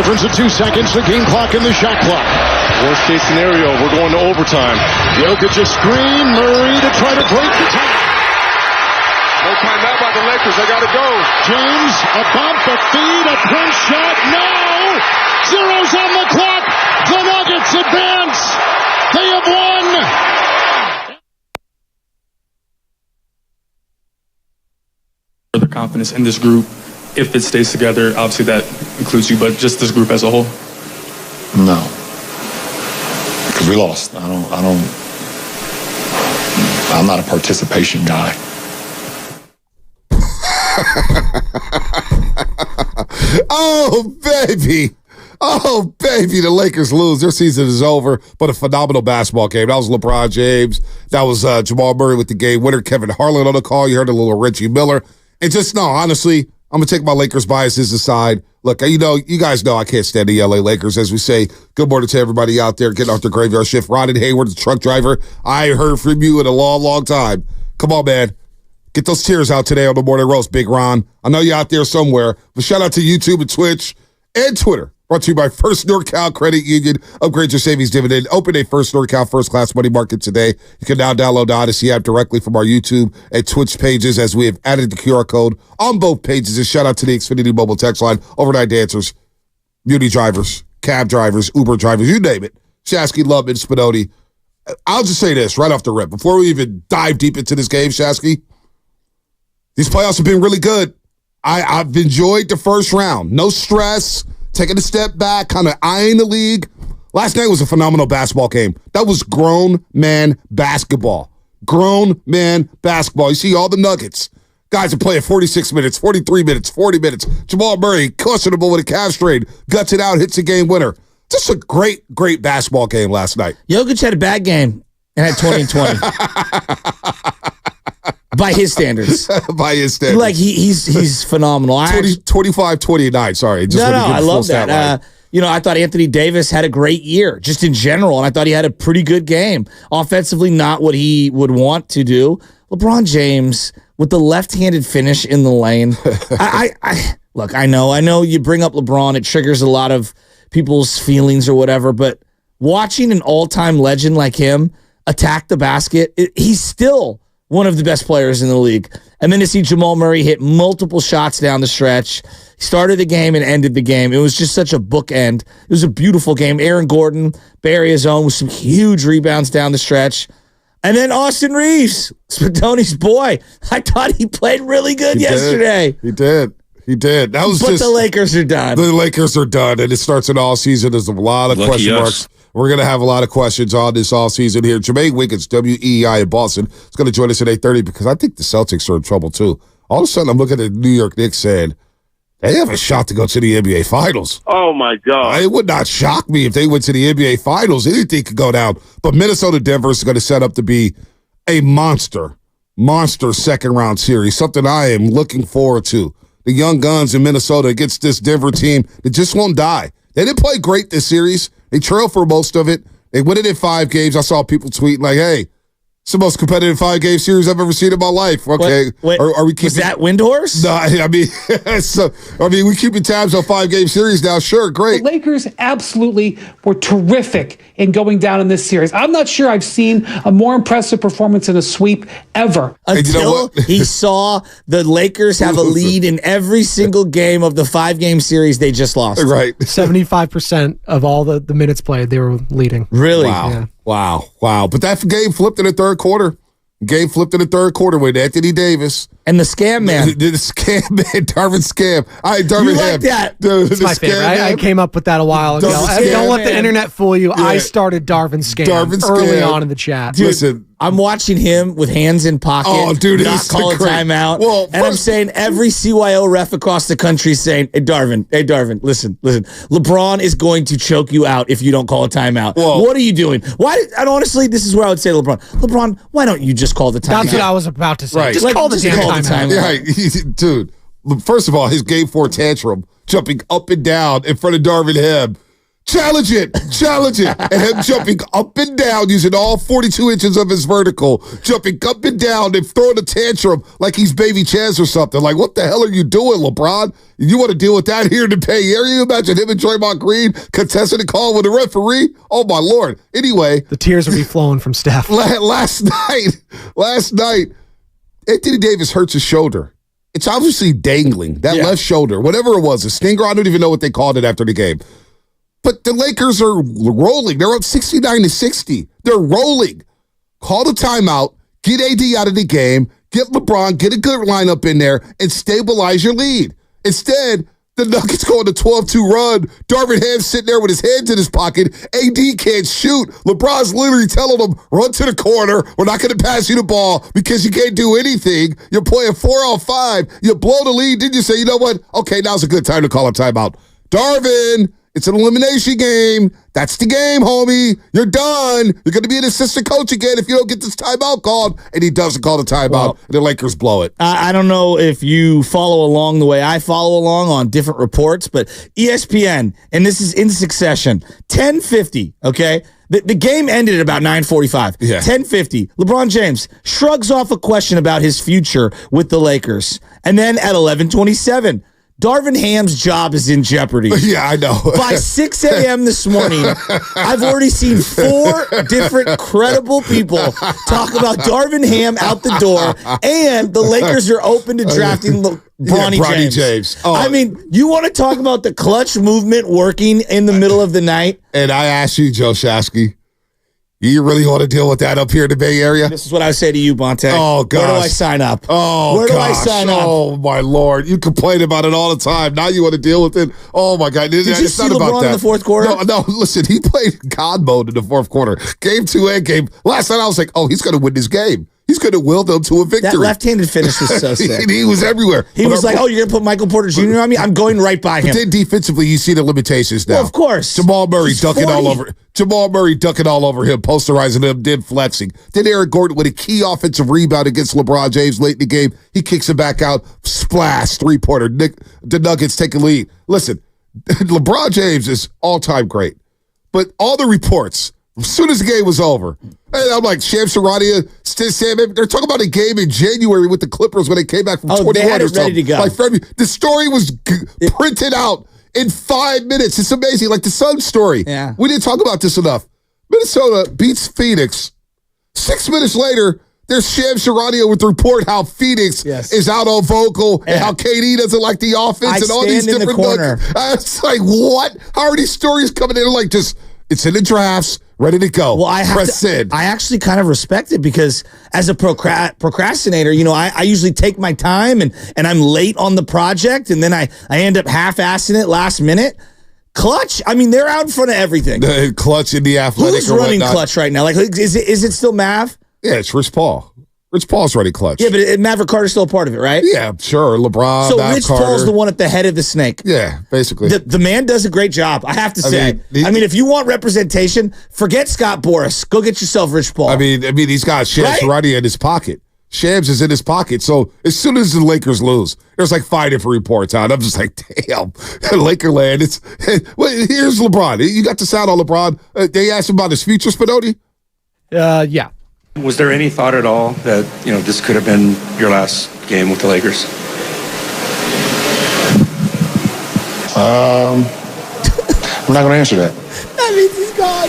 Difference of 2 seconds. The game clock and the shot clock. Worst case scenario, we're going to overtime. Jokic a screen. Murray to try to break the tie. No timeout by the Lakers. I got to go. James, a bump, a feed, a punch shot. No! Zeros on the clock. The Nuggets advance. They have won. Further confidence in this group. If it stays together, obviously that includes you, but just this group as a whole. No, because we lost. I'm not a participation guy. Oh, baby. Oh, baby, the Lakers lose. Their season is over, but a phenomenal basketball game. That was LeBron James. That was Jamal Murray with the game winner. Kevin Harlan on the call. You heard a little Reggie Miller. And just, no, honestly, I'm going to take my Lakers biases aside. Look, you guys know I can't stand the LA Lakers. As we say, good morning to everybody out there getting off their graveyard shift. Ron Hayward, the truck driver. I ain't heard from you in a long, long time. Come on, man. Get those tears out today on the Morning Roast, Big Ron. I know you're out there somewhere, but shout out to YouTube and Twitch and Twitter. Brought to you by First NorCal Credit Union. Upgrade your savings dividend. Open a First NorCal First Class Money Market today. You can now download the Odyssey app directly from our YouTube and Twitch pages as we have added the QR code on both pages. And shout out to the Xfinity mobile text line, overnight dancers, beauty drivers, cab drivers, Uber drivers, you name it. Shasky, Lubman, Spinoni. I'll just say this right off the rip. Before we even dive deep into this game, Shasky, these playoffs have been really good. I've enjoyed the first round. No stress. Taking a step back, kind of eyeing the league. Last night was a phenomenal basketball game. That was grown man basketball. Grown man basketball. You see all the Nuggets. Guys are playing 46 minutes, 43 minutes, 40 minutes. Jamal Murray, questionable with a calf strain, guts it out, hits a game winner. Just a great, great basketball game last night. Jokic had a bad game and had 20 and 20. By his standards. By his standards. Like, he's phenomenal. 25-29, sorry. Just no, I love that. I thought Anthony Davis had a great year, just in general, and I thought he had a pretty good game. Offensively, not what he would want to do. LeBron James, with the left-handed finish in the lane. Look, I know you bring up LeBron, it triggers a lot of people's feelings or whatever, but watching an all-time legend like him attack the basket, he's still one of the best players in the league. And then to see Jamal Murray hit multiple shots down the stretch, he started the game and ended the game. It was just such a bookend. It was a beautiful game. Aaron Gordon, Bay Area zone with some huge rebounds down the stretch. And then Austin Reeves, Spadoni's boy. I thought he played really good yesterday. He did. That was but the Lakers are done. The Lakers are done, and it starts an all season. There's a lot of question marks. We're going to have a lot of questions on this all season here. Jermaine Wiggins, WEEI in Boston, is going to join us at 8:30 because I think the Celtics are in trouble too. All of a sudden, I'm looking at the New York Knicks saying they have a shot to go to the NBA Finals. Oh, my God. It would not shock me if they went to the NBA Finals. Anything could go down. But Minnesota-Denver is going to set up to be a monster second-round series, something I am looking forward to. The young guns in Minnesota against this Denver team that just won't die. They didn't play great this series. They trailed for most of it. They win it in 5 games. I saw people tweeting like, hey, it's the most competitive 5-game series I've ever seen in my life. Okay. Wait, are we keeping, was that Windhorse? No, I mean, we keeping tabs on 5-game series now. Sure, great. The Lakers absolutely were terrific in going down in this series. I'm not sure I've seen a more impressive performance in a sweep ever. Until he saw the Lakers have a lead in every single game of the 5-game series they just lost. Right. 75% of all the minutes played, they were leading. Really? Wow. Yeah. Wow. But that game flipped in the third quarter. With Anthony Davis. And the scam man. The scam man, Darvin Scam. Darvin you like that? It's my favorite. I came up with that a while ago. Don't let the internet fool you. Yeah. I started Darvin Scam early on in the chat. Dude, listen, I'm watching him with hands in pocket. Oh, dude, not call a timeout. Well, and I'm saying every CYO ref across the country is saying, hey, Darvin, listen. LeBron is going to choke you out if you don't call a timeout. Whoa. What are you doing? And honestly, this is where I would say to LeBron, why don't you just call the timeout? That's what I was about to say. Right. Just call the timeout. Yeah, dude. First of all, his game 4 tantrum, jumping up and down in front of Darvin Ham. Challenge it. And him jumping up and down using all 42 inches of his vertical, jumping up and down and throwing a tantrum like he's baby Chaz or something. Like, what the hell are you doing, LeBron? You want to deal with that here in the Bay Area? You imagine him and Draymond Green contesting a call with a referee? Oh, my Lord. Anyway. The tears would be flowing from Steph. Last night, Anthony Davis hurts his shoulder. It's obviously dangling, that left shoulder, whatever it was, a stinger. I don't even know what they called it after the game. But the Lakers are rolling. They're up 69-60. They're rolling. Call the timeout. Get AD out of the game. Get LeBron. Get a good lineup in there and stabilize your lead. Instead, the Nuggets go on a 12-2 run. Darvin Ham sitting there with his hands in his pocket. AD can't shoot. LeBron's literally telling him, run to the corner. We're not going to pass you the ball because you can't do anything. You're playing 4-on-5. You blow the lead. Then you say, you know what? Okay, now's a good time to call a timeout. Darvin, it's an elimination game. That's the game, homie. You're done. You're going to be an assistant coach again if you don't get this timeout called. And he doesn't call the timeout. And the Lakers blow it. I don't know if you follow along the way I follow along on different reports, but ESPN, and this is in succession, 10:50, okay? The game ended at about 9:45. 10:50. LeBron James shrugs off a question about his future with the Lakers. And then at 11:27, Darvin Ham's job is in jeopardy. Yeah, I know. By 6 a.m. this morning, I've already seen 4 different credible people talk about Darvin Ham out the door, and the Lakers are open to drafting Bronny James. Oh. I mean, you want to talk about the clutch movement working in the middle of the night? And I ask you, Joe Shasky, you really want to deal with that up here in the Bay Area? This is what I say to you, Bonte. Oh, gosh. Where do I sign up? Oh, Where do I sign up? Oh, my Lord. You complain about it all the time. Now you want to deal with it? Oh, my God. Did you see LeBron in the fourth quarter? No, listen, he played God mode in the fourth quarter. Game 2 and game. Last night I was like, oh, he's going to win this game. He's going to will them to a victory. That left-handed finish was so sick. He was everywhere. He was like, oh, you're going to put Michael Porter Jr. on me? I'm going right by him. But then defensively, you see the limitations now. Well, of course. Jamal Murray ducking all over him, posterizing him, then flexing. Then Eric Gordon with a key offensive rebound against LeBron James late in the game. He kicks it back out. Splash, three-pointer. The Nuggets take a lead. Listen, LeBron James is all-time great. But all the reports, as soon as the game was over, and I'm like, Shams Charania, they're talking about a game in January with the Clippers when they came back from 21 they had or it something. ready to go. Like the story was printed out in 5 minutes. It's amazing. Like the Sun story. Yeah. We didn't talk about this enough. Minnesota beats Phoenix. 6 minutes later, there's Shams Charania with the report how Phoenix is out on vocal and how KD doesn't like the offense and all these different corner. It's like, what? How are these stories coming in? Like, just, it's in the drafts. Ready to go. Well, I actually kind of respect it because as a procrastinator, you know, I usually take my time and I'm late on the project and then I end up half-assing it last minute. Clutch, I mean, they're out in front of everything. The Clutch in the Athletic. Who's running Clutch right now? Like, is it still Mav? Yeah, it's Rich Paul. Rich Paul's running Clutch. Yeah, but Maverick Carter's still a part of it, right? Yeah, sure. LeBron, so Mav Rich Carter. Paul's the one at the head of the snake. Yeah, basically. The man does a great job, I have to say. I mean, if you want representation, forget Scott Boras. Go get yourself Rich Paul. I mean, he's got Shams Charania in his pocket. Shams is in his pocket. So as soon as the Lakers lose, there's like 5 different reports out. I'm just like, damn, Lakerland. Here's LeBron. You got the sound on LeBron. They asked him about his future, Spinoni? Yeah. Was there any thought at all that, you know, this could have been your last game with the Lakers? I'm not going to answer that. That means he's gone.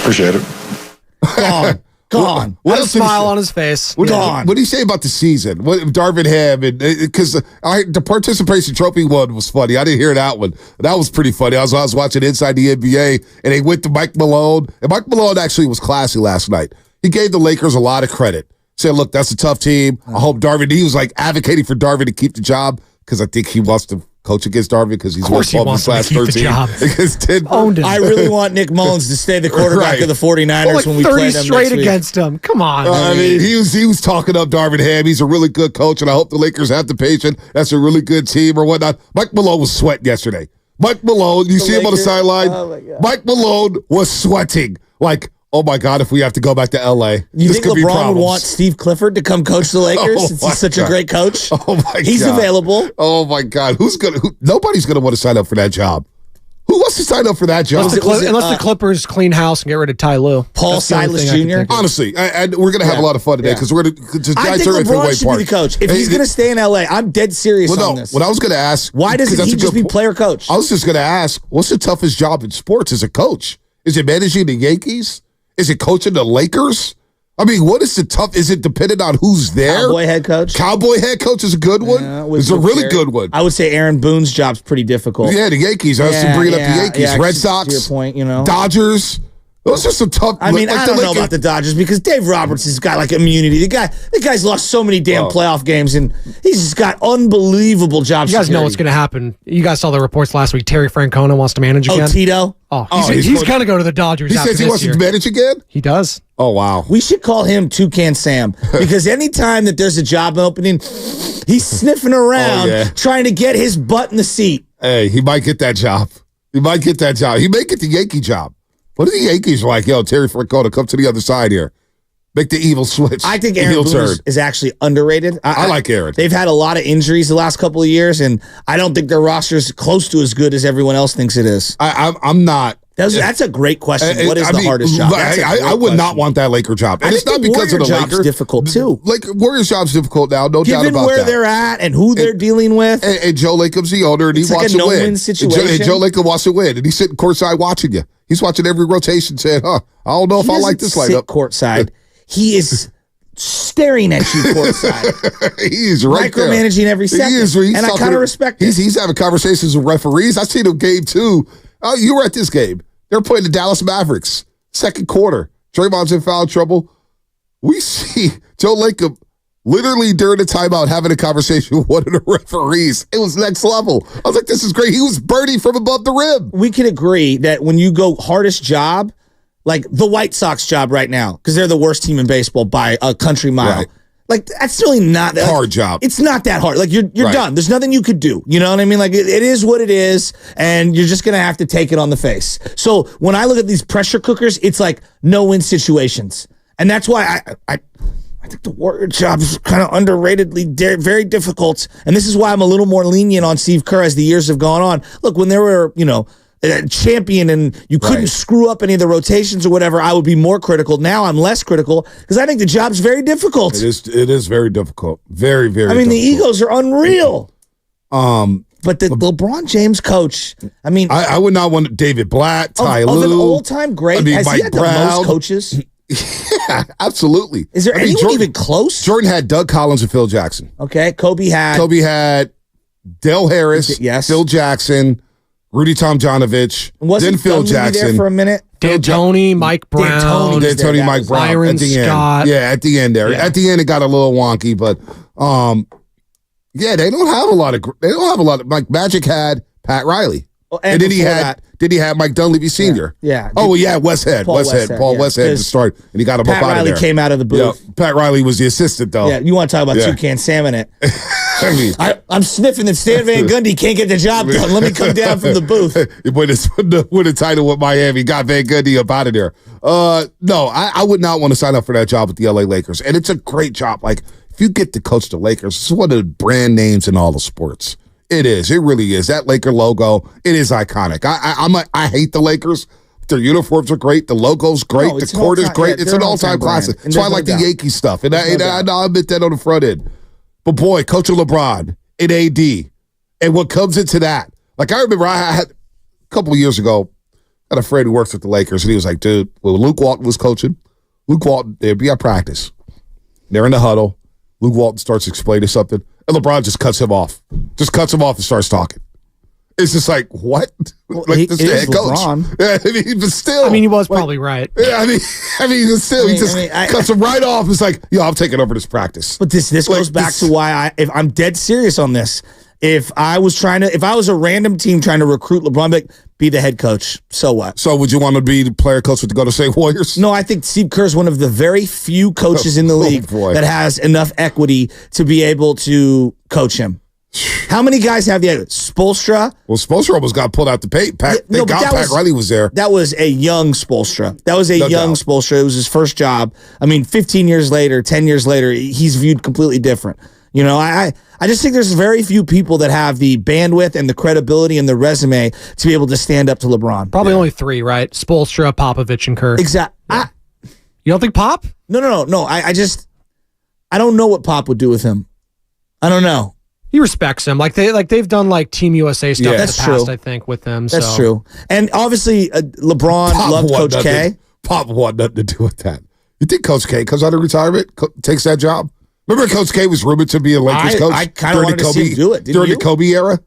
Appreciate it. Gone. What a smile on his face. What do you say about the season? What Darvin Ham? Because the participation trophy one was funny. I didn't hear that one. That was pretty funny. I was watching Inside the NBA, and they went to Mike Malone. And Mike Malone actually was classy last night. He gave the Lakers a lot of credit. Said, look, that's a tough team. I hope Darvin, he was like advocating for Darvin to keep the job because I think he wants to coach against Darvin because he's won 12 of last 13 against Denver. Owned him. I really want Nick Mullins to stay the quarterback of the 49ers when we 30 play them straight next week. against him. Come on. I mean, he was talking up Darvin Ham. He's a really good coach, and I hope the Lakers have the patience. That's a really good team or whatnot. Mike Malone was sweating yesterday. Mike Malone, you see him on the sideline? Oh, my God. Mike Malone was sweating. Like, oh, my God, if we have to go back to L.A., You think LeBron would want Steve Clifford to come coach the Lakers since he's such a great coach? Oh, my God. He's available. Oh, my God. Nobody's going to want to sign up for that job. Who wants to sign up for that job? Unless the Clippers clean house and get rid of Ty Lue. Paul Silas Jr.? Honestly, and we're going to have a lot of fun today because we're going to I think LeBron should be the coach. If he's going to stay in L.A., I'm dead serious on this. What I was going to ask... Why doesn't he just be player coach? I was just going to ask, what's the toughest job in sports as a coach? Is it managing the Yankees? Is it coaching the Lakers? I mean, what is the tough? Is it dependent on who's there? Cowboy head coach. Cowboy head coach is a good one. It's a really good one. I would say Aaron Boone's job's pretty difficult. Yeah, the Yankees. I was bringing up the Yankees, Red Sox. To your point, Dodgers. Those are some tough. I mean, I don't know about the Dodgers because Dave Roberts has got like immunity. The guy's lost so many damn playoff games, and he's just got unbelievable job security. You guys know what's going to happen. You guys saw the reports last week. Terry Francona wants to manage again. Oh, Tito. He's going to go to the Dodgers. He says he wants to manage again. He does. Oh wow. We should call him Toucan Sam because anytime that there's a job opening, he's sniffing around trying to get his butt in the seat. Hey, he might get that job. He might get the Yankee job. What are the Yankees like? Yo, Terry Francona, come to the other side here. Make the evil switch. I think Aaron Boone is actually underrated. I like Aaron. They've had a lot of injuries the last couple of years, and I don't think their roster is close to as good as everyone else thinks it is. I'm not. That's a great question. What is the hardest job? I would not want that Laker job. And it's not because of the Lakers. Job's difficult, too. Like, Warriors' job's difficult now, no doubt about that. Given where they're at and who they're dealing with. And Joe Lacob's the owner, and he wants to win. It's like a no-win situation. And Joe Lacob wants to win, and he's sitting courtside watching you. He's watching every rotation saying, I don't know if I like this lineup. Courtside. He is staring at you courtside. He's right there. Micromanaging every second. And I kind of respect it. He's having conversations with referees. I seen him game 2. Oh, you were at this game. They're playing the Dallas Mavericks. Second quarter. Draymond's in foul trouble. We see Joe Lacob literally during the timeout having a conversation with one of the referees. It was next level. I was like, this is great. He was birdie from above the rim. We can agree that when you go hardest job, like the White Sox job right now, because they're the worst team in baseball by a country mile. Right. Like, that's really not that hard job. It's not that hard. Like, you're done. There's nothing you could do. You know what I mean? Like, it is what it is, and you're just going to have to take it on the face. So when I look at these pressure cookers, it's like no-win situations. And that's why I think the Warrior job is kind of underratedly very difficult. And this is why I'm a little more lenient on Steve Kerr as the years have gone on. Look, when there were, a champion and you couldn't screw up any of the rotations or whatever, I would be more critical. Now I'm less critical because I think the job's very difficult. It is very difficult. Very, very difficult. The egos are unreal. But the LeBron James coach, I would not want David Blatt, Ty Lue. Of an all-time great. Has he had the most coaches? Yeah, absolutely. Is there anyone even close? Jordan had Doug Collins and Phil Jackson. Okay. Kobe had Dale Harris, Phil Jackson, Rudy Tomjanovich, then Phil Jackson. There for a minute? D'Antoni, Mike Brown. D'Antoni, Mike Brown. Byron at the Scott. End. Yeah, at the end there. Yeah. At the end, it got a little wonky, but they don't have a lot of. Like Magic had Pat Riley. And then he had Mike Dunleavy Sr. Yeah. Oh, yeah, Westhead. Paul Westhead to start, and he got him up out of there. Pat Riley came out of the booth. Yeah, Pat Riley was the assistant, though. Yeah, you want to talk about Toucan Sam in it. I'm sniffing that Stan Van Gundy can't get the job done. Let me come down from the booth. With a title with Miami, got Van Gundy up out of there. No, I would not want to sign up for that job with the LA Lakers. And it's a great job. Like, if you get to coach the Lakers, it's one of the brand names in all the sports. It is. It really is. That Laker logo, it is iconic. I hate the Lakers. Their uniforms are great. The logo's great. The court is great. It's an all-time classic. So I like the Yankee stuff. And I admit that on the front end. But boy, coaching LeBron in AD, and what comes into that. Like, I remember I had a couple of years ago, I had a friend who works with the Lakers, and he was like, dude, when Luke Walton was coaching, Luke Walton, they'd be at practice. They're in the huddle. Luke Walton starts explaining something, and LeBron just cuts him off. Just cuts him off and starts talking. It's just like, what? Well, like, this head coach. LeBron. Yeah, but still. He was probably right. Yeah, he just cuts him right off. It's like, I'm taking over this practice. But this goes back to why if I'm dead serious on this. If I was a random team trying to recruit LeBron, be the head coach. So what? So would you want to be the player coach with the Golden State Warriors? No, I think Steve Kerr is one of the very few coaches in the league that has enough equity to be able to coach him. How many guys have the Spoelstra? Well, Spoelstra almost got pulled out the paint. Pat Riley was there. That was a young Spoelstra. Spoelstra. It was his first job. 15 years later, 10 years later, he's viewed completely different. I just think there's very few people that have the bandwidth and the credibility and the resume to be able to stand up to LeBron. Probably only 3, right? Spoelstra, Popovich, and Kerr. Exactly. Yeah. You don't think Pop? No. I don't know what Pop would do with him. I don't know. He respects him. They've done like Team USA stuff in the That's past, true. I think, with him. That's true. And obviously, LeBron loved Coach K. Pop wanted nothing to do with that. You think Coach K comes out of retirement, takes that job? Remember Coach K was rumored to be a Lakers coach? I kind of wanted to see him do it. During the Kobe era?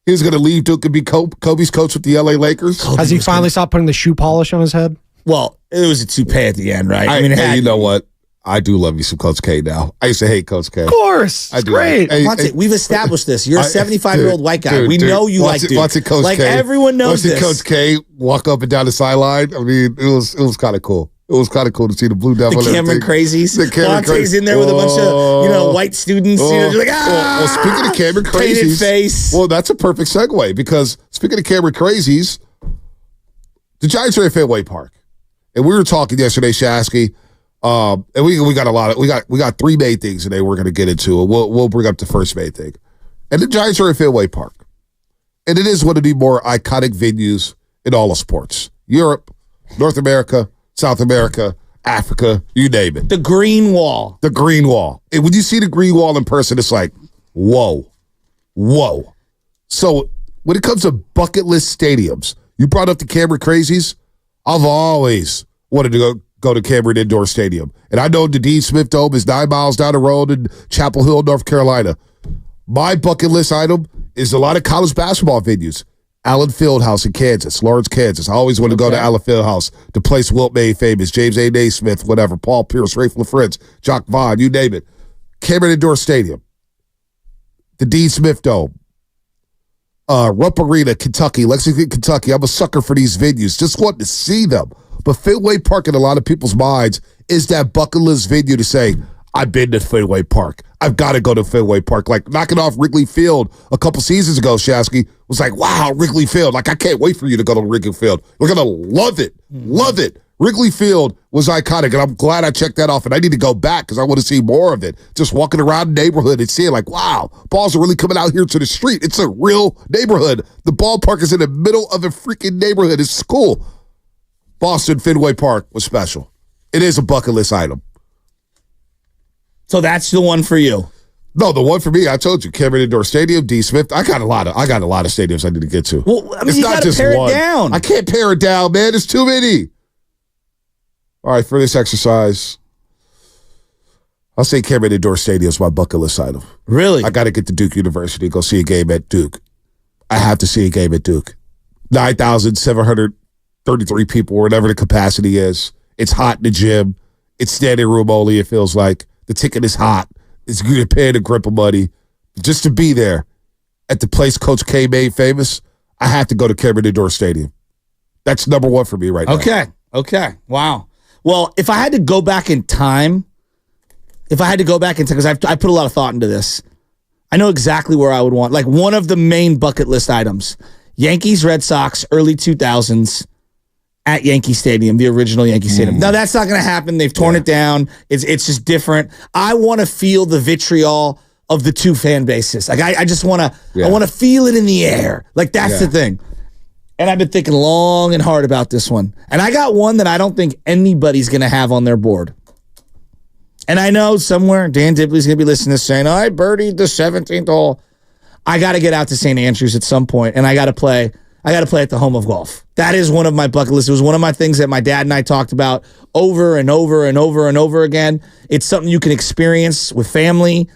He was going to leave Duke and be Kobe's coach with the LA Lakers? Has he finally stopped putting the shoe polish on his head? Well, it was a toupee at the end, right? Hey, you know what? I do love me some Coach K now. I used to hate Coach K. Of course. It's great. We've established this. You're a 75-year-old white guy. We know you like Duke. Watching Coach like K, everyone knows this. Coach K walk up and down the sideline. I mean, it was kind of cool. It was kind of cool to see the Blue Devil. The Cameron Crazies. The Cameron Monte's in there with a bunch of white students. Just like, well, speaking of Cameron Crazies, painted face. Well, that's a perfect segue because speaking of Cameron Crazies, the Giants are at Fenway Park, and we were talking yesterday, Yastrzemski. And we got a lot of we got 3 main things today we're going to get into. We'll bring up the first main thing, and the Giants are at Fenway Park, and it is one of the more iconic venues in all of sports: Europe, North America, South America, Africa, you name it. The Green Wall. The Green Wall. And when you see the Green Wall in person, it's like, whoa. So when it comes to bucket list stadiums, you brought up the Cameron Crazies. I've always wanted to go to Cameron Indoor Stadium. And I know the Dean Smith Dome is 9 miles down the road in Chapel Hill, North Carolina. My bucket list item is a lot of college basketball venues. Allen Fieldhouse in Kansas, Lawrence, Kansas. I always want to go to Allen Fieldhouse, the place Wilt made famous, James A. Naismith, whatever, Paul Pierce, Rafe LaFrentz, Jock Vaughn, you name it. Cameron Indoor Stadium, the Dean Smith Dome, Rupp Arena, Kentucky, Lexington, Kentucky. I'm a sucker for these venues. Just want to see them. But Fenway Park in a lot of people's minds is that bucket list venue to say, I've been to Fenway Park. I've got to go to Fenway Park. Like knocking off Wrigley Field a couple seasons ago, Yastrzemski was like, wow, Wrigley Field. Like, I can't wait for you to go to Wrigley Field. We're going to love it. Love it. Wrigley Field was iconic, and I'm glad I checked that off, and I need to go back because I want to see more of it. Just walking around the neighborhood and seeing like, wow, balls are really coming out here to the street. It's a real neighborhood. The ballpark is in the middle of a freaking neighborhood. It's cool. Boston Fenway Park was special. It is a bucket list item. So that's the one for you. No, the one for me, I told you, Cameron Indoor Stadium, D. Smith. I got a lot of stadiums I need to get to. Well, I mean, you got to pare it down. I can't pare it down, man. There's too many. All right, for this exercise, I'll say Cameron Indoor Stadium is my bucket list item. Really? I got to get to Duke University, go see a game at Duke. I have to see a game at Duke. 9,733 people, whatever the capacity is. It's hot in the gym. It's standing room only, it feels like. The ticket is hot. It's going to pay the grip of money. Just to be there at the place Coach K made famous, I have to go to Cameron Indoor Stadium. That's number one for me right now. Okay. Wow. Well, if I had to go back in time, because I put a lot of thought into this, I know exactly where I would want, like one of the main bucket list items, Yankees, Red Sox, early 2000s, at Yankee Stadium, the original Yankee Stadium. Now, that's not going to happen. They've torn it down. It's just different. I want to feel the vitriol of the two fan bases. Like, I just want to I want to feel it in the air. Like, that's the thing. And I've been thinking long and hard about this one. And I got one that I don't think anybody's going to have on their board. And I know somewhere Dan Dibley's going to be listening to this saying, I birdied the 17th hole. I got to get out to St. Andrews at some point, and I got to play at the home of golf. That is one of my bucket lists. It was one of my things that my dad and I talked about over and over and over and over again. It's something you can experience with family.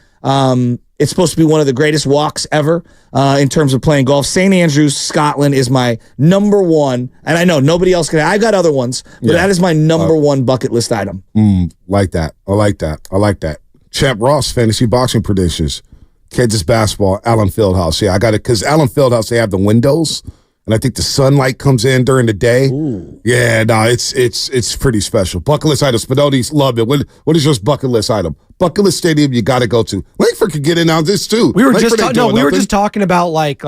It's supposed to be one of the greatest walks ever in terms of playing golf. St. Andrews, Scotland is my number one. And I know nobody else can. I got other ones, but that is my number one bucket list item. Like that. I like that. Champ Ross, fantasy boxing predictions. Kansas basketball, Allen Fieldhouse. Yeah, I got it because Allen Fieldhouse, they have the windows. And I think the sunlight comes in during the day. Ooh. Yeah, no, it's pretty special. Bucket list items. Spinelli's love it. What is your bucket list item? Bucket list stadium you got to go to. Langford could get in on this too. We were just talking about like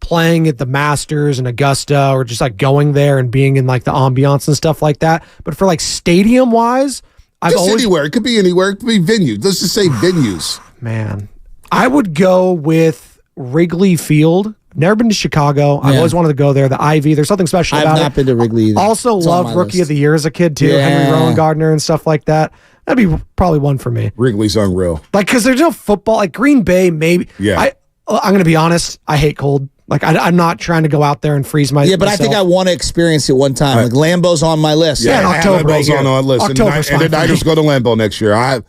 playing at the Masters and Augusta, or just like going there and being in like the ambiance and stuff like that. But for like stadium wise, anywhere. It could be anywhere. It could be venues. Let's just say venues. Man, I would go with Wrigley Field. Never been to Chicago. I've always wanted to go there. The Ivy. There's something special about it. I've not been to Wrigley either. Also loved Rookie of the Year as a kid, too. Yeah. Henry Rowan Gardner and stuff like that. That'd be probably one for me. Wrigley's unreal. Like, because there's no football. Like, Green Bay, maybe. Yeah. I'm going to be honest. I hate cold. Like, I'm not trying to go out there and freeze myself. Yeah, but I think I want to experience it one time. Like, Lambeau's on my list. Yeah, in October. Lambeau's on our list. October's and the Niners go to Lambeau next year. I'm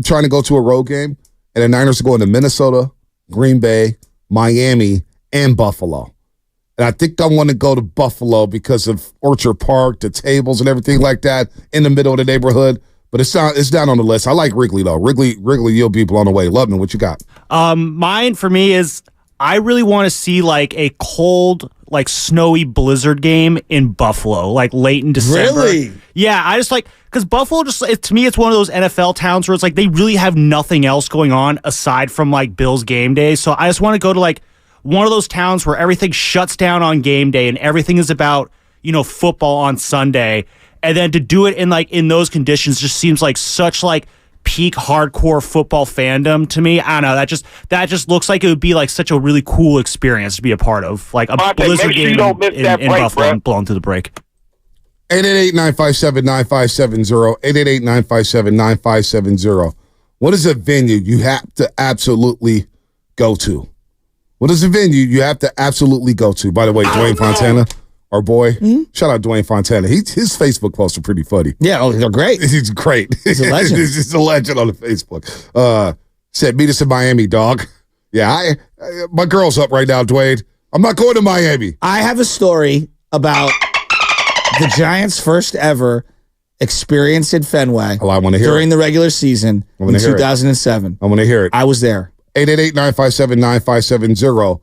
trying to go to a road game, and the Niners are going to Minnesota, Green Bay, Miami, and Buffalo. And I think I want to go to Buffalo because of Orchard Park, the tables and everything like that in the middle of the neighborhood. But it's down on the list. I like Wrigley, though. Wrigley, you'll be blown away. Lubman, what you got? Mine, for me, is I really want to see, like, a cold, like, snowy blizzard game in Buffalo, like, late in December. Really? Yeah, I just, like, because Buffalo, to me, it's one of those NFL towns where it's, like, they really have nothing else going on aside from, like, Bills game day. So I just want to go to, like, one of those towns where everything shuts down on game day and everything is about, football on Sunday. And then to do it in those conditions just seems like such like peak hardcore football fandom to me. I don't know. That just looks like it would be like such a really cool experience to be a part of. Like a blizzard game in Buffalo and blowing through the break. 888-957-9570. 888-957-9570. What is a venue you have to absolutely go to? What is a venue you have to absolutely go to? By the way, Dwayne Fontana, our boy, shout out Dwayne Fontana. His Facebook posts are pretty funny. Yeah, they're great. He's great. He's a legend. He's a legend on the Facebook. Said, meet us in Miami, dog. Yeah, my girl's up right now, Dwayne. I'm not going to Miami. I have a story about the Giants' first ever experience in Fenway. Oh, I want to hear during the regular season in 2007. I want to hear it. I was there. 888-957-9570.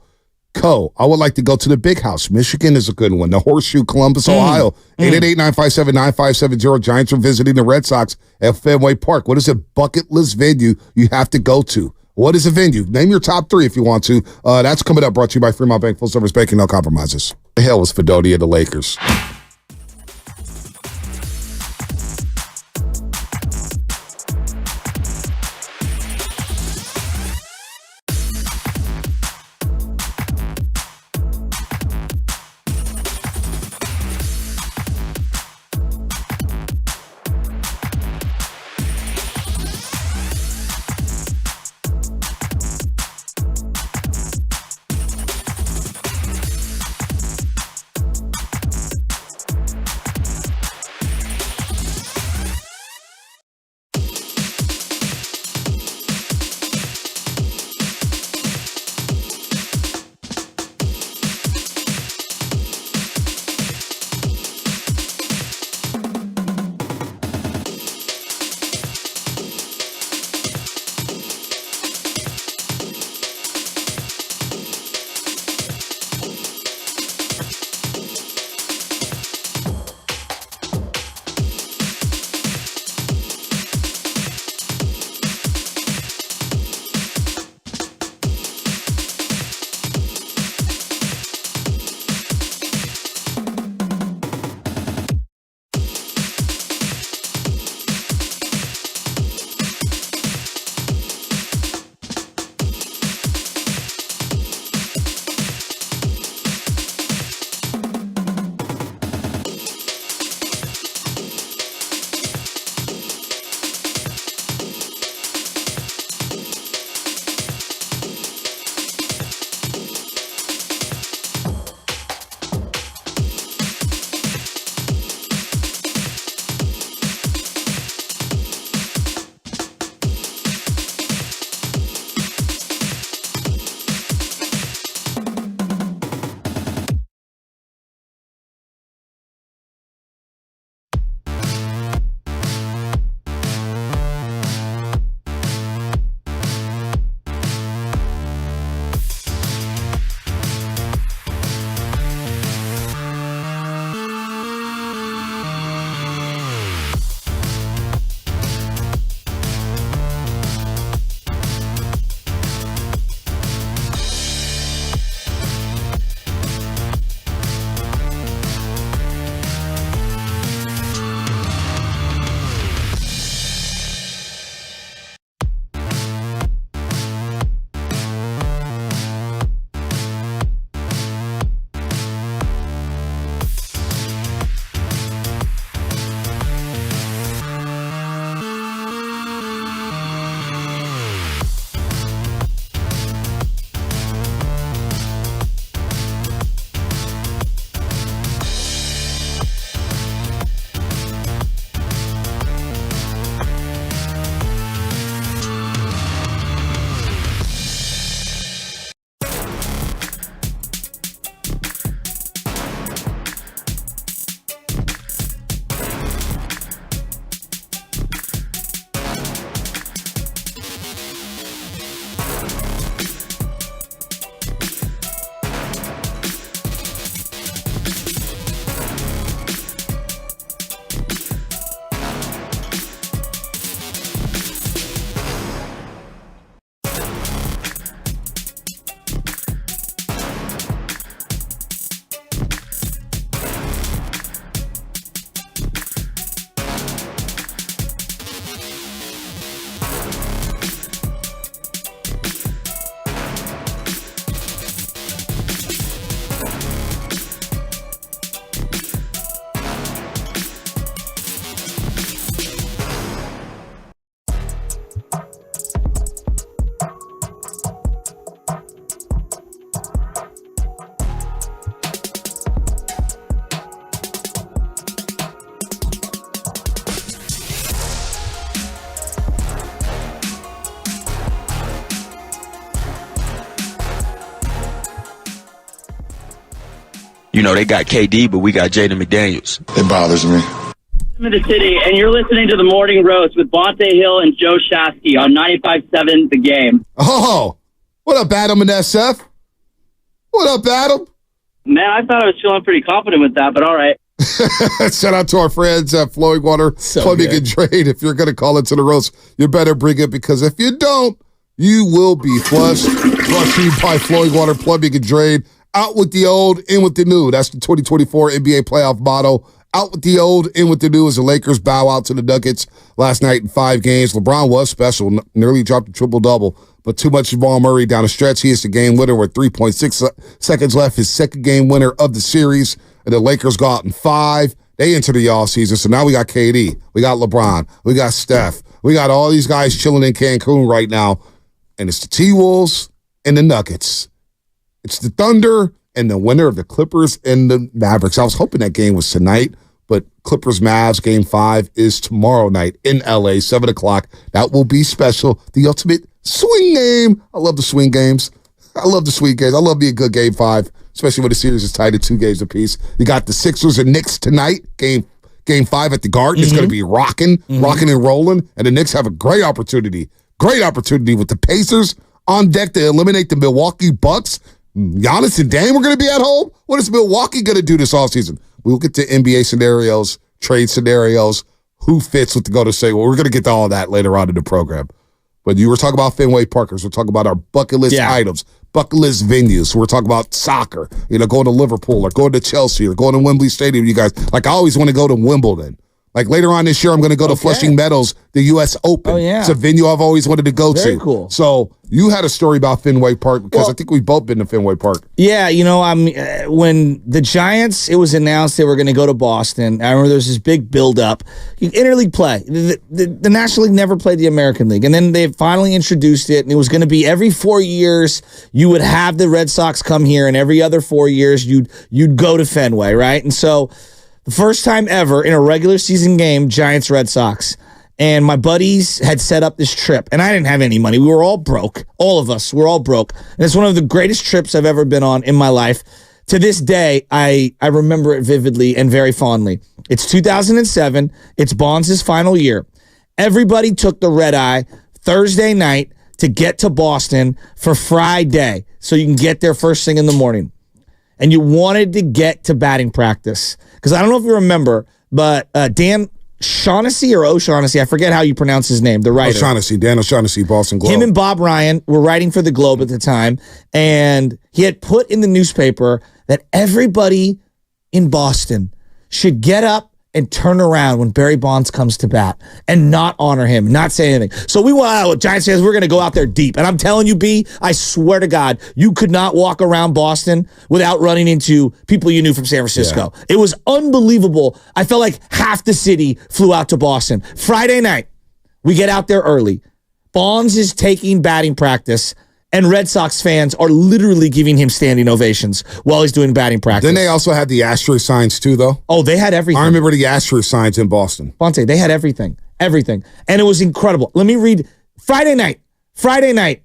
I would like to go to the Big House. Michigan is a good one. The Horseshoe, Columbus, Ohio. 888-957-9570. Giants are visiting the Red Sox at Fenway Park. What is a bucket list venue you have to go to? What is a venue? Name your top three if you want to. That's coming up, brought to you by Fremont Bank, full service banking, no compromises. The hell was Fedoti of the Lakers? You know, they got KD, but we got Jaden McDaniels. It bothers me. In the city, and you're listening to the Morning Roast with Bonte Hill and Joe Shasky on 95.7 The Game. Oh, what up, Adam and SF? What up, Adam? Man, I thought I was feeling pretty confident with that, but all right. Shout out to our friends at Flowing Water Plumbing and Drain. If you're going to call into the roast, you better bring it, because if you don't, you will be flushed. Brought to you by Flowing Water Plumbing and Drain. Out with the old, in with the new. That's the 2024 NBA playoff motto. Out with the old, in with the new, as the Lakers bow out to the Nuggets last night in 5 games. LeBron was special, nearly dropped a triple-double, but too much Jamal Murray down the stretch. He is the game winner with 3.6 seconds left, his second game winner of the series, and the Lakers go out in 5. They enter the offseason, so now we got KD, we got LeBron, we got Steph, we got all these guys chilling in Cancun right now, and it's the T-Wolves and the Nuggets. It's the Thunder and the winner of the Clippers and the Mavericks. I was hoping that game was tonight, but Clippers-Mavs Game 5 is tomorrow night in L.A., 7 o'clock. That will be special. The ultimate swing game. I love the swing games. I love the swing games. I love me a good Game 5, especially when the series is tied at 2 games apiece. You got the Sixers and Knicks tonight, Game 5 at the Garden. It's going to be rocking and rolling, and the Knicks have a great opportunity with the Pacers on deck to eliminate the Milwaukee Bucks. Giannis and Dame are going to be at home. What is Milwaukee going to do this offseason? We'll get to NBA scenarios, trade scenarios, who fits with the Golden State. Well, we're going to get to all of that later on in the program. But you were talking about Fenway Parkers. We're talking about our bucket list items, bucket list venues. We're talking about soccer, going to Liverpool or going to Chelsea or going to Wembley Stadium. You guys, I always want to go to Wimbledon. Later on this year, I'm going to go to Flushing Meadows, the U.S. Open. Oh, yeah. It's a venue I've always wanted to go to. Very cool. So you had a story about Fenway Park, because I think we've both been to Fenway Park. Yeah, when the Giants, it was announced they were going to go to Boston, I remember there was this big build-up. Interleague play. The National League never played the American League, and then they finally introduced it, and it was going to be every 4 years you would have the Red Sox come here, and every other 4 years you'd go to Fenway, right? And so the first time ever in a regular season game, Giants-Red Sox. And my buddies had set up this trip, and I didn't have any money. We were all broke. All of us were all broke. And it's one of the greatest trips I've ever been on in my life. To this day, I remember it vividly and very fondly. It's 2007. It's Bonds' final year. Everybody took the red eye Thursday night to get to Boston for Friday, so you can get there first thing in the morning. And you wanted to get to batting practice. Because I don't know if you remember, but Dan Shaughnessy or O'Shaughnessy, I forget how you pronounce his name, the writer. Dan O'Shaughnessy, Boston Globe. Him and Bob Ryan were writing for the Globe at the time, and he had put in the newspaper that everybody in Boston should get up and turn around when Barry Bonds comes to bat and not honor him, not say anything. So we went out with Giants fans. We're going to go out there deep. And I'm telling you, B, I swear to God, you could not walk around Boston without running into people you knew from San Francisco. Yeah. It was unbelievable. I felt like half the city flew out to Boston. Friday night, we get out there early. Bonds is taking batting practice, and Red Sox fans are literally giving him standing ovations while he's doing batting practice. Then they also had the asterisk signs too, though. Oh, they had everything. I remember the asterisk signs in Boston. Bonte, they had everything. Everything. And it was incredible. Let me read. Friday night,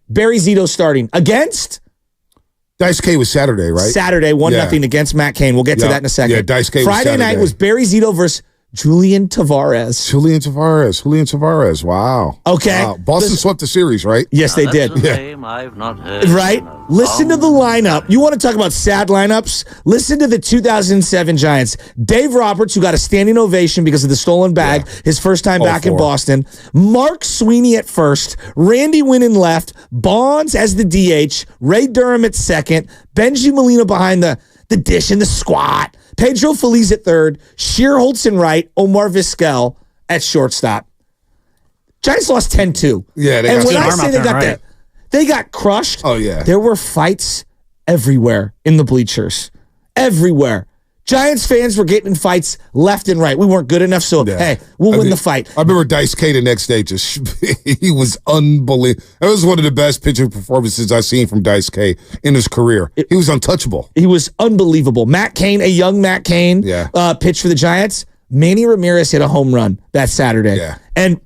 Barry Zito starting against? Dice K was Saturday, right? Saturday, 1-0 against Matt Cain. We'll get to that in a second. Yeah, Dice K was Friday night was Barry Zito versus Julian Tavares. Wow. Okay. Wow. Boston swept the series, right? Yes, they did. I've not heard. Right? Listen to the lineup. You want to talk about sad lineups? Listen to the 2007 Giants. Dave Roberts, who got a standing ovation because of the stolen bag, his first time back in Boston. Mark Sweeney at first. Randy Winn in left. Bonds as the DH. Ray Durham at second. Benji Molina behind the dish and the squat. Pedro Feliz at third, Shearholtz in right, Omar Vizquel at shortstop. Giants lost 10-2. Yeah, and when I say they got crushed. Oh, yeah. There were fights everywhere in the bleachers. Everywhere. Giants fans were getting in fights left and right. We weren't good enough, so hey, we'll win the fight. I remember Dice K the next day he was unbelievable. It was one of the best pitching performances I've seen from Dice K in his career. He was untouchable. He was unbelievable. Matt Cain, a young Matt Cain, pitched for the Giants. Manny Ramirez hit a home run that Saturday. Yeah. And,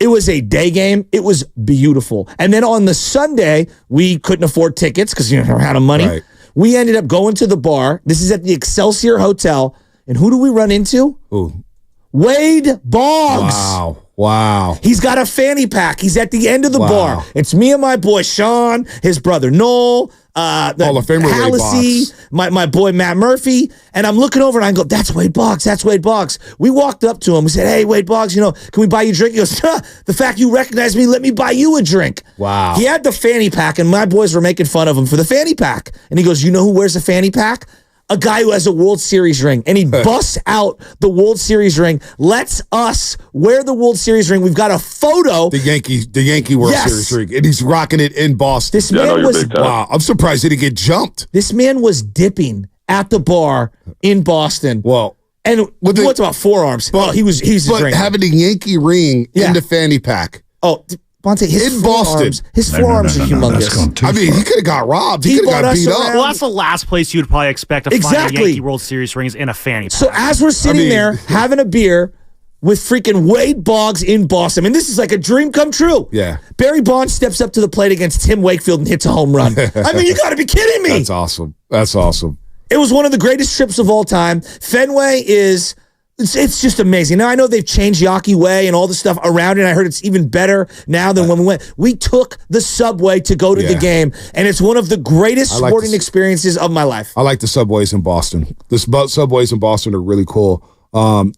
it was a day game. It was beautiful. And then on the Sunday, we couldn't afford tickets because we didn't have money. Right. We ended up going to the bar. This is at the Excelsior Hotel. And who do we run into? Ooh. Wade Boggs. Wow. He's got a fanny pack. He's at the end of the Wow. bar. It's me and my boy Sean, his brother Noel, Hall of Famer Wade Hallisey, Boggs. my boy Matt Murphy. And I'm looking over and I go, that's Wade Boggs. That's Wade Boggs. We walked up to him. We said, hey, Wade Boggs, can we buy you a drink? He goes, the fact you recognize me, let me buy you a drink. Wow. He had the fanny pack, and my boys were making fun of him for the fanny pack. And he goes, you know who wears a fanny pack? A guy who has a World Series ring, and he busts out the World Series ring, lets us wear the World Series ring. We've got a photo. The Yankee World Series ring, and he's rocking it in Boston. This man was wow. I'm surprised he didn't get jumped. This man was dipping at the bar in Boston. Well, and what's about forearms? But, he's but drinking. having the Yankee ring in the fanny pack. Oh, Bonte, his forearms are humongous. I mean, he could have got robbed. He could have got beat up. Well, that's the last place you'd probably expect to find a Yankee World Series rings in a fanny pack. So as we're sitting there having a beer with freaking Wade Boggs in Boston, and this is like a dream come true. Yeah. Barry Bonds steps up to the plate against Tim Wakefield and hits a home run. I mean, you got to be kidding me. That's awesome. That's awesome. It was one of the greatest trips of all time. Fenway is... It's just amazing. Now, I know they've changed Yawkey Way and all the stuff around it. And I heard it's even better now than when we went. We took the subway to go to the game, and it's one of the greatest sporting experiences of my life. I like the subways in Boston. The subways in Boston are really cool.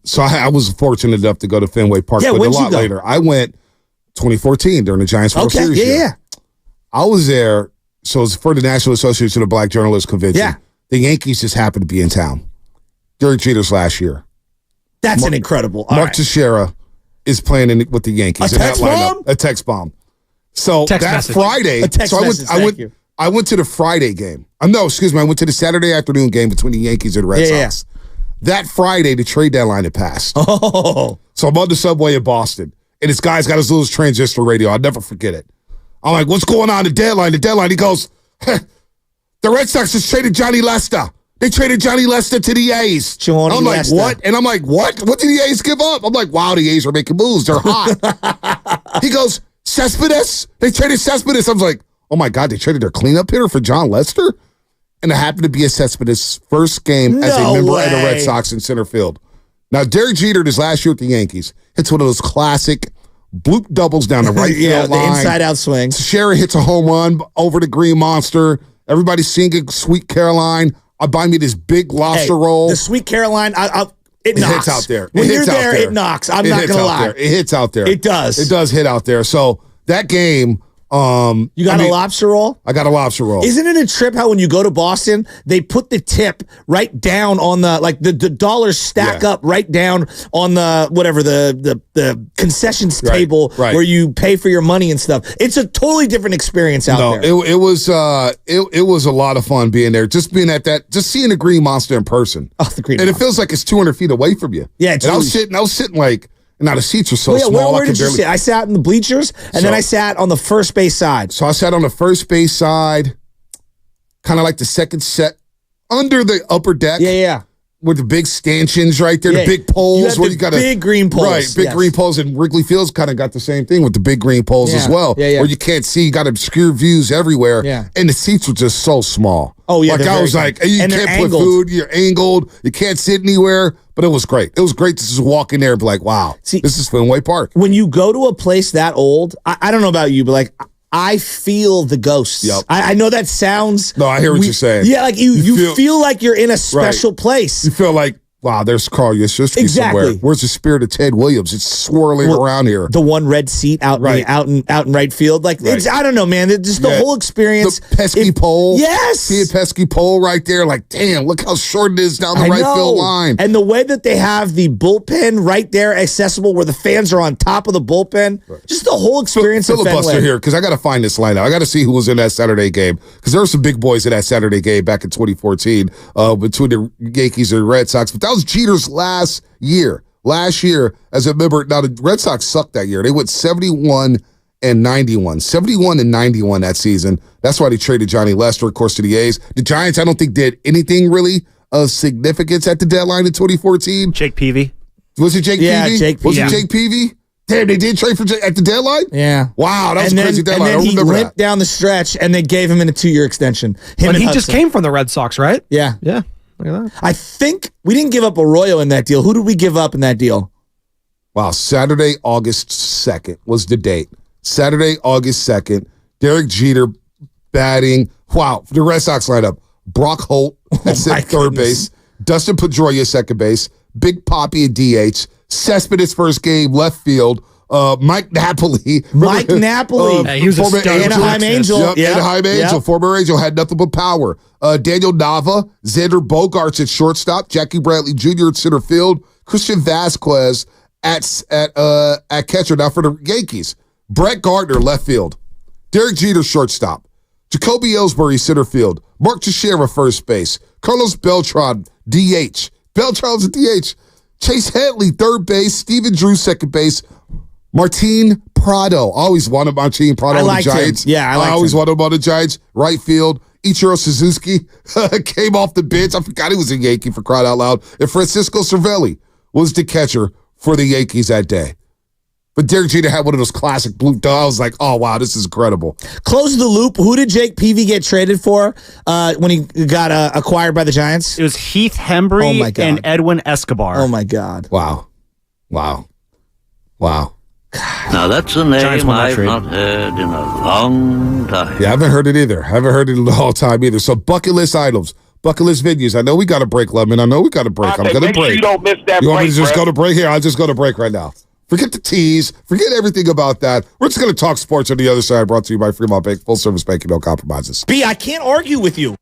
So I was fortunate enough to go to Fenway Park, but a lot later. I went 2014 during the Giants World Series year. Yeah. I was there, so it was for the National Association of Black Journalists Convention. Yeah. The Yankees just happened to be in town during Jeter's last year. That's an incredible. Mark Teixeira is playing with the Yankees. A text bomb? A text bomb. So Friday, I went to the Friday game. No, excuse me. I went to the Saturday afternoon game between the Yankees and the Red Sox. That Friday, the trade deadline had passed. Oh. So I'm on the subway in Boston, and this guy's got his little transistor radio. I'll never forget it. I'm like, what's going on? The deadline. He goes, the Red Sox just traded Johnny Lester. They traded Johnny Lester to the A's. I'm like, what? And I'm like, what? What did the A's give up? I'm like, wow, the A's are making moves. They're hot. He goes, Cespedes? They traded Cespedes. I was like, oh my God, they traded their cleanup hitter for John Lester? And it happened to be a Cespedes' first game as a member of the Red Sox in center field. Now, Derek Jeter, this last year with the Yankees, hits one of those classic bloop doubles down the right field line. The inside-out swing. Teixeira hits a home run over the Green Monster. Everybody's singing Sweet Caroline. I buy me this big lobster roll. The Sweet Caroline, it knocks. Hits out there. When you're there, it knocks. I'm not going to lie. It hits out there. It does. It does hit out there. So that game... you got a lobster roll? I got a lobster roll. Isn't it a trip how when you go to Boston, they put the tip right down on the dollars stack up right down on the concessions table where you pay for your money and stuff. It's a totally different experience out there. It was a lot of fun being there. Just being at that, just seeing the Green Monster in person. Oh, the Green Monster. And it feels like it's 200 feet away from you. Yeah, and I was sitting like. Now, the seats are so small. Where did you sit? I sat in the bleachers, and then I sat on the first base side. So I sat on the first base side, kind of like the second set, under the upper deck. Yeah. With the big stanchions right there, the big poles. You got big green poles. Right, big green poles. And Wrigley Field's kind of got the same thing with the big green poles as well. Yeah. Where you can't see, you got obscure views everywhere. Yeah. And the seats were just so small. Oh, yeah. Like I was like, you can't put food, you're angled, you can't sit anywhere. But it was great. It was great to just walk in there and be like, wow, this is Fenway Park. When you go to a place that old, I don't know about you, but like, I feel the ghosts. Yep. I know that sounds... No, I hear what you're saying. Yeah, like you feel like you're in a special place. You feel like, wow, there's Carl Yastrzemski somewhere. Where's the spirit of Ted Williams? It's swirling around here. The one red seat out in right field. Like it's, I don't know, man. It's just the whole experience. The pesky pole. Yes. See a pesky pole right there. Like, damn, look how short it is down the right field line. And the way that they have the bullpen right there accessible where the fans are on top of the bullpen. Just the whole experience of Filibuster Fenway. here, because I got to find this lineup. I got to see who was in that Saturday game. Because there were some big boys in that Saturday game back in 2014 between the Yankees and the Red Sox. But that was Jeter's last year as a member. Now the Red Sox sucked that year. They went 71 and 91 that season. That's why they traded Johnny Lester, of course, to the A's. The Giants, I don't think, did anything really of significance at the deadline in 2014. Jake Peavy. Was it Jake Peavy? Jake Peavy. Was it Jake Peavy? Damn, they did trade for at the deadline? Yeah. Wow, that was a crazy deadline. And then I he remember limped down the stretch, and they gave him a 2-year extension. But he just came from the Red Sox, right? Yeah. Yeah. Look at that. I think we didn't give up Arroyo in that deal. Who did we give up in that deal? Wow, Saturday, August 2nd was the date. Saturday, August 2nd. Derek Jeter batting. Wow, the Red Sox lineup. Brock Holt at third base. Dustin Pedroia, second base. Big Papi at DH. Cespedes first game, left field. Mike Napoli. Mike Napoli. He was a former star. Anaheim Angel. Yep, Anaheim Angel. Former Angel, had nothing but power. Daniel Nava, Xander Bogaerts at shortstop, Jackie Bradley Jr. at center field, Christian Vasquez at catcher, now for the Yankees. Brett Gardner, left field. Derek Jeter, shortstop. Jacoby Ellsbury, center field. Mark Teixeira, first base. Carlos Beltran, DH. Beltran's a DH. Chase Headley, third base. Steven Drew, second base. Martin Prado. I always wanted Martin Prado on the Giants. Him. Yeah, I always wanted him on the Giants. Right field. Ichiro Suzuki came off the bench. I forgot he was a Yankee, for crying out loud. And Francisco Cervelli was the catcher for the Yankees that day. But Derek Jeter had one of those classic blue dogs. I was like, oh, wow, this is incredible. Close the loop. Who did Jake Peavy get traded for when he got acquired by the Giants? It was Heath Hembry and Edwin Escobar. Oh, my God. Wow. Now, that's a name I've not heard in a long time. Yeah, I haven't heard it either. I haven't heard it in a long time either. So bucket list items, bucket list venues. I know we got a break, Lemon. I know we got a break. I'm going to break. Sure you don't miss that You want me break, to just Brett? go to break here? I'll just go to break right now. Forget the tease. Forget everything about that. We're just going to talk sports on the other side. Brought to you by Fremont Bank. Full service banking, no compromises. B, I can't argue with you.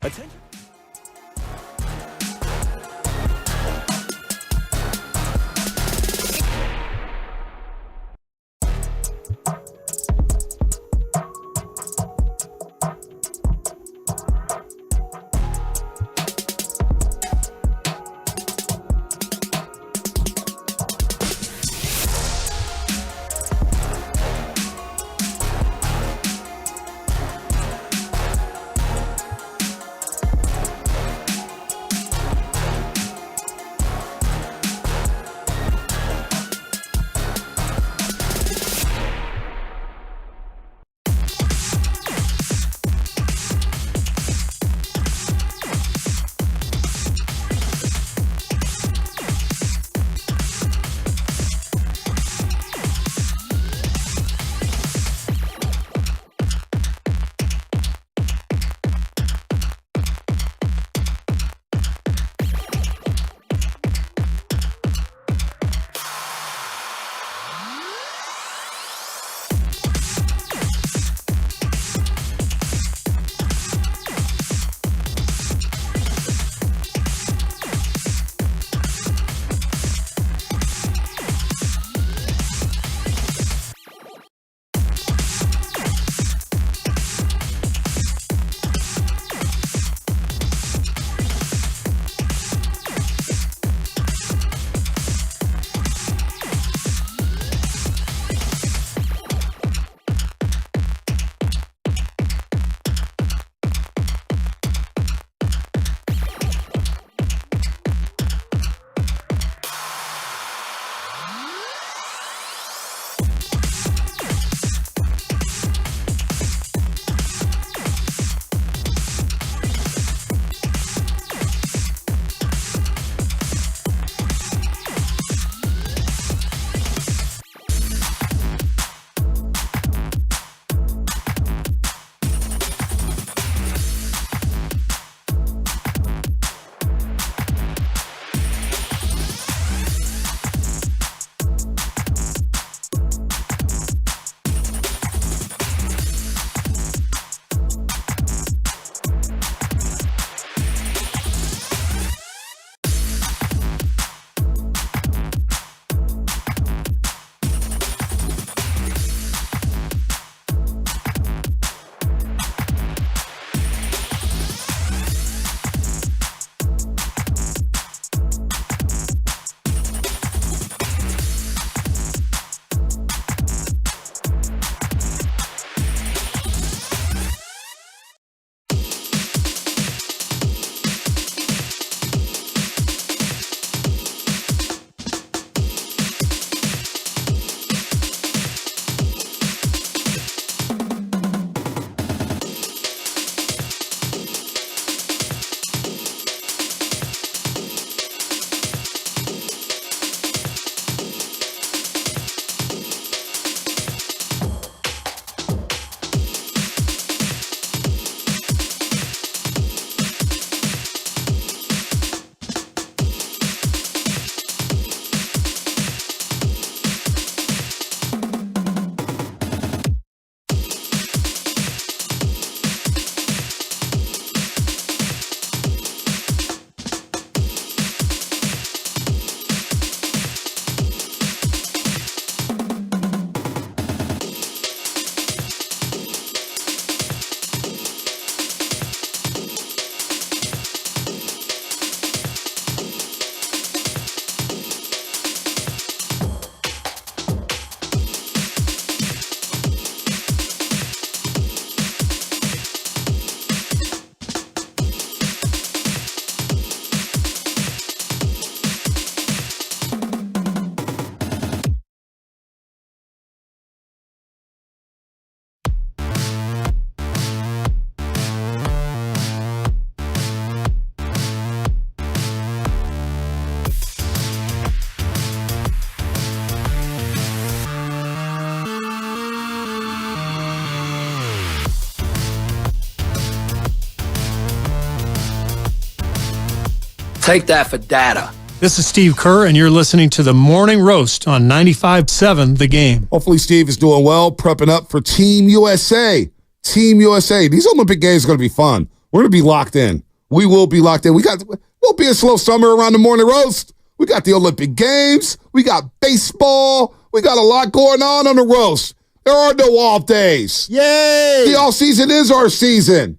Take that for data. This is Steve Kerr, and you're listening to the Morning Roast on 95.7 The Game. Hopefully Steve is doing well, prepping up for Team USA. Team USA. These Olympic Games are going to be fun. We're going to be locked in. We will be locked in. Won't be a slow summer around the Morning Roast. We got the Olympic Games. We got baseball. We got a lot going on the roast. There are no off days. Yay! The off season is our season.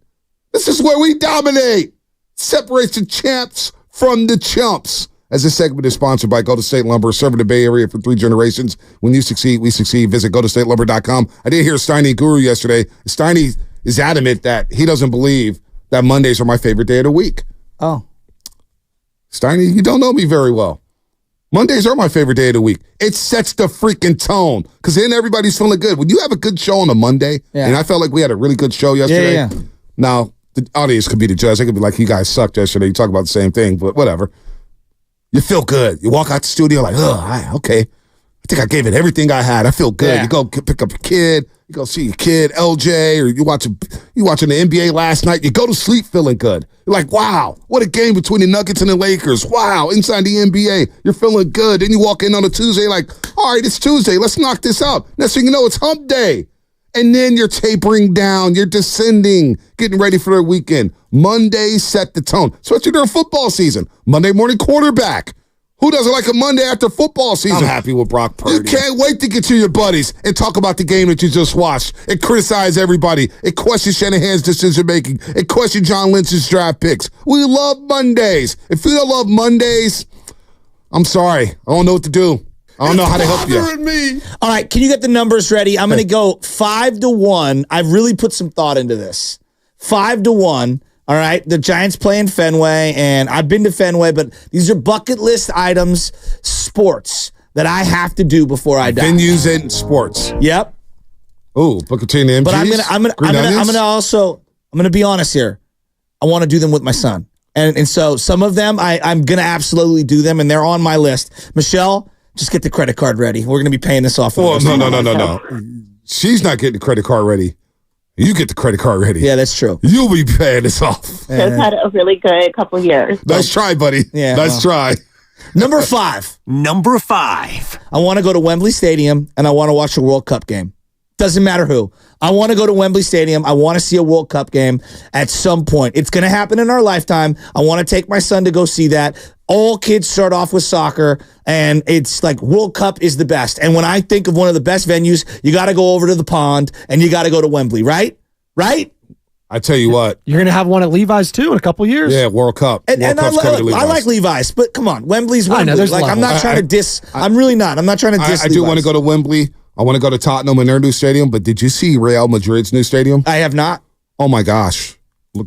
This is where we dominate. Separates the champs from the chumps. As this segment is sponsored by Golden State Lumber, serving the Bay Area for 3 generations. When you succeed, we succeed. Visit GoldenStateLumber.com. I did hear Steiny Guru yesterday. Steiny is adamant that he doesn't believe that Mondays are my favorite day of the week. Oh. Steiny, you don't know me very well. Mondays are my favorite day of the week. It sets the freaking tone because then everybody's feeling good. When you have a good show on a Monday, and I felt like we had a really good show yesterday. Now, the audience could be the judge. They could be like, you guys sucked yesterday. You talk about the same thing, but whatever. You feel good. You walk out the studio like, okay. I think I gave it everything I had. I feel good. You go pick up your kid. You go see your kid, LJ, or you watching the NBA last night. You go to sleep feeling good. You're like, wow, what a game between the Nuggets and the Lakers. Wow, inside the NBA, you're feeling good. Then you walk in on a Tuesday like, all right, it's Tuesday. Let's knock this out. Next thing you know, it's hump day. And then you're tapering down. You're descending, getting ready for the weekend. Monday set the tone, especially during football season. Monday morning quarterback. Who doesn't like a Monday after football season? I'm happy with Brock Purdy. You can't wait to get to your buddies and talk about the game that you just watched and criticize everybody. It questions Shanahan's decision-making. It questions John Lynch's draft picks. We love Mondays. If you don't love Mondays, I'm sorry. I don't know what to do. I don't know how to help you. Me. All right, can you get the numbers ready? I'm going to go 5-1. I've really put some thought into this. 5-1. All right, the Giants play in Fenway, and I've been to Fenway, but these are bucket list items, sports that I have to do before I die. Venues and sports. Yep. Ooh, Booker T and the MGs. But I'm gonna be honest here. I want to do them with my son, and so some of them I'm gonna absolutely do them, and they're on my list. Michelle, just get the credit card ready. We're gonna be paying this off. Well, no. She's not getting the credit card ready. You get the credit card ready. Yeah, that's true. You'll be paying this off. They've had a really good couple years. Nice try, buddy. Yeah, nice try. Number 5. Number 5. I want to go to Wembley Stadium, and I want to watch a World Cup game. Doesn't matter who. I want to go to Wembley Stadium. I want to see a World Cup game at some point. It's going to happen in our lifetime. I want to take my son to go see that. All kids start off with soccer, and it's like World Cup is the best. And when I think of one of the best venues, you got to go over to the pond, and you got to go to Wembley, right? Right? I tell you what. You're going to have one at Levi's, too, in a couple years. Yeah, World Cup. And I like Levi's, but come on. Wembley's Wembley. I know, like, I'm not trying to diss. I'm really not. I'm not trying to diss I do want to go to Wembley. I want to go to Tottenham and their new stadium, but did you see Real Madrid's new stadium? I have not. Oh, my gosh.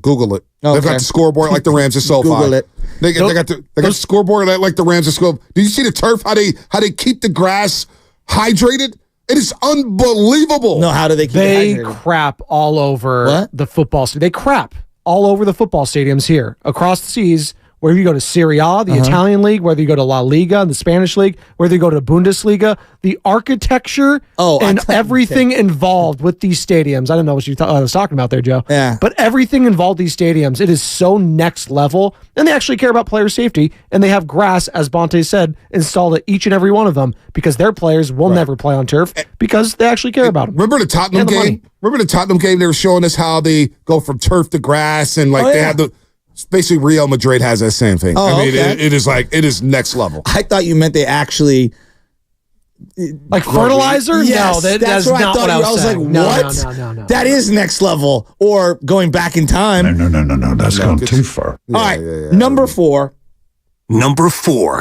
Google it. Okay. They've got the scoreboard like the Rams at SoFi. Google it. They got the scoreboard like the Rams at SoFi. Did you see the turf, how they keep the grass hydrated? It is unbelievable. No, how do they keep They it hydrated? crap all over the football stadium. They crap all over the football stadiums here. Across the seas, whether you go to Serie A, the Italian league, whether you go to La Liga, the Spanish league, whether you go to Bundesliga, the architecture and everything involved with these stadiums. I don't know what you I was talking about there, Joe. Yeah. But everything involved these stadiums, it is so next level. And they actually care about player safety. And they have grass, as Bonte said, installed at each and every one of them because their players will never play on turf because they actually care about them. Remember the Tottenham game? Remember the Tottenham game? They were showing us how they go from turf to grass and they have the... Basically, Real Madrid has that same thing. Oh, I mean, okay. it is next level. I thought you meant they actually... Like fertilizer? Yes, no, that's what I thought. I was like, what? No. That is next level. Or going back in time. No. That's gone too far. All right, number 4. Number 4.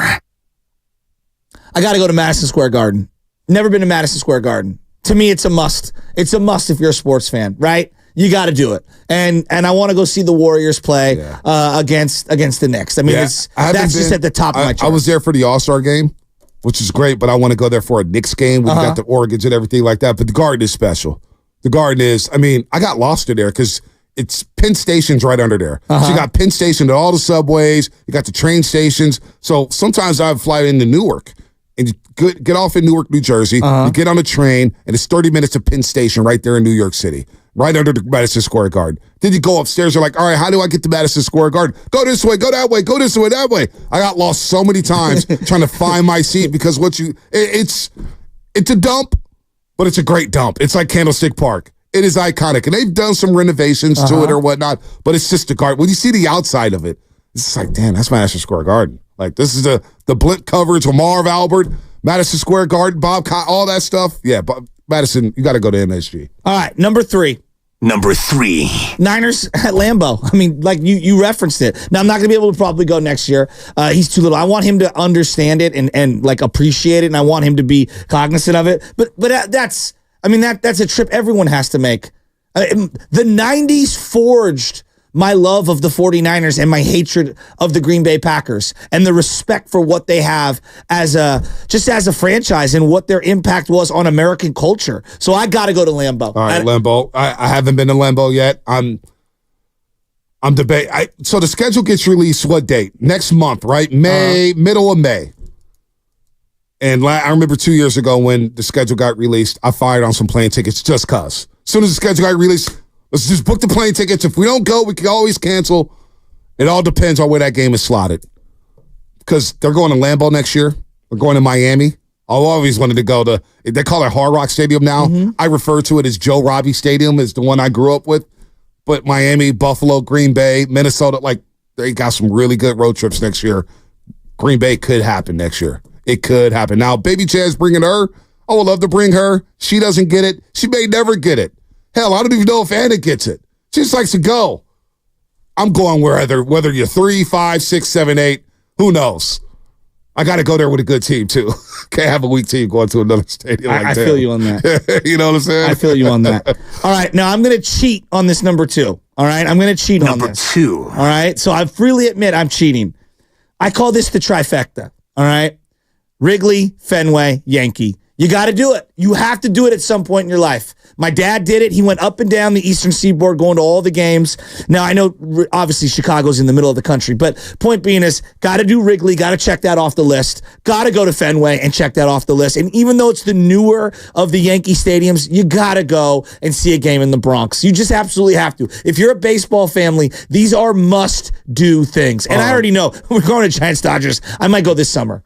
I got to go to Madison Square Garden. Never been to Madison Square Garden. To me, it's a must. It's a must if you're a sports fan, right? You got to do it, and I want to go see the Warriors play against the Knicks. I mean, that's just at the top of my chart. I was there for the All-Star game, which is great, but I want to go there for a Knicks game. We got the Oregons and everything like that. But the Garden is special. The Garden is. I mean, I got lost in there because it's Penn Station's right under there. So you got Penn Station and all the subways. You got the train stations. So sometimes I would fly into Newark. And you get off in Newark, New Jersey. You get on a train, and it's 30 minutes to Penn Station right there in New York City. right under the Madison Square Garden. Then you go upstairs, you're like, all right, how do I get to Madison Square Garden? Go this way, go that way, go this way, that way. I got lost so many times trying to find my seat because it's a dump, but it's a great dump. It's like Candlestick Park. It is iconic, and they've done some renovations to it or whatnot, but it's just a garden. When you see the outside of it, it's just like, damn, that's Madison Square Garden. Like, this is the Blint coverage with Marv Albert, Madison Square Garden, Bob, all that stuff. Yeah, but Madison, you got to go to MSG. All right, number 3. Number 3. Niners at Lambeau. I mean, like you referenced it. Now, I'm not going to be able to probably go next year. He's too little. I want him to understand it and like appreciate it, and I want him to be cognizant of it. But that's a trip everyone has to make. The 90s forged my love of the 49ers and my hatred of the Green Bay Packers and the respect for what they have as a franchise and what their impact was on American culture. So I got to go to Lambeau. All right, Lambeau. I haven't been to Lambeau yet. I'm debating. So the schedule gets released what date? Next month, right? Middle of May. And I remember 2 years ago when the schedule got released, I fired on some plane tickets just because. As soon as the schedule got released, let's just book the plane tickets. If we don't go, we can always cancel. It all depends on where that game is slotted. Because they're going to Lambeau next year. They're going to Miami. I always wanted to go to, they call it Hard Rock Stadium now. Mm-hmm. I refer to it as Joe Robbie Stadium, is the one I grew up with. But Miami, Buffalo, Green Bay, Minnesota, like, they got some really good road trips next year. Green Bay could happen next year. It could happen. Now, Baby Chad's bringing her. I would love to bring her. She doesn't get it. She may never get it. Hell, I don't even know if Anna gets it. She just likes to go. I'm going whether you're 3, 5, 6, 7, 8, who knows? I got to go there with a good team, too. Can't have a weak team going to another stadium like that. I feel you on that. You know what I'm saying? I feel you on that. All right, now I'm going to cheat on this number 2. All right, I'm going to cheat on this. Number 2. All right, so I freely admit I'm cheating. I call this the trifecta. All right? Wrigley, Fenway, Yankee. You got to do it. You have to do it at some point in your life. My dad did it. He went up and down the Eastern Seaboard going to all the games. Now, I know, obviously, Chicago's in the middle of the country, but point being is, got to do Wrigley, got to check that off the list. Got to go to Fenway and check that off the list. And even though it's the newer of the Yankee stadiums, you got to go and see a game in the Bronx. You just absolutely have to. If you're a baseball family, these are must-do things. And I already know, we're going to Giants Dodgers. I might go this summer.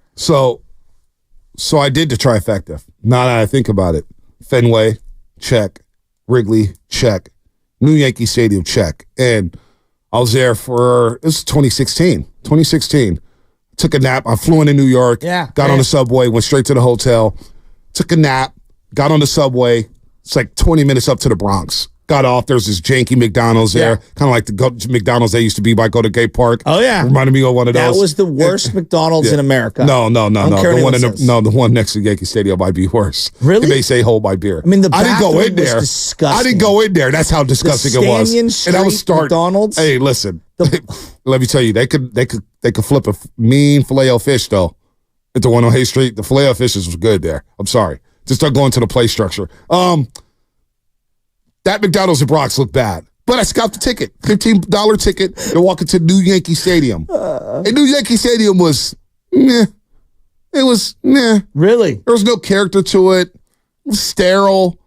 So I did the trifecta. Now that I think about it, Fenway, check. Wrigley, check. New Yankee Stadium, check. And I was there it was 2016. 2016. Took a nap. I flew into New York. Got on the subway, went straight to the hotel. Took a nap, got on the subway. It's like 20 minutes up to the Bronx. Got off. There's this janky McDonald's there. Kind of like the McDonald's they used to be by Go to Gay Park. Oh, yeah. Reminded me of one of those. That was the worst McDonald's in America. No. The one next to Yankee Stadium might be worse. Really? They say hold my beer. I mean, I didn't go in there. Disgusting. I didn't go in there. That's how disgusting it was. And I was starting McDonald's. Hey, listen. Let me tell you, they could flip a mean Filet-O-Fish though. At the one on Hay Street, the Filet-O-Fishes was good there. I'm sorry. Just start going to the play structure. That McDonald's in Bronx looked bad. But I scalped the ticket. $15 ticket to walk into New Yankee Stadium. And New Yankee Stadium was meh. It was meh. Really? There was no character to it. It was sterile.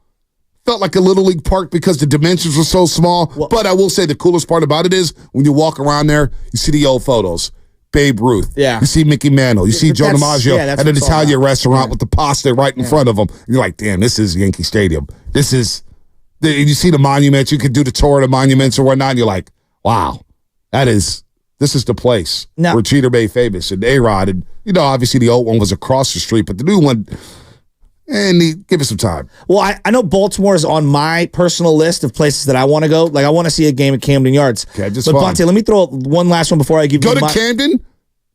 Felt like a Little League park because the dimensions were so small. Well, but I will say the coolest part about it is when you walk around there, you see the old photos. Babe Ruth. Yeah. You see Mickey Mantle. You see Joe DiMaggio at an Italian restaurant with the pasta right in front of them. You're like, damn, this is Yankee Stadium. You see the monuments. You could do the tour of the monuments or whatnot. And you're like, wow, this is the place where Cheater made famous. And A-Rod, and obviously the old one was across the street, but the new one, give it some time. Well, I know Baltimore is on my personal list of places that I want to go. Like, I want to see a game at Camden Yards. Okay, just but Bonte, let me throw one last one before I give you Go to Camden?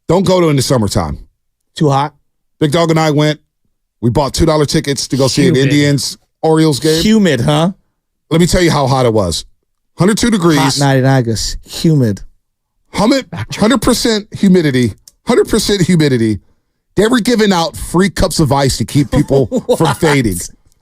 Don't go to in the summertime. Too hot? Big Dog and I went. We bought $2 tickets to go see an Indians-Orioles game. Humid, huh? Let me tell you how hot it was. 102 degrees. Hot night in August. Humid. 100% humidity. 100% humidity. They were giving out free cups of ice to keep people from fading.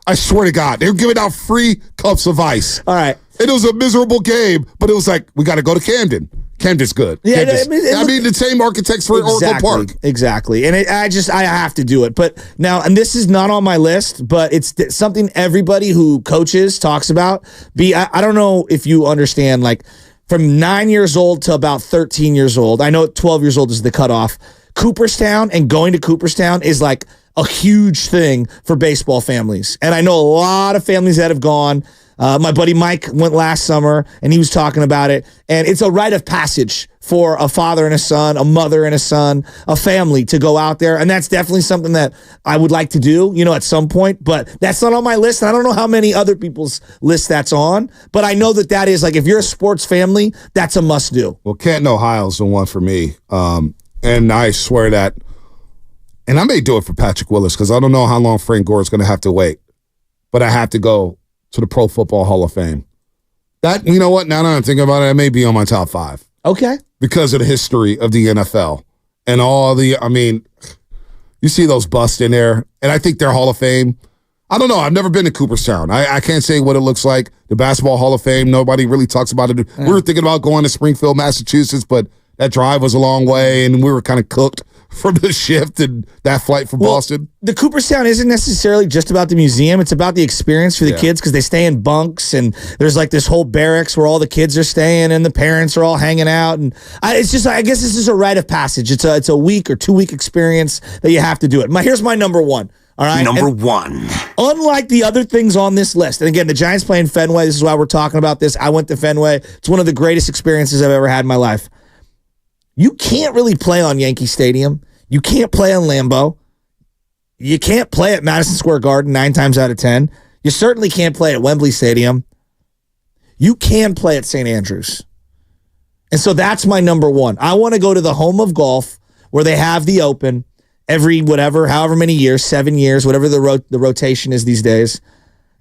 I swear to God. They were giving out free cups of ice. All right. It was a miserable game, but it was like, we got to go to Camden. Camden's good. Yeah, I mean, the same architects for Oracle Park. Exactly. And I have to do it. But now, and this is not on my list, but it's something everybody who coaches talks about. I don't know if you understand, like from 9 years old to about 13 years old, I know 12 years old is the cutoff. Cooperstown and going to Cooperstown is like a huge thing for baseball families. And I know a lot of families that have gone. My buddy Mike went last summer, and he was talking about it. And it's a rite of passage for a father and a son, a mother and a son, a family to go out there. And that's definitely something that I would like to do, at some point. But that's not on my list. And I don't know how many other people's list that's on. But I know that is, like, if you're a sports family, that's a must do. Well, Canton, Ohio is the one for me. And I swear that, and I may do it for Patrick Willis because I don't know how long Frank Gore is going to have to wait. But I have to go to the Pro Football Hall of Fame. That, you know what? Now that I'm thinking about it, it may be on my top 5. Okay. Because of the history of the NFL and you see those busts in there, and I think they're Hall of Fame. I don't know. I've never been to Cooperstown. I can't say what it looks like. The Basketball Hall of Fame, nobody really talks about it. We were thinking about going to Springfield, Massachusetts, but that drive was a long way, and we were kind of cooked from the shift and that flight from Boston. The Cooperstown isn't necessarily just about the museum. It's about the experience for the kids because they stay in bunks, and there's like this whole barracks where all the kids are staying and the parents are all hanging out. And I guess this is a rite of passage. It's a week or 2 week experience that you have to do it. Here's my number one. All right. Number one. Unlike the other things on this list, and again, the Giants play in Fenway. This is why we're talking about this. I went to Fenway. It's one of the greatest experiences I've ever had in my life. You can't really play on Yankee Stadium. You can't play on Lambeau. You can't play at Madison Square Garden 9 times out of 10. You certainly can't play at Wembley Stadium. You can play at St. Andrews. And so that's my number one. I want to go to the home of golf where they have the Open every however many years, 7 years, whatever the rotation is these days.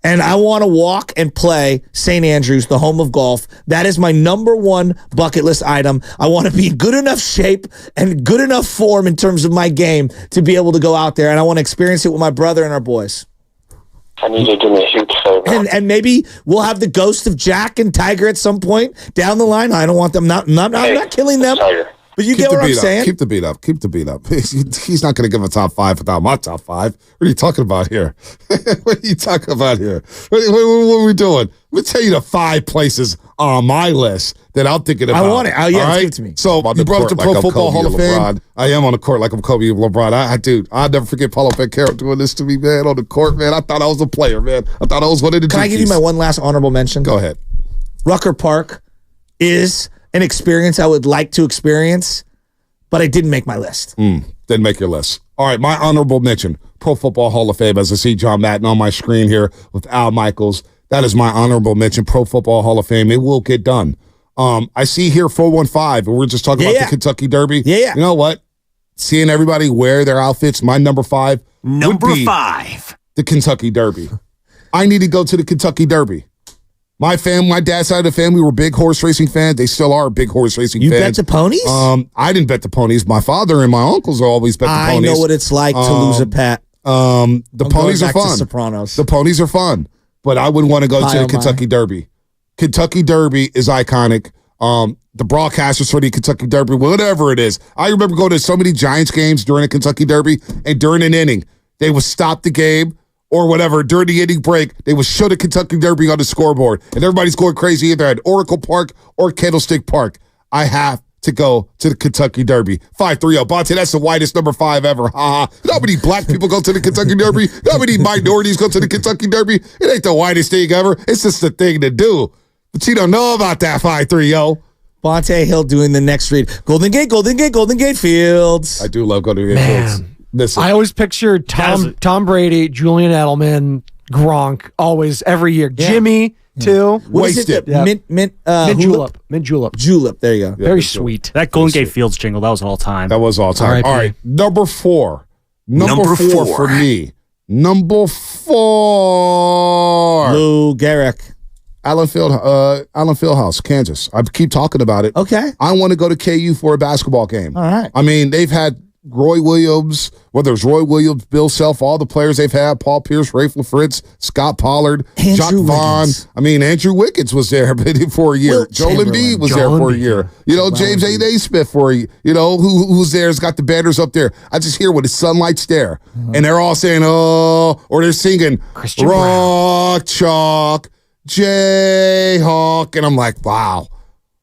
And I want to walk and play St. Andrews, the home of golf. That is my number one bucket list item. I want to be in good enough shape and good enough form in terms of my game to be able to go out there, and I want to experience it with my brother and our boys. I need you to do me a huge favor. And maybe we'll have the ghost of Jack and Tiger at some point down the line. I don't want them. I'm not killing them. Tiger. But you get what I'm saying? Keep the beat up. Keep the beat up. He's not going to give a top 5 without my top 5. What are you talking about here? What are you talking about here? What are we doing? Let me tell you the 5 places on my list that I'm thinking about. I want it. Oh, yeah, give it to me. So you brought up the Pro Football Hall of Fame. I am on the court like I'm Kobe LeBron. I'll never forget Paulo Banchero doing this to me, man, on the court, man. I thought I was a player, man. I thought I was one of the Can I give you my one last honorable mention? Go ahead. Rucker Park is an experience I would like to experience, but I didn't make my list. Didn't make your list. All right, my honorable mention, Pro Football Hall of Fame, as I see John Madden on my screen here with Al Michaels. That is my honorable mention, Pro Football Hall of Fame. It will get done. I see here 415, and we're just talking about the Kentucky Derby. Yeah. You know what? Seeing everybody wear their outfits, my number 5 would be the Kentucky Derby. I need to go to the Kentucky Derby. My dad's side of the family were big horse racing fans. They still are big horse racing fans. You bet the ponies? I didn't bet the ponies. My father and my uncles always bet the ponies. I know what it's like to lose a pet. The ponies are fun. Sopranos. The ponies are fun, but I wouldn't want to go to the Kentucky Derby. Kentucky Derby is iconic. The broadcasters for the Kentucky Derby, whatever it is. I remember going to so many Giants games during the Kentucky Derby, and during an inning, they would stop the game or whatever. During the inning break, they would show the Kentucky Derby on the scoreboard, and everybody's going crazy either at Oracle Park or Candlestick Park. I have to go to the Kentucky Derby. 530. Bonte, that's the whitest number 5 ever. Ha ha. You know how many black people go to the Kentucky Derby? You know how many minorities go to the Kentucky Derby? It ain't the whitest thing ever. It's just the thing to do. But you don't know about that 530. Bonte Hill doing the next read. Golden Gate, Golden Gate, Golden Gate Fields. I do love Golden Gate Fields. Listen. I always pictured Tom Brady, Julian Edelman, Gronk, always every year. Yeah. Jimmy, too. Wasted. Mint julep. Mint julep. Julep. There you go. Very sweet. That Golden Gate Fields jingle, that was all time. That was all time. All right. Number 4. Number 4 for me. Number 4. Lou Gehrig. Allen Fieldhouse, Kansas. I keep talking about it. Okay. I want to go to KU for a basketball game. All right. I mean, they've had Roy Williams, whether it's Roy Williams, Bill Self, all the players they've had, Paul Pierce, Rafe LaFritz, Scott Pollard, Jock Vaughn. I mean, Andrew Wiggins was there for a year. Joel Embiid was there for a year. You know, James A. Naismith for a year. You know, who's there has got the banners up there. I just hear when the sunlight's there. And they're all saying, oh, or they're singing, Christian Rock, Chalk, Jayhawk. And I'm like, wow.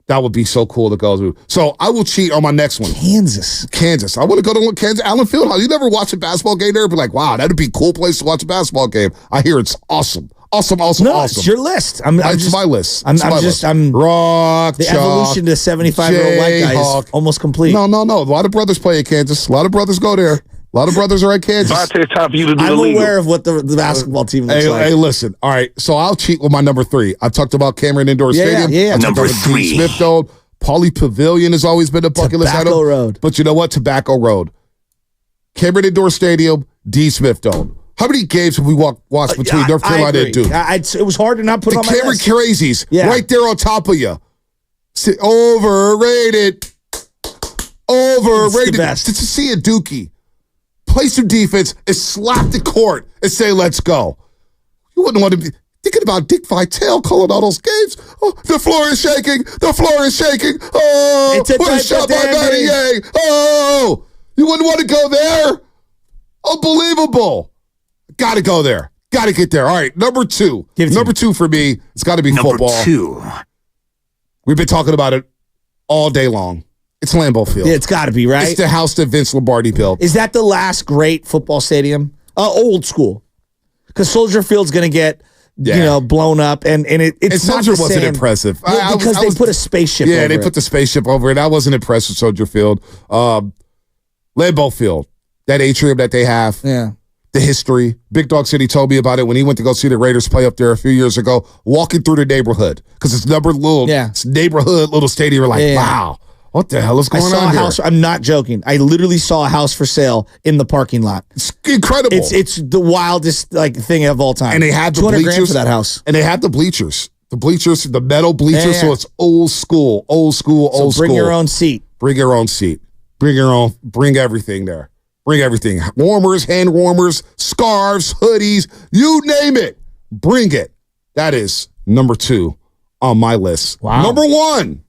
That would be so cool to go through. So I will cheat on my next one. Kansas. I want to go to Kansas. Allen Fieldhouse. You never watch a basketball game there? Be like, wow, that'd be a cool place to watch a basketball game. I hear it's awesome. Awesome. It's your list. It's my list. I'm Rock, the Chalk, evolution to 75-year-old white guy is almost complete. No. A lot of brothers play at Kansas. A lot of brothers go there. A lot of brothers are at Kansas. It's time for you to do I'm aware of what the basketball team looks like. Hey, listen. All right. So I'll cheat with my number 3. I talked about Cameron Indoor Stadium. Yeah. Number 3. Smith Dome. Pauley Pavilion has always been a bucket list item. Tobacco Road. But you know what? Tobacco Road. Cameron Indoor Stadium, D. Smith Dome. How many games have we watched between North Carolina and Duke? It was hard to not put on my Cameron list. Crazies, right there on top of you. Overrated. It's the best. To see a Dookie play some defense and slap the court and say, let's go. You wouldn't want to be thinking about Dick Vitale calling all those games. Oh, the floor is shaking. Oh, it's a what a shot by Matty Ye. Oh, you wouldn't want to go there? Unbelievable. Got to go there. Got to get there. All right, number 2. Number 2 for me, it's got to be football. Number 2. We've been talking about it all day long. It's Lambeau Field. Yeah, it's got to be, right? It's the house that Vince Lombardi built. Is that the last great football stadium? Old school. Because Soldier Field's going to get blown up, and it's not Soldier the wasn't same. impressive. Yeah, because they put a spaceship over it. Yeah, they put the spaceship over it. I wasn't impressed with Soldier Field. Lambeau Field, that atrium that they have. Yeah. The history. Big Dog City told me about it when he went to go see the Raiders play up there a few years ago, walking through the neighborhood. Because it's neighborhood little stadium. You're like, wow, what the hell is going on here? I'm not joking. I literally saw a house for sale in the parking lot. It's incredible. It's the wildest thing of all time. And they had the $200,000 bleachers for that house. And they had the bleachers. The metal bleachers, so it's old school. Bring your own seat. Bring everything there. Bring everything. Warmers, hand warmers, scarves, hoodies, you name it. Bring it. That is number 2 on my list. Wow. Number 1.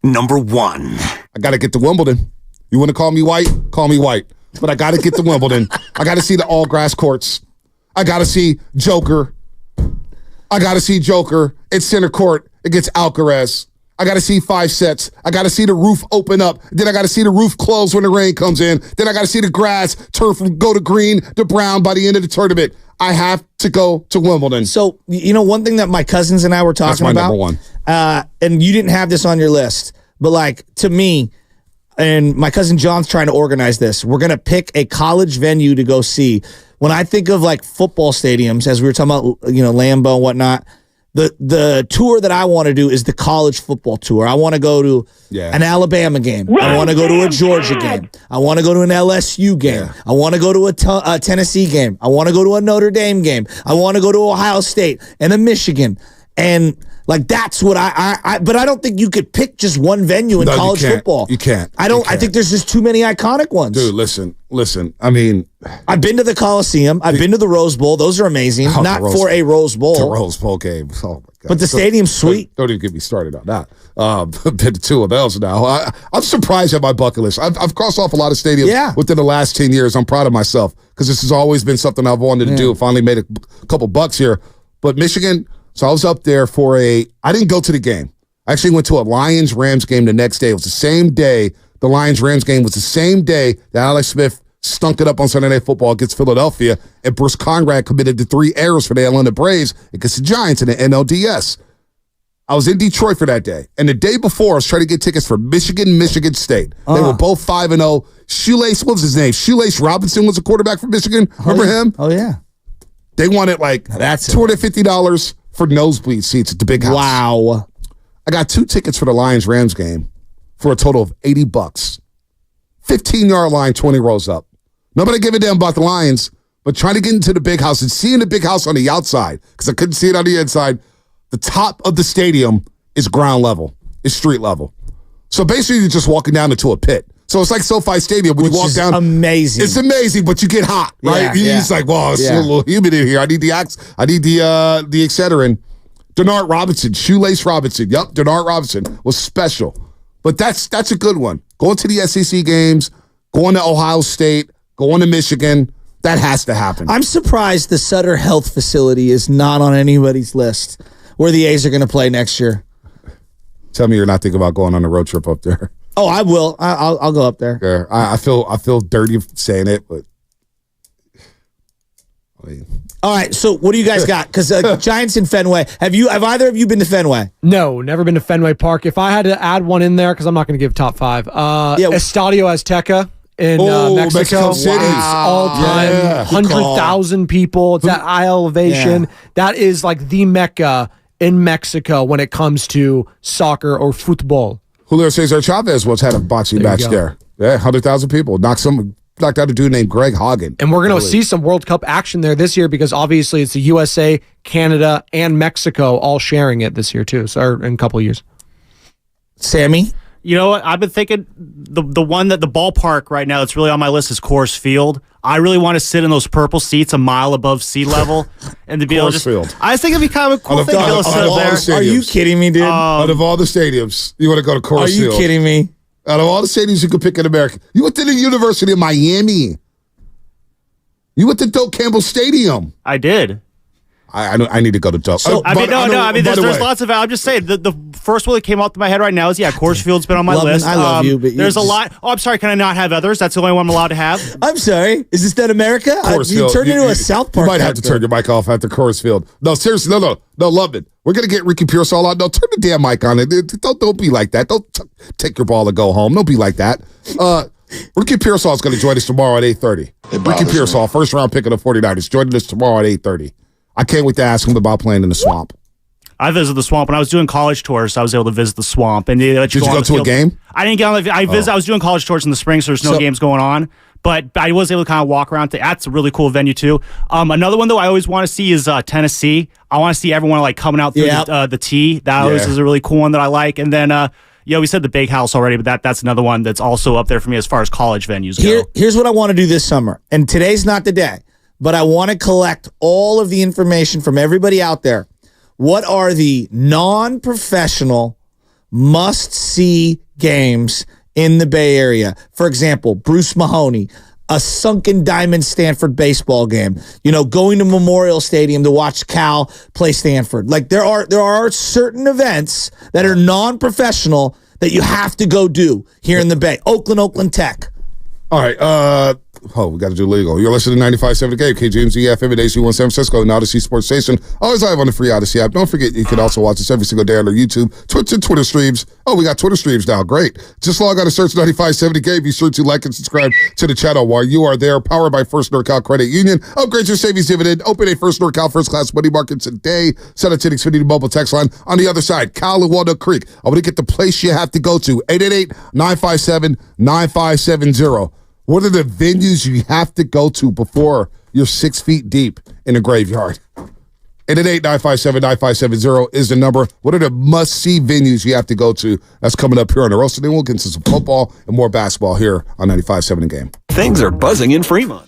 I got to get to Wimbledon. You want to call me white? Call me white. But I got to get to Wimbledon. I got to see the all grass courts. I got to see Joker. At center court against Alcaraz. I got to see 5 sets. I got to see the roof open up. Then I got to see the roof close when the rain comes in. Then I got to see the grass turn from go to green to brown by the end of the tournament. I have to go to Wimbledon. So, one thing that my cousins and I were talking about. That's my number 1. And you didn't have this on your list, but to me, and my cousin John's trying to organize this. We're going to pick a college venue to go see. When I think of football stadiums, as we were talking about, Lambeau and whatnot, the tour that I want to do is the college football tour. I want to go to an Alabama game. I want to go to a Georgia game. I want to go to an LSU game. Yeah. I want to go to a Tennessee game. I want to go to a Notre Dame game. I want to go to Ohio State and a Michigan. And that's what but I don't think you could pick just one venue in college football. You can't. I think there's just too many iconic ones. Dude, listen. I mean, I've been to the Coliseum. I've been to the Rose Bowl. Those are amazing. Not for a Rose Bowl. The Rose Bowl game. Oh my God. But the stadium's sweet. Don't even get me started on that. I've been to 2 of those now. I'm surprised at my bucket list. I've crossed off a lot of stadiums within the last 10 years. I'm proud of myself because this has always been something I've wanted to do. Finally made a couple bucks here. But Michigan, so I was up there I didn't go to the game. I actually went to a Lions-Rams game the next day. It was the same day. The Lions-Rams game was the same day that Alex Smith stunk it up on Sunday Night Football against Philadelphia, and Bruce Conrad committed the 3 errors for the Atlanta Braves against the Giants in the NLDS. I was in Detroit for that day. And the day before, I was trying to get tickets for Michigan State. They were both 5-0. Shoelace, what was his name? Shoelace Robinson was a quarterback for Michigan. Remember him? Oh, yeah. They wanted $250 for nosebleed seats at the big house. Wow. I got 2 tickets for the Lions-Rams game for a total of $80. 15-yard line, 20 rows up. Nobody gave a damn about the Lions, but trying to get into the big house and seeing the big house on the outside, because I couldn't see it on the inside, the top of the stadium is ground level, is street level. So basically, you're just walking down into a pit. So it's like SoFi Stadium when you walk down. Amazing. It's amazing, but you get hot, right? It's like, well, it's a little humid in here. I need the Excedrin. Denard Robinson, Shoelace Robinson. Yep, Denard Robinson was special. But that's a good one. Going to the SEC games, going to Ohio State, going to Michigan. That has to happen. I'm surprised the Sutter Health Facility is not on anybody's list where the A's are going to play next year. Tell me you're not thinking about going on a road trip up there. Oh, I will. I'll go up there. Yeah, I feel dirty saying it, but all right. So what do you guys got? Because Giants in Fenway. Have either of you been to Fenway? No, never been to Fenway Park. If I had to add one in there, because I'm not going to give top 5. Estadio Azteca in Mexico City. All time, 100,000 people. It's at eye elevation. Yeah. That is like the Mecca in Mexico when it comes to soccer or football. Julio Cesar Chavez once had a boxing match there. Yeah, 100,000 people. Knocked out a dude named Greg Hagen. And we're going to see some World Cup action there this year because obviously it's the USA, Canada, and Mexico all sharing it this year too. So in a couple of years. Sammy? You know what? I've been thinking the one that the ballpark right now that's really on my list is Coors Field. I really want to sit in those purple seats a mile above sea level and to be able to just. I think it'd be kind of a cool thing to be able to sit up there. Are you kidding me, dude? Out of all the stadiums, you want to go to Coors Field? Are you kidding me? Out of all the stadiums you could pick in America, you went to the University of Miami. You went to Doak Campbell Stadium. I did. I need to go to Doak. So, there's lots of. I'm just saying the first one that came up to my head right now is Coors Field's been on my list. I love you, but there's a lot. Oh, I'm sorry. Can I not have others? That's the only one I'm allowed to have. I'm sorry. Is this that America? You turned into a South Park. You might have to turn your mic off after Coors Field. No, seriously, no, love it. We're gonna get Ricky Pearsall out. No, turn the damn mic on. Don't be like that. Don't take your ball and go home. Don't be like that. Ricky Pearsall is going to join us tomorrow at 8:30. Ricky Pearsall, first round pick of the 49ers, joining us tomorrow at 8:30. I can't wait to ask him about playing in the swamp. I visited the swamp when I was doing college tours. I was able to visit the swamp. And did you go to a game? I didn't get on the. I was doing college tours in the spring, so there's no games going on. But I was able to kind of walk around. That's a really cool venue too. Another one though I always want to see is Tennessee. I want to see everyone like coming out through the tee. That always is a really cool one that I like. And then we said the Big House already, but that's another one that's also up there for me as far as college venues go. Here's what I want to do this summer, and today's not the day. But I want to collect all of the information from everybody out there. What are the non-professional must-see games in the Bay Area? For example, Bruce Mahoney, a Sunken Diamond Stanford baseball game. Going to Memorial Stadium to watch Cal play Stanford. Like there are certain events that are non-professional that you have to go do here in the Bay. Oakland Tech. All right, we got to do legal. You're listening to 95.7 The Game, KGMZ FM at AC1 San Francisco, and Odyssey Sports Station. Always live on the free Odyssey app. Don't forget, you can also watch us every single day on our YouTube, Twitch, and Twitter streams. Oh, we got Twitter streams now. Great. Just log on to search 95.7 The Game. Be sure to like and subscribe to the channel while you are there. Powered by First NorCal Credit Union. Upgrade your savings dividend. Open a First NorCal First Class Money Market today. Send it to the Xfinity mobile text line. On the other side, Cal and Walnut Creek. I want to get the place you have to go to. 888-957-9570. What are the venues you have to go to before you're 6 feet deep in a graveyard? 888-957-9570 is the number. What are the must-see venues you have to go to? That's coming up here on the roast. And then we'll get into some football and more basketball here on 95.7 The Game. Things are buzzing in Fremont.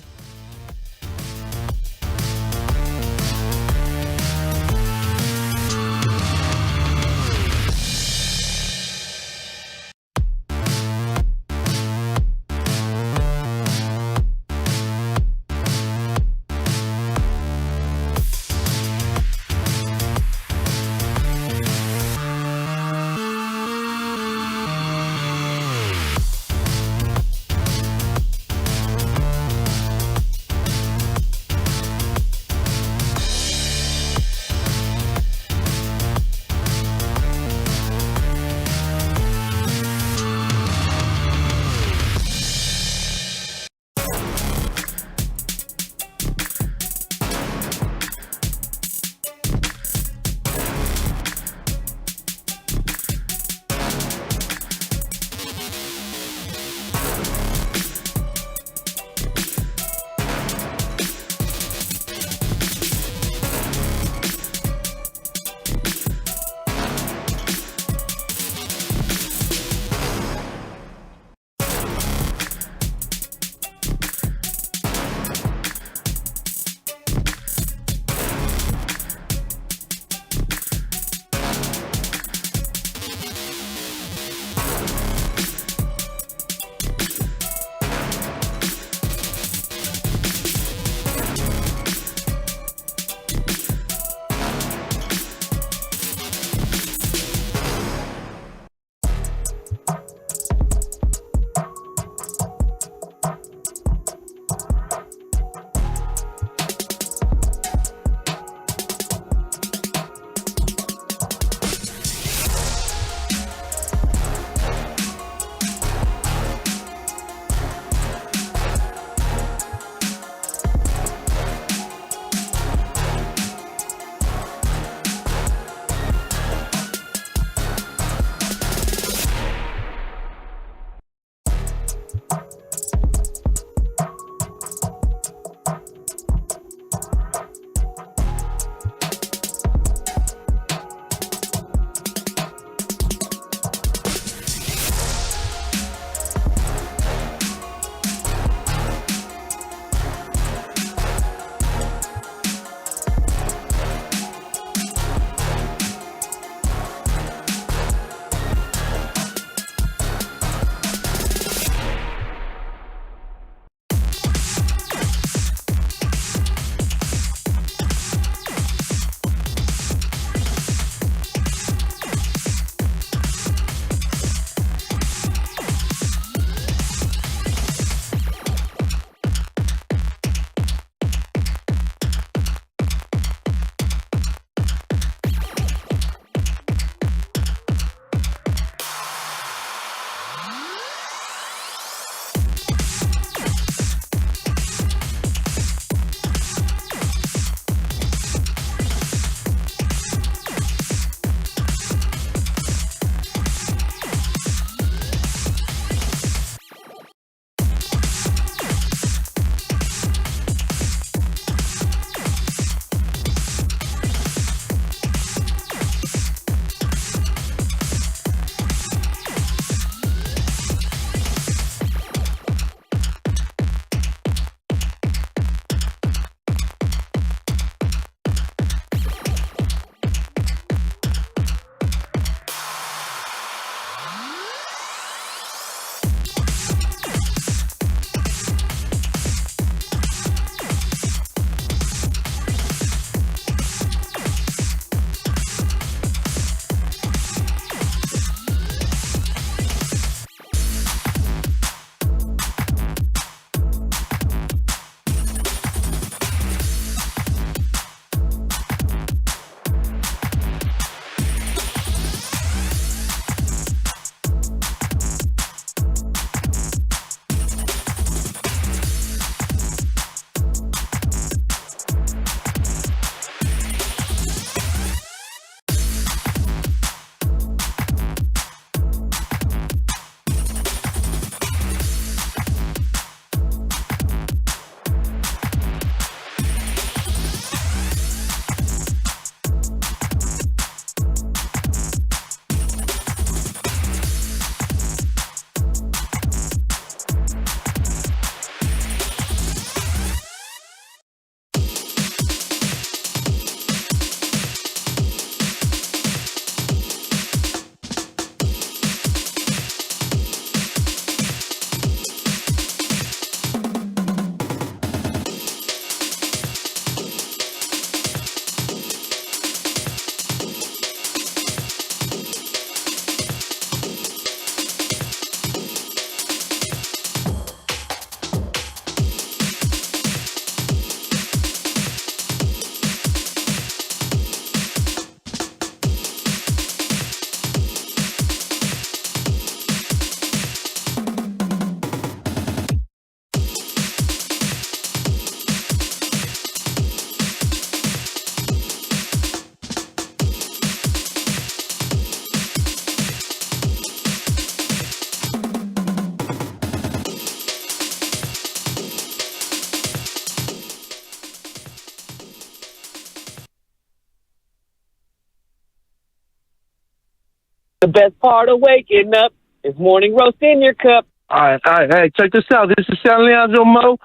The best part of waking up is morning roast in your cup. All right. Hey, check this out. This is San Leandro Mo,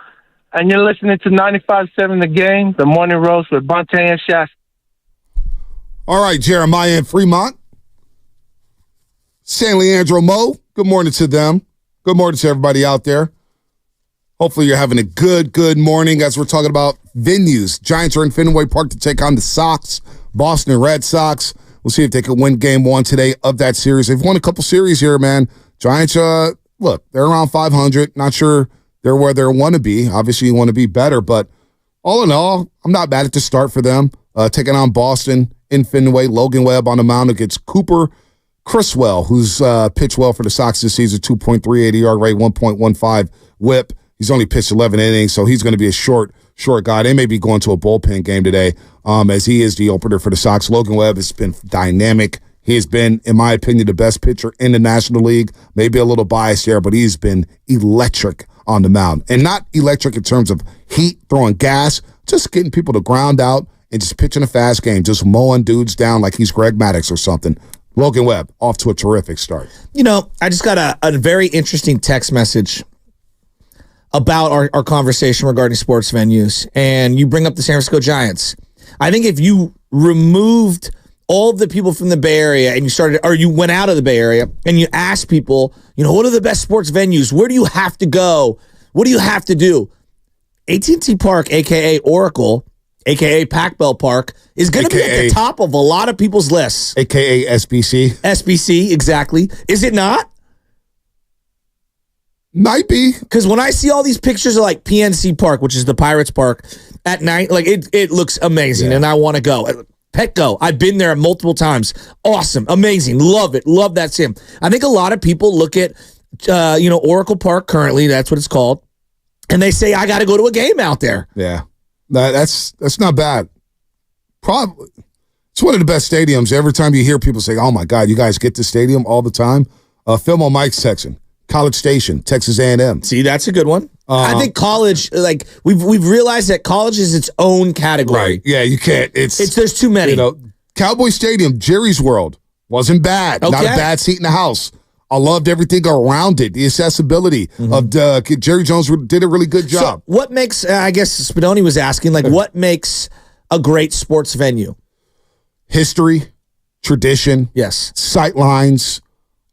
and you're listening to 95.7 The Game, the morning roast with Bonte and Shasta. All right, Jeremiah and Fremont. San Leandro Mo, good morning to them. Good morning to everybody out there. Hopefully you're having a good morning as we're talking about venues. Giants are in Fenway Park to take on the Sox, Boston Red Sox. We'll see if they can win game one today of that series. They've won a couple series here, man. Giants, look, they're around 500. Not sure they're where they want to be. Obviously, you want to be better, but all in all, I'm not mad at the start for them. Taking on Boston in Fenway. Logan Webb on the mound against Cooper Criswell, who's pitched well for the Sox this season, 2.38 ERA rate, 1.15 whip. He's only pitched 11 innings, so he's going to be a short guy. They may be going to a bullpen game today, as he is the opener for the Sox. Logan Webb has been dynamic. He has been, in my opinion, the best pitcher in the National League. Maybe a little biased there, but he's been electric on the mound. And not electric in terms of heat, throwing gas, just getting people to ground out and just pitching a fast game, just mowing dudes down like he's Greg Maddux or something. Logan Webb, off to a terrific start. You know, I just got a very interesting text message about our conversation regarding sports venues, and you bring up the San Francisco Giants. I think if you removed all of the people from the Bay Area and you went out of the Bay Area and you asked people, what are the best sports venues? Where do you have to go? What do you have to do? AT&T Park, a.k.a. Oracle, a.k.a. Pac Bell Park, is going to be at the top of a lot of people's lists. A.k.a. SBC. SBC, exactly. Is it not? Might be. Because when I see all these pictures of like PNC Park, which is the Pirates Park, at night, like it looks amazing, and I want to go. Petco, I've been there multiple times. Awesome, amazing, love it, love that sim. I think a lot of people look at, Oracle Park currently, that's what it's called, and they say, I got to go to a game out there. Yeah, that's not bad. Probably. It's one of the best stadiums. Every time you hear people say, oh my God, you guys get this stadium all the time. Film on Mike's section. College Station, Texas A&M. See, that's a good one. I think college, like we've realized that college is its own category. Right? Yeah, you can't. It's there's too many. Cowboy Stadium, Jerry's World wasn't bad. Okay. Not a bad seat in the house. I loved everything around it. The accessibility of Jerry Jones did a really good job. So what makes? I guess Spadoni was asking, like, what makes a great sports venue? History, tradition, yes, sight lines,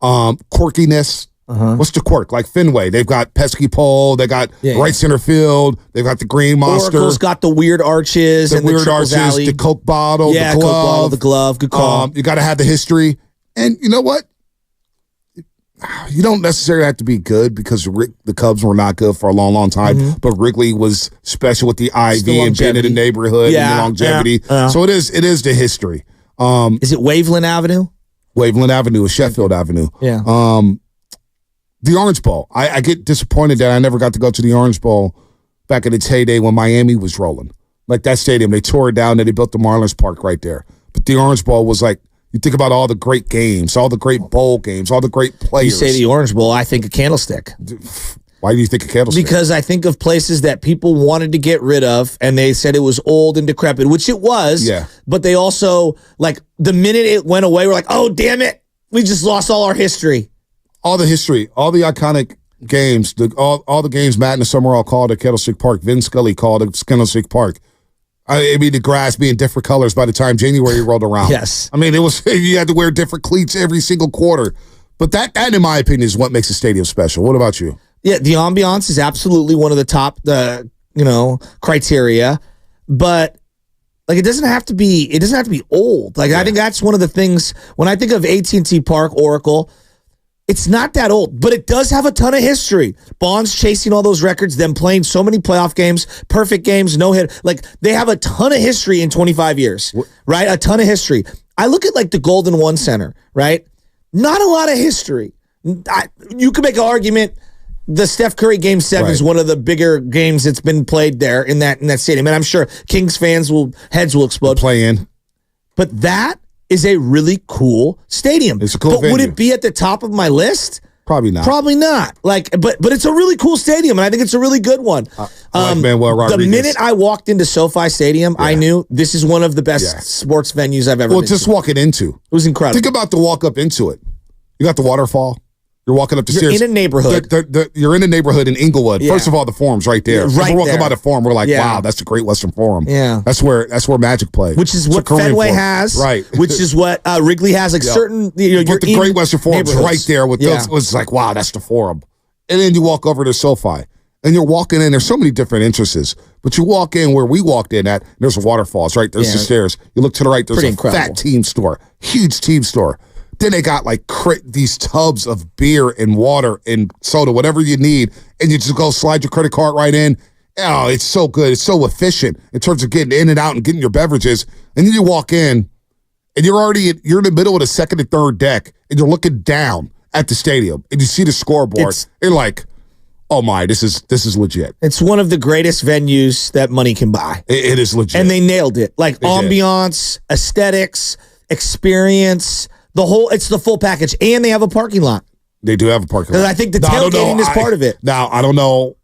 quirkiness. What's the quirk? Like Fenway, they've got pesky pole, they got right center field, they've got the green monster. Oracle's got the weird arches, the Coke bottle, the glove. Coke bottle, the glove. Good call. You got to have the history, and you know what? You don't necessarily have to be good because the Cubs were not good for a long time. But Wrigley was special with the ivy and being in the neighborhood and the longevity. So it is the history. Is it Waveland Avenue? Waveland Avenue is Sheffield Avenue. Yeah. The Orange Bowl. I get disappointed that I never got to go to the Orange Bowl back in its heyday when Miami was rolling. Like that stadium, they tore it down and they built the Marlins Park right there. But the Orange Bowl was like, you think about all the great games, all the great bowl games, all the great players. You say the Orange Bowl, I think a Candlestick. Why do you think a Candlestick? Because I think of places that people wanted to get rid of, and they said it was old and decrepit, which it was. Yeah. But they also, like, the minute it went away, we're like, oh, damn it, we just lost all our history. All the history, all the iconic games, all the games Matt and Summerall called at Candlestick Park, Vin Scully called at Candlestick Park. I mean, the grass being different colors by the time January rolled around. Yes. I mean, it was you had to wear different cleats every single quarter. But that, in my opinion, is what makes a stadium special. What about you? Yeah, the ambiance is absolutely one of the top, criteria. But like, it doesn't have to be old. Like, I think that's one of the things when I think of AT&T Park, Oracle. It's not that old, but it does have a ton of history. Bonds chasing all those records, them playing so many playoff games, perfect games, no hit. Like, they have a ton of history in 25 years, right? A ton of history. I look at, like, the Golden One Center, right? Not a lot of history. You could make an argument the Steph Curry Game 7 is one of the bigger games that's been played there in that stadium. And I'm sure Kings fans heads will explode. Play in. But that is a really cool stadium. It's a cool venue. Would it be at the top of my list? Probably not. Probably not. Like, but it's a really cool stadium, and I think it's a really good one. I like Manuel Rodriguez. The minute I walked into SoFi Stadium, I knew this is one of the best sports venues I've ever been just to. walking into. It was incredible. Think about the walk up into it. You got the waterfall. You're walking up the stairs. In a neighborhood. You're in a neighborhood in Inglewood. Yeah. First of all, the Forum's right there. Right we're walking there. by the Forum. We're like, Yeah. wow, that's the Great Western Forum. Yeah. That's where Magic plays. Which is It's what a Korean Fenway Forum. has. Right. Which is what Wrigley has. Like Yeah. certain, But the Great Western Forum's right there with those. It was like, wow, that's the Forum. And then you walk over to SoFi. And you're walking in. There's so many different entrances. But you walk in where we walked in at, there's a waterfalls, right? There's the stairs. You look to the right, there's Pretty a incredible. fat team store. Huge team store. Then they got like these tubs of beer and water and soda, whatever you need, and you just go slide your credit card right in. Oh, it's so good. It's so efficient in terms of getting in and out and getting your beverages. And then you walk in, and you're in the middle of the second and third deck, and you're looking down at the stadium, and you see the scoreboard. You're like, oh my, this is legit. It's one of the greatest venues that money can buy. It is legit. And they nailed it. Like ambiance, aesthetics, experience. It's the full package, and they have a parking lot. They do have a parking lot. I think the tailgating is part of it. Now, I don't know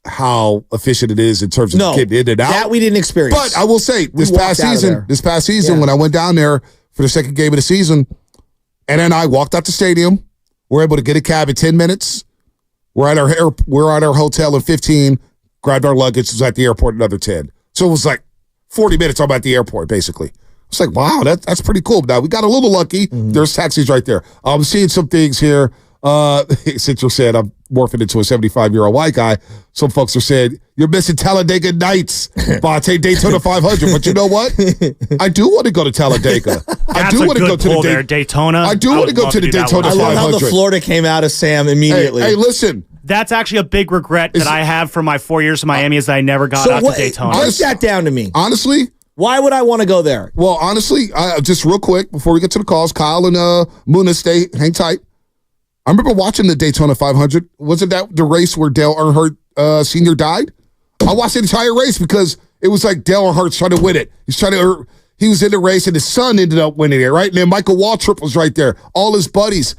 how efficient it is in terms of getting in and out. That we didn't experience. But I will say, this past season, when I went down there for the second game of the season, and then I walked out the stadium, we're able to get a cab in 10 minutes. We're at our hotel in 15, grabbed our luggage, was at the airport another 10. So it was like 40 minutes I'm at the airport, basically. It's like, wow, that's pretty cool. Now, we got a little lucky. Mm-hmm. There's taxis right there. I'm seeing some things here. Since you said I'm morphing into a 75-year-old white guy, some folks are saying, you're missing Talladega Nights, Bonte Daytona 500. But you know what? I do want to go to Talladega. I do want to go to the Daytona. I do want to go to the Daytona 500. I love how the Florida came out of Sam immediately. Hey, listen. That's actually a big regret that I have from my 4 years in Miami is that I never got out to Daytona. Break that down to me. Honestly, why would I want to go there? Well, honestly, just real quick before we get to the calls, Kyle and Muna, hang tight. I remember watching the Daytona 500. Wasn't that the race where Dale Earnhardt Sr. died? I watched the entire race because it was like Dale Earnhardt's trying to win it. He was in the race and his son ended up winning it, right? And then Michael Waltrip was right there. All his buddies.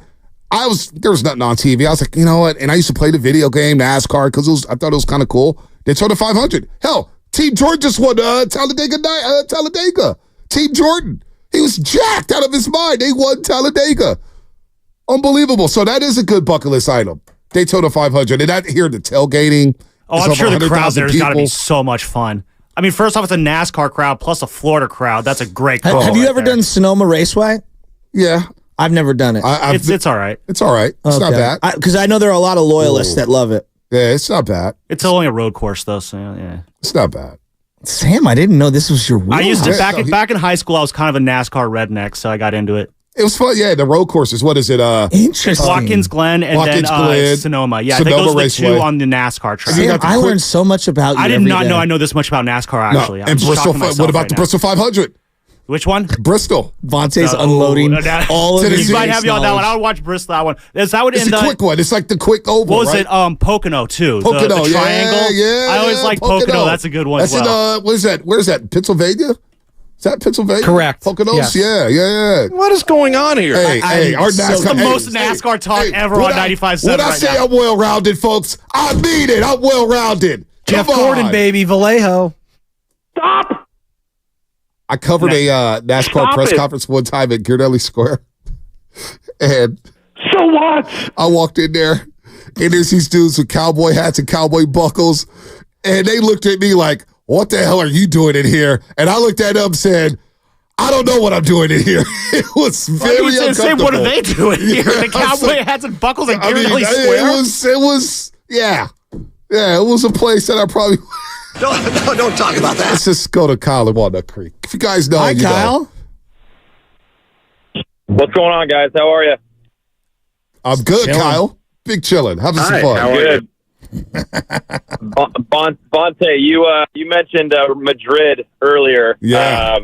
There was nothing on TV. I was like, you know what? And I used to play the video game NASCAR because I thought it was kind of cool. Daytona 500. Hell, Team Jordan just won Talladega. Team Jordan. He was jacked out of his mind. They won Talladega. Unbelievable. So that is a good bucket list item. Daytona 500. And that here, the tailgating. Oh, I'm sure the crowd there's got to be so much fun. I mean, first off, it's a NASCAR crowd plus a Florida crowd. That's a great call. Have you ever done Sonoma Raceway? Yeah. I've never done it. It's all right. It's all right. It's not bad. Because I know there are a lot of loyalists that love it. Yeah, it's not bad. It's only a road course, though, so yeah. It's not bad. Sam, I didn't know this was your wheelhouse. I used to, back in high school, I was kind of a NASCAR redneck, so I got into it. It was fun. Yeah, the road courses. What is it? Interesting. Watkins Glen and then Sonoma. Yeah, I think those are the two on the NASCAR track. Sam, I learned so much about you. I did not know I know this much about NASCAR, actually. No. And Bristol, what about the Bristol 500? Which one? Bristol. Vontae's unloading all of his You might have you on that one. I would watch Bristol, that one. It's a quick one. It's like the quick oval, what was it? Pocono, too. Pocono, the triangle. Yeah, I always like Pocono. That's a good one as well. What is that? Where is that? Pennsylvania? Is that Pennsylvania? Correct. Poconos? Yes. Yeah. What is going on here? Hey, our NASCAR. The most NASCAR talk ever on 95.7 When I say I'm well-rounded, folks, I mean it. I'm well-rounded. Jeff Gordon, baby. Vallejo. Stop! I covered a NASCAR press conference one time at Ghirardelli Square. And so what? I walked in there, and there's these dudes with cowboy hats and cowboy buckles, and they looked at me like, what the hell are you doing in here? And I looked at them and said, I don't know what I'm doing in here. It was very uncomfortable. What are they doing here? The cowboy hats and buckles at Ghirardelli Square? It was, yeah. Yeah, it was a place that I probably... Don't talk about that. Let's just go to Kyle and Walnut Creek. If you guys know, Hi, Kyle. What's going on, guys? How are you? I'm good, Chilling. Kyle. Big chilling. Having some fun. How are you? Bonte, you mentioned Madrid earlier. Yeah.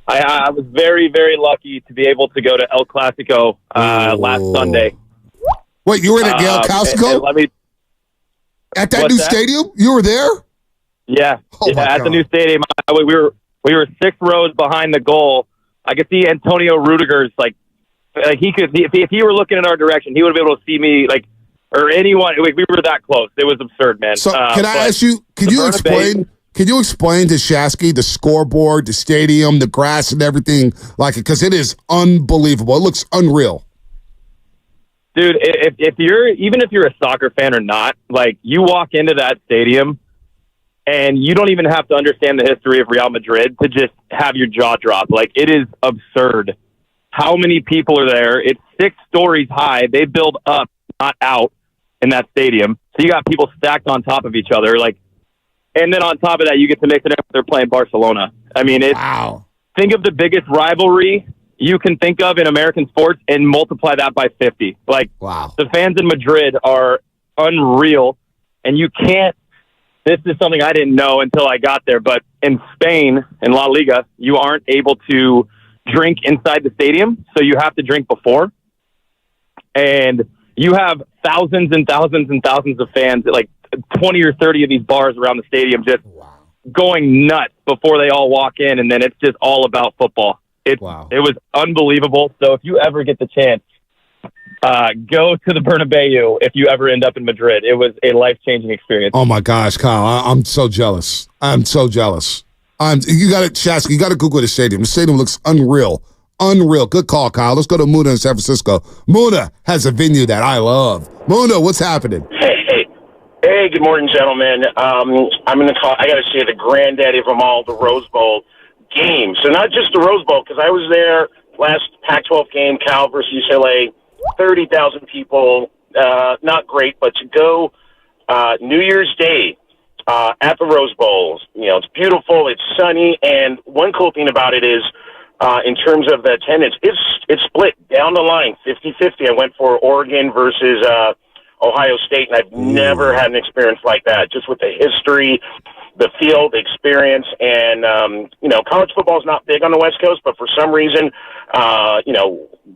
I was very, very lucky to be able to go to El Clasico last Sunday. Wait, you were in El Clasico? At that new stadium? You were there? Yeah, at the new stadium. We were 6 rows behind the goal. I could see Antonio Rudiger's he could if he were looking in our direction, he would be able to see me or anyone. We were that close. It was absurd, man. So can I ask you? Can you explain? Can you explain to Yastrzemski the scoreboard, the stadium, the grass, and everything like it? Because it is unbelievable. It looks unreal. Dude, if you're a soccer fan or not, like, you walk into that stadium and you don't even have to understand the history of Real Madrid to just have your jaw drop. Like, it is absurd how many people are there. It's 6 stories high. They build up, not out, in that stadium. So you got people stacked on top of each other. Like, and then on top of that, you get to mix it up. They're playing Barcelona. I mean, think of the biggest rivalry you can think of in American sports and multiply that by 50. Like, the fans in Madrid are unreal, and you can't. This is something I didn't know until I got there, but in Spain, in La Liga, you aren't able to drink inside the stadium, so you have to drink before. And you have thousands and thousands and thousands of fans at like 20 or 30 of these bars around the stadium just going nuts before they all walk in, and then it's just all about football. It was unbelievable. So if you ever get the chance, go to the Bernabeu if you ever end up in Madrid. It was a life-changing experience. Oh, my gosh, Kyle. I'm so jealous. You got to, Shasky, you got to Google the stadium. The stadium looks unreal. Unreal. Good call, Kyle. Let's go to Muna in San Francisco. Muna has a venue that I love. Muna, what's happening? Hey, good morning, gentlemen. I'm in the call. I got to say the granddaddy of them all, the Rose Bowl game. So not just the Rose Bowl, because I was there last Pac-12 game, Cal versus UCLA, 30,000 people. Not great, but to go New Year's Day at the Rose Bowl, it's beautiful, it's sunny, and one cool thing about it is in terms of the attendance, it's split down the line, 50-50. I went for Oregon versus Ohio State, and I've never had an experience like that, just with the history, the field, the experience, and, college football is not big on the West Coast, but for some reason,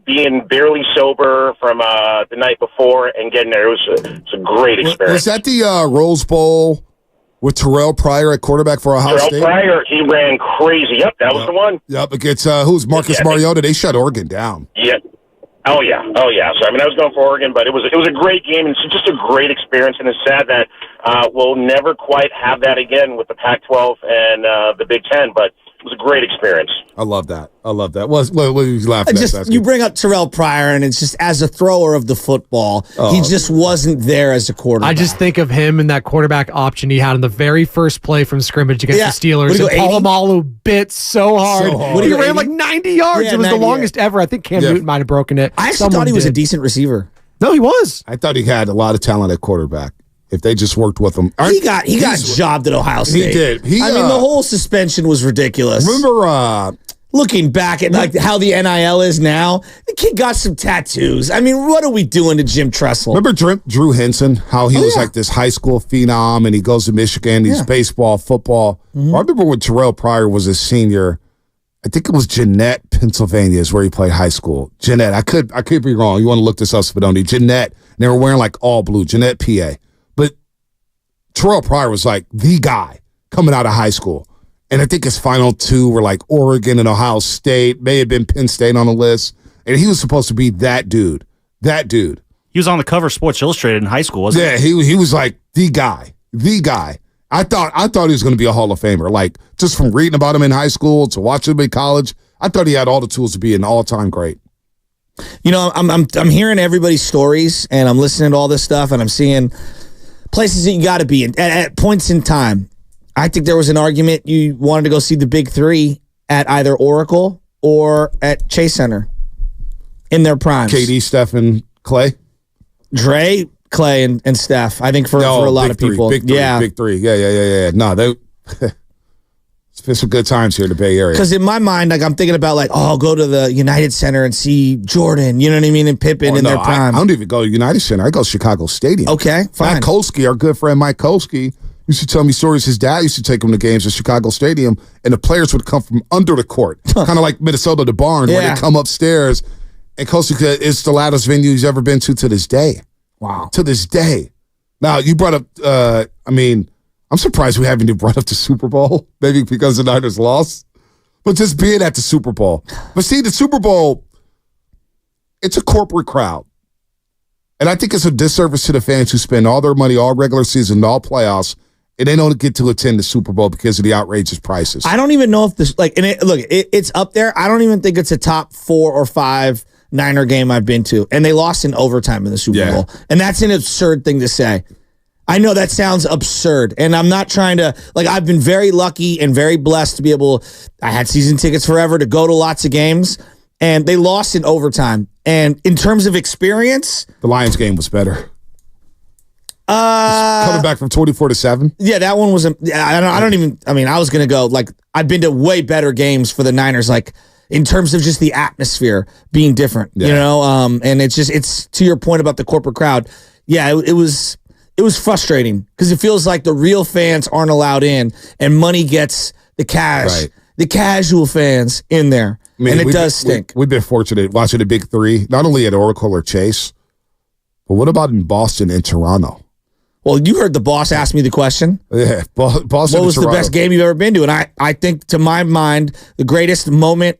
being barely sober from the night before and getting there, it's a great experience. Was that the Rose Bowl with Terrell Pryor at quarterback for Ohio State? Terrell Pryor, he ran crazy. Yep, that was the one. Yep, against who's Marcus Mariota? They shut Oregon down. Yeah. Oh yeah. So I was going for Oregon, but it was a great game, and it's just a great experience. And it's sad that we'll never quite have that again with the Pac-12 and the Big Ten. But it was a great experience. I love that. What are you laughing at? You bring up Terrell Pryor, and it's just as a thrower of the football, he just wasn't there as a quarterback. I just think of him and that quarterback option he had in the very first play from scrimmage against the Steelers. And Polamalu bit so hard. He ran like 90 yards. It was the longest ever. I think Cam Newton might have broken it. I actually thought he was a decent receiver. No, he was. I thought he had a lot of talent at quarterback. If they just worked with him. He got jobbed at Ohio State. He did. The whole suspension was ridiculous. Remember, looking back at like how the NIL is now, the kid got some tattoos. I mean, what are we doing to Jim Tressel? Remember Drew Henson, how he was like this high school phenom, and he goes to Michigan, he's baseball, football. I remember when Terrell Pryor was a senior, I think it was Jeanette, Pennsylvania is where he played high school. Jeanette, I could be wrong. You want to look this up, Spadoni. Jeanette, and they were wearing like all blue, Jeanette, PA. Terrell Pryor was like the guy coming out of high school. And I think his final two were like Oregon and Ohio State, may have been Penn State on the list. And he was supposed to be that dude. That dude. He was on the cover of Sports Illustrated in high school, wasn't he? Yeah, he was like the guy. The guy. I thought he was going to be a Hall of Famer. Like, just from reading about him in high school to watching him in college, I thought he had all the tools to be an all-time great. I'm hearing everybody's stories, and I'm listening to all this stuff, and I'm seeing places that you got to be in at points in time. I think there was an argument you wanted to go see the big three at either Oracle or at Chase Center in their primes. KD, Steph, and Clay? Dre, Clay, and Steph. I think for a lot of people. Big three. Yeah. No, it's been some good times here in the Bay Area. Because in my mind, like I'm thinking about like, I'll go to the United Center and see Jordan, you know what I mean, and Pippen in their prime. I don't even go to United Center. I go to Chicago Stadium. Okay, fine. Mike Kolsky, our good friend Mike Kolsky, used to tell me stories. His dad used to take him to games at Chicago Stadium, and the players would come from under the court, kind of like Minnesota, the barn, where they come upstairs. And Kolsky, it's the loudest venue he's ever been to this day. Wow. To this day. Now, you brought up, I'm surprised we haven't even brought up the Super Bowl, maybe because the Niners lost. But just being at the Super Bowl. But see, the Super Bowl, it's a corporate crowd. And I think it's a disservice to the fans who spend all their money, all regular season, all playoffs, and they don't get to attend the Super Bowl because of the outrageous prices. I don't even know if this, it's up there. I don't even think it's a top 4 or 5 Niner game I've been to, and they lost in overtime in the Super Bowl. And that's an absurd thing to say. I know that sounds absurd, and I'm not trying to, I've been very lucky and very blessed to be able, I had season tickets forever to go to lots of games, and they lost in overtime. And in terms of experience, the Lions game was better. Coming back from 24-7. Yeah, that one was. I was gonna go. I've been to way better games for the Niners. In terms of just the atmosphere being different, and it's to your point about the corporate crowd. Yeah, it was frustrating because it feels like the real fans aren't allowed in, and money gets the cash, the casual fans in there, and it does stink. We've been fortunate watching the big three, not only at Oracle or Chase, but what about in Boston and Toronto? Well, you heard the boss ask me the question. Yeah, Boston. What was the best game you've ever been to? And I think, to my mind, the greatest moment,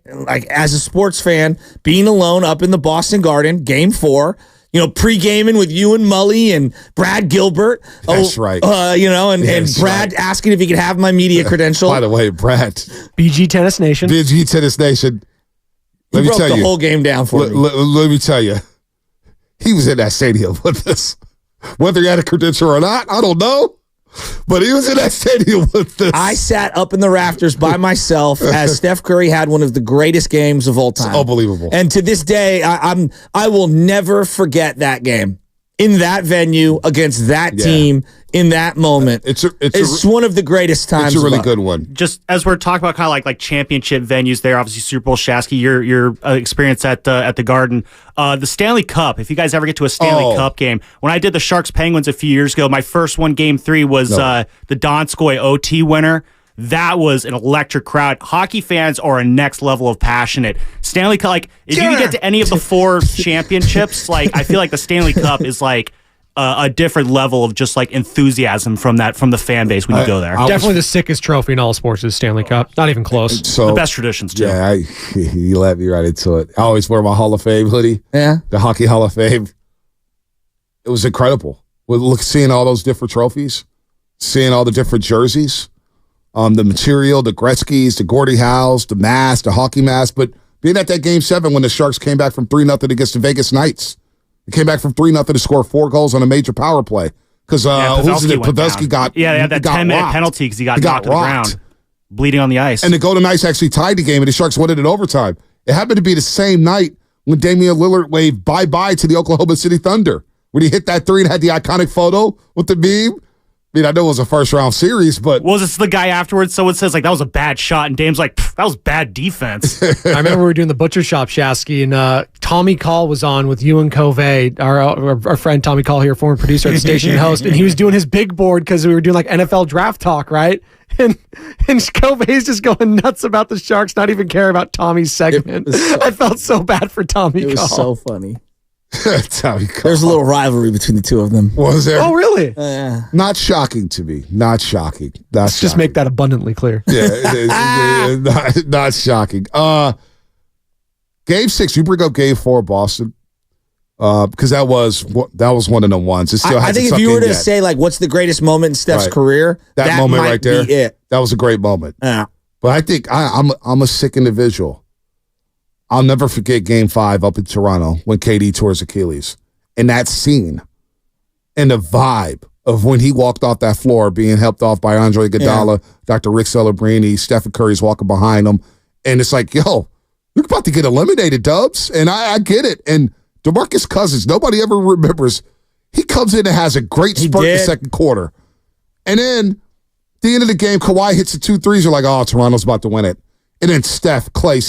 as a sports fan, being alone up in the Boston Garden, Game 4, pre-gaming with you and Mully and Brad Gilbert. That's right. And Brad asking if he could have my media credential. By the way, Brad. BG Tennis Nation. BG Tennis Nation. He broke the whole game down for me. Let me tell you, he was in that stadium with us. Whether he had a credential or not, I don't know. But he was in that stadium with us. I sat up in the rafters by myself as Steph Curry had one of the greatest games of all time. It's unbelievable. And to this day, I will never forget that game in that venue against that team in that moment. It's one of the greatest times. It's a really good one. Just as we're talking about kind of like championship venues there, obviously Super Bowl, Shasky, your experience at the Garden, the Stanley Cup. If you guys ever get to a Stanley Cup game, when I did the Sharks Penguins a few years ago, my first one, Game 3, was the Donskoy OT winner. That was an electric crowd. Hockey fans are a next level of passionate. Stanley Cup, if you can get to any of the 4 championships, I feel like the Stanley Cup is a different level of just enthusiasm from the fan base when you go there. Definitely the sickest trophy in all sports is Stanley Cup. Not even close. So, the best traditions too. Yeah, you let me right into it. I always wear my Hall of Fame hoodie. Yeah, the Hockey Hall of Fame. It was incredible. Seeing all those different trophies, seeing all the different jerseys, the material, the Gretzky's, the Gordie Howes, the mask, the hockey mask. But being at that Game 7 when the Sharks came back from 3-0 against the Vegas Knights. They came back from 3-0 to score 4 goals on a major power play. Because Pavelski got they had that 10-minute penalty because he got knocked to the ground, bleeding on the ice. And the Golden Knights actually tied the game, and the Sharks won it in overtime. It happened to be the same night when Damian Lillard waved bye-bye to the Oklahoma City Thunder, when he hit that 3 and had the iconic photo with the beam. I know it was a first-round series, but... Was this the guy afterwards? Someone says, that was a bad shot, and Dame's like, that was bad defense. I remember we were doing the Butcher Shop, Shasky, and Tommy Call was on with you and Covey, our friend Tommy Call here, former producer at the station and host, and he was doing his big board because we were doing NFL draft talk, right? And Covey's just going nuts about the Sharks, not even caring about Tommy's segment. I felt so bad for Tommy Call. It was so funny. Tommy Call. There's a little rivalry between the two of them. Was there? Oh, really? Not shocking to me. Not shocking. Let's just make that abundantly clear. Yeah, not shocking. Game 6, you bring up Game 4, Boston, because that was one of the ones. It still I think if you were to say what's the greatest moment in Steph's career, that moment right there, be it. That was a great moment. Yeah. But I think I'm a sick individual. I'll never forget Game 5 up in Toronto when KD tore his Achilles. And that scene and the vibe of when he walked off that floor being helped off by Andre Iguodala, Dr. Rick Celebrini, Stephen Curry's walking behind him. And it's like, yo, you're about to get eliminated, Dubs. And I get it. And DeMarcus Cousins, nobody ever remembers. He comes in and has a great spurt in the second quarter. And then at the end of the game, Kawhi hits the 2 threes. You're like, oh, Toronto's about to win it. And then Clay,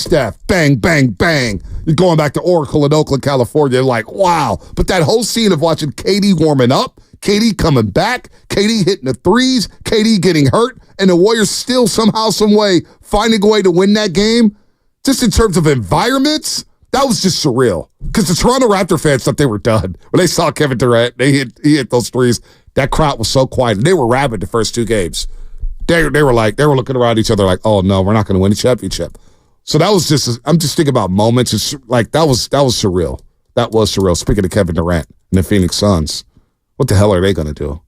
bang, bang, bang. You're going back to Oracle in Oakland, California. You're like, wow. But that whole scene of watching KD warming up, KD coming back, KD hitting the threes, KD getting hurt, and the Warriors still somehow, some way finding a way to win that game, just in terms of environments, that was just surreal. Because the Toronto Raptor fans thought they were done. When they saw Kevin Durant, he hit those threes. That crowd was so quiet. And they were rabid the first 2 games. They were looking around each other like, oh no, we're not going to win the championship. So that was I'm just thinking about moments. It's like that was surreal. That was surreal. Speaking of Kevin Durant and the Phoenix Suns, what the hell are they going to do?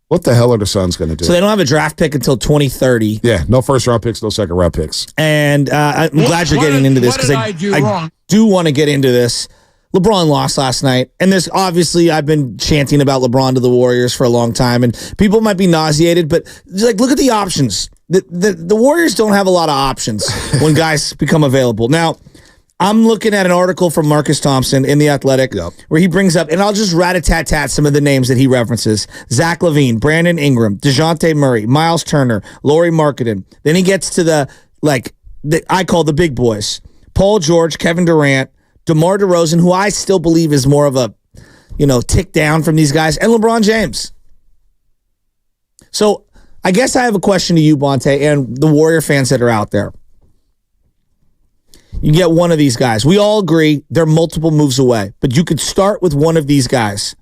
What the hell are the Suns going to do? So they don't have a draft pick until 2030. Yeah, no first round picks, no second round picks. And I'm glad you're getting into this because do want to get into this. LeBron lost last night, and this obviously I've been chanting about LeBron to the Warriors for a long time, and people might be nauseated, but like look at the options. The Warriors don't have a lot of options when guys become available. Now, I'm looking at an article from Marcus Thompson in The Athletic where he brings up, and I'll just rat-a-tat-tat some of the names that he references. Zach LaVine, Brandon Ingram, DeJounte Murray, Miles Turner, Lauri Markkanen. Then he gets to I call the big boys. Paul George, Kevin Durant, DeMar DeRozan, who I still believe is more of a, tick down from these guys, and LeBron James. So I guess I have a question to you, Bonte, and the Warrior fans that are out there. You get one of these guys. We all agree they're multiple moves away, but you could start with one of these guys.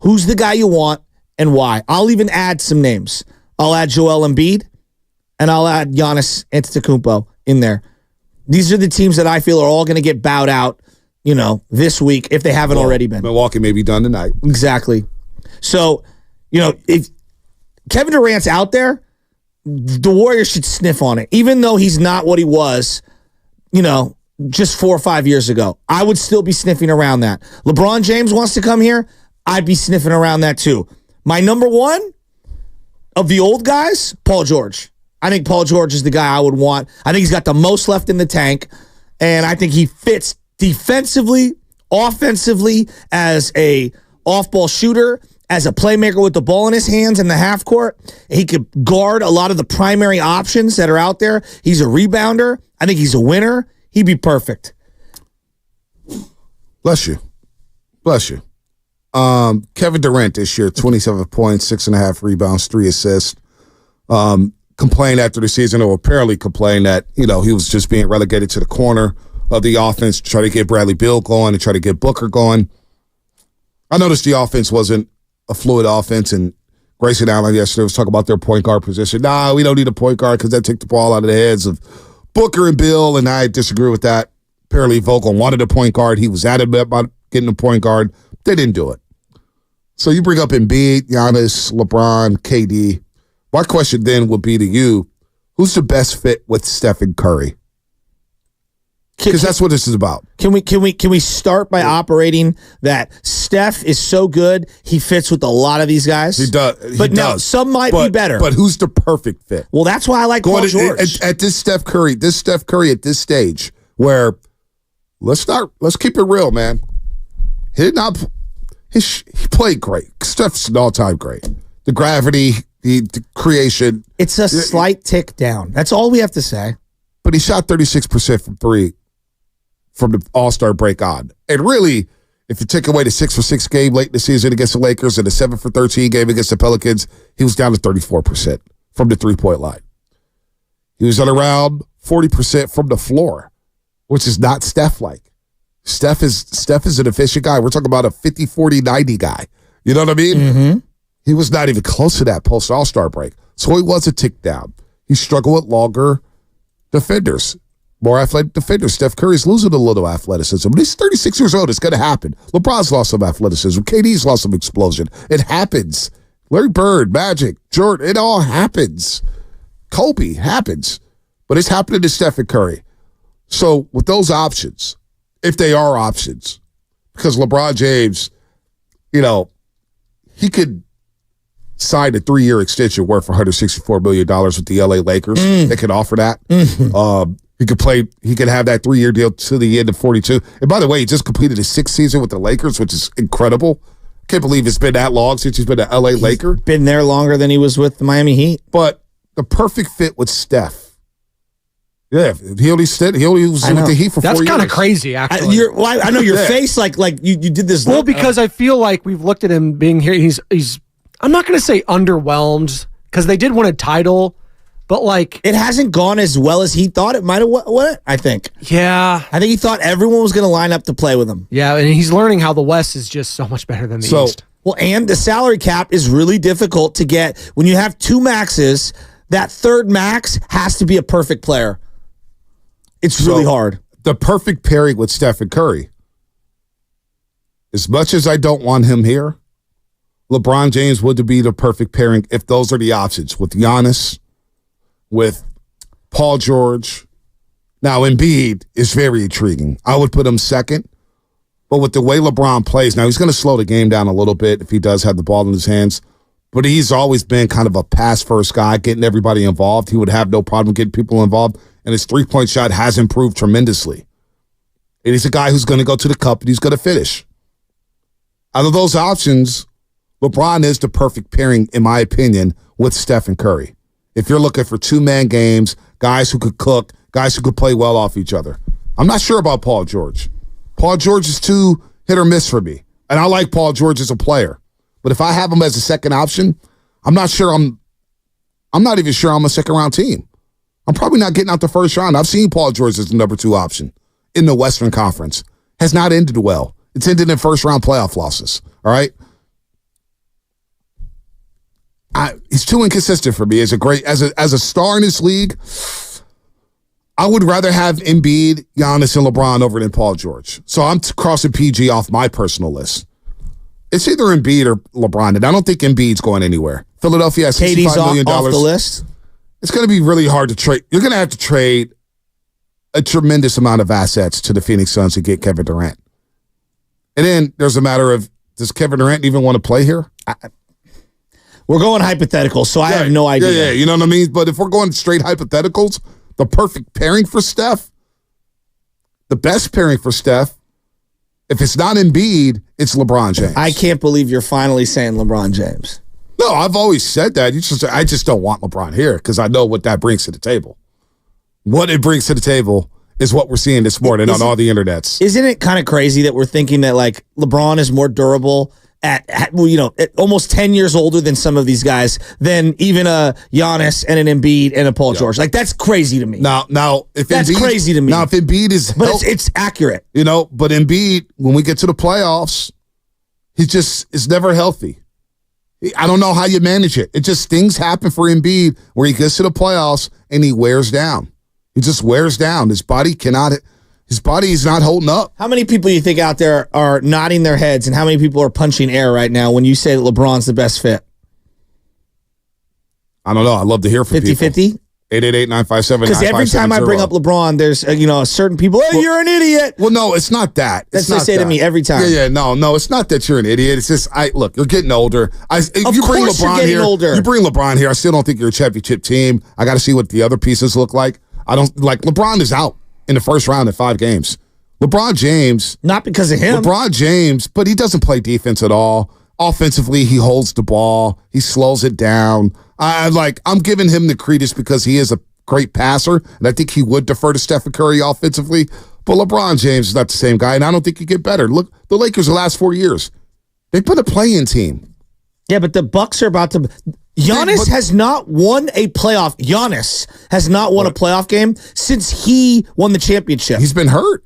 Who's the guy you want and why? I'll even add some names. I'll add Joel Embiid, and I'll add Giannis Antetokounmpo in there. These are the teams that I feel are all going to get bowed out, this week if they haven't already been. Milwaukee may be done tonight. Exactly. So, if Kevin Durant's out there, the Warriors should sniff on it. Even though he's not what he was, just 4 or 5 years ago. I would still be sniffing around that. LeBron James wants to come here, I'd be sniffing around that too. My number one of the old guys, Paul George. I think Paul George is the guy I would want. I think he's got the most left in the tank, and I think he fits defensively, offensively, as a off-ball shooter, as a playmaker with the ball in his hands in the half court. He could guard a lot of the primary options that are out there. He's a rebounder. I think he's a winner. He'd be perfect. Bless you. Kevin Durant this year, 27 points, 6.5 rebounds, 3 assists. Complained after the season, or apparently complained that, he was just being relegated to the corner of the offense to try to get Bradley Beal going and try to get Booker going. I noticed the offense wasn't a fluid offense, and Grayson Allen yesterday was talking about their point guard position. Nah, we don't need a point guard because that took the ball out of the heads of Booker and Bill, and I disagree with that. Apparently Vogel wanted a point guard. He was adamant about getting a point guard. They didn't do it. So you bring up Embiid, Giannis, LeBron, KD. My question then would be to you, who's the best fit with Stephen Curry? Because that's what this is about. Can we start by operating that Steph is so good, he fits with a lot of these guys? He does. But now, some might be better. But who's the perfect fit? Well, that's why I like Paul George. At this Steph Curry at this stage, where let's keep it real, man. He played great. Steph's an all-time great. The gravity, the creation. It's a slight tick down. That's all we have to say. But he shot 36% from three from the All-Star break on. And really, if you take away the 6-for-6 game late in the season against the Lakers and the 7-for-13 game against the Pelicans, he was down to 34% from the three-point line. He was at around 40% from the floor, which is not Steph-like. Steph is an efficient guy. We're talking about a 50-40-90 guy. You know what I mean? Mm-hmm. He was not even close to that post-All-Star break. So he was a tick down. He struggled with longer defenders, more athletic defenders. Steph Curry's losing a little athleticism. But he's 36 years old. It's going to happen. LeBron's lost some athleticism. KD's lost some explosion. It happens. Larry Bird, Magic, Jordan, it all happens. Kobe happens. But it's happening to Stephen Curry. So with those options, if they are options, because LeBron James, he could sign a 3-year extension worth $164 million with the LA Lakers. They could offer that. He could have that 3-year deal to the end of 42. And by the way, he just completed his 6th season with the Lakers, which is incredible. Can't believe it's been that long since he's been an LA Laker. Been there longer than he was with the Miami Heat. But the perfect fit with Steph. Yeah, he only was with the Heat for 4 years. That's kind of crazy, actually. I know your face like you did this. Well, because I feel like we've looked at him being here. He's I'm not going to say underwhelmed because they did win a title, but it hasn't gone as well as he thought it might have went, I think. Yeah. I think he thought everyone was going to line up to play with him. Yeah, and he's learning how the West is just so much better than the East. Well, and the salary cap is really difficult to get. When you have 2 maxes, that third max has to be a perfect player. It's really hard. The perfect pairing with Stephen Curry. As much as I don't want him here, LeBron James would be the perfect pairing if those are the options, with Giannis, with Paul George, Now, Embiid is very intriguing. I would put him second. But with the way LeBron plays, now he's going to slow the game down a little bit if he does have the ball in his hands. But he's always been kind of a pass-first guy, getting everybody involved. He would have no problem getting people involved. And his three-point shot has improved tremendously. And he's a guy who's going to go to the cup and he's going to finish. Out of those options, LeBron is the perfect pairing, in my opinion, with Steph and Curry. If you're looking for two-man games, guys who could cook, guys who could play well off each other. I'm not sure about Paul George. Paul George is too hit or miss for me. And I like Paul George as a player. But if I have him as a second option, I'm not even sure I'm a second-round team. I'm probably not getting out the first round. I've seen Paul George as the number 2 option in the Western Conference. Has not ended well. It's ended in first-round playoff losses. All right? He's too inconsistent for me as a star in this league. I would rather have Embiid, Giannis, and LeBron over than Paul George. So I'm crossing PG off my personal list. It's either Embiid or LeBron, and I don't think Embiid's going anywhere. Philadelphia has $65 million. Off the list? It's going to be really hard to trade. You're going to have to trade a tremendous amount of assets to the Phoenix Suns to get Kevin Durant. And then there's a matter of, does Kevin Durant even want to play here? We're going hypothetical, so I have no idea. Yeah, you know what I mean? But if we're going straight hypotheticals, the perfect pairing for Steph, the best pairing for Steph, if it's not Embiid, it's LeBron James. I can't believe you're finally saying LeBron James. No, I've always said that. I just don't want LeBron here because I know what that brings to the table. What it brings to the table is what we're seeing this morning on all the internets. Isn't it kind of crazy that we're thinking that like LeBron is more durable at almost 10 years older than some of these guys than even a Giannis and an Embiid and a Paul George? Like, that's crazy to me. Now, if that's Embiid, crazy to me. Now, if Embiid is, but it's accurate, But Embiid, when we get to the playoffs, he just is never healthy. I don't know how you manage it. It just things happen for Embiid where he gets to the playoffs and he wears down. He just wears down. His body is not holding up. How many people do you think out there are nodding their heads, and how many people are punching air right now when you say that LeBron's the best fit? I don't know. I'd love to hear from 50-50? 888-957-9570. Because every time I bring up LeBron, there's certain people, you're an idiot. Well, no, it's not that. That's what they say to me every time. No, it's not that you're an idiot. It's just, look, you're getting older. Of course you're getting older. You bring LeBron here, I still don't think you're a championship team. I got to see what the other pieces look like. LeBron is out in the first round in 5 games. LeBron James. Not because of him. LeBron James, but he doesn't play defense at all. Offensively, he holds the ball. He slows it down. I'm giving him the credence because he is a great passer, and I think he would defer to Stephen Curry offensively. But LeBron James is not the same guy, and I don't think you get better. Look, the Lakers the last 4 years, they put a play-in team. Yeah, but the Bucks are about to. Giannis has not won a playoff. Giannis has not won a playoff game since he won the championship. He's been hurt.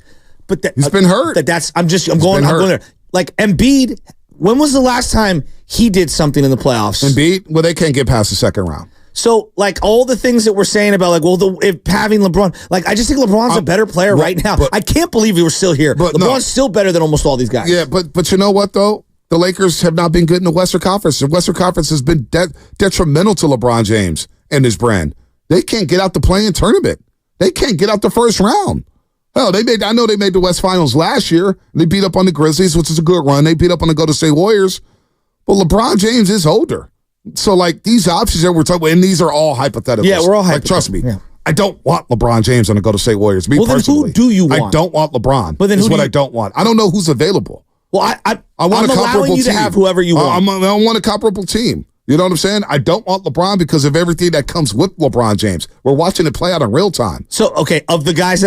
But he's been hurt. I'm going there. Like Embiid, when was the last time he did something in the playoffs? Embiid, well, they can't get past the second round. So, like, all the things that we're saying about, if having LeBron, I just think LeBron's a better player right now. I can't believe we were still here. LeBron's still better than almost all these guys. Yeah, but you know what, though? The Lakers have not been good in the Western Conference. The Western Conference has been detrimental to LeBron James and his brand. They can't get out the play-in tournament. They can't get out the first round. Hell, I know they made the West Finals last year. They beat up on the Grizzlies, which is a good run. They beat up on the Golden State Warriors. But LeBron James is older. So, these options that we're talking about, and these are all hypotheticals. Yeah, we're all hypothetical. Trust me. Yeah. I don't want LeBron James on the Golden State Warriors. Me personally. Then who do you want? I don't want LeBron. But then is what I don't want. I don't know who's available. Well, I want I'm a comparable allowing you team. to have whoever you want. I want a comparable team. You know what I'm saying? I don't want LeBron because of everything that comes with LeBron James. We're watching it play out in real time. So, okay, of the guys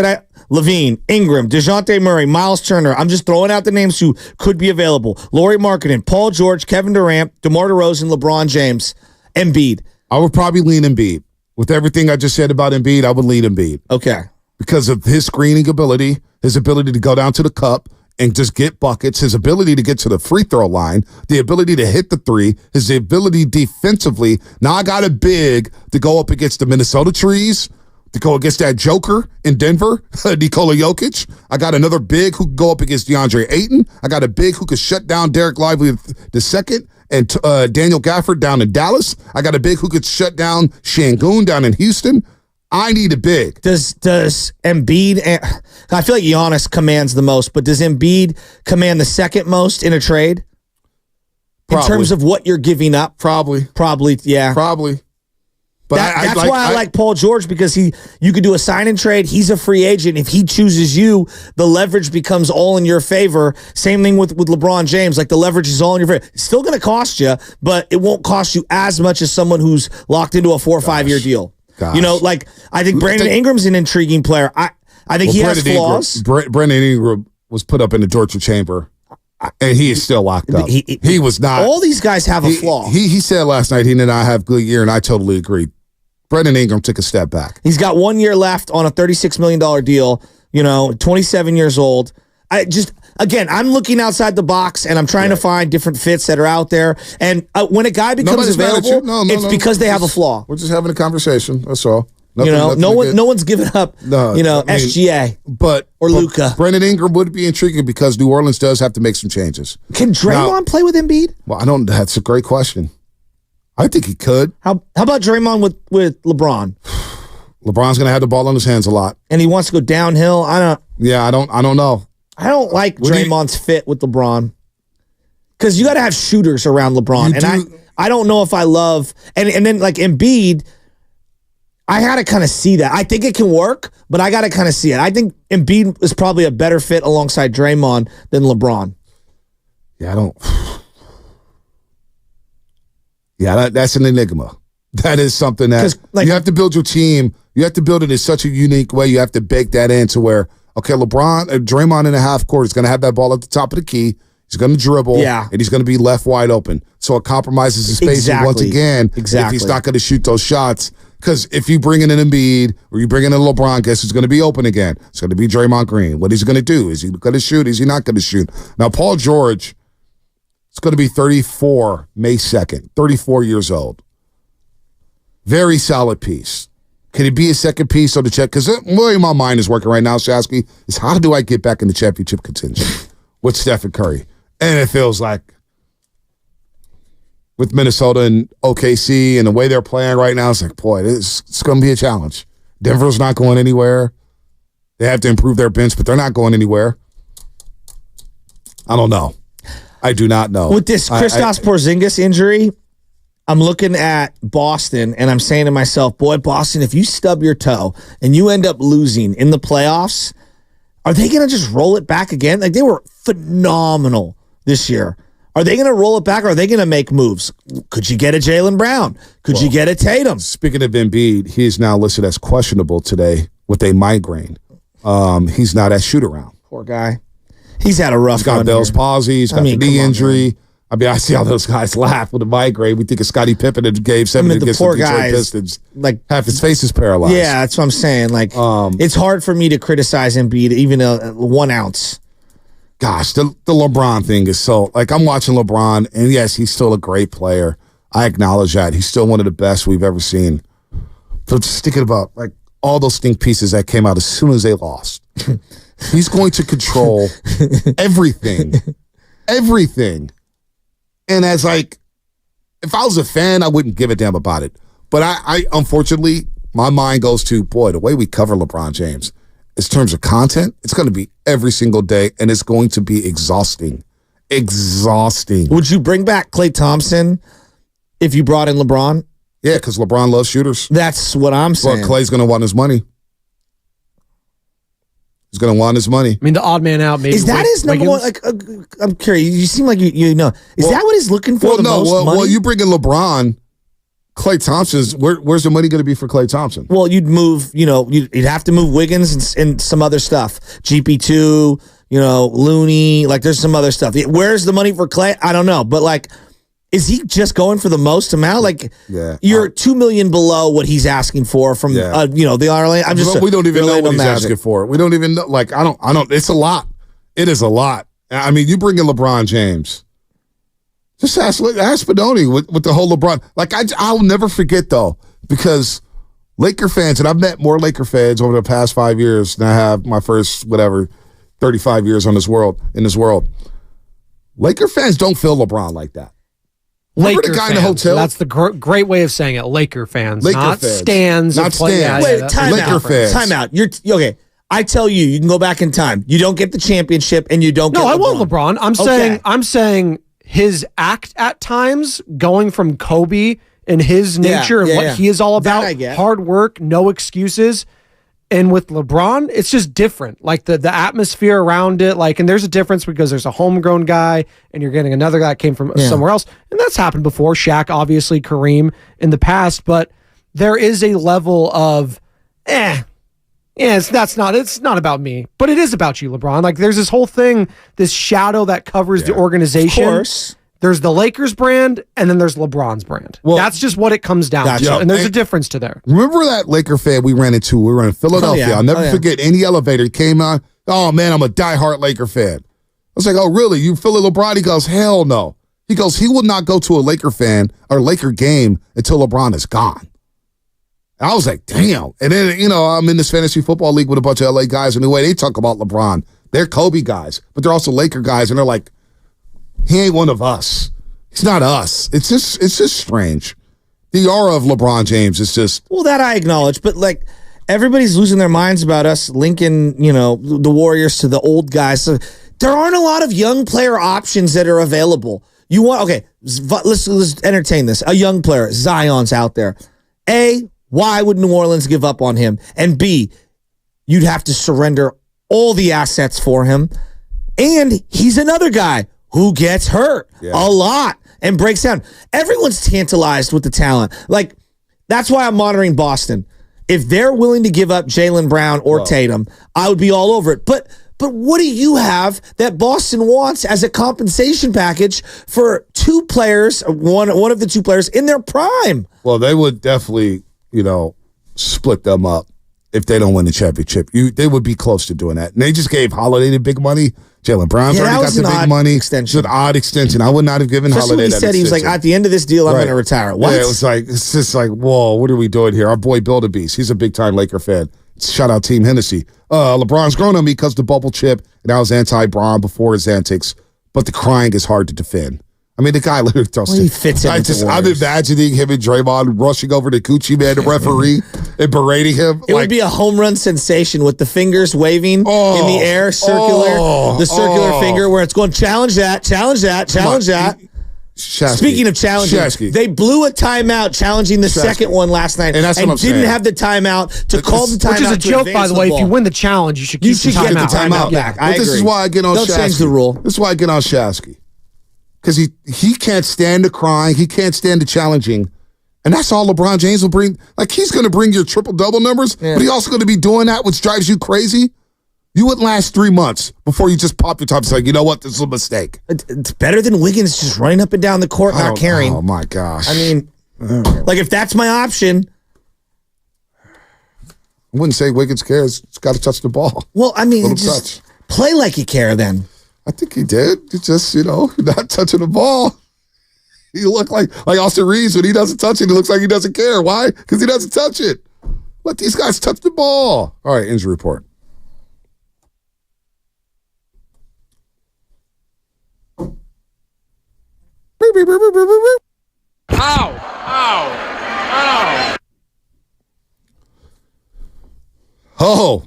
Levine, Ingram, DeJounte Murray, Miles Turner, I'm just throwing out the names who could be available. Lauri Markkanen, Paul George, Kevin Durant, DeMar DeRozan, LeBron James, Embiid. I would probably lean Embiid. With everything I just said about Embiid, I would lean Embiid. Okay. Because of his screening ability, his ability to go down to the cup and just get buckets, his ability to get to the free throw line, the ability to hit the three, his ability defensively. Now I got a big to go up against the Minnesota Trees, to go against that Joker in Denver, Nikola Jokic. I got another big who can go up against DeAndre Ayton. I got a big who could shut down Derek Lively the second and Daniel Gafford down in Dallas. I got a big who could shut down Şengün down in Houston. I need a big. Does Embiid? I feel like Giannis commands the most, but does Embiid command the second most in a trade? Probably. In terms of what you're giving up? Probably, yeah. Probably. But that's why I like Paul George, because you could do a sign and trade. He's a free agent. If he chooses you, the leverage becomes all in your favor. Same thing with LeBron James. Like, the leverage is all in your favor. It's still going to cost you, but it won't cost you as much as someone who's locked into a 4 or 5 year deal. Gosh. You know, like, I think Brandon Ingram's an intriguing player. I think he has flaws. Brandon Ingram was put up in the torture chamber, and he is still locked up. He was not. All these guys have a flaw. He said last night he did not have a good year, and I totally agree. Brandon Ingram took a step back. He's got 1 year left on a $36 million deal, 27 years old. I'm looking outside the box, and I'm trying to find different fits that are out there. And when a guy becomes available, it's because they have a flaw. We're just having a conversation. That's all. No one's giving up, SGA or Luka. Brandon Ingram would be intriguing because New Orleans does have to make some changes. Can Draymond play with Embiid? Well, that's a great question. I think he could. How about Draymond with LeBron? LeBron's going to have the ball in his hands a lot, and he wants to go downhill. I don't know. I don't like Draymond's fit with LeBron, because you got to have shooters around LeBron, I don't know if I love and then like Embiid. I got to kind of see that. I think it can work, but I got to kind of see it. I think Embiid is probably a better fit alongside Draymond than LeBron. That's an enigma. That is something that you have to build your team. You have to build it in such a unique way. You have to bake that into where, okay, Draymond in a half court is going to have that ball at the top of the key. He's going to dribble, and he's going to be left wide open. So it compromises his spacing once again if he's not going to shoot those shots. Because if you bring in an Embiid or you bring in a LeBron, guess who's going to be open again? It's going to be Draymond Green. What is he going to do? Is he going to shoot? Is he not going to shoot? Now, Paul George is going to be 34 May 2nd, 34 years old. Very solid piece. Can he be a second piece on the check? Because the way my mind is working right now, Shasky, is how do I get back in the championship contention with Stephen Curry? And it feels like with Minnesota and OKC and the way they're playing right now, it's like, boy, it's going to be a challenge. Denver's not going anywhere. They have to improve their bench, but they're not going anywhere. I don't know. I do not know. With this Kristaps Porzingis injury, I'm looking at Boston, and I'm saying to myself, boy, Boston, if you stub your toe and you end up losing in the playoffs, are they going to just roll it back again? Like, they were phenomenal this year. Are they going to roll it back, or are they going to make moves? Could you get a Jaylen Brown? Could you get a Tatum? Speaking of Embiid, he is now listed as questionable today with a migraine. He's not at shoot-around. Poor guy. He's had a rough He's got Bell's palsy. He's got a knee injury. I see how those guys laugh with a migraine. We think of Scottie Pippen in Game 7 against the Detroit Pistons. Like, half his face is paralyzed. Yeah, that's what I'm saying. Like, it's hard for me to criticize Embiid, even a 1 ounce. Gosh, the LeBron thing is so, like, I'm watching LeBron, and yes, he's still a great player. I acknowledge that. He's still one of the best we've ever seen. But just thinking about, like, all those stink pieces that came out as soon as they lost. He's going to control everything. Everything. And as, like, if I was a fan, I wouldn't give a damn about it. But I unfortunately, my mind goes to, boy, the way we cover LeBron James, in terms of content, it's going to be every single day, and it's going to be exhausting. Exhausting. Would you bring back Klay Thompson if you brought in LeBron? Yeah, because LeBron loves shooters. That's what I'm saying. Well, Klay's going to want his money. He's going to want his money. I mean, the odd man out, maybe. Is that his number one? Like, I'm curious. You seem like you know. Is that what he's looking for the most money? Well, you bring in LeBron, Klay Thompson's, where's the money going to be for Klay Thompson? Well, you'd move, you'd have to move Wiggins and some other stuff. GP2, Looney, like there's some other stuff. Where's the money for Klay? I don't know. But like, is he just going for the most amount? Like, you're $2 million below what he's asking for from, the RLA. We don't even know what he's asking for. We don't even know. Like, I don't, it's a lot. It is a lot. I mean, you bring in LeBron James. Just ask Spadoni with the whole LeBron. Like, I'll never forget, though, because Laker fans, and I've met more Laker fans over the past 5 years than I have my first, 35 years in this world. Laker fans don't feel LeBron like that. Remember the guy in the hotel? That's the great way of saying it. Laker fans, Laker not fans. stands. Not stands. Wait, time out. You're okay. I tell you, you can go back in time. You don't get the championship, and you don't. No, get I want LeBron. I'm saying his act at times, going from Kobe and his nature and what he is all about, hard work, no excuses. And with LeBron, it's just different. Like the atmosphere around it, and there's a difference because there's a homegrown guy and you're getting another guy that came from somewhere else. And that's happened before. Shaq, obviously, Kareem in the past, but there is a level of, it's not about me, but it is about you, LeBron. Like there's this whole thing, this shadow that covers the organization. Of course. There's the Lakers brand, and then there's LeBron's brand. Well, that's just what it comes down to, and there's a difference to there. Remember that Laker fan we ran into? We were in Philadelphia. I'll never forget. Any elevator came on. Oh, man, I'm a diehard Laker fan. I was like, oh, really? You Philly LeBron? He goes, hell no. He goes, he will not go to a Laker fan or Laker game until LeBron is gone. And I was like, damn. And then, I'm in this fantasy football league with a bunch of LA guys, and the way they talk about LeBron, they're Kobe guys, but they're also Laker guys, and they're like, he ain't one of us. He's not us. It's just strange. The aura of LeBron James is just... Well, that I acknowledge, but everybody's losing their minds about us linking, the Warriors to the old guys. So there aren't a lot of young player options that are available. Let's entertain this. A young player, Zion's out there. A, why would New Orleans give up on him? And B, you'd have to surrender all the assets for him. And he's another guy who gets hurt a lot and breaks down. Everyone's tantalized with the talent. That's why I'm monitoring Boston. If they're willing to give up Jaylen Brown or Tatum, I would be all over it. But what do you have that Boston wants as a compensation package for two players, one of the two players in their prime? Well, they would definitely, split them up if they don't win the championship. They would be close to doing that. And they just gave Holiday the big money. Jaylen Brown's already got the big money. Extension. It's an odd extension. I would not have given Holiday that extension. He was like, at the end of this deal, I'm going to retire. What? Yeah, it's just like, whoa, what are we doing here? Our boy Bill Beast, he's a big-time Laker fan. Shout out Team Hennessy. LeBron's grown on me because the bubble chip, and I was anti-Bron before his antics, but the crying is hard to defend. I mean, the guy literally throws he fits in. I'm imagining him and Draymond rushing over to Gucci Man, the referee, and berating him. It would be a home run sensation with the fingers waving in the air, circular finger where it's going, challenge that. Shasky. Speaking of challenging, they blew a timeout challenging the second one last night and didn't have the timeout to call the timeout. Which is a joke, by the way. If you win the challenge, you should keep the timeout back. But this is why I get on Shasky. Don't change the rule. This is why I get on Shasky. Because he can't stand the crying. He can't stand the challenging. And that's all LeBron James will bring. He's going to bring your triple-double numbers, but he's also going to be doing that, which drives you crazy. You wouldn't last 3 months before you just pop your top and say, you know what, this is a mistake. It's better than Wiggins just running up and down the court not caring. Oh, my gosh. I mean, if that's my option. I wouldn't say Wiggins cares. It's got to touch the ball. Well, I mean, just play like you care then. I think he did. It's just, not touching the ball. He looked like Austin Reeves when he doesn't touch it. He looks like he doesn't care. Why? Because he doesn't touch it. Let these guys touch the ball. All right, injury report. Oh,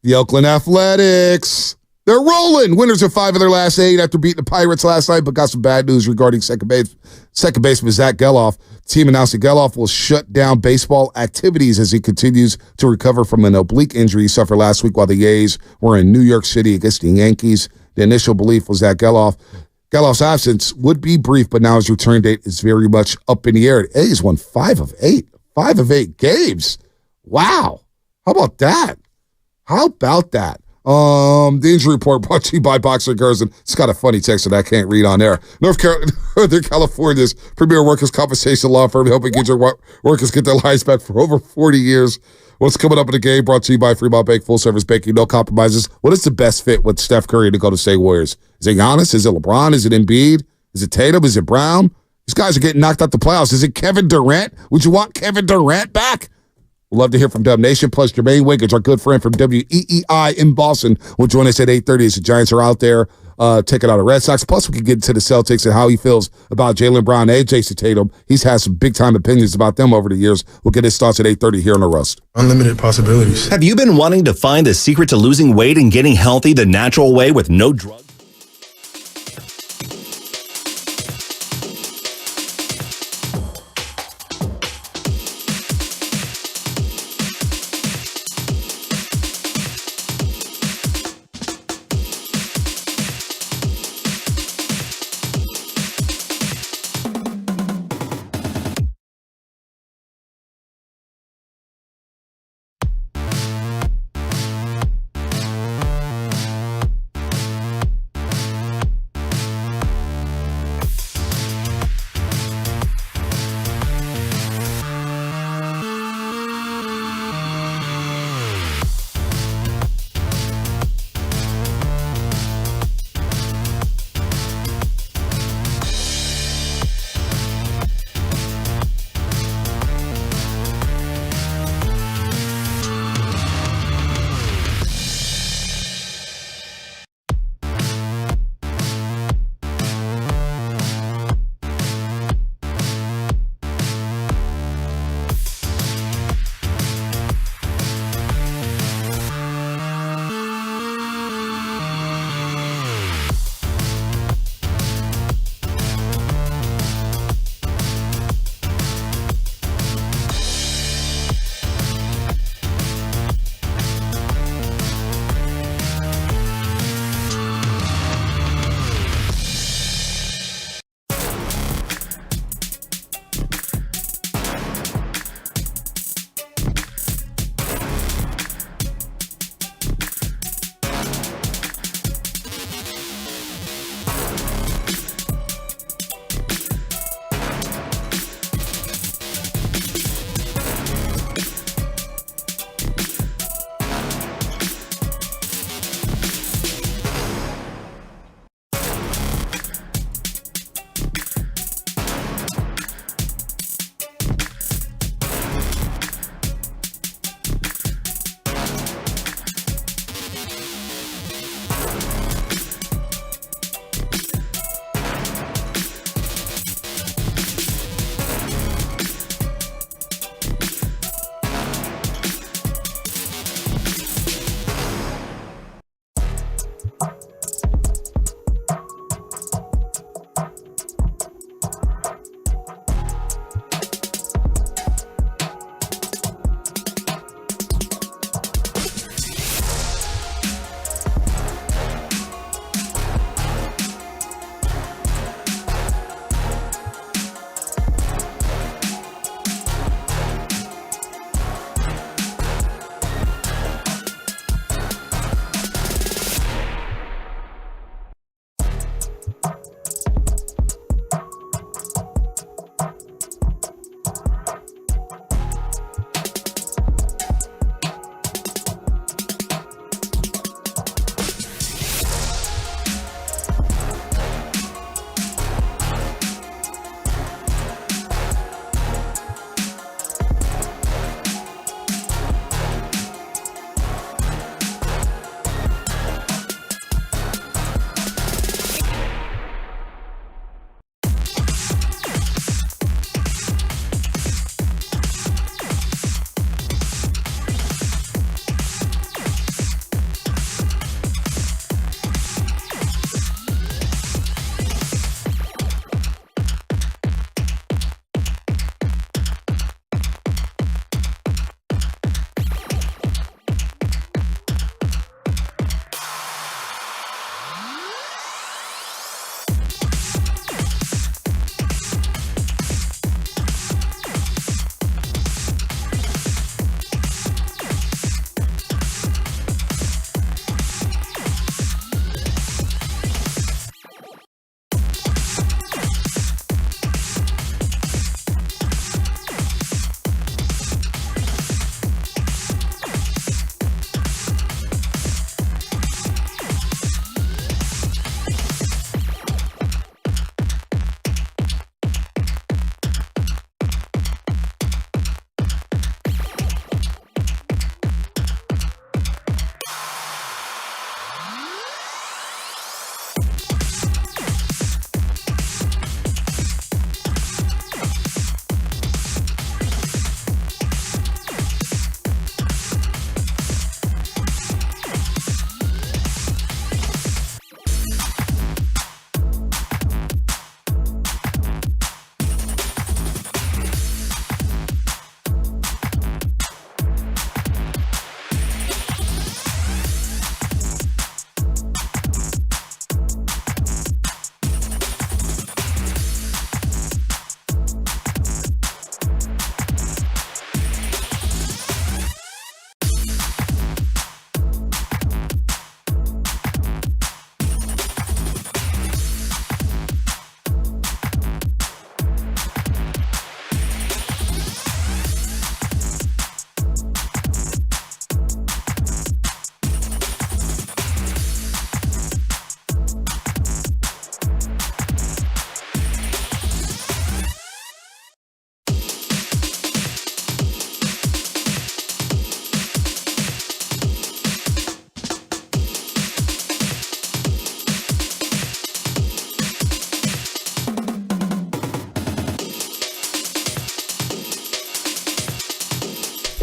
the Oakland Athletics. They're rolling. Winners of 5 of their last 8 after beating the Pirates last night, but got some bad news regarding second baseman Zach Geloff. The team announced that Geloff will shut down baseball activities as he continues to recover from an oblique injury he suffered last week while the A's were in New York City against the Yankees. The initial belief was that Geloff's absence would be brief, but now his return date is very much up in the air. The A's won 5 of 8. 5 of 8 games. Wow. How about that? The injury report brought to you by Boxer Gerson. It's got a funny text that I can't read on there. Northern California's premier workers' compensation law firm helping injured workers get their lives back for over 40 years. What's coming up in the game brought to you by Fremont Bank, full service banking, no compromises. What is the best fit with Steph Curry to go to State Warriors? Is it Giannis? Is it LeBron? Is it Embiid? Is it Tatum? Is it Brown? These guys are getting knocked out the playoffs. Is it Kevin Durant? Would you want Kevin Durant back? We'd love to hear from Dub Nation. Plus, Jermaine Wiggins, our good friend from WEEI in Boston, will join us at 8:30 as the Giants are out there taking out the Red Sox. Plus, we can get into the Celtics and how he feels about Jaylen Brown and Jason Tatum. He's had some big-time opinions about them over the years. We'll get his thoughts at 8:30 here on The Rust. Unlimited possibilities. Have you been wanting to find the secret to losing weight and getting healthy the natural way with no drugs?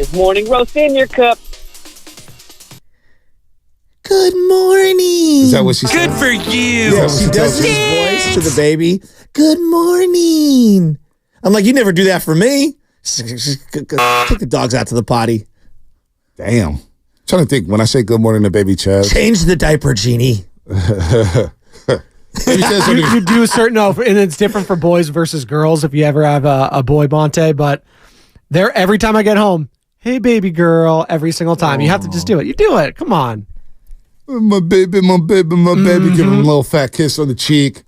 is Morning Roast in your cup. Good morning. Is that what she said? Good for you. Yeah, she does his voice to the baby. Good morning. I'm like, you never do that for me. Take the dogs out to the potty. Damn. I'm trying to think when I say good morning to baby Chaz. Change the diaper, Genie. You do a certain, and it's different for boys versus girls if you ever have a boy Bonte, but every time I get home, hey, baby girl, every single time. You have to just do it. You do it. Come on. My baby. Give him a little fat kiss on the cheek.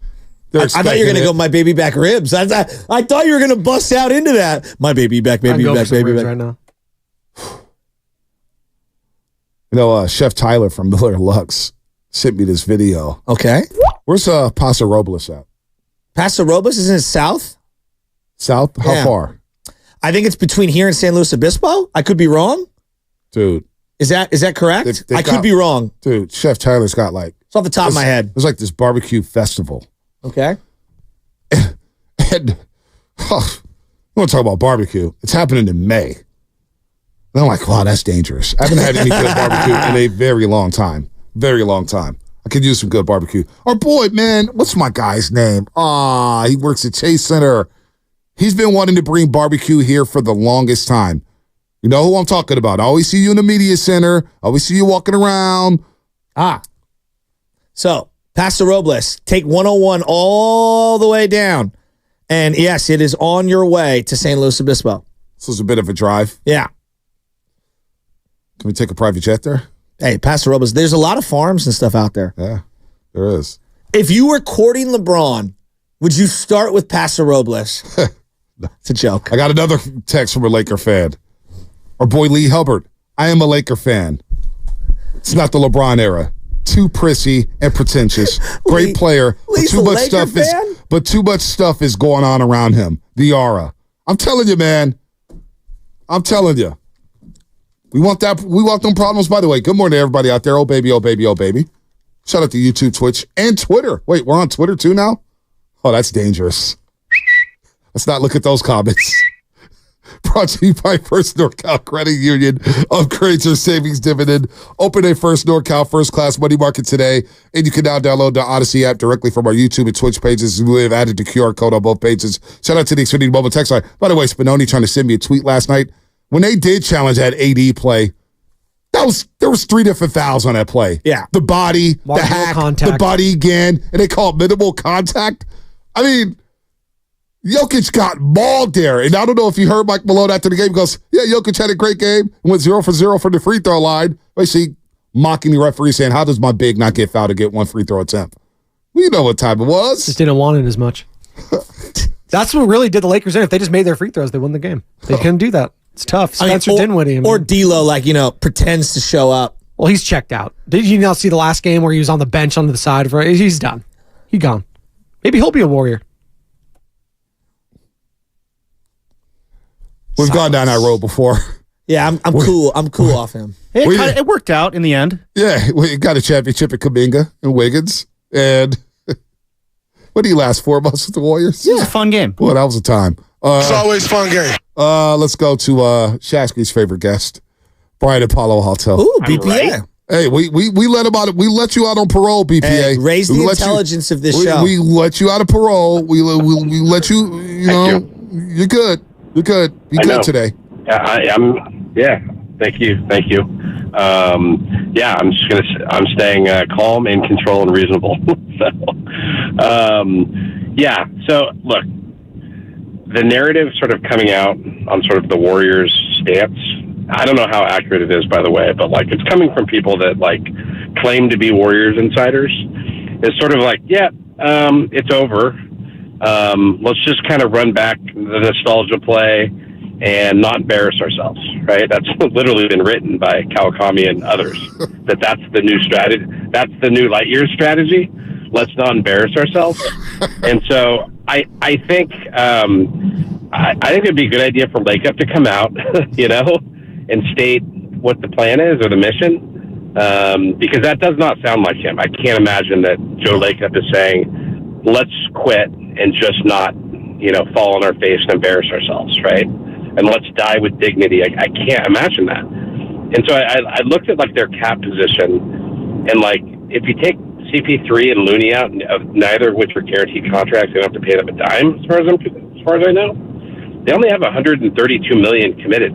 I thought you were going to go, my baby back ribs. I thought you were going to bust out into that. My baby back, baby back, baby back. Right now. You know, Chef Tyler from Miller Lux sent me this video. Okay. Where's Paso Robles at? Paso Robles, isn't it south? South? How far? I think it's between here and San Luis Obispo. I could be wrong. Dude. Is that correct? I could be wrong. Dude, Chef Tyler's got like... It's off the top of my head. There's like this barbecue festival. Okay. And I want to talk about barbecue. It's happening in May. And I'm like, wow, that's dangerous. I haven't had any good barbecue in a very long time. Very long time. I could use some good barbecue. Our boy, man, what's my guy's name? He works at Chase Center. He's been wanting to bring barbecue here for the longest time. You know who I'm talking about. I always see you in the media center. I always see you walking around. So, Paso Robles, take 101 all the way down. And yes, it is on your way to San Luis Obispo. This was a bit of a drive. Yeah. Can we take a private jet there? Hey, Paso Robles, there's a lot of farms and stuff out there. Yeah, there is. If you were courting LeBron, would you start with Paso Robles? It's a joke. I got another text from a Laker fan. Our boy Lee Hubbard. I am a Laker fan. It's not the LeBron era. Too prissy and pretentious. Great player, but too much stuff is going on around him. The aura. I'm telling you, man. I'm telling you. We want them problems. By the way, good morning to everybody out there. Oh, baby, oh, baby, oh, baby. Shout out to YouTube, Twitch, and Twitter. Wait, we're on Twitter too now? Oh, that's dangerous. Let's not look at those comments. Brought to you by First NorCal Credit Union. Upgrade your savings dividend. Open a First NorCal First Class Money Market today. And you can now download the Odyssey app directly from our YouTube and Twitch pages. We have added the QR code on both pages. Shout out to the Xfinity Mobile text line. By the way, Spinoni trying to send me a tweet last night. When they did challenge that AD play, there was 3 different fouls on that play. Yeah. The body, the hack, the body again, and they call it minimal contact. I mean, Jokic got mauled there. And I don't know if you heard Mike Malone after the game. He goes, yeah, Jokic had a great game. Went 0 for 0 from the free throw line. Basically mocking the referee, saying, how does my big not get fouled to get 1 free throw attempt? Well, you know what time it was. Just didn't want it as much. That's what really did the Lakers in. If they just made their free throws, they won the game. They couldn't do that. It's tough. Spencer Dinwiddie. Or D'Lo, pretends to show up. Well, he's checked out. Did you not see the last game where he was on the bench on the side? He's done. He's gone. Maybe he'll be a Warrior. We've gone down that road before. Yeah, I'm cool. I'm cool off him. It worked out in the end. Yeah, we got a championship at Kuminga and Wiggins. And what did he last 4 months with the Warriors? Yeah. It was a fun game. Boy, that was a time. It's always a fun game. Let's go to Shasky's favorite guest, Brian at Palo Alto. Ooh, BPA. Right. Hey, we let him out. We let you out on parole, BPA. Hey, raise the intelligence of this show. We let you out of parole. We let you. You're good. You're good. You're good today. Yeah. Thank you. I'm staying calm and control and reasonable. So look, the narrative sort of coming out on sort of the Warriors stance, I don't know how accurate it is, by the way, but it's coming from people that claim to be Warriors insiders. It's sort of it's over. Let's just kind of run back the nostalgia play and not embarrass ourselves, right? That's literally been written by Kawakami and others, that's the new strategy. That's the new light year strategy. Let's not embarrass ourselves. And so I think it'd be a good idea for Lake Up to come out, and state what the plan is or the mission, because that does not sound like him. I can't imagine that Joe Lakeup is saying, let's quit and just not, fall on our face and embarrass ourselves, right? and let's die with dignity. I can't imagine that. And so I looked at like their cap position, and like if you take CP3 and Looney out, neither of which are guaranteed contracts, you don't have to pay them a dime as far as I know. They only have $132 million committed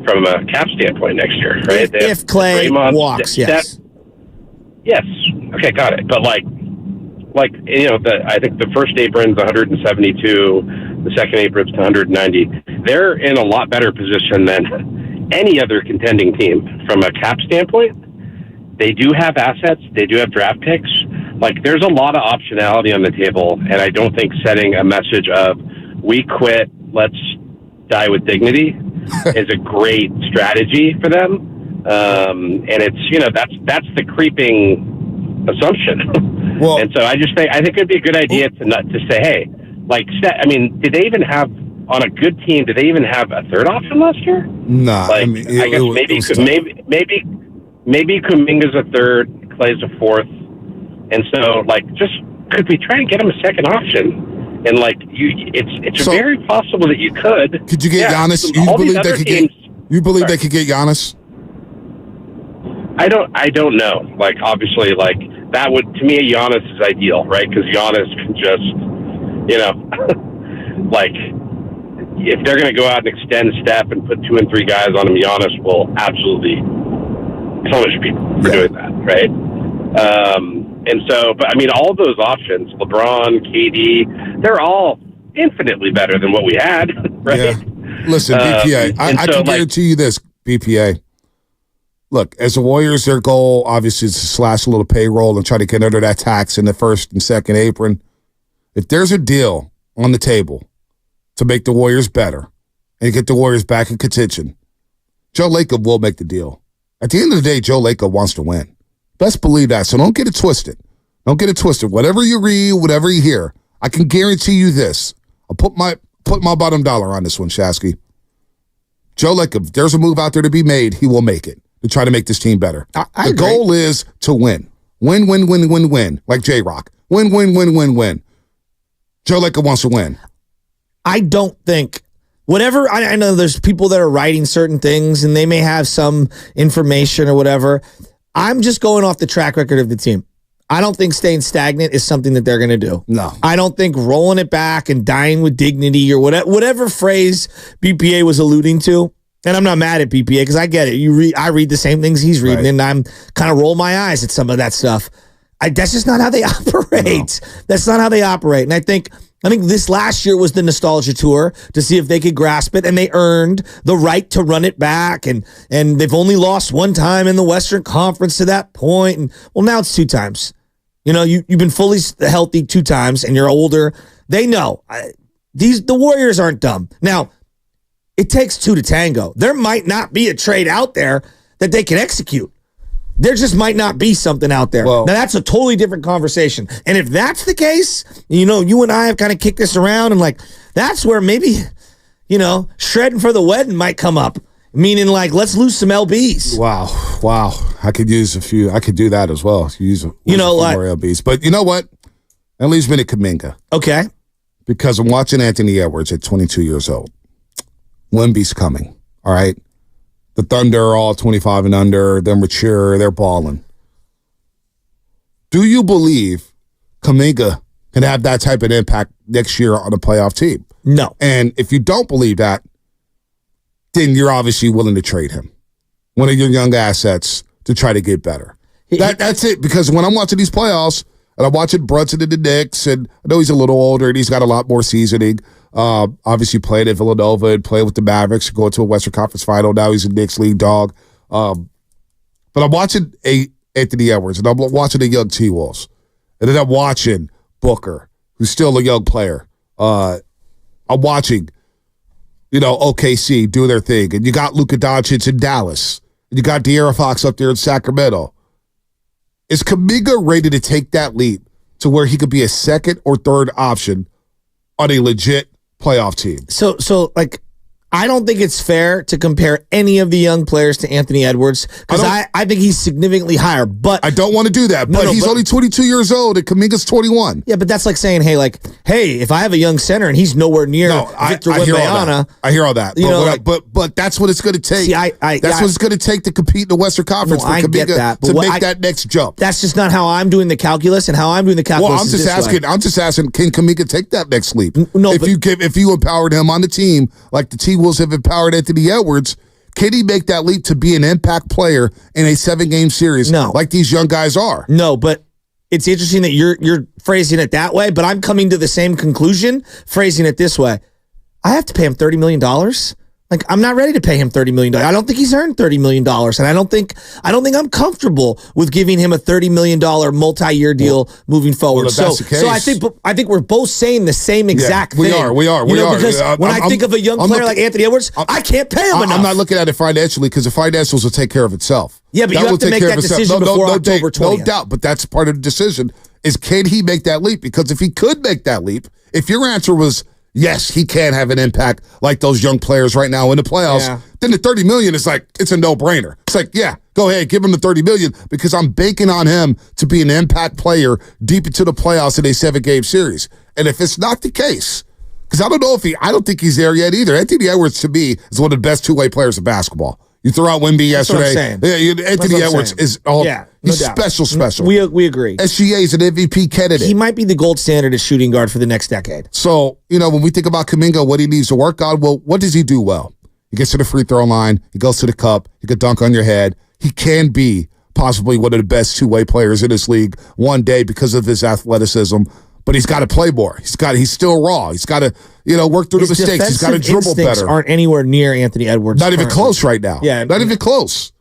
from a cap standpoint next year, right? If Clay walks, yes. Yes. Okay, got it. But like you know, I think the first apron's 172, the second apron's 190. They're in a lot better position than any other contending team from a cap standpoint. They do have assets. They do have draft picks. Like, there's a lot of optionality on the table, and I don't think setting a message of we quit, let's die with dignity is a great strategy for them. And it's, you know, that's the creeping assumption. Well, and so I think it'd be a good idea to say, hey, like, I mean, did they even have, on a good team, did they even have a third option last year? No. Like, I guess maybe Kuminga's a third, Clay's a fourth. And so, like, just could we try and get him a second option? And like, it's very possible that you could. Could you get Giannis? You believe they could get Giannis? I don't know. Like, obviously, like that would, to me, Giannis is ideal, right? Because Giannis can just, you know, like, if they're going to go out and extend Steph and put 2 and 3 guys on him, Giannis will absolutely punish people for doing that, right? And so, but I mean, all of those options, LeBron, KD, they're all infinitely better than what we had, right? Yeah. Listen, BPA, I can guarantee you this, BPA. Look, as the Warriors, their goal obviously is to slash a little payroll and try to get under that tax in the first and second apron. If there's a deal on the table to make the Warriors better and get the Warriors back in contention, Joe Lacob will make the deal. At the end of the day, Joe Lacob wants to win. Best believe that, so don't get it twisted. Don't get it twisted. Whatever you read, whatever you hear, I can guarantee you this. I'll put my bottom dollar on this one, Shasky. Joe Lacob, if there's a move out there to be made, he will make it to try to make this team better. The goal is to win. Win, win, win, win, win, like J-Rock. Win, win, win, win, win. Joe Lacob wants to win. I don't think whatever, I know there's people that are writing certain things and they may have some information or whatever. I'm just going off the track record of the team. I don't think staying stagnant is something that they're going to do. No. I don't think rolling it back and dying with dignity or whatever phrase BPA was alluding to. And I'm not mad at BPA because I get it. I read the same things he's reading, and I'm kind of roll my eyes at some of that stuff. That's just not how they operate. No. That's not how they operate. And I think this last year was the nostalgia tour to see if they could grasp it, and they earned the right to run it back. And they've only lost one time in the Western Conference to that point. And well, now it's 2 times. You know, you've been fully healthy 2 times, and you're older. They know the Warriors aren't dumb. Now, it takes 2 to tango. There might not be a trade out there that they can execute. There just might not be something out there. Well, now, that's a totally different conversation. And if that's the case, you know, you and I have kind of kicked this around, and like, that's where maybe, you know, shredding for the wedding might come up. Meaning, like, let's lose some LBs. Wow. I could use a few. I could do that as well. Use a few more LBs. But you know what? That leaves me to Kuminga. Okay. Because I'm watching Anthony Edwards at 22 years old. Wemby's coming, all right? The Thunder are all 25 and under. They're mature. They're balling. Do you believe Kuminga can have that type of impact next year on a playoff team? No. And if you don't believe that, then you're obviously willing to trade him. One of your young assets to try to get better. That's it. Because when I'm watching these playoffs, and I'm watching Brunson and the Knicks, and I know he's a little older and he's got a lot more seasoning. Obviously played at Villanova and played with the Mavericks, going to a Western Conference final. Now he's a Knicks lead dog. But I'm watching Anthony Edwards, and I'm watching the young T-Wolves. And then I'm watching Booker, who's still a young player. I'm watching, you know, OKC do their thing. And you got Luka Doncic in Dallas. And you got De'Aaron Fox up there in Sacramento. Is Kuminga ready to take that leap to where he could be a second or third option on a legit playoff team? So like, I don't think it's fair to compare any of the young players to Anthony Edwards because I think he's significantly higher. But I don't want to do that. But he's only 22 years old and Kuminga's 21. Yeah, but that's like saying, hey, if I have a young center and he's nowhere near Victor Wembanyama. I hear all that. But that's what it's going to take. That's what it's going to take to compete in the Western Conference for Kuminga to make that next jump. That's just not how I'm doing the calculus, and how I'm doing the calculus. Well, I'm just asking, can Kuminga take that next leap? No, if you empowered him on the team like the T-Wolves have empowered Anthony Edwards, can he make that leap to be an impact player in a 7-game series like these young guys are? No, but it's interesting that you're phrasing it that way, but I'm coming to the same conclusion, phrasing it this way. I have to pay him $30 million? I'm not ready to pay him $30 million. I don't think he's earned $30 million, and I don't think I'm comfortable with giving him a $30 million multi-year deal moving forward. Well, if that's the case, so I think we're both saying the same exact thing. We are. Because when I think of a young player like Anthony Edwards, I can't pay him enough. I'm not looking at it financially because the financials will take care of itself. Yeah, but you have to make that decision before October 20th. No doubt, but that's part of the decision is can he make that leap? Because if he could make that leap, if your answer was yes, he can have an impact like those young players right now in the playoffs, then the $30 million is it's a no-brainer. It's go ahead, give him the $30 million because I'm banking on him to be an impact player deep into the playoffs in a 7-game series. And if it's not the case, because I don't think he's there yet either. Anthony Edwards, to me, is one of the best two-way players of basketball. You throw out Wemby yesterday. Anthony Edwards is he's special. We agree. SGA is an MVP candidate. He might be the gold standard as shooting guard for the next decade. So, when we think about Kuminga, what he needs to work on, well, what does he do well? He gets to the free throw line. He goes to the cup. He could dunk on your head. He can be possibly one of the best two-way players in this league one day because of his athleticism. But he's got to play more. He's still raw. He's got to, work through the mistakes. He's got to dribble better. Aren't anywhere near Anthony Edwards. Not even close right now. Yeah, not even close.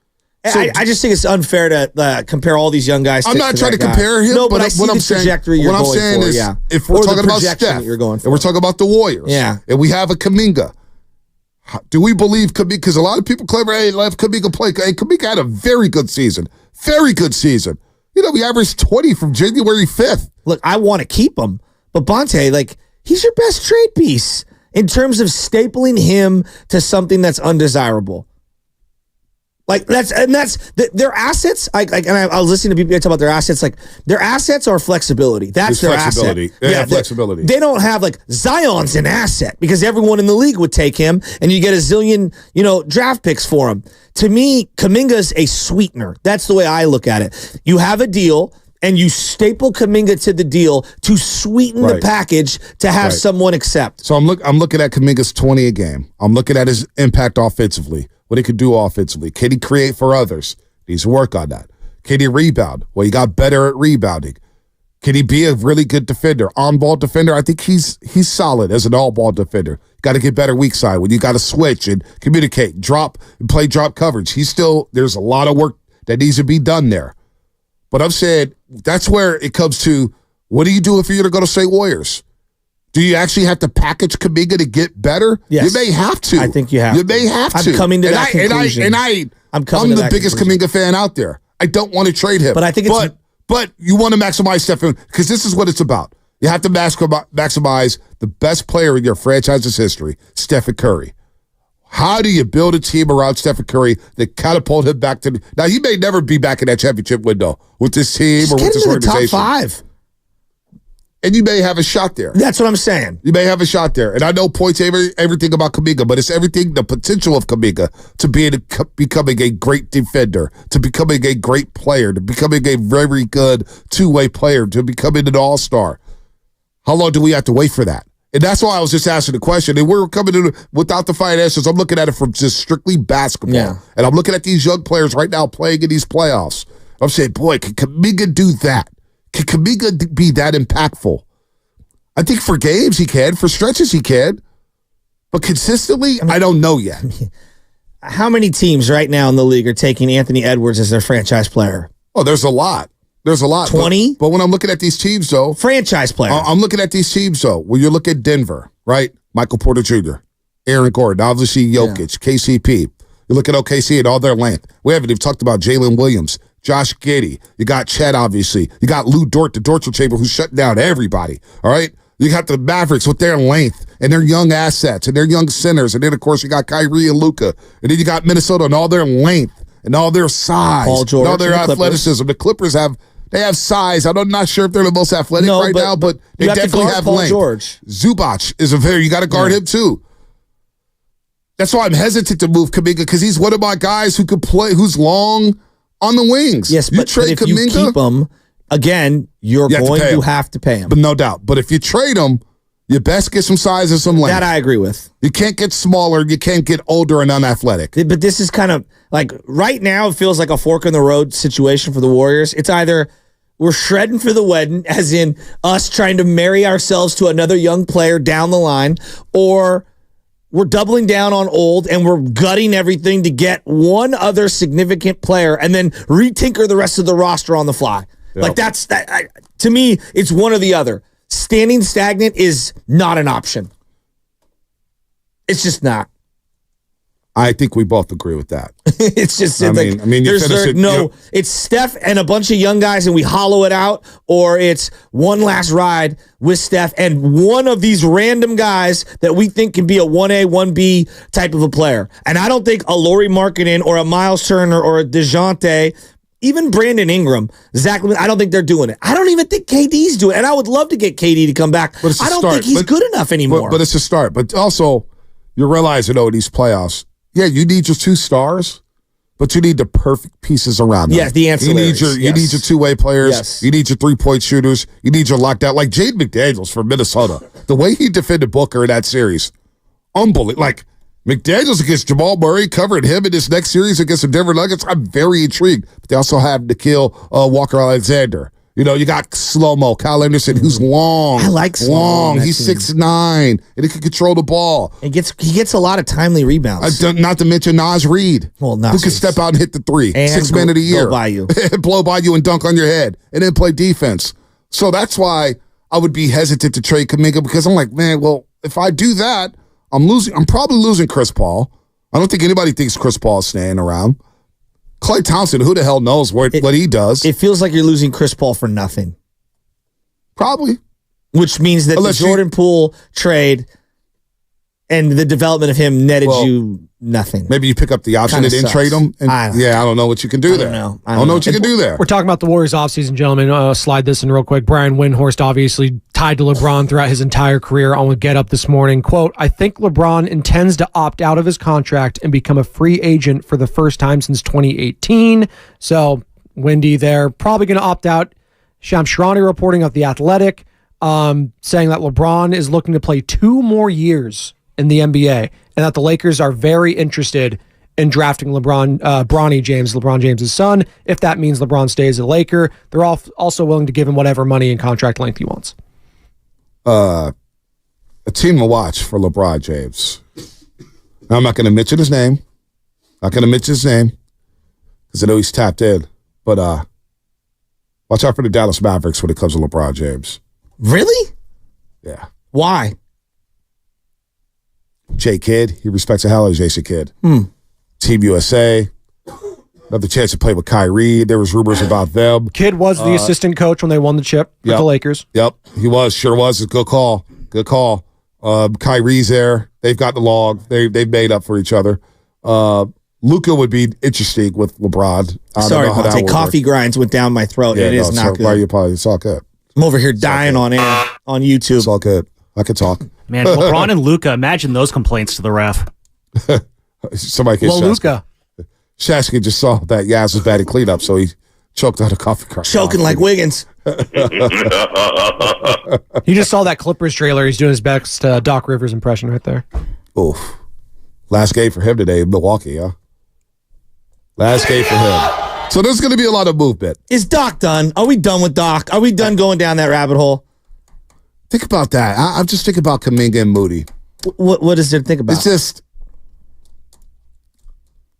So, I just think it's unfair to compare all these young guys. I'm not trying to compare him. No, but what I'm saying is, if we're talking about Steph, and we're talking about the Warriors, and we have a Kuminga, do we believe Kuminga? Because a lot of people claim, hey, let Kuminga play. Hey, Kuminga had a very good season. Very good season. We averaged 20 from January 5th. Look, I want to keep him, but Bonte, he's your best trade piece in terms of stapling him to something that's undesirable. That's their assets. I was listening to people talk about their assets. Their assets are flexibility. That's their flexibility. asset. They have flexibility. They don't have Zion's an asset because everyone in the league would take him, and you get a zillion draft picks for him. To me, Kuminga's a sweetener. That's the way I look at it. You have a deal, and you staple Kuminga to the deal to sweeten the package to have someone accept. So I'm looking at Kuminga's 20 a game. I'm looking at his impact offensively, what he could do offensively. Can he create for others? Needs to work on that. Can he rebound? Well, he got better at rebounding. Can he be a really good defender? On-ball defender? I think he's solid as an all-ball defender. Got to get better weak side when you got to switch and communicate, play drop coverage. There's a lot of work that needs to be done there. But I'm saying that's where it comes to, what do you do if you're going to go to St. Warriors? Do you actually have to package Kuminga to get better? Yes. You may have to. I think you have to. You may have to. I'm coming to that conclusion. I'm the biggest Kuminga fan out there. I don't want to trade him. But I think But you want to maximize Stephen, because this is what it's about. You have to maximize the best player in your franchise's history, Stephen Curry. How do you build a team around Stephen Curry that catapult him back to now? He may never be back in that championship window with this team or with this organization. Top 5. And you may have a shot there. That's what I'm saying. You may have a shot there. And I know points everything about Kuminga, but it's everything, the potential of Kuminga to becoming a great defender, to becoming a great player, to becoming a very good two-way player, to becoming an all-star. How long do we have to wait for that? And that's why I was just asking the question. And we're coming in without the financials. I'm looking at it from just strictly basketball. Yeah. And I'm looking at these young players right now playing in these playoffs. I'm saying, boy, can Kuminga do that? Can Kuminga be that impactful? I think for games he can. For stretches he can. But consistently, I don't know yet. How many teams right now in the league are taking Anthony Edwards as their franchise player? Oh, there's a lot. There's a lot. 20? But when I'm looking at these teams, though. Franchise player. I'm looking at these teams, though. When you look at Denver, right? Michael Porter Jr., Aaron Gordon, obviously Jokic, KCP. You look at OKC and all their length. We haven't even talked about Jalen Williams, Josh Giddey. You got Chet, obviously. You got Lou Dort, the torture chamber, who's shutting down everybody. All right? You got the Mavericks with their length and their young assets and their young centers. And then, of course, you got Kyrie and Luka. And then you got Minnesota and all their length and all their size Paul George and all their and the athleticism. The Clippers have size. I'm not sure if they're the most athletic now, but they definitely have Paul length. George. Zubac is you got to guard him too. That's why I'm hesitant to move Kuminga because he's one of my guys who could play, who's long on the wings. Yes, but if Kuminga, you keep him, again, you're going to have to pay him. But no doubt. But if you trade him, you best get some size and some length. That I agree with. You can't get smaller. You can't get older and unathletic. But this is kind of like right now it feels like a fork in the road situation for the Warriors. It's either we're shredding for the wedding, as in us trying to marry ourselves to another young player down the line, or we're doubling down on old and we're gutting everything to get one other significant player and then retinker the rest of the roster on the fly. Yep. Like to me, it's one or the other. Standing stagnant is not an option. It's just not. I think we both agree with that. It's just it's Steph and a bunch of young guys and we hollow it out, or it's one last ride with Steph and one of these random guys that we think can be a 1A, 1B type of a player. And I don't think a Lauri Markkanen or a Miles Turner or a DeJounte, even Brandon Ingram, Zach, I don't think they're doing it. I don't even think KD's doing it. And I would love to get KD to come back. But I don't think he's good enough anymore. But it's a start. But also, you're realizing, these playoffs, yeah, you need your two stars, but you need the perfect pieces around them. Yes, the ancillaries. You need your two-way players. Yes. You need your three-point shooters. You need your lockdown. Like Jaden McDaniels from Minnesota. The way he defended Booker in that series, unbelievable. Like McDaniels against Jamal Murray, covering him in this next series against the Denver Nuggets, I'm very intrigued. But they also have Nikhil Walker-Alexander. You got slow-mo, Kyle Anderson, who's long. I like long. He's 6'9", and he can control the ball. He gets a lot of timely rebounds. Not to mention Naz Reid, who can step out and hit the three. And 6 man of the year. Blow by you. Blow by you and dunk on your head, and then play defense. So that's why I would be hesitant to trade Kuminga, because I'm like, man, well, if I do that, I'm probably losing Chris Paul. I don't think anybody thinks Chris Paul is staying around. Klay Thompson, who the hell knows what he does? It feels like you're losing Chris Paul for nothing. Probably. Which means that the Jordan Poole trade and the development of him netted you nothing. Maybe you pick up the option and then trade him. And, I don't know what you can do there. I don't know what you can do there. We're talking about the Warriors offseason, gentlemen. Slide this in real quick. Brian Windhorst obviously tied to LeBron throughout his entire career. On Get Up this morning, quote, "I think LeBron intends to opt out of his contract and become a free agent for the first time since 2018. So, Windy there, probably going to opt out. Shams Charania reporting of The Athletic, saying that LeBron is looking to play 2 more years in the NBA, and that the Lakers are very interested in drafting Bronny James, LeBron James' son. If that means LeBron stays a Laker, they're also willing to give him whatever money and contract length he wants. A team to watch for LeBron James. Now, I'm not going to mention his name. Because I know he's tapped in. But watch out for the Dallas Mavericks when it comes to LeBron James. Really? Yeah. Why? Jay Kidd, he respects the hell out of Jason Kidd. Team USA, another chance to play with Kyrie. There was rumors about them. Kidd was the assistant coach when they won the chip with the Lakers. Yep, he was. Sure was. It's a good call. Good call. Kyrie's there. They've got the log. They've made up for each other. Luka would be interesting with LeBron. Sorry, Monte. Coffee grinds went down my throat. It is not good. It's all good. I'm over here dying on air on YouTube. It's all good. I can talk. Man, LeBron and Luka, imagine those complaints to the ref. Somebody can Luka. Shasky just saw that Yaz was bad at cleanup, so he choked on a coffee cup. Choking like Wiggins. He just saw that Clippers trailer. He's doing his best Doc Rivers impression right there. Oof. Last game for him today in Milwaukee, huh? Last game for him. So there's going to be a lot of movement. Is Doc done? Are we done with Doc? Are we done going down that rabbit hole? Think about that. I'm just thinking about Kuminga and Moody. What is there to think about? It's just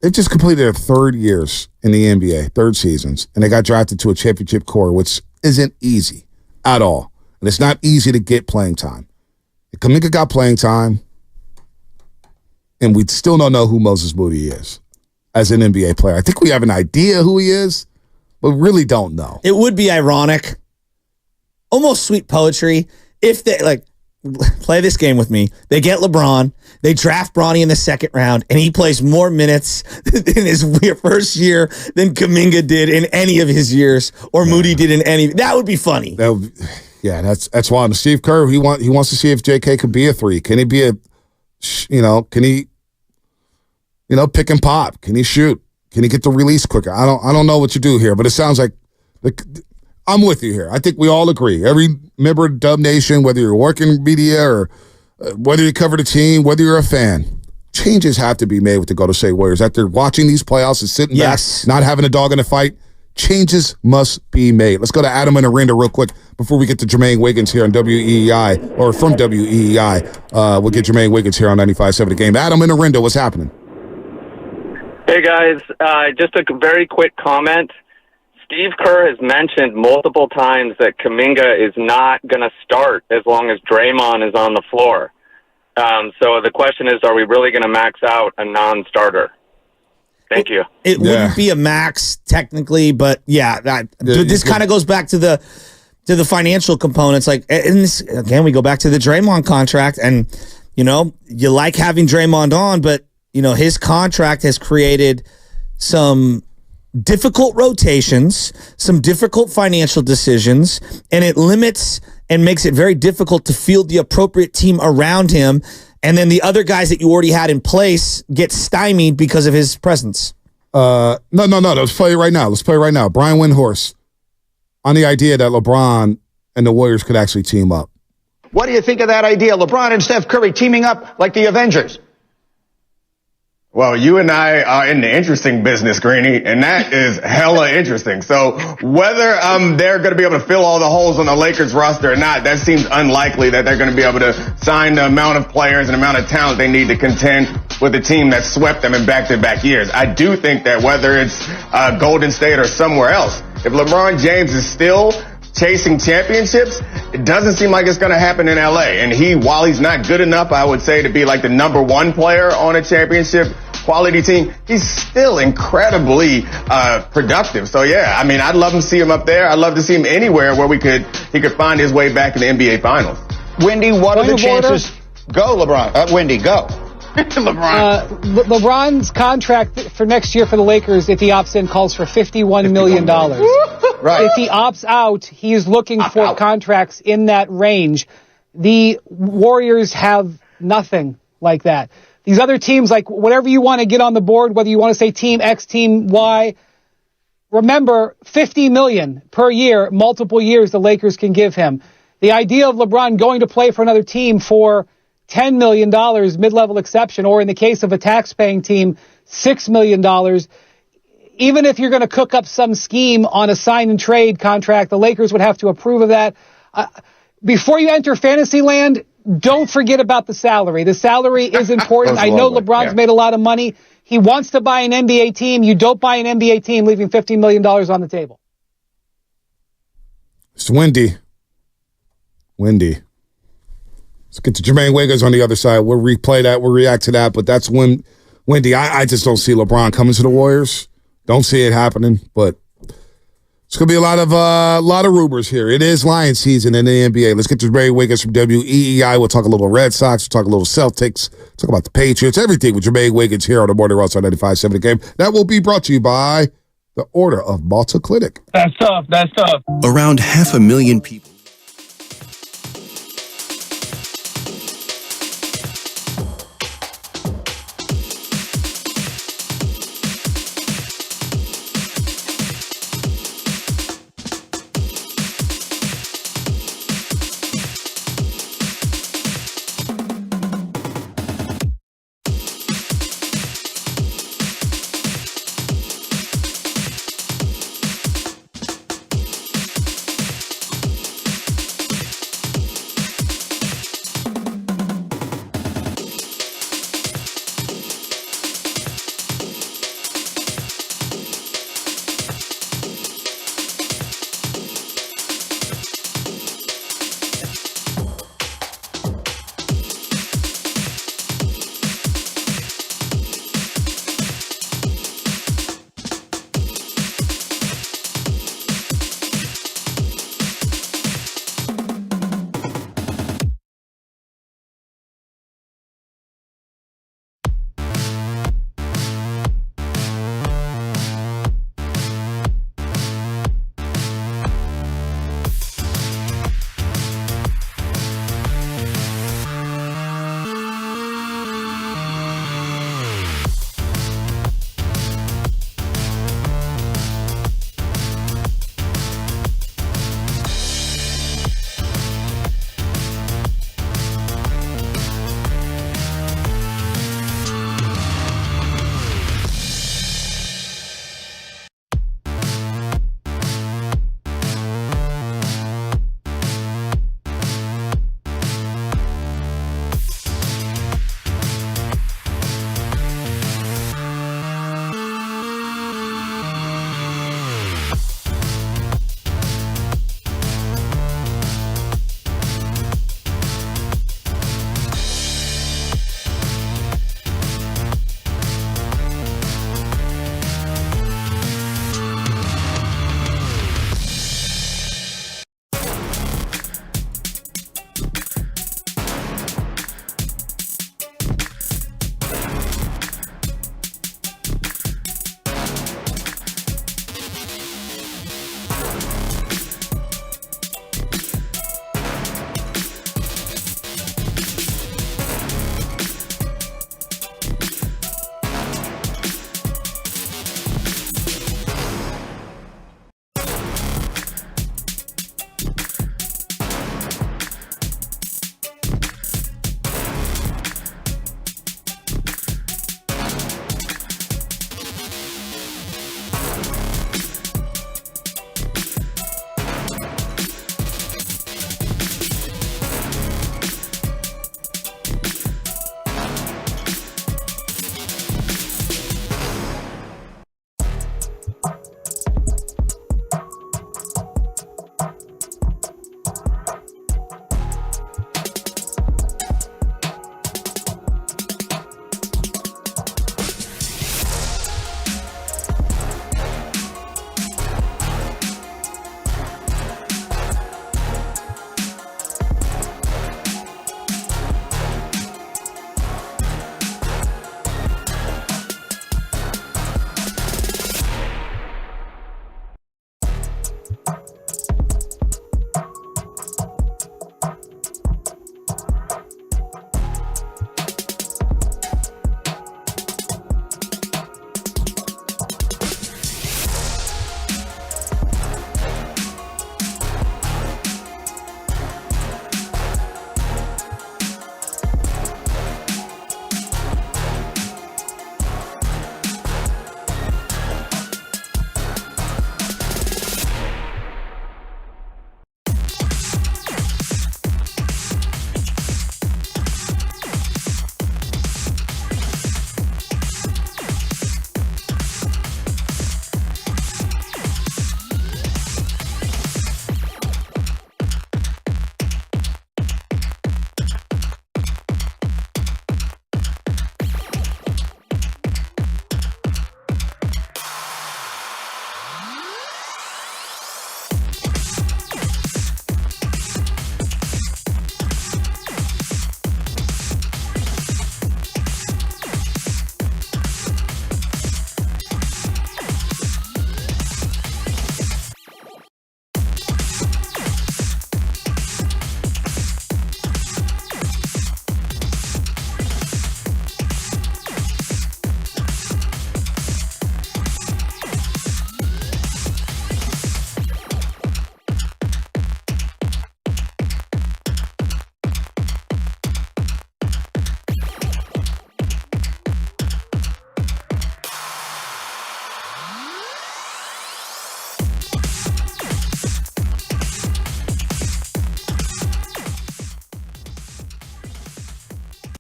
they've just completed their 3rd years in the NBA, 3rd seasons, and they got drafted to a championship core, which isn't easy at all. And it's not easy to get playing time. Kuminga got playing time, and we still don't know who Moses Moody is as an NBA player. I think we have an idea who he is, but really don't know. It would be ironic, almost sweet poetry, if they play this game with me, they get LeBron, they draft Bronny in the second round, and he plays more minutes in his first year than Kuminga did in any of his years, or Moody did in any. That would be funny. That's why Steve Kerr he wants to see if JK could be a 3. Can he be can he pick and pop? Can he shoot? Can he get the release quicker? I don't know what you do here, but it sounds like I'm with you here. I think we all agree. Every member of Dub Nation, whether you're working media or whether you cover the team, whether you're a fan, changes have to be made with the Golden State Warriors. After watching these playoffs and sitting back, not having a dog in the fight, changes must be made. Let's go to Adam and Arinda real quick before we get to Jermaine Wiggins here on WEEI, or from WEEI. We'll get Jermaine Wiggins here on 95.7 The Game. Adam and Arinda, what's happening? Hey, guys. Just a very quick comment. Steve Kerr has mentioned multiple times that Kuminga is not going to start as long as Draymond is on the floor. So the question is, are we really going to max out a non-starter? Thank you. It wouldn't be a max technically, but this kind of goes back to the financial components. Like, and this, again, we go back to the Draymond contract, and you like having Draymond on, but his contract has created some difficult rotations, some difficult financial decisions, and it limits and makes it very difficult to field the appropriate team around him. And then the other guys that you already had in place get stymied because of his presence. No. Let's play it right now. Brian Windhorst on the idea that LeBron and the Warriors could actually team up. What do you think of that idea? LeBron and Steph Curry teaming up like the Avengers. Well, you and I are in the interesting business, Greeny, and that is hella interesting. So whether they're going to be able to fill all the holes on the Lakers roster or not, that seems unlikely that they're going to be able to sign the amount of players and amount of talent they need to contend with a team that swept them in back-to-back years. I do think that whether it's Golden State or somewhere else, if LeBron James is still chasing championships, it doesn't seem like it's going to happen in LA. And while he's not good enough, I would say, to be like the number one player on a championship quality team, he's still incredibly productive. So yeah, I mean, I'd love to see him up there. I'd love to see him anywhere where he could find his way back in the NBA Finals. Wendy, what are the chances? Go, LeBron. Wendy, go. LeBron's contract for next year for the Lakers, if he opts in, calls for $51 million. Right. If he opts out, he is looking for contracts in that range. The Warriors have nothing like that. These other teams, like whatever you want to get on the board, whether you want to say team X, team Y, remember $50 million per year, multiple years the Lakers can give him. The idea of LeBron going to play for another team for $10 million, mid-level exception, or in the case of a tax-paying team, $6 million, even if you're going to cook up some scheme on a sign-and-trade contract, the Lakers would have to approve of that. Before you enter fantasy land, don't forget about the salary. The salary is important. I know LeBron's made a lot of money. He wants to buy an NBA team. You don't buy an NBA team leaving $50 million on the table. It's Wendy. Let's get to Jermaine Wiggins on the other side. We'll replay that. We'll react to that. But that's when, Wendy, I just don't see LeBron coming to the Warriors. Don't see it happening. But it's going to be a lot of rumors here. It is Lions season in the NBA. Let's get to Jermaine Wiggins from WEEI. We'll talk a little Red Sox. We'll talk a little Celtics. Talk about the Patriots. Everything with Jermaine Wiggins here on the Morning Roast on 95.7 The Game. That will be brought to you by the Order of Malta Clinic. That's tough. Around 500,000 people.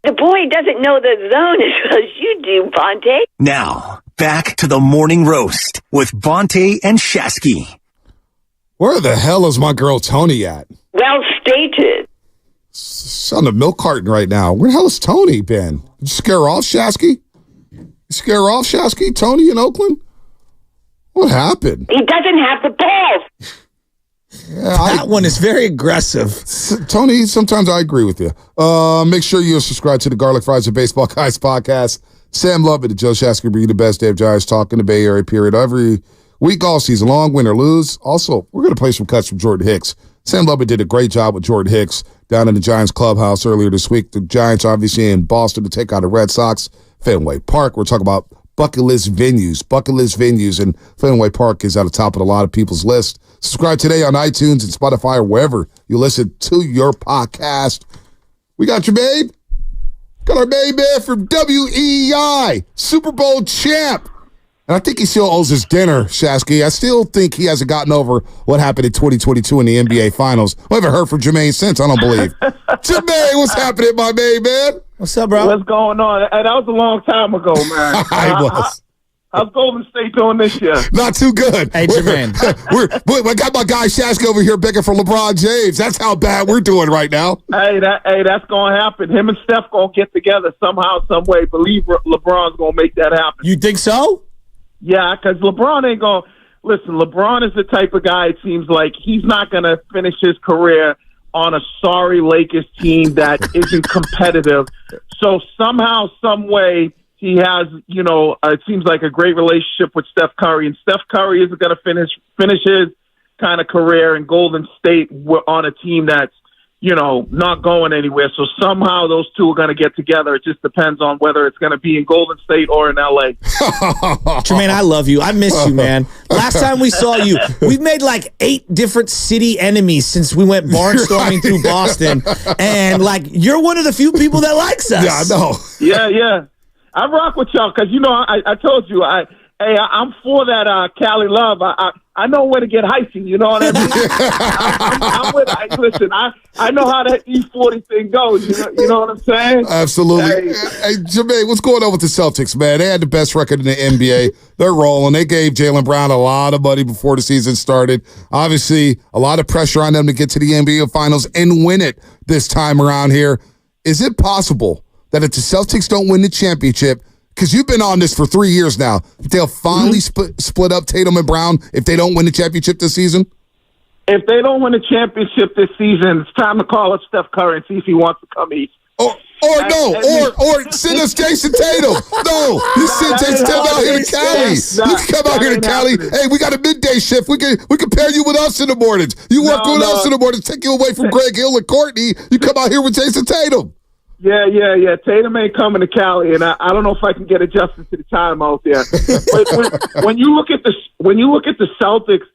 The boy doesn't know the zone as well as you do, Bonte. Now, back to the morning roast with Bonte and Shasky. Where the hell is my girl Tony at? Well stated. She's on the milk carton right now. Where the hell has Tony been? Did you scare her off, Shasky? You scare her off, Shasky? Tony in Oakland? What happened? He doesn't have the balls. Yeah, that one is very aggressive. Tony, sometimes I agree with you. Make sure you subscribe to the Garlic Fries and Baseball Guys podcast. Sam Lovett and Joe Shasky bring you the best day of Giants talk in the Bay Area period every week all season long, win or lose. Also, we're going to play some cuts from Jordan Hicks. Sam Lovett did a great job with Jordan Hicks down in the Giants clubhouse earlier this week. The Giants obviously in Boston to take out the Red Sox. Fenway Park. We're talking about bucket list venues, and Fenway Park is at the top of a lot of people's list. Subscribe today on iTunes and Spotify or wherever you listen to your podcast. We got your babe. Got our babe man from WEI, Super Bowl champ. And I think he still owes his dinner, Shasky. I still think he hasn't gotten over what happened in 2022 in the NBA Finals. We haven't heard from Jermaine since, I don't believe. Jermaine, what's happening, my babe, man? What's up, bro? What's going on? That was a long time ago, man. How's Golden State doing this year? Not too good. Hey, Jermaine. I got my guy Shasky over here begging for LeBron James. That's how bad we're doing right now. That's going to happen. Him and Steph going to get together somehow, some way. Believe LeBron's going to make that happen. You think so? Yeah, because LeBron ain't going to – listen, LeBron is the type of guy, it seems like, he's not going to finish his career on a sorry Lakers team that isn't competitive. So somehow, some way, he has, it seems like a great relationship with Steph Curry. And Steph Curry isn't going to finish his kind of career in Golden State on a team that's, not going anywhere. So somehow those two are going to get together. It just depends on whether it's going to be in Golden State or in L.A. Jermaine, I love you. I miss you, man. Last time we saw you, we've made like 8 different city enemies since we went barnstorming through Boston. And, you're one of the few people that likes us. Yeah, I know. Yeah. I rock with y'all because, I told you, I'm for that Cali love. I know where to get hyphy. You know what I mean? Listen, I know how that E40 thing goes. You know what I'm saying? Absolutely. Hey, Jermaine, what's going on with the Celtics, man? They had the best record in the NBA. They're rolling. They gave Jaylen Brown a lot of money before the season started. Obviously, a lot of pressure on them to get to the NBA Finals and win it this time around here. Is it possible that if the Celtics don't win the championship, because you've been on this for 3 years now, they'll finally split up Tatum and Brown if they don't win the championship this season? If they don't win the championship this season, it's time to call up Steph Curry and see if he wants to come east. Or send us Jason Tatum. No, you send Jason Tatum out here to Cali. You can come out here to Cali. Hey, we got a midday shift. We can pair you with us in the mornings. You work with us in the mornings. Take you away from Greg Hill and Courtney. You come out here with Jason Tatum. Yeah. Tatum ain't coming to Cali, and I don't know if I can get adjusted to the time out there. But when you look at the Celtics,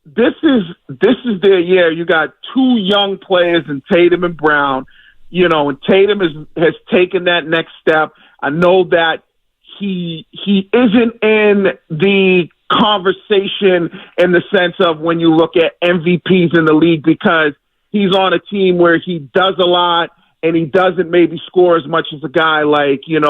this is their year. You got 2 young players in Tatum and Brown, and Tatum has taken that next step. I know that he isn't in the conversation in the sense of when you look at MVPs in the league because he's on a team where he does a lot. And he doesn't maybe score as much as a guy like, SGA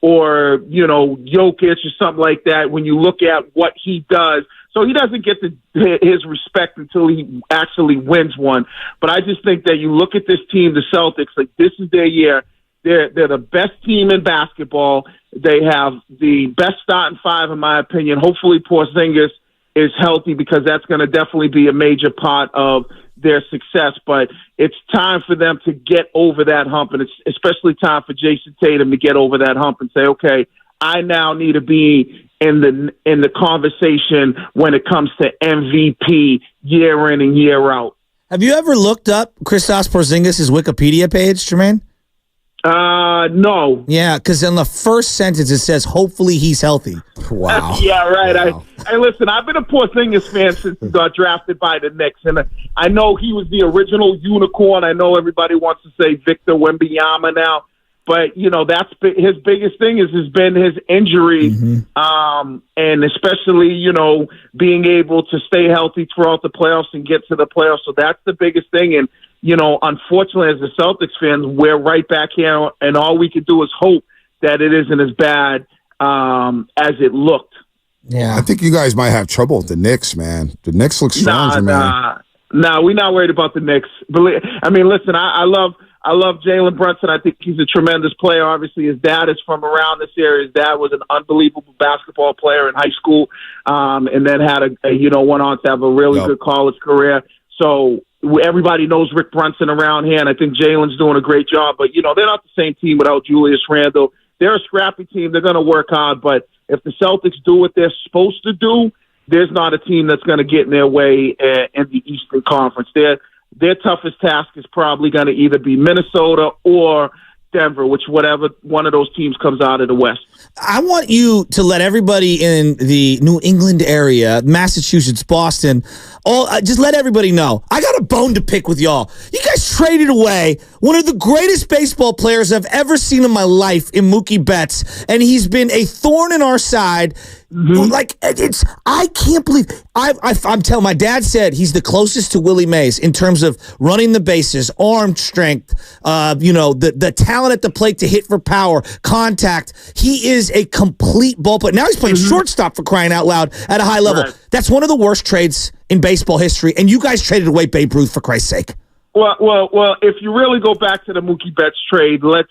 or, Jokic or something like that when you look at what he does. So he doesn't get his respect until he actually wins one. But I just think that you look at this team, the Celtics, like this is their year. They're the best team in basketball. They have the best starting 5, in my opinion. Hopefully Porzingis is healthy because that's going to definitely be a major part of their success, but it's time for them to get over that hump, and it's especially time for Jason Tatum to get over that hump and say, okay, I now need to be in the conversation when it comes to MVP year in and year out. Have you ever looked up Kristaps Porzingis' Wikipedia page, Jermaine? No. Yeah, because in the first sentence it says, hopefully he's healthy. Wow. Yeah, right. Wow. I listen, I've been a Porzingis fan since he got drafted by the Knicks, and I know he was the original unicorn. I know everybody wants to say Victor Wembanyama now, but, that's his biggest thing has been his injury, and especially, being able to stay healthy throughout the playoffs and get to the playoffs. So that's the biggest thing, and unfortunately, as the Celtics fans, we're right back here, and all we can do is hope that it isn't as bad as it looked. Yeah, I think you guys might have trouble with the Knicks, man. The Knicks look stronger, man. Nah, we're not worried about the Knicks. Listen, I love Jalen Brunson. I think he's a tremendous player. Obviously, his dad is from around this area. His dad was an unbelievable basketball player in high school, and then had went on to have a really good college career. So everybody knows Rick Brunson around here, and I think Jalen's doing a great job. But, they're not the same team without Julius Randle. They're a scrappy team. They're going to work hard. But if the Celtics do what they're supposed to do, there's not a team that's going to get in their way in the Eastern Conference. Their toughest task is probably going to either be Minnesota or Denver, whatever one of those teams comes out of the West. I want you to let everybody in the New England area, Massachusetts, Boston, just let everybody know. I got a bone to pick with y'all. You guys traded away one of the greatest baseball players I've ever seen in my life in Mookie Betts, and he's been a thorn in our side. I can't believe. I'm telling. My dad said he's the closest to Willie Mays in terms of running the bases, arm strength, the talent at the plate to hit for power, contact. He is a complete ball player. Now he's playing shortstop, for crying out loud, at a high level. Right. That's one of the worst trades in baseball history, and you guys traded away Babe Ruth, for Christ's sake. Well. If you really go back to the Mookie Betts trade, let's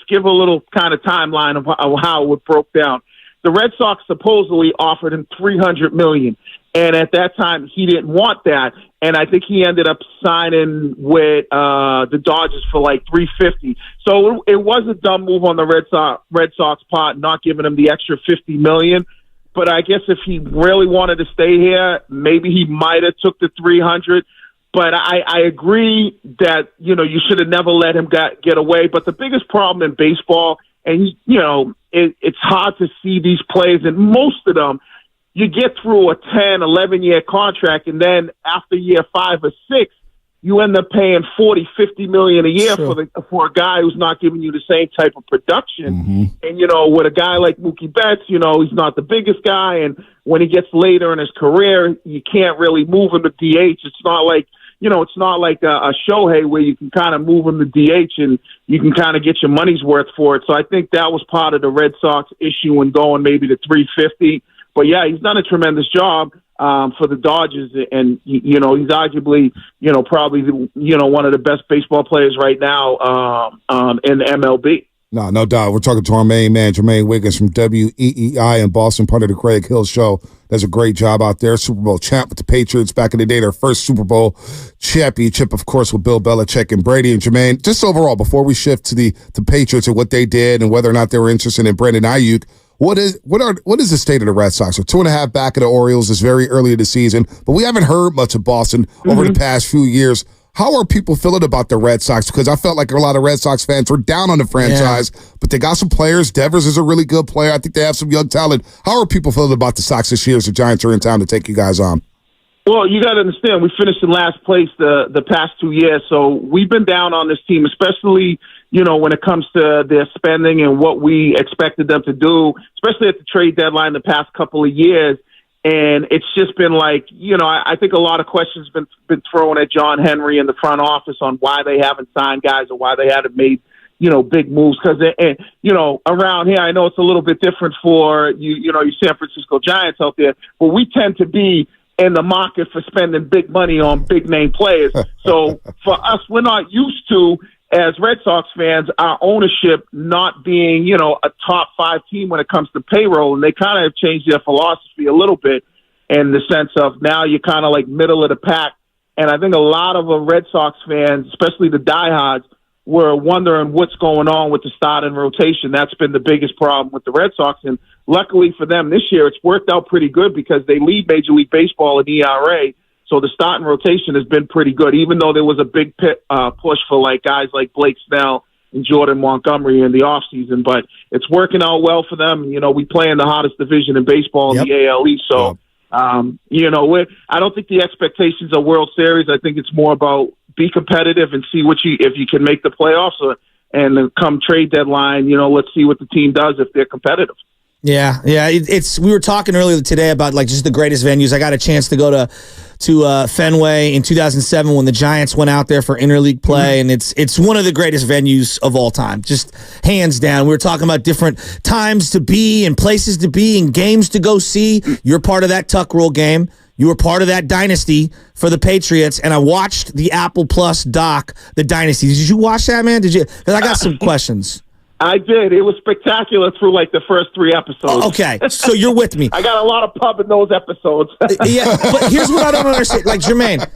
give a little kind of timeline of how it broke down. The Red Sox supposedly offered him $300 million, and at that time he didn't want that, and I think he ended up signing with the Dodgers for like $350. So it was a dumb move on the Red Sox part, not giving him the extra $50 million. But I guess if he really wanted to stay here, maybe he might have took the $300. But I agree that you should have never let him get away. But the biggest problem in baseball, and it's hard to see these players, and most of them, you get through a 10, 11-year contract, and then after year 5 or 6, you end up paying $40, $50 million a year for a guy who's not giving you the same type of production. And with a guy like Mookie Betts, he's not the biggest guy, and when he gets later in his career, you can't really move him to DH. It's not like a Shohei where you can kind of move him to DH and you can kind of get your money's worth for it. So I think that was part of the Red Sox issue in going maybe to $350. But yeah, he's done a tremendous job for the Dodgers, and he's arguably probably one of the best baseball players right now in the MLB. No doubt. We're talking to our main man, Jermaine Wiggins from WEEI in Boston, part of the Craig Hill Show. Does a great job out there. Super Bowl champ with the Patriots back in the day. Their first Super Bowl championship, of course, with Bill Belichick and Brady. And Jermaine, just overall, before we shift to the Patriots and what they did and whether or not they were interested in Brandon Ayuk, what is the state of the Red Sox? We're 2.5 back of the Orioles. It's very early in the season, but we haven't heard much of Boston over the past few years. How are people feeling about the Red Sox? Because I felt like a lot of Red Sox fans were down on the franchise, but they got some players. Devers is a really good player. I think they have some young talent. How are people feeling about the Sox this year as the Giants are in town to take you guys on? Well, you got to understand, we finished in last place the past 2 years, so we've been down on this team, especially when it comes to their spending and what we expected them to do, especially at the trade deadline the past couple of years. And it's just been like, I think a lot of questions been thrown at John Henry in the front office on why they haven't signed guys or why they haven't made, big moves. Because, around here, I know it's a little bit different for your San Francisco Giants out there, but we tend to be in the market for spending big money on big name players. So for us, we're not used to, as Red Sox fans, our ownership not being, a top 5 team when it comes to payroll. And they kind of have changed their philosophy a little bit in the sense of now you're kind of like middle of the pack. And I think a lot of Red Sox fans, especially the diehards, were wondering what's going on with the starting rotation. That's been the biggest problem with the Red Sox. And luckily for them this year, it's worked out pretty good because they lead Major League Baseball in ERA. So the starting rotation has been pretty good, even though there was a big push for like guys like Blake Snell and Jordan Montgomery in the offseason. But it's working out well for them. We play in the hottest division in baseball in the AL East. So, I don't think the expectations are World Series. I think it's more about be competitive and see if you can make the playoffs. And then come trade deadline, let's see what the team does if they're competitive. Yeah. We were talking earlier today about like just the greatest venues. I got a chance to go to Fenway in 2007 when the Giants went out there for interleague play, and it's one of the greatest venues of all time, just hands down. We were talking about different times to be and places to be and games to go see. You're part of that Tuck Rule game. You were part of that dynasty for the Patriots, and I watched the Apple Plus doc, The Dynasty. Did you watch that, man? Did you? Because I got some questions. I did. It was spectacular through like the first 3 episodes. Okay, so you're with me. I got a lot of pub in those episodes. Yeah, but here's what I don't understand. Like, Jermaine,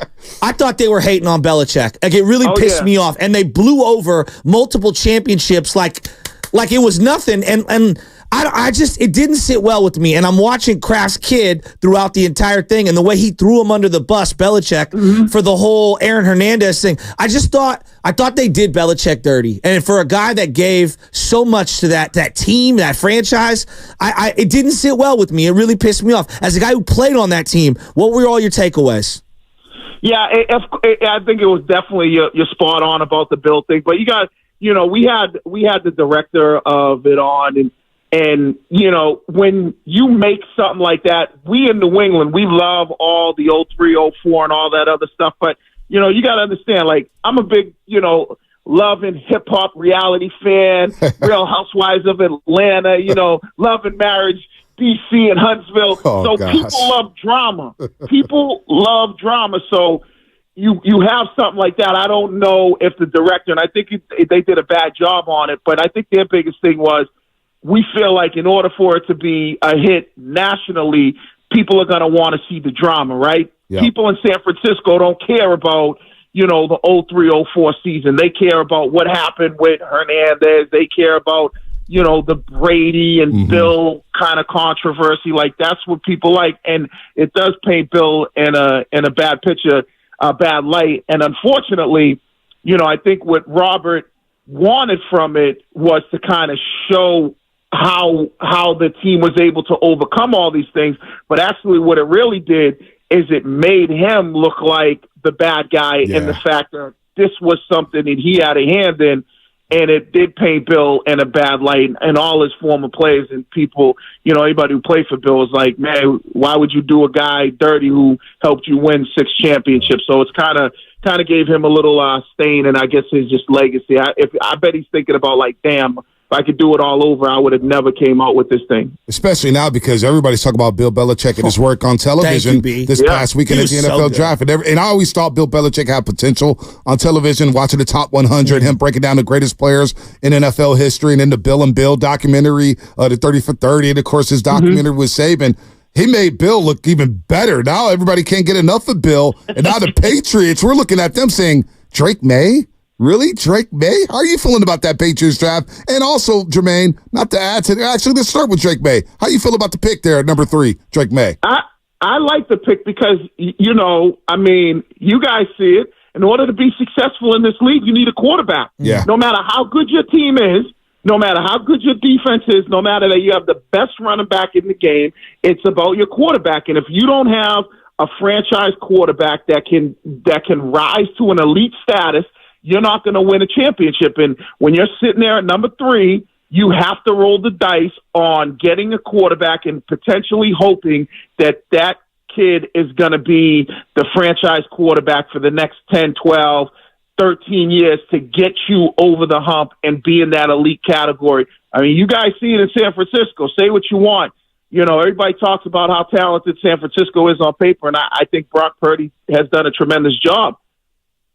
I thought they were hating on Belichick. Like, it really pissed me off. And they blew over multiple championships like it was nothing. And I just, it didn't sit well with me. And I'm watching Kraft's kid throughout the entire thing, and the way he threw him under the bus, Belichick, for the whole Aaron Hernandez thing. I thought they did Belichick dirty. And for a guy that gave so much to that team, that franchise, it didn't sit well with me. It really pissed me off. As a guy who played on that team, what were all your takeaways? Yeah, I think it was definitely you're spot on about the Bill thing. But we had the director of it on, and when you make something like that, we in New England, we love all the 03, 04 and all that other stuff. But, you got to understand, like, I'm a big, love and hip-hop reality fan, Real Housewives of Atlanta, Love and Marriage, D.C. and Huntsville. People love drama. People love drama. So you have something like that. I don't know if the director, and I think they did a bad job on it, but I think their biggest thing was, we feel like in order for it to be a hit nationally, people are going to want to see the drama, right? Yep. People in San Francisco don't care about, the 03, 04 season. They care about what happened with Hernandez. They care about, the Brady and Bill kind of controversy. Like, that's what people like. And it does paint Bill in a bad picture, a bad light. And unfortunately, I think what Robert wanted from it was to kind of show how the team was able to overcome all these things. But actually what it really did is it made him look like the bad guy in the fact that this was something that he had a hand in, and it did paint Bill in a bad light, and all his former players and people, anybody who played for Bill was like, man, why would you do a guy dirty who helped you win 6 championships? So it's kind of gave him a little stain, and I guess his just legacy. I bet he's thinking about, like, damn, if I could do it all over, I would have never came out with this thing. Especially now because everybody's talking about Bill Belichick and his work on television this past weekend at the NFL draft. And I always thought Bill Belichick had potential on television, watching the top 100, him breaking down the greatest players in NFL history, and then the Bill and Bill documentary, the 30 for 30, and, of course, his documentary with Saban. He made Bill look even better. Now everybody can't get enough of Bill. And now the Patriots, we're looking at them saying, Drake May? Really? Drake May? How are you feeling about that Patriots draft? And also, Jermaine, not to add to actually, let's start with Drake May. How you feel about the pick there at number 3, Drake May? I like the pick because, you guys see it. In order to be successful in this league, you need a quarterback. Yeah. No matter how good your team is, no matter how good your defense is, no matter that you have the best running back in the game, it's about your quarterback. And if you don't have a franchise quarterback that can rise to an elite status, you're not going to win a championship. And when you're sitting there at number 3, you have to roll the dice on getting a quarterback and potentially hoping that kid is going to be the franchise quarterback for the next 10, 12, 13 years to get you over the hump and be in that elite category. I mean, you guys see it in San Francisco. Say what you want. Everybody talks about how talented San Francisco is on paper, and I think Brock Purdy has done a tremendous job.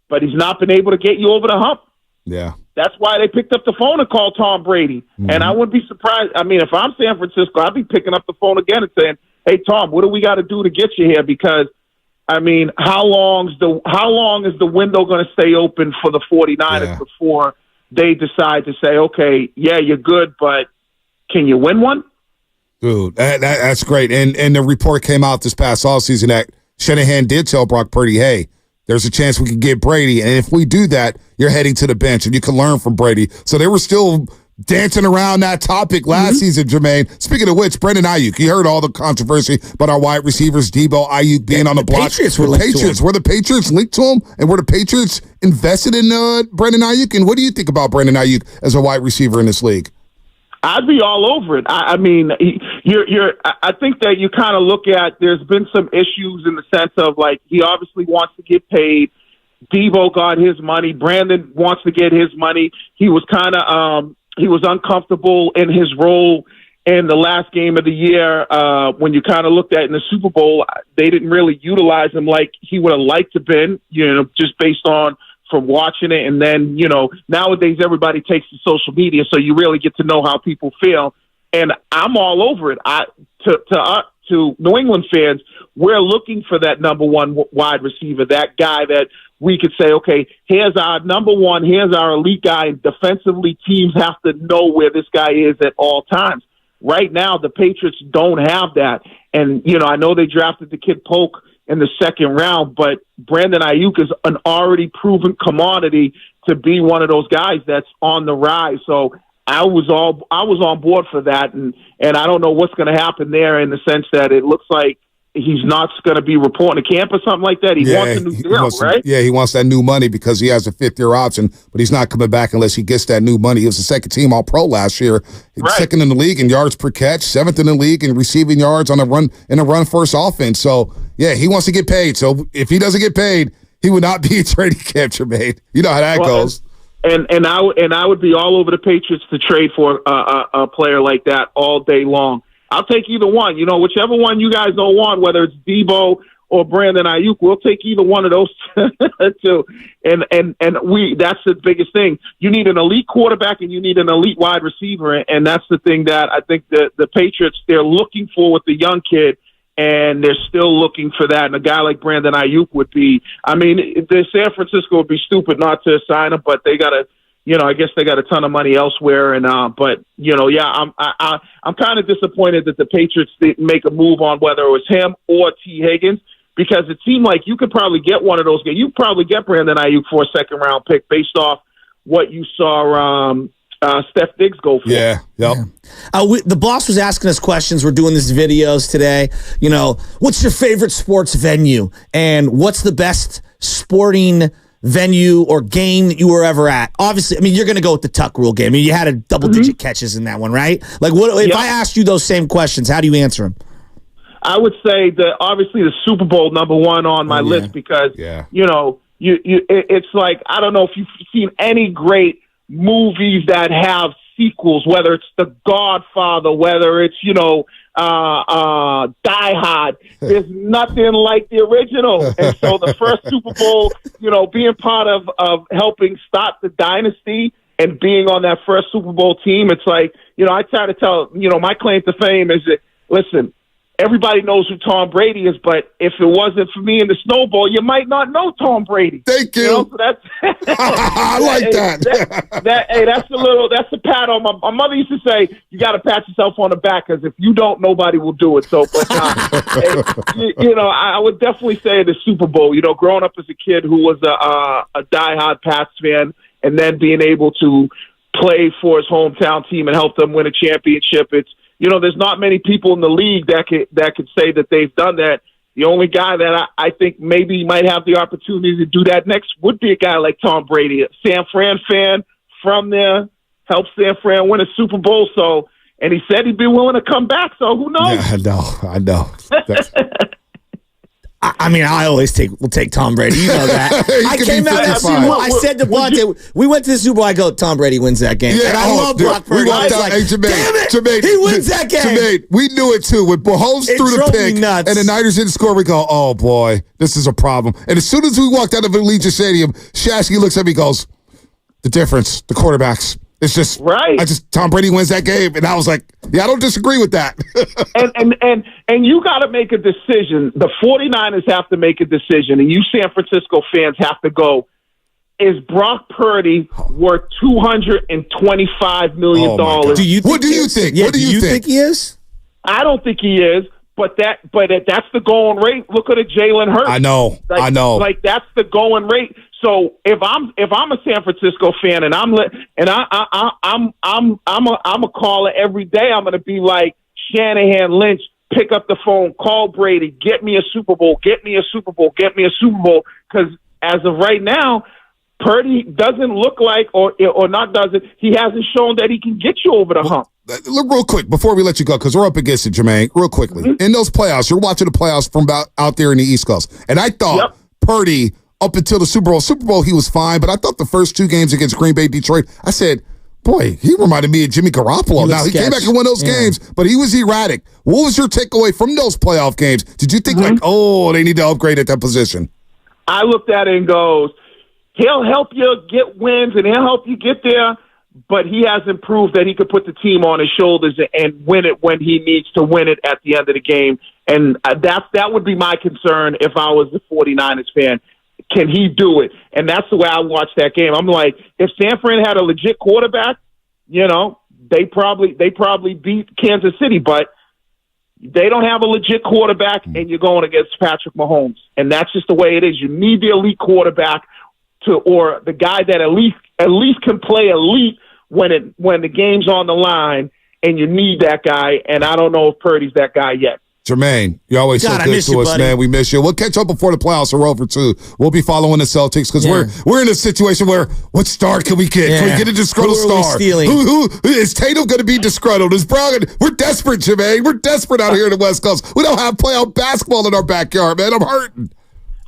But he's not been able to get you over the hump. Yeah. That's why they picked up the phone and called Tom Brady. And I wouldn't be surprised. I mean, if I'm San Francisco, I'd be picking up the phone again and saying, hey, Tom, what do we got to do to get you here? Because, I mean, how long is the window going to stay open for the 49ers before they decide to say, okay, yeah, you're good, but can you win one? Dude, that's great. And the report came out this past offseason that Shanahan did tell Brock Purdy, hey, there's a chance we could get Brady, and if we do that, you're heading to the bench, and you can learn from Brady. So they were still dancing around that topic last season, Jermaine. Speaking of which, Brandon Ayuk, you heard all the controversy about our wide receivers, Debo, Ayuk being on the block. Patriots were linked to him. Were the Patriots linked to him, and were the Patriots invested in Brandon Ayuk? And what do you think about Brandon Ayuk as a wide receiver in this league? I'd be all over it. I mean, I think that you kind of look at. There's been some issues in the sense of like he obviously wants to get paid. Debo got his money. Brandon wants to get his money. He was kind of he was uncomfortable in his role in the last game of the year. When you kind of looked at in the Super Bowl, they didn't really utilize him like he would have liked to been. Just based on from watching it. And then, nowadays everybody takes to social media, so you really get to know how people feel. And I'm all over it. To New England fans, we're looking for that number one wide receiver, that guy that we could say, okay, here's our number one, here's our elite guy. Defensively, teams have to know where this guy is at all times. Right now, the Patriots don't have that. And, I know they drafted the kid Polk in the second round, but Brandon Ayuk is an already proven commodity to be one of those guys that's on the rise. So I was on board for that, and I don't know what's going to happen there in the sense that it looks like he's not going to be reporting to camp or something like that. He wants a new deal, right? Yeah, he wants that new money because he has a fifth-year option, but he's not coming back unless he gets that new money. He was the second-team All-Pro last year, second in the league in yards per catch, seventh in the league in receiving yards on a run-first offense. So, yeah, he wants to get paid. So if he doesn't get paid, he would not be a trading camp, Jermaine. You know how that goes. And I would be all over the Patriots to trade for a player like that all day long. I'll take either one. Whichever one you guys don't want, whether it's Debo or Brandon Ayuk, we'll take either one of those two. And that's the biggest thing. You need an elite quarterback and you need an elite wide receiver, and that's the thing that I think the Patriots, they're looking for with the young kid, and they're still looking for that. And a guy like Brandon Ayuk would be, the San Francisco would be stupid not to sign him, but they got to, I guess they got a ton of money elsewhere. And, I'm kind of disappointed that the Patriots didn't make a move on whether it was him or T. Higgins, because it seemed like you could probably get one of those guys. You probably get Brandon Ayuk for a second-round pick based off what you saw Steph Diggs go for. Yeah, yep. The boss was asking us questions. We're doing these videos today. What's your favorite sports venue? And what's the best sporting venue or game that you were ever at? Obviously, you're going to go with the Tuck Rule game. You had a double-digit catches in that one, right? Like, what if I asked you those same questions, how do you answer them? I would say that obviously the Super Bowl number one on my list because, it's like, I don't know if you've seen any great movies that have sequels, whether it's The Godfather, whether it's, Die Hard. There's nothing like the original. And so the first Super Bowl, being part of helping stop the dynasty and being on that first Super Bowl team, it's like, I try to tell, my claim to fame is that, listen, everybody knows who Tom Brady is, but if it wasn't for me in the Snow Bowl, you might not know Tom Brady. Thank you. So that's I like that. That's a pat on my mother used to say, you got to pat yourself on the back because if you don't, nobody will do it. So, but I would definitely say the Super Bowl. Growing up as a kid who was a diehard Pats fan, and then being able to play for his hometown team and help them win a championship. There's not many people in the league that could say that they've done that. The only guy that I think maybe might have the opportunity to do that next would be a guy like Tom Brady, a San Fran fan from there, helped San Fran win a Super Bowl. So, and he said he'd be willing to come back. So who knows? Yeah, I know. I always will take Tom Brady. You know that. I came out that Super Bowl. I said to Bonte, we went to the Super Bowl. I go, Tom Brady wins that game. Yeah, and I love Brock Purdy. We walked out, Jermaine, he wins that game. Jermaine, we knew it too. When Mahomes threw the pick and the Niners didn't score, we go, oh boy, this is a problem. And as soon as we walked out of Allegiant Stadium, Shasky looks at me and goes, the difference, the quarterbacks. It's just right. Tom Brady wins that game, and I was like, yeah, I don't disagree with that. and you got to make a decision. The 49ers have to make a decision, and you San Francisco fans have to go. Is Brock Purdy worth $225 million? What do you think? Yeah, what do you think he is? I don't think he is. But that's the going rate. Look at Jalen Hurts. I know. Like that's the going rate. So if I'm a San Francisco fan and I'm a caller every day, I'm going to be like Shanahan, Lynch, pick up the phone, call Brady, get me a Super Bowl, get me a Super Bowl, get me a Super Bowl. Because as of right now, Purdy doesn't look like, or not doesn't, he hasn't shown that he can get you over the hump. Look, real quick, before we let you go, because we're up against it, Jermaine, real quickly. Mm-hmm. In those playoffs, you're watching the playoffs from out there in the East Coast. And I thought Purdy, up until the Super Bowl, he was fine. But I thought the first 2 games against Green Bay, Detroit, I said, boy, he reminded me of Jimmy Garoppolo. Now, he came back and won those games, but he was erratic. What was your takeaway from those playoff games? Did you think, they need to upgrade at that position? I looked at it and goes, he'll help you get wins and he'll help you get there, but he hasn't proved that he could put the team on his shoulders and win it when he needs to win it at the end of the game. And that would be my concern if I was a 49ers fan. Can he do it? And that's the way I watched that game. I'm like, if San Fran had a legit quarterback, they probably beat Kansas City, but they don't have a legit quarterback, and you're going against Patrick Mahomes. And that's just the way it is. You need the elite quarterback or the guy that at least can play elite when the game's on the line, and you need that guy. And I don't know if Purdy's that guy yet. Jermaine, you're always so good to us, man. We miss you. We'll catch up before the playoffs are over, too. We'll be following the Celtics because we're in a situation where what star can we get? Can we get a disgruntled star? Who is Tatum going to be disgruntled? Is Brown? We're desperate, Jermaine. We're desperate out here in the West Coast. We don't have playoff basketball in our backyard, man. I'm hurting.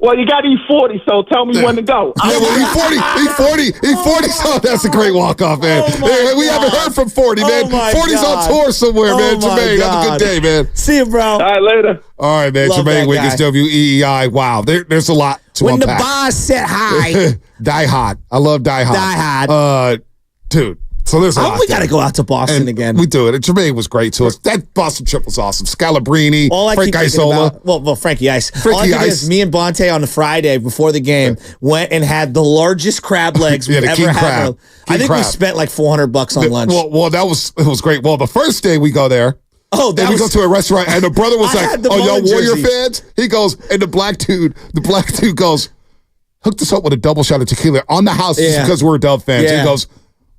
Well, you got E40, so tell me when to go. Yeah, well, E40, so that's a great walk-off, man. We haven't heard from 40, man. 40's on tour somewhere, man. Jermaine, have a good day, man. See you, bro. All right, later. All right, man. Love Jermaine Wiggins, WEEI. Wow, there's a lot to unpack. When the bar's set high. Die Hot. I love Die Hot. Die Hot. Dude. So there's a lot. We got to go out to Boston again. We do it. And Jermaine was great to us. That Boston trip was awesome. Scalabrini, Frank Isola. Well, Frankie Ice. All I think is me and Bonte on the Friday before the game went and had the largest crab legs we've ever had. I think we spent like $400 on lunch. Well, it was great. Well, the first day we go there. Oh, we go to a restaurant, and the brother was like, y'all Warrior fans? He goes, and the black dude goes, hooked us up with a double shot of tequila on the house just because we're Dub fans. He goes,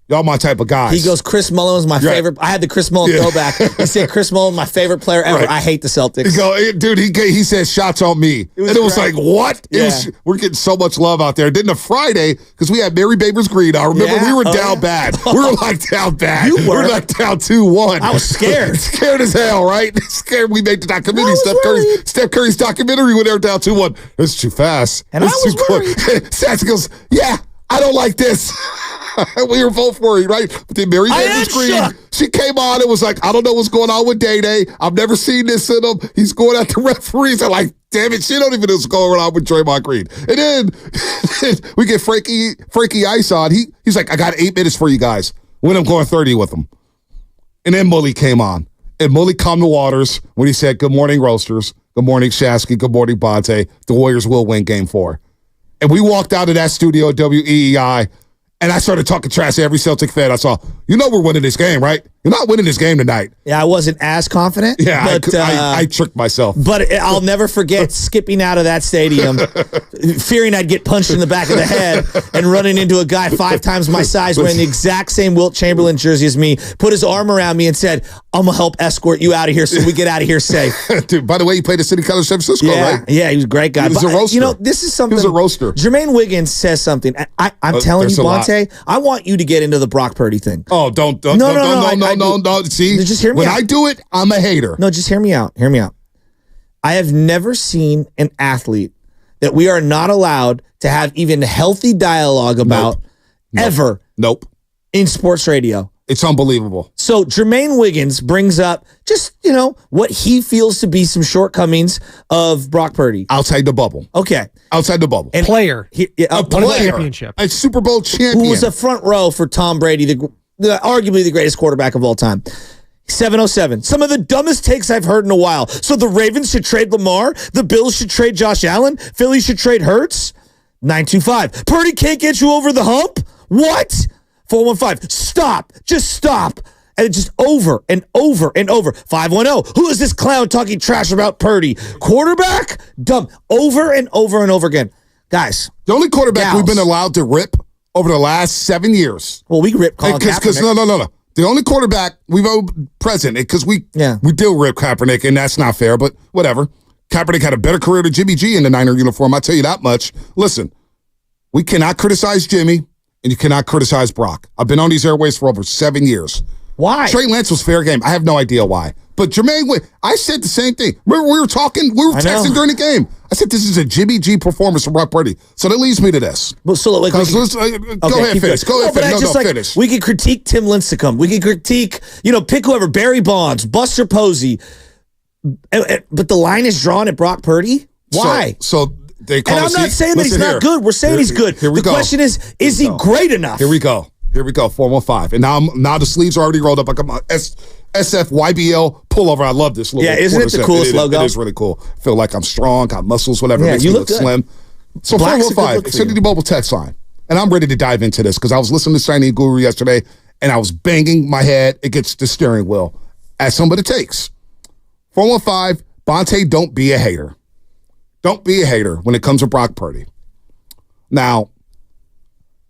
y'all my type of guys. He goes, Chris Mullin was my favorite. I had the Chris Mullin throwback. He said, Chris Mullin, my favorite player ever. Right. I hate the Celtics. He said, shots on me. It was like, what? We're getting so much love out there. Then the Friday, because we had Mary Babers Green. I remember we were down bad. We were like down bad. We were like down 2-1. I was scared. Scared as hell, right? Scared we made the documentary. Steph Curry's documentary when they were down 2-1. It's too fast. And I was worried. Sassy goes, I don't like this. We were both worried, right? But then Mary Babers Green, she came on and was like, I don't know what's going on with Day-Day. I've never seen this in him. He's going at the referees. I'm like, damn it, she don't even know what's going on with Draymond Green. And then we get Frankie Ice on. He's like, I got 8 minutes for you guys when I'm going 30 with him. And then Mully came on. And Mully calmed the waters when he said, good morning, Roasters. Good morning, Shasky. Good morning, Bonte. The Warriors will win Game 4. And we walked out of that studio at WEEI, and I started talking trash to every Celtic fan I saw. We're winning this game, right? You're not winning this game tonight. Yeah, I wasn't as confident. Yeah, but, I tricked myself. But I'll never forget skipping out of that stadium, fearing I'd get punched in the back of the head and running into a guy 5 times my size wearing the exact same Wilt Chamberlain jersey as me, put his arm around me and said, I'm going to help escort you out of here so we get out of here safe. Dude, by the way, he played at City College San Francisco, right? Yeah, he was a great guy. He was a roaster. This is something. He was a roaster. Jermaine Wiggins says something. I'm telling you, Bonte, I want you to get into the Brock Purdy thing. Oh, don't. No. See, just hear me when out. I do it, I'm a hater. No, just hear me out. Hear me out. I have never seen an athlete that we are not allowed to have even healthy dialogue about ever. Nope. In sports radio. It's unbelievable. So Jermaine Wiggins brings up just, what he feels to be some shortcomings of Brock Purdy. Outside the bubble. Okay. Outside the bubble. And player. A player. Championship. A Super Bowl champion. Who was a front row for Tom Brady, arguably the greatest quarterback of all time. 707. Some of the dumbest takes I've heard in a while. So the Ravens should trade Lamar. The Bills should trade Josh Allen. Philly should trade Hurts. 925. Purdy can't get you over the hump? What? 415. Stop. Just stop. And it's just over and over and over. 510. Who is this clown talking trash about Purdy? Quarterback? Dumb. Over and over and over again. Guys. The only quarterback we've been allowed to rip over the last 7 years. Well, we ripped Colin Kaepernick. No. The only quarterback we've present, because we do rip Kaepernick, and that's not fair, but whatever. Kaepernick had a better career than Jimmy G in the Niner uniform, I'll tell you that much. Listen, We cannot criticize Jimmy, and you cannot criticize Brock. I've been on these airways for over 7 years. Why? Trey Lance was fair game. I have no idea why. But Jermaine, I said the same thing. Remember, we were texting during the game. I said this is a Jimmy G performance from Brock Purdy. So that leads me to this. Well, so like, go ahead, finish. Go ahead, finish. Finish. We could critique Tim Lincecum. We could critique, pick whoever, Barry Bonds, Buster Posey. But the line is drawn at Brock Purdy? Why? So they call and I'm not saying that he's not good. We're saying he's good. The question is he great enough? Here we go. 415. And now the sleeves are already rolled up like a SFYBL pullover. I love this little. Yeah, isn't it the coolest logo? It is really cool. Feel like I'm strong, got muscles, whatever. Yeah, makes you me look slim. So 415, send the mobile text line. And I'm ready to dive into this because I was listening to Signing Guru yesterday and I was banging my head against the steering wheel at some of the takes. 415, Bonte, don't be a hater. Don't be a hater when it comes to Brock Purdy. Now,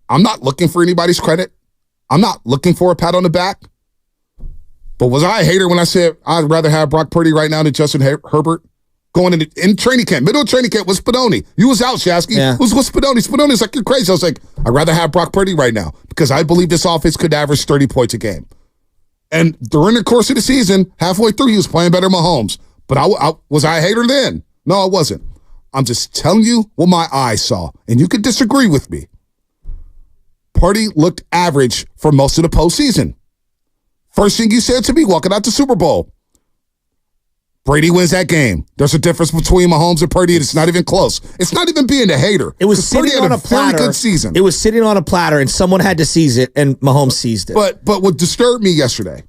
I'm not looking for anybody's credit. I'm not looking for a pat on the back. But was I a hater when I said I'd rather have Brock Purdy right now than Justin Herbert? Going in training camp, middle of training camp was Spadoni. You was out, Shasky. Yeah. Was Spadoni. Spadoni's like, you're crazy. I was like, I'd rather have Brock Purdy right now because I believe this offense could average 30 points a game. And during the course of the season, halfway through, he was playing better than Mahomes. But was I a hater then? No, I wasn't. I'm just telling you what my eyes saw. And you could disagree with me. Purdy looked average for most of the postseason. First thing you said to me walking out the Super Bowl, Brady wins that game. There's a difference between Mahomes and Purdy, and it's not even close. It's not even being a hater. It was sitting on a platter. Very good season. It was sitting on a platter, and someone had to seize it, and Mahomes seized it. But what disturbed me yesterday,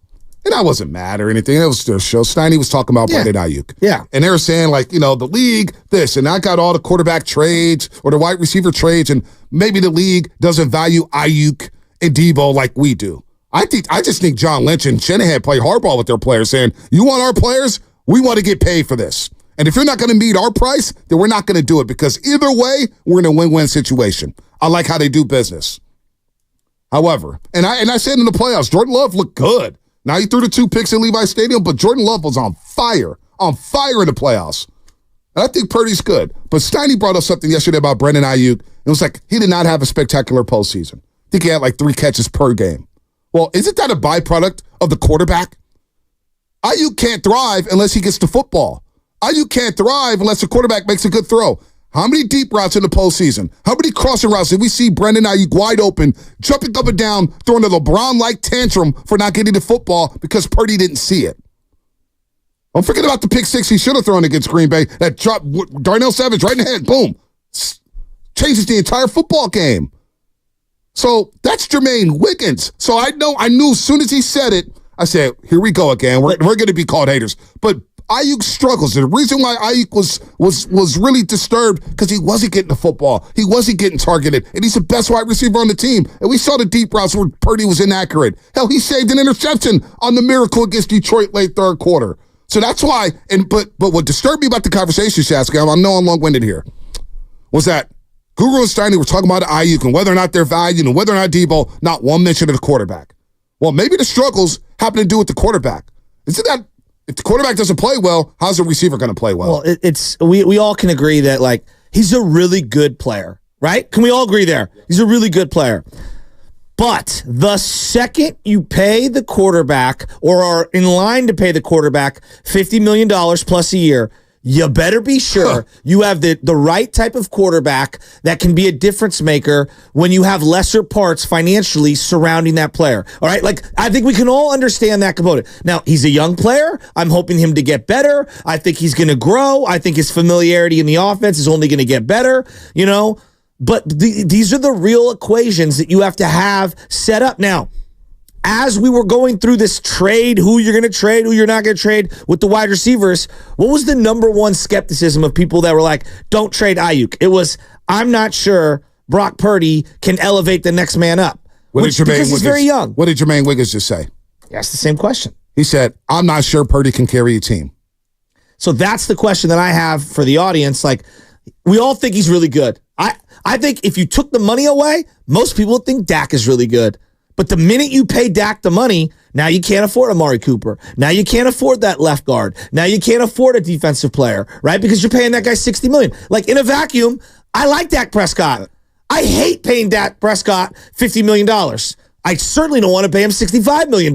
and I wasn't mad or anything, it was their show. Steiny was talking about Brandon Ayuk. Yeah. And they were saying, the league, this, and I got all the quarterback trades or the wide receiver trades, and maybe the league doesn't value Ayuk and Debo like we do. I just think John Lynch and Shanahan play hardball with their players, saying, you want our players? We want to get paid for this. And if you're not going to meet our price, then we're not going to do it because either way, we're in a win-win situation. I like how they do business. However, and I said in the playoffs, Jordan Love looked good. Now he threw the 2 picks at Levi Stadium, but Jordan Love was on fire in the playoffs. And I think Purdy's good. But Steiny brought up something yesterday about Brandon Ayuk. It was like he did not have a spectacular postseason. I think he had 3 catches per game. Well, isn't that a byproduct of the quarterback? Ayuk can't thrive unless he gets the football. Ayuk can't thrive unless the quarterback makes a good throw. How many deep routes in the postseason? How many crossing routes did we see Brandon Ayuk wide open, jumping up and down, throwing a LeBron-like tantrum for not getting the football because Purdy didn't see it? Don't forget about the pick 6 he should have thrown against Green Bay. That dropped Darnell Savage right in the head. Boom. Changes the entire football game. So that's Jermaine Wiggins. So I knew as soon as he said it, I said, here we go again. We're going to be called haters. But Ayuk struggles. The reason why Ayuk was really disturbed because he wasn't getting the football. He wasn't getting targeted. And he's the best wide receiver on the team. And we saw the deep routes where Purdy was inaccurate. Hell, he saved an interception on the miracle against Detroit late third quarter. So that's why, but what disturbed me about the conversation, Shasky, I know I'm long-winded here, was that Guru and Steiny were talking about Ayuk and whether or not they're valued and whether or not Debo, not one mention of the quarterback. Well, maybe the struggles happen to do with the quarterback. Isn't that, if the quarterback doesn't play well, how's the receiver going to play well? Well, we all can agree that, he's a really good player, right? Can we all agree there? He's a really good player. But the second you pay the quarterback or are in line to pay the quarterback $50 million plus a year, you better be sure you have the right type of quarterback that can be a difference maker when you have lesser parts financially surrounding that player. All right? I think we can all understand that component. Now, he's a young player. I'm hoping him to get better. I think he's going to grow. I think his familiarity in the offense is only going to get better, But these are the real equations that you have to have set up. Now, as we were going through this trade, who you're going to trade, who you're not going to trade with the wide receivers, what was the number one skepticism of people that were like, don't trade Ayuk? It was, I'm not sure Brock Purdy can elevate the next man up. Because he's very young. What did Jermaine Wiggins just say? He asked the same question. He said, I'm not sure Purdy can carry a team. So that's the question that I have for the audience. We all think he's really good. I think if you took the money away, most people would think Dak is really good. But the minute you pay Dak the money, now you can't afford Amari Cooper. Now you can't afford that left guard. Now you can't afford a defensive player, right? Because you're paying that guy $60 million. In a vacuum, I like Dak Prescott. I hate paying Dak Prescott $50 million. I certainly don't want to pay him $65 million,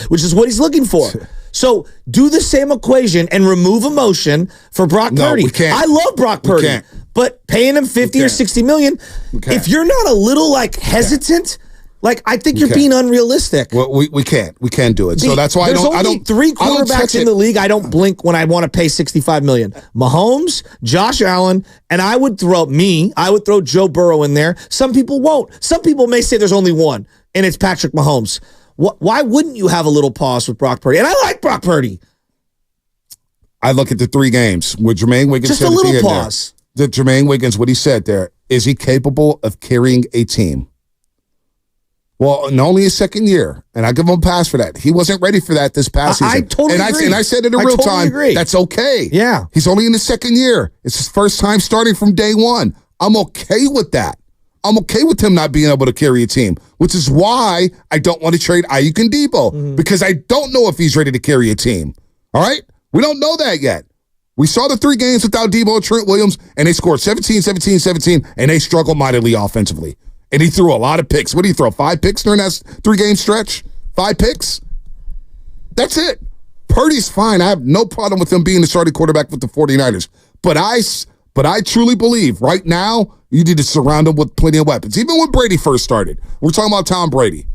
which is what he's looking for. So do the same equation and remove emotion for Brock Purdy. We can't. I love Brock Purdy, but paying him $50 or $60 million, if you're not a little hesitant, I think you're being unrealistic. Well, we can't do it. So that's why I don't. Three quarterbacks in the league. I don't blink when I want to pay $65 million. Mahomes, Josh Allen, and I would throw Joe Burrow in there. Some people won't. Some people may say there's only one, and it's Patrick Mahomes. Why wouldn't you have a little pause with Brock Purdy? And I like Brock Purdy. I look at the 3 games with Jermaine Wiggins. Just a little pause. Jermaine Wiggins, what he said there, is he capable of carrying a team? Well, in only his second year, and I give him a pass for that. He wasn't ready for that this past season. I totally agree. And I said it in real time, agree. That's okay. Yeah. He's only in his second year. It's his first time starting from day one. I'm okay with that. I'm okay with him not being able to carry a team, which is why I don't want to trade Ayuk and Debo, because I don't know if he's ready to carry a team. All right? We don't know that yet. We saw the 3 games without Debo and Trent Williams, and they scored 17, 17, 17, and they struggled mightily offensively. And he threw a lot of picks. What did he throw? 5 picks during that 3-game stretch? 5 picks? That's it. Purdy's fine. I have no problem with him being the starting quarterback with the 49ers. But I truly believe right now you need to surround him with plenty of weapons. Even when Brady first started, we're talking about Tom Brady.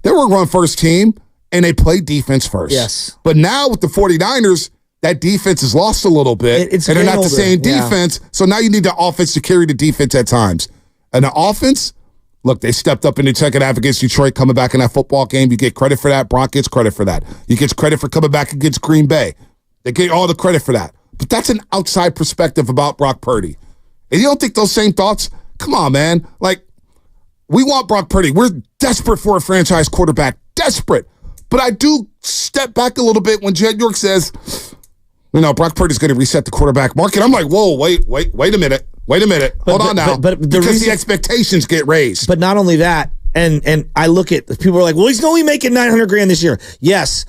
They were a run-first team, and they played defense first. Yes. But now with the 49ers, that defense has lost a little bit, and they're not the same defense. So now you need the offense to carry the defense at times. And the offense, look, they stepped up in the second half against Detroit, coming back in that football game. You get credit for that. Brock gets credit for that. You get credit for coming back against Green Bay. They get all the credit for that. But that's an outside perspective about Brock Purdy. And you don't think those same thoughts? Come on, man. We want Brock Purdy. We're desperate for a franchise quarterback. Desperate. But I do step back a little bit when Jed York says, Brock Purdy's going to reset the quarterback market. I'm like, whoa, wait a minute. Wait a minute. Hold on now. But because the expectations get raised. But not only that, and I look at, people are like, well, he's only making $900,000 this year. Yes,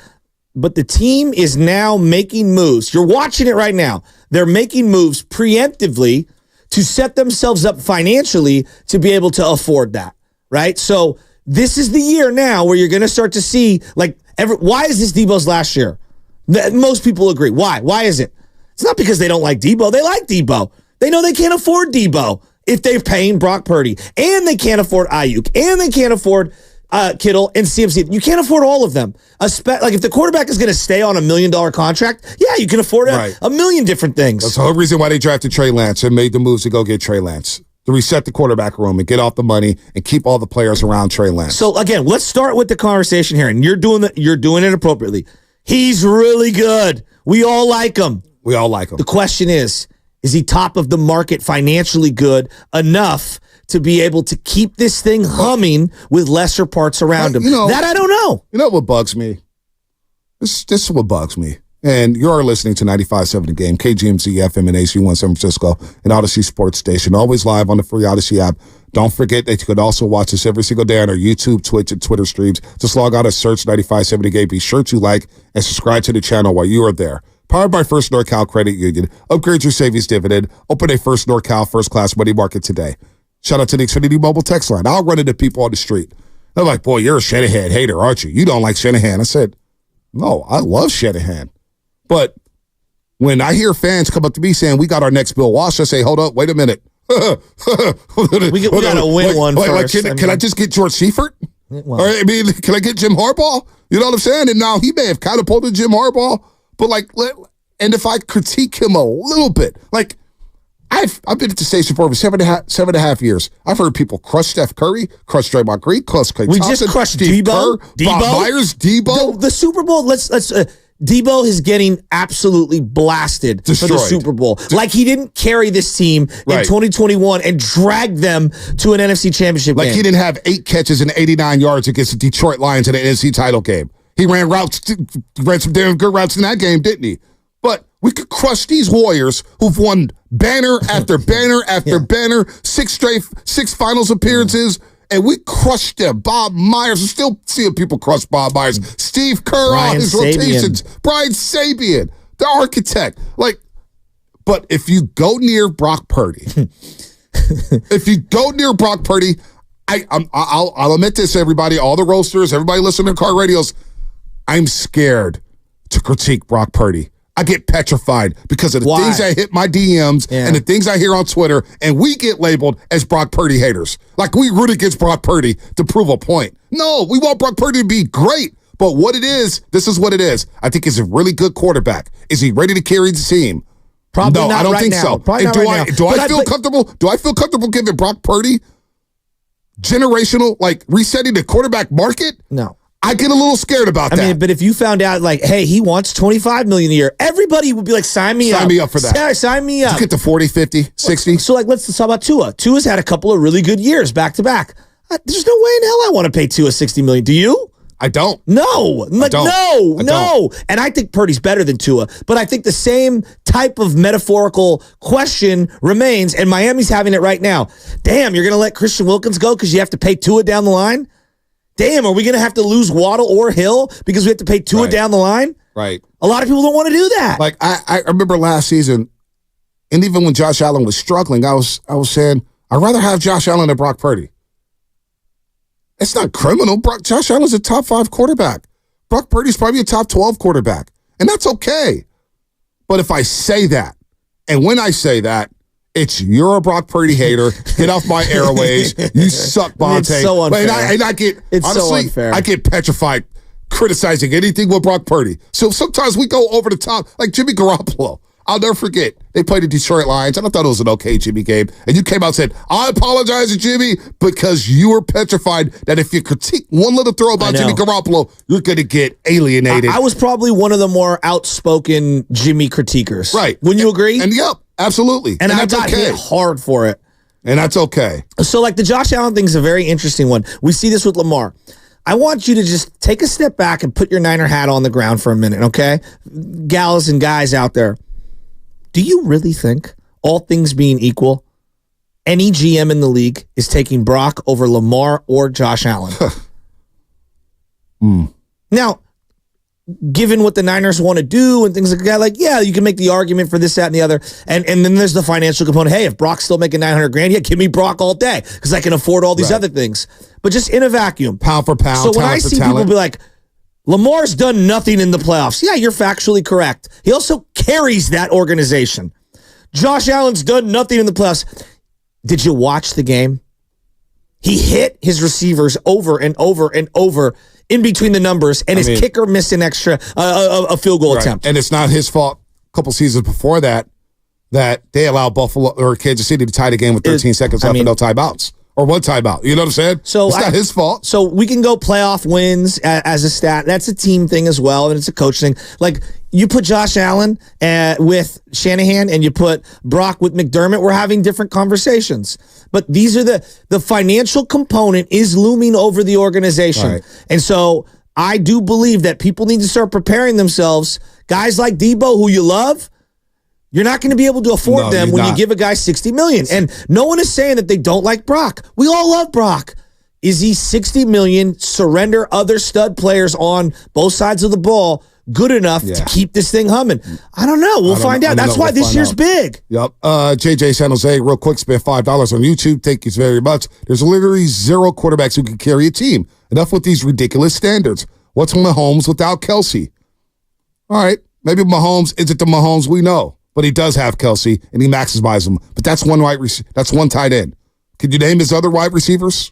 but the team is now making moves. You're watching it right now. They're making moves preemptively to set themselves up financially to be able to afford that, right? So this is the year now where you're going to start to see, why is this Debo's last year? Most people agree. Why? Why is it? It's not because they don't like Debo. They like Debo. They know they can't afford Debo if they're paying Brock Purdy. And they can't afford Ayuk. And they can't afford Kittle and CMC. You can't afford all of them. If the quarterback is going to stay on $1 million contract, yeah, you can afford a million different things. That's the whole reason why they drafted Trey Lance and made the moves to go get Trey Lance. To reset the quarterback room and get off the money and keep all the players around Trey Lance. So, again, let's start with the conversation here. And you're doing it appropriately. He's really good. We all like him. We all like him. The question is he top of the market, financially good enough to be able to keep this thing humming with lesser parts around him? That I don't know. You know what bugs me? This is what bugs me. And you are listening to 95.7 The Game, KGMZ FM and AC1 San Francisco, and Odyssey Sports Station. Always live on the free Odyssey app. Don't forget that you could also watch us every single day on our YouTube, Twitch, and Twitter streams. Just log on and search 95.7 The Game. Be sure to like and subscribe to the channel while you are there. Powered by First NorCal Credit Union. Upgrade your savings dividend. Open a First NorCal first-class money market today. Shout out to the Xfinity Mobile text line. I'll run into people on the street. They're like, boy, you're a Shanahan hater, aren't you? You don't like Shanahan. I said, no, I love Shanahan. But when I hear fans come up to me saying, we got our next Bill Walsh, I say, hold up, wait a minute. we got to win one first. Can I just get George Seifert? Well, Or, can I get Jim Harbaugh? You know what I'm saying? And now he may have catapulted Jim Harbaugh, but and if I critique him a little bit, I've been at the station for over 7.5 years. I've heard people crush Steph Curry, crush Draymond Green, crush Klay Thompson. We just crushed Steve Debo. Kerr, Bob Myers, Debo. The Super Bowl. Let's. Debo is getting absolutely blasted for the Super Bowl. Like he didn't carry this team in 2021 and drag them to an NFC Championship game. Like he didn't have 8 catches and 89 yards against the Detroit Lions in the NFC title game. He ran some damn good routes in that game, didn't he? But we could crush these Warriors who've won banner after banner after banner, 6 finals appearances. And we crushed them. Bob Myers. I'm still seeing people crush Bob Myers. Steve Kerr on his rotations. Brian Sabian, the architect. But if you go near Brock Purdy, If you go near Brock Purdy, I'll admit this, everybody, all the roasters, everybody listening to car radios, I'm scared to critique Brock Purdy. I get petrified because of the things that hit my DMs and the things I hear on Twitter, and we get labeled as Brock Purdy haters. Like we root against Brock Purdy to prove a point. No, we want Brock Purdy to be great. But what it is, this is what it is. I think he's a really good quarterback. Is he ready to carry the team? Probably no, not I don't right think now. so. Probably And not right now. do I feel comfortable? Do I feel comfortable giving Brock Purdy generational, like resetting the quarterback market? No. I get a little scared about that. I mean, but if you found out, like, hey, he wants $25 million a year, everybody would be like, sign me up. Sign me up for that. Sign me up. You get to 40, 50, 60. So, like, let's talk about Tua. Tua's had a couple of really good years back to back. There's no way in hell I want to pay Tua $60 million. Do you? I don't. No. Like, no. And I think Purdy's better than Tua. But I think the same type of metaphorical question remains, and Miami's having it right now. Damn, you're going to let Christian Wilkins go because you have to pay Tua down the line? Damn, are we going to have to lose Waddle or Hill because we have to pay Tua down the line? Right. A lot of people don't want to do that. Like, I remember last season, and even when Josh Allen was struggling, I was saying, I'd rather have Josh Allen than Brock Purdy. It's not criminal. Josh Allen's a top 5 quarterback. Brock Purdy's probably a top 12 quarterback. And that's okay. But if I say that, and when I say that, it's you're a Brock Purdy hater. Get off my airways. You suck, Bonte. It's so unfair. And I get, it's honestly, so unfair. I get petrified criticizing anything with Brock Purdy. So sometimes we go over the top, like Jimmy Garoppolo. I'll never forget. They played the Detroit Lions, and I thought it was an okay Jimmy game. And you came out and said, I apologize to Jimmy because you were petrified that if you critique one little throw about Jimmy Garoppolo, you're going to get alienated. I was probably one of the more outspoken Jimmy critiquers. Right. Wouldn't you agree? And yep, absolutely. And I that's got hit hard for it. And that's okay. So, like, the Josh Allen thing is a very interesting one. We see this with Lamar. I want you to just take a step back and put your Niner hat on the ground for a minute, okay? Gals and guys out there. Do you really think, all things being equal, any GM in the league is taking Brock over Lamar or Josh Allen? Now, given what the Niners want to do and things like that, like, yeah, you can make the argument for this, that, and the other. And then there's the financial component. Hey, if Brock's still making $900,000, yeah, give me Brock all day because I can afford all these other things. But just in a vacuum. Pound for pound, so when I see people be like, Lamar's done nothing in the playoffs. Yeah, you're factually correct. He also carries that organization. Josh Allen's done nothing in the playoffs. Did you watch the game? He hit his receivers over and over and over in between the numbers, and his kicker missed an extra a field goal attempt. And it's not his fault. A couple seasons before that they allowed Buffalo or Kansas City to tie the game with 13 seconds left and no timeouts. Or one timeout. You know what I'm saying? So it's not his fault. So we can go playoff wins as a stat. That's a team thing as well, and it's a coach thing. Like, you put Josh Allen with Shanahan and you put Brock with McDermott, we're having different conversations. But these are the financial component is looming over the organization. Right. And so I do believe that people need to start preparing themselves. Guys like Debo, who you love, you're not going to be able to afford them when you give a guy $60 million. And no one is saying that they don't like Brock. We all love Brock. Is he $60 million, surrender other stud players on both sides of the ball good enough to keep this thing humming? I don't know. We'll find out. That's why this year's big. Yep. JJ San Jose, real quick, spent $5 on YouTube. Thank you very much. There's literally 0 quarterbacks who can carry a team. Enough with these ridiculous standards. What's Mahomes without Kelsey? All right. Maybe Mahomes isn't the Mahomes we know. But he does have Kelsey, and he maximizes them. But that's one that's one tight end. Could you name his other wide receivers?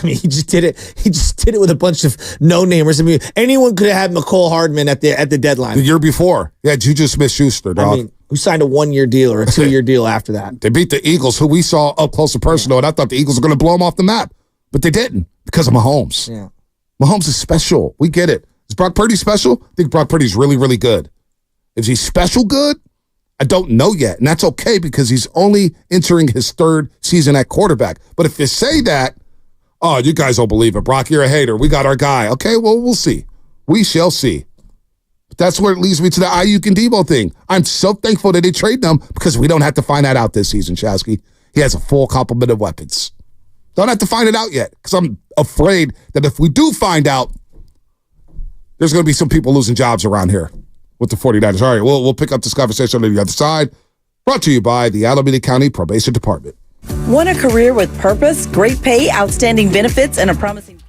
I mean, he just did it. He just did it with a bunch of no-namers. I mean, anyone could have had McCole Hardman at the deadline. The year before. Yeah, Juju Smith-Schuster, dog. I mean, who signed a 1-year deal or a 2-year deal after that? They beat the Eagles, who we saw up close and personal, and I thought the Eagles were going to blow them off the map. But they didn't because of Mahomes. Yeah. Mahomes is special. We get it. Is Brock Purdy special? I think Brock Purdy's really, really good. Is he special good? I don't know yet, and that's okay because he's only entering his 3rd season at quarterback. But if you say that, oh, you guys don't believe it. Brock, you're a hater. We got our guy. Okay, well, we'll see. We shall see. But that's where it leads me to the Ayuk and Debo thing. I'm so thankful that they trade them because we don't have to find that out this season, Shasky. He has a full complement of weapons. Don't have to find it out yet because I'm afraid that if we do find out, there's going to be some people losing jobs around here with the 49ers. All right, we'll pick up this conversation on the other side. Brought to you by the Alameda County Probation Department. Want a career with purpose, great pay, outstanding benefits, and a promising...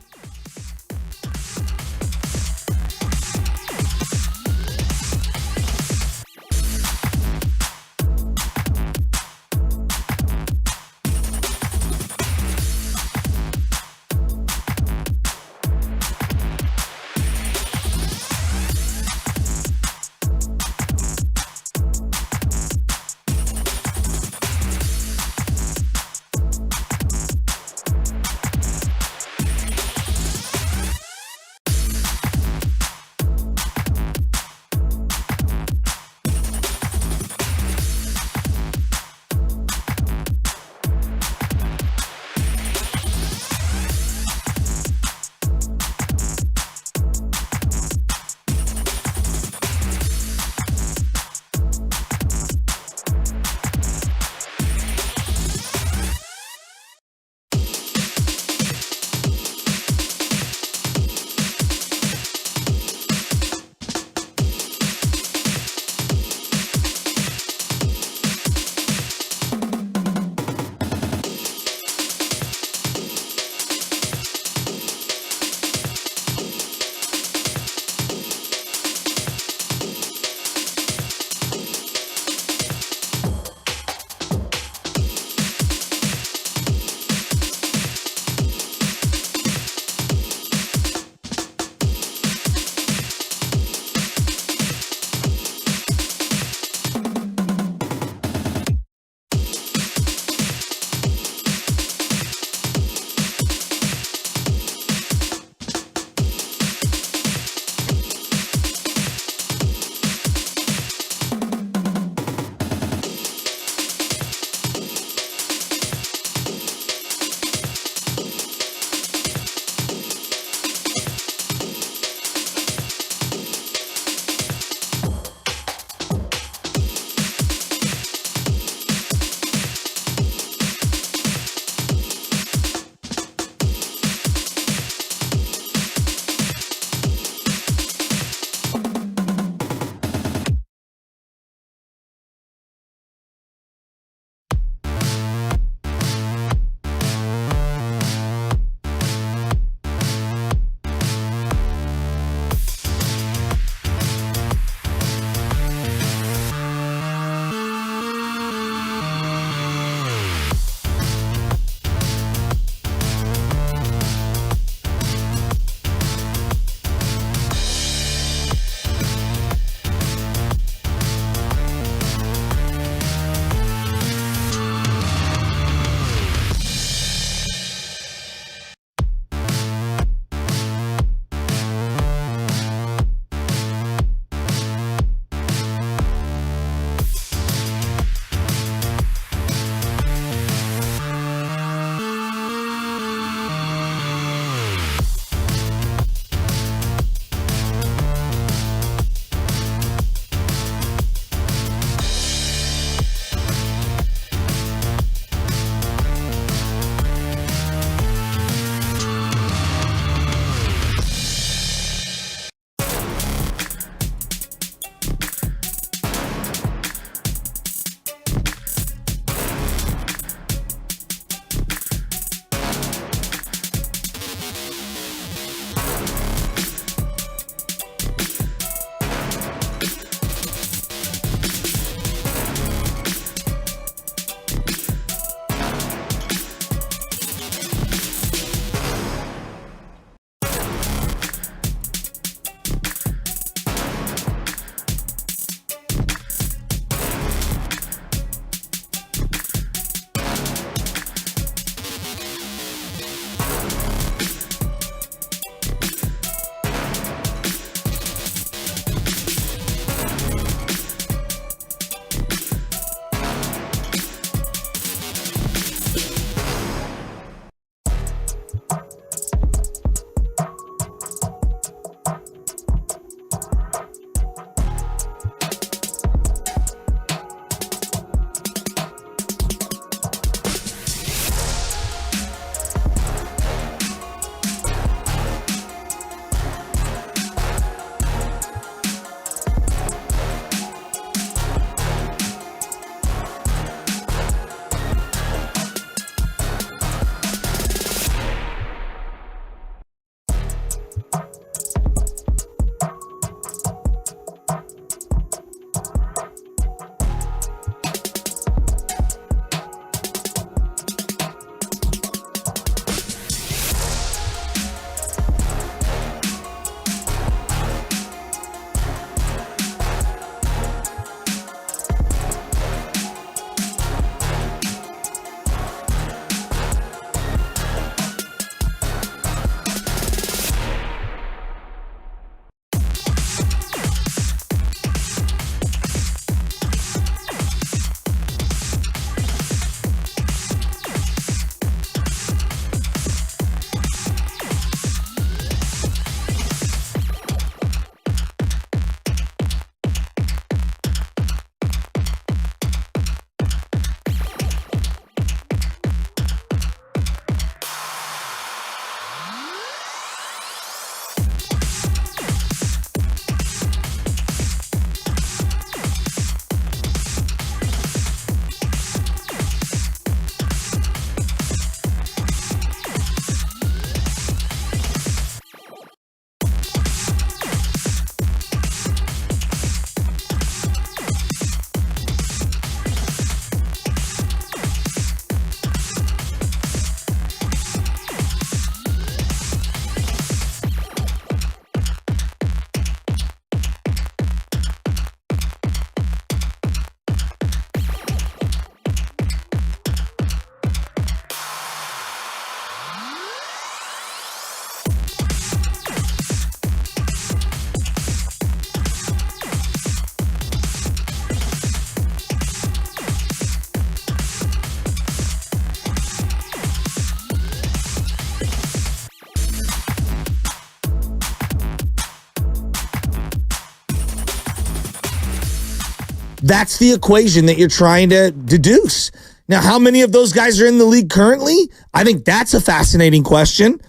That's the equation that you're trying to deduce. Now, how many of those guys are in the league currently? I think that's a fascinating question.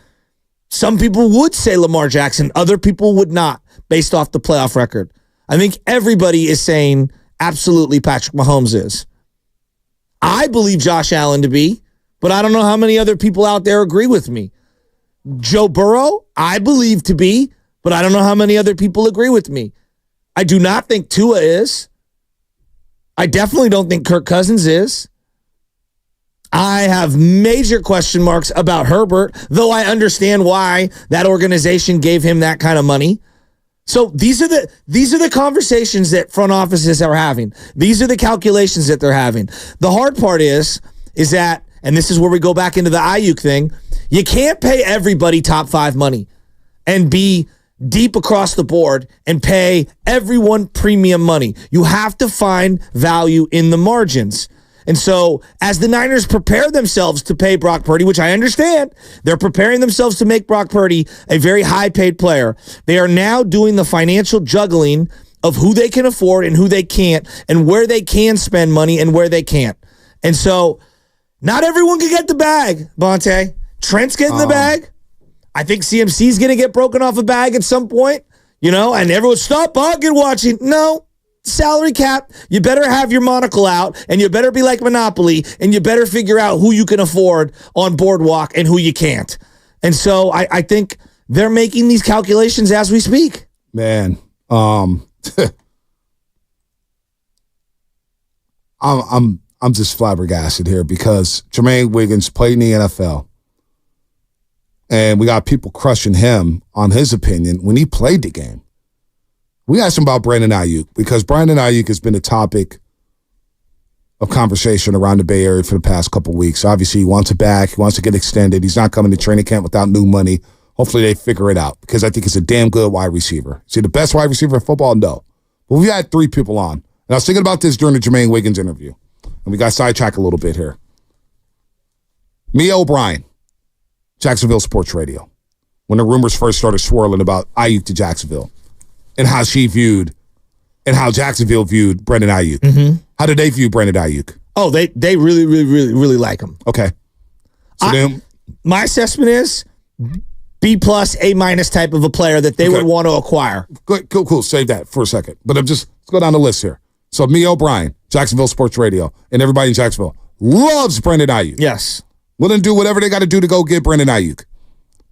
Some people would say Lamar Jackson. Other people would not, based off the playoff record. I think everybody is saying absolutely Patrick Mahomes is. I believe Josh Allen to be, but I don't know how many other people out there agree with me. Joe Burrow, I believe to be, but I don't know how many other people agree with me. I do not think Tua is. I definitely don't think Kirk Cousins is. I have major question marks about Herbert, though I understand why that organization gave him that kind of money. So these are the conversations that front offices are having. These are the calculations that they're having. The hard part is that, and this is where we go back into the Ayuk thing, you can't pay everybody top 5 money and be deep across the board and pay everyone premium money. You have to find value in the margins. And so as the Niners prepare themselves to pay Brock Purdy, which I understand, they're preparing themselves to make Brock Purdy a very high-paid player. They are now doing the financial juggling of who they can afford and who they can't, and where they can spend money and where they can't. And so not everyone can get the bag, Bonte. Trent's getting the bag. I think CMC's going to get broken off a bag at some point, and everyone, stop bugging watching. No. Salary cap, you better have your monocle out, and you better be like Monopoly, and you better figure out who you can afford on Boardwalk and who you can't. And so I think they're making these calculations as we speak. Man, I'm just flabbergasted here because Jermaine Wiggins played in the NFL, and we got people crushing him on his opinion when he played the game. We asked him about Brandon Ayuk because Brandon Ayuk has been a topic of conversation around the Bay Area for the past couple of weeks. Obviously, he wants it back. He wants to get extended. He's not coming to training camp without new money. Hopefully, they figure it out because I think he's a damn good wide receiver. Is he the best wide receiver in football? No. But we had 3 people on. And I was thinking about this during the Jermaine Wiggins interview. And we got sidetracked a little bit here. Mia O'Brien, Jacksonville Sports Radio, when the rumors first started swirling about Ayuk to Jacksonville. And how Jacksonville viewed Brandon Ayuk. Mm-hmm. How did they view Brandon Ayuk? Oh, they really, really, really, really like him. Okay. So my assessment is B+, A- type of a player that they would want to acquire. Good, cool. Save that for a second. But let's go down the list here. So Mia O'Brien, Jacksonville Sports Radio, and everybody in Jacksonville loves Brandon Ayuk. Yes. Willing to do whatever they got to do to go get Brandon Ayuk.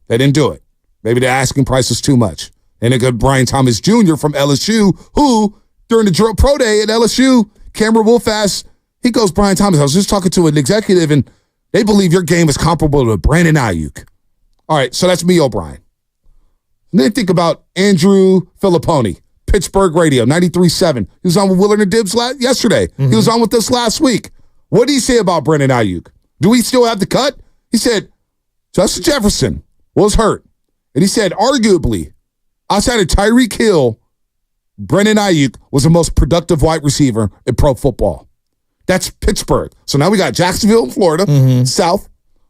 They didn't do it. Maybe the asking price is too much. And a good Brian Thomas Jr. from LSU, who, during the pro day at LSU, Cameron Wolfass, he goes, Brian Thomas, I was just talking to an executive, and they believe your game is comparable to Brandon Ayuk. All right, so that's me, O'Brien. And then think about Andrew Filipponi, Pittsburgh Radio, 93.7. He was on with Willard and Dibbs yesterday. Mm-hmm. He was on with us last week. What did he say about Brandon Ayuk? Do we still have the cut? He said, Justin Jefferson was hurt. And he said, arguably, outside of Tyreek Hill, Brandon Ayuk was the most productive wide receiver in pro football. That's Pittsburgh. So now we got Jacksonville in Florida, South.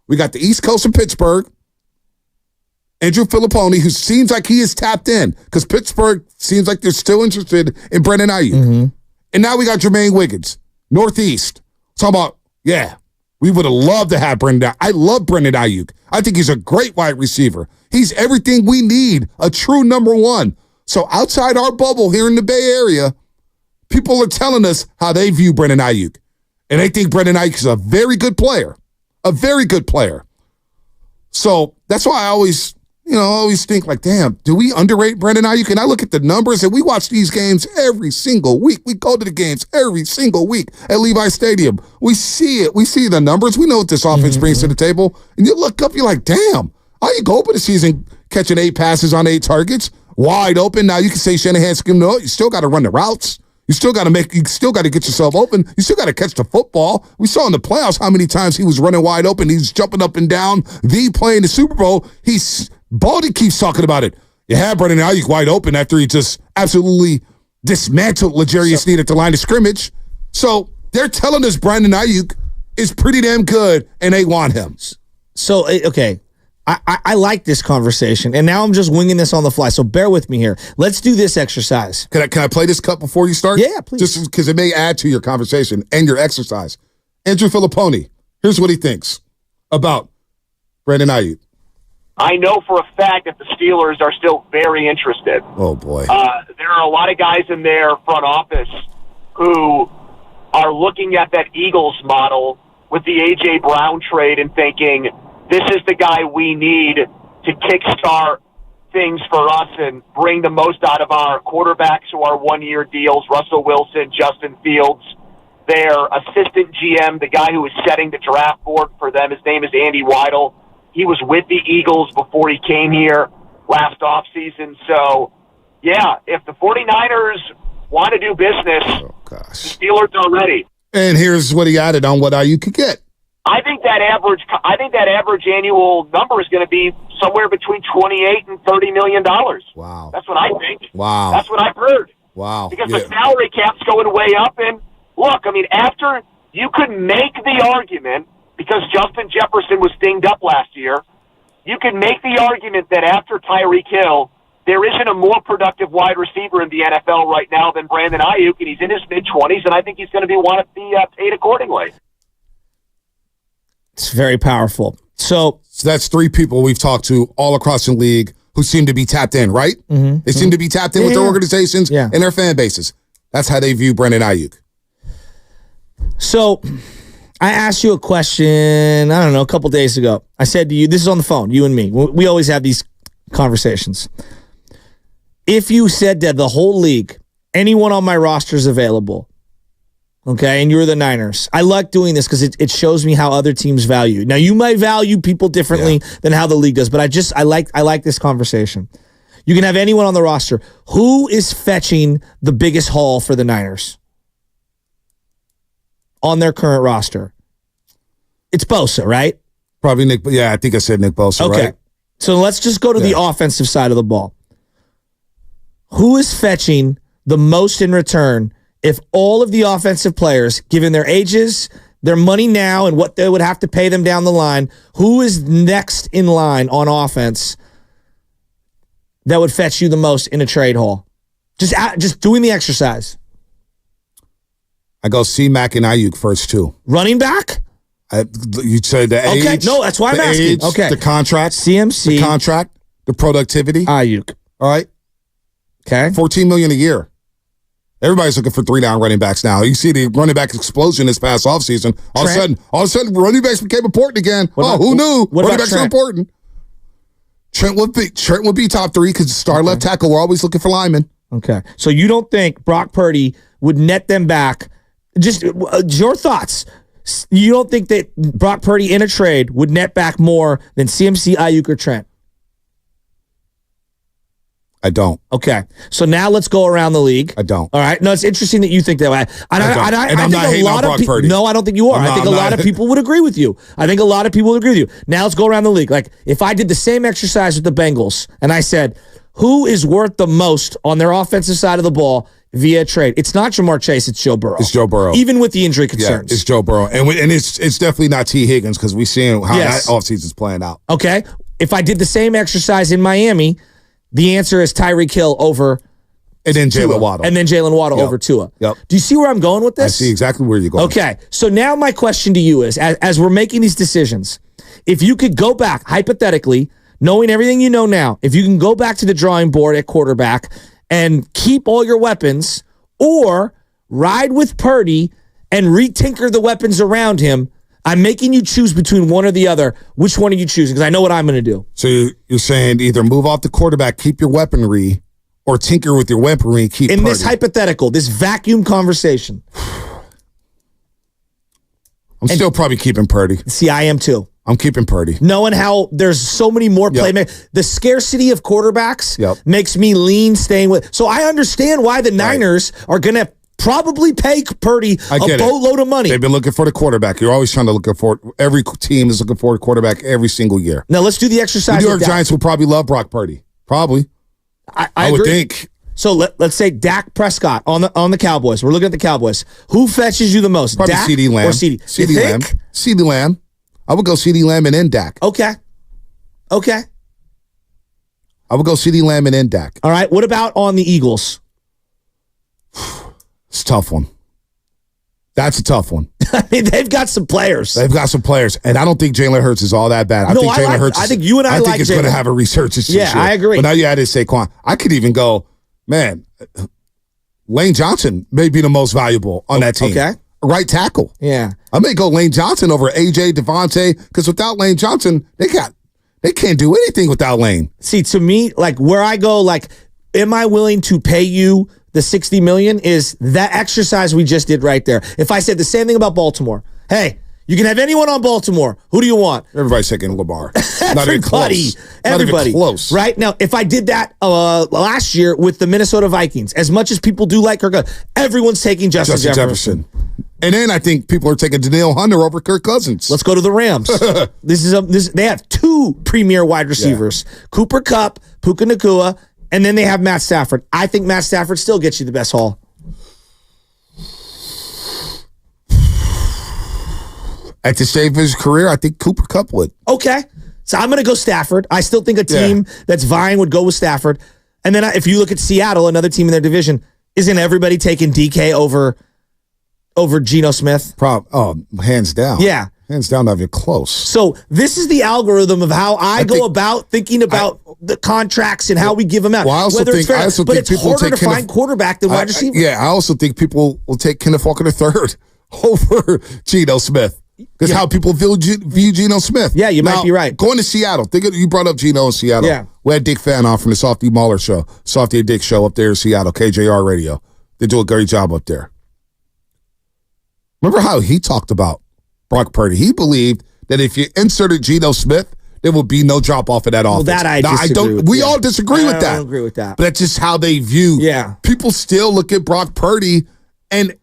We got the East Coast of Pittsburgh. Andrew Filipponi, who seems like he is tapped in because Pittsburgh seems like they're still interested in Brandon Ayuk. Mm-hmm. And now we got Jermaine Wiggins, Northeast. Talking about, we would have loved to have Brandon. I love Brandon Ayuk. I think he's a great wide receiver. He's everything we need, a true number 1. So outside our bubble here in the Bay Area, people are telling us how they view Brandon Ayuk. And they think Brandon Ayuk is a very good player. A very good player. So that's why I always think like, damn, do we underrate Brandon Ayuk? And I look at the numbers, and we watch these games every single week. We go to the games every single week at Levi Stadium. We see it. We see the numbers. We know what this offense brings to the table. And you look up, you're like, damn, Ayuk open the season catching 8 passes on 8 targets, wide open. Now you can say Shanahan schemed, no, you still got to run the routes. You still got to get yourself open. You still got to catch the football. We saw in the playoffs how many times he was running wide open. He's jumping up and down. Playing the Super Bowl. Baldy keeps talking about it. You had Brandon Ayuk wide open after he just absolutely dismantled L'Jarius Sneed at the line of scrimmage. So they're telling us Brandon Ayuk is pretty damn good, and they want him. So, okay, I like this conversation, and now I'm just winging this on the fly. So bear with me here. Let's do this exercise. Can I play this cut before you start? Yeah, please. Just because it may add to your conversation and your exercise. Andrew Filipponi, here's what he thinks about Brandon Ayuk. I know for a fact that the Steelers are still very interested. Oh, boy. There are a lot of guys in their front office who are looking at that Eagles model with the A.J. Brown trade and thinking, this is the guy we need to kickstart things for us and bring the most out of our quarterbacks who are one-year deals, Russell Wilson, Justin Fields. Their assistant GM, the guy who is setting the draft board for them, his name is Andy Weidel. He was with the Eagles before he came here last offseason. So, yeah, if the 49ers want to do business, the Steelers are ready. And here's what he added on what Ayuk could get. I think that average annual number is going to be somewhere between $28 and $30 million. Wow. That's what I think. Wow. That's what I've heard. Wow. Because the salary cap's going way up. And look, I mean, after you could make the argument, because Justin Jefferson was dinged up last year, you can make the argument that after Tyreek Hill, there isn't a more productive wide receiver in the NFL right now than Brandon Ayuk, and he's in his mid-20s, and I think he's going to be paid accordingly. It's very powerful. So that's three people we've talked to all across the league who seem to be tapped in, right? Mm-hmm. They seem to be tapped in with their organizations and their fan bases. That's how they view Brandon Ayuk. So I asked you a question, I don't know, a couple days ago. I said to you, this is on the phone, you and me. We always have these conversations. If you said that the whole league, anyone on my roster is available, okay, and you're the Niners. I like doing this because it shows me how other teams value. Now, you might value people differently than how the league does, but I like this conversation. You can have anyone on the roster. Who is fetching the biggest haul for the Niners on their current roster? It's Bosa, right? Probably Nick. Yeah, I think I said Nick Bosa, okay. Right? So let's just go to the offensive side of the ball. Who is fetching the most in return if all of the offensive players, given their ages, their money now, and what they would have to pay them down the line, who is next in line on offense that would fetch you the most in a trade haul? Just doing the exercise. I go C-Mac and Ayuk first, too. Running back? You'd say the age. Okay, no, that's why I'm asking. Age, okay. The contract. CMC. The contract. The productivity. Ayuk. All right. Okay. $14 million a year. Everybody's looking for 3-down running backs now. You see the running back explosion this past offseason. All of a sudden, running backs became important again. Who knew? Running backs are important. Trent would be top 3 because star left tackle. We're always looking for linemen. Okay. So you don't think Brock Purdy would net them back? Just your thoughts. You don't think that Brock Purdy in a trade would net back more than CMC, Ayuk, or Trent? I don't. Okay. So now let's go around the league. I don't. All right. No, it's interesting that you think that way. And I'm not hating on Brock Purdy. No, I don't think you are. I think a lot of people would agree with you. I think a lot of people would agree with you. Now let's go around the league. Like, if I did the same exercise with the Bengals and I said, who is worth the most on their offensive side of the ball via trade? It's not Jamar Chase, it's Joe Burrow. It's Joe Burrow. Even with the injury concerns. Yeah, it's Joe Burrow. And it's definitely not T. Higgins because we've seen how that offseason's playing out. Okay. If I did the same exercise in Miami, the answer is Tyreek Hill over and then Jalen Waddle. And then Jalen Waddle over Tua. Yep. Do you see where I'm going with this? I see exactly where you're going. Okay. So now my question to you is, as we're making these decisions, if you could go back, hypothetically, knowing everything you know now, if you can go back to the drawing board at quarterback and keep all your weapons or ride with Purdy and retinker the weapons around him, I'm making you choose between one or the other. Which one are you choosing? Because I know what I'm going to do. So you're saying either move off the quarterback, keep your weaponry, or tinker with your weaponry, keep in Purdy. This hypothetical, this vacuum conversation. I'm still probably keeping Purdy. See, I am too. I'm keeping Purdy. Knowing how there's so many more playmakers. The scarcity of quarterbacks makes me lean staying with. So I understand why the Niners are going to probably pay Purdy a boatload of money. They've been looking for the quarterback. You're always trying to look for it. Every team is looking for a quarterback every single year. Now let's do the exercise. The New York Giants will probably love Brock Purdy. Probably. I would think. So let's say Dak Prescott on the Cowboys. We're looking at the Cowboys. Who fetches you the most? Probably Dak CeeDee Lamb. or CeeDee? CeeDee Lamb. CeeDee Lamb. I would go CeeDee Lamb and then Dak. Okay. Okay. I would go CeeDee Lamb and Dak. All right. What about on the Eagles? It's a tough one. That's a tough one. I mean, they've got some players. And I don't think Jalen Hurts is all that bad. I think Jalen Hurts. I think you and I think it's going to have a resurgence. Yeah, I agree. But now you added Saquon. I could even go, man. Lane Johnson may be the most valuable on that team. Okay. Right tackle. Yeah. I may go Lane Johnson over AJ, Devontae, because without Lane Johnson, they can't do anything without Lane. See, to me, like where I go, like, am I willing to pay you the $60 million is that exercise we just did right there. If I said the same thing about Baltimore, hey, you can have anyone on Baltimore. Who do you want? Everybody's taking Lamar. Everybody. Not even close. Right? Now, if I did that last year with the Minnesota Vikings, as much as people do like Kirk Cousins, everyone's taking Justin Jefferson. And then I think people are taking Danielle Hunter over Kirk Cousins. Let's go to the Rams. They have two premier wide receivers, Cooper Kupp, Puka Nacua, and then they have Matt Stafford. I think Matt Stafford still gets you the best haul. At the stage of his career, I think Cooper Kupp would. Okay. So I'm going to go Stafford. I still think a team that's vying would go with Stafford. And then if you look at Seattle, another team in their division, isn't everybody taking DK over Geno Smith? Hands down. Yeah. Hands down, not even close. So this is the algorithm of how I go about thinking about the contracts and how we give them out. Well, I also think it's people harder to find quarterback than wide receiver. I also think people will take Kenneth Walker III over Geno Smith. Because how people view Geno Smith. Yeah, you might be right. Going to Seattle. You brought up Geno in Seattle. Yeah. We had Dick Fan on from the Softy Mahler show. Softy and Dick show up there in Seattle, KJR Radio. They do a great job up there. Remember how he talked about Brock Purdy? He believed that if you inserted Geno Smith, there will be no drop off of that offense. Well, that I disagree with. We all disagree with that. I don't agree with that. But that's just how they view. Yeah. People still look at Brock Purdy, and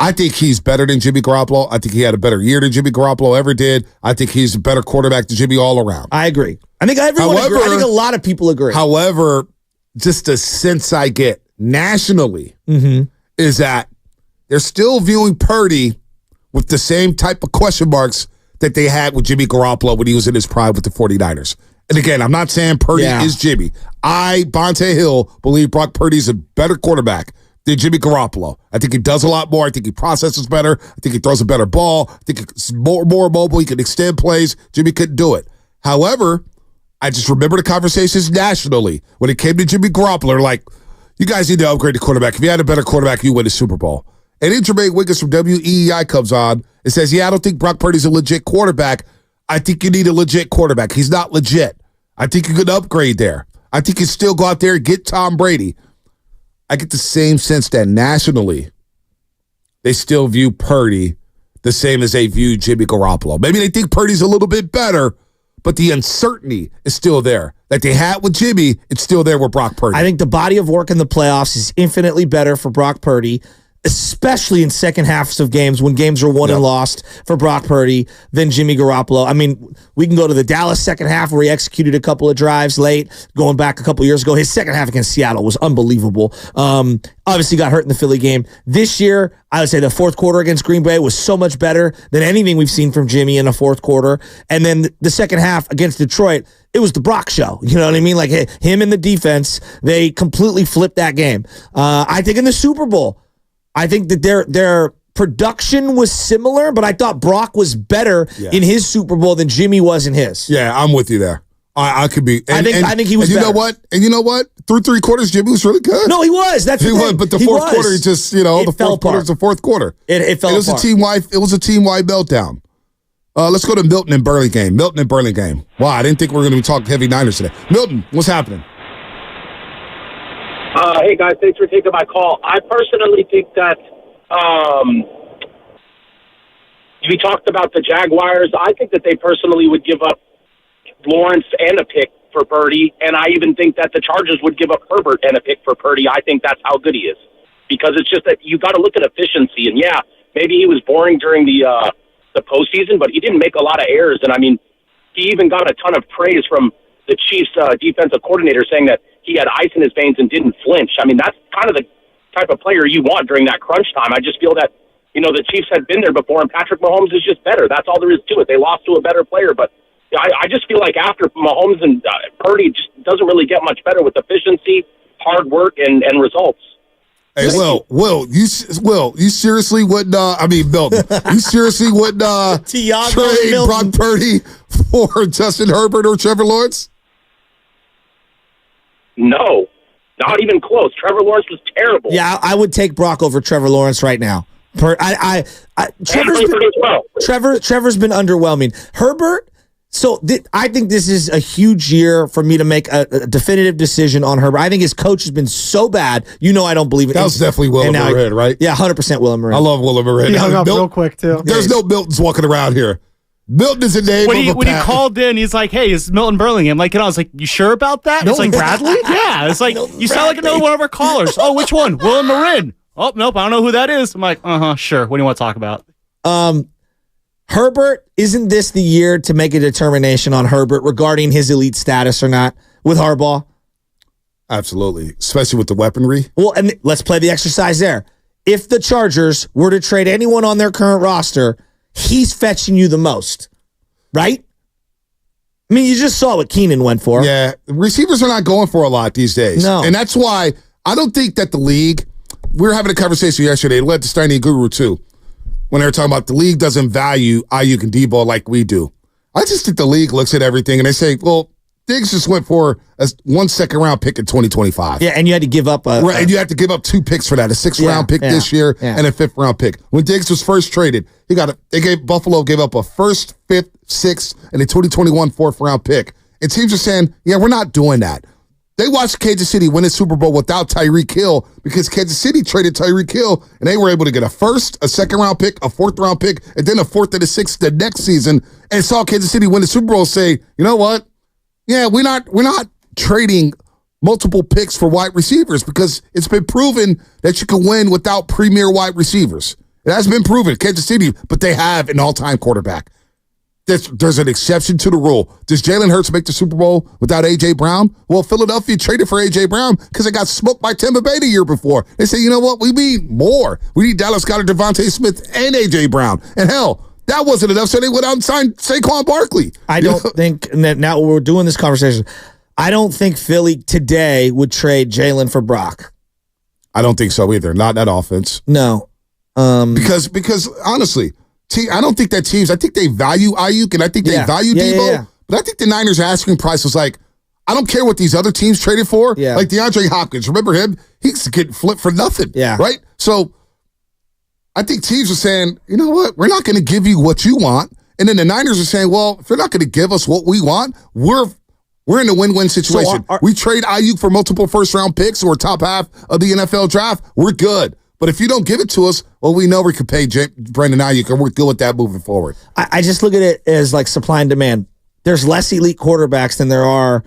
I think he's better than Jimmy Garoppolo. I think he had a better year than Jimmy Garoppolo ever did. I think he's a better quarterback than Jimmy all around. I agree. I think everyone agrees. I think a lot of people agree. However, just the sense I get nationally is that they're still viewing Purdy with the same type of question marks that they had with Jimmy Garoppolo when he was in his prime with the 49ers. And again, I'm not saying Purdy is Jimmy. Bonte Hill, believe Brock Purdy's a better quarterback than Jimmy Garoppolo. I think he does a lot more. I think he processes better. I think he throws a better ball. I think he's more mobile. He can extend plays. Jimmy couldn't do it. However, I just remember the conversations nationally when it came to Jimmy Garoppolo. Like, you guys need to upgrade the quarterback. If you had a better quarterback, you win the Super Bowl. And then Jermaine Wiggins from WEEI comes on and says, I don't think Brock Purdy's a legit quarterback. I think you need a legit quarterback. He's not legit. I think you could upgrade there. I think you still go out there and get Tom Brady. I get the same sense that nationally, they still view Purdy the same as they view Jimmy Garoppolo. Maybe they think Purdy's a little bit better, but the uncertainty is still there. Like they had with Jimmy, it's still there with Brock Purdy. I think the body of work in the playoffs is infinitely better for Brock Purdy, especially in second halves of games when games are won and lost for Brock Purdy than Jimmy Garoppolo. I mean, we can go to the Dallas second half where he executed a couple of drives late, going back a couple years ago. His second half against Seattle was unbelievable. Obviously got hurt in the Philly game. This year, I would say the fourth quarter against Green Bay was so much better than anything we've seen from Jimmy in the fourth quarter. And then the second half against Detroit, it was the Brock show. You know what I mean? Like him and the defense, they completely flipped that game. I think in the Super Bowl, I think that their production was similar, but I thought Brock was better in his Super Bowl than Jimmy was in his. Yeah, I'm with you there. I could be. I think he was. And you know what? Through three quarters, Jimmy was really good. No, he was. That's the thing. But the fourth quarter, he just the fourth quarter is the fourth quarter. It fell apart. It was a team wide meltdown. Let's go to Milton and Burlingame. Wow, I didn't think we were going to be talking heavy Niners today. Milton, what's happening? Hey, guys, thanks for taking my call. I personally think that we talked about the Jaguars. I think that they personally would give up Lawrence and a pick for Purdy, and I even think that the Chargers would give up Herbert and a pick for Purdy. I think that's how good he is. Because it's just that you got to look at efficiency. And, yeah, maybe he was boring during the postseason, but he didn't make a lot of errors. And, I mean, he even got a ton of praise from the Chiefs defensive coordinator saying that he had ice in his veins and didn't flinch. I mean, that's kind of the type of player you want during that crunch time. I just feel that, the Chiefs had been there before, and Patrick Mahomes is just better. That's all there is to it. They lost to a better player, but I just feel like after Mahomes and Purdy just doesn't really get much better with efficiency, hard work, and results. Hey, Will, you seriously wouldn't, Milton, you seriously wouldn't trade Brock Purdy for Justin Herbert or Trevor Lawrence? No, not even close. Trevor Lawrence was terrible. Yeah, I would take Brock over Trevor Lawrence right now. Trevor's been underwhelming. Herbert, I think this is a huge year for me to make a definitive decision on Herbert. I think his coach has been so bad. I don't believe it. That was definitely Willem Morehead, right? Yeah, 100% Willem Morehead. I love Willem Morehead. He hung up real quick, too. There's no Miltons walking around here. Milton is a name when he called in, he's like, "Hey, it's Milton Burlingham." I was like, "You sure about that?" It's like Bradley. Yeah, it's like you sound like another one of our callers. Oh, which one? Willem Morehead. Oh, nope, I don't know who that is. I'm like, sure. What do you want to talk about? Herbert, isn't this the year to make a determination on Herbert regarding his elite status or not with Harbaugh? Absolutely, especially with the weaponry. Well, and let's play the exercise there. If the Chargers were to trade anyone on their current roster, he's fetching you the most, right? I mean, you just saw what Keenan went for. Yeah, receivers are not going for a lot these days. No. And that's why I don't think that the league, we were having a conversation yesterday, it led to Steiny Guru too, when they were talking about the league doesn't value Ayuk and Debo like we do. I just think the league looks at everything and they say, well, Diggs just went for a 1 second-round pick in 2025. Yeah, and you had to give up and you had to give up 2 picks for that, a 6th-round pick this year and a 5th-round pick. When Diggs was first traded, Buffalo gave up a 1st, 5th, 6th, and a 2021 4th-round pick. And teams are saying, yeah, we're not doing that. They watched Kansas City win a Super Bowl without Tyreek Hill because Kansas City traded Tyreek Hill, and they were able to get a 1st, a 2nd-round pick, a 4th-round pick, and then a 4th and a 6th the next season, and saw Kansas City win the Super Bowl and say, you know what? Yeah, we're not trading multiple picks for wide receivers because it's been proven that you can win without premier wide receivers. It has been proven, Kansas City, but they have an all-time quarterback. There's an exception to the rule. Does Jalen Hurts make the Super Bowl without A.J. Brown? Well, Philadelphia traded for A.J. Brown because they got smoked by Tampa Bay the year before. They say, you know what? We need more. We need Dallas Goedert, Devontae Smith, and A.J. Brown. And hell, that wasn't enough, so they went out and signed Saquon Barkley. I don't think, now we're doing this conversation, I don't think Philly today would trade Jalen for Brock. I don't think so either. Not that offense. No. Because honestly, I don't think that teams, I think they value Ayuk and I think they value Debo, but I think the Niners' asking price was like, I don't care what these other teams traded for. Yeah. Like DeAndre Hopkins, remember him? He's getting flipped for nothing. Yeah. Right? So I think teams are saying, you know what? We're not going to give you what you want. And then the Niners are saying, well, if you're not going to give us what we want, we're in a win-win situation. So we trade Ayuk for multiple first-round picks or top half of the NFL draft. We're good. But if you don't give it to us, well, we know we could pay Brandon Ayuk, and we're good with that moving forward. I just look at it as like supply and demand. There's less elite quarterbacks than there are,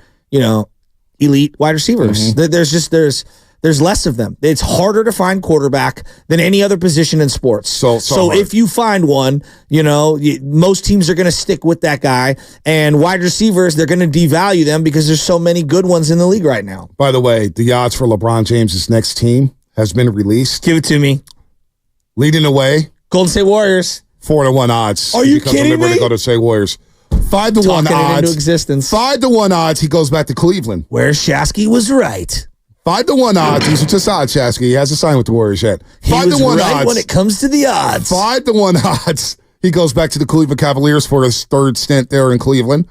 elite wide receivers. Mm-hmm. There's less of them. It's harder to find quarterback than any other position in sports. So if you find one, most teams are going to stick with that guy. And wide receivers, they're going to devalue them because there's so many good ones in the league right now. By the way, the odds for LeBron James' next team has been released. Give it to me. Leading the way, Golden State Warriors. 4-1 odds. Are you kidding me? To Golden State Warriors. 5-1 odds. Into existence. 5-1 odds. He goes back to Cleveland. Where Shasky was right. 5-1 odds. He's just odd, Shasky. He hasn't signed with the Warriors yet. 5-1 odds. When it comes to the odds. 5-1 odds. He goes back to the Cleveland Cavaliers for his 3rd stint there in Cleveland.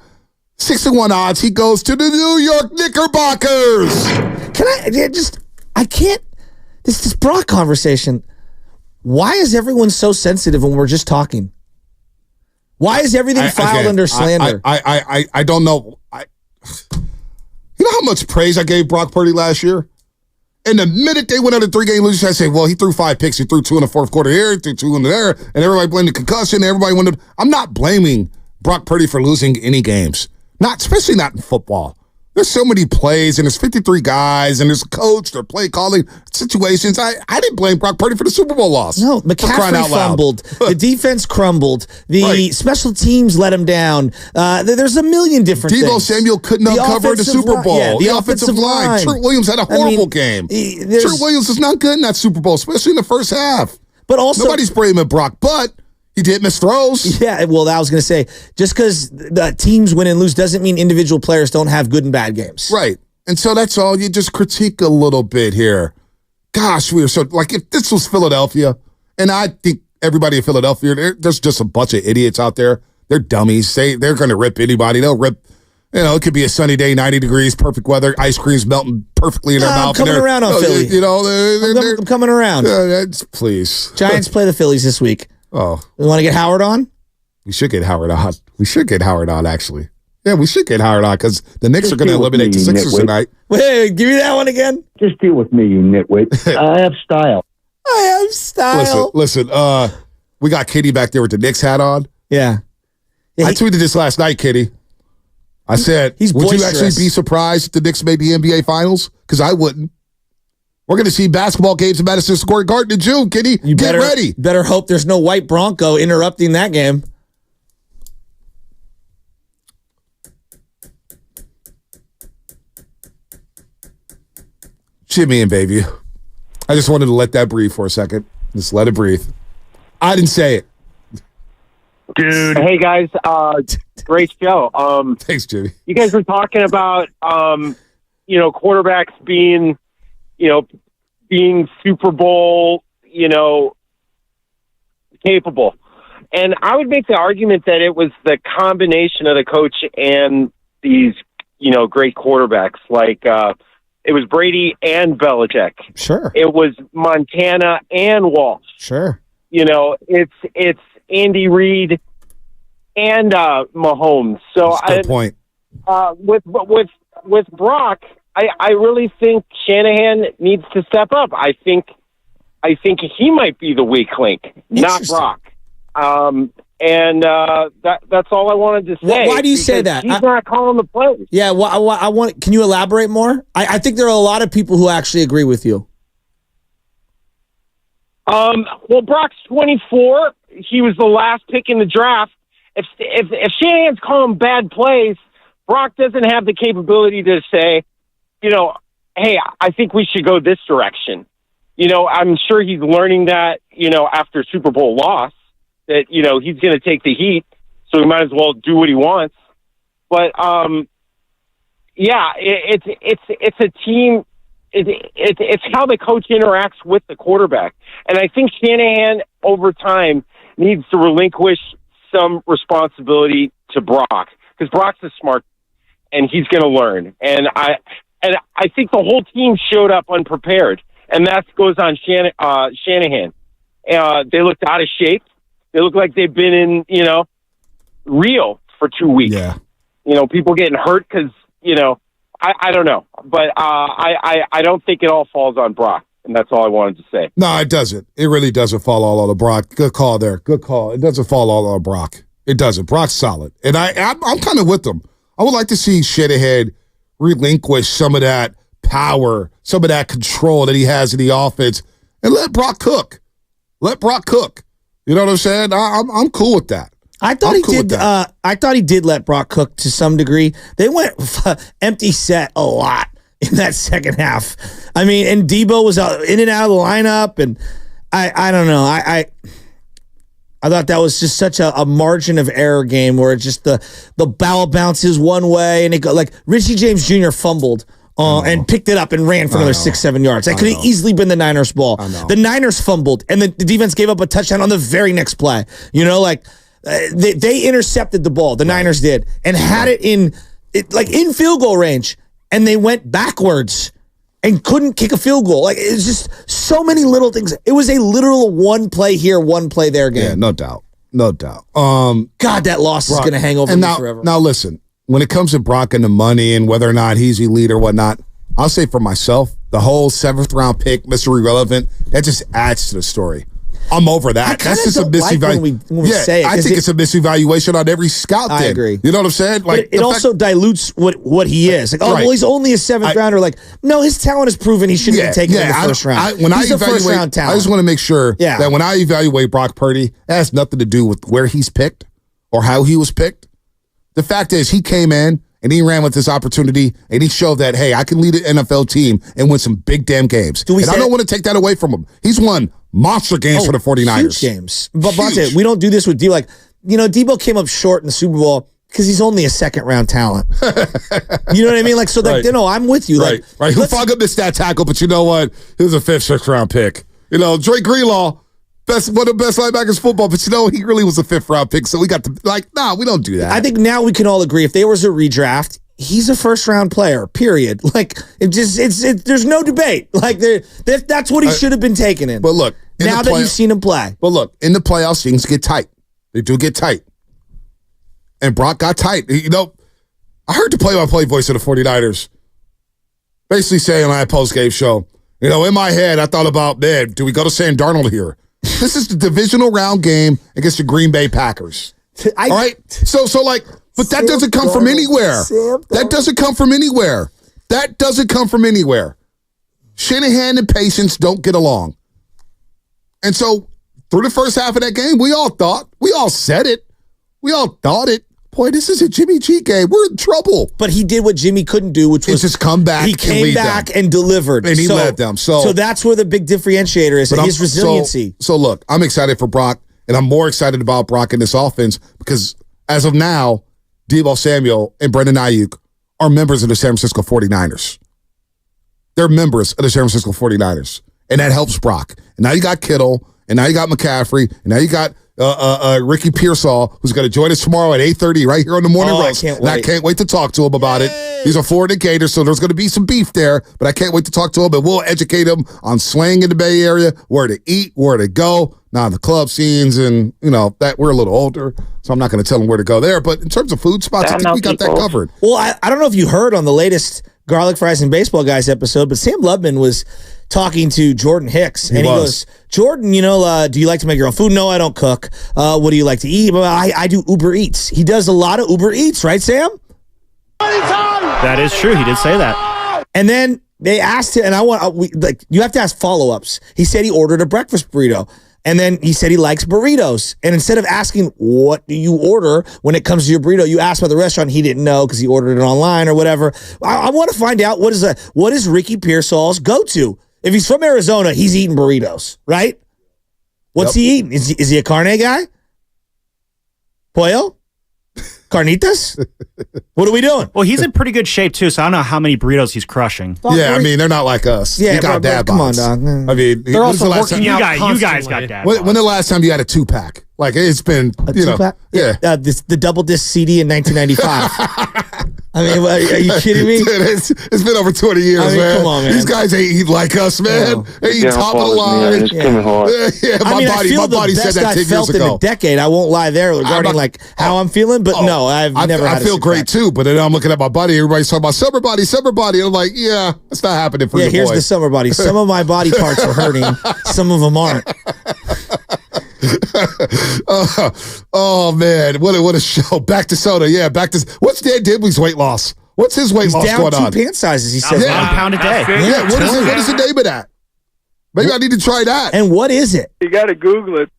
6-1 odds. He goes to the New York Knickerbockers. I can't. This Brock conversation. Why is everyone so sensitive when we're just talking? Why is everything filed under slander? I don't know. You know how much praise I gave Brock Purdy last year? And the minute they went on a 3-game losing streak, I say, well, he threw 5 picks. He threw 2 in the 4th quarter here, he threw 2 in there, and everybody blamed the concussion. Everybody wanted. I'm not blaming Brock Purdy for losing any games. Especially not in football. There's so many plays, and there's 53 guys, and there's a coach, they're play calling situations. I didn't blame Brock Purdy for the Super Bowl loss. No, McCaffrey fumbled. The defense crumbled. The special teams let him down. There's a million different things. Deebo Samuel couldn't uncover the Super Bowl. Yeah, the offensive line. Trent Williams had a horrible game. Trent Williams is not good in that Super Bowl, especially in the first half. But also, nobody's blaming Brock, but He did miss throws. Yeah, well, I was going to say, just because the teams win and lose doesn't mean individual players don't have good and bad games. Right. And so that's all. You just critique a little bit here. Gosh, we are so, like, if this was Philadelphia, and I think everybody in Philadelphia, there's just a bunch of idiots out there. They're dummies. They're going to rip anybody. They'll rip, it could be a sunny day, 90 degrees, perfect weather, ice cream's melting perfectly in their mouth. I'm coming around on Philly. I'm coming around. Please. Giants play the Phillies this week. Oh. We want to get Howard on? We should get Howard on. We should get Howard on, actually. Yeah, we should get Howard on because the Knicks are going to eliminate the Sixers tonight. Wait, give me that one again. Just deal with me, you nitwit. I have style. I have style. Listen, we got Kitty back there with the Knicks hat on. Yeah. I tweeted this last night, Kitty. I said, would you actually be surprised if the Knicks made the NBA Finals? Because I wouldn't. We're going to see basketball games in Madison Square Garden in June, Kitty. Get ready. Better hope there's no white Bronco interrupting that game. Jimmy and baby. I just wanted to let that breathe for a second. Just let it breathe. I didn't say it. Dude. Hey, guys. Great show. Thanks, Jimmy. You guys were talking about, quarterbacks being Super Bowl, capable. And I would make the argument that it was the combination of the coach and these, great quarterbacks. Like, it was Brady and Belichick. Sure. It was Montana and Walsh. Sure. It's Andy Reid and Mahomes. So good point. With Brock, I really think Shanahan needs to step up. I think he might be the weak link, not Brock. That's all I wanted to say. Why do you say that? He's not calling the plays. Yeah, I want. Can you elaborate more? I think there are a lot of people who actually agree with you. Well, Brock's 24. He was the last pick in the draft. If Shanahan's calling bad plays, Brock doesn't have the capability to say, hey, I think we should go this direction. I'm sure he's learning that, after Super Bowl loss, that, he's going to take the heat, so he might as well do what he wants. But, it's a team. It's how the coach interacts with the quarterback. And I think Shanahan, over time, needs to relinquish some responsibility to Brock, because Brock's a smart, and he's going to learn. And I think the whole team showed up unprepared, and that goes on Shanahan. They looked out of shape. They look like they've been in, Rio for 2 weeks. Yeah. People getting hurt because, I don't know. But I don't think it all falls on Brock, and that's all I wanted to say. No, it doesn't. It really doesn't fall all on Brock. Good call there. Good call. It doesn't fall all on Brock. It doesn't. Brock's solid. And I'm kind of with them. I would like to see Shanahan relinquish some of that power, some of that control that he has in the offense, and let Brock cook. Let Brock cook. You know what I'm saying? I'm cool with that. I thought he did. I thought he did let Brock cook to some degree. They went empty set a lot in that second half. I mean, and Debo was in and out of the lineup, and I don't know. I thought that was just such a margin of error game where it's just the ball bounces one way, and it go like Richie James Jr. fumbled. And picked it up and ran for another 6-7 yards. That could have easily been the Niners' ball. The Niners fumbled, and the defense gave up a touchdown on the very next play. They intercepted the ball. The Niners did, and had it in field goal range, and they went backwards and couldn't kick a field goal. Like, it's just so many little things. It was a literal one play here, one play there game. Yeah, no doubt. God, that loss is going to hang over me forever. Now listen. When it comes to Brock and the money and whether or not he's elite or whatnot, I'll say for myself, the whole 7th round pick, Mr. Irrelevant, that just adds to the story. I'm over that. That's just a misevaluation. When we say it, I think it's a misevaluation on every scout. I agree. You know what I'm saying? Like, it also dilutes what he is. Like, well, he's only a 7th rounder. Like, no, his talent is proven. He shouldn't be taken in the first round. He's a first round talent. I just want to make sure that when I evaluate Brock Purdy, it has nothing to do with where he's picked or how he was picked. The fact is, he came in and he ran with this opportunity, and he showed that, hey, I can lead an NFL team and win some big damn games. And I don't want to take that away from him. He's won Monster games for the 49ers. Huge games. But Bonte, we don't do this with Debo. Like, Debo came up short in the Super Bowl because he's only a second-round talent. You know what I mean? Like, so, like, I'm with you. Right. He'll fog up this stat tackle, but you know what? He was a 5th, 6th-round pick. Drake Greenlaw, one of the best linebackers in football, but he really was a 5th-round pick, so we got to, we don't do that. I think now we can all agree, if there was a redraft, he's a first-round player, period. Like, there's no debate. Like, that's what he should have been taken in. But look, now that you've seen him play. But look, in the playoffs, things get tight. They do get tight. And Brock got tight. I heard the play-by-play voice of the 49ers basically saying on that post-game show, in my head, I thought about, man, do we go to Sam Darnold here? This is the divisional round game against the Green Bay Packers. All right? So but that doesn't come from anywhere. That doesn't come from anywhere. That doesn't come from anywhere. Shanahan and Patience don't get along. And so through the first half of that game, we all said it. We all thought it. Boy, this is a Jimmy G game. We're in trouble. But he did what Jimmy couldn't do, which was just come back. He came back and delivered. And he led them. So that's where the big differentiator is, his resiliency. So look, I'm excited for Brock, and I'm more excited about Brock in this offense because as of now, Deebo Samuel and Brandon Ayuk are members of the San Francisco 49ers. They're members of the San Francisco 49ers. And that helps Brock. And now you got Kittle, and now you got McCaffrey, and now you got Ricky Pearsall, who's going to join us tomorrow at 8:30 right here on the Morning Roast. I can't wait to talk to him about it. He's a Florida Gator, so there's going to be some beef there, but I can't wait to talk to him, and we'll educate him on slang in the Bay Area, where to eat, where to go, the club scenes, and, that we're a little older, so I'm not going to tell him where to go there. But in terms of food spots, I think we got that covered. Well, I don't know if you heard on the latest Garlic Fries and Baseball Guys episode, but Sam Lubman was talking to Jordan Hicks, and he goes, Jordan, do you like to make your own food? No, I don't cook. What do you like to eat? Well, I do Uber Eats. He does a lot of Uber Eats, right, Sam? That is true. He did say that. And then they asked him, and you have to ask follow-ups. He said he ordered a breakfast burrito. And then he said he likes burritos. And instead of asking, what do you order when it comes to your burrito, you asked about the restaurant. He didn't know because he ordered it online or whatever. I want to find out what is Ricky Pearsall's go-to? If he's from Arizona, he's eating burritos, right? What's he eating? Is he a carne guy? Pollo? Carnitas? What are we doing? Well, he's in pretty good shape, too, so I don't know how many burritos he's crushing. Yeah, I mean, they're not like us. Yeah, you got dad come on, bods. dog. I mean, they're also working out you guys got dad bods. When the last time you had a 2-pack? Like, it's been, two-pack? Yeah. The double disc CD in 1995. I mean, are you kidding me? Dude, it's been over 20 years, man. Come on, man. These guys ain't eat like us, man. They eat top of the line. It's coming hard. Yeah, my body said that 10 years felt ago. in a decade. I won't lie there regarding how I'm feeling, but no, I've never had I feel great too, but then I'm looking at my buddy. Everybody's talking about summer body. I'm like, yeah, it's not happening for you, boy. Here's the summer body. Some of my body parts are hurting. Some of them aren't. Oh man, what a show! Back to soda, what's Dan Dibley's weight loss? What's his weight loss going on? Down 2 pant sizes. He says 1 pound a day. Yeah, what is the name of that? Maybe I need to try that. And what is it? You got to Google it.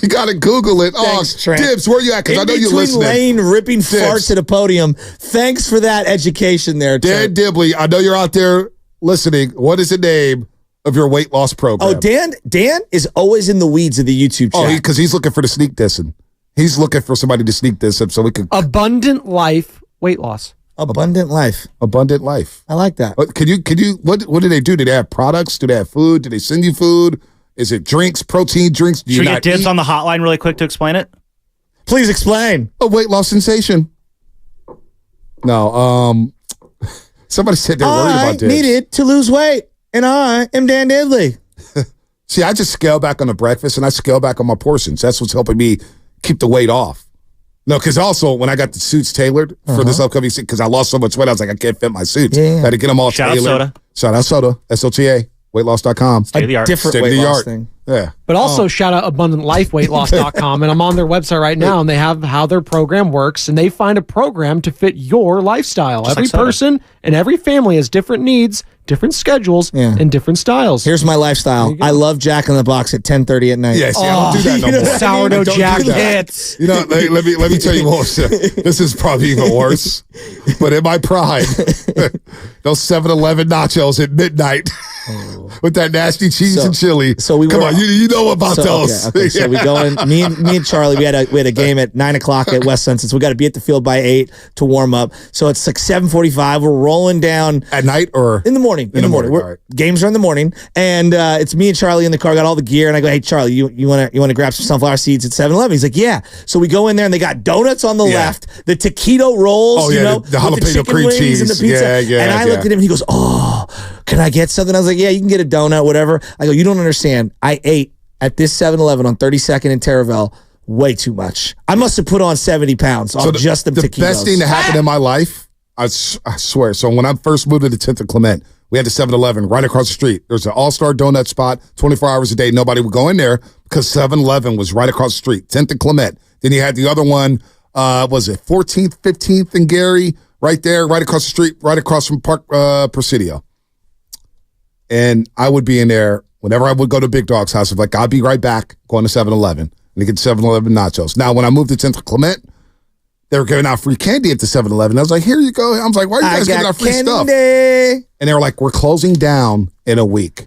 You got to Google it. Thanks, Trent. Dibs, where you at? Because I know you're listening. Lane ripping farts at a podium. Thanks for that education there, Trent. Dan Dibley, I know you're out there listening. What is the name of your weight loss program? Oh, Dan is always in the weeds of the YouTube chat. Oh, because he's looking for the sneak dissing. He's looking for somebody to sneak diss him so we can. Abundant Life weight loss. Abundant Life. Abundant Life. I like that. What do they do? Do they have products? Do they have food? Do they send you food? Is it drinks, protein drinks? Should we get Dibs on the hotline really quick to explain it? Please explain. A weight loss sensation. No, somebody said they're worried about Dibs. I needed to lose weight, and I am Dan Dibley. See, I just scale back on the breakfast, and I scale back on my portions. That's what's helping me keep the weight off. No, because also when I got the suits tailored for this upcoming season, because I lost so much weight, I was like, I can't fit my suits. Yeah. Got to get them all Shout tailored. Shout out Soda, SOTA, weightloss.com. State of the art. Different weight loss thing. Yeah. But also shout out AbundantLifeWeightLoss.com, and I'm on their website right now, and they have how their program works, and they find a program to fit your lifestyle. Just every like soda. person and every family has different needs, different schedules, and different styles. Here's my lifestyle. I love Jack in the Box at 10:30 at night. Yeah, see, I don't do that no more. Sourdough Don't Jack do that. hits. You know, let me tell you what. This is probably even worse. But in my pride, those 7-Eleven nachos at midnight with that nasty cheese and chili. So we come were, on, you know about those. Okay. So we go in. Me and Charlie. We had a game at 9:00 at West Sunset. So we got to be at the field by 8 to warm up. So it's like 7:45. We're rolling down at night or in the morning. In the morning. Right. Games are in the morning, and it's me and Charlie in the car. Got all the gear, and I go, "Hey, Charlie, you want to grab some sunflower seeds at 7-Eleven?" He's like, "Yeah." So we go in there, and they got donuts on the left, the taquito rolls, the jalapeno cream cheese and the pizza. And I looked at him, and he goes, "Oh, can I get something?" I was like, "Yeah, you can get a donut, whatever." I go, "You don't understand. I ate at this 7-Eleven on 32nd and Terraville way too much. I must have put on 70 pounds on just them taquitos." The best thing that happened in my life, I swear. So when I first moved to the 10th and Clement, we had the 7-Eleven right across the street. There's an all-star donut spot, 24 hours a day. Nobody would go in there because 7-Eleven was right across the street, 10th and Clement. Then you had the other one, was it 14th, 15th and Gary, right there, right across the street, right across from Park Presidio. And I would be in there whenever I would go to Big Dog's house. I'm like, I'll be right back, going to 7-Eleven and get 7-Eleven nachos. Now, when I moved to 10th and Clement, they were giving out free candy at the 7-Eleven. I was like, here you go. I was like, why are you guys giving out free stuff? And they were like, we're closing down in a week.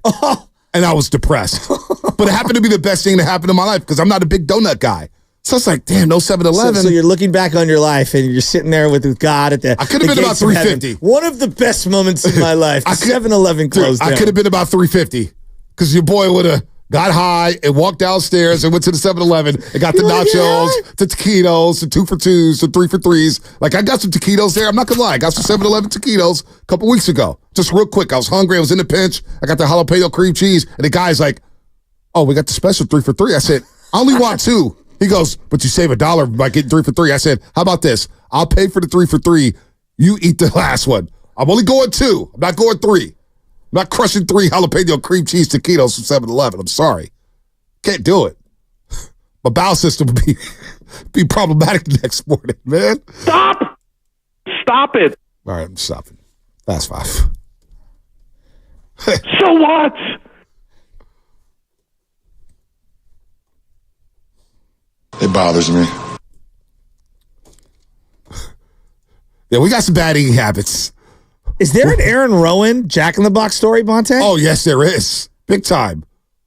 And I was depressed. But it happened to be the best thing that happened in my life because I'm not a big donut guy. So it's like, damn, no 7-Eleven. So you're looking back on your life and you're sitting there with God at the I could have been about 350. One of the best moments in my life. 7-Eleven closed down. I could have been about 350 because your boy would have got high and walked downstairs and went to the 7-Eleven and got the nachos, the taquitos, the 2 for 2s, the 3 for 3s. Like, I got some taquitos there. I'm not going to lie. I got some 7-Eleven taquitos a couple weeks ago. Just real quick. I was hungry. I was in the pinch. I got the jalapeno cream cheese. And the guy's like, oh, we got the special 3 for 3. I said, I only want 2. He goes, but you save $1 by getting 3 for 3. I said, how about this? I'll pay for the 3 for 3. You eat the last one. I'm only going 2. I'm not going 3. I'm not crushing 3 jalapeno cream cheese taquitos from 7-Eleven. I'm sorry. Can't do it. My bowel system would be problematic the next morning, man. Stop it. All right, I'm stopping. Fast 5. So what? It bothers me. Yeah, we got some bad eating habits. Is there an Aaron Rowan Jack-in-the-Box story, Bonte? Oh, yes, there is. Big time.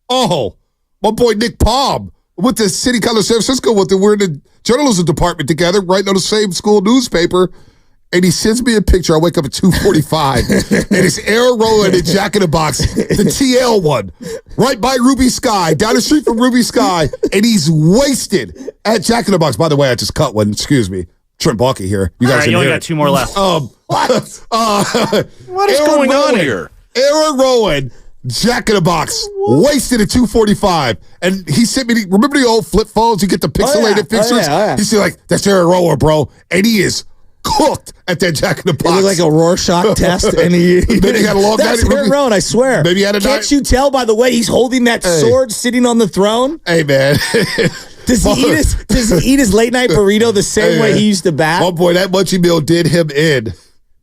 Oh, my boy Nick Palm went to City College San Francisco with him. We're in the journalism department together, writing on the same school newspaper. And he sends me a picture. I wake up at 2:45, and it's Aaron Rowan in Jack-in-the-Box, the TL one, right by Ruby Sky, down the street from Ruby Sky, and he's wasted at Jack-in-the-Box. By the way, I just cut one. Excuse me. Trent Balky here. You guys you only got 2 more left. What is going on here? Aaron Rowan, Jack-in-the-Box, wasted at 2:45. And he sent me, remember the old flip phones? You get the pixelated pictures? He said, like, that's Aaron Rowan, bro. And he is cooked at that Jack-in-the-Box. It looked like a Rorschach test. And maybe he had a long night. That's Aaron Rowan, I swear. Maybe he had a Can't you tell by the way he's holding that sword sitting on the throne? Hey, man. Does he eat his late night burrito the same way he used to bat? Oh, boy, that munchie meal did him in.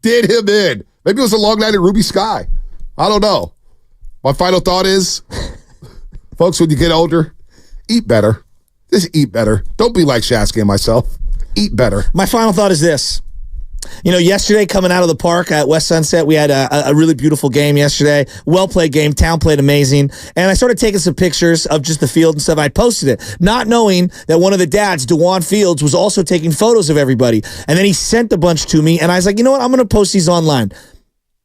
Maybe it was a long night at Ruby Sky. I don't know. My final thought is, folks, when you get older, eat better. Just eat better. Don't be like Shasky and myself. Eat better. My final thought is this. You know, yesterday coming out of the park at West Sunset, we had a really beautiful game yesterday. Well-played game. Town played amazing. And I started taking some pictures of just the field and stuff. I posted it, not knowing that one of the dads, DeJuan Fields, was also taking photos of everybody. And then he sent a bunch to me, and I was like, you know what? I'm going to post these online.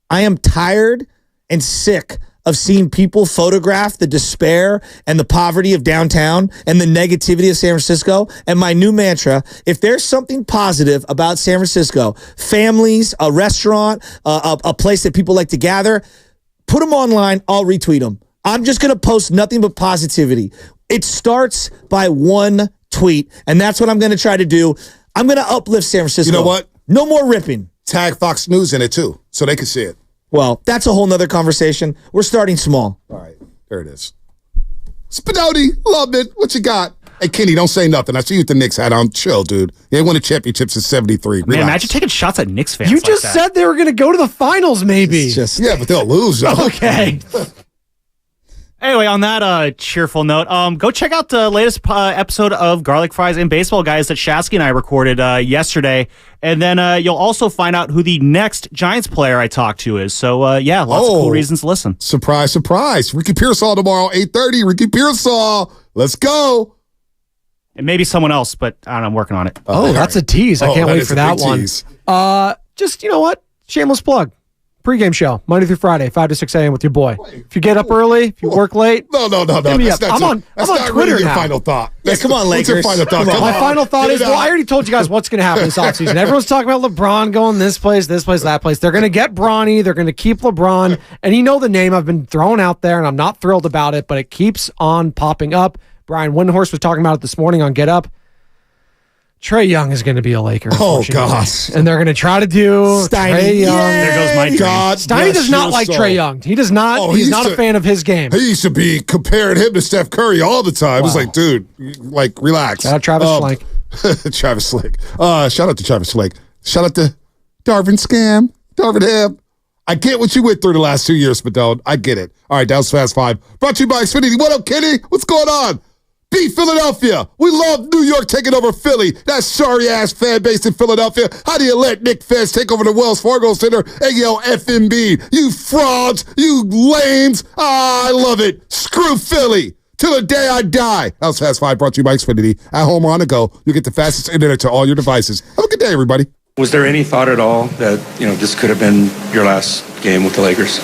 I am tired and sick of seeing people photograph the despair and the poverty of downtown and the negativity of San Francisco. And my new mantra, if there's something positive about San Francisco, families, a restaurant, a place that people like to gather, put them online, I'll retweet them. I'm just going to post nothing but positivity. It starts by one tweet, and that's what I'm going to try to do. I'm going to uplift San Francisco. You know what? No more ripping. Tag Fox News in it, too, so they can see it. Well, that's a whole nother conversation. We're starting small. All right, there it is. Spinotti, love it. What you got? Hey, Kenny, don't say nothing. I see you with the Knicks hat on. Chill, dude. They won a championship since 73. Relax. Man, imagine taking shots at Knicks fans. You just said they were going to go to the finals, maybe. Yeah, but they'll lose. Okay. Anyway, on that cheerful note, go check out the latest episode of Garlic Fries and Baseball Guys that Shasky and I recorded yesterday. And then you'll also find out who the next Giants player I talk to is. So, lots of cool reasons to listen. Surprise, surprise. Ricky Pearsall tomorrow, 8:30. Ricky Pearsall. Let's go. And maybe someone else, but I don't know, I'm working on it. Oh, that's a tease. I can't wait for that one. Just, you know what? Shameless plug. Pre-game show, Monday through Friday, 5 to 6 a.m. with your boy. If you get up early, if you work late. No. Hit me up. I'm on Twitter really your now. final thought. Yeah, come on, Lakers. What's your final thought? My final thought is, I already told you guys what's going to happen this offseason. Everyone's talking about LeBron going this place, that place. They're going to get Bronny. They're going to keep LeBron. And you know the name I've been throwing out there, and I'm not thrilled about it, but it keeps on popping up. Brian Windhorst was talking about it this morning on Get Up. Trae Young is going to be a Laker. Oh, gosh. And they're going to try to do Trae Young. There goes my dream. Steiny does not like Trae Young. He does not. He's not a fan of his game. He used to be comparing him to Steph Curry all the time. It was like, dude, like, relax. Shout out Travis Schlenk. Travis Schlenk. Shout out to Travis Schlenk. Shout out to Darvin Scam. Darvin Ham. I get what you went through the last 2 years, Spadone. I get it. All right, that was Fast Five. Brought to you by Xfinity. What up, Kenny? What's going on? Beat Philadelphia. We love New York taking over Philly. That sorry-ass fan base in Philadelphia. How do you let Nick Fez take over the Wells Fargo Center and yell FMB? You frauds. You lames. I love it. Screw Philly. Till the day I die. That was Fast Five brought to you by Xfinity. At home or on the go, you get the fastest internet to all your devices. Have a good day, everybody. Was there any thought at all that, this could have been your last game with the Lakers?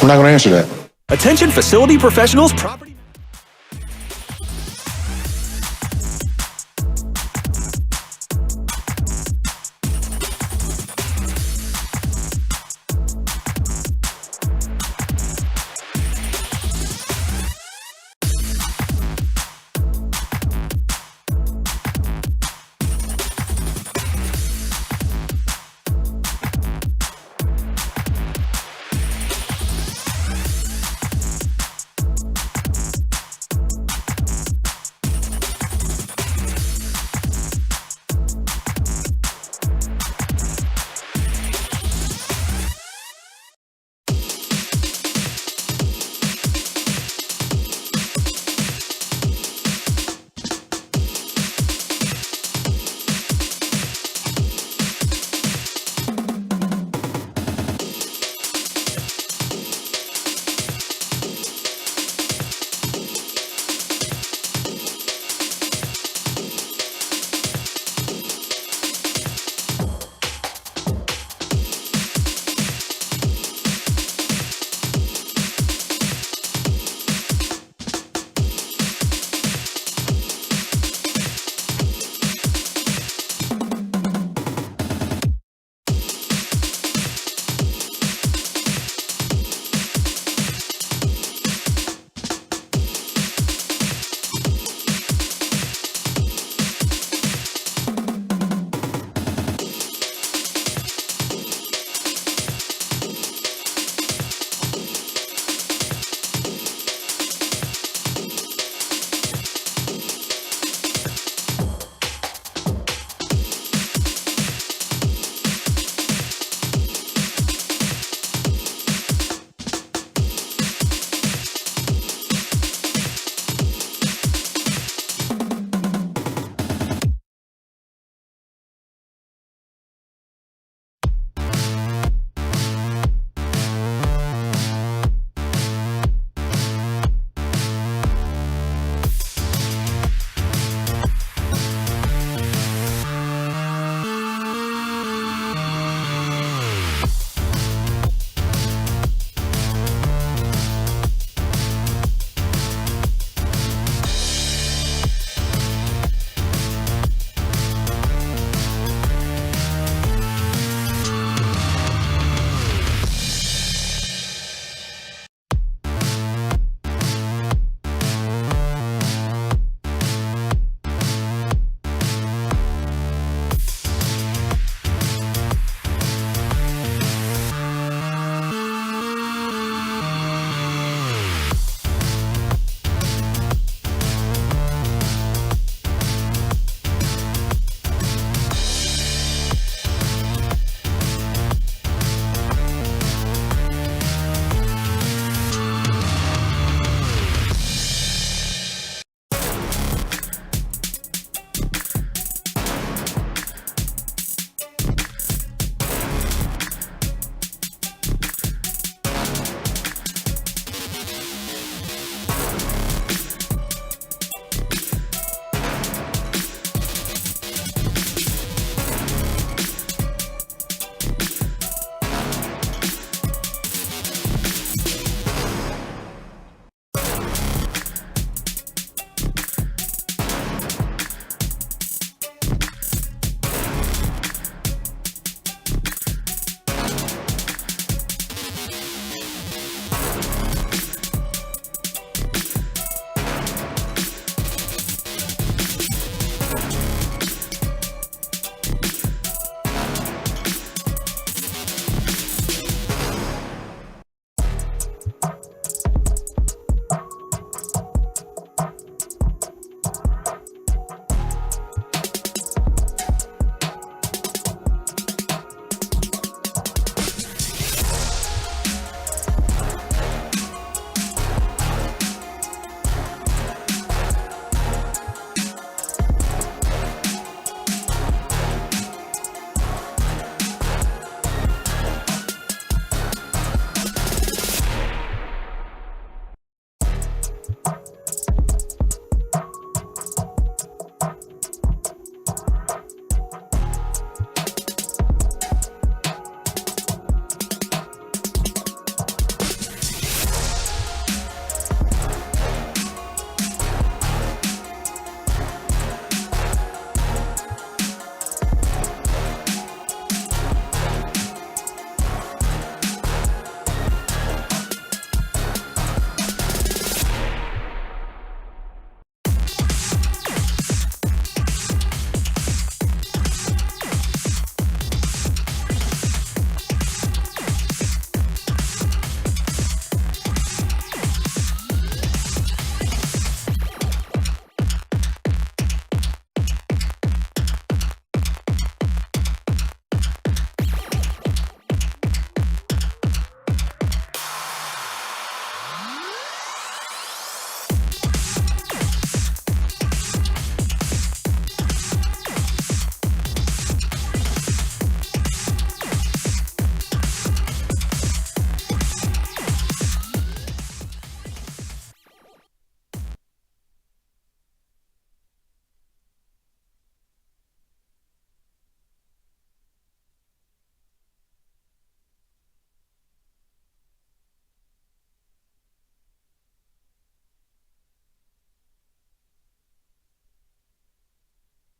I'm not going to answer that. Attention facility professionals, property.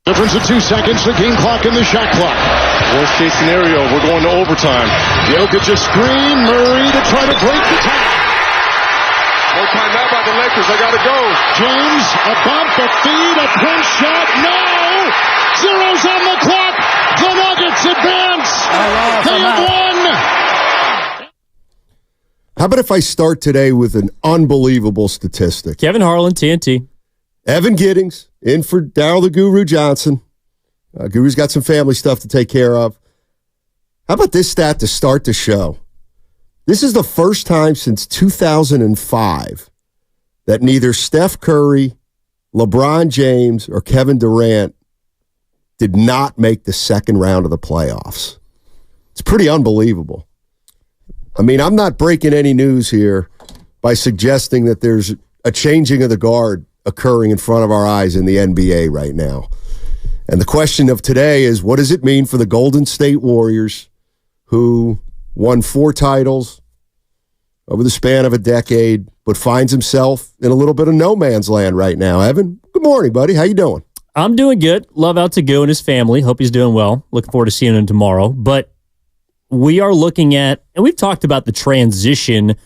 Difference of 2 seconds, the game clock and the shot clock. Worst case scenario, we're going to overtime. Jokic a screen, Murray to try to break the tie. No timeout by the Lakers. They got to go. James, a bump, a feed, a punch shot. No! Zero's on the clock. The Nuggets advance. They have won. How about if I start today with an unbelievable statistic? Kevin Harlan, TNT. Evan Giddings, in for Darryl the Guru Johnson. Guru's got some family stuff to take care of. How about this stat to start the show? This is the first time since 2005 that neither Steph Curry, LeBron James, or Kevin Durant did not make the second round of the playoffs. It's pretty unbelievable. I mean, I'm not breaking any news here by suggesting that there's a changing of the guard occurring in front of our eyes in the NBA right now. And the question of today is, what does it mean for the Golden State Warriors, who won 4 titles over the span of a decade, but finds himself in a little bit of no man's land right now? Evan, good morning, buddy. How you doing? I'm doing good. Love out to Go and his family. Hope he's doing well. Looking forward to seeing him tomorrow. But we are looking at, and we've talked about the transition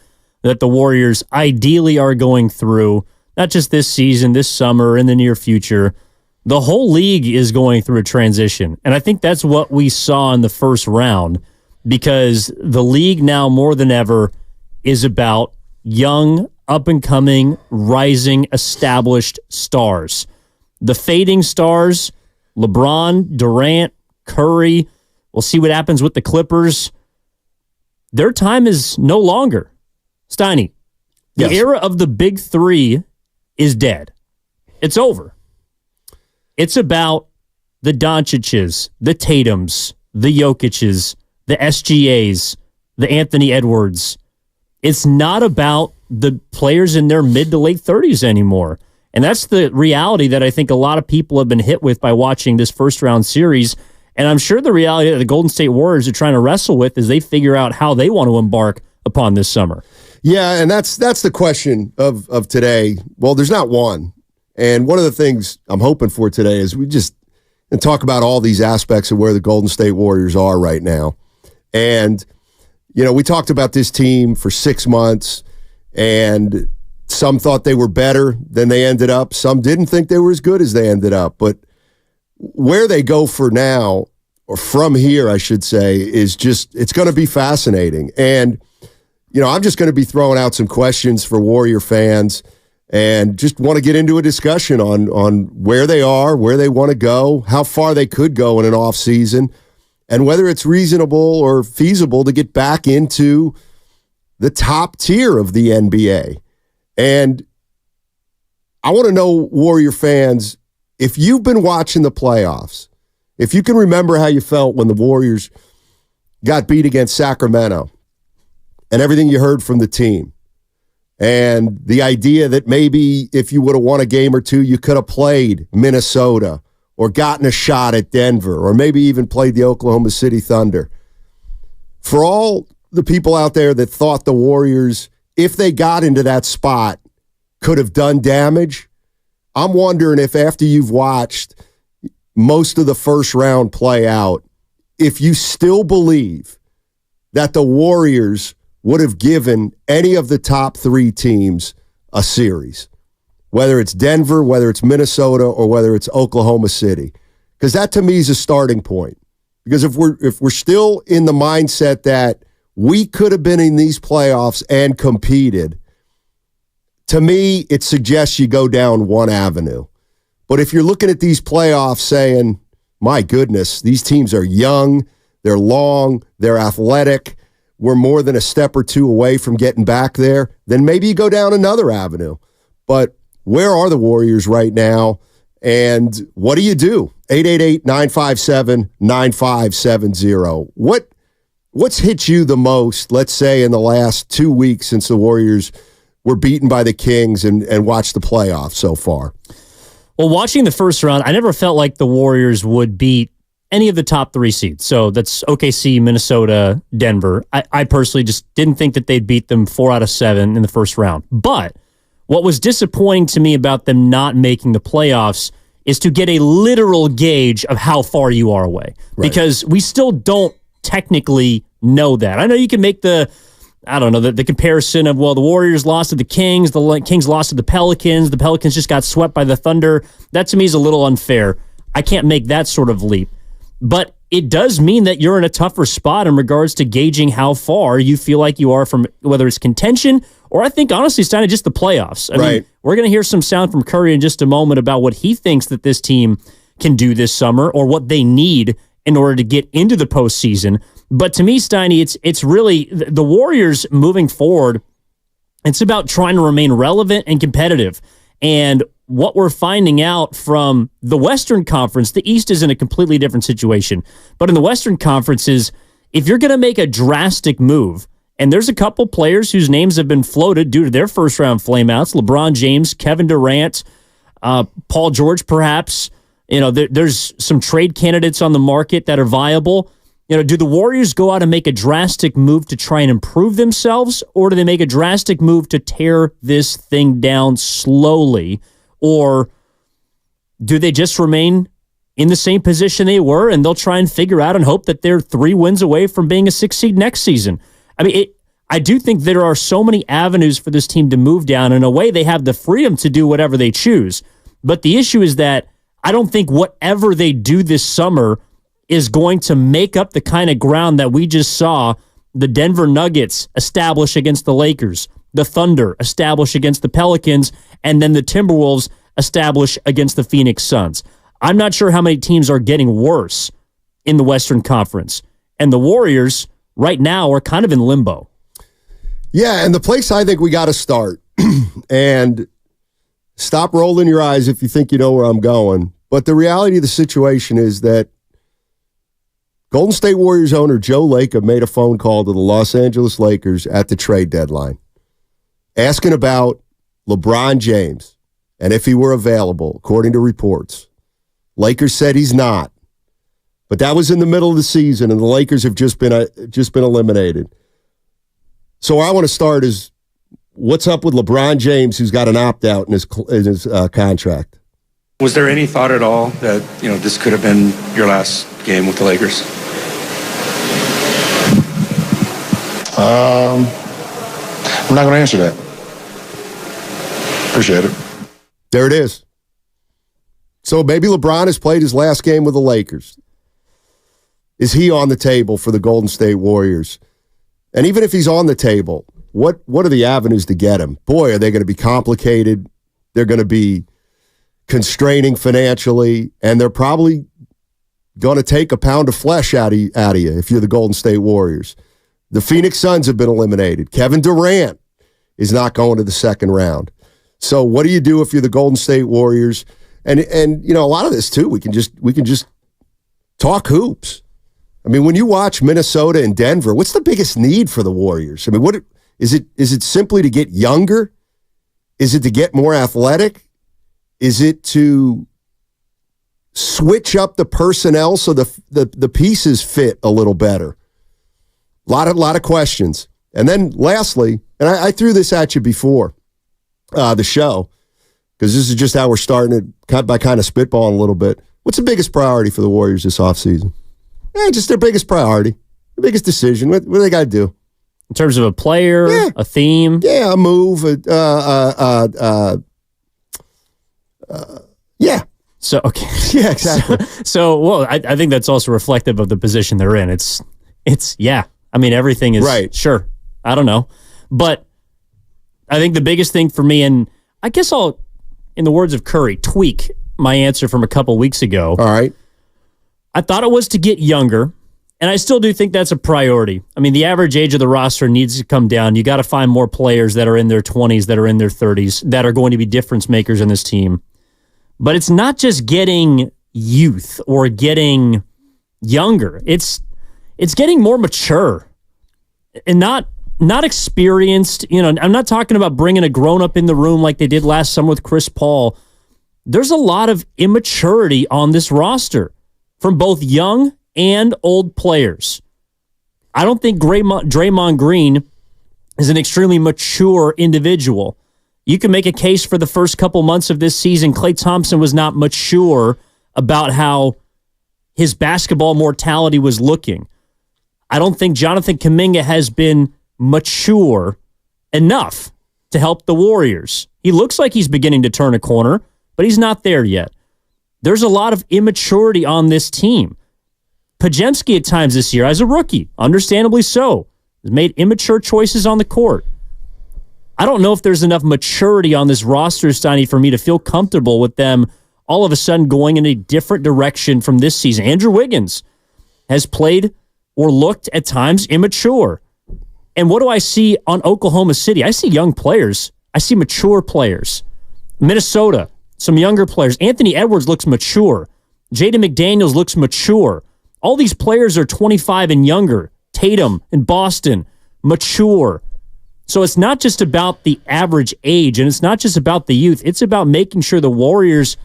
that the Warriors ideally are going through, not just this season, this summer, in the near future. The whole league is going through a transition. And I think that's what we saw in the first round, because the league now more than ever is about young, up-and-coming, rising, established stars. The fading stars, LeBron, Durant, Curry, we'll see what happens with the Clippers. Their time is no longer. Steiny, the era of the big three is dead. It's over. It's about the Doncic's, the Tatums, the Jokic's, the SGAs, the Anthony Edwards. It's not about the players in their mid to late 30s anymore. And that's the reality that I think a lot of people have been hit with by watching this first-round series. And I'm sure the reality that the Golden State Warriors are trying to wrestle with as they figure out how they want to embark upon this summer. Yeah, and that's the question of today. Well, there's not one. And one of the things I'm hoping for today is we just and talk about all these aspects of where the Golden State Warriors are right now. And, you know, we talked about this team for 6 months, and some thought they were better than they ended up. Some didn't think they were as good as they ended up. But where they go for now, or from here, I should say, is just, it's going to be fascinating. And, you know, I'm just going to be throwing out some questions for Warrior fans and just want to get into a discussion on where they are, where they want to go, how far they could go in an off season, and whether it's reasonable or feasible to get back into the top tier of the NBA. And I want to know, Warrior fans, if you've been watching the playoffs, if you can remember how you felt when the Warriors got beat against Sacramento and everything you heard from the team, and the idea that maybe if you would have won a game or two, you could have played Minnesota or gotten a shot at Denver or maybe even played the Oklahoma City Thunder. For all the people out there that thought the Warriors, if they got into that spot, could have done damage, I'm wondering if after you've watched most of the first round play out, if you still believe that the Warriors would have given any of the top 3 teams a series, whether it's Denver, whether it's Minnesota, or whether it's Oklahoma City. Because that to me is a starting point. Because if we're still in the mindset that we could have been in these playoffs and competed, to me, it suggests you go down one avenue. But if you're looking at these playoffs saying, my goodness, these teams are young, they're long, they're athletic, we're more than a step or two away from getting back there, then maybe you go down another avenue. But where are the Warriors right now, and what do you do? 888-957-9570. What's hit you the most, let's say, in the last 2 weeks since the Warriors were beaten by the Kings and watched the playoffs so far? Well, watching the first round, I never felt like the Warriors would beat any of the top 3 seeds. So that's OKC, Minnesota, Denver. I personally just didn't think that they'd beat them 4 out of 7 in the first round. But what was disappointing to me about them not making the playoffs is to get a literal gauge of how far you are away. Right. Because we still don't technically know that. I know you can make the comparison of, well, the Warriors lost to the Kings lost to the Pelicans just got swept by the Thunder. That to me is a little unfair. I can't make that sort of leap. But it does mean that you're in a tougher spot in regards to gauging how far you feel like you are from whether it's contention or I think, honestly, it's kind of just the playoffs. I mean, we're going to hear some sound from Curry in just a moment about what he thinks that this team can do this summer or what they need in order to get into the postseason. But to me, Steiny, it's really the Warriors moving forward. It's about trying to remain relevant and competitive. And what we're finding out from the Western Conference, the East is in a completely different situation. But in the Western Conference is, if you're going to make a drastic move, and there's a couple players whose names have been floated due to their first-round flameouts, LeBron James, Kevin Durant, Paul George perhaps. There's some trade candidates on the market that are viable. Do the Warriors go out and make a drastic move to try and improve themselves, or do they make a drastic move to tear this thing down slowly? Or do they just remain in the same position they were and they'll try and figure out and hope that they're 3 wins away from being a 6 seed next season? I mean, I do think there are so many avenues for this team to move down. In a way, they have the freedom to do whatever they choose. But the issue is that I don't think whatever they do this summer is going to make up the kind of ground that we just saw the Denver Nuggets establish against the Lakers, the Thunder establish against the Pelicans, and then the Timberwolves establish against the Phoenix Suns. I'm not sure how many teams are getting worse in the Western Conference. And the Warriors right now are kind of in limbo. Yeah, and the place I think we got to start, and stop rolling your eyes if you think you know where I'm going, but the reality of the situation is that Golden State Warriors owner Joe Lacob made a phone call to the Los Angeles Lakers at the trade deadline, asking about LeBron James and if he were available, according to reports. Lakers said he's not. But that was in the middle of the season, and the Lakers have just been eliminated. So where I want to start is, what's up with LeBron James, who's got an opt-out in his contract? Was there any thought at all that this could have been your last game with the Lakers? I'm not going to answer that. Appreciate it. There it is. So maybe LeBron has played his last game with the Lakers. Is he on the table for the Golden State Warriors? And even if he's on the table, what are the avenues to get him? Boy, are they going to be complicated. They're going to be constraining financially, and they're probably going to take a pound of flesh out of you if you're the Golden State Warriors. The Phoenix Suns have been eliminated. Kevin Durant is not going to the second round. So what do you do if you're the Golden State Warriors? And a lot of this too, we can just talk hoops. I mean, when you watch Minnesota and Denver, what's the biggest need for the Warriors? I mean, what is it? Is it simply to get younger? Is it to get more athletic? Is it to switch up the personnel so the pieces fit a little better? A lot of questions. And then lastly, and I threw this at you before the show, because this is just how we're starting it by kind of spitballing a little bit. What's the biggest priority for the Warriors this offseason? Just their biggest priority, the biggest decision. What do they got to do? In terms of a player, a theme? Yeah, a move. Yeah. So, okay. Yeah, exactly. So, I think that's also reflective of the position they're in. It's yeah. I mean, everything is right. Sure. I don't know. But I think the biggest thing for me, and I guess I'll, in the words of Curry, tweak my answer from a couple weeks ago. All right. I thought it was to get younger, and I still do think that's a priority. I mean, the average age of the roster needs to come down. You got to find more players that are in their 20s, that are in their 30s, that are going to be difference makers in this team. But it's not just getting youth or getting younger. It's getting more mature and not experienced. I'm not talking about bringing a grown-up in the room like they did last summer with Chris Paul. There's a lot of immaturity on this roster from both young and old players. I don't think Draymond Green is an extremely mature individual. You can make a case for the first couple months of this season, Klay Thompson was not mature about how his basketball mortality was looking. I don't think Jonathan Kuminga has been mature enough to help the Warriors. He looks like he's beginning to turn a corner, but he's not there yet. There's a lot of immaturity on this team. Pajemski at times this year, as a rookie, understandably so, has made immature choices on the court. I don't know if there's enough maturity on this roster, Steiny, for me to feel comfortable with them all of a sudden going in a different direction from this season. Andrew Wiggins has played or looked at times immature. And what do I see on Oklahoma City? I see young players. I see mature players. Minnesota, some younger players. Anthony Edwards looks mature. Jaden McDaniels looks mature. All these players are 25 and younger. Tatum in Boston, mature. So it's not just about the average age, and it's not just about the youth. It's about making sure the Warriors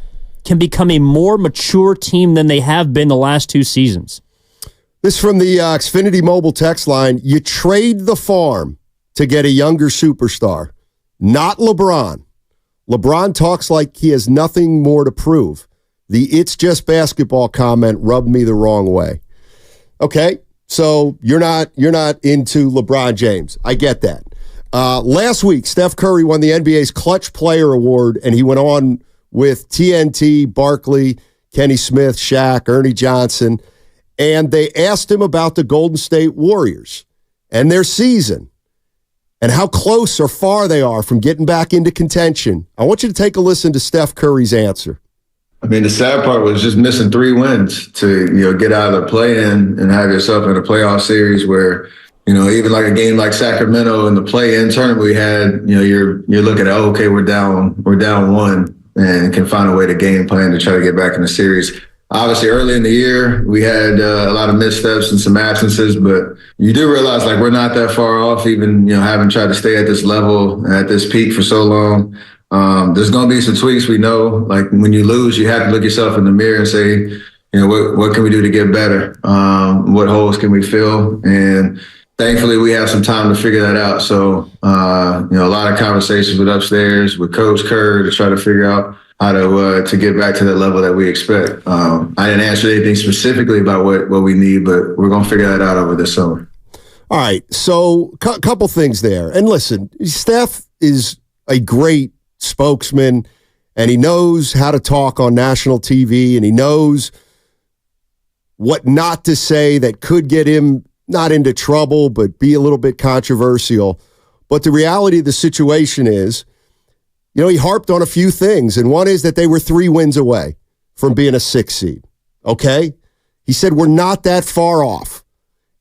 can become a more mature team than they have been the last 2 seasons. This from the Xfinity Mobile text line. You trade the farm to get a younger superstar, not LeBron. LeBron talks like he has nothing more to prove. The "it's just basketball" comment rubbed me the wrong way. Okay, so you're not into LeBron James. I get that. Last week, Steph Curry won the NBA's Clutch Player Award, and he went on with TNT, Barkley, Kenny Smith, Shaq, Ernie Johnson, and they asked him about the Golden State Warriors and their season and how close or far they are from getting back into contention. I want you to take a listen to Steph Curry's answer. I mean, the sad part was just missing 3 wins to, get out of the play-in and have yourself in a playoff series where, even like a game like Sacramento in the play-in tournament we had, you're looking at, okay, we're down 1 and can find a way to game plan to try to get back in the series. Obviously, early in the year, we had a lot of missteps and some absences, but you do realize like we're not that far off, even, having tried to stay at this level, at this peak for so long. There's going to be some tweaks. We know, like when you lose, you have to look yourself in the mirror and say, what can we do to get better? What holes can we fill? And thankfully, we have some time to figure that out. So, a lot of conversations with upstairs with Coach Kerr to try to figure out how to get back to that level that we expect. I didn't answer anything specifically about what we need, but we're going to figure that out over this summer. All right, so couple things there. And listen, Steph is a great spokesman, and he knows how to talk on national TV, and he knows what not to say that could get him not into trouble, but be a little bit controversial. But the reality of the situation is, he harped on a few things, and one is that they were 3 wins away from being a 6 seed, okay? He said, we're not that far off.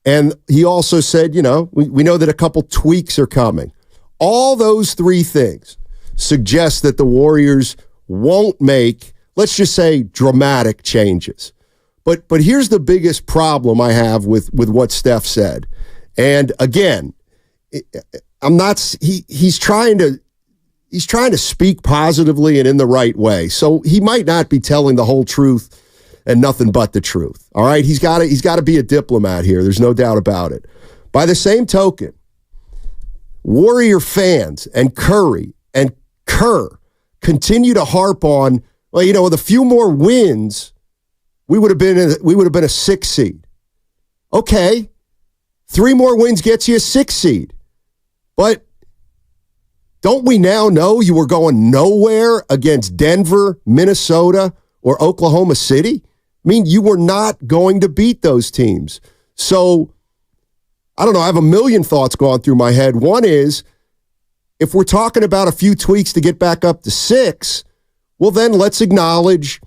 And he also said, we know that a couple tweaks are coming. All those 3 things suggest that the Warriors won't make, let's just say, dramatic changes. But here's the biggest problem I have with what Steph said. And again, he's trying to speak positively and in the right way. So he might not be telling the whole truth and nothing but the truth. All right, he's got to be a diplomat here. There's no doubt about it. By the same token, Warrior fans and Curry and Kerr continue to harp on, with a few more wins, we would have been a 6 seed. Okay, 3 more wins gets you a 6 seed. But don't we now know you were going nowhere against Denver, Minnesota, or Oklahoma City? I mean, you were not going to beat those teams. So, I don't know, I have a million thoughts going through my head. One is, if we're talking about a few tweaks to get back up to 6, well, then let's acknowledge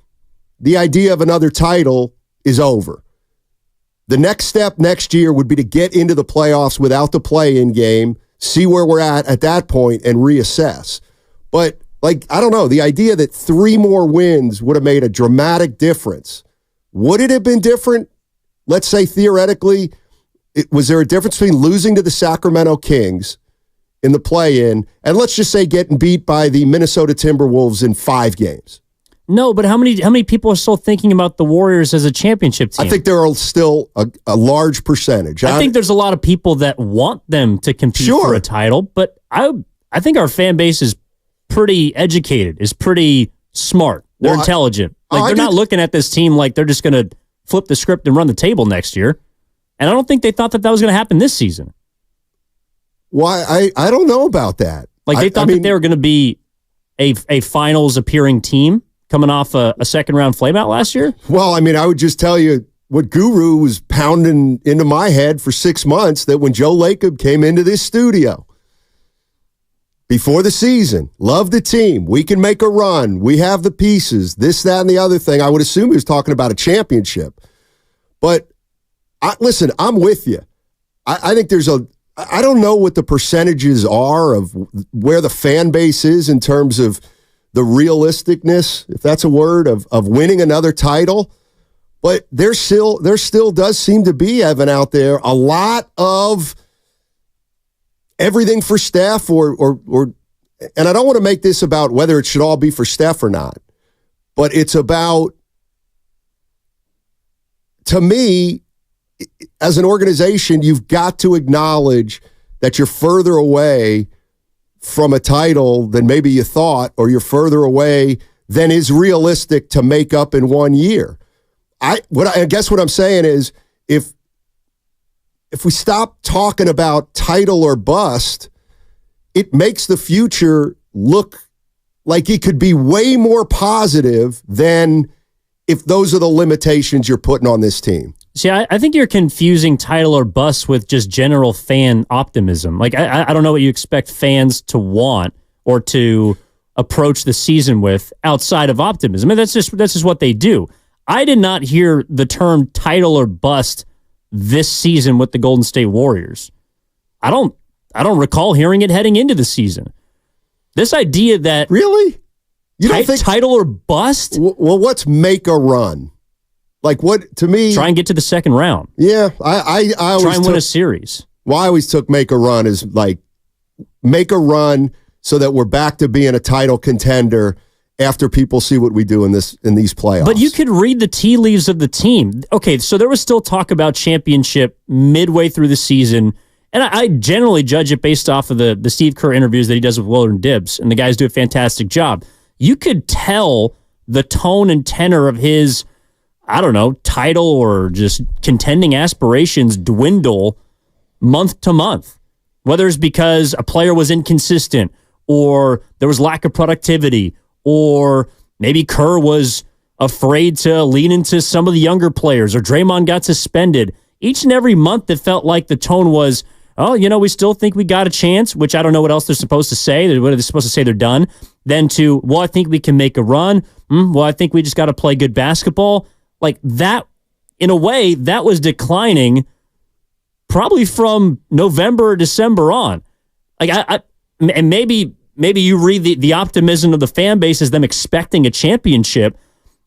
the idea of another title is over. The next step next year would be to get into the playoffs without the play-in game, see where we're at that point, and reassess. But, I don't know, the idea that 3 more wins would have made a dramatic difference. Would it have been different? Let's say, theoretically, was there a difference between losing to the Sacramento Kings in the play-in and let's just say getting beat by the Minnesota Timberwolves in 5 games? No, but how many people are still thinking about the Warriors as a championship team? I think there are still a large percentage. I think there's a lot of people that want them to compete for a title, but I think our fan base is pretty educated, is pretty smart. They're intelligent. They're not looking at this team like they're just going to flip the script and run the table next year. And I don't think they thought that was going to happen this season. Why? I don't know about that. Like they thought that they were going to be a finals appearing team coming off a second round flameout last year. Well, I mean, I would just tell you what Guru was pounding into my head for 6 months, that when Joe Lacob came into this studio before the season, love the team, we can make a run, we have the pieces, this, that, and the other thing. I would assume he was talking about a championship. But listen, I'm with you. I think I don't know what the percentages are of where the fan base is in terms of the realisticness, if that's a word, of winning another title. But there still does seem to be, Evan, out there, a lot of everything for Steph or and I don't want to make this about whether it should all be for Steph or not, but it's about, to me, as an organization, you've got to acknowledge that you're further away from a title than maybe you thought, or you're further away than is realistic to make up in 1 year. I guess what I'm saying is, if we stop talking about title or bust, it makes the future look like it could be way more positive than if those are the limitations you're putting on this team. See, I think you're confusing title or bust with just general fan optimism. Like, I don't know what you expect fans to want or to approach the season with outside of optimism. I mean, that's just what they do. I did not hear the term title or bust this season with the Golden State Warriors. I don't recall hearing it heading into the season. This idea that really, you don't think title or bust? Well, what's make a run? Like, what, to me, try and get to the second round. Yeah, I always try and win a series. Well, I always took make a run as like make a run so that we're back to being a title contender after people see what we do in these playoffs. But you could read the tea leaves of the team. Okay, so there was still talk about championship midway through the season, and I generally judge it based off of the Steve Kerr interviews that he does with Willard and Dibbs, and the guys do a fantastic job. You could tell the tone and tenor of his, I don't know, title or just contending aspirations dwindle month to month, whether it's because a player was inconsistent or there was lack of productivity, or maybe Kerr was afraid to lean into some of the younger players, or Draymond got suspended. Each and every month, it felt like the tone was, oh, we still think we got a chance, which I don't know what else they're supposed to say. What are they supposed to say? They're done. Then to, well, I think we can make a run. Well, I think we just got to play good basketball. Like that, in a way, that was declining probably from November or December on. Like and maybe you read the optimism of the fan base as them expecting a championship.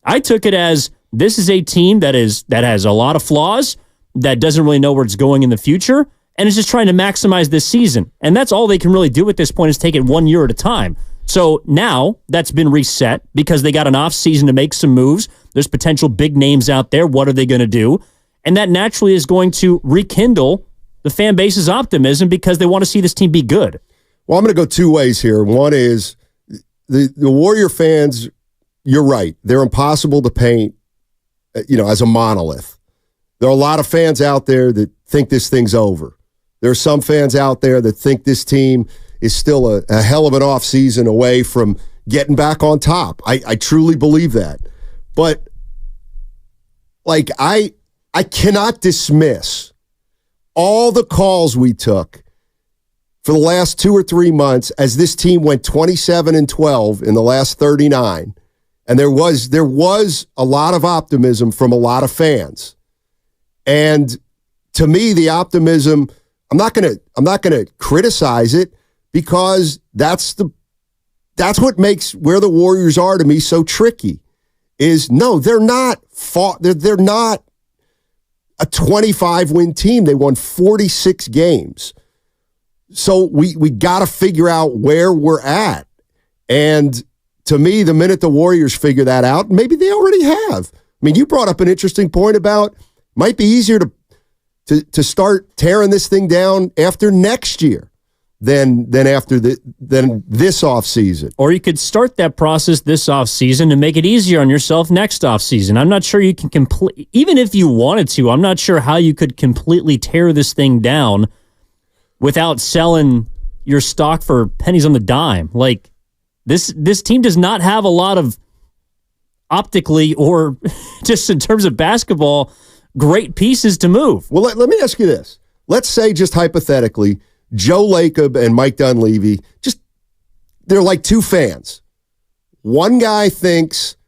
I took it as this is a team that has a lot of flaws, that doesn't really know where it's going in the future, and is just trying to maximize this season. And that's all they can really do at this point, is take it 1 year at a time. So now that's been reset because they got an off season to make some moves. There's potential big names out there. What are they going to do? And that naturally is going to rekindle the fan base's optimism because they want to see this team be good. Well, I'm going to go two ways here. One is the Warrior fans, you're right. They're impossible to paint, as a monolith. There are a lot of fans out there that think this thing's over. There are some fans out there that think this team is still a hell of an offseason away from getting back on top. I truly believe that. But, I cannot dismiss all the calls we took for the last 2 or 3 months as this team went 27-12 in the last 39. And there was a lot of optimism from a lot of fans. And to me, the optimism, I'm not gonna criticize it, because that's what makes where the Warriors are to me so tricky. Is no, they're not they're not a 25-win team. They won 46 games. So we got to figure out where we're at. And to me, the minute the Warriors figure that out, maybe they already have. I mean, you brought up an interesting point about might be easier to start tearing this thing down after next year. than this offseason. Or you could start that process this offseason and make it easier on yourself next offseason. I'm not sure you can complete, even if you wanted to, I'm not sure how you could completely tear this thing down without selling your stock for pennies on the dime. Like, this team does not have a lot of optically or just in terms of basketball, great pieces to move. Well, let me ask you this. Let's say, just hypothetically, Joe Lacob and Mike Dunleavy, they're like two fans. One guy thinks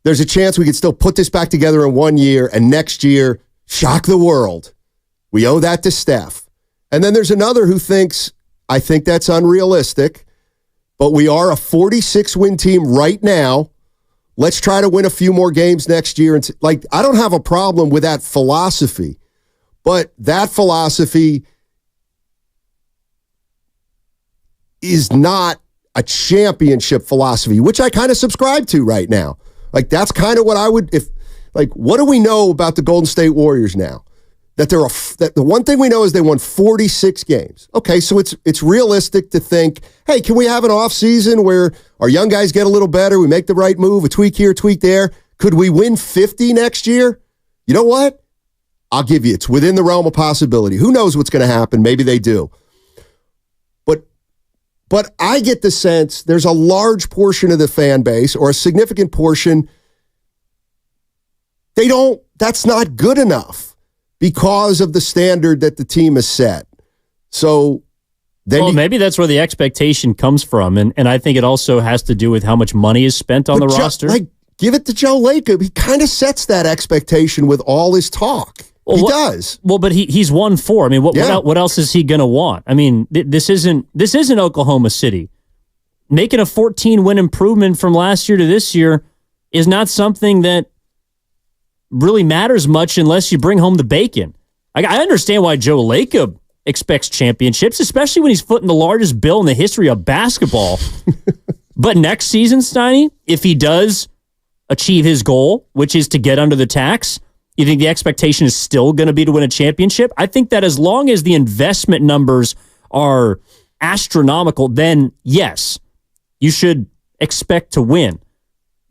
there's a chance we could still put this back together in 1 year, and next year, shock the world. We owe that to Steph. And then there's another who thinks, I think that's unrealistic, but we are a 46-win team right now. Let's try to win a few more games next year. And I don't have a problem with that philosophy. But that philosophy is not a championship philosophy, which I kind of subscribe to right now. Like, that's kind of what I would, what do we know about the Golden State Warriors now? That that the one thing we know is they won 46 games. Okay, so it's realistic to think, hey, can we have an off season where our young guys get a little better, we make the right move, a tweak here, tweak there? Could we win 50 next year? You know what? I'll give you, it's within the realm of possibility. Who knows what's going to happen? Maybe they do. But I get the sense there's a large portion of the fan base, or a significant portion, that's not good enough because of the standard that the team has set. So then maybe that's where the expectation comes from. And I think it also has to do with how much money is spent on the roster. Give it to Joe Lacob. He kind of sets that expectation with all his talk. Well, he does. Well, but he's won 4. I mean, what else is he going to want? I mean, this isn't Oklahoma City. Making a 14-win improvement from last year to this year is not something that really matters much unless you bring home the bacon. I understand why Joe Lacob expects championships, especially when he's footing the largest bill in the history of basketball. But next season, Steiny, if he does achieve his goal, which is to get under the tax, you think the expectation is still going to be to win a championship? I think that as long as the investment numbers are astronomical, then yes, you should expect to win.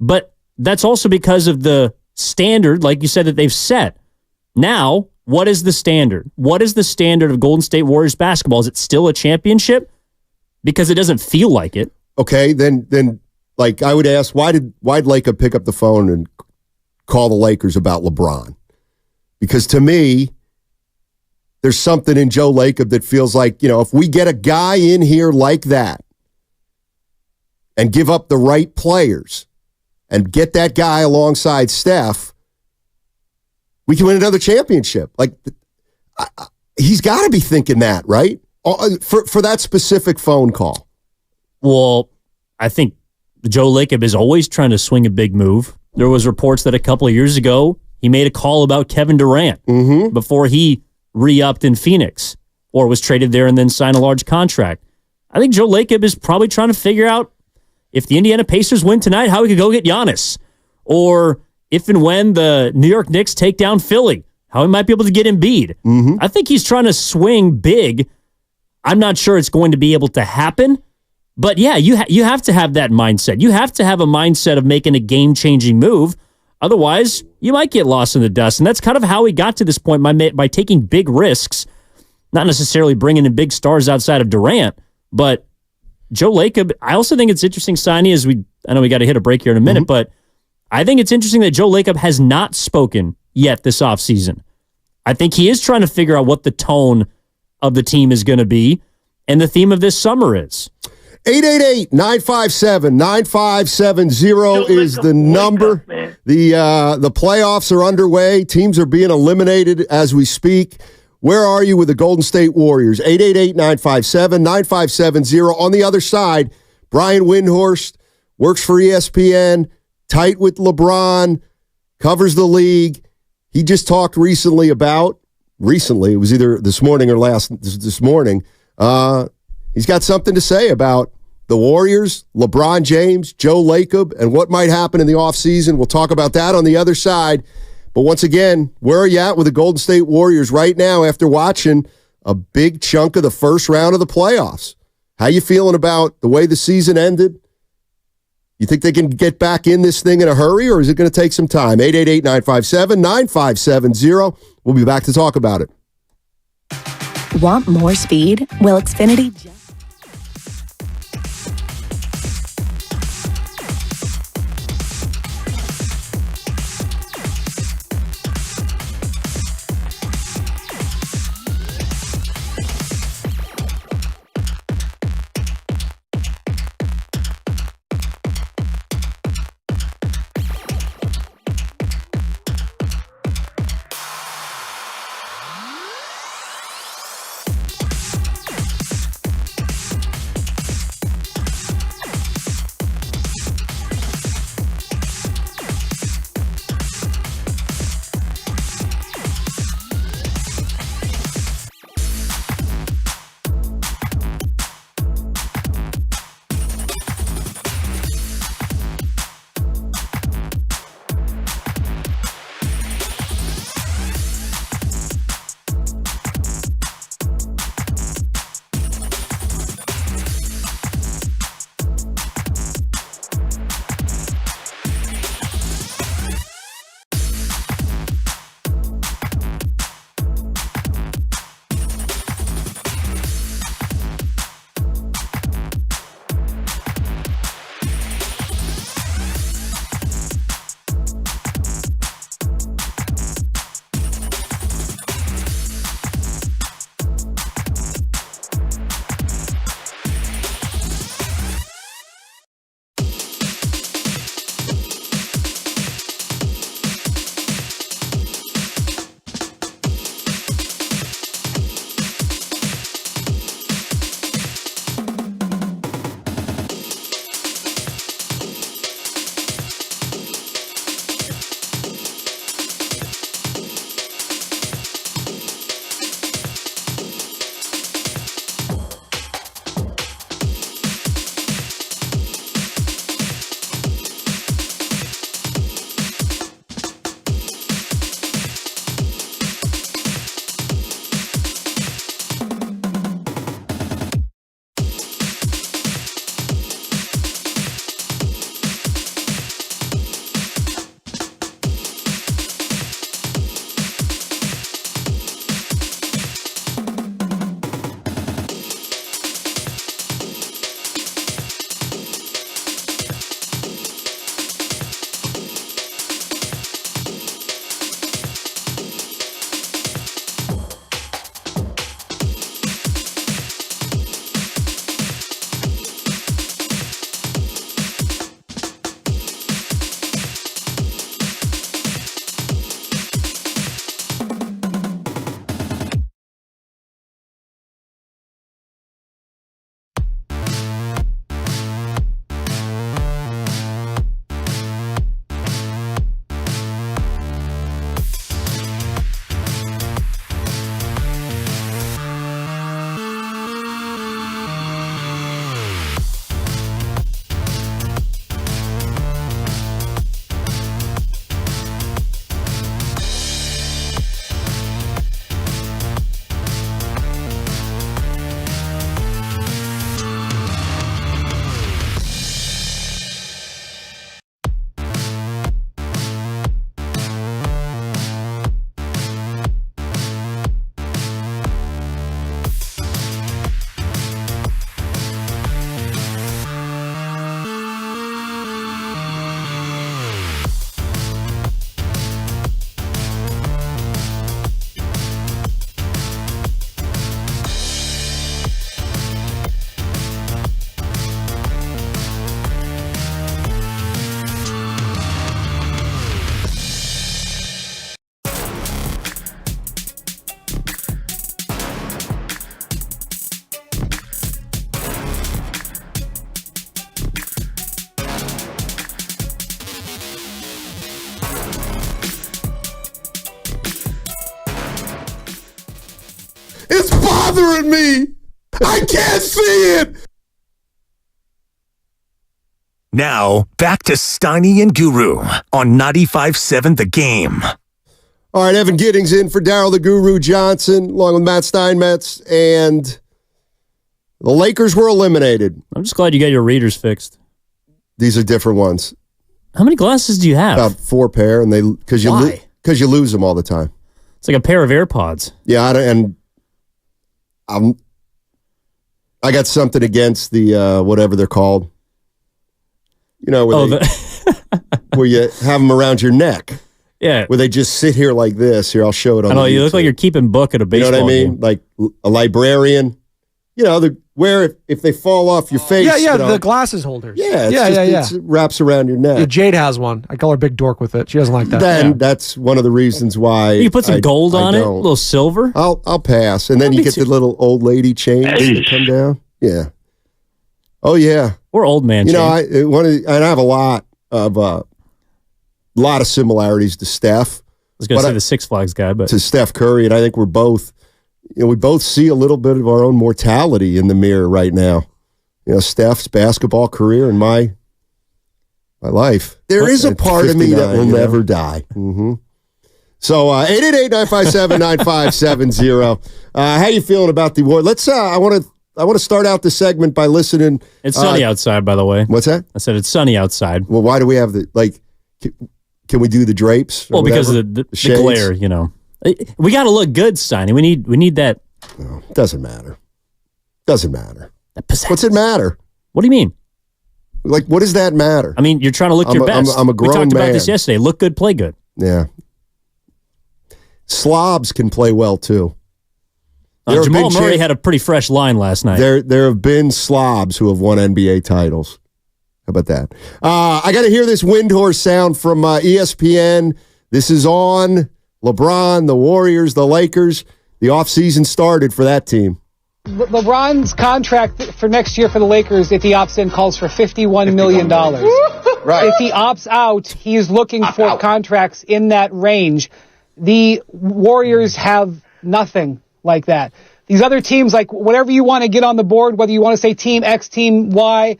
But that's also because of the standard, like you said, that they've set. Now, what is the standard? What is the standard of Golden State Warriors basketball? Is it still a championship? Because it doesn't feel like it. Okay, then I would ask, why'd Lacob pick up the phone and call the Lakers about LeBron? Because to me, there's something in Joe Lacob that feels like, if we get a guy in here like that and give up the right players and get that guy alongside Steph, we can win another championship. He's got to be thinking that, right? For that specific phone call. Well, I think Joe Lacob is always trying to swing a big move. There was reports that a couple of years ago, he made a call about Kevin Durant before he re-upped in Phoenix or was traded there and then signed a large contract. I think Joe Lacob is probably trying to figure out if the Indiana Pacers win tonight, how he could go get Giannis. Or if and when the New York Knicks take down Philly, how he might be able to get Embiid. I think he's trying to swing big. I'm not sure it's going to be able to happen. But yeah, you have to have that mindset. You have to have a mindset of making a game-changing move. Otherwise, you might get lost in the dust. And that's kind of how he got to this point by taking big risks, not necessarily bringing in big stars outside of Durant. But Joe Lacob, I also think it's interesting, Steiny, I know we got to hit a break here in a minute, but I think it's interesting that Joe Lacob has not spoken yet this offseason. I think he is trying to figure out what the tone of the team is going to be and the theme of this summer is. 888-957-9570 is the number. The playoffs are underway. Teams are being eliminated as we speak. Where are you with the Golden State Warriors? 888-957-9570. On the other side, Brian Windhorst works for ESPN, tight with LeBron, covers the league. He just talked recently, it was either this morning or this morning. He's got something to say about the Warriors, LeBron James, Joe Lacob, and what might happen in the offseason. We'll talk about that on the other side. But once again, where are you at with the Golden State Warriors right now after watching a big chunk of the first round of the playoffs. How you feeling about the way the season ended? You think they can get back in this thing in a hurry, or is it going to take some time? 888-957-9570. We'll be back to talk about it. Want more speed? Well, Xfinity It's bothering me. I can't see it. Now, back to Steiny and Guru on 95.7 The Game. All right, Evan Giddings in for Daryl the Guru Johnson, along with Matt Steinmetz, and the Lakers were eliminated. I'm just glad you got your readers fixed. These are different ones. How many glasses do you have? About 4 pair, and because you lose them all the time. It's like a pair of AirPods. Yeah, I got something against the whatever they're called. You know, where you have them around your neck. Yeah. Where they just sit here like this. Here, I'll show it on I know, the you YouTube. look like you're keeping book at a baseball game. You know what I mean? Game. Like a librarian. You know, where if they fall off your face. Yeah, you know, the glasses holders. Yeah, it wraps around your neck. Yeah, Jade has one. I call her Big Dork with it. She doesn't like that. Then that's one of the reasons why. You put some gold on it, a little silver. I'll pass, and then you get the little old lady chains that come down. Yeah. Oh yeah. Or old man. You know, I have a lot of similarities to Steph. I was going to say the Six Flags guy, but to Steph Curry, and I think we're both. You know, we both see a little bit of our own mortality in the mirror right now. You know, Steph's basketball career and my life. There is a part of me that will never die. Mm-hmm. So 888-957-9570. How you feeling about the war? Let's. I want to start out the segment by listening. It's sunny outside, by the way. What's that? I said it's sunny outside. Well, why do we have Can we do the drapes? Well, because of the glare, you know. We got to look good, Steiny. We need that. No, doesn't matter. Doesn't matter. What's it matter? What do you mean? Like, what does that matter? I mean, you're trying to look your best. I'm a grown man. We talked about this yesterday. Look good, play good. Yeah. Slobs can play well, too. Jamal Murray had a pretty fresh line last night. There have been slobs who have won NBA titles. How about that? I got to hear this wind horse sound from ESPN. This is on LeBron, the Warriors, the Lakers. The offseason started for that team. LeBron's contract for next year for the Lakers, if he opts in, calls for $51 million. Right. If he opts out, he is looking for contracts in that range. The Warriors have nothing like that. These other teams, like whatever you want to get on the board, whether you want to say team X, team Y,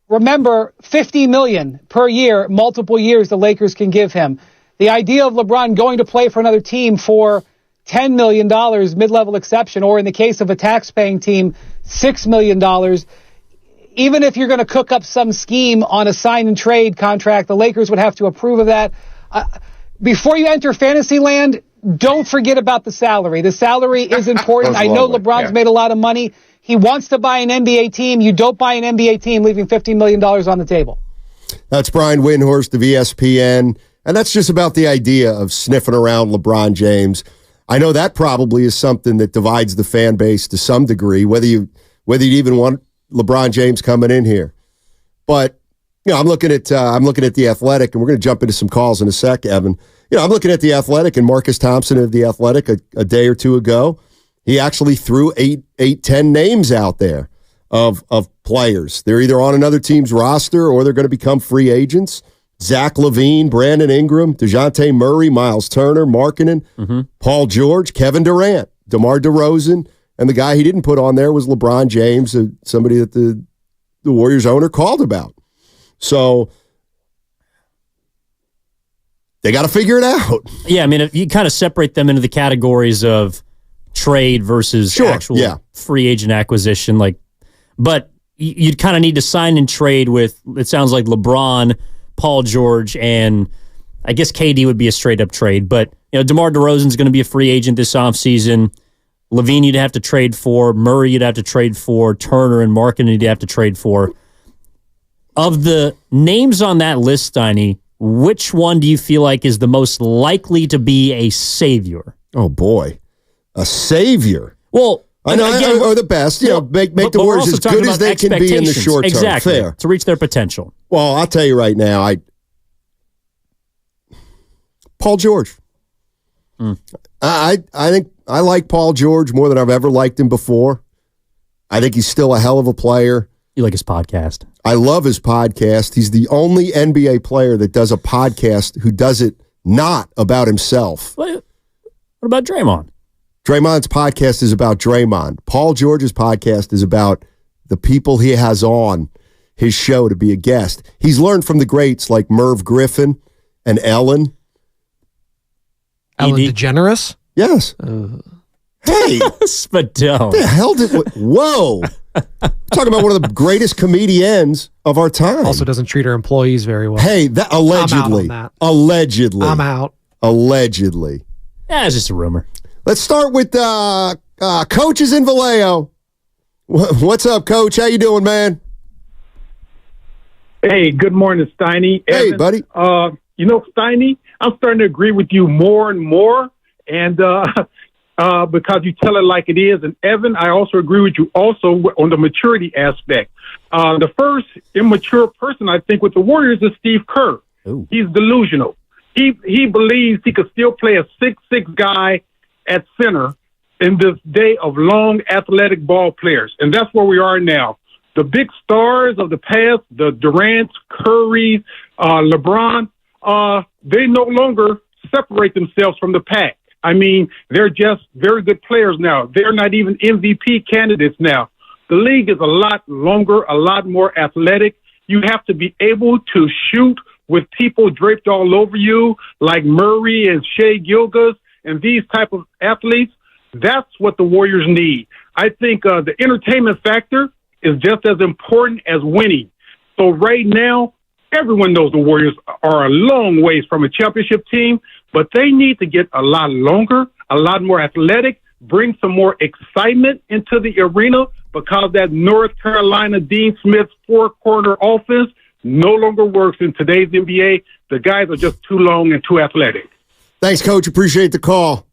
remember, $50 million per year, multiple years the Lakers can give him. The idea of LeBron going to play for another team for $10 million, mid-level exception, or in the case of a tax-paying team, $6 million, even if you're going to cook up some scheme on a sign-and-trade contract, the Lakers would have to approve of that. Before you enter fantasy land, don't forget about the salary. The salary is important. I know LeBron's made a lot of money. He wants to buy an NBA team. You don't buy an NBA team leaving $50 million on the table. That's Brian Windhorst of ESPN. And that's just about the idea of sniffing around LeBron James. I know that probably is something that divides the fan base to some degree, whether you even want LeBron James coming in here. But you know, I'm looking at the Athletic, and we're going to jump into some calls in a sec, Evan. You know, I'm looking at the Athletic, and Marcus Thompson of the Athletic a day or two ago, he actually threw 10 names out there of players. They're either on another team's roster or they're going to become free agents. Zach LaVine, Brandon Ingram, DeJounte Murray, Miles Turner, Markkanen, Paul George, Kevin Durant, DeMar DeRozan, and the guy he didn't put on there was LeBron James, somebody that the Warriors owner called about. So they got to figure it out. Yeah, I mean, if you kind of separate them into the categories of trade versus actual free agent acquisition, but you'd kind of need to sign and trade with, it sounds like LeBron, Paul George, and I guess KD would be a straight-up trade. But you know, DeMar DeRozan's going to be a free agent this offseason. LaVine you'd have to trade for. Murray you'd have to trade for. Turner and Markkanen you'd have to trade for. Of the names on that list, Steiny, which one do you feel like is the most likely to be a savior? Oh, boy. A savior? Well, I know, again, or the best. You know, make the Warriors as good as they can be in the short term. Exactly. Fair. To reach their potential. Well, I'll tell you right now, Paul George. I think I like Paul George more than I've ever liked him before. I think he's still a hell of a player. You like his podcast? I love his podcast. He's the only NBA player that does a podcast who does it not about himself. What about Draymond? Draymond's podcast is about Draymond. Paul George's podcast is about the people he has on his show to be a guest. He's learned from the greats like Merv Griffin and Ellen. Ellen DeGeneres? Yes. Hey, Spadone. the hell did? Whoa! Talking about one of the greatest comedians of our time. Also doesn't treat her employees very well. Hey, that allegedly. I'm out on that. Allegedly. I'm out. Allegedly. Yeah, it's just a rumor. Let's start with coaches in Vallejo. What's up, Coach? How you doing, man? Hey, good morning, Steiny. Hey, Evan, buddy. Steiny, I'm starting to agree with you more and more, and because you tell it like it is. And Evan, I also agree with you also on the maturity aspect. The first immature person, I think, with the Warriors is Steve Kerr. Ooh. He's delusional. He believes he could still play a 6'6" guy at center in this day of long athletic ball players. And that's where we are now. The big stars of the past, the Durant, Curry, LeBron, they no longer separate themselves from the pack. I mean, they're just very good players now. They're not even MVP candidates now. The league is a lot longer, a lot more athletic. You have to be able to shoot with people draped all over you, like Murray and Shea Gilgeous and these type of athletes. That's what the Warriors need. I think the entertainment factor is just as important as winning. So right now, everyone knows the Warriors are a long ways from a championship team, but they need to get a lot longer, a lot more athletic, bring some more excitement into the arena, because that North Carolina Dean Smith four-corner offense no longer works in today's NBA. The guys are just too long and too athletic. Thanks, Coach. Appreciate the call.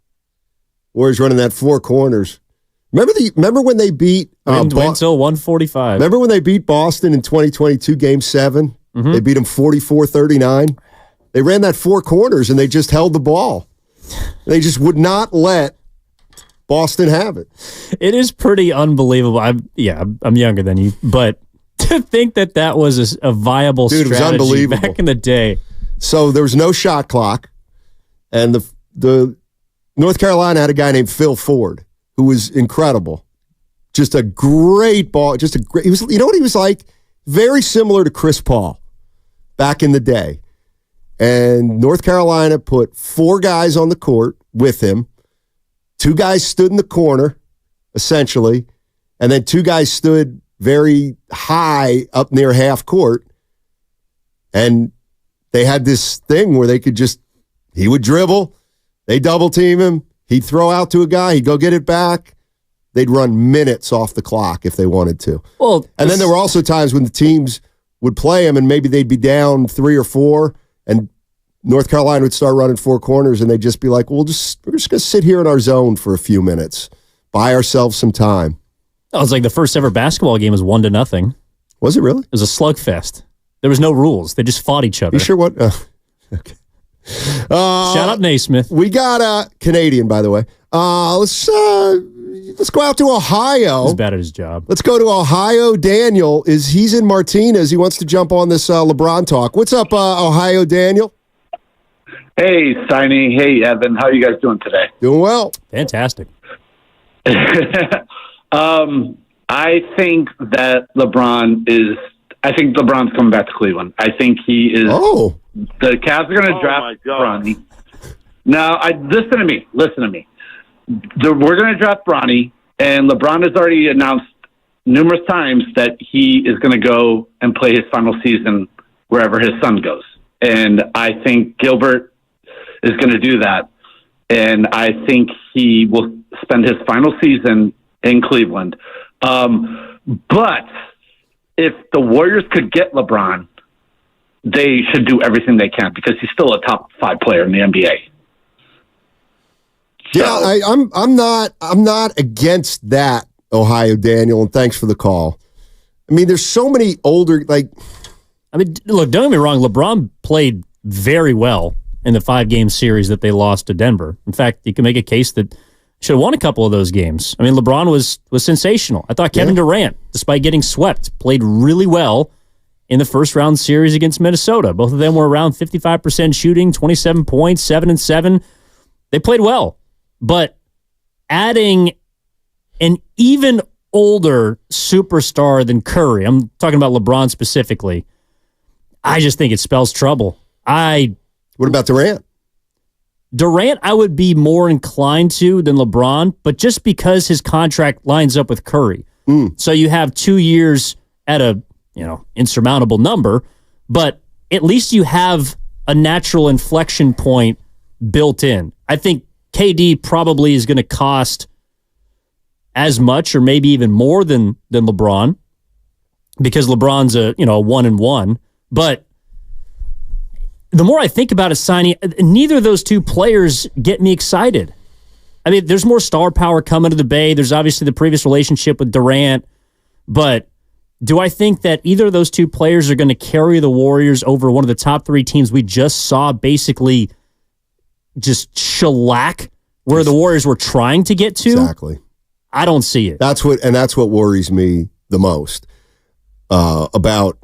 Warriors running that four corners. Remember when they beat went till 145. Remember when they beat Boston in 2022, Game 7? Mm-hmm. They beat them 44-39. They ran that four corners and they just held the ball. They just would not let Boston have it. It is pretty unbelievable. I'm younger than you, but to think that was a viable strategy, it was unbelievable back in the day. So there was no shot clock, and the North Carolina had a guy named Phil Ford who was incredible. Just a great ball. He was. You know what he was like? Very similar to Chris Paul back in the day. And North Carolina put four guys on the court with him. Two guys stood in the corner, essentially, and then two guys stood very high up near half court. And they had this thing where he would dribble, they double team him, he'd throw out to a guy, he'd go get it back. They'd run minutes off the clock if they wanted to. And then there were also times when the teams would play him and maybe they'd be down 3 or 4, and North Carolina would start running four corners, and they'd just be like, we're just going to sit here in our zone for a few minutes, buy ourselves some time. It was like the first ever basketball game was 1-0. Was it really? It was a slugfest. There was no rules. They just fought each other. You sure what? Okay. Shout out Naismith. We got Canadian, by the way. Let's go out to Ohio. He's bad at his job. Let's go to Ohio. Daniel he's in Martinez. He wants to jump on this LeBron talk. What's up, Ohio Daniel? Hey, Steiny. Hey, Evan. How are you guys doing today? Doing well. Fantastic. I think that I think LeBron's coming back to Cleveland. I think he is. Oh. The Cavs are going to draft Bronny. Now, listen to me. We're going to draft Bronny, and LeBron has already announced numerous times that he is going to go and play his final season wherever his son goes. And I think Gilbert is going to do that. And I think he will spend his final season in Cleveland. But if the Warriors could get LeBron, they should do everything they can, because he's still a top 5 player in the NBA. Yeah, I'm not against that, Ohio Daniel, and thanks for the call. I mean, there's so many older, look, don't get me wrong, LeBron played very well in the 5-game series that they lost to Denver. In fact, you can make a case that should have won a couple of those games. I mean, LeBron was sensational. I thought Kevin Durant, despite getting swept, played really well in the first-round series against Minnesota. Both of them were around 55% shooting, 27 points, 7-7. They played well. But adding an even older superstar than Curry, I'm talking about LeBron specifically, I just think it spells trouble. What about Durant? Durant, I would be more inclined to than LeBron, but just because his contract lines up with Curry. So you have 2 years at a insurmountable number, but at least you have a natural inflection point built in. I think KD probably is going to cost as much or maybe even more than LeBron because LeBron's a 1-1. But the more I think about a signing, neither of those two players get me excited. I mean, there's more star power coming to the Bay. There's obviously the previous relationship with Durant. But do I think that either of those two players are going to carry the Warriors over one of the top 3 teams we just saw basically just shellac where the Warriors were trying to get to? Exactly. I don't see it. That's what worries me the most about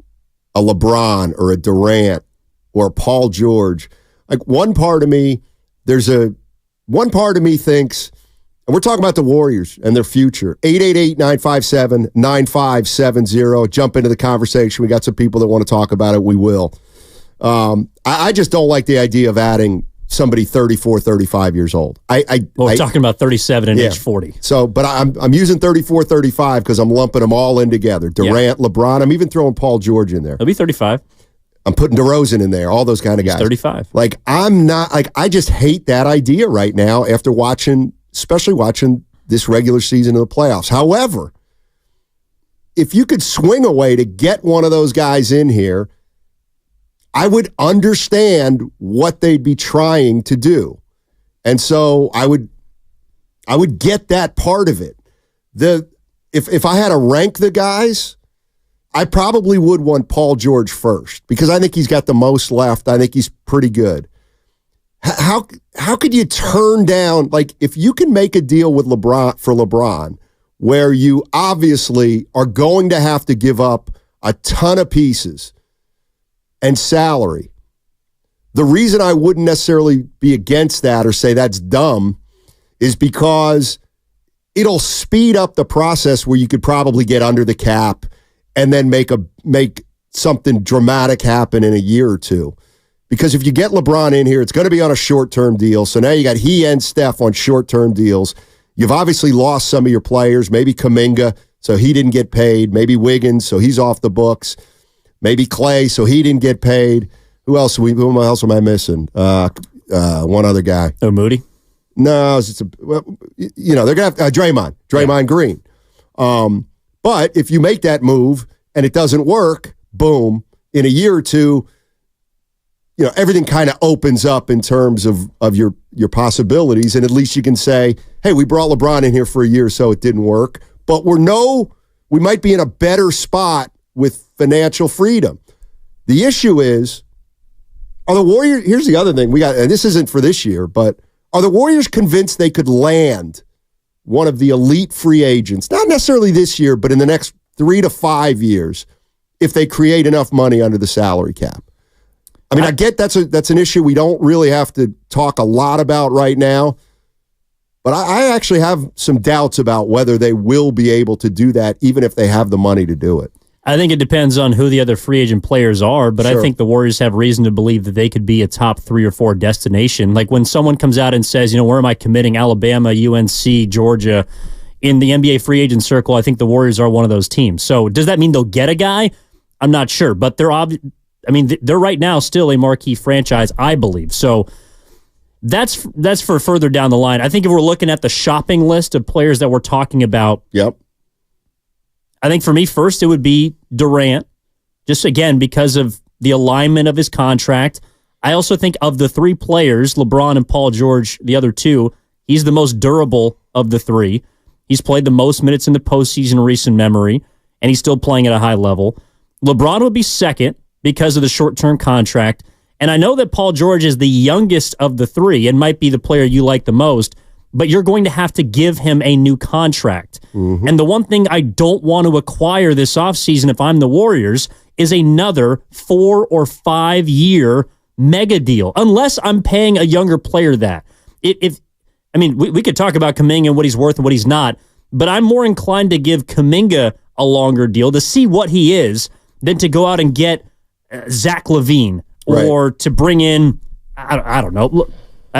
a LeBron or a Durant or Paul George. Like one part of me thinks, and we're talking about the Warriors and their future. 888-957-9570. Jump into the conversation. We got some people that want to talk about it. We will. I just don't like the idea of adding somebody 34, 35 years old. We're talking about 37 and age 40. So, but I'm using 34, 35 because I'm lumping them all in together. Durant, LeBron. I'm even throwing Paul George in there. He'll be 35. I'm putting DeRozan in there, all those kind of guys. 35. I just hate that idea right now after especially watching this regular season of the playoffs. However, if you could swing a way to get one of those guys in here, I would understand what they'd be trying to do. And so I would get that part of it. If I had to rank the guys, I probably would want Paul George first because I think he's got the most left. I think he's pretty good. How could you turn down, like, if you can make a deal with LeBron where you obviously are going to have to give up a ton of pieces and salary, the reason I wouldn't necessarily be against that or say that's dumb is because it'll speed up the process where you could probably get under the cap and then make something dramatic happen in a year or two. Because if you get LeBron in here, it's going to be on a short-term deal. So now you got he and Steph on short-term deals. You've obviously lost some of your players. Maybe Kuminga, so he didn't get paid. Maybe Wiggins, so he's off the books. Maybe Clay, so he didn't get paid. Who else am I missing? One other guy. Oh, Moody? No, they're going to have Draymond Green. But if you make that move and it doesn't work, boom, in a year or two, everything kind of opens up in terms of your possibilities. And at least you can say, hey, we brought LeBron in here for a year, so it didn't work. But we might be in a better spot with financial freedom. The issue is, are the Warriors, here's the other thing and this isn't for this year, but are the Warriors convinced they could land one of the elite free agents, not necessarily this year, but in the next 3 to 5 years, if they create enough money under the salary cap? I mean, I get that's an issue we don't really have to talk a lot about right now, but I actually have some doubts about whether they will be able to do that, even if they have the money to do it. I think it depends on who the other free agent players are, but Sure. I think the Warriors have reason to believe that they could be a top 3 or 4 destination. Like when someone comes out and says, where am I committing? Alabama, UNC, Georgia. In the NBA free agent circle, I think the Warriors are one of those teams. So does that mean they'll get a guy? I'm not sure, but they're right now still a marquee franchise, I believe. So that's for further down the line. I think if we're looking at the shopping list of players that we're talking about, yep. I think for me, first, it would be Durant, just again, because of the alignment of his contract. I also think of the 3 players, LeBron and Paul George, the other 2, he's the most durable of the 3. He's played the most minutes in the postseason in recent memory, and he's still playing at a high level. LeBron would be second because of the short-term contract, and I know that Paul George is the youngest of the 3 and might be the player you like the most, but you're going to have to give him a new contract. Mm-hmm. And the one thing I don't want to acquire this offseason if I'm the Warriors is another 4 or 5 year mega deal, unless I'm paying a younger player that. We could talk about Kuminga and what he's worth and what he's not, but I'm more inclined to give Kuminga a longer deal to see what he is than to go out and get Zach LaVine or to bring in, I don't know. Look,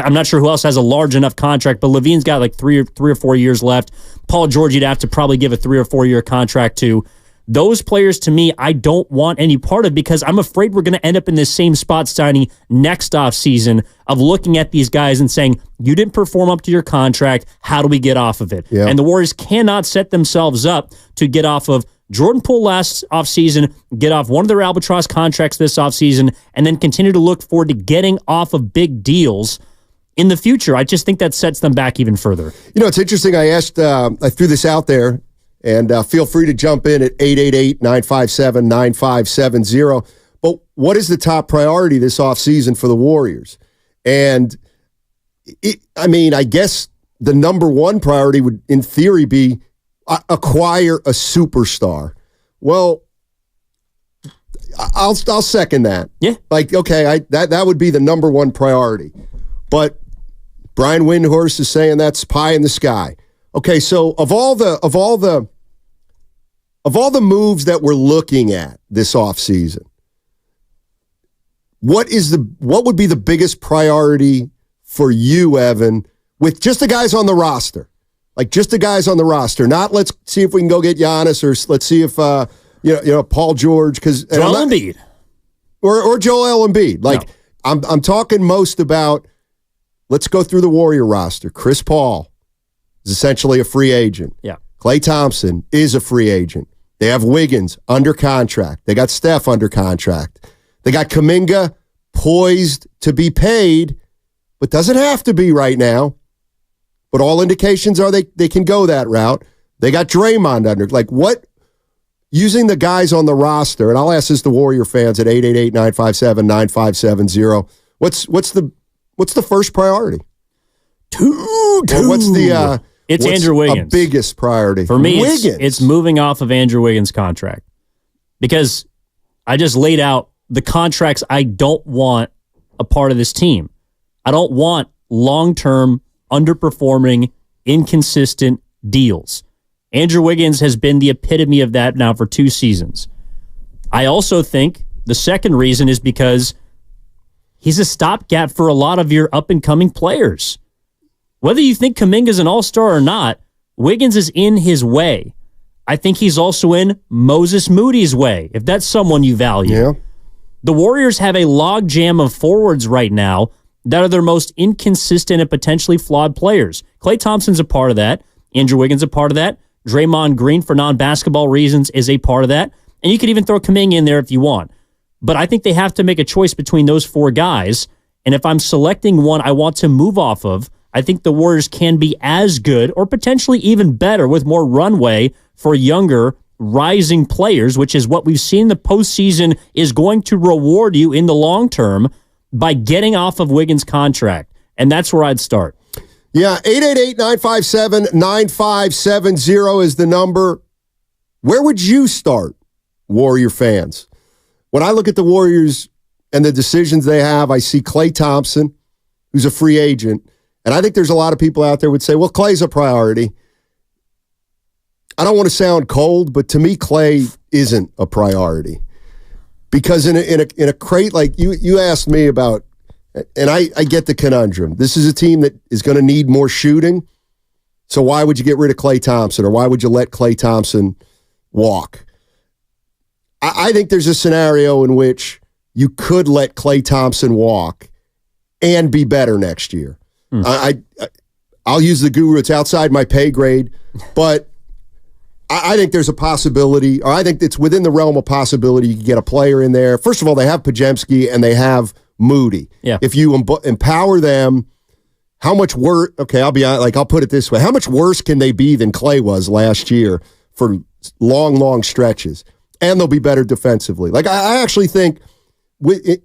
I'm not sure who else has a large enough contract, but Levine's got like three or 4 years left. Paul George, you'd have to probably give a 3 or 4 year contract to. Those players, to me, I don't want any part of because I'm afraid we're going to end up in this same spot signing next offseason of looking at these guys and saying, you didn't perform up to your contract. How do we get off of it? Yeah. And the Warriors cannot set themselves up to get off of Jordan Poole last offseason, get off one of their albatross contracts this offseason, and then continue to look forward to getting off of big deals in the future. I just think that sets them back even further. You know, it's interesting. I threw this out there. And feel free to jump in at 888-957-9570. But what is the top priority this offseason for the Warriors? And, I guess the number one priority would, in theory, be acquire a superstar. Well, I'll second that. Yeah. Like, okay, that would be the number one priority. But Brian Windhorst is saying that's pie in the sky. Okay, so of all the moves that we're looking at this offseason, what would be the biggest priority for you, Evan, with just the guys on the roster? Like just the guys on the roster. Not let's see if we can go get Giannis or let's see if Paul George because Joel Embiid. Or Joel Embiid. Like no. I'm talking most about let's go through the Warrior roster. Chris Paul is essentially a free agent. Yeah. Klay Thompson is a free agent. They have Wiggins under contract. They got Steph under contract. They got Kuminga poised to be paid, but doesn't have to be right now. But all indications are they can go that route. They got Draymond under. Like what? Using the guys on the roster, and I'll ask this to Warrior fans at 888-957-9570. What's the first priority? What's the It's Andrew Wiggins. The biggest priority. For me, it's moving off of Andrew Wiggins' contract. Because I just laid out the contracts I don't want a part of this team. I don't want long-term, underperforming, inconsistent deals. Andrew Wiggins has been the epitome of that now for 2 seasons. I also think the second reason is because he's a stopgap for a lot of your up-and-coming players. Whether you think Kuminga's an all-star or not, Wiggins is in his way. I think he's also in Moses Moody's way, if that's someone you value. Yeah. The Warriors have a logjam of forwards right now that are their most inconsistent and potentially flawed players. Klay Thompson's a part of that. Andrew Wiggins a part of that. Draymond Green, for non-basketball reasons, is a part of that. And you could even throw Kuminga in there if you want. But I think they have to make a choice between those 4 guys. And if I'm selecting one I want to move off of, I think the Warriors can be as good or potentially even better with more runway for younger, rising players, which is what we've seen the postseason is going to reward you in the long term by getting off of Wiggins' contract. And that's where I'd start. Yeah, 888-957-9570 is the number. Where would you start, Warrior fans? When I look at the Warriors and the decisions they have, I see Klay Thompson, who's a free agent. And I think there's a lot of people out there would say, well, Klay's a priority. I don't want to sound cold, but to me, Klay isn't a priority. Because in a crate like you asked me about, and I get the conundrum. This is a team that is going to need more shooting. So why would you get rid of Klay Thompson, or why would you let Klay Thompson walk? I think there's a scenario in which you could let Klay Thompson walk and be better next year. I'll use the guru. It's outside my pay grade, but I think there's a possibility, or I think it's within the realm of possibility you can get a player in there. First of all, they have Yastrzemski and they have Moody. Yeah. If you empower them, how much worse? Okay, I'll put it this way: how much worse can they be than Klay was last year for long stretches? And they'll be better defensively. Like I actually think,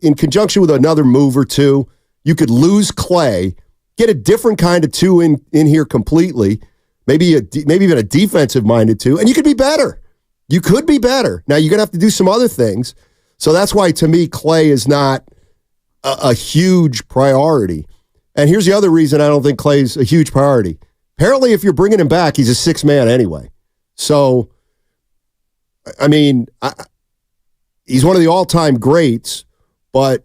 in conjunction with another move or two, you could lose Klay, get a different kind of 2 in here completely. Maybe even a defensive-minded 2, and you could be better. You could be better. Now, you're going to have to do some other things. So that's why, to me, Klay is not a huge priority. And here's the other reason I don't think Klay's a huge priority. Apparently, if you're bringing him back, he's a 6th man anyway. So, I mean, he's one of the all-time greats, but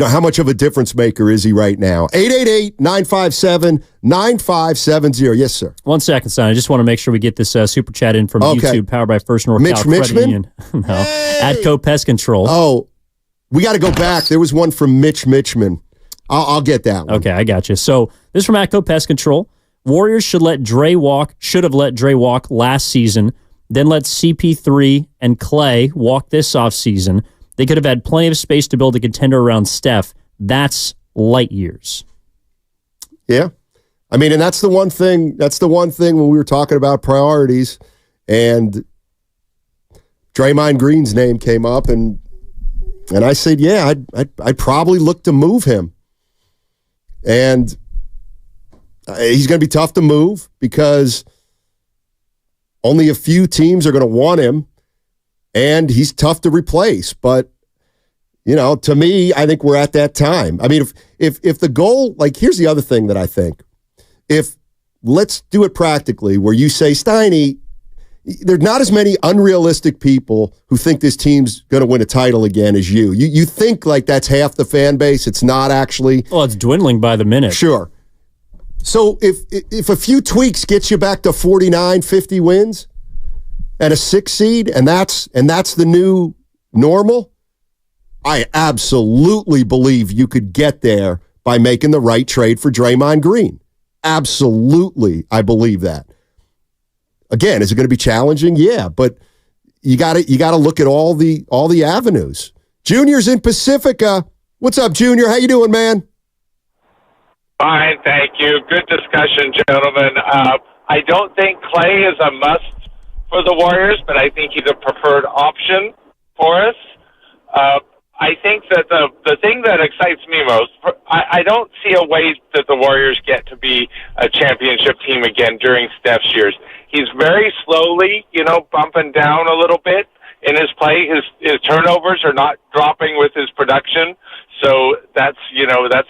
how much of a difference maker is he right now? 888-957-9570. Yes, sir. 1 second, son. I just want to make sure we get this super chat in from YouTube, powered by First North Cal Credit Union. No, Atco Pest Control. Oh, we got to go back. There was one from Mitch Mitchman. I'll get that one. Okay, I got you. So this is from Atco Pest Control. Warriors should have let Dre walk last season, then let CP3 and Clay walk this offseason. They could have had plenty of space to build a contender around Steph. That's light years. Yeah. I mean, and that's the one thing when we were talking about priorities and Draymond Green's name came up and I said, yeah, I'd probably look to move him. And he's going to be tough to move because only a few teams are going to want him. And he's tough to replace. But, to me, I think we're at that time. I mean, if the goal, here's the other thing that I think. Let's do it practically, where you say, Steiny, there's not as many unrealistic people who think this team's going to win a title again as you. You think that's half the fan base. It's not actually. Well, it's dwindling by the minute. Sure. So if a few tweaks gets you back to 49, 50 wins, and a 6 seed, and that's the new normal, I absolutely believe you could get there by making the right trade for Draymond Green. Absolutely, I believe that. Again, is it going to be challenging? Yeah, but you got to look at all the avenues. Junior's in Pacifica. What's up, Junior? How you doing, man? Fine, thank you. Good discussion, gentlemen. I don't think Clay is a must for the Warriors, but I think he's a preferred option for us. I think that the thing that excites me most, I don't see a way that the Warriors get to be a championship team again during Steph's years. He's very slowly, bumping down a little bit in his play. His turnovers are not dropping with his production, so that's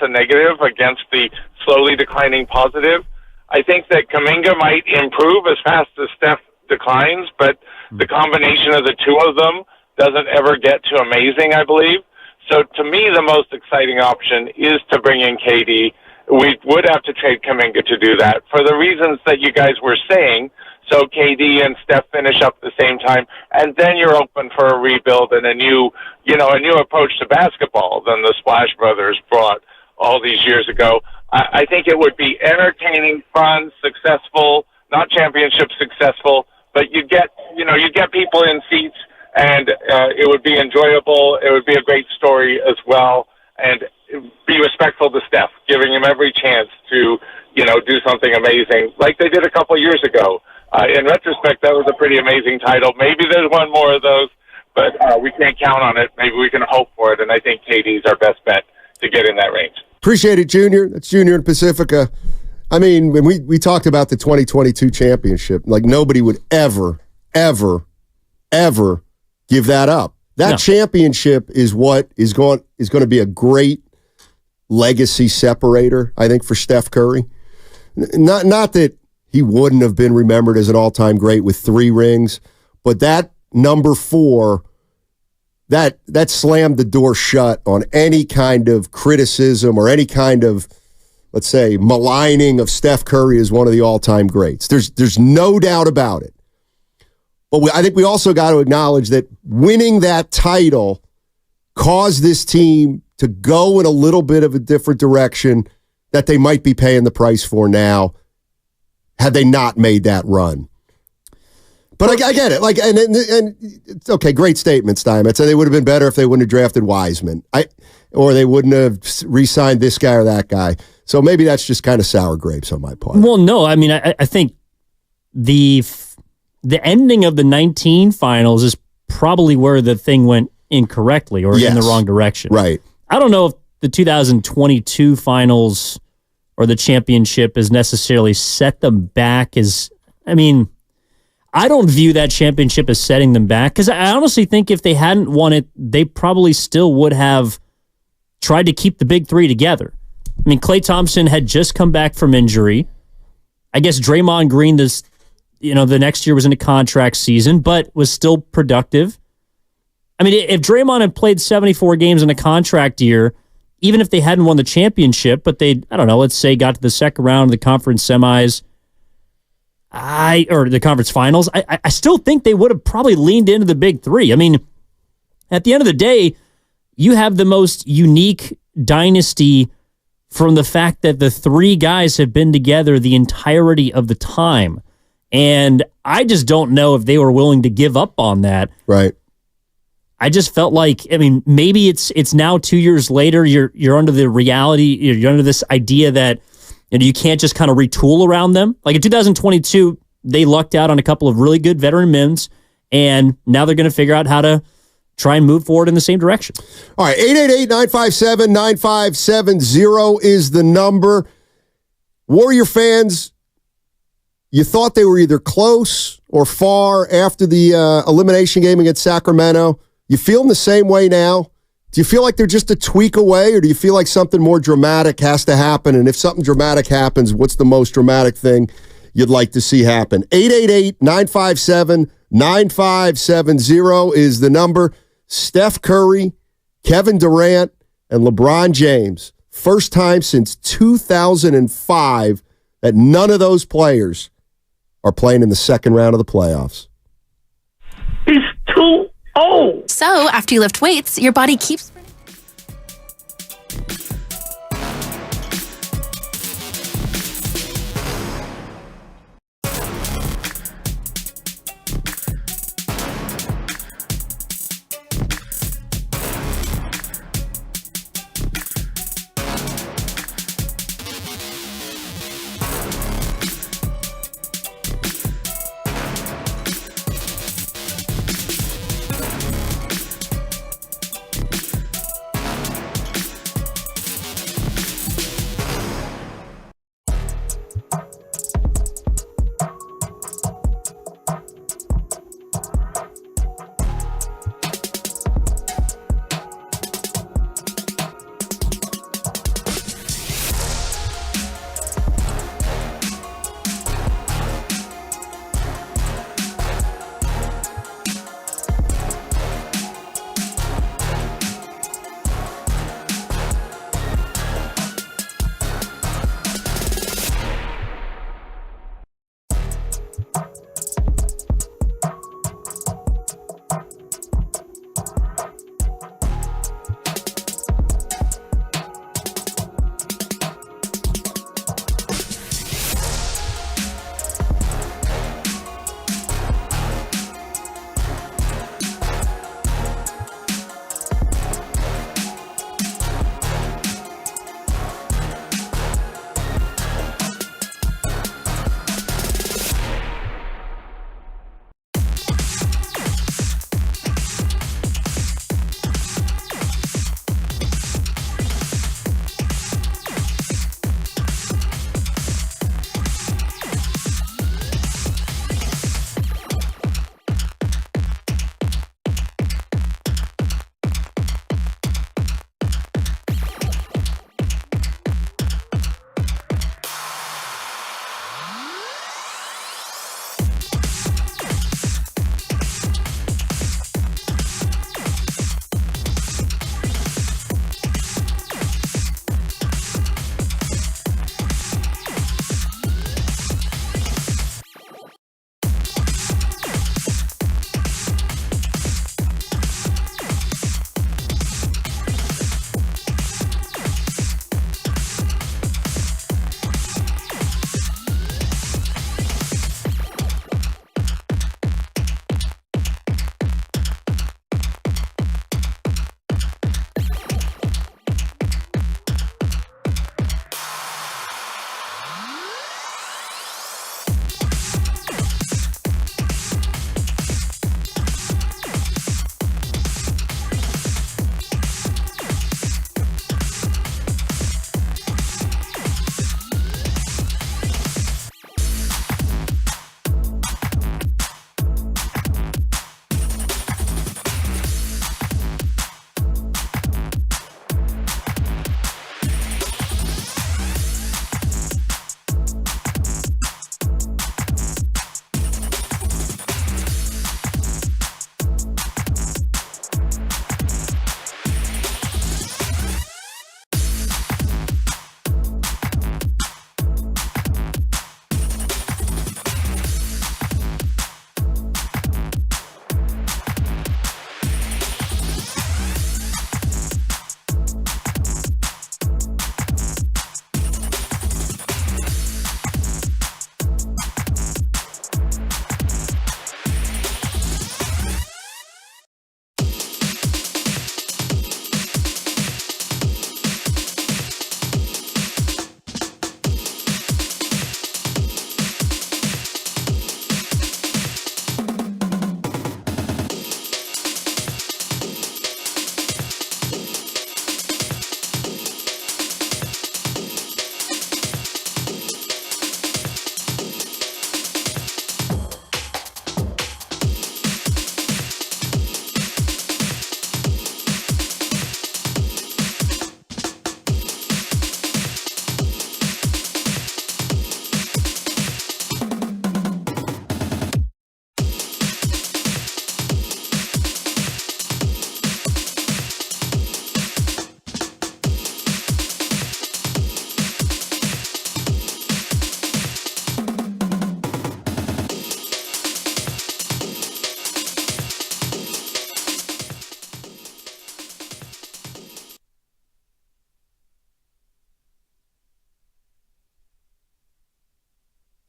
a negative against the slowly declining positive. I think that Kuminga might improve as fast as Steph declines, but the combination of the two of them doesn't ever get to amazing, I believe. So to me, the most exciting option is to bring in KD. We would have to trade Kuminga to do that for the reasons that you guys were saying. So KD and Steph finish up at the same time, and then you're open for a rebuild and a new approach to basketball than the Splash Brothers brought all these years ago. I think it would be entertaining, fun, successful, not championship successful, but you get people in seats, and it would be enjoyable. It would be a great story as well, and be respectful to Steph, giving him every chance to do something amazing like they did a couple of years ago. In retrospect, that was a pretty amazing title. Maybe there's one more of those, but we can't count on it. Maybe we can hope for it, and I think KD's our best bet to get in that range. Appreciate it, Junior. That's Junior in Pacifica. I mean, when we talked about the 2022 championship, nobody would ever, ever, ever give that up. That championship is what is going to be a great legacy separator, I think, for Steph Curry. Not that he wouldn't have been remembered as an all-time great with 3 rings, but that number 4, that slammed the door shut on any kind of criticism or any kind of, let's say, maligning of Steph Curry as one of the all-time greats. There's no doubt about it. But I think we also got to acknowledge that winning that title caused this team to go in a little bit of a different direction that they might be paying the price for now had they not made that run. But I get it. And it's okay, great statement, Stein. I'd say they would have been better if they wouldn't have drafted Wiseman. Or they wouldn't have re-signed this guy or that guy. So maybe that's just kind of sour grapes on my part. Well, no, I mean, I think the ending of the 19 finals is probably where the thing went incorrectly or in the wrong direction. Right. I don't know if the 2022 finals or the championship has necessarily set them back I don't view that championship as setting them back because I honestly think if they hadn't won it, they probably still would have tried to keep the big 3 together. I mean, Klay Thompson had just come back from injury. I guess Draymond Green, the next year was in a contract season, but was still productive. I mean, if Draymond had played 74 games in a contract year, even if they hadn't won the championship, but they, I don't know, let's say got to the second round of the conference semis, or the conference finals, I still think they would have probably leaned into the big three. I mean, at the end of the day, you have the most unique dynasty from the fact that the three guys have been together the entirety of the time. And I just don't know if they were willing to give up on that. Right. I just felt like, I mean, maybe it's now 2 years later, you're under the reality, you're under this idea that you can't just kind of retool around them. Like in 2022, they lucked out on a couple of really good veteran mins, and now they're going to figure out how to try and move forward in the same direction. All right, 888-957-9570 is the number. Warrior fans, you thought they were either close or far after the elimination game against Sacramento. You feeling the same way now? Do you feel like they're just a tweak away, or do you feel like something more dramatic has to happen? And if something dramatic happens, what's the most dramatic thing you'd like to see happen? 888-957-9570 is the number. Steph Curry, Kevin Durant, and LeBron James. First time since 2005 that none of those players are playing in the second round of the playoffs. He's too old. So, after you lift weights, your body keeps...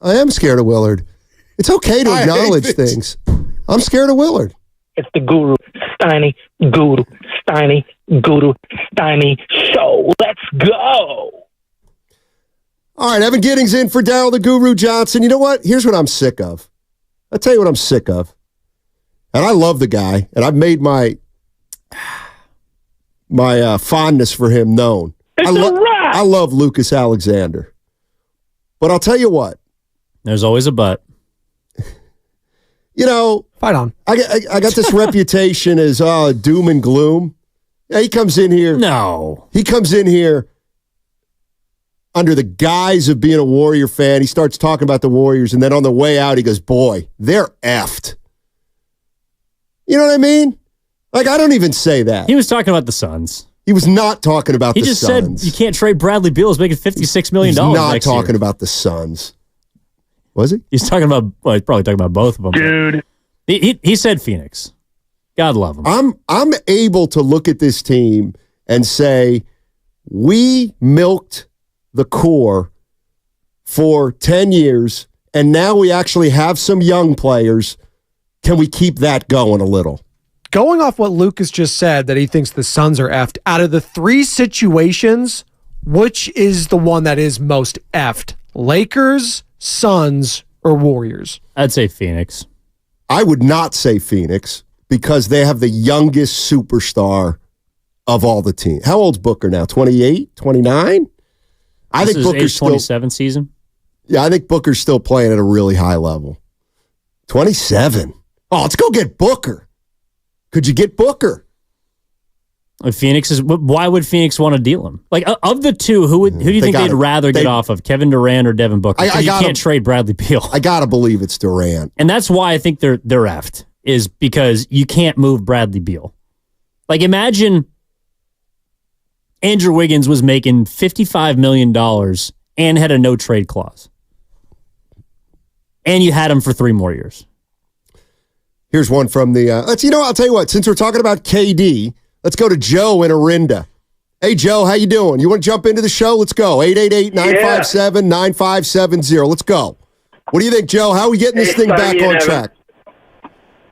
I am scared of Willard. It's okay to acknowledge things. I'm scared of Willard. It's the Guru Steiny show. Let's go. All right, Evan Giddings in for Darryl the Guru Johnson. You know what? Here's what I'm sick of. I'll tell you what I'm sick of. And I love the guy, and I've made my fondness for him known. I love Lucas Alexander. But I'll tell you what. There's always a but. You know, fight on. I got this reputation as doom and gloom. Yeah, he comes in here. No. He comes in here under the guise of being a Warrior fan. He starts talking about the Warriors, and then on the way out, he goes, boy, they're effed. You know what I mean? Like, I don't even say that. He was talking about the Suns. He was not talking about the Suns. He just said you can't trade Bradley Beal. He's making $56 million He's not next talking year. about the Suns. Was he? He's talking about, well, he's probably talking about both of them. Dude. He said Phoenix. God love him. I'm able to look at this team and say, we milked the core for 10 years, and now we actually have some young players. Can we keep that going a little? Going off what Lucas just said, that he thinks the Suns are effed, out of the three situations, which is the one that is most effed? Lakers, Suns, or Warriors? I'd say Phoenix. I would not say Phoenix because they have the youngest superstar of all the teams. How old's Booker now? 28, 29? I think Booker's still 27 season. Yeah, I think Booker's still playing at a really high level. 27. Oh, let's go get Booker. Could you get Booker? Why would Phoenix want to deal him? Like, of the two, who do you think they'd rather get off of, Kevin Durant or Devin Booker? You can't trade Bradley Beal. I gotta believe it's Durant, and that's why I think they're effed. Is because you can't move Bradley Beal. Like, imagine Andrew Wiggins was making $55 million and had a no trade clause, and you had him for 3 more years. Here's one from the. I'll tell you what. Since we're talking about KD. Let's go to Joe in Orinda. Hey, Joe, how you doing? You want to jump into the show? Let's go. 888-957-9570. Let's go. What do you think, Joe? How are we getting this thing back on track?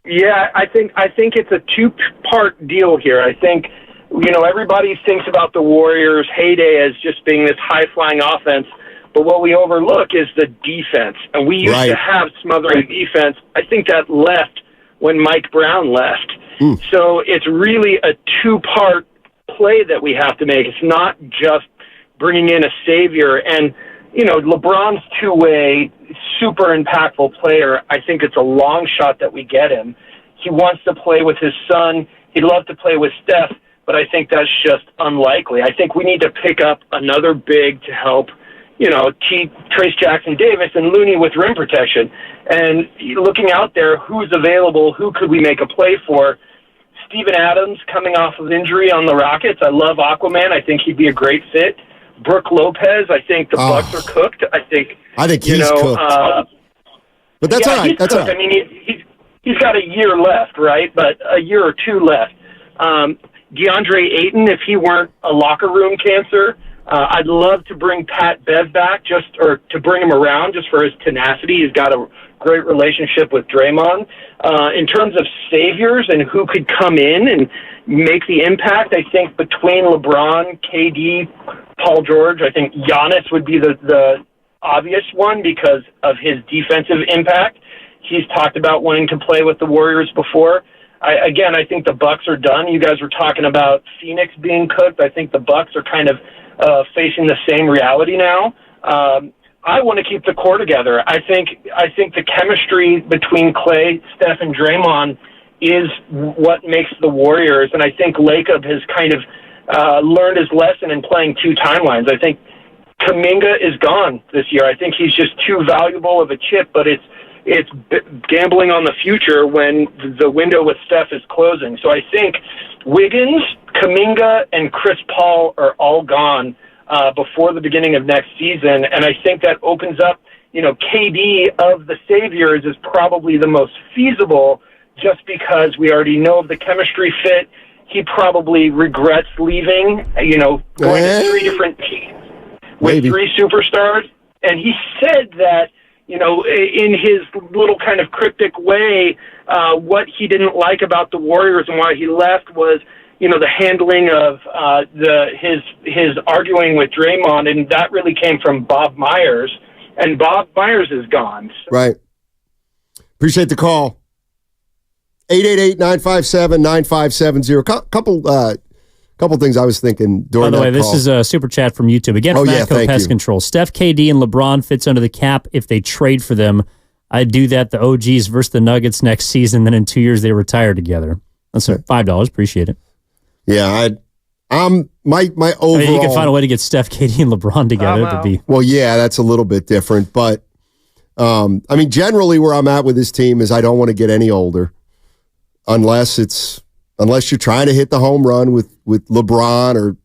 Yeah, I think it's a two-part deal here. I think, everybody thinks about the Warriors' heyday as just being this high-flying offense, but what we overlook is the defense. And we used to have smothering defense. I think that left when Mike Brown left. So it's really a two-part play that we have to make. It's not just bringing in a savior. And, LeBron's two-way, super impactful player. I think it's a long shot that we get him. He wants to play with his son. He'd love to play with Steph, but I think that's just unlikely. I think we need to pick up another big to help, Trace Jackson-Davis and Looney with rim protection. And looking out there, who's available, who could we make a play for? Steven Adams coming off of injury on the Rockets. I love Aquaman. I think he'd be a great fit. Brooke Lopez, I think the Bucks are cooked. I think he's cooked. But that's all right. That's all right. I mean, he's got a year left, right? But a year or two left. DeAndre Ayton, if he weren't a locker room cancer, I'd love to bring Pat Bev back or to bring him around just for his tenacity. He's got a great relationship with Draymond. In terms of saviors and who could come in and make the impact, I think between LeBron, KD, Paul George, I think Giannis would be the obvious one because of his defensive impact. He's talked about wanting to play with the Warriors before. I think the Bucks are done. You guys were talking about Phoenix being cooked. I think the Bucks are kind of facing the same reality now. I want to keep the core together. I think the chemistry between Klay, Steph, and Draymond is what makes the Warriors. And I think Lacob has kind of learned his lesson in playing 2 timelines. I think Kuminga is gone this year. I think he's just too valuable of a chip, but it's gambling on the future when the window with Steph is closing. So I think Wiggins, Kuminga, and Chris Paul are all gone before the beginning of next season. And I think that opens up, KD of the Saviors is probably the most feasible just because we already know of the chemistry fit. He probably regrets leaving, going to 3 different teams with 3 superstars. And he said that, in his little kind of cryptic way, what he didn't like about the Warriors and why he left was, the handling of his arguing with Draymond, and that really came from Bob Myers, and Bob Myers is gone. Right. Appreciate the call. 888-957-9570. Couple things I was thinking during that call. By the way, this is a super chat from YouTube. Again, from Matco Pest Control. Steph, KD, and LeBron fits under the cap if they trade for them. I'd do that, the OGs versus the Nuggets next season, then in 2 years they retire together. That's $5. Appreciate it. Yeah, my overall... I mean, you can find a way to get Steph, KD, and LeBron together to be... Well, yeah, that's a little bit different, but generally where I'm at with this team is I don't want to get any older unless you're trying to hit the home run with LeBron or...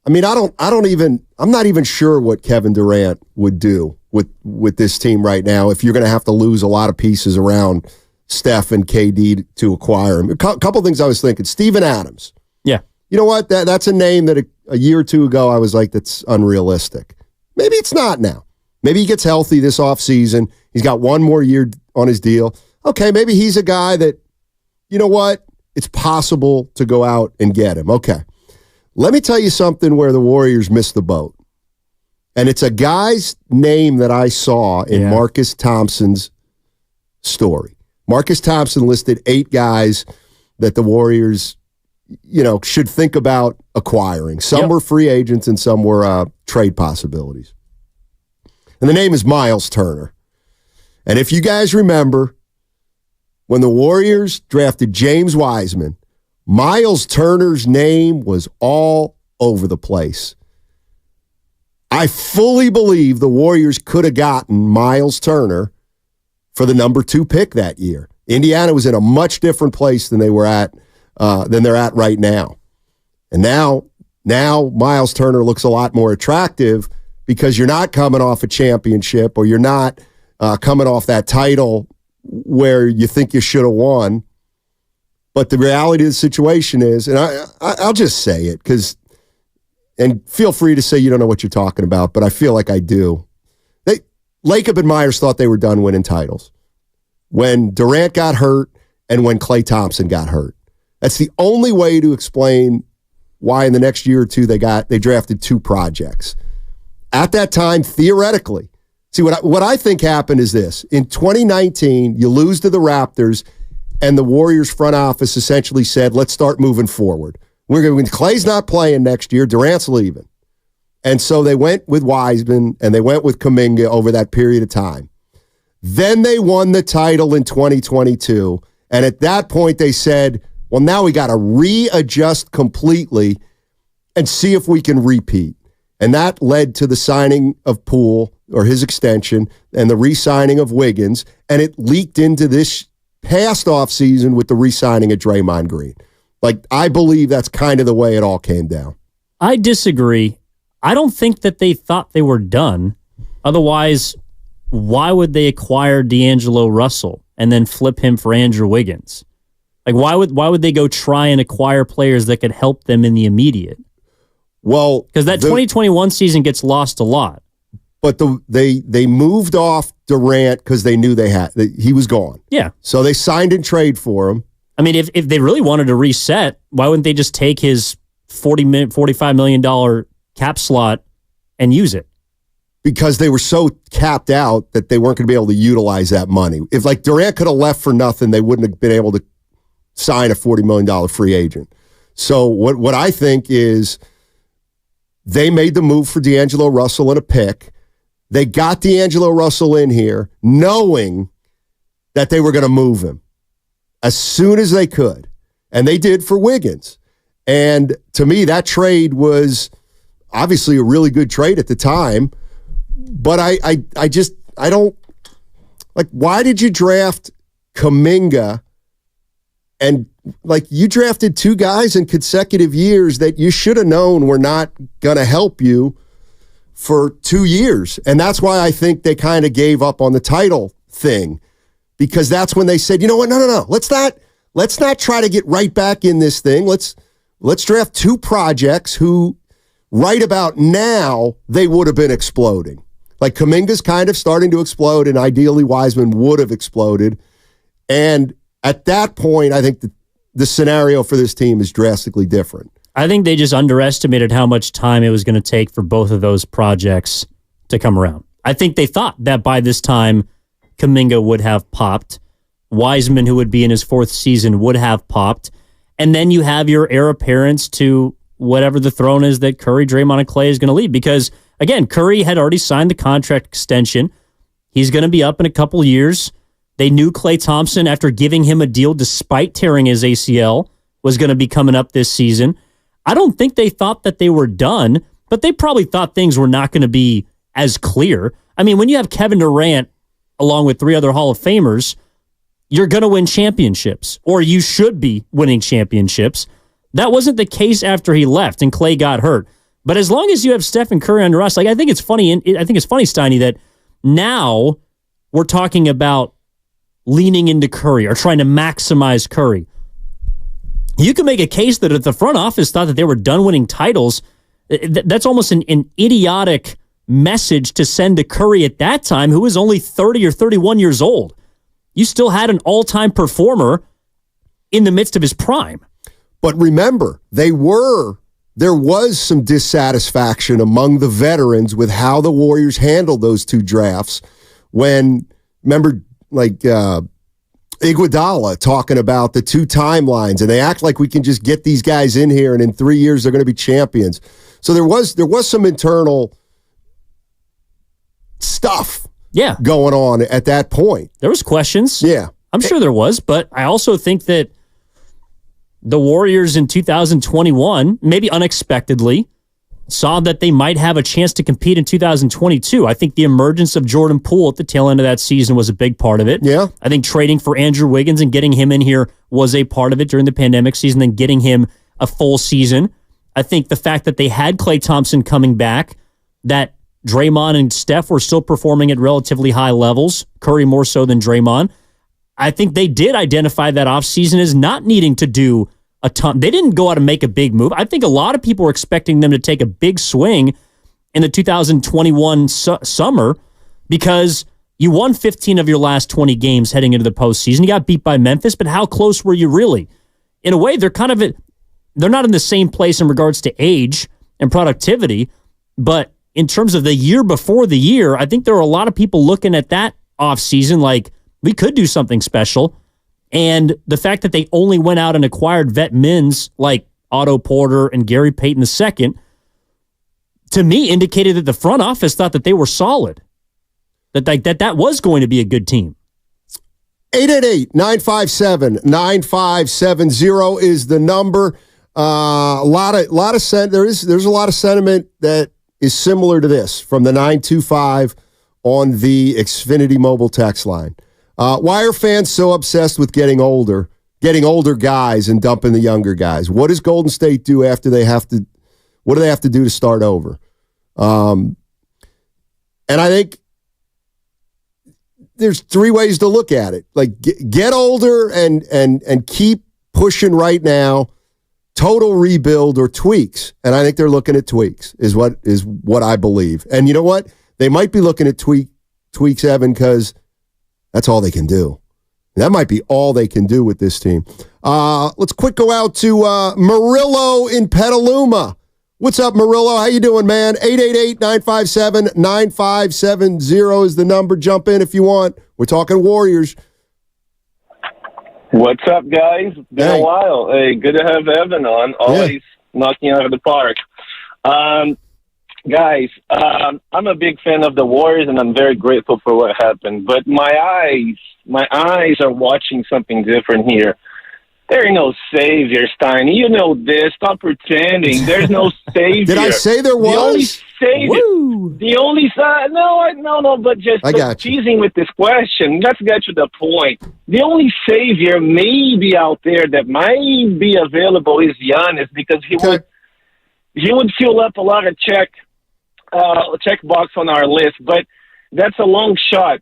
I'm not even sure what Kevin Durant would do with this team right now if you're going to have to lose a lot of pieces around Steph and KD to acquire him. A couple things I was thinking. Steven Adams. Yeah. You know what? That's a name that a year or two ago I was like, that's unrealistic. Maybe it's not now. Maybe he gets healthy this offseason. He's got one more year on his deal. Okay, maybe he's a guy that, you know what? It's possible to go out and get him. Okay. Let me tell you something where the Warriors missed the boat. And it's a guy's name that I saw in Marcus Thompson's story. Marcus Thompson listed 8 guys that the Warriors, should think about acquiring. Some were free agents and some were trade possibilities. And the name is Miles Turner. And if you guys remember, when the Warriors drafted James Wiseman, Miles Turner's name was all over the place. I fully believe the Warriors could have gotten Miles Turner for the number 2 pick that year. Indiana was in a much different place than they're at right now. And now Miles Turner looks a lot more attractive because you're not coming off a championship or you're not coming off that title where you think you should have won. But the reality of the situation is, and I'll just say it and feel free to say you don't know what you're talking about, but I feel like I do. Lacob and Myers thought they were done winning titles when Durant got hurt and when Klay Thompson got hurt. That's the only way to explain why in the next year or two they drafted 2 projects. At that time, theoretically, see what I think happened is this. In 2019, you lose to the Raptors, and the Warriors front office essentially said, let's start moving forward. Klay's not playing next year, Durant's leaving. And so they went with Wiseman and they went with Kuminga over that period of time. Then they won the title in 2022. And at that point they said, well, now we got to readjust completely and see if we can repeat. And that led to the signing of Poole or his extension and the re-signing of Wiggins. And it leaked into this past offseason with the re-signing of Draymond Green. I believe that's kind of the way it all came down. I disagree. I don't think that they thought they were done. Otherwise, why would they acquire D'Angelo Russell and then flip him for Andrew Wiggins? Why would they go try and acquire players that could help them in the immediate? Well, because that 2021 season gets lost a lot. But they moved off Durant because they knew he was gone. Yeah. So they signed and trade for him. I mean, if they really wanted to reset, why wouldn't they just take his $45 million cap slot and use it? Because they were so capped out that they weren't going to be able to utilize that money. If Durant could have left for nothing, they wouldn't have been able to sign a $40 million free agent. So what I think is they made the move for D'Angelo Russell and a pick. They got D'Angelo Russell in here knowing that they were going to move him as soon as they could. And they did for Wiggins. And to me, that trade was obviously a really good trade at the time. But I don't, why did you draft Kuminga? And you drafted 2 guys in consecutive years that you should have known were not going to help you for 2 years. And that's why I think they kind of gave up on the title thing, because that's when they said, you know what? No. Let's not try to get right back in this thing. Let's draft 2 projects who right about now they would have been exploding. Like Kuminga's kind of starting to explode, and ideally Wiseman would have exploded. And at that point, I think the scenario for this team is drastically different. I think they just underestimated how much time it was going to take for both of those projects to come around. I think they thought that by this time, Kuminga would have popped. Wiseman, who would be in his 4th season, would have popped. And then you have your heir apparent to whatever the throne is that Curry, Draymond, and Klay is going to lead. Because, again, Curry had already signed the contract extension. He's going to be up in a couple years. They knew Klay Thompson, after giving him a deal despite tearing his ACL, was going to be coming up this season. I don't think they thought that they were done, but they probably thought things were not going to be as clear. I mean, when you have Kevin Durant along with 3 other Hall of Famers, you're going to win championships, or you should be winning championships. That wasn't the case after he left and Klay got hurt. But as long as you have Stephen Curry under us, like I think it's funny, Steiny, that now we're talking about leaning into Curry or trying to maximize Curry. You can make a case that if the front office thought that they were done winning titles, that's almost an idiotic message to send to Curry at that time, who was only 30 or 31 years old. You still had an all-time performer in the midst of his prime. But remember, there was some dissatisfaction among the veterans with how the Warriors handled those 2 drafts. Remember, Iguodala talking about the 2 timelines, and they act like we can just get these guys in here, and in 3 years they're going to be champions. So there was some internal stuff going on at that point. There was questions. Yeah. I'm sure there was, but I also think that the Warriors in 2021, maybe unexpectedly, saw that they might have a chance to compete in 2022. I think the emergence of Jordan Poole at the tail end of that season was a big part of it. Yeah. I think trading for Andrew Wiggins and getting him in here was a part of it during the pandemic season, and getting him a full season. I think the fact that they had Klay Thompson coming back, that Draymond and Steph were still performing at relatively high levels, Curry more so than Draymond. I think they did identify that offseason as not needing to do a ton. They didn't go out and make a big move. I think a lot of people were expecting them to take a big swing in the 2021 summer, because you won 15 of your last 20 games heading into the postseason. You got beat by Memphis, but how close were you really? In a way, they're not in the same place in regards to age and productivity, but in terms of the year before the year, I think there were a lot of people looking at that offseason like, we could do something special. And the fact that they only went out and acquired vet mins like Otto Porter and Gary Payton II, to me, indicated that the front office thought that they were solid, that was going to be a good team. 888-957-9570 is the number. There's a lot of sentiment that is similar to this from the 925 on the Xfinity mobile text line. Why are fans so obsessed with getting older guys and dumping the younger guys? What does Golden State do after what do they have to do to start over? And I think there's 3 ways to look at it. Like get older and keep pushing right now, total rebuild or tweaks. And I think they're looking at tweaks is what I believe. And you know what? They might be looking at tweaks, Evan, because that's all they can do. That might be all they can do with this team. Let's quick go out to Murillo in Petaluma. What's up, Murillo? How you doing, man? 888-957-9570 is the number. Jump in if you want. We're talking Warriors. What's up, guys? Been a while. Hey, good to have Evan on. Always knocking out of the park. Guys, I'm a big fan of the Warriors, and I'm very grateful for what happened. But my eyes are watching something different here. There ain't no savior, Steiny. You know this. Stop pretending. There's no savior. Did I say there was? The only savior. Woo. The only no. But just teasing with this question. Let's get to the point. The only savior maybe out there that might be available is Giannis, because he would fill up a lot of check box on our list, but that's a long shot.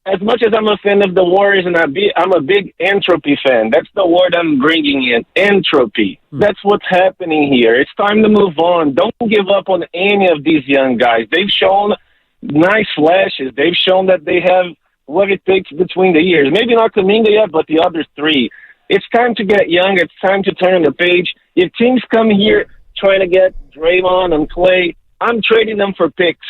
As much as I'm a fan of the Warriors, and I'm a big entropy fan. That's the word I'm bringing in, entropy. That's what's happening here. It's time to move on. Don't give up on any of these young guys. They've shown nice flashes. They've shown that they have what it takes between the years. Maybe not Kuminga yet, but the other three. It's time to get young. It's time to turn the page. If teams come here trying to get Draymond and Clay, I'm trading them for picks.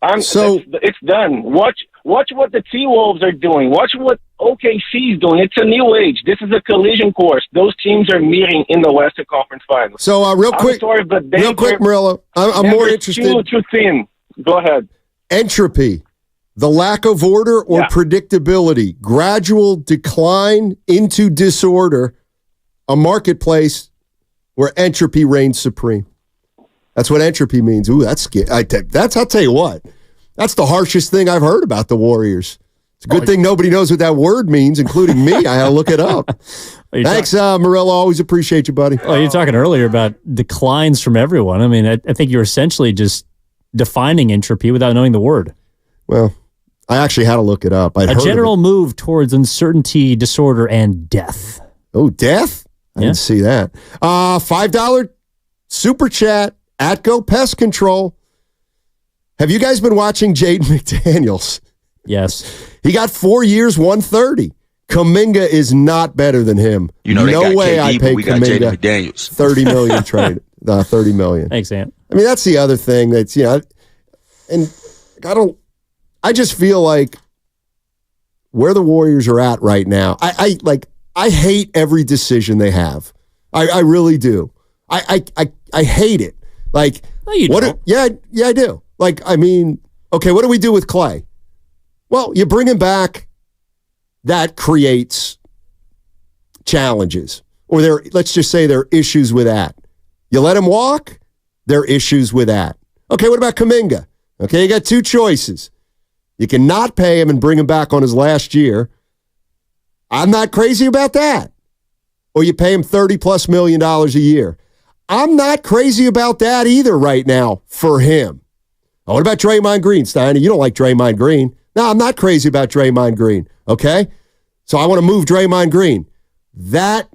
It's done. Watch what the T-Wolves are doing. Watch what OKC is doing. It's a new age. This is a collision course. Those teams are meeting in the Western Conference Finals. So real quick, Murillo, I'm more interested. Too thin. Go ahead. Entropy, the lack of order or predictability, gradual decline into disorder, a marketplace where entropy reigns supreme. That's what entropy means. Ooh, that's scary. I'll tell you what. That's the harshest thing I've heard about the Warriors. It's a good thing nobody knows what that word means, including me. I had to look it up. Thanks, Murillo. Always appreciate you, buddy. Oh, you're talking earlier about declines from everyone. I mean, I think you're essentially just defining entropy without knowing the word. Well, I actually had to look it up. A general move towards uncertainty, disorder, and death. Oh, death? I didn't see that. $5 super chat at Go Pest Control. Have you guys been watching Jaden McDaniels? Yes. He got 4 years, 130. Kuminga is not better than him. No way I pay Kuminga $30 million trade. $30 million. Thanks, Ant. I mean, that's the other thing that's, and I just feel like where the Warriors are at right now, I hate every decision they have. I really do. I hate it. Like, no, you don't. Yeah, I do. Like, I mean, okay, what do we do with Clay? Well, you bring him back. That creates challenges. Or let's just say there are issues with that. You let him walk, there are issues with that. Okay, what about Kuminga? Okay, you got two choices. You can not pay him and bring him back on his last year. I'm not crazy about that. Or you pay him $30+ million a year. I'm not crazy about that either right now for him. Oh, what about Draymond Green, Steiner? You don't like Draymond Green. No, I'm not crazy about Draymond Green, okay? So I want to move Draymond Green. That,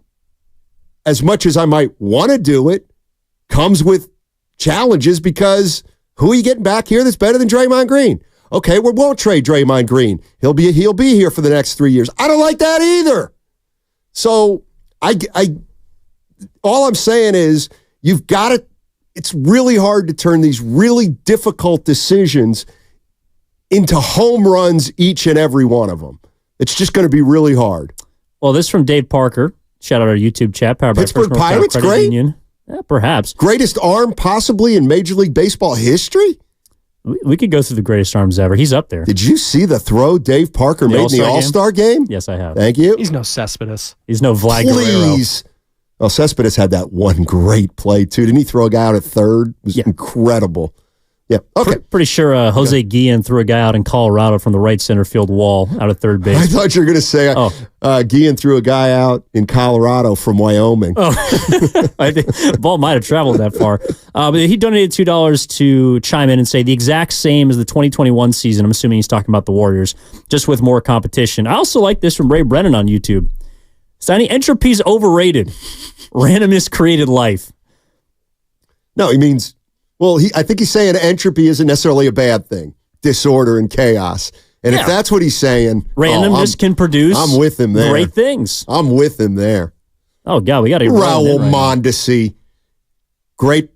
as much as I might want to do it, comes with challenges because who are you getting back here that's better than Draymond Green? Okay, we won't trade Draymond Green. He'll be here for the next 3 years. I don't like that either. So all I'm saying is you've got to, it's really hard to turn these really difficult decisions into home runs, each and every one of them. It's just going to be really hard. Well, this from Dave Parker. Shout out our YouTube chat. Powered by Pittsburgh Pirates, great. Union. Yeah, perhaps. Greatest arm possibly in Major League Baseball history? We could go through the greatest arms ever. He's up there. Did you see the throw Dave Parker made in the All-Star game? Yes, I have. Thank you. He's no Cespedes. He's no Vlad Guerrero. Please. Well, Cespedes had that one great play, too. Didn't he throw a guy out at third? It was incredible. Yeah. Okay. Pretty sure Jose Guillen threw a guy out in Colorado from the right center field wall out of third base. I thought you were going to say Guillen threw a guy out in Colorado from Wyoming. Oh, I think the ball might have traveled that far. But he donated $2 to chime in and say the exact same as the 2021 season. I'm assuming he's talking about the Warriors, just with more competition. I also like this from Ray Brennan on YouTube. Steiny, entropy's overrated. Randomness created life. No, he means... Well, I think he's saying entropy isn't necessarily a bad thing. Disorder and chaos. And if that's what he's saying... Randomness can produce I'm with him there. Great things. I'm with him there. Oh, God, we got to get Raul Mondesi. Great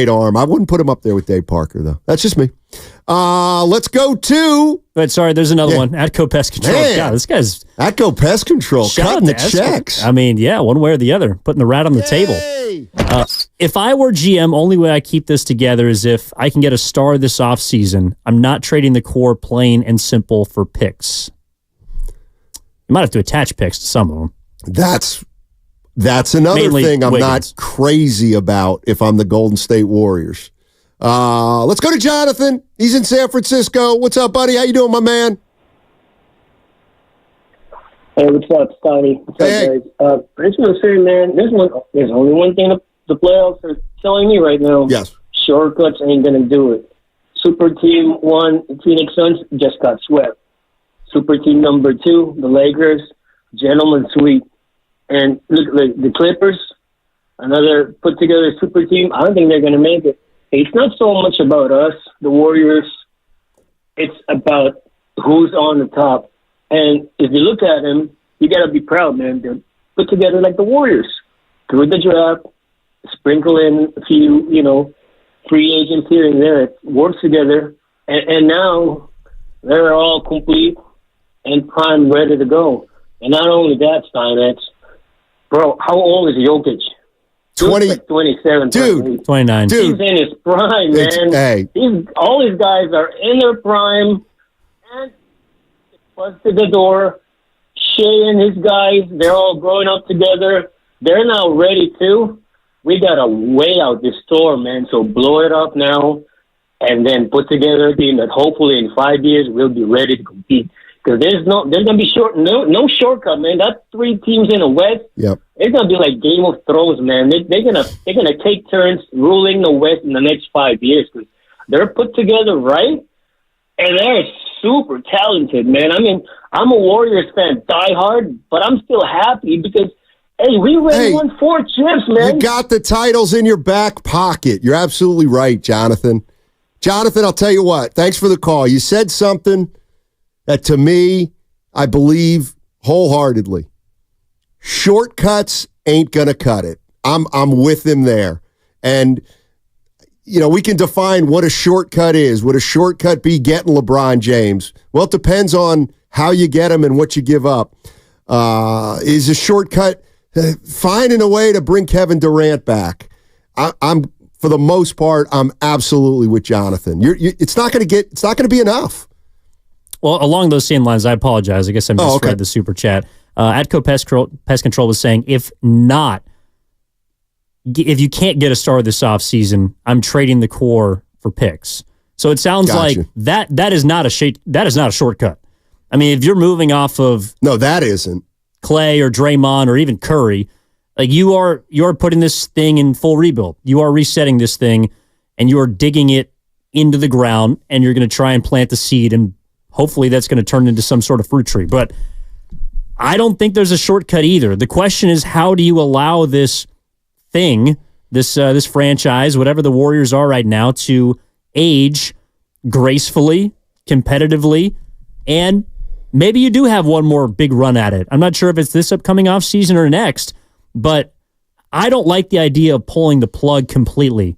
arm. I wouldn't put him up there with Dave Parker, though. That's just me. Let's go to... Wait, sorry, there's another one. Atco Pest Control. Man, God, this guy's... Atco Pest Control, cutting the checks. I mean, yeah, one way or the other. Putting the rat on the table. If I were GM, only way I keep this together is if I can get a star this offseason. I'm not trading the core plain and simple for picks. You might have to attach picks to some of them. That's another Mainly thing I'm Wiggins. not crazy about if I'm the Golden State Warriors. Let's go to Jonathan. He's in San Francisco. What's up, buddy? How you doing, my man? Hey, what's up, Scotty? What's up, guys? I just want to say, man, there's only one thing the playoffs are telling me right now. Yes. Shortcuts ain't going to do it. Super Team 1, Phoenix Suns, just got swept. Super Team number 2, the Lakers, gentleman sweep. And look, the Clippers, another put-together super team, I don't think they're going to make it. It's not so much about us, the Warriors. It's about who's on the top. And if you look at them, you got to be proud, man. They're put together like the Warriors. Through the draft, sprinkle in a few, free agents here and there. It works together. And now they're all complete and prime, ready to go. And not only that, Steinmetz, bro, how old is Jokic? 27. Dude. 29. He's in his prime, man. Hey. All these guys are in their prime. And busted the door. Shea and his guys, they're all growing up together. They're now ready too. We got to weigh out this storm, man. So blow it up now and then put together a team that hopefully in 5 years we'll be ready to compete. Because there's going to be no shortcut, man. That 3 teams in the West, it's going to be like Game of Thrones, man. They're gonna take turns ruling the West in the next 5 years because they're put together right, and they're super talented, man. I mean, I'm a Warriors fan, diehard, but I'm still happy because, hey, we already won 4 chips, man. You got the titles in your back pocket. You're absolutely right, Jonathan. Jonathan, I'll tell you what. Thanks for the call. You said something that to me, I believe wholeheartedly. Shortcuts ain't going to cut it. I'm with him there. And, we can define what a shortcut is. Would a shortcut be getting LeBron James? Well, it depends on how you get him and what you give up. Is a shortcut finding a way to bring Kevin Durant back? I'm for the most part, I'm absolutely with Jonathan. It's not going to be enough. Well, along those same lines, I apologize. I guess I misread the super chat. Atco Pest Control was saying, if you can't get a star this offseason, I'm trading the core for picks. So it sounds like that is not a shortcut. I mean, if you're moving off of that isn't Clay or Draymond or even Curry, like you're putting this thing in full rebuild. You are resetting this thing, and you are digging it into the ground, and you're going to try and plant the seed, and hopefully that's going to turn into some sort of fruit tree. But I don't think there's a shortcut either. The question is, how do you allow this thing, this franchise, whatever the Warriors are right now, to age gracefully, competitively, and maybe you do have one more big run at it. I'm not sure if it's this upcoming offseason or next, but I don't like the idea of pulling the plug completely.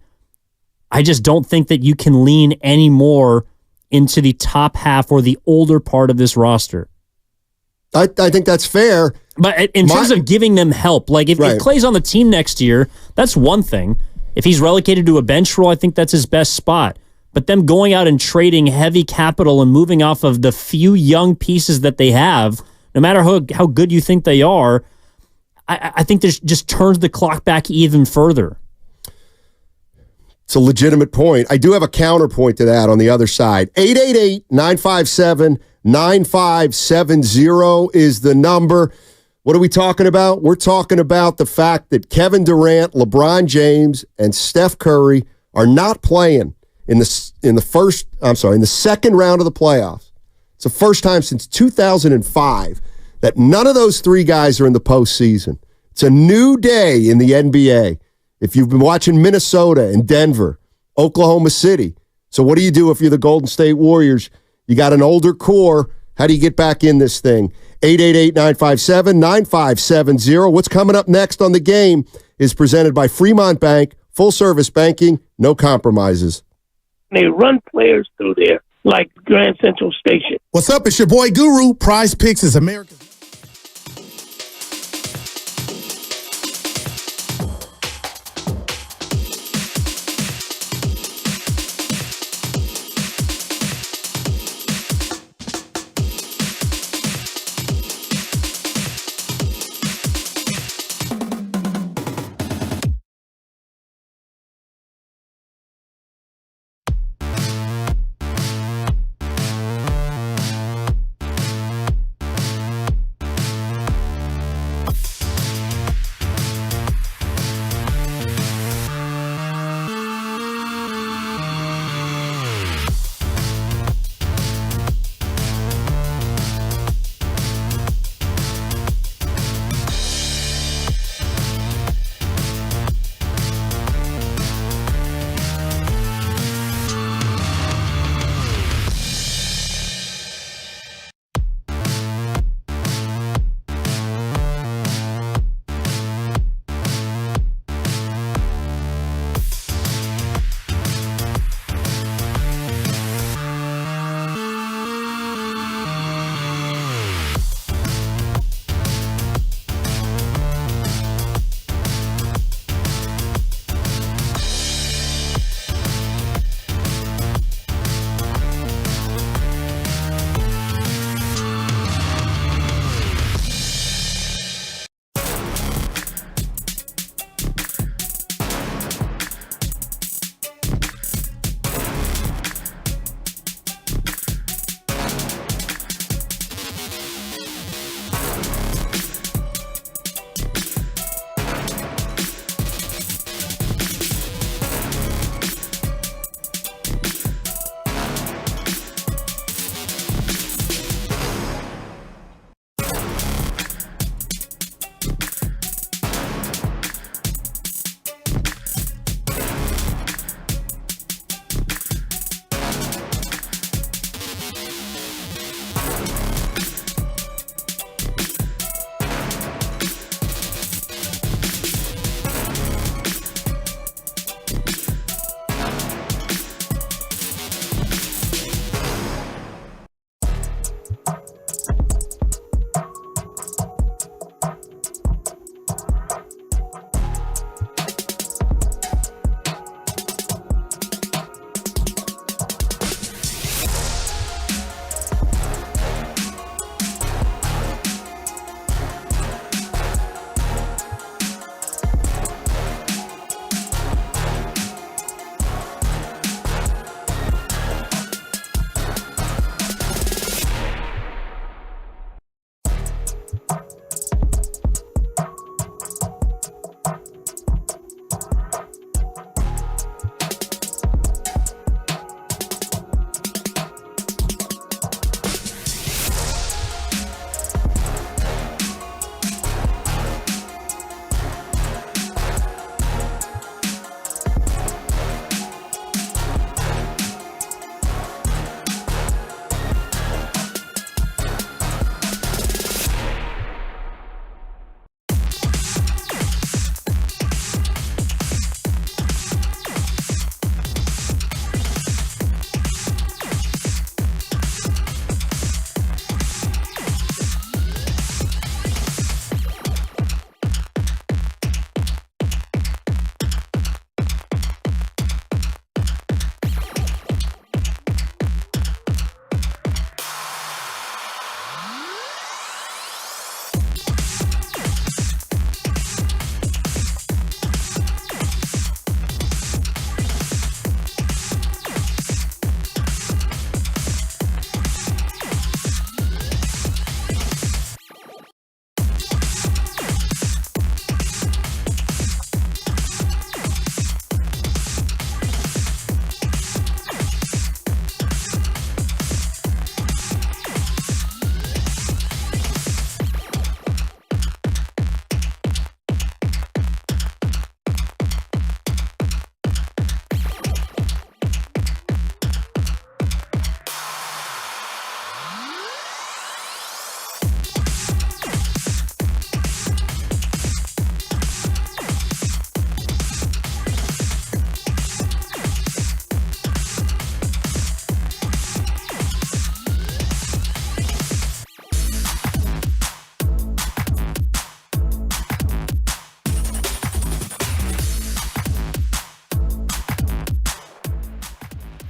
I just don't think that you can lean any more into the top half or the older part of this roster. I think that's fair. But in terms of giving them help, like if Clay's on the team next year, that's one thing. If he's relegated to a bench role, I think that's his best spot. But them going out and trading heavy capital and moving off of the few young pieces that they have, no matter how good you think they are, I think this just turns the clock back even further. It's a legitimate point. I do have a counterpoint to that on the other side. 888-957-9570 is the number. What are we talking about? We're talking about the fact that Kevin Durant, LeBron James, and Steph Curry are not playing in the second round of the playoffs. It's the first time since 2005 that none of those 3 guys are in the postseason. It's a new day in the NBA. If you've been watching Minnesota and Denver, Oklahoma City. So what do you do if you're the Golden State Warriors? You got an older core. How do you get back in this thing? 888-957-9570. What's coming up next on The Game is presented by Fremont Bank, full-service banking, no compromises. They run players through there like Grand Central Station. What's up? It's your boy Guru. Prize Picks is America's.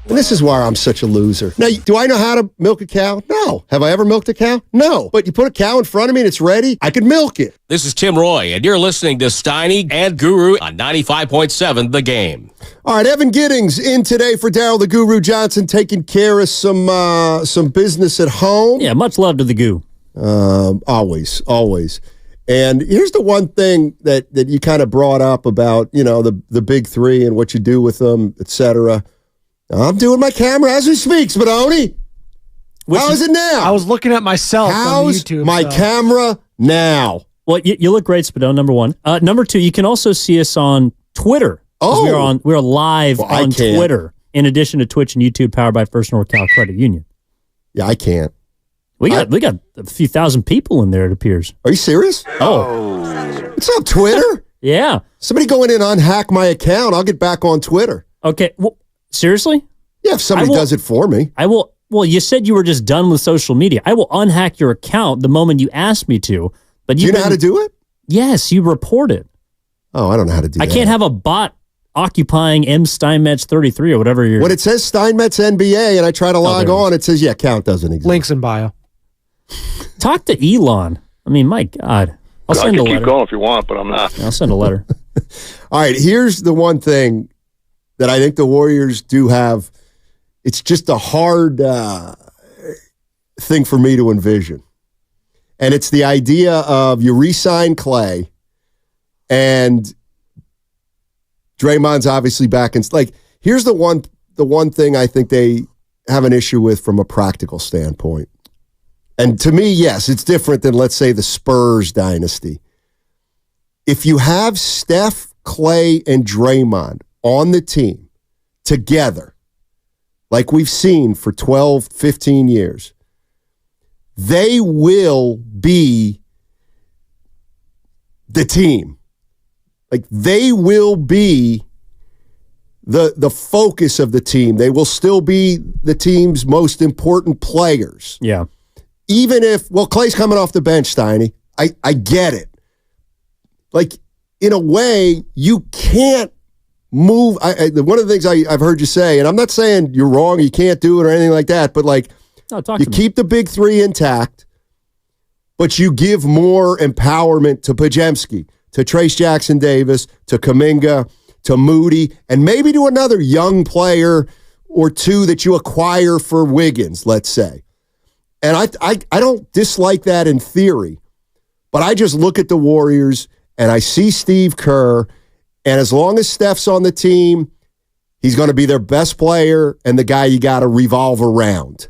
And this is why I'm such a loser. Now, do I know how to milk a cow? No. Have I ever milked a cow? No. But you put a cow in front of me and it's ready, I can milk it. This is Tim Roy, and you're listening to Steiny and Guru on 95.7 The Game. All right, Evan Giddings in today for Daryl the Guru Johnson, taking care of some business at home. Yeah, much love to the Goo. Always. And here's the one thing that you kind of brought up about, the big three and what you do with them, et cetera. I'm doing my camera as we speak, Spadoni. How is it now? I was looking at myself on YouTube. My camera now? Well, you look great, Spadone, number one. Number two, you can also see us on Twitter. Oh. We're live on Twitter, in addition to Twitch and YouTube, powered by First North Cal Credit Union. Yeah, I can't. We got a few thousand people in there, it appears. Are you serious? Oh. What's up, Twitter? Yeah. Somebody go in and unhack my account. I'll get back on Twitter. Okay. Well, seriously? Yeah, if somebody does it for me. I will. Well, you said you were just done with social media. I will unhack your account the moment you ask me to. But do you know how to do it? Yes, you report it. Oh, I don't know how to do that. I can't have a bot occupying M. Steinmetz 33 or whatever you're... When it says Steinmetz NBA and I try to log on, it says, account doesn't exist. Links in bio. Talk to Elon. I mean, my God. I'll send a letter. Keep going if you want, but I'm not. I'll send a letter. All right, here's the one thing that I think the Warriors do have. It's just a hard thing for me to envision. And it's the idea of you re-sign Clay and Draymond's obviously back. And here's the one thing I think they have an issue with from a practical standpoint. And to me, yes, it's different than, let's say, the Spurs dynasty. If you have Steph, Clay, and Draymond on the team together, like we've seen for 12, 15 years, they will be the team. Like, they will be the focus of the team. They will still be the team's most important players. Yeah. Even if, Clay's coming off the bench, Steiny. I get it. Like, in a way, you can't move. One of the things I've heard you say, and I'm not saying you're wrong, you can't do it or anything like that, but you keep the big three intact, but you give more empowerment to Pajemski, to Trace Jackson Davis, to Kuminga, to Moody, and maybe to another young player or two that you acquire for Wiggins, let's say. And I don't dislike that in theory, but I just look at the Warriors and I see Steve Kerr, and as long as Steph's on the team, he's going to be their best player and the guy you got to revolve around.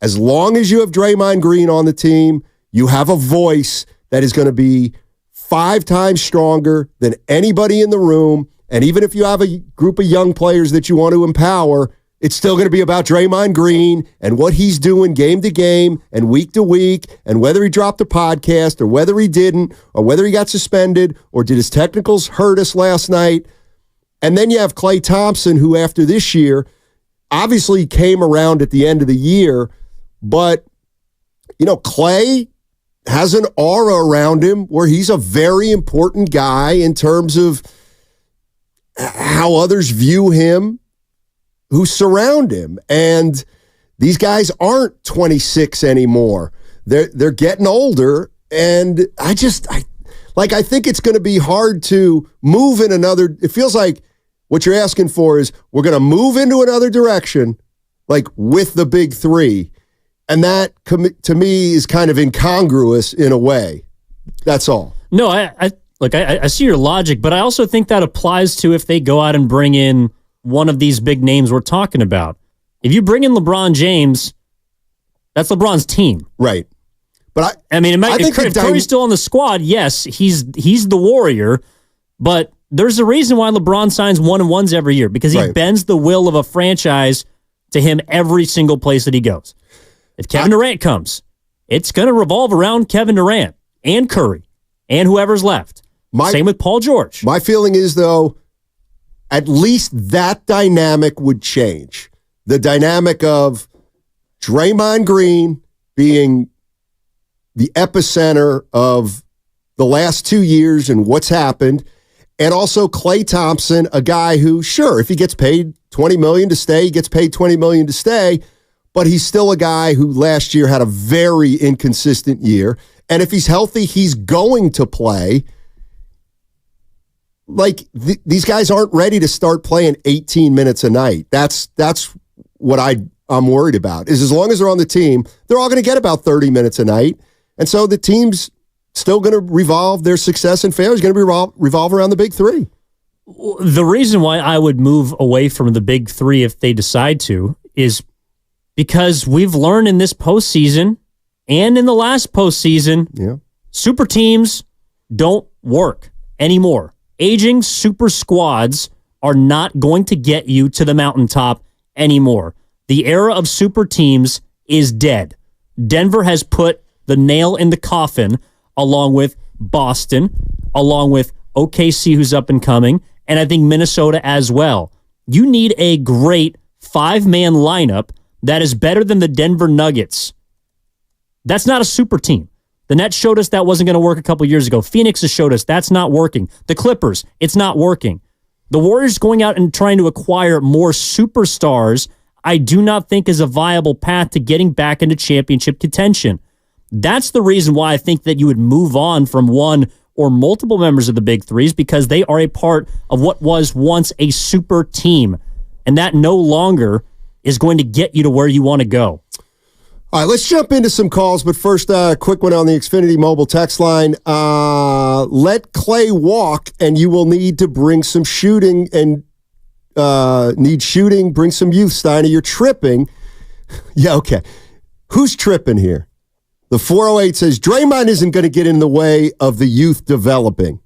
As long as you have Draymond Green on the team, you have a voice that is going to be 5 times stronger than anybody in the room. And even if you have a group of young players that you want to empower, it's still going to be about Draymond Green and what he's doing game to game and week to week, and whether he dropped a podcast or whether he didn't, or whether he got suspended or did his technicals hurt us last night. And then you have Klay Thompson, who after this year obviously came around at the end of the year, but Klay has an aura around him where he's a very important guy in terms of how others view him who surround him. And these guys aren't 26 anymore. They're getting older. And I think it's going to be hard to move in another. It feels like what you're asking for is we're going to move into another direction, like with the big three. And that, to me, is kind of incongruous in a way. That's all. No, I see your logic, but I also think that applies to if they go out and bring in one of these big names we're talking about. If you bring in LeBron James, that's LeBron's team. Right. But if Curry's still on the squad, yes, he's the Warrior, but there's a reason why LeBron signs 1-and-1s every year, because he bends the will of a franchise to him every single place that he goes. If Kevin Durant comes, it's going to revolve around Kevin Durant and Curry and whoever's left. Same with Paul George. My feeling is, though, at least that dynamic would change. The dynamic of Draymond Green being the epicenter of the last 2 years and what's happened, And also Klay Thompson, a guy who, sure, if he gets paid $20 million to stay, he gets paid $20 million to stay, but he's still a guy who last year had a very inconsistent year. And if he's healthy, he's going to play. Like, these guys aren't ready to start playing 18 minutes a night. That's what I'm worried about, is as long as they're on the team, they're all going to get about 30 minutes a night. And so the team's still going to revolve, their success and failure is going to revolve around the big three. The reason why I would move away from the big three if they decide to is because we've learned in this postseason and in the last postseason, super teams don't work anymore. Aging super squads are not going to get you to the mountaintop anymore. The era of super teams is dead. Denver has put the nail in the coffin, along with Boston, along with OKC, who's up and coming, and I think Minnesota as well. You need a great 5-man lineup that is better than the Denver Nuggets. That's not a super team. The Nets showed us that wasn't going to work a couple years ago. Phoenix has showed us that's not working. The Clippers, it's not working. The Warriors going out and trying to acquire more superstars, I do not think is a viable path to getting back into championship contention. That's the reason why I think that you would move on from one or multiple members of the big threes, because they are a part of what was once a super team. And that no longer is going to get you to where you want to go. All right, let's jump into some calls, but first, a quick one on the Xfinity mobile text line. Let Klay walk, and you will need to bring some shooting, and bring some youth, Steiner. You're tripping. Yeah, okay. Who's tripping here? The 408 says, Draymond isn't going to get in the way of the youth developing.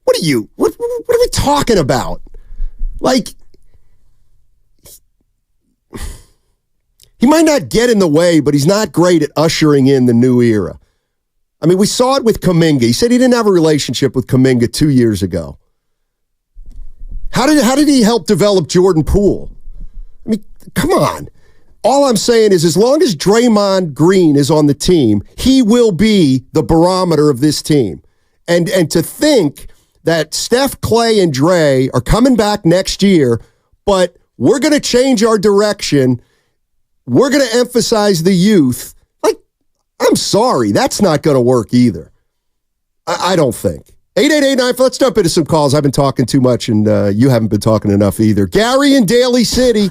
What are we talking about? Like, he might not get in the way, but he's not great at ushering in the new era. I mean, we saw it with Kuminga. He said he didn't have a relationship with Kuminga 2 years ago. How did he help develop Jordan Poole? I mean, come on. All I'm saying is, as long as Draymond Green is on the team, he will be the barometer of this team. And to think that Steph, Klay, and Dre are coming back next year, but we're going to change our direction, we're going to emphasize the youth. Like, I'm sorry, that's not going to work either. I don't think. 888-9, let's jump into some calls. I've been talking too much, and you haven't been talking enough either. Gary in Daly City.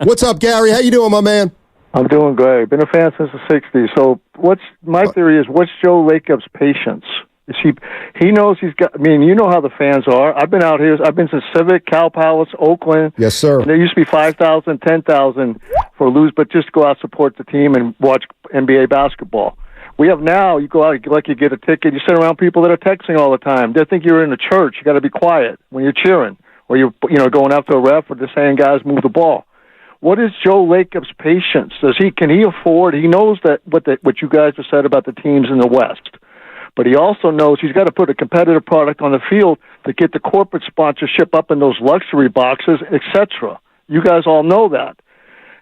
What's up, Gary? How you doing, my man? I'm doing great. Been a fan since the 60s. So my theory is, what's Joe Lacob's patience? Is he knows he's got, I mean, you know how the fans are. I've been out here. I've been to Civic, Cal Palace, Oakland. Yes, sir. And there used to be 5,000, 10,000 for lose, but just go out, support the team, and watch NBA basketball. We have now, you go out, like you get a ticket, you sit around people that are texting all the time. They think you're in a church. You got to be quiet when you're cheering, or you're going after a ref, or just saying, guys, move the ball. What is Joe Lacob's patience? Can he afford? He knows that what you guys have said about the teams in the West, but he also knows he's got to put a competitive product on the field to get the corporate sponsorship up in those luxury boxes, etc. You guys all know that.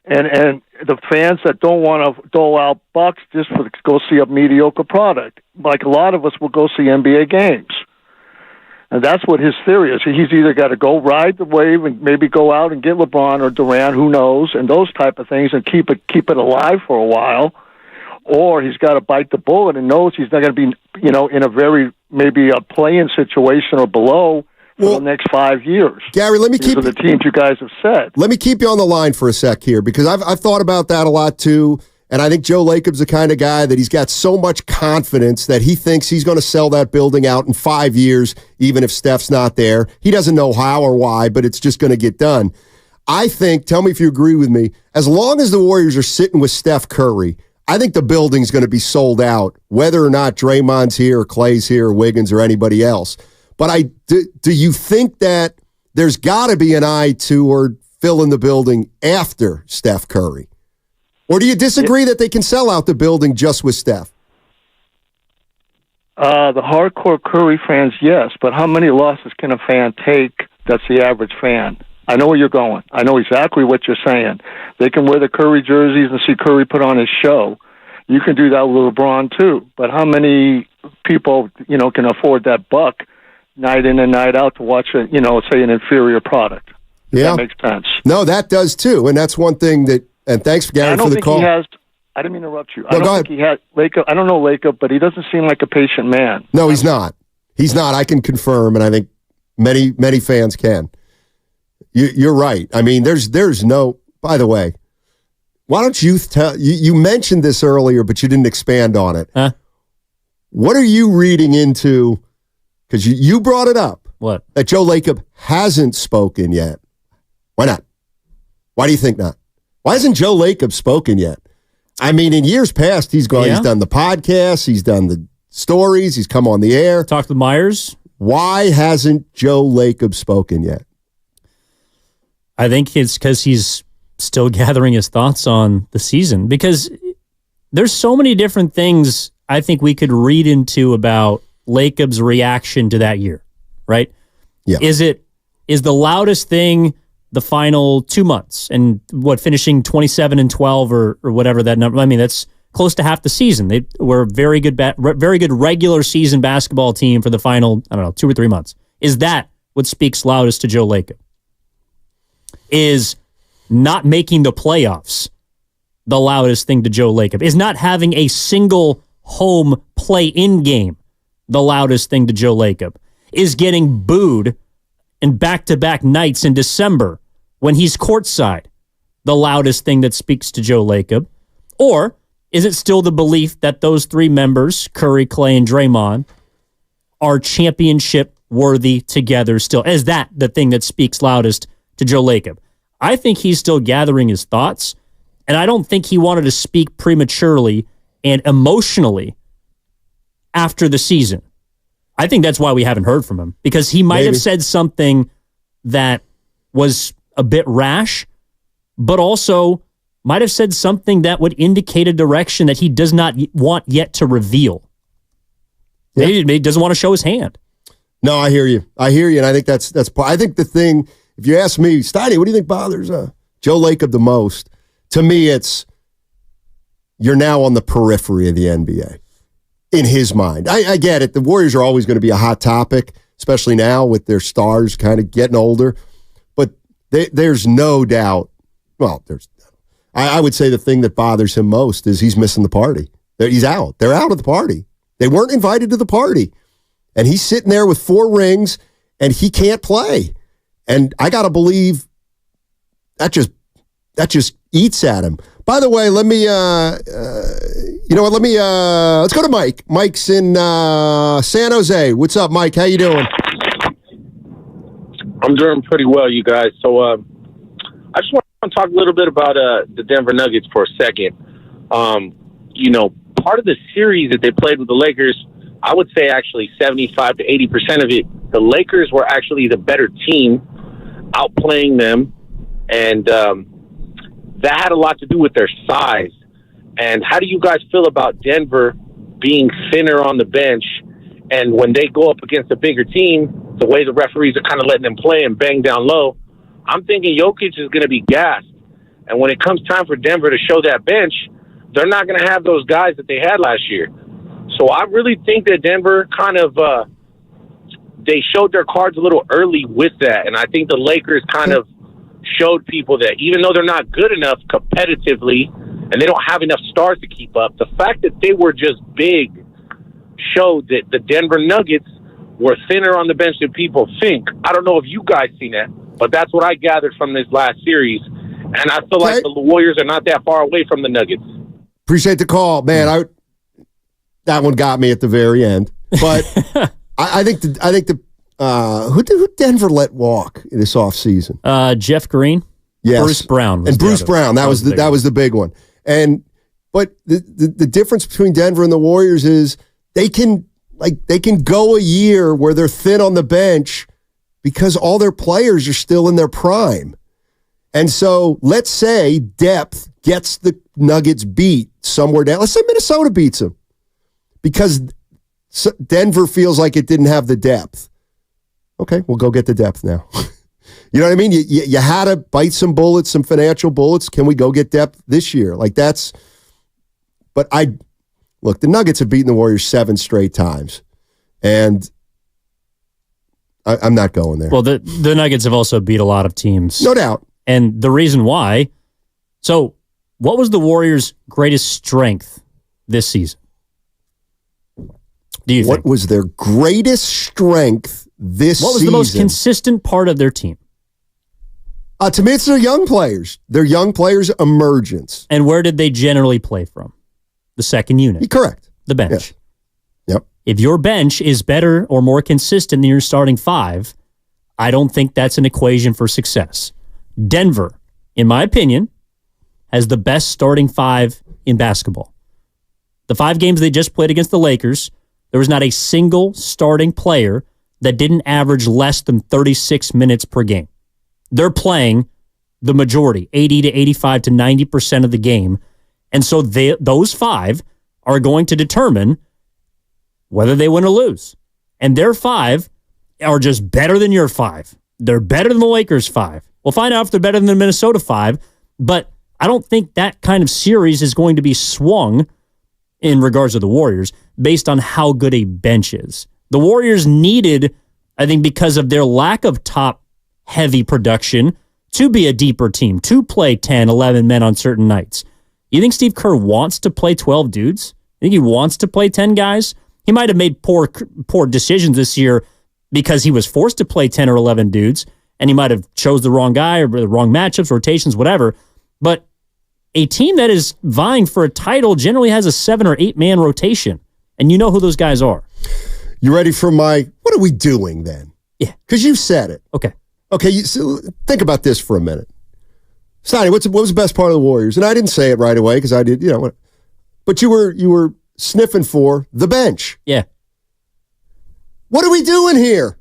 And the fans that don't want to dole out bucks just to go see a mediocre product, like a lot of us will go see NBA games. And that's what his theory is. He's either got to go ride the wave and maybe go out and get LeBron or Durant, who knows, and those type of things, and keep it alive for a while, or he's got to bite the bullet and knows he's not going to be, in a very, maybe a play-in situation or below for the next 5 years. Gary, let me keep the teams you guys have said. Let me keep you on the line for a sec here, because I've thought about that a lot too, and I think Joe Lacob's the kind of guy that he's got so much confidence that he thinks he's going to sell that building out in 5 years, even if Steph's not there. He doesn't know how or why, but it's just going to get done. I think, tell me if you agree with me, as long as the Warriors are sitting with Steph Curry, I think the building's going to be sold out, whether or not Draymond's here or Klay's here or Wiggins or anybody else. But do you think that there's got to be an eye toward filling the building after Steph Curry? Or do you disagree that they can sell out the building just with Steph? The hardcore Curry fans, yes. But how many losses can a fan take that's the average fan? I know where you're going. I know exactly what you're saying. They can wear the Curry jerseys and see Curry put on his show. You can do that with LeBron, too. But how many people, can afford that buck night in and night out to watch a, say an inferior product. Yeah. That makes sense. No, that does too. And that's one thing that, and thanks, Gary, for the call. I didn't mean to interrupt you. No, I don't think he has Lacob. I don't know Lacob, but he doesn't seem like a patient man. No, he's not. He's not. I can confirm, and I think many fans can. You're right. I mean, there's no. By the way, why don't you tell? You mentioned this earlier, but you didn't expand on it. Huh? What are you reading into? Because you brought it up. What? That Joe Lacob hasn't spoken yet. Why not? Why do you think not? Why hasn't Joe Lacob spoken yet? I mean, in years past, he's gone. Yeah. He's done the podcast. He's done the stories. He's come on the air. Talked to Myers. Why hasn't Joe Lacob spoken yet? I think it's because he's still gathering his thoughts on the season. Because there's so many different things I think we could read into about Lacob's reaction to that year, right? Yeah. Is the loudest thing the final 2 months and finishing 27-12 or whatever that number? I mean, that's close to half the season. They were a very good regular season basketball team for the final, 2 or 3 months. Is that what speaks loudest to Joe Lacob? Is not making the playoffs the loudest thing to Joe Lacob? Is not having a single home play-in game the loudest thing to Joe Lacob? Is getting booed in back-to-back nights in December when he's courtside the loudest thing that speaks to Joe Lacob? Or is it still the belief that those three members, Curry, Clay, and Draymond, are championship-worthy together still? Is that the thing that speaks loudest to Joe Lacob? I think he's still gathering his thoughts, and I don't think he wanted to speak prematurely and emotionally after the season. I think that's why we haven't heard from him, because he might have said something that was a bit rash, but also might have said something that would indicate a direction that he does not want yet to reveal. Yeah. Maybe he doesn't want to show his hand. No, I hear you. And I think that's. I think the thing, if you ask me, Steiny, what do you think bothers Joe Lacob the most? To me, it's you're now on the periphery of the NBA. In his mind. I get it. The Warriors are always going to be a hot topic, especially now with their stars kind of getting older. But there's no doubt. Well, I would say the thing that bothers him most is he's missing the party. He's out. They're out of the party. They weren't invited to the party. And he's sitting there with 4 rings, and he can't play. And I got to believe that just eats at him. By the way, let me, you know what? Let's go to Mike. Mike's in San Jose. What's up, Mike? How you doing? I'm doing pretty well, you guys. So I just want to talk a little bit about the Denver Nuggets for a second. Part of the series that they played with the Lakers, I would say actually 75 to 80% of it, the Lakers were actually the better team, outplaying them, and that had a lot to do with their size. And how do you guys feel about Denver being thinner on the bench? And when they go up against a bigger team, the way the referees are kind of letting them play and bang down low, I'm thinking Jokic is going to be gassed. And when it comes time for Denver to show that bench, they're not going to have those guys that they had last year. So I really think that Denver kind of they showed their cards a little early with that. And I think the Lakers kind of showed people that even though they're not good enough competitively and they don't have enough stars to keep up, the fact that they were just big showed that the Denver Nuggets were thinner on the bench than people think. I don't know if you guys seen that, but that's what I gathered from this last series. And I feel like the Warriors are not that far away from the Nuggets. Appreciate the call, man. That one got me at the very end, but I think who Denver let walk this offseason? Jeff Green, yes, Bruce Brown, and Bruce Brown. That was the big one. But the difference between Denver and the Warriors is they can go a year where they're thin on the bench because all their players are still in their prime. And so let's say depth gets the Nuggets beat somewhere down. Let's say Minnesota beats them because Denver feels like it didn't have the depth. Okay, we'll go get the depth now. You know what I mean? You had to bite some bullets, some financial bullets. Can we go get depth this year? But look, the Nuggets have beaten the Warriors 7 straight times. And I'm not going there. Well, the Nuggets have also beat a lot of teams. No doubt. And the reason why, so what was the Warriors' greatest strength this season? Do you think? What was their greatest strength this season? What was the most consistent part of their team? To me, it's their young players. Their young players' emergence. And where did they generally play from? The second unit. Correct. The bench. Yes. Yep. If your bench is better or more consistent than your starting five, I don't think that's an equation for success. Denver, in my opinion, has the best starting five in basketball. The 5 games they just played against the Lakers, there was not a single starting player that didn't average less than 36 minutes per game. They're playing the majority, 80 to 85 to 90% of the game. And so those 5 are going to determine whether they win or lose. And their 5 are just better than your 5. They're better than the Lakers' 5. We'll find out if they're better than the Minnesota 5, but I don't think that kind of series is going to be swung in regards to the Warriors based on how good a bench is. The Warriors needed, I think because of their lack of top-heavy production, to be a deeper team, to play 10, 11 men on certain nights. You think Steve Kerr wants to play 12 dudes? You think he wants to play 10 guys? He might have made poor decisions this year because he was forced to play 10 or 11 dudes, and he might have chose the wrong guy or the wrong matchups, rotations, whatever. But a team that is vying for a title generally has a 7 or 8 man rotation, and you know who those guys are. You ready for my, what are we doing then? Yeah. Because you said it. Okay. Okay, so think about this for a minute. Sonny, what was the best part of the Warriors? And I didn't say it right away because I did, but you were sniffing for the bench. Yeah. What are we doing here?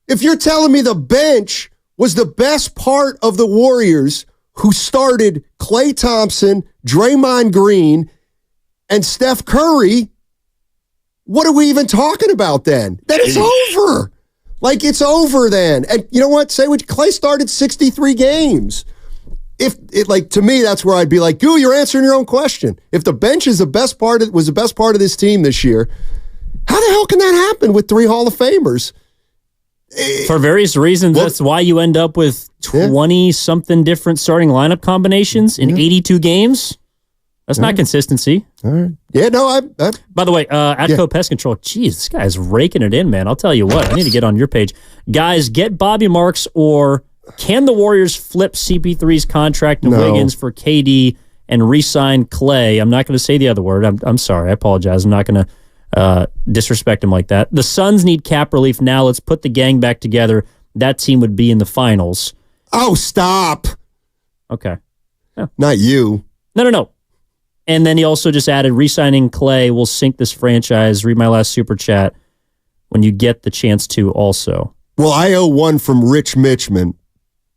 If you're telling me the bench was the best part of the Warriors who started Klay Thompson, Draymond Green, and Steph Curry, what are we even talking about then? Then it's over. Like, it's over then. And you know what? Say what Klay started 63 games. If it, like, to me, that's where I'd be like, Goo, you're answering your own question. If the bench is was the best part of this team this year, how the hell can that happen with 3 Hall of Famers? For various reasons, that's why you end up with 20-something different starting lineup combinations in 82 games. That's not consistency. All right. Yeah, no, I By the way, Atco Pest Control, geez, this guy's raking it in, man. I'll tell you what, I need to get on your page. Guys, get Bobby Marks, or can the Warriors flip CP3's contract and Wiggins for KD and re-sign Klay? I'm not going to say the other word. I'm sorry. I apologize. I'm not going to disrespect him like that. The Suns need cap relief now. Let's put the gang back together. That team would be in the finals. Oh, stop. Okay. Yeah. Not you. No. And then he also just added, re-signing Klay will sink this franchise. Read my last super chat when you get the chance to also. Well, I owe one from Rich Mitchman.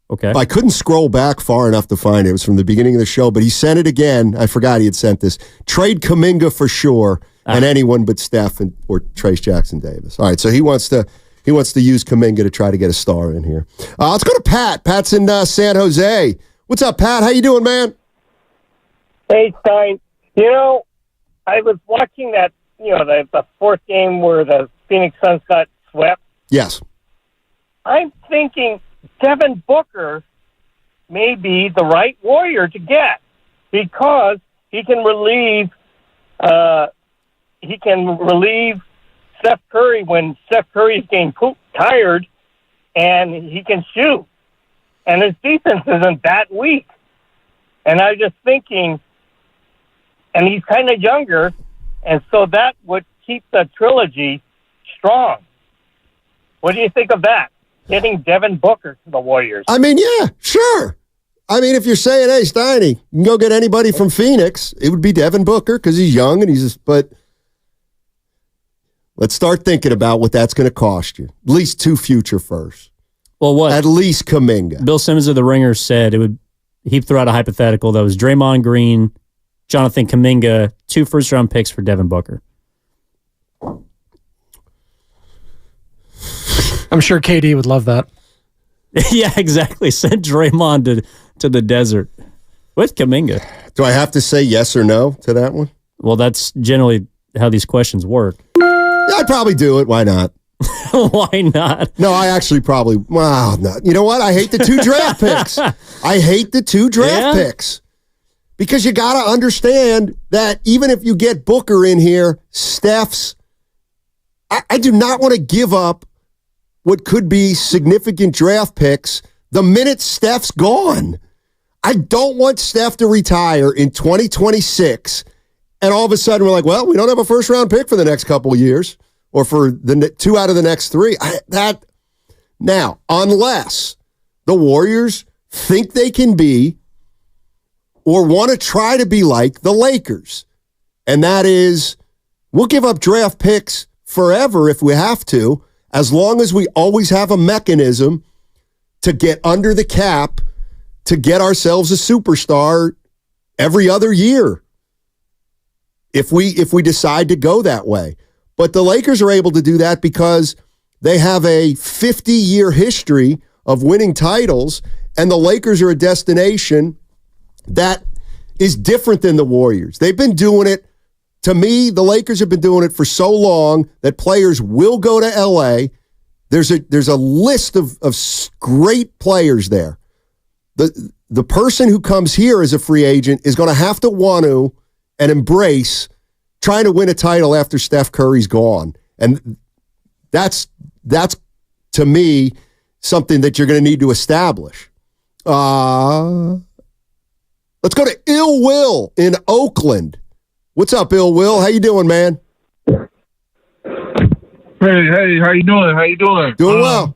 Okay. I couldn't scroll back far enough to find it. It was from the beginning of the show, but he sent it again. I forgot he had sent this. Trade Kuminga for sure, and anyone but Steph or Trace Jackson Davis. All right, so he wants to use Kuminga to try to get a star in here. Let's go to Pat. Pat's in San Jose. What's up, Pat? How you doing, man? Hey, Stein. I was watching that, the 4th game where the Phoenix Suns got swept. Yes. I'm thinking Devin Booker may be the right Warrior to get because he can relieve Steph Curry when Steph Curry is getting tired, and he can shoot. And his defense isn't that weak. And I was just thinking, and he's kind of younger, and so that would keep the trilogy strong. What do you think of that? Getting Devin Booker to the Warriors. I mean, yeah, sure. I mean, if you're saying, hey, Steiny, you can go get anybody from Phoenix, it would be Devin Booker because he's young and but let's start thinking about what that's going to cost you. At least 2 future firsts. Well, what? At least Kuminga. Bill Simmons of the Ringer said he threw out a hypothetical that was Draymond Green, Jonathan Kuminga, 2 first-round picks for Devin Booker. I'm sure KD would love that. Yeah, exactly. Send Draymond to the desert with Kuminga. Do I have to say yes or no to that one? Well, that's generally how these questions work. Yeah, I'd probably do it. Why not? Why not? No, I actually probably. Well, no. You know what? I hate the 2 draft picks. I hate the 2 draft picks because you got to understand that even if you get Booker in here, Steph's. I do not want to give up what could be significant draft picks the minute Steph's gone. I don't want Steph to retire in 2026, and all of a sudden we're like, well, we don't have a first-round pick for the next couple of years, or for the 2 out of the next 3. Now, unless the Warriors think they can be or want to try to be like the Lakers, and that is, we'll give up draft picks forever if we have to, as long as we always have a mechanism to get under the cap to get ourselves a superstar every other year if we decide to go that way. But the Lakers are able to do that because they have a 50-year history of winning titles, and the Lakers are a destination that is different than the Warriors. They've been doing it. To me, the Lakers have been doing it for so long that players will go to L.A. There's a list of great players there. The person who comes here as a free agent is going to have to want to and embrace trying to win a title after Steph Curry's gone. And that's to me, something that you're going to need to establish. Let's go to Ill Will in Oakland. What's up, Ill Will? How you doing, man? Hey, how you doing? Doing well.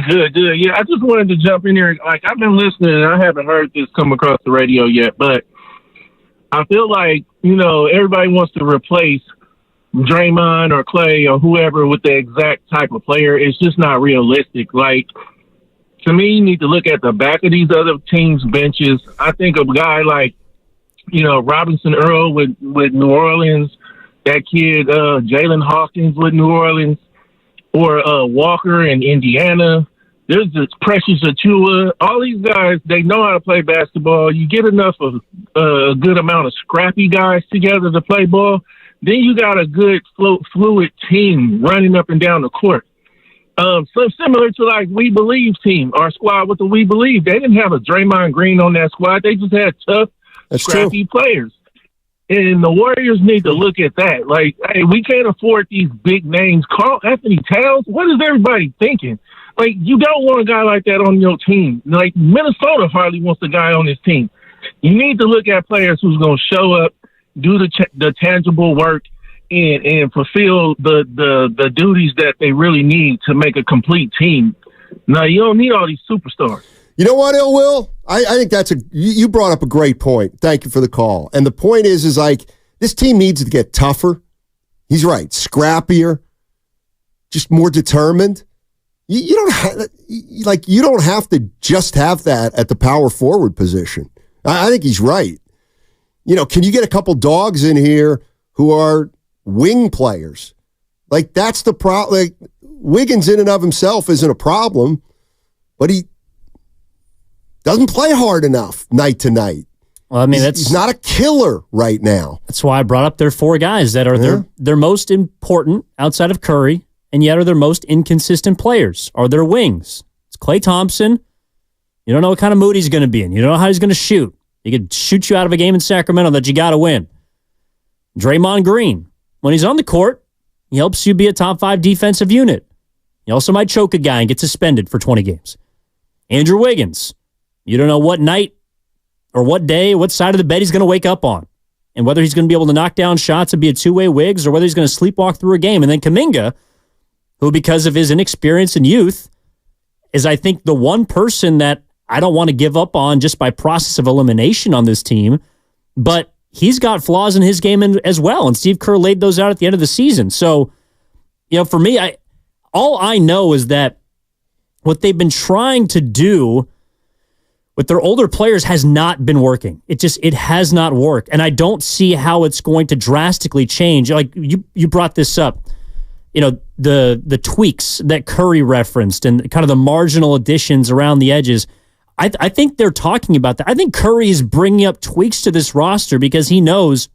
Good. Yeah, I just wanted to jump in here. Like, I've been listening, and I haven't heard this come across the radio yet, but I feel like, everybody wants to replace Draymond or Clay or whoever with the exact type of player. It's just not realistic. Like, to me, you need to look at the back of these other teams' benches. I think of a guy like, Robinson Earl with New Orleans, that kid, Jalen Hawkins with New Orleans, or Walker in Indiana. There's this Precious Achua. All these guys, they know how to play basketball. You get enough of a good amount of scrappy guys together to play ball, then you got a good fluid team running up and down the court. So similar to like We Believe team, our squad with the We Believe. They didn't have a Draymond Green on that squad. They just had tough, scrappy players. And the Warriors need to look at that. Like, hey, we can't afford these big names. Karl Anthony Towns, what is everybody thinking? Like, you don't want a guy like that on your team. Like, Minnesota hardly wants a guy on his team. You need to look at players who's going to show up, do the tangible work, and fulfill the duties that they really need to make a complete team. Now, you don't need all these superstars. You know what, Ill Will? I think you brought up a great point. Thank you for the call. And the point is like, this team needs to get tougher. He's right. Scrappier, just more determined. You don't have to just have that at the power forward position. I think he's right. Can you get a couple dogs in here who are wing players? Like, that's the problem. Like, Wiggins in and of himself isn't a problem, but he doesn't play hard enough night to night. Well, I mean, he's not a killer right now. That's why I brought up their 4 guys that are their most important outside of Curry, and yet are their most inconsistent players, are their wings. It's Klay Thompson. You don't know what kind of mood he's going to be in. You don't know how he's going to shoot. He could shoot you out of a game in Sacramento that you got to win. Draymond Green, when he's on the court, he helps you be a top 5 defensive unit. He also might choke a guy and get suspended for 20 games. Andrew Wiggins, you don't know what night or what day, what side of the bed he's going to wake up on, and whether he's going to be able to knock down shots and be a two-way Wiggs, or whether he's going to sleepwalk through a game. And then Kuminga, who, because of his inexperience and youth, is, I think, the one person that I don't want to give up on just by process of elimination on this team, but he's got flaws in his game as well, and Steve Kerr laid those out at the end of the season. So, for me, all I know is that what they've been trying to do with their older players has not been working. It has not worked, and I don't see how it's going to drastically change. Like, you brought this up, the tweaks that Curry referenced and kind of the marginal additions around the edges. I think they're talking about that. I think Curry is bringing up tweaks to this roster because he knows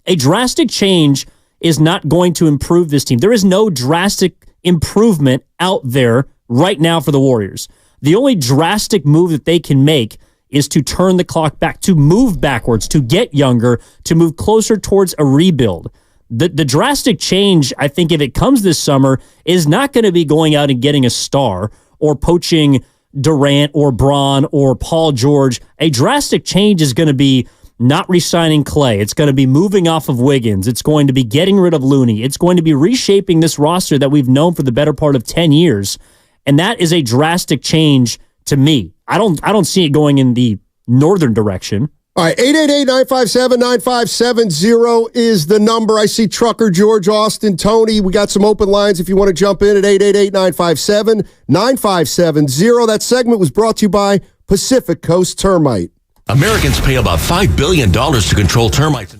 a drastic change is not going to improve this team. There is no drastic improvement out there right now for the Warriors. The only drastic move that they can make is to turn the clock back, to move backwards, to get younger, to move closer towards a rebuild. The drastic change, I think, if it comes this summer, is not going to be going out and getting a star or poaching Durant or Braun or Paul George. A drastic change is going to be not re-signing Clay. It's going to be moving off of Wiggins. It's going to be getting rid of Looney. It's going to be reshaping this roster that we've known for the better part of 10 years. And that is a drastic change to me. I don't see it going in the northern direction. All right, 888-957-9570 is the number. I see Trucker, George, Austin, Tony. We got some open lines if you want to jump in at 888-957-9570. That segment was brought to you by Pacific Coast Termite. Americans pay about $5 billion to control termites.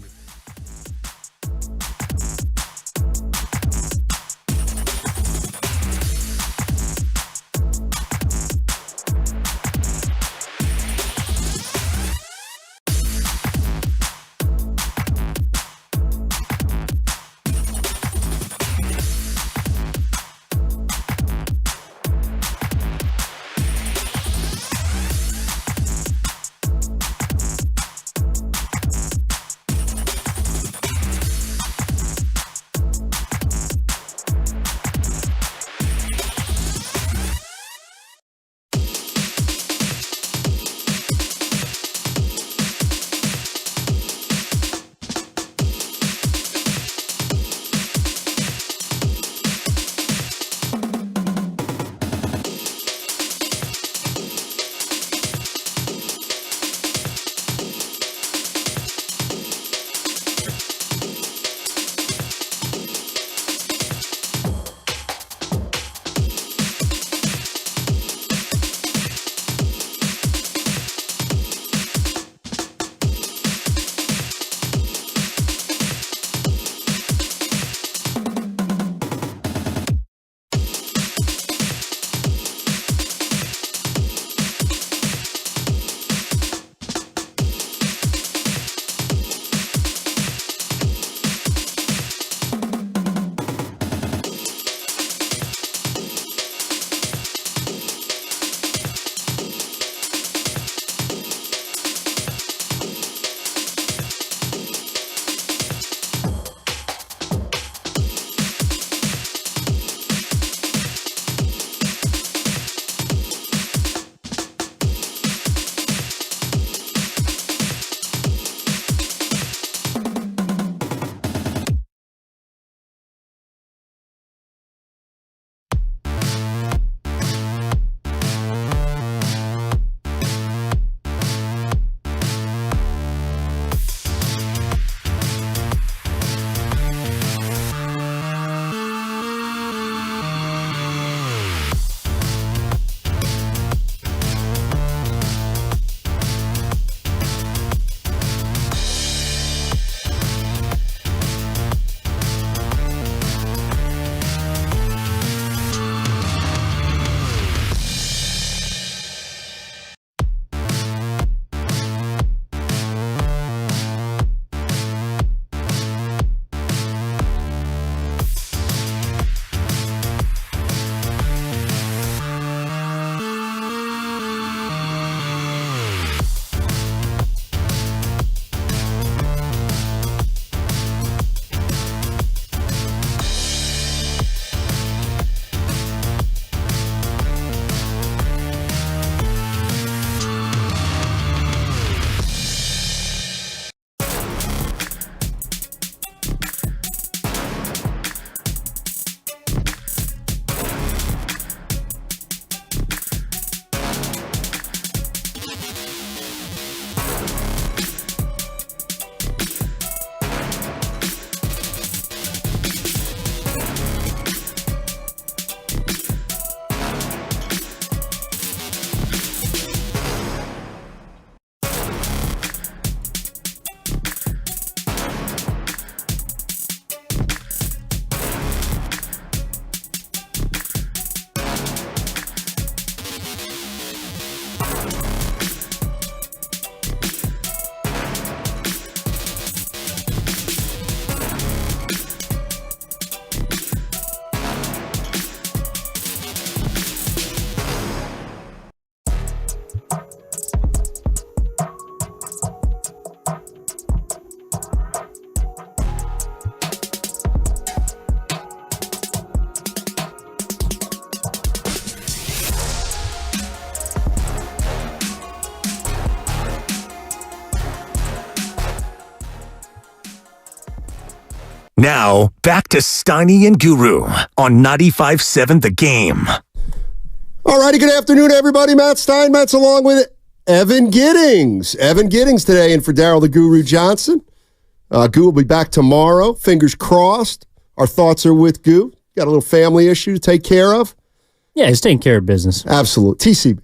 Now, back to Steiny and Guru on 95.7 The Game. All righty, good afternoon, everybody. Matt Steinmetz along with Evan Giddings. Evan Giddings today in for Daryl the Guru Johnson. Goo will be back tomorrow. Fingers crossed. Our thoughts are with Goo. Got a little family issue to take care of. Yeah, he's taking care of business. Absolutely. TCB.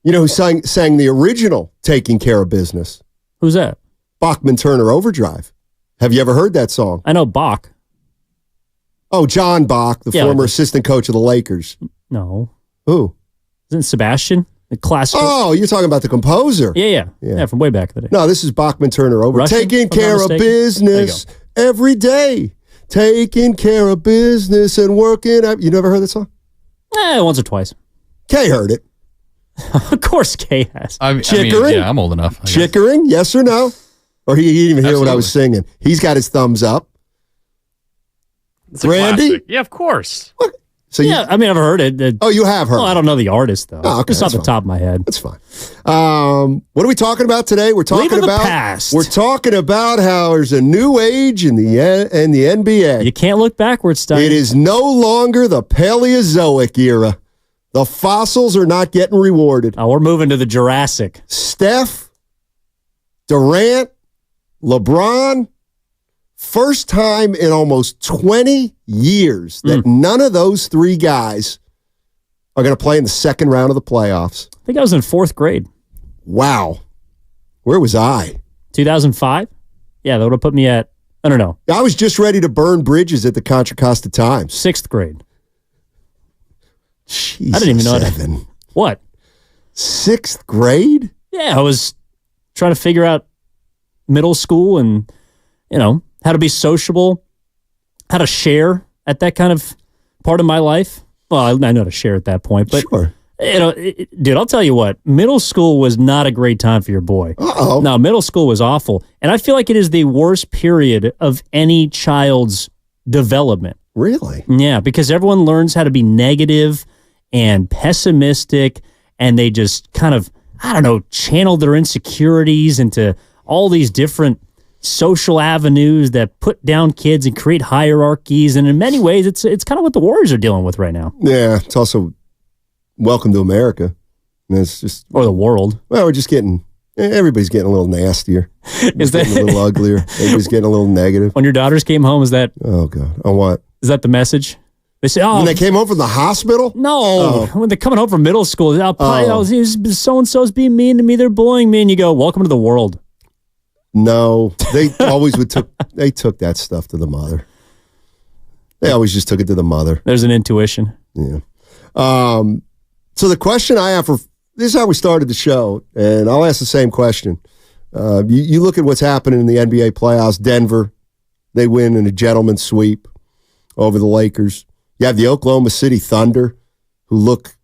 You know who sang the original Taking Care of Business? Who's that? Bachman Turner Overdrive. Have you ever heard that song? I know Bach. Oh, John Bach, the former assistant coach of the Lakers. No. Who? Isn't Sebastian? The classical. Oh, you're talking about the composer. Yeah, from way back in the day. No, this is Bachman Turner Overdrive. Taking care of business every day. Taking care of business and working. You never heard that song? Once or twice. Kay heard it. Of course Kay has. Chickering? I'm old enough. Chickering? Yes or no? Or he didn't even hear what I was singing. He's got his thumbs up. Randy? Yeah, of course. What? So I've heard it. Oh, you have heard it? I don't know the artist, though. Oh, okay, it's off the top of my head. That's fine. What are we talking about today? We're talking about the past. We're talking about how there's a new age in the NBA. You can't look backwards, Stein. It is no longer the Paleozoic era. The fossils are not getting rewarded. Oh, we're moving to the Jurassic. Steph, Durant, LeBron, first time in almost 20 years that none of those three guys are going to play in the second round of the playoffs. I think I was in fourth grade. Wow. Where was I? 2005? Yeah, that would have put me at, I don't know. I was just ready to burn bridges at the Contra Costa Times. Sixth grade. Jesus, I didn't even know that. What? Sixth grade? Yeah, I was trying to figure out middle school and, how to be sociable, how to share at that kind of part of my life. Well, I know how to share at that point, but sure. Dude, I'll tell you what, middle school was not a great time for your boy. Uh-oh. No, middle school was awful. And I feel like it is the worst period of any child's development. Really? Yeah, because everyone learns how to be negative and pessimistic, and they just kind of, channel their insecurities into all these different social avenues that put down kids and create hierarchies. And in many ways, it's kind of what the Warriors are dealing with right now. Yeah, it's also welcome to America. And it's just, or the world. Well, everybody's getting a little nastier. Is that a little uglier? Everybody's getting a little negative. When your daughters came home, is that? Oh God, on what? Is that the message? They say, when they came home from the hospital? No, when they're coming home from middle school, so-and-so's being mean to me, they're bullying me, and you go, welcome to the world. No, they always they took that stuff to the mother. They always just took it to the mother. There's an intuition. Yeah. So the question I have this is how we started the show, and I'll ask the same question. You look at what's happening in the NBA playoffs. Denver, they win in a gentleman's sweep over the Lakers. You have the Oklahoma City Thunder, who look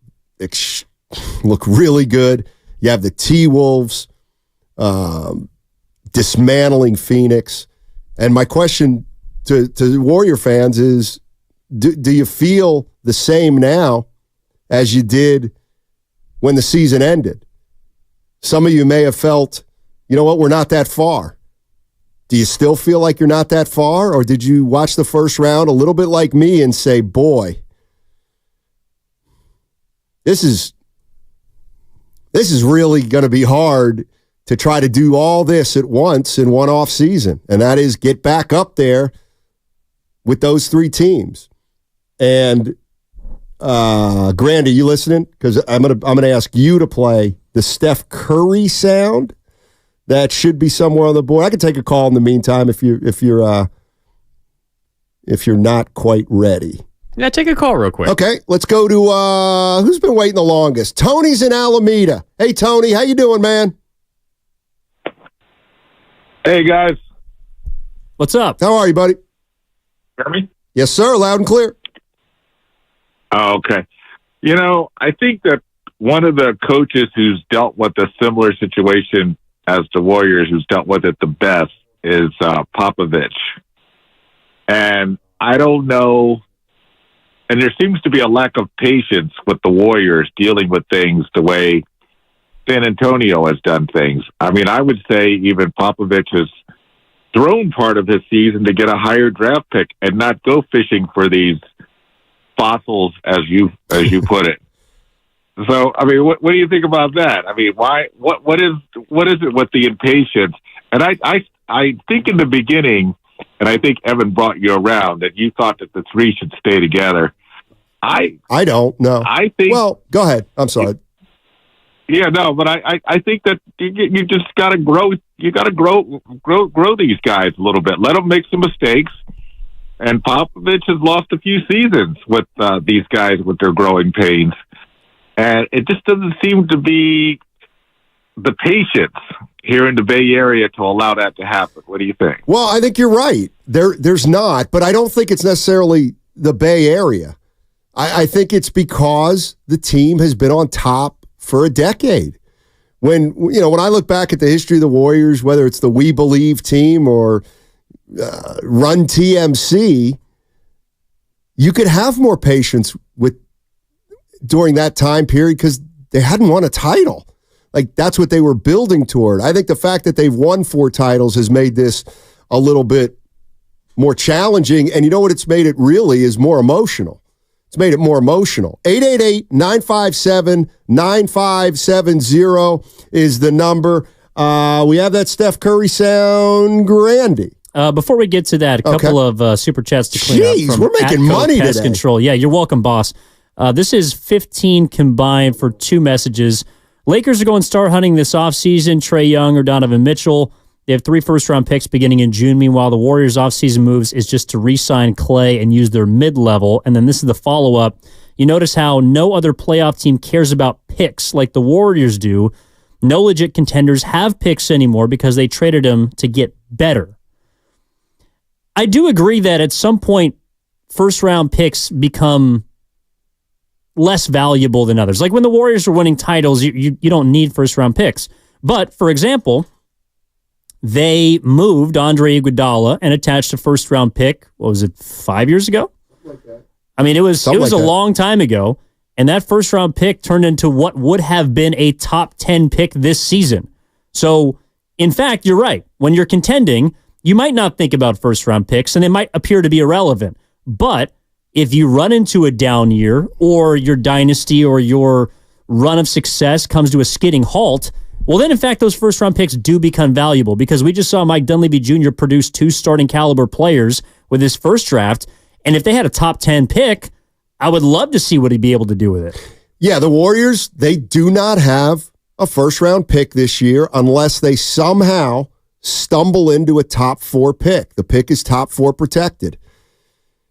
really good. You have the T-Wolves dismantling Phoenix. And my question to Warrior fans is, do you feel the same now as you did when the season ended? Some of you may have felt, you know what, we're not that far. Do you still feel like you're not that far? Or did you watch the first round a little bit like me and say, boy, this is really going to be hard to try to do all this at once in one off season. And that is get back up there with those three teams. And Grandy, you listening? Because I'm gonna ask you to play the Steph Curry sound. That should be somewhere on the board. I can take a call in the meantime if you're not quite ready. Yeah, take a call real quick. Okay, let's go to who's been waiting the longest. Tony's in Alameda. Hey, Tony, how you doing, man? Hey, guys. What's up? How are you, buddy? Hear me? Yes, sir. Loud and clear. Oh, okay. I think that one of the coaches who's dealt with a similar situation as the Warriors, who's dealt with it the best, is Popovich. And I don't know, and there seems to be a lack of patience with the Warriors dealing with things the way San Antonio has done things. I mean, I would say even Popovich has thrown part of his season to get a higher draft pick and not go fishing for these fossils, as you put it. So, I mean, what do you think about that? I mean, why? What is it with the impatience? And I think in the beginning, and I think Evan brought you around, that you thought that the three should stay together. I don't know. I think. Well, go ahead. I'm sorry. Yeah, no, but I think that you just got to grow. You got to grow these guys a little bit. Let them make some mistakes. And Popovich has lost a few seasons with these guys with their growing pains, and it just doesn't seem to be the patience here in the Bay Area to allow that to happen. What do you think? Well, I think you're right. There's not, but I don't think it's necessarily the Bay Area. I think it's because the team has been on top for a decade. When I look back at the history of the Warriors, whether it's the We Believe team or Run TMC, you could have more patience during that time period because they hadn't won a title. Like, that's what they were building toward. I think the fact that they've won 4 titles has made this a little bit more challenging. And you know what it's made it really is more emotional. It's made it more emotional. 888-957-9570 is the number. We have that Steph Curry sound, Grandy. Before we get to that, a couple of super chats to clean up. From we're making money Pest today. Control. Yeah, you're welcome, boss. This is 15 combined for 2 messages. Lakers are going star hunting this offseason. Trae Young or Donovan Mitchell. They have 3 first-round picks beginning in June. Meanwhile, the Warriors' offseason moves is just to re-sign Clay and use their mid-level. And then this is the follow-up. You notice how no other playoff team cares about picks like the Warriors do. No legit contenders have picks anymore because they traded them to get better. I do agree that at some point, first-round picks become less valuable than others. Like when the Warriors were winning titles, you don't need first-round picks. But, for example, they moved Andre Iguodala and attached a first-round pick, what was it, 5 years ago? Like that. I mean, it was a long time ago, and that first-round pick turned into what would have been a top 10 pick this season. So, in fact, you're right. When you're contending, you might not think about first-round picks, and they might appear to be irrelevant. But if you run into a down year, or your dynasty or your run of success comes to a skidding halt, well, then, in fact, those first-round picks do become valuable because we just saw Mike Dunleavy Jr. produce 2 starting-caliber players with his first draft, and if they had a top 10 pick, I would love to see what he'd be able to do with it. Yeah, the Warriors, they do not have a first-round pick this year unless they somehow stumble into a top 4 pick. The pick is top 4 protected.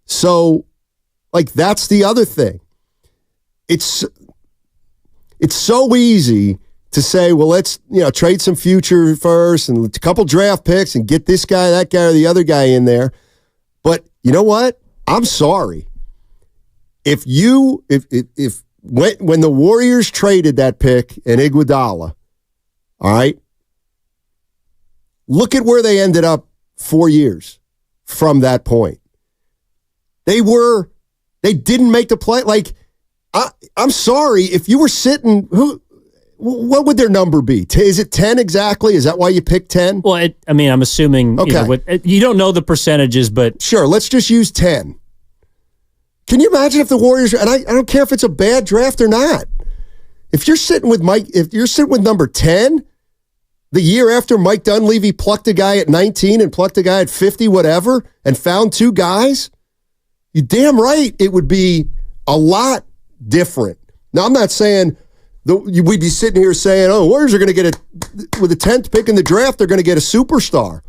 So, like, that's the other thing. It's so easy to say, well, let's trade some future first and a couple draft picks and get this guy, that guy, or the other guy in there. But you know what? I'm sorry. If when the Warriors traded that pick and Iguodala, all right, look at where they ended up 4 years from that point. They didn't make the play. Like, I'm sorry if you were sitting what would their number be? Is it 10 exactly? Is that why you picked 10? Well, I'm assuming, okay. You don't know the percentages, but... Sure, let's just use 10. Can you imagine if the Warriors... And I don't care if it's a bad draft or not. If you're sitting with number 10, the year after Mike Dunleavy plucked a guy at 19 and plucked a guy at 50, whatever, and found 2 guys, you're damn right it would be a lot different. Now, I'm not saying... we'd be sitting here saying, oh, Warriors are going to get with the 10th pick in the draft, they're going to get a superstar.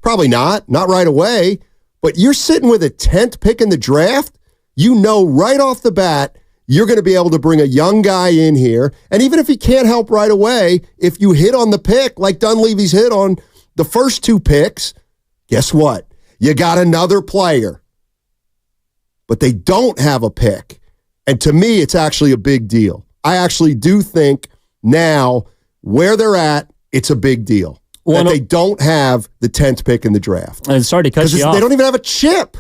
Probably not right away. But you're sitting with a 10th pick in the draft, you know right off the bat, you're going to be able to bring a young guy in here. And even if he can't help right away, if you hit on the pick like Dunleavy's hit on the first 2 picks, guess what? You got another player. But they don't have a pick. And to me, it's actually a big deal. I actually do think now where they're at, it's a big deal. That they don't have the 10th pick in the draft. And sorry to cut you off. They don't even have a chip.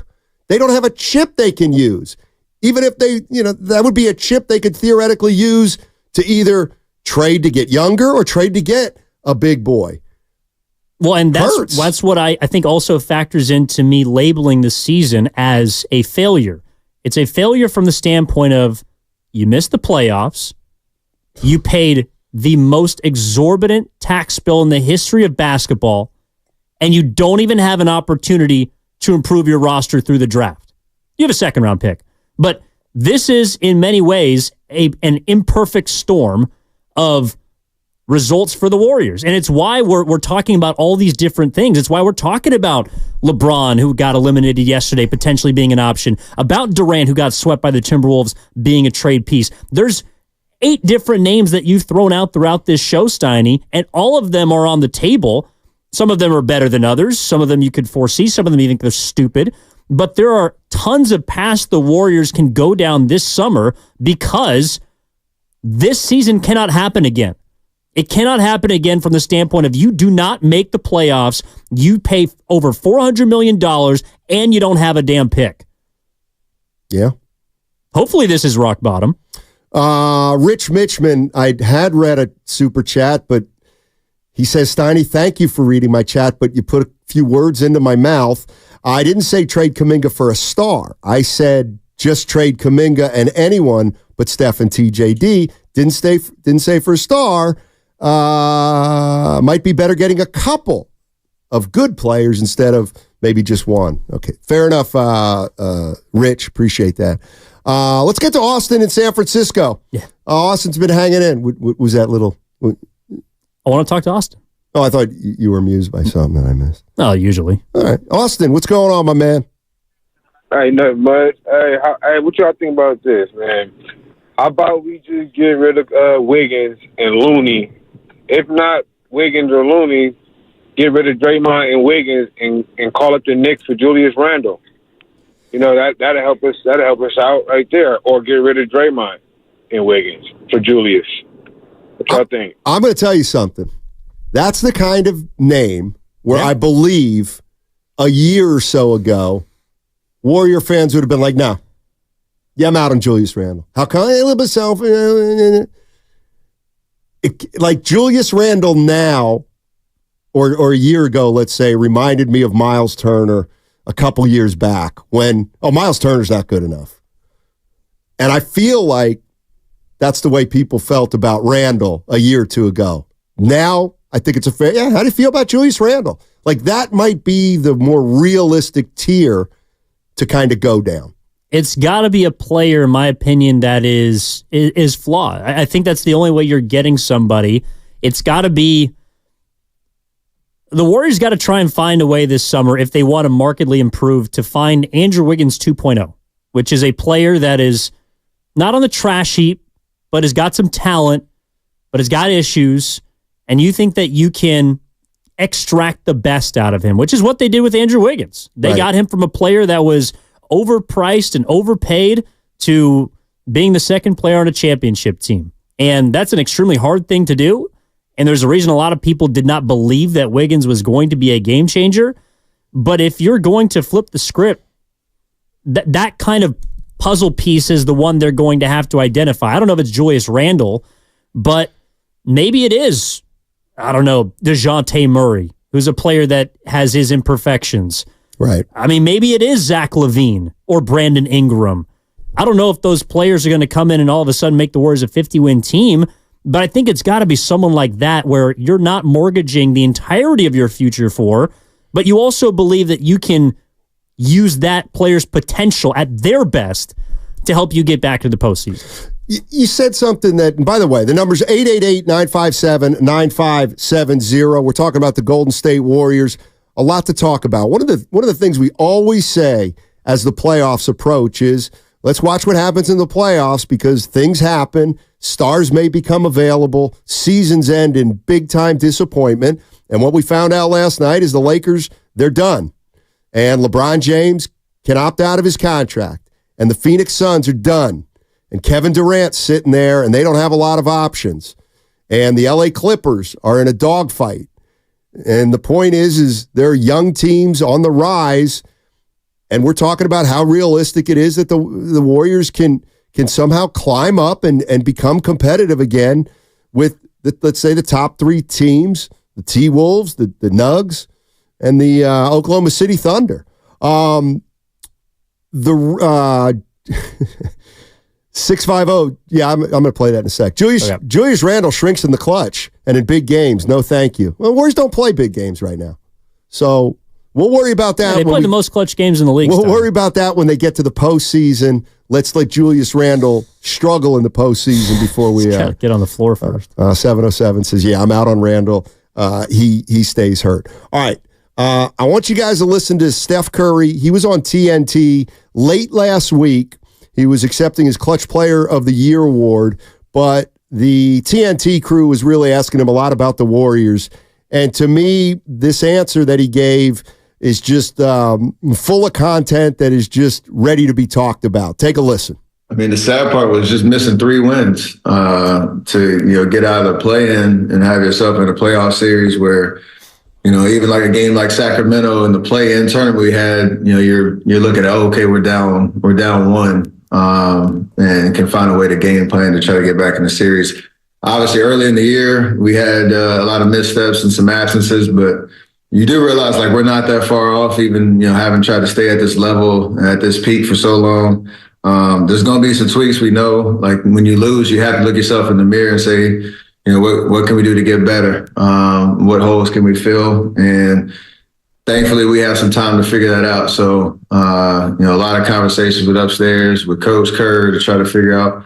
They don't have a chip they can use. Even if they, that would be a chip they could theoretically use to either trade to get younger or trade to get a big boy. Well, and that's what I think also factors into me labeling the season as a failure. It's a failure from the standpoint of you missed the playoffs, you paid the most exorbitant tax bill in the history of basketball, and you don't even have an opportunity to improve your roster through the draft. You have a second-round pick. But this is, in many ways, an imperfect storm of results for the Warriors. And it's why we're talking about all these different things. It's why we're talking about LeBron, who got eliminated yesterday, potentially being an option, about Durant, who got swept by the Timberwolves, being a trade piece. There's 8 different names that you've thrown out throughout this show, Steiny, and all of them are on the table. Some of them are better than others. Some of them you could foresee. Some of them you think they're stupid. But there are tons of paths the Warriors can go down this summer because this season cannot happen again. It cannot happen again from the standpoint of you do not make the playoffs, you pay over $400 million, and you don't have a damn pick. Yeah. Hopefully this is rock bottom. Rich Mitchman, I had read a super chat, but he says, Steiny, thank you for reading my chat, but you put a few words into my mouth. I didn't say trade Kuminga for a star. I said just trade Kuminga and anyone but Steph and TJD. Didn't say for a star. Might be better getting a couple of good players instead of maybe just one. Okay, fair enough, Rich. Appreciate that. Let's get to Austin and San Francisco. Yeah. Austin's been hanging in. Was that little... I want to talk to Austin. Oh, I thought you were amused by something that I missed. Oh, usually. All right. Austin, what's going on, my man? Hey, nothing much. Hey, what y'all think about this, man? How about we just get rid of Wiggins and Looney? If not Wiggins or Looney, get rid of Draymond and Wiggins and call up the Knicks for Julius Randle. You know, that'll help us. That'll help us out right there. Or get rid of Draymond and Wiggins for Julius. What y'all think? I'm going to tell you something. That's the kind of name where I believe a year or so ago, Warrior fans would have been like, no. Yeah, I'm out on Julius Randle. How come? A little bit selfish. Like Julius Randle now, or a year ago, let's say, reminded me of Miles Turner a couple years back when, Miles Turner's not good enough. And I feel like that's the way people felt about Randle a year or two ago. Now, I think it's a fair, how do you feel about Julius Randle? Like that might be the more realistic tier to kind of go down. It's got to be a player, in my opinion, that is flawed. I think that's the only way you're getting somebody. It's got to be the Warriors got to try and find a way this summer if they want to markedly improve to find Andrew Wiggins 2.0, which is a player that is not on the trash heap, but has got some talent, but has got issues, and you think that you can extract the best out of him, which is what they did with Andrew Wiggins. They got him from a player that was overpriced and overpaid to being the second player on a championship team. And that's an extremely hard thing to do. And there's a reason a lot of people did not believe that Wiggins was going to be a game changer. But if you're going to flip the script, that kind of puzzle piece is the one they're going to have to identify. I don't know if it's Julius Randle, but maybe it is, I don't know, DeJounte Murray, who's a player that has his imperfections. Right. I mean, maybe it is Zach LaVine or Brandon Ingram. I don't know if those players are going to come in and all of a sudden make the Warriors a 50-win team, but I think it's got to be someone like that where you're not mortgaging the entirety of your future for, but you also believe that you can use that player's potential at their best to help you get back to the postseason. You said something that, and by the way, the number's 888-957-9570. We're talking about the Golden State Warriors. A lot to talk about. One of the things we always say as the playoffs approach is, let's watch what happens in the playoffs because things happen. Stars may become available. Seasons end in big-time disappointment. And what we found out last night is the Lakers, they're done. And LeBron James can opt out of his contract. And the Phoenix Suns are done. And Kevin Durant's sitting there, and they don't have a lot of options. And the LA Clippers are in a dogfight. And the point is there are young teams on the rise, and we're talking about how realistic it is that the Warriors can somehow climb up and become competitive again with, let's say, the top 3 teams the T-Wolves, the Nugs, and the Oklahoma City Thunder. The 650, yeah, I'm going to play that in a sec. Julius Randle shrinks in the clutch and in big games. No, thank you. Well, Warriors don't play big games right now. So we'll worry about that. They play the most clutch games in the league. We'll worry about that when they get to the postseason. Let's let Julius Randle struggle in the postseason before we get on the floor first. 707 says, yeah, I'm out on Randle. He stays hurt. All right. I want you guys to listen to Steph Curry. He was on TNT late last week. He was accepting his Clutch Player of the Year award, but the TNT crew was really asking him a lot about the Warriors. And to me, this answer that he gave is just full of content that is just ready to be talked about. Take a listen. I mean, the sad part was just missing 3 wins to get out of the play-in and have yourself in a playoff series where, even like a game like Sacramento in the play-in tournament we had, you're looking at, okay, we're down 1, and can find a way to game plan to try to get back in the series. Obviously, early in the year, we had a lot of missteps and some absences, but you do realize like we're not that far off, even having tried to stay at this level, at this peak for so long. There's going to be some tweaks. We know, like when you lose, you have to look yourself in the mirror and say, what can we do to get better? What holes can we fill? And thankfully, we have some time to figure that out. So, a lot of conversations with upstairs with Coach Kerr to try to figure out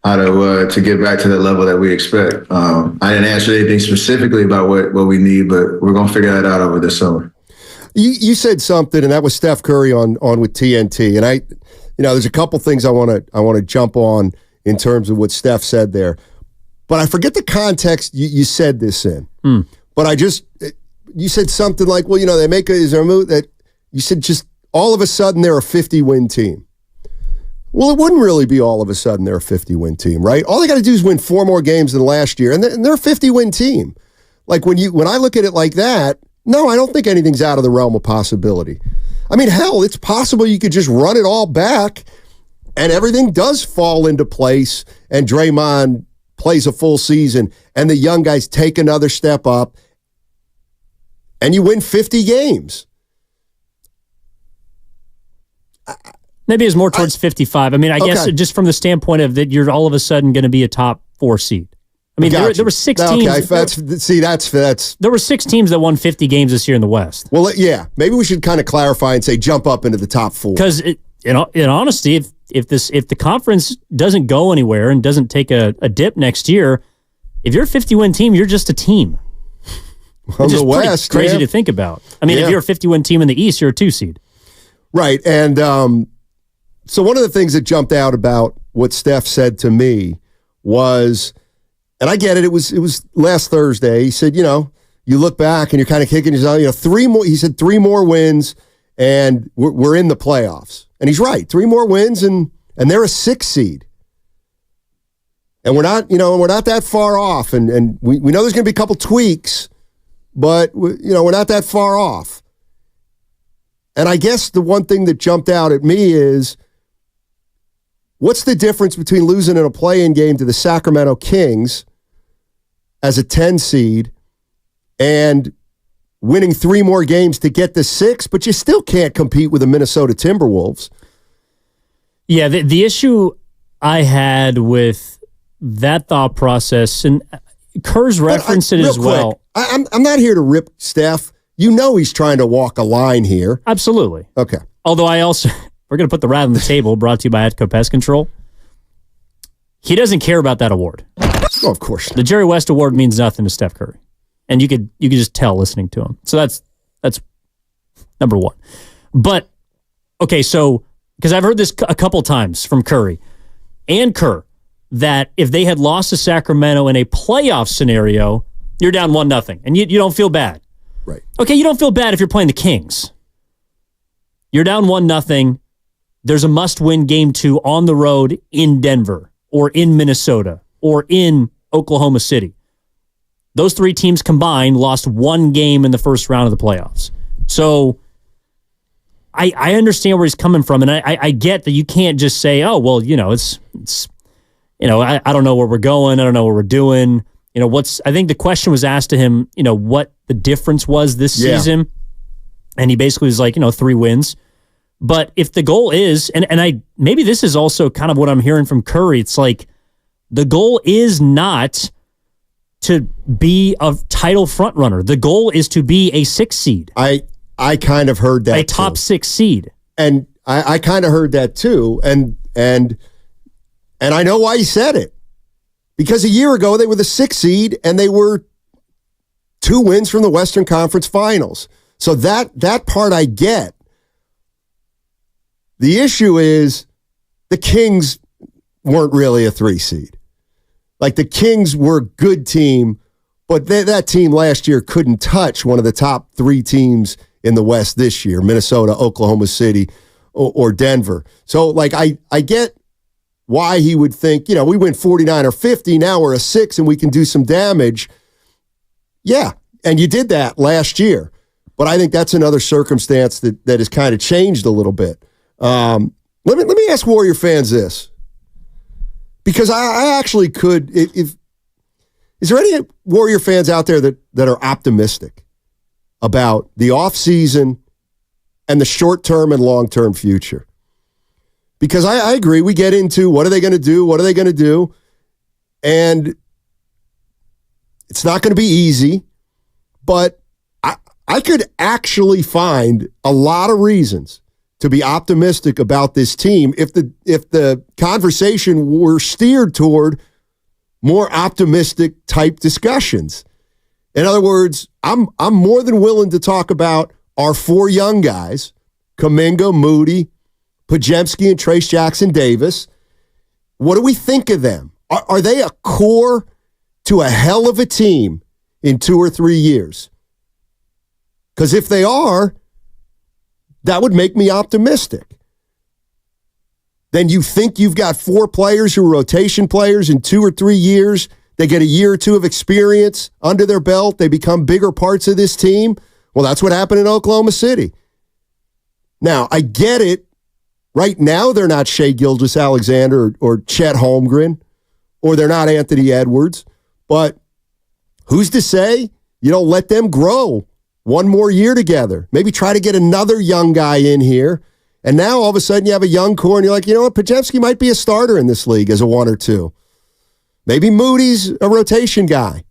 how to get back to that level that we expect. I didn't answer anything specifically about what we need, but we're going to figure that out over this summer. You said something, and that was Steph Curry on with TNT. And there's a couple things I want to jump on in terms of what Steph said there. But I forget the context you said this in. But you said something like, well, they make is there a move that you said just all of a sudden they're a 50-win team. Well, it wouldn't really be all of a sudden they're a 50-win team, right? All they got to do is win 4 more games than last year, and they're a 50-win team. Like when I look at it like that, no, I don't think anything's out of the realm of possibility. I mean, hell, it's possible you could just run it all back and everything does fall into place and Draymond plays a full season and the young guys take another step up and you win 50 games. Maybe it's more towards 55. I mean, I guess just from the standpoint of that you're all of a sudden going to be a top 4 seed. I mean, there were 6 teams. Okay, there were 6 teams that won 50 games this year in the West. Well, yeah, maybe we should kind of clarify and say jump up into the top 4. Because in honesty, if the conference doesn't go anywhere and doesn't take a dip next year, if you're a 50-win team, you're just a team. Well, the West, crazy to think about. I mean, if you're a 50-win team in the East, you're a 2 seed. Right, and so one of the things that jumped out about what Steph said to me was, and I get it, it was last Thursday. He said, you look back and you're kind of kicking yourself, 3 more. He said 3 more wins and we're in the playoffs. And he's right, 3 more wins and they're a 6 seed. And we're not that far off. And we know there's going to be a couple tweaks, but we're not that far off. And I guess the one thing that jumped out at me is, what's the difference between losing in a play-in game to the Sacramento Kings as a 10 seed and winning 3 more games to get the 6, but you still can't compete with the Minnesota Timberwolves? Yeah, the issue I had with that thought process, and Kerr's referenced it as well. I'm not here to rip Steph. He's trying to walk a line here. Absolutely. Okay. Although we're going to put the rat on the table, brought to you by Atco Pest Control. He doesn't care about that award. Oh, of course. The Jerry West Award means nothing to Steph Curry. And you could just tell listening to him. So that's number 1. But, okay, so, because I've heard this a couple times from Curry and Kerr, that if they had lost to Sacramento in a playoff scenario, you're down 1-0, and you don't feel bad. Right. Okay, you don't feel bad if you're playing the Kings. You're down 1-0. There's a must-win game 2 on the road in Denver or in Minnesota or in Oklahoma City. Those 3 teams combined lost 1 game in the first round of the playoffs. So I understand where he's coming from, and I get that you can't just say, oh, well, it's I don't know where we're going. I don't know what we're doing. I think the question was asked to him, what the difference was this season. And he basically was like, 3 wins. But if the goal is, and maybe this is also kind of what I'm hearing from Curry, it's like the goal is not to be a title frontrunner. The goal is to be a 6 seed. I kind of heard that. A top 6 seed. And I kind of heard that too. And I know why he said it. Because a year ago, they were the 6th seed, and they were 2 wins from the Western Conference Finals. So that part I get. The issue is the Kings weren't really a 3 seed. Like, the Kings were a good team, but that team last year couldn't touch one of the top 3 teams in the West this year, Minnesota, Oklahoma City, or Denver. So, like, I get why he would think, we win 49 or 50, now we're a 6 and we can do some damage. Yeah, and you did that last year. But I think that's another circumstance that has kind of changed a little bit. Let me ask Warrior fans this. Because I actually could, is there any Warrior fans out there that are optimistic about the offseason and the short-term and long-term future? Because I agree, we get into what are they going to do, what are they going to do, and it's not going to be easy, but I could actually find a lot of reasons to be optimistic about this team if the conversation were steered toward more optimistic type discussions. In other words, I'm more than willing to talk about our 4 young guys, Kuminga, Moody, Yastrzemski, and Trace Jackson-Davis. What do we think of them? Are they a core to a hell of a team in 2 or 3 years? Because if they are, that would make me optimistic. Then you think you've got 4 players who are rotation players in 2 or 3 years. They get a year or 2 of experience under their belt. They become bigger parts of this team. Well, that's what happened in Oklahoma City. Now, I get it. Right now, they're not Shai Gilgeous-Alexander or Chet Holmgren, or they're not Anthony Edwards. But who's to say you don't let them grow one more year together? Maybe try to get another young guy in here. And now all of a sudden you have a young core and you're like, you know what, Yastrzemski might be a starter in this league as a 1 or 2. Maybe Moody's a rotation guy.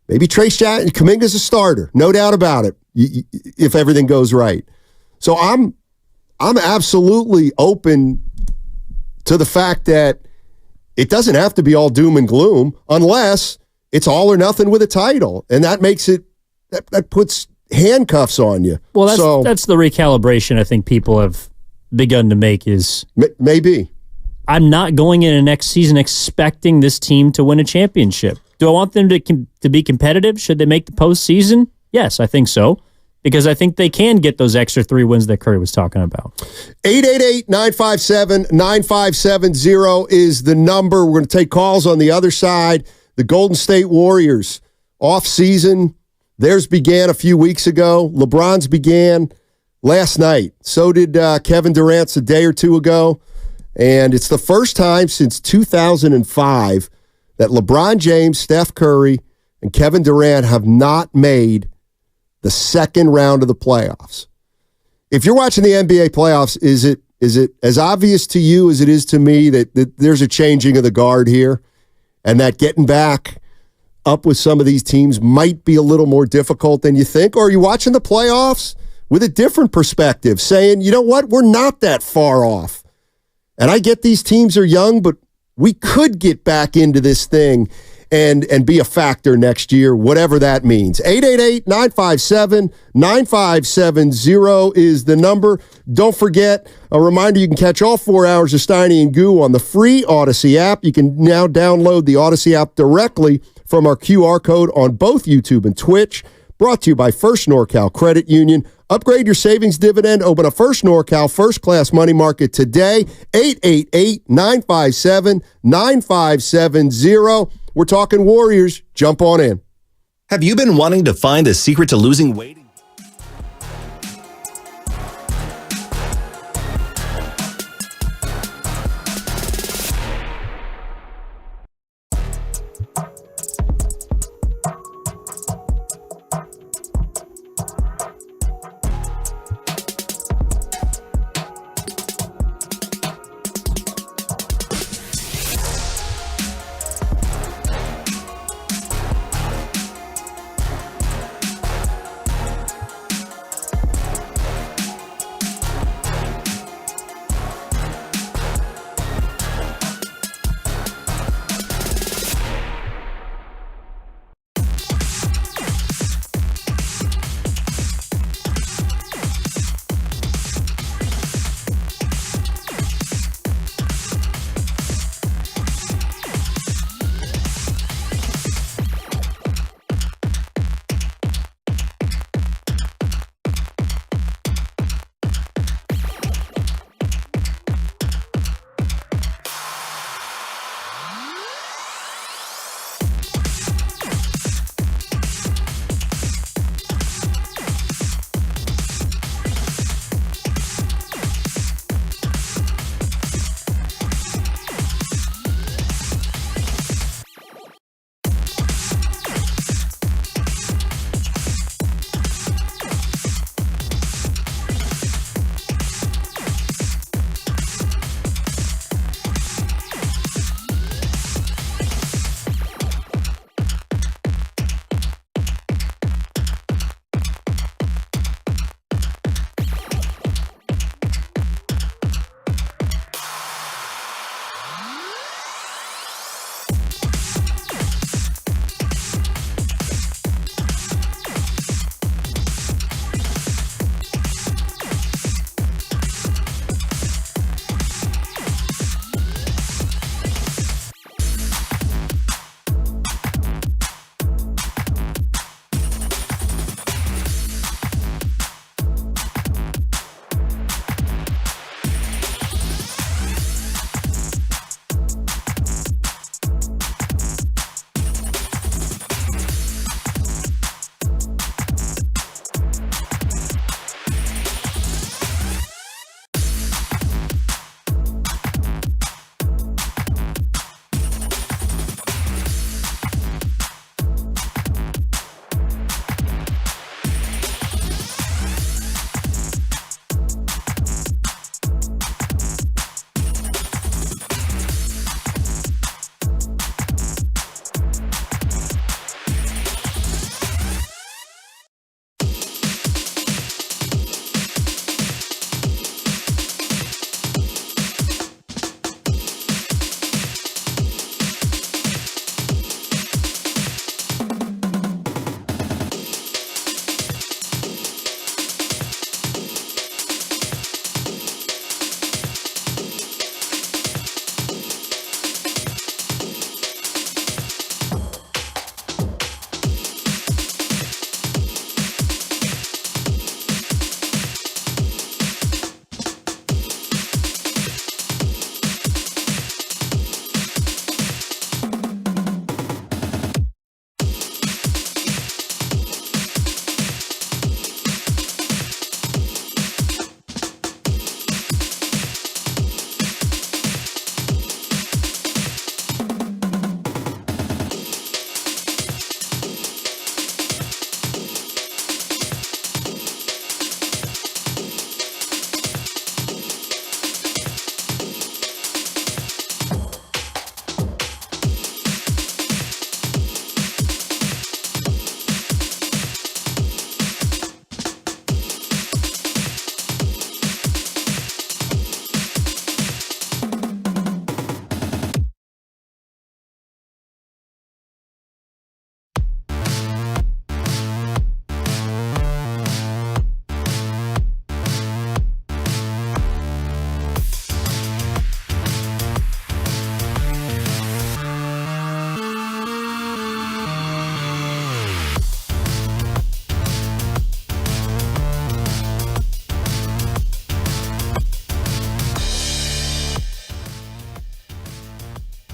Maybe Trace Jackson, Kuminga's a starter. No doubt about it, if everything goes right. So I'm absolutely open to the fact that it doesn't have to be all doom and gloom unless it's all or nothing with a title. And that makes it, that puts handcuffs on you. Well, that's the recalibration I think people have begun to make is maybe I'm not going into next season expecting this team to win a championship. Do I want them to be competitive? Should they make the postseason? Yes, I think so. Because I think they can get those extra 3 wins that Curry was talking about. 888-957-9570 is the number. We're going to take calls on the other side. The Golden State Warriors off-season. Theirs began a few weeks ago. LeBron's began last night. So did Kevin Durant's a day or 2 ago. And it's the first time since 2005 that LeBron James, Steph Curry, and Kevin Durant have not made the second round of the playoffs. If you're watching the NBA playoffs, is it as obvious to you as it is to me that there's a changing of the guard here and that getting back up with some of these teams might be a little more difficult than you think? Or are you watching the playoffs with a different perspective, saying, you know what, we're not that far off? And I get these teams are young, but we could get back into this thing and be a factor next year, whatever that means. 888-957-9570 is the number. Don't forget, a reminder, you can catch all 4 hours of Steiny and Goo on the free Odyssey app. You can now download the Odyssey app directly from our QR code on both YouTube and Twitch. Brought to you by First NorCal Credit Union. Upgrade your savings dividend. Open a First NorCal first-class money market today. 888-957-9570. We're talking Warriors. Jump on in. Have you been wanting to find the secret to losing weight?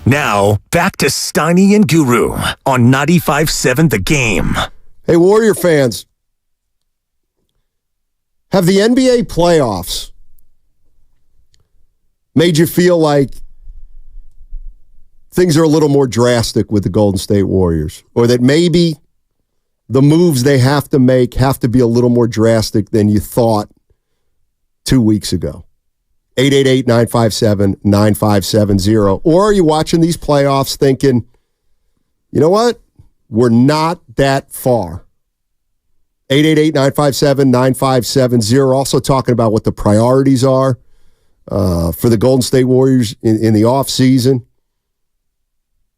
Now, back to Steiny and Guru on 95.7 The Game. Hey, Warrior fans. Have the NBA playoffs made you feel like things are a little more drastic with the Golden State Warriors? Or that maybe the moves they have to make have to be a little more drastic than you thought 2 weeks ago? 888-957-9570. Or are you watching these playoffs thinking, you know what? We're not that far. 888-957-9570. Also talking about what the priorities are for the Golden State Warriors in the offseason.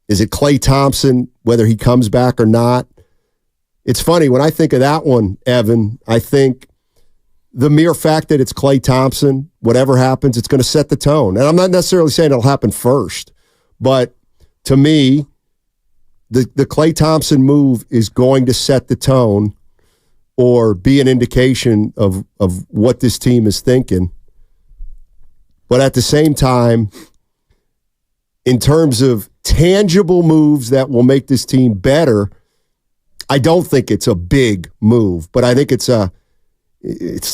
Is it Klay Thompson, whether he comes back or not? It's funny, when I think of that one, Evan, I think the mere fact that it's Klay Thompson, whatever happens, it's going to set the tone. And I'm not necessarily saying it'll happen first, but to me, the Klay Thompson move is going to set the tone or be an indication of what this team is thinking. But at the same time, in terms of tangible moves that will make this team better, I don't think it's a big move, but I think it's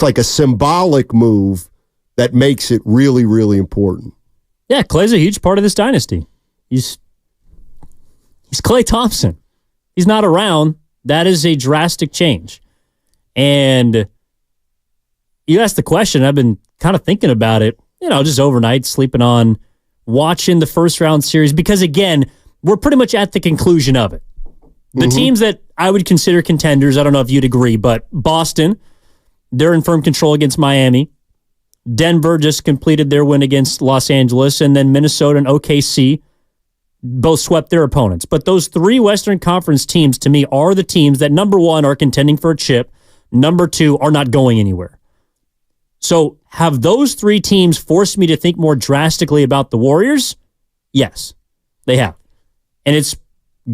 like a symbolic move that makes it really, really important. Yeah, Klay's a huge part of this dynasty. He's Klay Thompson. He's not around. That is a drastic change. And you asked the question, I've been kind of thinking about it, just overnight, sleeping on, watching the first round series, because again, we're pretty much at the conclusion of it. The teams that I would consider contenders, I don't know if you'd agree, but Boston, they're in firm control against Miami. Denver just completed their win against Los Angeles, and then Minnesota and OKC both swept their opponents. But those three Western Conference teams, to me, are the teams that, number one, are contending for a chip, number two, are not going anywhere. So have those three teams forced me to think more drastically about the Warriors? Yes, they have. And it's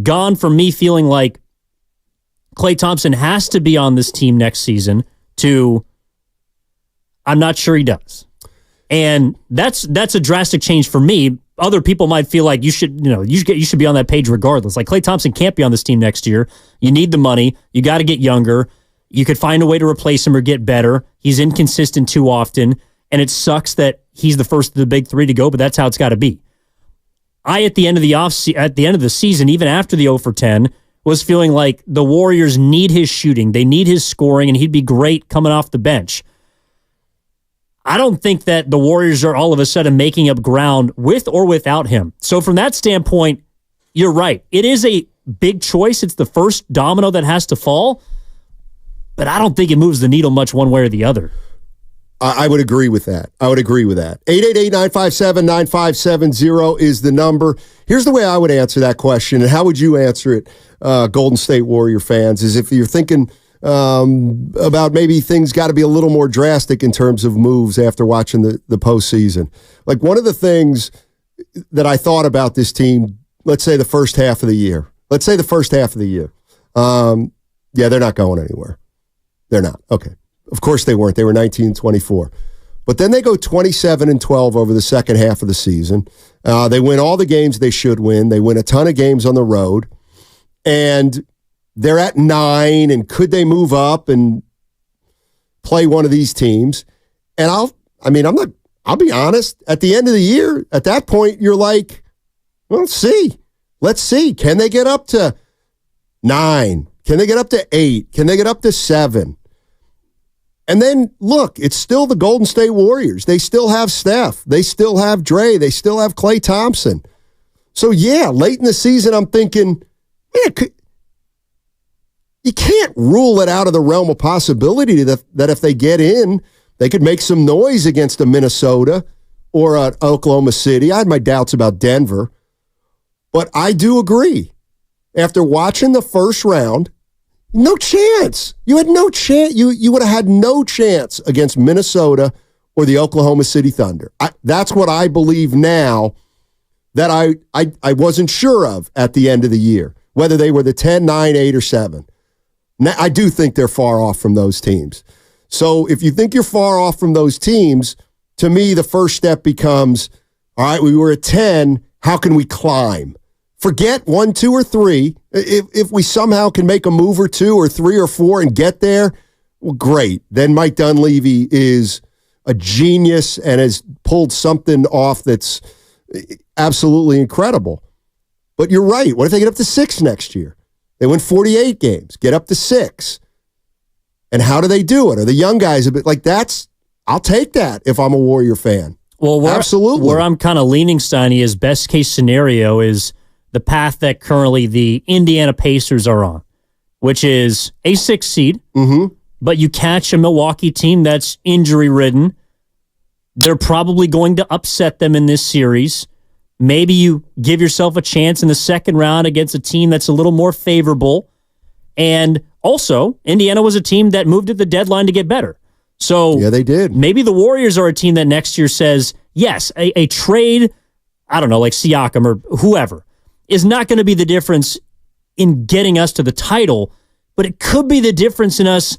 gone from me feeling like Klay Thompson has to be on this team next season to I'm not sure he does. And that's a drastic change for me. Other people might feel like you should be on that page regardless. Like Klay Thompson can't be on this team next year. You need the money. You got to get younger. You could find a way to replace him or get better. He's inconsistent too often, and it sucks that he's the first of the big three to go, but that's how it's got to be. At the end of the season, even after the 0 for 10, was feeling like the Warriors need his shooting. They need his scoring, and he'd be great coming off the bench. I don't think that the Warriors are all of a sudden making up ground with or without him. So from that standpoint, you're right. It is a big choice. It's the first domino that has to fall, but I don't think it moves the needle much one way or the other. I would agree with that. 888-957-9570 is the number. Here's the way I would answer that question, and how would you answer it, Golden State Warrior fans, is if you're thinking about maybe things got to be a little more drastic in terms of moves after watching the postseason. Like one of the things that I thought about this team, let's say the first half of the year. Yeah, they're not going anywhere. They're not. Okay. Of course they weren't. They were 19-24. But then they go 27-12 over the second half of the season. They win all the games they should win. They win a ton of games on the road. And they're at 9, and could they move up and play one of these teams? And I'll be honest, at the end of the year, at that point, you're like, well, let's see. Can they get up to 9? Can they get up to 8? Can they get up to 7? And then, look, it's still the Golden State Warriors. They still have Steph. They still have Dre. They still have Klay Thompson. So, yeah, late in the season, I'm thinking, man, you can't rule it out of the realm of possibility that if they get in, they could make some noise against a Minnesota or an Oklahoma City. I had my doubts about Denver. But I do agree. After watching the first round, no chance. You had no chance. You would have had no chance against Minnesota or the Oklahoma City Thunder. That's what I believe now that I wasn't sure of at the end of the year, whether they were the 10, 9, 8, or 7. Now, I do think they're far off from those teams. So if you think you're far off from those teams, to me, the first step becomes, all right, we were at 10. How can we climb? Forget 1, 2, or 3. If we somehow can make a move or 2 or 3 or 4 and get there, well, great. Then Mike Dunleavy is a genius and has pulled something off that's absolutely incredible. But you're right. What if they get up to 6 next year? They win 48 games, get up to 6. And how do they do it? Are the young guys a bit like that's? I'll take that if I'm a Warrior fan. Well, absolutely. Where I'm kind of leaning, Steiny, is best case scenario is the path that currently the Indiana Pacers are on, which is a 6 seed, but you catch a Milwaukee team that's injury-ridden. They're probably going to upset them in this series. Maybe you give yourself a chance in the second round against a team that's a little more favorable. And also, Indiana was a team that moved at the deadline to get better. So yeah, they did. Maybe the Warriors are a team that next year says, yes, a trade, I don't know, like Siakam or whoever, is not going to be the difference in getting us to the title, but it could be the difference in us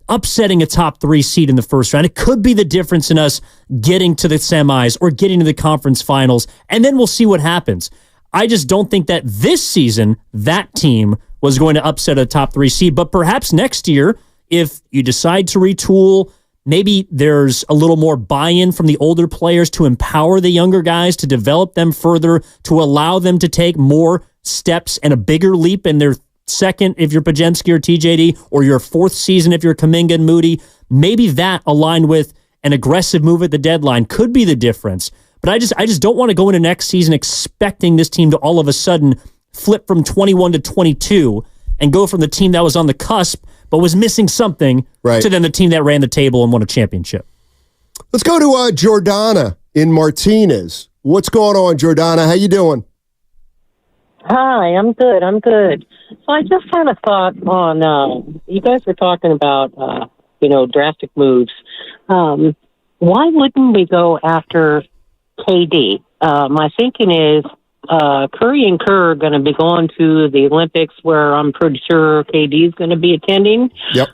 upsetting a top 3 seed in the first round. It could be the difference in us getting to the semis or getting to the conference finals, and then we'll see what happens. I just don't think that this season that team was going to upset a top 3 seed, but perhaps next year, if you decide to retool, maybe there's a little more buy-in from the older players to empower the younger guys, to develop them further, to allow them to take more steps and a bigger leap in their second if you're Podziemski or TJD, or your 4th season if you're Kuminga and Moody. Maybe that aligned with an aggressive move at the deadline could be the difference. But I just don't want to go into next season expecting this team to all of a sudden flip from 21 to 22 and go from the team that was on the cusp but was missing something to then the team that ran the table and won a championship. Let's go to Jordana in Martinez. What's going on, Jordana? How you doing? Hi, I'm good. So I just had a thought on, you guys were talking about, drastic moves. Why wouldn't we go after KD? My thinking is Curry and Kerr are going to be going to the Olympics, where I'm pretty sure KD is going to be attending. Yep.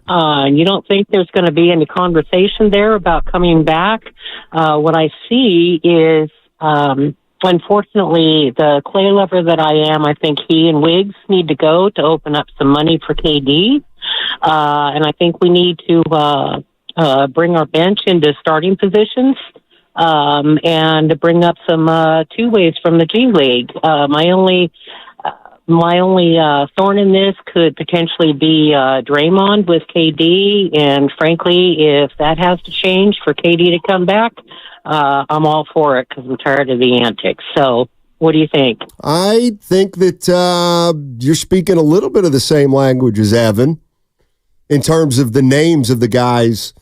You don't think there's going to be any conversation there about coming back? What I see is, unfortunately, the clay lover that I am, I think he and Wiggs need to go to open up some money for KD. And I think we need to bring our bench into starting positions. And bring up some two-ways from the G League. My only thorn in this could potentially be Draymond with KD, and frankly, if that has to change for KD to come back, I'm all for it because I'm tired of the antics. So, what do you think? I think that you're speaking a little bit of the same language as Evan in terms of the names of the guys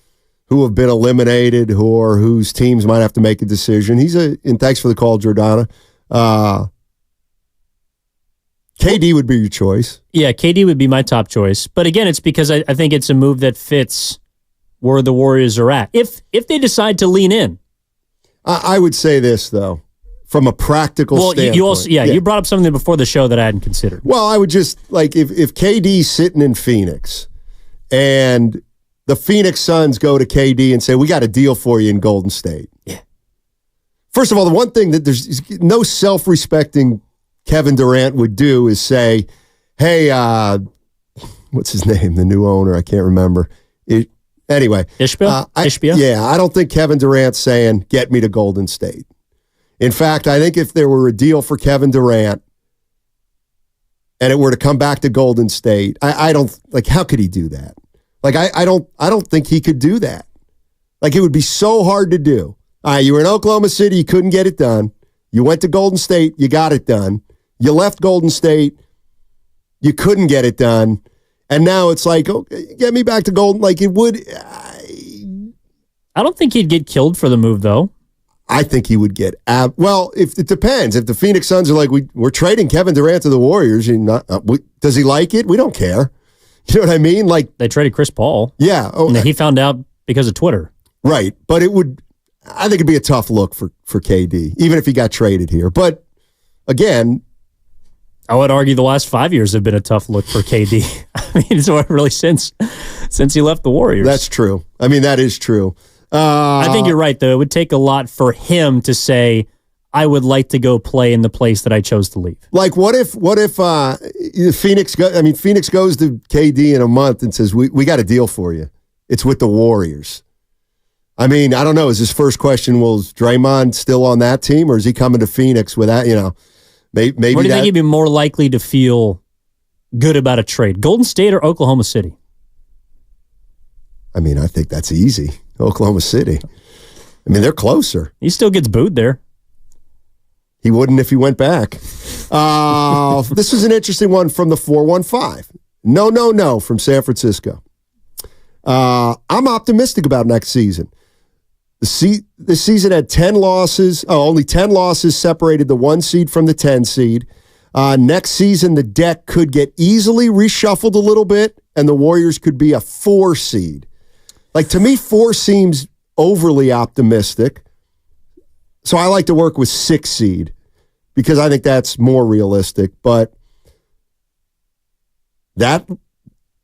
who have been eliminated, whose teams might have to make a decision. And thanks for the call, Jordana. KD would be your choice. Yeah, KD would be my top choice. But again, it's because I think it's a move that fits where the Warriors are at. If they decide to lean in. I would say this, though, from a practical standpoint. You also, you brought up something before the show that I hadn't considered. Well, I would just, if KD's sitting in Phoenix and the Phoenix Suns go to KD and say, we got a deal for you in Golden State. Yeah. First of all, the one thing that there's no self-respecting Kevin Durant would do is say, hey, what's his name? The new owner, I can't remember. Anyway. Ishbia? Yeah, I don't think Kevin Durant's saying, get me to Golden State. In fact, I think if there were a deal for Kevin Durant and it were to come back to Golden State, I don't, how could he do that? I don't think he could do that. It would be so hard to do. All right, you were in Oklahoma City, you couldn't get it done. You went to Golden State, you got it done. You left Golden State, you couldn't get it done. And now it's okay, get me back to Golden. It would. I don't think he'd get killed for the move, though. I think he would get if it depends. If the Phoenix Suns are we're trading Kevin Durant to the Warriors, does he like it? We don't care. You know what I mean? They traded Chris Paul. Yeah. And he found out because of Twitter. Right. But I think it'd be a tough look for KD, even if he got traded here. But again, I would argue the last 5 years have been a tough look for KD. I mean, it's really since he left the Warriors. That's true. I mean, that is true. I think you're right, though. It would take a lot for him to say, I would like to go play in the place that I chose to leave. Like, what if Phoenix goes to KD in a month and says, we got a deal for you. It's with the Warriors. I mean, I don't know. Is his first question, well, is Draymond still on that team, or is he coming to Phoenix with that, maybe Where do you think he'd be more likely to feel good about a trade? Golden State or Oklahoma City? I mean, I think that's easy. Oklahoma City. I mean, they're closer. He still gets booed there. He wouldn't if he went back. This is an interesting one from the 415. No, from San Francisco. I'm optimistic about next season. This season had 10 losses. Only 10 losses separated the 1 seed from the 10 seed. Next season, the deck could get easily reshuffled a little bit, and the Warriors could be a 4 seed. Like, to me, 4 seems overly optimistic. So I like to work with 6 seed because I think that's more realistic. But that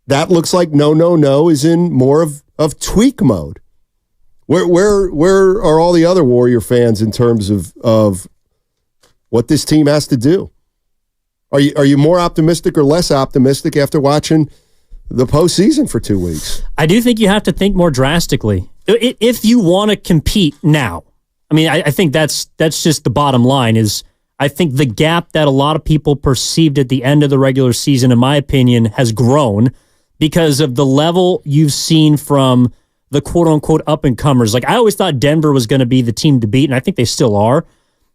looks like no is in more of tweak mode. Where are all the other Warrior fans in terms of what this team has to do? Are you more optimistic or less optimistic after watching the postseason for 2 weeks? I do think you have to think more drastically if you want to compete now. I mean, I think that's just the bottom line. Is I think the gap that a lot of people perceived at the end of the regular season, in my opinion, has grown because of the level you've seen from the quote-unquote up-and-comers. Like, I always thought Denver was going to be the team to beat, and I think they still are.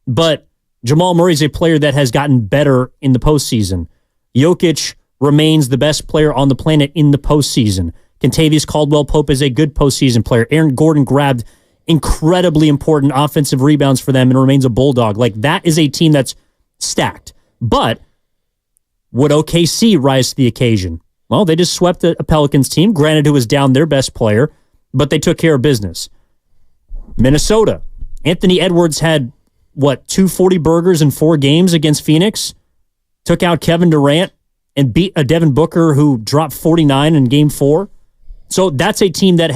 But Jamal Murray's a player that has gotten better in the postseason. Jokic remains the best player on the planet in the postseason. Kentavious Caldwell-Pope is a good postseason player. Aaron Gordon grabbed incredibly important offensive rebounds for them and remains a bulldog. Like, that is a team that's stacked. But would OKC rise to the occasion? Well, they just swept a Pelicans team, granted who was down their best player, but they took care of business. Minnesota. Anthony Edwards had, 240 burgers in 4 games against Phoenix? Took out Kevin Durant and beat a Devin Booker who dropped 49 in Game 4? So that's a team that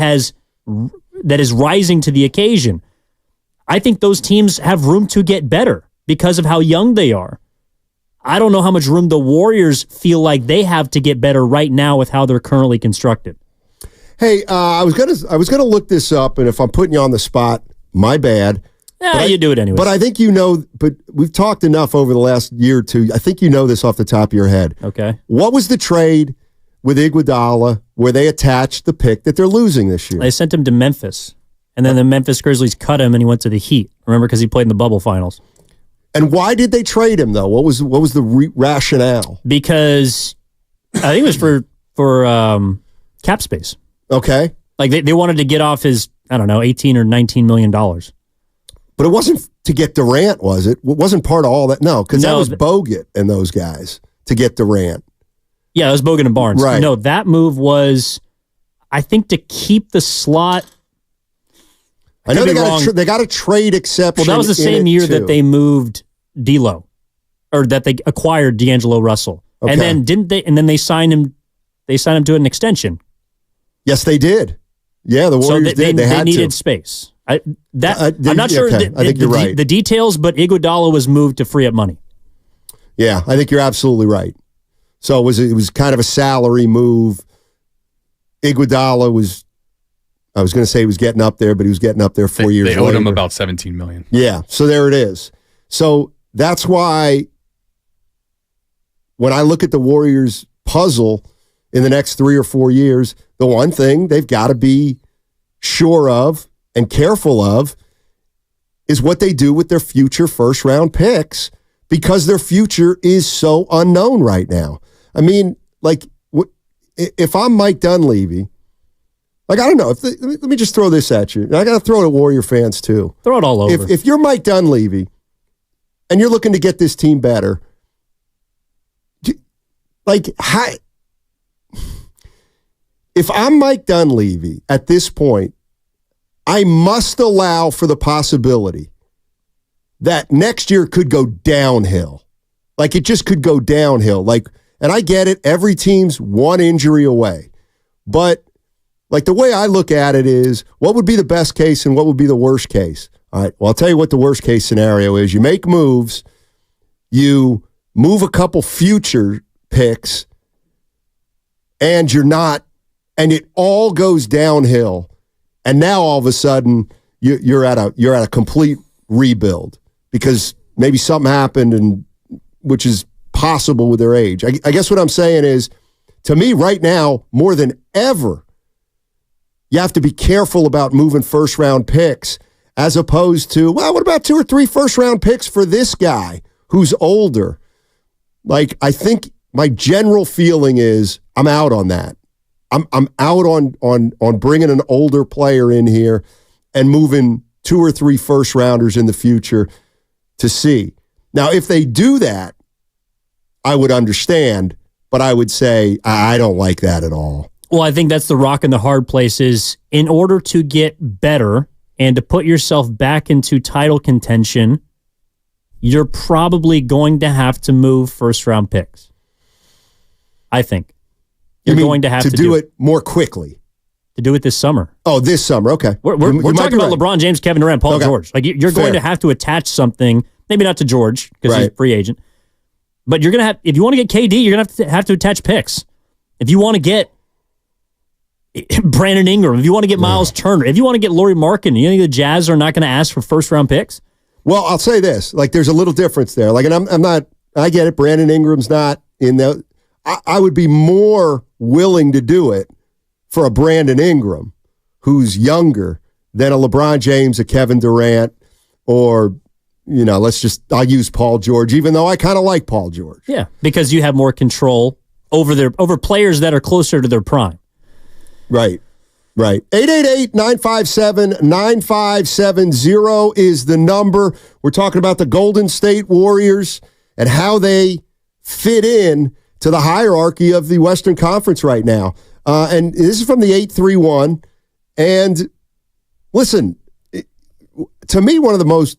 is rising to the occasion. I think those teams have room to get better because of how young they are. I don't know how much room the Warriors feel like they have to get better right now with how they're currently constructed. Hey, I was gonna look this up, and if I'm putting you on the spot, my bad. Yeah, you do it anyway. But I think but we've talked enough over the last year or two. I think you know this off the top of your head. Okay. What was the trade with Iguodala where they attached the pick that they're losing this year? They sent him to Memphis, and then the Memphis Grizzlies cut him, and he went to the Heat. Remember, because he played in the bubble finals. And why did they trade him, though? What was the rationale? Because I think it was for cap space. Okay. Like they wanted to get off his, I don't know, $18 or $19 million. But it wasn't to get Durant, was it? It wasn't part of all that. No, because that was Bogut and those guys to get Durant. Yeah, it was Bogut and Barnes. Right. No, that move was, I think, to keep the slot. I know they got a trade exception. Well, that was the same year that they moved D'Lo, or that they acquired D'Angelo Russell, okay. And then didn't they? And then they signed him. They signed him to an extension. Yes, they did. Yeah, the Warriors did. They needed space. I'm not sure. Okay. I think you're right. The details, but Iguodala was moved to free up money. Yeah, I think you're absolutely right. So it was kind of a salary move. Iguodala was. I was going to say he was getting up there, but he was getting up there 4 years later. They owed him about $17 million. Yeah, so there it is. So that's why when I look at the Warriors' puzzle in the next 3 or 4 years, the one thing they've got to be sure of and careful of is what they do with their future first-round picks, because their future is so unknown right now. I mean, like, if I'm Mike Dunleavy, like, I don't know. Let me just throw this at you. I got to throw it at Warrior fans, too. Throw it all over. If you're Mike Dunleavy and you're looking to get this team better, if I'm Mike Dunleavy at this point, I must allow for the possibility that next year could go downhill. Like, it just could go downhill. Like, and I get it. Every team's one injury away. But like, the way I look at it is, what would be the best case and what would be the worst case? All right. Well, I'll tell you what the worst case scenario is. You make moves, you move a couple future picks, and and it all goes downhill. And now all of a sudden you're at a complete rebuild because maybe something happened, and which is possible with their age. I guess what I'm saying is, to me right now, more than ever, you have to be careful about moving first-round picks as opposed to, well, what about 2 or 3 first-round picks for this guy who's older? Like, I think my general feeling is I'm out on that. I'm out on bringing an older player in here and moving 2 or 3 first-rounders in the future to see. Now, if they do that, I would understand, but I would say I don't like that at all. Well, I think that's the rock and the hard place is in order to get better and to put yourself back into title contention, you're probably going to have to move first-round picks. I think. You're going to have to do it more quickly. To do it this summer. Oh, this summer. Okay. We're talking about LeBron James, Kevin Durant, Paul George. Like you're going to have to attach something, maybe not to George because he's a free agent, but you're going to have, if you want to get KD, you're going to have to attach picks. If you want to get Brandon Ingram, if you want to get Miles Turner, if you want to get Lauri Markkanen, you think the Jazz are not going to ask for first-round picks? Well, I'll say this. Like, there's a little difference there. Like, and I'm not, I get it. Brandon Ingram's not in the, I would be more willing to do it for a Brandon Ingram who's younger than a LeBron James, a Kevin Durant, or, I'll use Paul George, even though I kind of like Paul George. Yeah, because you have more control over players that are closer to their prime. Right. 888-957-9570 is the number. We're talking about the Golden State Warriors and how they fit in to the hierarchy of the Western Conference right now. And this is from the 831. And listen, to me, one of the most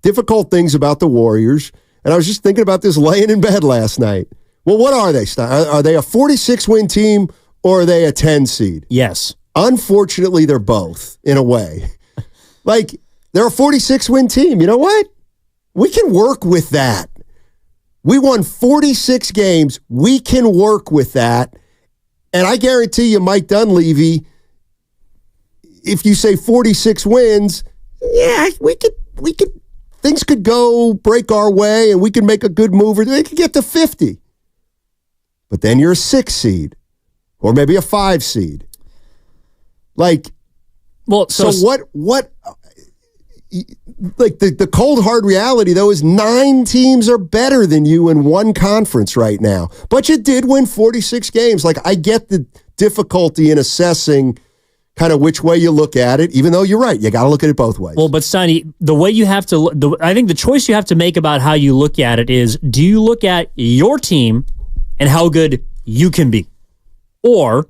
difficult things about the Warriors, and I was just thinking about this laying in bed last night. Well, what are they? Are they a 46-win team or are they a 10 seed? Yes. Unfortunately, they're both, in a way. Like, they're a 46-win team. You know what? We can work with that. We won 46 games. We can work with that. And I guarantee you, Mike Dunleavy, if you say 46 wins, yeah, we could, things could break our way and we could make a good move, or they could get to 50. But then you're a 6 seed or maybe a 5 seed. Like, well, so what, like the cold hard reality though is 9 teams are better than you in one conference right now. But you did win 46 games. Like, I get the difficulty in assessing kind of which way you look at it, even though you're right. You got to look at it both ways. Well, but Steiny, the way you have to, I think the choice you have to make about how you look at it is, do you look at your team and how good you can be? Or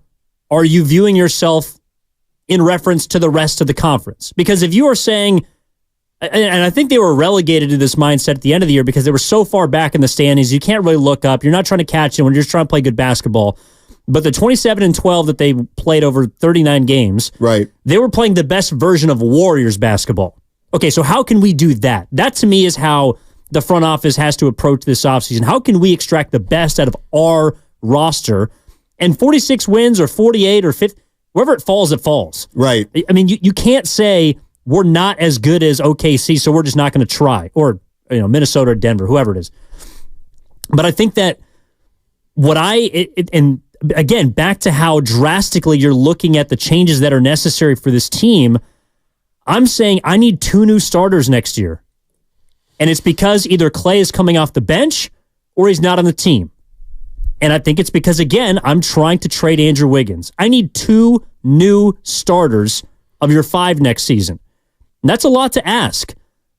are you viewing yourself in reference to the rest of the conference? Because if you are saying, and I think they were relegated to this mindset at the end of the year because they were so far back in the standings, you can't really look up. You're not trying to catch them when you're just trying to play good basketball. But the 27-12 that they played over 39 games, right? They were playing the best version of Warriors basketball. Okay, so how can we do that? That, to me, is how the front office has to approach this offseason. How can we extract the best out of our roster? And 46 wins or 48 or 50, wherever it falls. Right. I mean, you can't say we're not as good as OKC, so we're just not going to try. Or, Minnesota or Denver, whoever it is. But I think that and again, back to how drastically you're looking at the changes that are necessary for this team, I'm saying I need 2 new starters next year. And it's because either Clay is coming off the bench or he's not on the team. And I think it's because, again, I'm trying to trade Andrew Wiggins. I need 2 new starters of your 5 next season. And that's a lot to ask.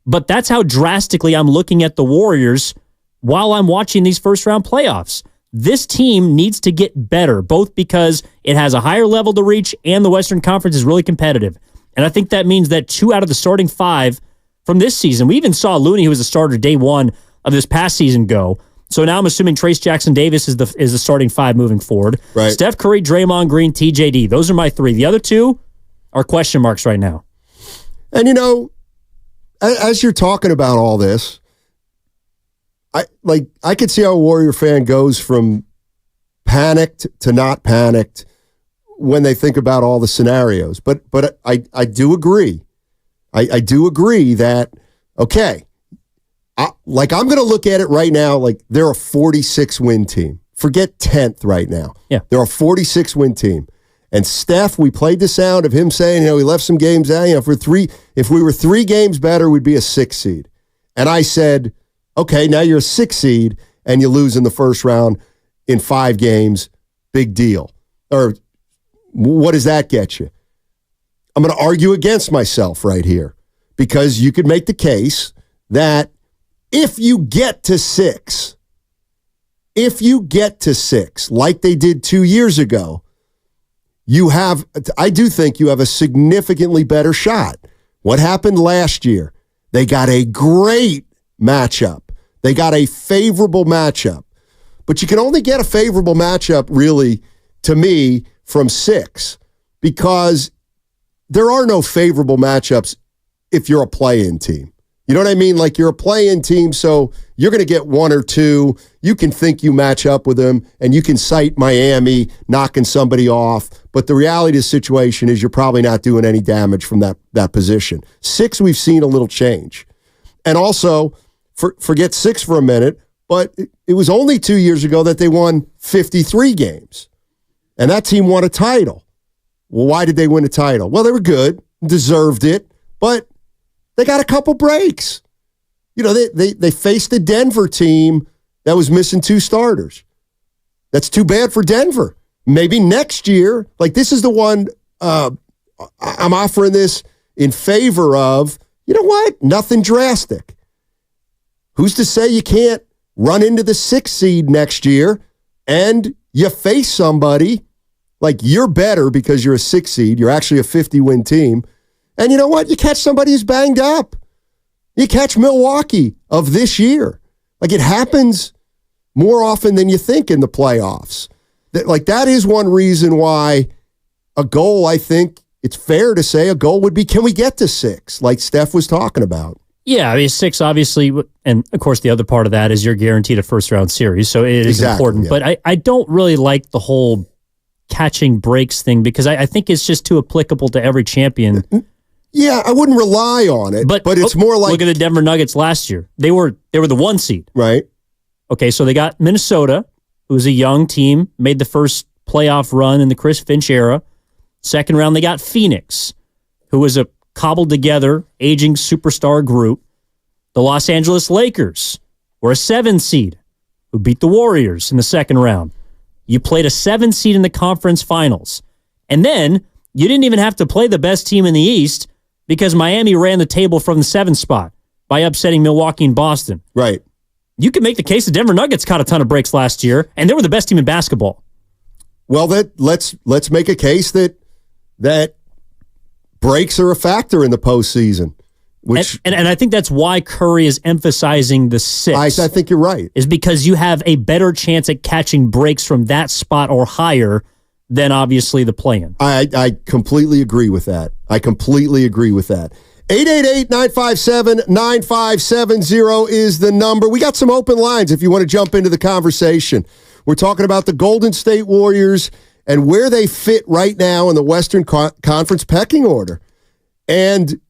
But that's how drastically I'm looking at the Warriors while I'm watching these first-round playoffs. This team needs to get better, both because it has a higher level to reach and the Western Conference is really competitive. And I think that means that 2 out of the starting 5 from this season, we even saw Looney, who was a starter day 1 of this past season, go. So now I'm assuming Trace Jackson-Davis is the starting 5 moving forward. Right. Steph Curry, Draymond Green, TJD. Those are my 3. The other 2 are question marks right now. And, as you're talking about all this, I could see how a Warrior fan goes from panicked to not panicked when they think about all the scenarios. But I do agree. I do agree that, okay, I'm going to look at it right now like they're a 46-win team. Forget 10th right now. Yeah. They're a 46-win team. And Steph, we played the sound of him saying, he left some games out. If we were 3 games better, we'd be a 6 seed. And I said, okay, now you're a 6 seed and you lose in the first round in 5 games. Big deal. Or what does that get you? I'm going to argue against myself right here because you could make the case that if you get to 6, like they did 2 years ago, I do think you have a significantly better shot. What happened last year? They got a great matchup. They got a favorable matchup. But you can only get a favorable matchup, really, to me, from 6, because there are no favorable matchups if you're a play-in team. You know what I mean? Like, you're a play-in team, so you're going to get 1 or 2. You can think you match up with them, and you can cite Miami knocking somebody off. But the reality of the situation is you're probably not doing any damage from that position. 6, we've seen a little change. And also, forget 6 for a minute, but it was only 2 years ago that they won 53 games. And that team won a title. Well, why did they win a title? Well, they were good, deserved it, but they got a couple breaks. They faced a Denver team that was missing 2 starters. That's too bad for Denver. Maybe next year, this is the one I'm offering this in favor of, you know what? Nothing drastic. Who's to say you can't run into the 6th seed next year and you face somebody like you're better because you're a 6 seed. You're actually a 50-win team. And you know what? You catch somebody who's banged up. You catch Milwaukee of this year. It happens more often than you think in the playoffs. That is one reason why a goal, I think it's fair to say a goal would be, can we get to 6, like Steph was talking about? Yeah, 6, obviously, and of course the other part of that is you're guaranteed a first-round series, so it is important. Yeah. But I don't really like the whole catching breaks thing because I think it's just too applicable to every champion. Yeah, I wouldn't rely on it, but it's more like... Look at the Denver Nuggets last year. They were the 1 seed. Right. Okay, so they got Minnesota, who was a young team, made the first playoff run in the Chris Finch era. Second round, they got Phoenix, who was a cobbled-together, aging superstar group. The Los Angeles Lakers were a 7 seed, who beat the Warriors in the second round. You played a 7 seed in the conference finals. And then you didn't even have to play the best team in the East because Miami ran the table from the 7th spot by upsetting Milwaukee and Boston. Right. You could make the case the Denver Nuggets caught a ton of breaks last year, and they were the best team in basketball. Well, let's make a case that breaks are a factor in the postseason. And I think that's why Curry is emphasizing the 6. I think you're right. Is because you have a better chance at catching breaks from that spot or higher than obviously the play-in. I completely agree with that. 888-957-9570 is the number. We got some open lines if you want to jump into the conversation. We're talking about the Golden State Warriors and where they fit right now in the Western Conference pecking order. And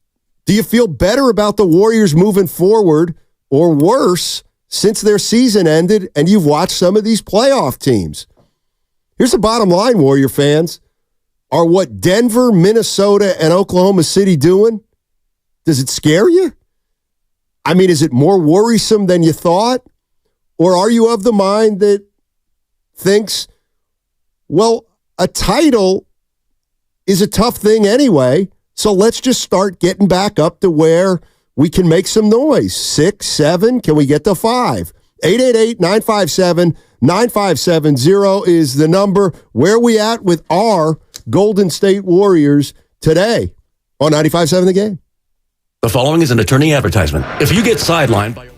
do you feel better about the Warriors moving forward or worse since their season ended and you've watched some of these playoff teams? Here's the bottom line, Warrior fans. Are what Denver, Minnesota, and Oklahoma City doing, does it scare you? I mean, is it more worrisome than you thought? Or are you of the mind that thinks, well, a title is a tough thing anyway, so let's just start getting back up to where we can make some noise. 6, 7, can we get to 5? 888-957-9570 is the number. Where are we at with our Golden State Warriors today on 95.7 The Game? The following is an attorney advertisement. If you get sidelined by...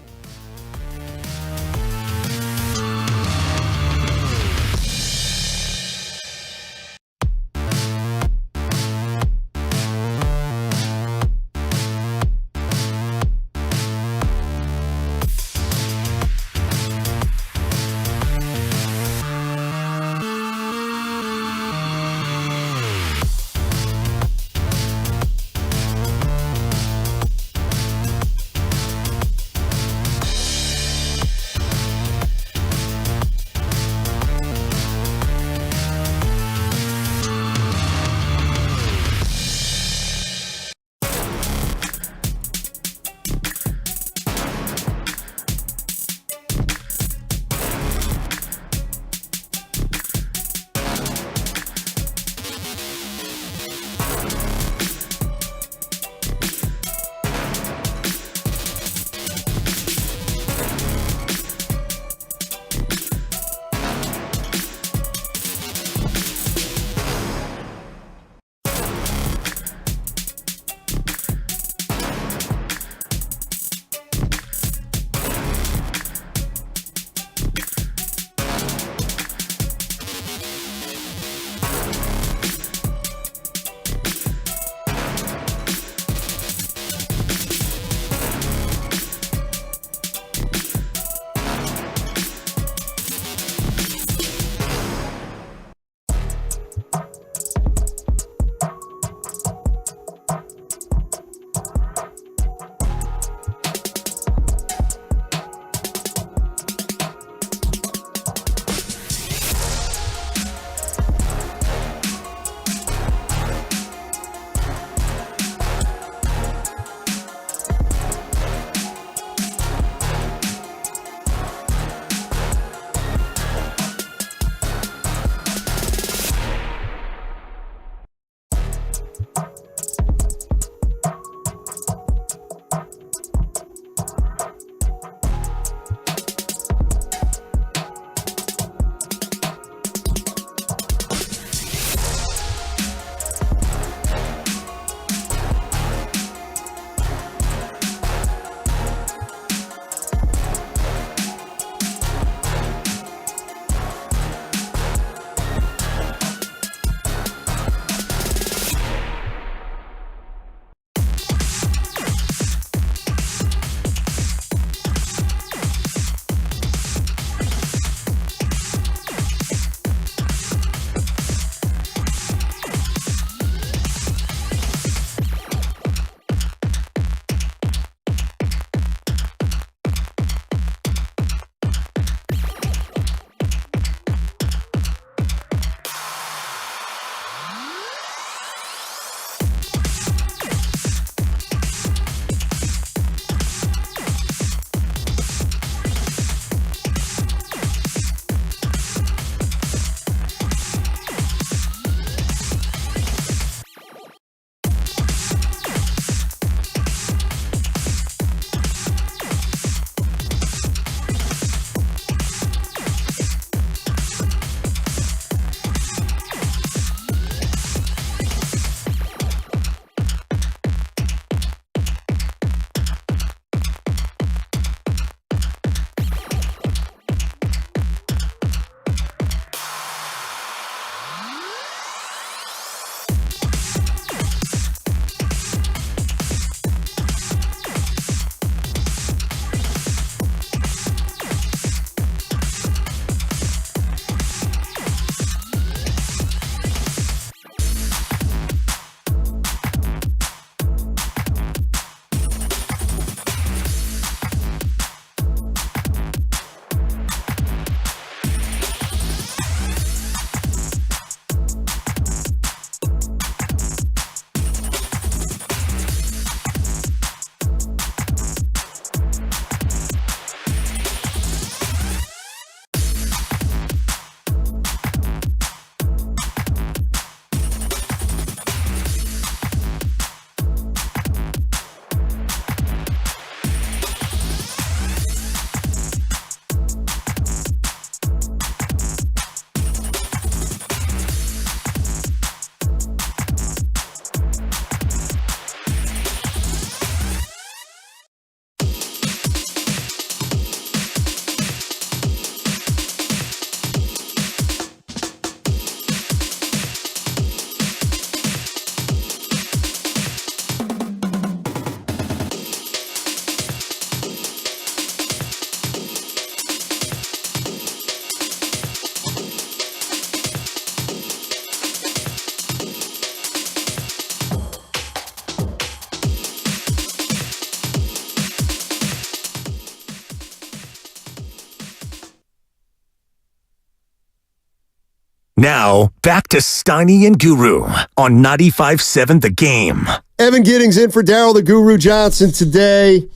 Now, back to Steiny and Guru on 95.7 The Game. Evan Giddings in for Daryl the Guru Johnson today.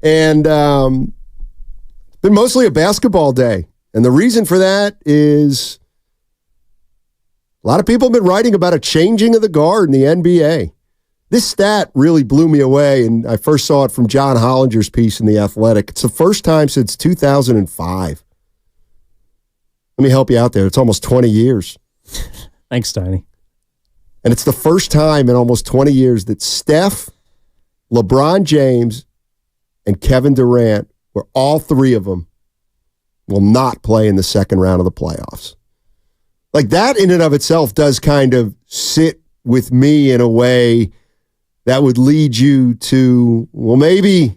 And been mostly a basketball day. And the reason for that is a lot of people have been writing about a changing of the guard in the NBA. This stat really blew me away, and I first saw it from John Hollinger's piece in The Athletic. It's the first time since 2005. Let me help you out there. It's almost 20 years. Thanks, Steiny. And it's the first time in almost 20 years that Steph, LeBron James, and Kevin Durant, where all three of them will not play in the second round of the playoffs. Like, that in and of itself does kind of sit with me in a way that would lead you to, well, maybe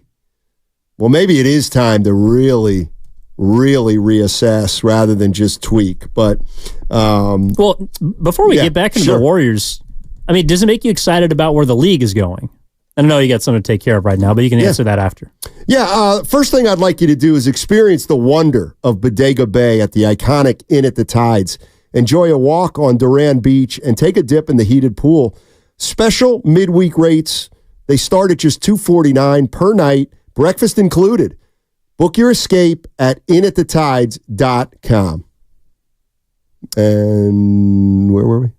it is time to really reassess rather than just tweak. But well, before we get back into the Warriors, I mean, does it make you excited about where the league is going? I know you got something to take care of right now, but you can answer that after. Yeah, first thing I'd like you to do is experience the wonder of Bodega Bay at the iconic Inn at the Tides. Enjoy a walk on Duran Beach and take a dip in the heated pool. Special midweek rates. They start at just $249 per night, breakfast included. Book your escape at inatthetetides.com. And where were we?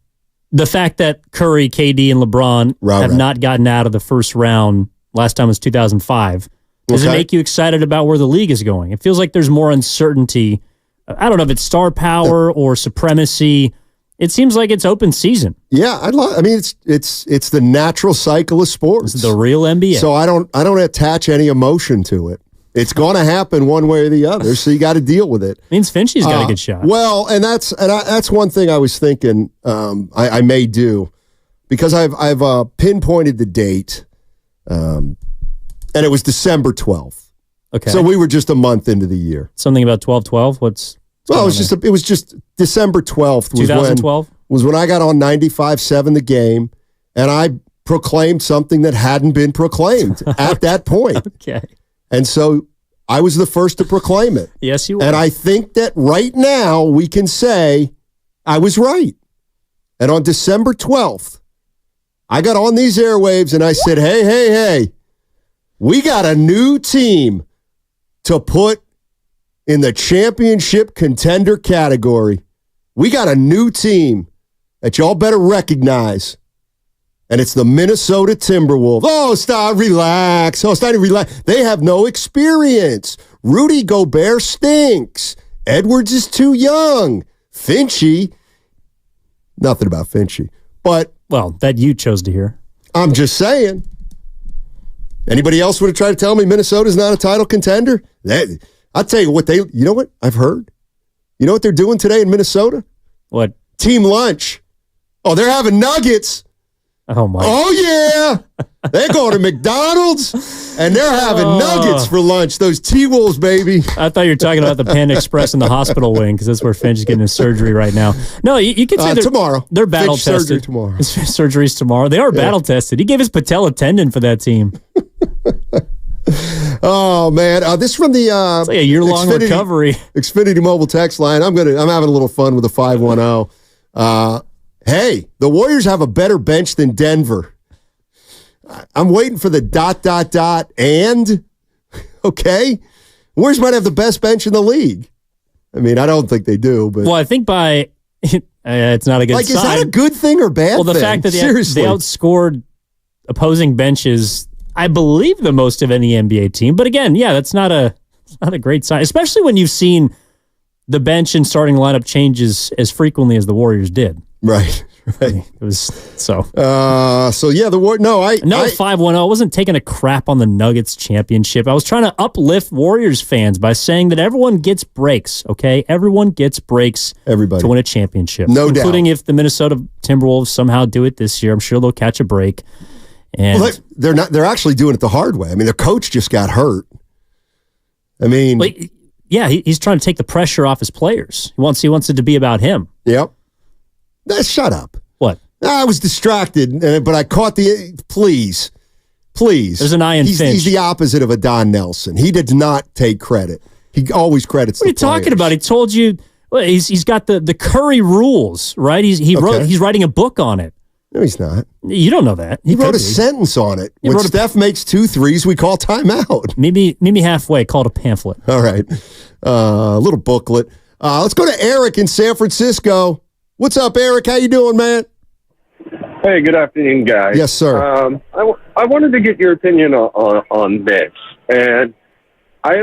The fact that Curry, KD, and LeBron have not gotten out of the first round, last time was 2005, does it make you excited about where the league is going? It feels like there's more uncertainty. I don't know if it's star power or supremacy. It seems like it's open season. Yeah, I mean, it's the natural cycle of sports. It's the real NBA. So I don't attach any emotion to it. It's going to happen one way or the other, so you got to deal with it. Means Finchie's got a good shot. Well, and that's one thing I was thinking I may do, because I've pinpointed the date, and it was December 12th. Okay. So we were just a month into the year. Something about 12-12? What's well, it was just December 12th. 2012 was when I got on 95.7 The Game, and I proclaimed something that hadn't been proclaimed at that point. Okay. And so I was the first to proclaim it. Yes, you were. And I think that right now we can say I was right. And on December 12th, I got on these airwaves and I said, hey, we got a new team to put in the championship contender category. We got a new team that y'all better recognize. And it's the Minnesota Timberwolves. Oh, stop, relax. Oh, stop, relax. They have no experience. Rudy Gobert stinks. Edwards is too young. Finchie, nothing about Finchie. But, well, that you chose to hear. I'm just saying. Anybody else would have tried to tell me Minnesota's not a title contender? I'll tell you what you know what I've heard? You know what they're doing today in Minnesota? What? Team lunch. Oh, they're having nuggets. Oh, my. Oh, yeah. They're going to McDonald's, and they're having nuggets for lunch. Those T-Wolves, baby. I thought you were talking about the Panda Express in the hospital wing, because that's where Finch is getting his surgery right now. No, you could say tomorrow. They're battle Finch tested. Surgery tomorrow. Surgery's tomorrow. They are battle tested. He gave his patella tendon for that team. Oh, man. This is from the it's like a year-long recovery. Xfinity mobile text line. I'm having a little fun with the 510. Hey, the Warriors have a better bench than Denver. I'm waiting for the ... and, okay? Warriors might have the best bench in the league. I mean, I don't think they do, but... Well, I think it's not a good sign. Is that a good thing or bad thing? Well, the fact that they outscored opposing benches, I believe, the most of any NBA team. But again, yeah, that's not a great sign, especially when you've seen the bench and starting lineup changes as frequently as the Warriors did. Right. It was so. Yeah, the Warriors. No, I 5-1-0. I wasn't taking a crap on the Nuggets championship. I was trying to uplift Warriors fans by saying that everyone gets breaks. Okay, everyone gets breaks. Everybody to win a championship, no doubt. Including if the Minnesota Timberwolves somehow do it this year, I'm sure they'll catch a break. And they're not. They're actually doing it the hard way. I mean, their coach just got hurt. I mean, yeah, he's trying to take the pressure off his players. He wants it to be about him. Yep. Shut up. What? I was distracted, but I caught the... Please. There's an eye in Finch. He's the opposite of a Don Nelson. He did not take credit. He always credits the players. What are you talking about? He told you Well, he's got the Curry rules, right? He's writing a book on it. No, he's not. You don't know that. He wrote a sentence on it. When Steph makes 2 threes, we call timeout. Maybe halfway, call it a pamphlet. All right. A little booklet. Let's go to Eric in San Francisco. What's up, Eric? How you doing, man? Hey, good afternoon, guys. Yes, sir. I wanted to get your opinion on this. And I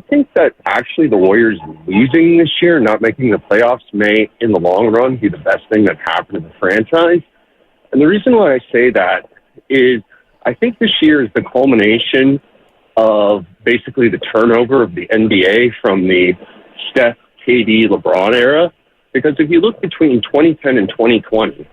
think that actually the Warriors losing this year, not making the playoffs, may, in the long run, be the best thing that happened to the franchise. And the reason why I say that is I think this year is the culmination of basically the turnover of the NBA from the Steph, KD, LeBron era. Because if you look between 2010 and 2020,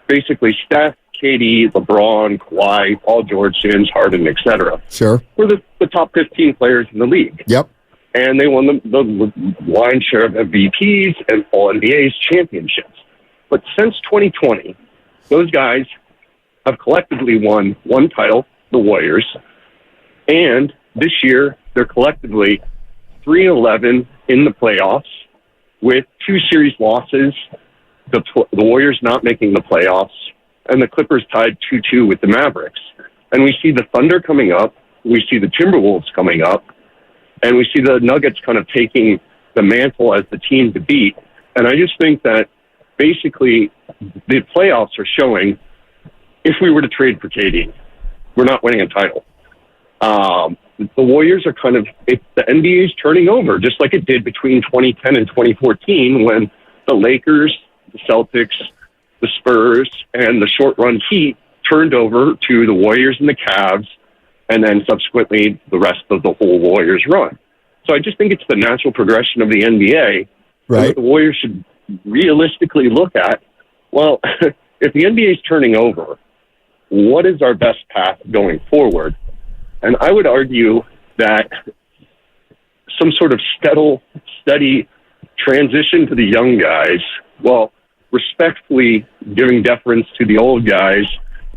basically Steph, KD, LeBron, Kawhi, Paul George, James Harden, etc. Sure. Were the top 15 players in the league. Yep. And they won the lion's share of MVPs and all NBA's championships. But since 2020, those guys have collectively won one title, the Warriors, and this year they're collectively 3-11 in the playoffs with 2 series losses, the Warriors not making the playoffs, and the Clippers tied 2-2 with the Mavericks. And we see the Thunder coming up, we see the Timberwolves coming up, and we see the Nuggets kind of taking the mantle as the team to beat. And I just think that basically the playoffs are showing if we were to trade for KD, we're not winning a title. The Warriors are the NBA is turning over, just like it did between 2010 and 2014 when the Lakers, the Celtics, the Spurs, and the short-run Heat turned over to the Warriors and the Cavs, and then subsequently the rest of the whole Warriors run. So I just think it's the natural progression of the NBA. Right. That the Warriors should realistically look at, well, if the NBA is turning over, what is our best path going forward? And I would argue that some sort of steady transition to the young guys, well, respectfully giving deference to the old guys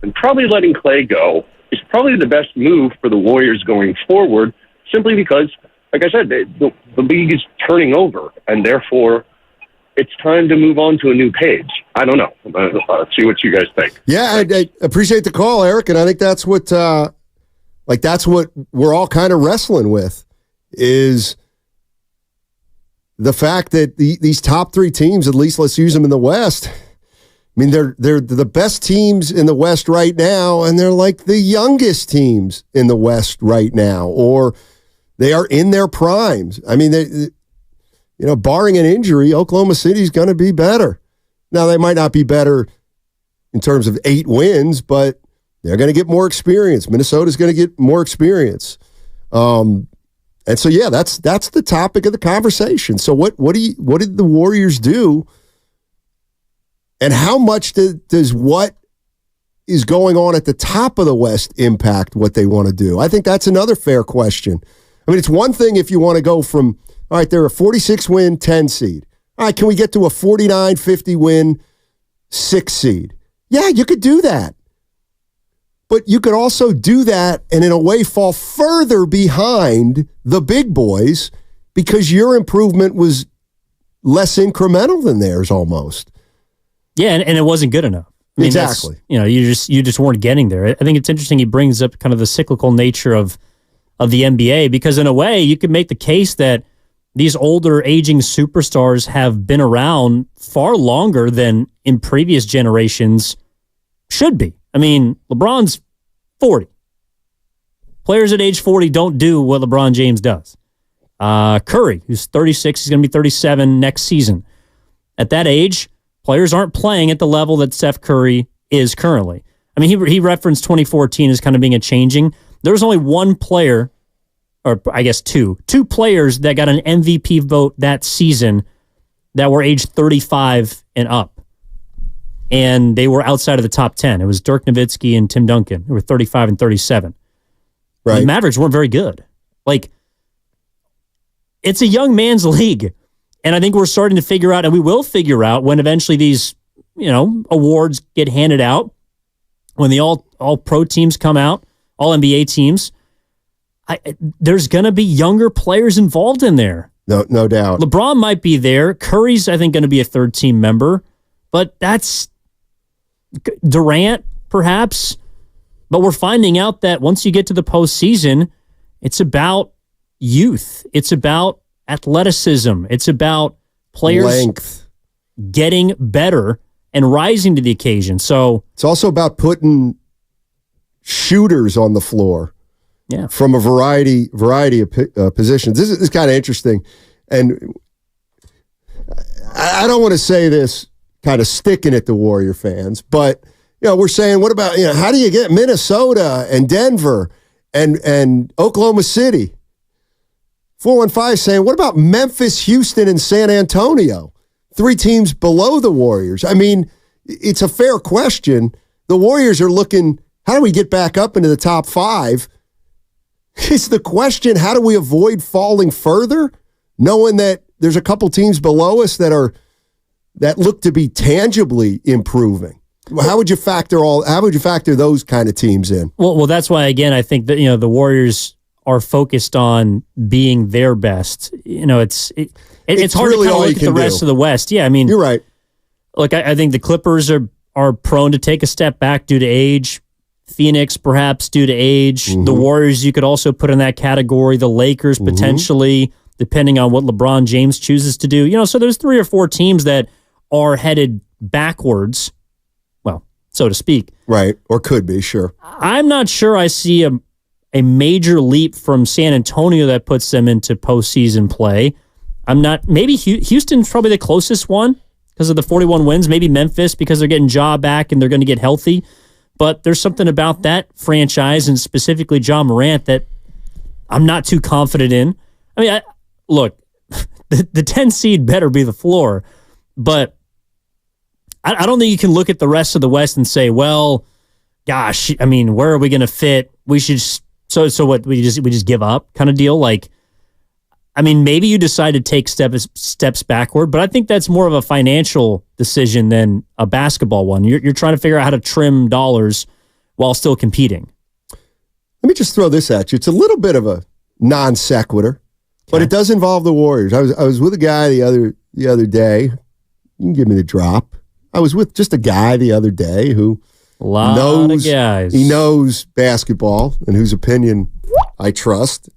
and probably letting Clay go is probably the best move for the Warriors going forward, simply because, like I said, the league is turning over, and therefore it's time to move on to a new page. I don't know. See what you guys think. Yeah, I appreciate the call, Eric, and I think that's what that's what we're all kind of wrestling with, is the fact that these top 3 teams, at least let's use them in the West, I mean, they're the best teams in the West right now, and they're like the youngest teams in the West right now, or they are in their primes. I mean, barring an injury, Oklahoma City's going to be better. Now, they might not be better in terms of 8 wins, but they're going to get more experience. Minnesota's going to get more experience. And so, yeah, that's the topic of the conversation. So what did the Warriors do? And how much does what is going on at the top of the West impact what they want to do? I think that's another fair question. I mean, it's one thing if you want to go from, all right, they're a 46-win 10 seed. All right, can we get to a 49-50-win 6 seed? Yeah, you could do that. But you could also do that and in a way fall further behind the big boys because your improvement was less incremental than theirs almost. Yeah, and it wasn't good enough. I mean, exactly. You just weren't getting there. I think it's interesting he brings up kind of the cyclical nature of the NBA, because in a way you could make the case that these older aging superstars have been around far longer than in previous generations should be. I mean, LeBron's 40. Players at age 40 don't do what LeBron James does. Curry, who's 36, he's going to be 37 next season. At that age, players aren't playing at the level that Steph Curry is currently. I mean, he referenced 2014 as kind of being a changing. There was only one player, or I guess two players that got an MVP vote that season that were age 35 and up. And they were outside of the top 10. It was Dirk Nowitzki and Tim Duncan, who were 35 and 37. Right. The Mavericks weren't very good. Like, it's a young man's league. And I think we're starting to figure out, and we will figure out when eventually these, awards get handed out, when the all-pro teams come out, all NBA teams, there's going to be younger players involved in there. No doubt. LeBron might be there. Curry's, I think, going to be a third-team member, but that's Durant, perhaps. But we're finding out that once you get to the postseason, it's about youth. It's about athleticism. It's about players length, getting better and rising to the occasion. So it's also about putting shooters on the floor. Yeah, from a variety of positions. This is kind of interesting, and I don't want to say this kind of sticking at the Warrior fans, but we're saying, what about how do you get Minnesota and Denver and Oklahoma City? 415 saying, what about Memphis, Houston, and San Antonio? 3 teams below the Warriors. I mean, it's a fair question. The Warriors are looking, how do we get back up into the top 5? It's the question, how do we avoid falling further, knowing that there's a couple teams below us that look to be tangibly improving? How would you factor those kind of teams in? Well, that's why, again, I think that the Warriors are focused on being their best. It's hard really to all look you at the can rest do. of the West. Yeah, I mean, you're right. Look, I think the Clippers are prone to take a step back due to age. Phoenix, perhaps due to age. Mm-hmm. The Warriors, you could also put in that category. The Lakers, potentially, depending on what LeBron James chooses to do. So there's 3 or 4 teams that are headed backwards, well, so to speak. Right, or could be, sure. I'm not sure I see a major leap from San Antonio that puts them into postseason play. Maybe Houston's probably the closest one because of the 41 wins. Maybe Memphis because they're getting Ja back and they're going to get healthy. But there's something about that franchise and specifically John Morant that I'm not too confident in. I mean, look, the 10 seed better be the floor, but I don't think you can look at the rest of the West and say, well, gosh, I mean, where are we going to fit? We should so what? We just give up kind of deal. Like, I mean, maybe you decide to take steps backward, but I think that's more of a financial decision than a basketball one. You're trying to figure out how to trim dollars while still competing. Let me just throw this at you. It's a little bit of a non sequitur, but it does involve the Warriors. I was with a guy the other day. You can give me the drop. I was with just a guy the other day who knows guys. He knows basketball and whose opinion I trust.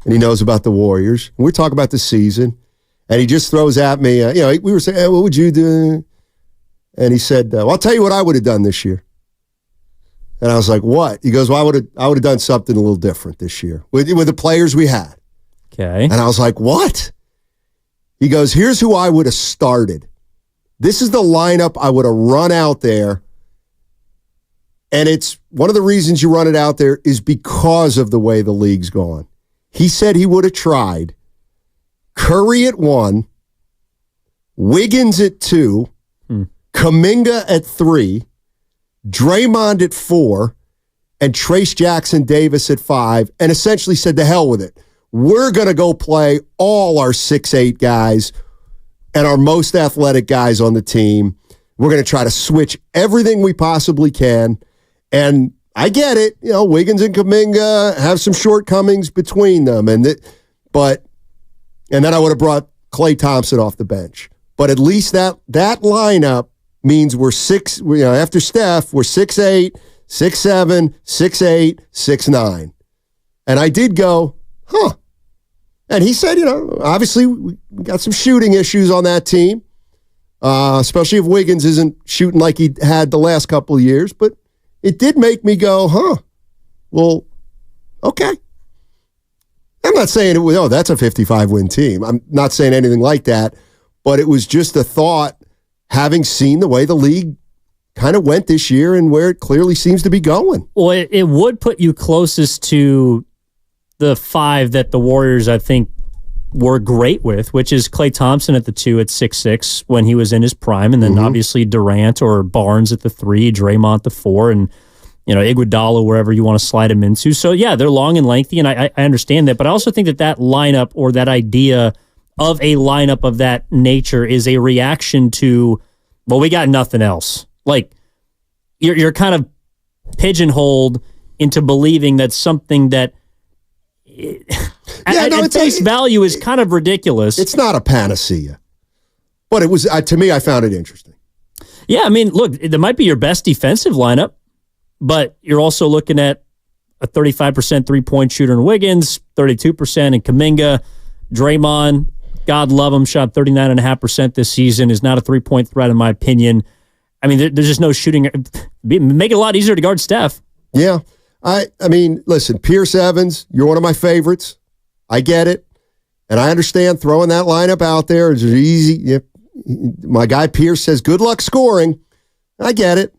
And he knows about the Warriors. And we're talking about the season. And he just throws at me, we were saying, hey, what would you do? And he said, well, I'll tell you what I would have done this year. And I was like, what? He goes, well, I would have done something a little different this year with the players we had. Okay. And I was like, what? He goes, here's who I would have started. This is the lineup I would have run out there. And it's one of the reasons you run it out there is because of the way the league's gone. He said he would have tried Curry at 1, Wiggins at 2, Kuminga at 3, Draymond at 4, and Trace Jackson Davis at 5, and essentially said, to hell with it. We're going to go play all our 6'8 guys and our most athletic guys on the team. We're going to try to switch everything we possibly can. And I get it. Wiggins and Kuminga have some shortcomings between them. And then I would have brought Klay Thompson off the bench. But at least that lineup means after Steph, we're 6'8", 6'7", 6'8", 6'9". And I did go, huh. And he said, obviously we got some shooting issues on that team, especially if Wiggins isn't shooting like he had the last couple of years. But it did make me go, huh, well, okay. I'm not saying that's a 55-win team. I'm not saying anything like that, but it was just a thought, having seen the way the league kind of went this year and where it clearly seems to be going. Well, it would put you closest to the 5 that the Warriors, I think, were great with, which is Klay Thompson at the 2 at 6'6" when he was in his prime, and then obviously Durant or Barnes at the 3, Draymond the 4, and Iguodala wherever you want to slide him into. So yeah, they're long and lengthy, and I understand that, but I also think that lineup or that idea of a lineup of that nature is a reaction to, well, we got nothing else. Like you're kind of pigeonholed into believing that something that At face value is kind of ridiculous. It's not a panacea. But it was, to me, I found it interesting. Yeah, I mean, look, it might be your best defensive lineup, but you're also looking at a 35% three-point shooter in Wiggins, 32% in Kuminga. Draymond, God love him, shot 39.5% this season, is not a three-point threat in my opinion. I mean, there's just no shooting. Make it a lot easier to guard Steph. Yeah. I mean, listen, Pierce Evans, you're one of my favorites. I get it. And I understand throwing that lineup out there is easy. My guy Pierce says, good luck scoring. I get it.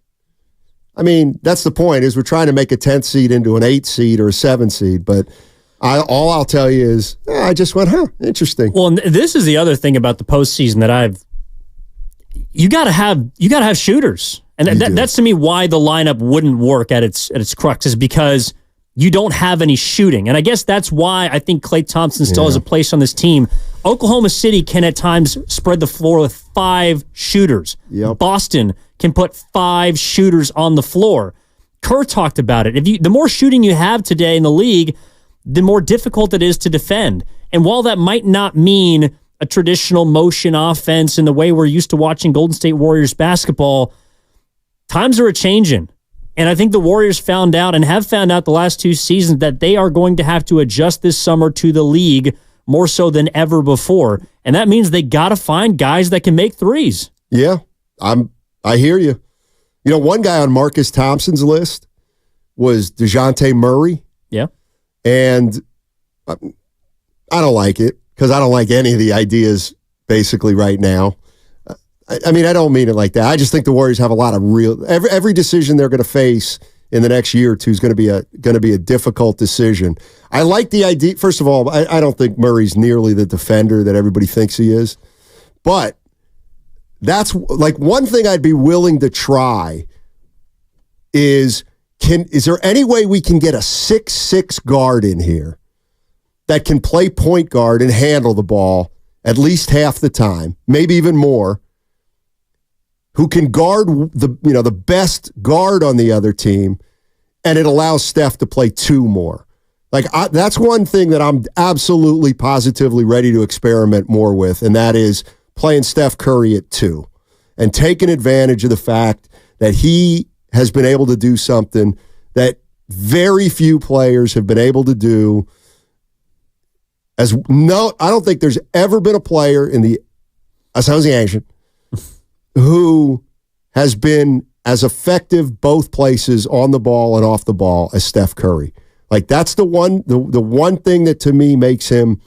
I mean, that's the point, is we're trying to make a 10th seed into an 8 seed or a 7 seed. But all I'll tell you is, I just went, interesting. Well, and this is the other thing about the postseason that you got to have shooters. And that's to me why the lineup wouldn't work at its crux, is because you don't have any shooting. And I guess that's why I think Klay Thompson still has a place on this team. Oklahoma City can at times spread the floor with 5 shooters. Yep. Boston can put 5 shooters on the floor. Kerr talked about it. The more shooting you have today in the league, the more difficult it is to defend. And while that might not mean a traditional motion offense in the way we're used to watching Golden State Warriors basketball, times are a-changing. And I think the Warriors found out and have found out the last 2 seasons that they are going to have to adjust this summer to the league more so than ever before. And that means they got to find guys that can make threes. Yeah, I hear you. You know, one guy on Marcus Thompson's list was DeJounte Murray. Yeah. And I don't like it because I don't like any of the ideas basically right now. I mean, I don't mean it like that. I just think the Warriors have a lot of every decision they're going to face in the next year or two is going to be a difficult decision. I like the idea. First of all, I don't think Murray's nearly the defender that everybody thinks he is, but that's like one thing I'd be willing to try is there any way we can get a 6'6" guard in here that can play point guard and handle the ball at least half the time, maybe even more, who can guard the best guard on the other team, and it allows Steph to play 2 more. Like that's one thing that I'm absolutely positively ready to experiment more with, and that is playing Steph Curry at 2 and taking advantage of the fact that he has been able to do something that very few players have been able to do. I don't think there's ever been a player in the association who has been as effective both places on the ball and off the ball as Steph Curry. Like that's the one thing that to me makes him,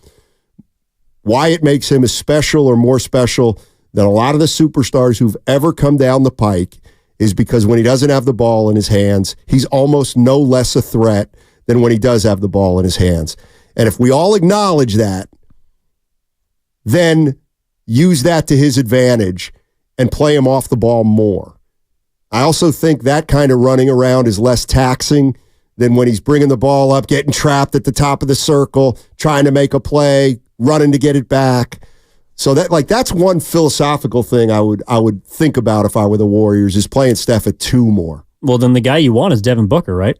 why it makes him as special or more special than a lot of the superstars who've ever come down the pike, is because when he doesn't have the ball in his hands, he's almost no less a threat than when he does have the ball in his hands. And if we all acknowledge that, then use that to his advantage and play him off the ball more. I also think that kind of running around is less taxing than when he's bringing the ball up, getting trapped at the top of the circle, trying to make a play, running to get it back. So that's one philosophical thing I would think about if I were the Warriors, is playing Steph at 2 more. Well, then the guy you want is Devin Booker, right?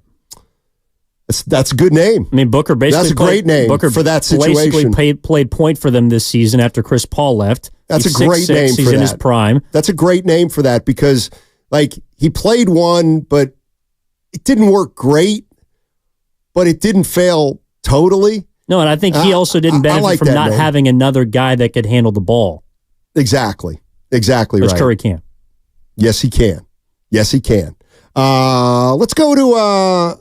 That's a good name. I mean, Booker basically that's a great name Booker for that situation. Basically played point for them this season after Chris Paul left. That's he's a great 6'6", name for he's that. in his prime. That's a great name for that because, like, he played one, but it didn't work great, but it didn't fail totally. No, and I think he also didn't benefit from not having another guy that could handle the ball. Exactly right. Curry can. Yes, he can. Let's go to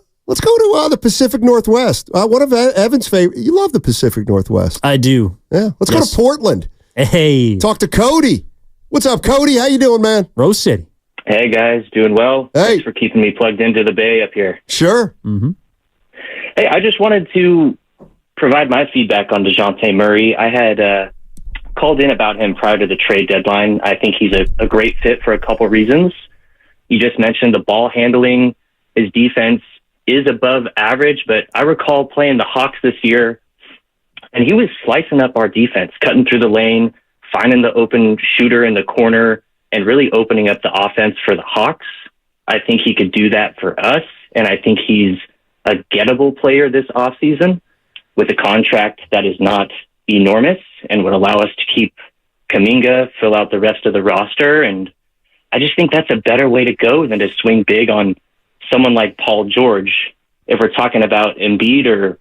the Pacific Northwest. One of Evan's favorite. You love the Pacific Northwest. I do. Yeah. Let's go to Portland. Hey. Talk to Cody. What's up, Cody? How you doing, man? Rose City. Hey, guys. Doing well. Hey. Thanks for keeping me plugged into the Bay up here. Sure. Mm-hmm. Hey, I just wanted to provide my feedback on DeJounte Murray. I had called in about him prior to the trade deadline. I think he's a great fit for a couple reasons. You just mentioned the ball handling. His defense is above average, but I recall playing the Hawks this year, and he was slicing up our defense, cutting through the lane, finding the open shooter in the corner, and really opening up the offense for the Hawks. I think he could do that for us, and I think he's a gettable player this offseason. with a contract that is not enormous and would allow us to keep Kuminga, fill out the rest of the roster. And I just think that's a better way to go than to swing big on someone like Paul George. If we're talking about Embiid or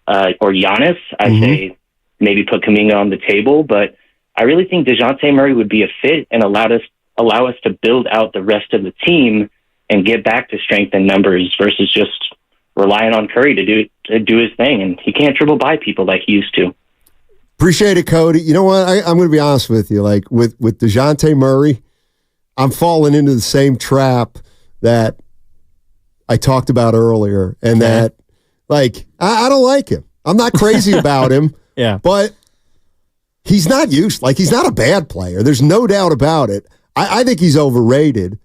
Giannis, I say maybe put Kuminga on the table. But I really think DeJounte Murray would be a fit and allow us to build out the rest of the team and get back to strength in numbers versus just relying on Curry to do his thing. And he can't dribble by people like he used to. Appreciate it, Cody. You know what? I'm going to be honest with you. Like with DeJounte Murray, I'm falling into the same trap that I talked about earlier, and that, like, I don't like him. I'm not crazy about him. Yeah. But he's not used. Like, he's not a bad player. There's no doubt about it. I think he's overrated,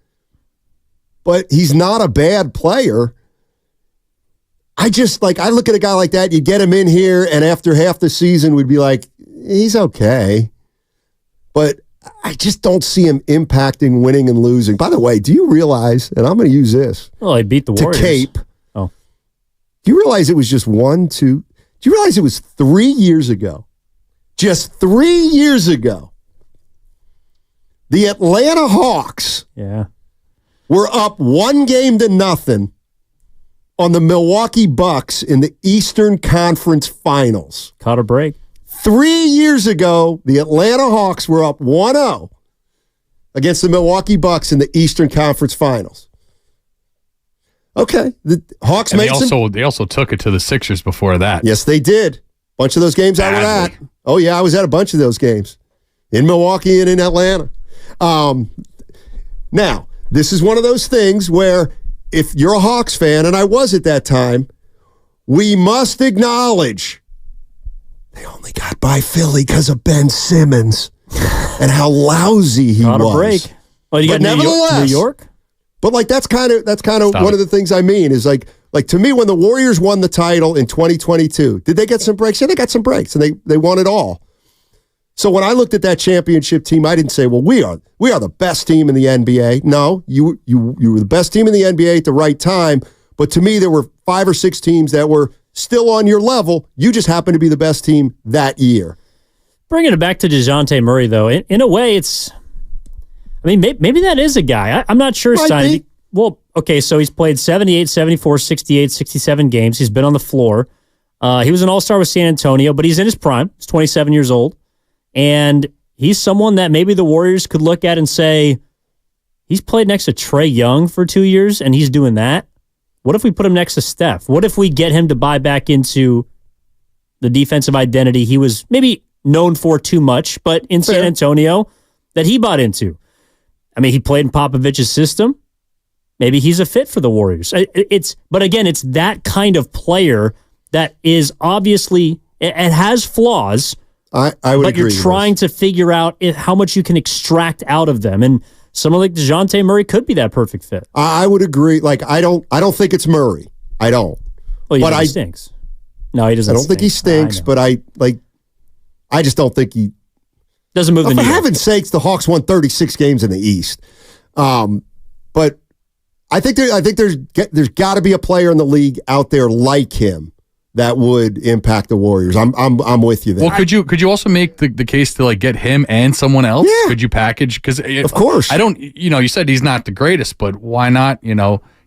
but he's not a bad player. I just, like, I look at a guy like that, you get him in here, and after half the season, we'd be like, he's okay. But I just don't see him impacting winning and losing. By the way, do you realize, and I'm going to use this. Well, he beat the Warriors. To Cape. Oh. Do you realize it was just 1, 2? Do you realize it was 3 years ago? Just 3 years ago. The Atlanta Hawks were up 1-0 on the Milwaukee Bucks in the Eastern Conference Finals. Caught a break. 3 years ago, the Atlanta Hawks were up 1-0 against the Milwaukee Bucks in the Eastern Conference Finals. Okay, the Hawks made they also took it to the Sixers before that. Yes, they did. Bunch of those games I was at. Oh yeah, I was at a bunch of those games in Milwaukee and in Atlanta. Now, this is one of those things where if you're a Hawks fan, and I was at that time, we must acknowledge they only got by Philly because of Ben Simmons and how lousy he was. A break. Well, you got New York? But like that's kind of one of the things I mean is like to me when the Warriors won the title in 2022, did they get some breaks? Yeah, they got some breaks and they won it all. So when I looked at that championship team, I didn't say, well, we are the best team in the NBA. No, you were the best team in the NBA at the right time. But to me, there were 5 or 6 teams that were still on your level. You just happened to be the best team that year. Bringing it back to DeJounte Murray, though, in a way, maybe that is a guy. I'm not sure, Stein. Well, okay, so he's played 78, 74, 68, 67 games. He's been on the floor. He was an all-star with San Antonio, but he's in his prime. He's 27 years old. And he's someone that maybe the Warriors could look at and say, he's played next to Trae Young for 2 years, and he's doing that. What if we put him next to Steph? What if we get him to buy back into the defensive identity he was maybe known for too much, but in San Antonio, that he bought into? I mean, he played in Popovich's system. Maybe he's a fit for the Warriors. But again, it's that kind of player that is obviously, it has flaws, I would but agree. You're trying to figure out how much you can extract out of them. And someone like DeJounte Murray could be that perfect fit. I would agree. Like, I don't think it's Murray. I don't. Well, he stinks. No, he doesn't. I don't think he stinks, but I just don't think he doesn't move the needle. For heaven's sakes, the Hawks won 36 games in the East. But I think there's got to be a player in the league out there like him that would impact the Warriors. I'm with you there. Well, could you also make the case to like get him and someone else? Yeah. Could you package? Because of course, I don't. You said he's not the greatest, but why not?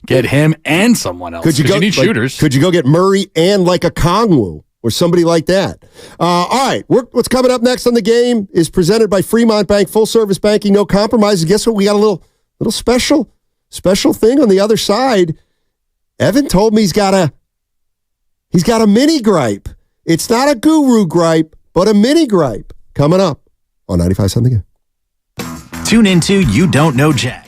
Get him and someone else. Could you go you need shooters? Could you go get Murray and like a Kongwu or somebody like that? All right, what's coming up next on the game is presented by Fremont Bank, full service banking, no compromises. Guess what? We got a little special thing on the other side. Evan told me he's got a mini gripe. It's not a guru gripe, but a mini gripe. Coming up on 95 Something Game. Tune into You Don't Know Jack.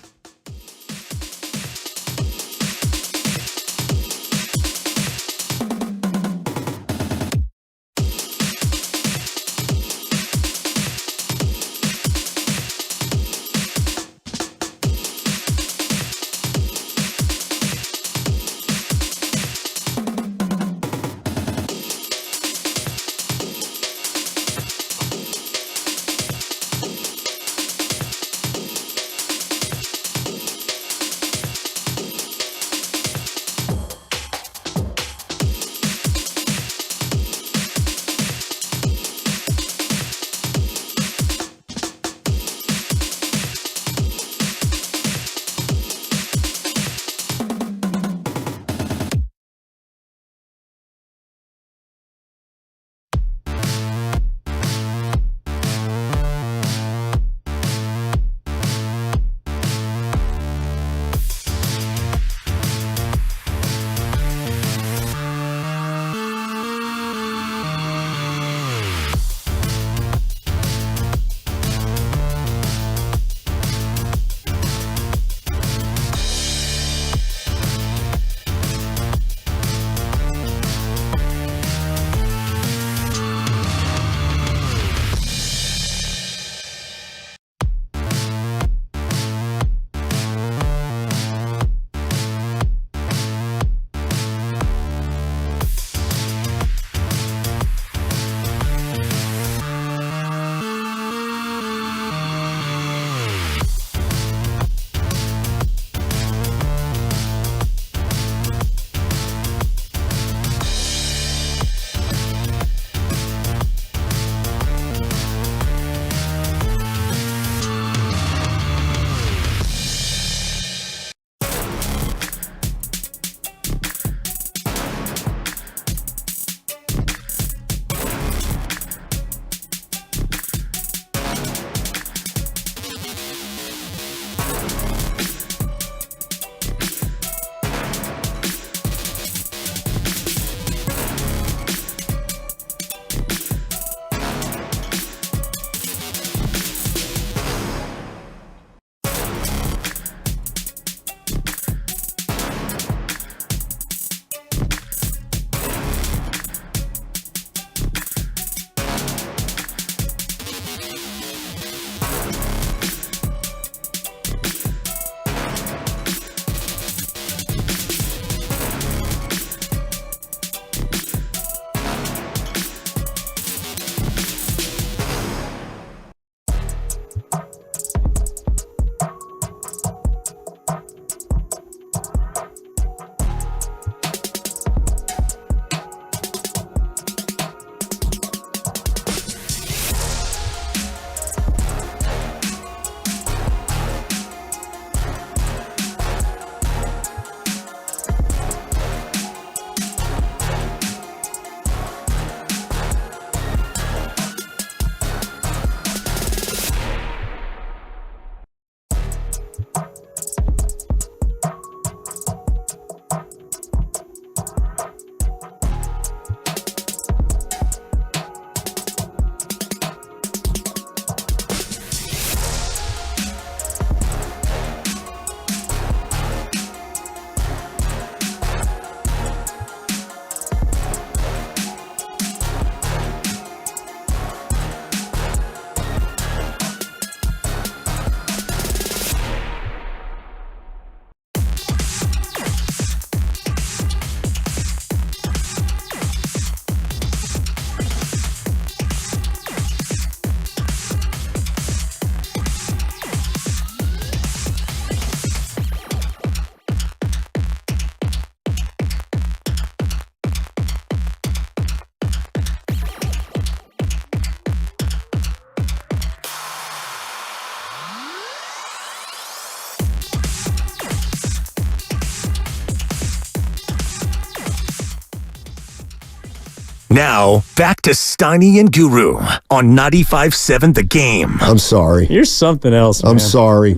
Now, back to Steiny and Guru on 95.7 The Game. I'm sorry. You're something else, man. I'm sorry.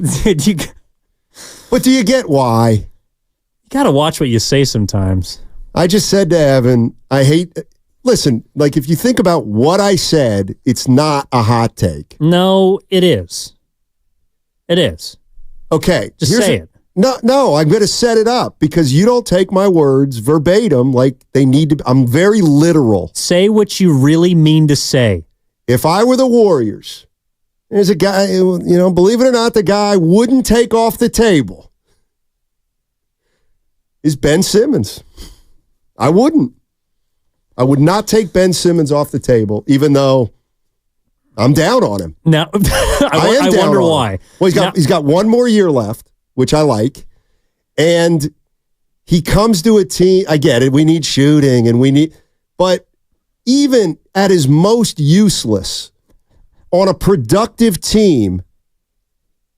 But do you get why? You got to watch what you say sometimes. I just said to Evan, listen, like if you think about what I said, it's not a hot take. No, it is. It is. Okay. Just say it. No, I'm going to set it up because you don't take my words verbatim like they need to. I'm very literal. Say what you really mean to say. If I were the Warriors, there's a guy, believe it or not, the guy I wouldn't take off the table is Ben Simmons. I wouldn't. I would not take Ben Simmons off the table, even though I'm down on him. Now, I wonder why. Well, he's got one more year left, which I like. And he comes to a team. I get it. We need shooting but even at his most useless on a productive team,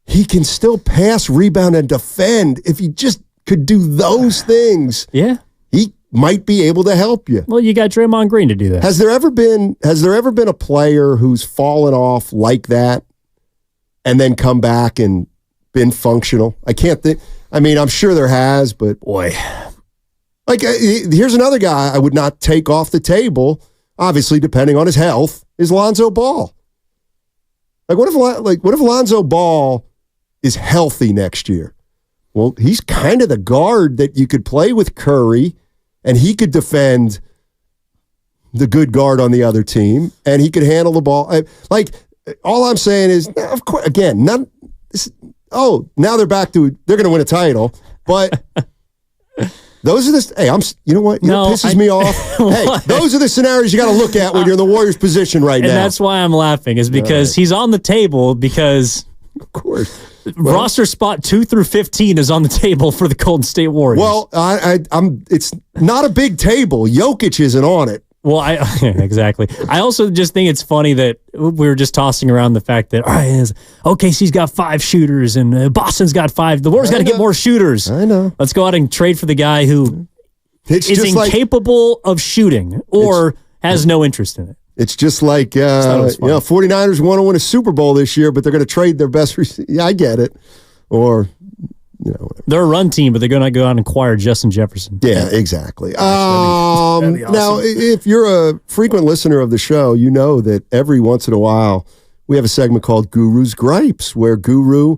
he can still pass, rebound, and defend. If he just could do those things, he might be able to help you. Well, you got Draymond Green to do that. Has there ever been a player who's fallen off like that and then come back and been functional? I can't think. I mean, I'm sure there has, but boy, like here's another guy I would not take off the table. Obviously, depending on his health, is Lonzo Ball. Like, what if Lonzo Ball is healthy next year? Well, he's kind of the guard that you could play with Curry, and he could defend the good guard on the other team, and he could handle the ball. All I'm saying is, of course, again, now they're back to they're going to win a title, but those are the you know what pisses me off. Hey, those are the scenarios you got to look at when you're in the Warriors' position right now. And that's why I'm laughing is because he's on the table because of course roster spot 2 through 15 is on the table for the Golden State Warriors. Well, I'm. It's not a big table. Jokic isn't on it. Well, exactly. I also just think it's funny that we were just tossing around the fact that, all right, OKC's got 5 shooters and Boston's got 5. The Warriors got to get more shooters. I know. Let's go out and trade for the guy who is incapable of shooting or has no interest in it. It's just like, 49ers want to win a Super Bowl this year, but they're going to trade their best receiver. Yeah, I get it. Or, whatever. They're a run team, but they're going to go out and acquire Justin Jefferson. Yeah, exactly. That'd be awesome. Now, if you're a frequent listener of the show, you know that every once in a while we have a segment called Guru's Gripes, where Guru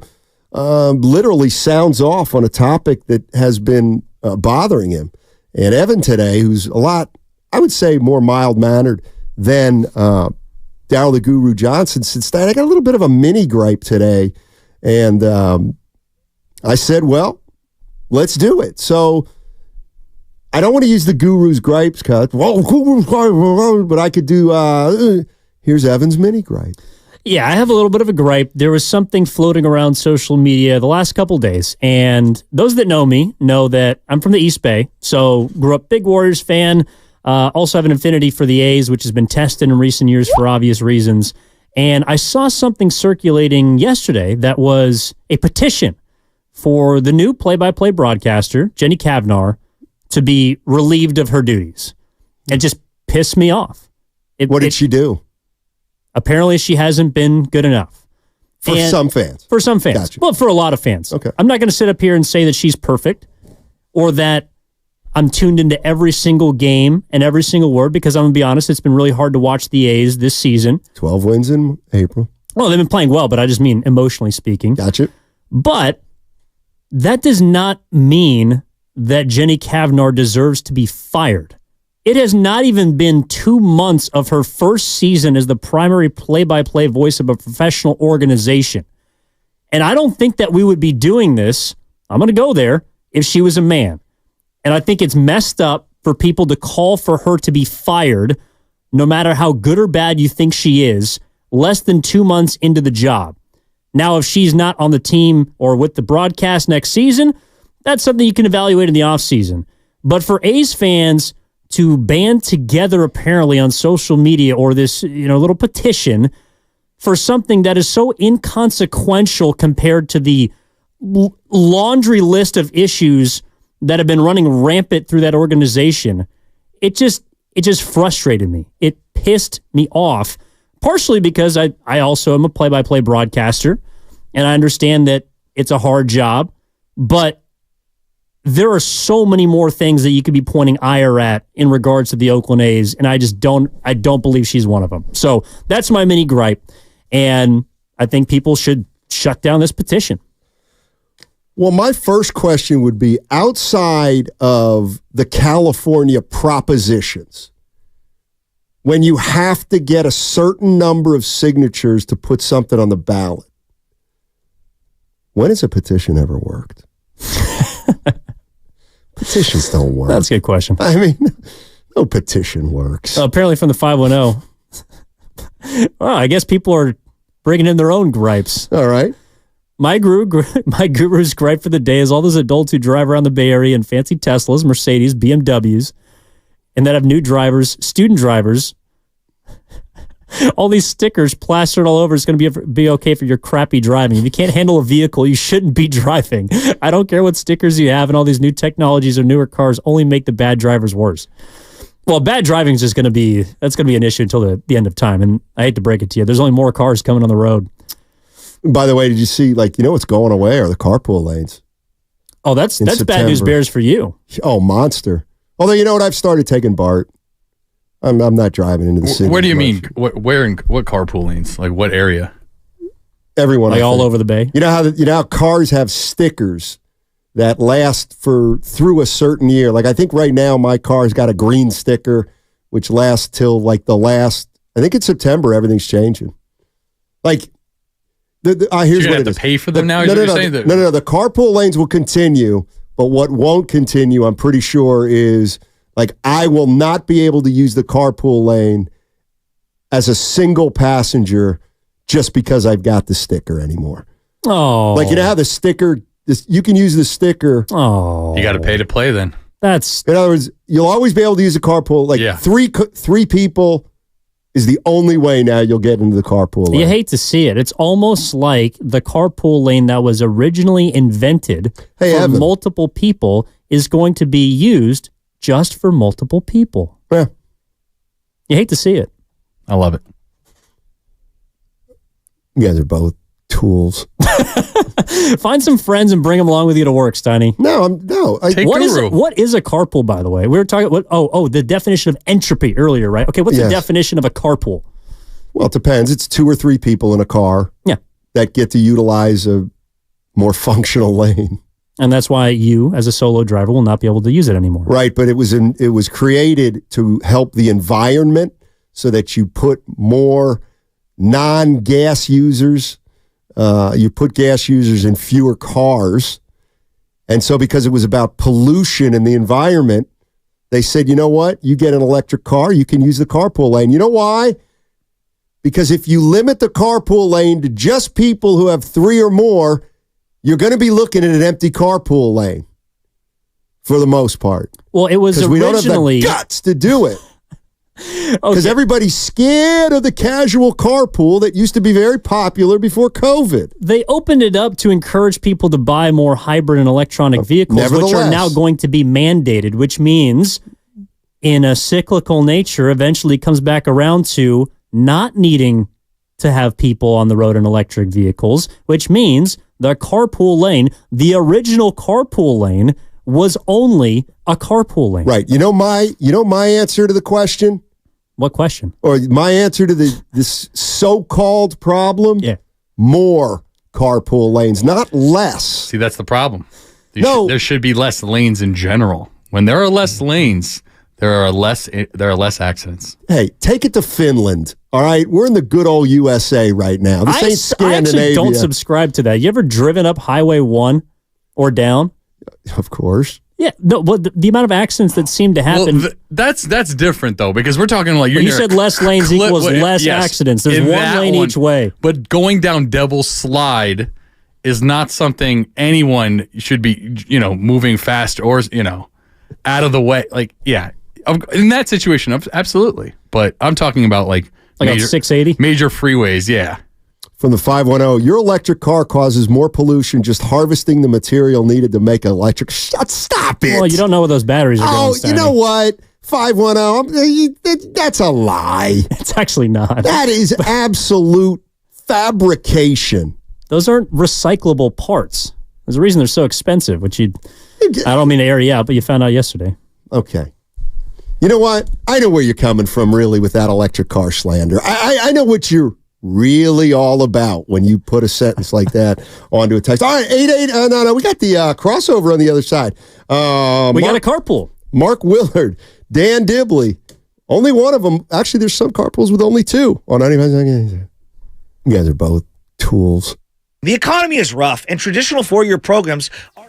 literally sounds off on a topic that has been bothering him. And Evan today, who's a lot, I would say, more mild-mannered than Daryl the Guru Johnson, said, Stein, I got a little bit of a mini gripe today. And I said, well, let's do it. So I don't want to use the Guru's gripes cut. Well, but I could do, here's Evan's mini gripe. Yeah, I have a little bit of a gripe. There was something floating around social media the last couple days, and those that know me know that I'm from the East Bay, so grew up big Warriors fan, also have an affinity for the A's, which has been tested in recent years for obvious reasons. And I saw something circulating yesterday that was a petition for the new play-by-play broadcaster, Jenny Kavnar, to be relieved of her duties. It just pissed me off. What did she do? Apparently, she hasn't been good enough. For some fans. For some fans. Gotcha. Well, for a lot of fans. Okay. I'm not going to sit up here and say that she's perfect or that I'm tuned into every single game and every single word because I'm going to be honest, it's been really hard to watch the A's this season. 12 wins in April. Well, they've been playing well, but I just mean emotionally speaking. Gotcha. But that does not mean that Jenny Kavnar deserves to be fired. It has not even been 2 months of her first season as the primary play-by-play voice of a professional organization. And I don't think that we would be doing this, I'm going to go there, if she was a man. And I think it's messed up for people to call for her to be fired, no matter how good or bad you think she is, less than 2 months into the job. Now, if she's not on the team or with the broadcast next season, that's something you can evaluate in the offseason. But for A's fans to band together apparently on social media or this little petition for something that is so inconsequential compared to the laundry list of issues that have been running rampant through that organization, it it just frustrated me. It pissed me off, partially because I also am a play-by-play broadcaster, and I understand that it's a hard job, but there are so many more things that you could be pointing ire at in regards to the Oakland A's, and I don't believe she's one of them. So that's my mini gripe, and I think people should shut down this petition. Well, my first question would be, outside of the California propositions, when you have to get a certain number of signatures to put something on the ballot, when has a petition ever worked? Petitions don't work. That's a good question. I mean, no petition works. Apparently from the 510. Well, I guess people are bringing in their own gripes. All right. My guru's gripe for the day is all those adults who drive around the Bay Area in fancy Teslas, Mercedes, BMWs, and that have new drivers, student drivers. All these stickers plastered all over is going to be okay for your crappy driving. If you can't handle a vehicle, you shouldn't be driving. I don't care what stickers you have, and all these new technologies or newer cars only make the bad drivers worse. Well, bad driving is just going to be an issue until the end of time. And I hate to break it to you, there's only more cars coming on the road. By the way, did you see, what's going away are the carpool lanes? Oh, that's bad news bears for you. Oh, monster. Although, you know what? I've started taking BART. I'm not driving into the city. Where do you mean? What carpool lanes? Like what area? Everyone. Like all over the Bay? You know how cars have stickers that last through a certain year. Like I think right now my car's got a green sticker, which lasts till I think it's September. Everything's changing. Like, here's you what have it to is. pay for them now. No. The carpool lanes will continue, but what won't continue, I'm pretty sure, is I will not be able to use the carpool lane as a single passenger just because I've got the sticker anymore. Oh, you know how the sticker. You can use the sticker. Oh, you got to pay to play then. That's in other words, you'll always be able to use a carpool. Three people is the only way now you'll get into the carpool lane. You hate to see it. It's almost like the carpool lane that was originally invented for multiple people is going to be used just for multiple people. Yeah. You hate to see it. I love it. You guys are both tools. Find some friends and bring them along with you to work, Steiny. What is a carpool, by the way? We were talking the definition of entropy earlier, right? Okay, what's the definition of a carpool? Well, it depends. It's 2 or 3 people in a car. Yeah. That get to utilize a more functional lane. And that's why you, as a solo driver, will not be able to use it anymore. Right, but it was created to help the environment so that you put more non-gas users. You put gas users in fewer cars. And so because it was about pollution in the environment, they said, you know what? You get an electric car, you can use the carpool lane. You know why? Because if you limit the carpool lane to just people who have 3 or more, you're going to be looking at an empty carpool lane for the most part. Well, it was originally... we don't have the guts to do it. Because everybody's scared of the casual carpool that used to be very popular before COVID. They opened it up to encourage people to buy more hybrid and electronic vehicles, which are now going to be mandated, which means in a cyclical nature, eventually comes back around to not needing to have people on the road in electric vehicles, which means the carpool lane, the original carpool lane, was only a carpool lane. Right. You know my answer to the question? What question? Or my answer to this so-called problem? Yeah. More carpool lanes, not less. See, that's the problem. There should be less lanes in general. When there are less lanes, there are less accidents. Hey, take it to Finland. All right, we're in the good old USA right now. This ain't Scandinavia. I actually don't subscribe to that. You ever driven up Highway 1 or down? Of course. Yeah, no. Well, the amount of accidents that seem to happen. Well, that's different though, because we're talking like you said less lanes equals less accidents. There's one lane each way. But going down Devil's Slide is not something anyone should be, moving fast or out of the way. Like, yeah, in that situation, absolutely. But I'm talking about like major, 680 major freeways. Yeah. From the 510, your electric car causes more pollution just harvesting the material needed to make electric. Stop it. Well, you don't know where those batteries are going. Oh, you know what? 510. That's a lie. It's actually not. That is absolute fabrication. Those aren't recyclable parts. There's a reason they're so expensive, which I don't mean to air you out, but you found out yesterday. Okay. You know what? I know where you're coming from, really, with that electric car slander. I know what you're really all about when you put a sentence like that onto a text. All right, 88. No, we got the crossover on the other side. We got a carpool. Mark Willard, Dan Dibley. Only one of them. Actually, there's some carpools with only two on 95. You guys are both tools. The economy is rough, and traditional four-year programs are...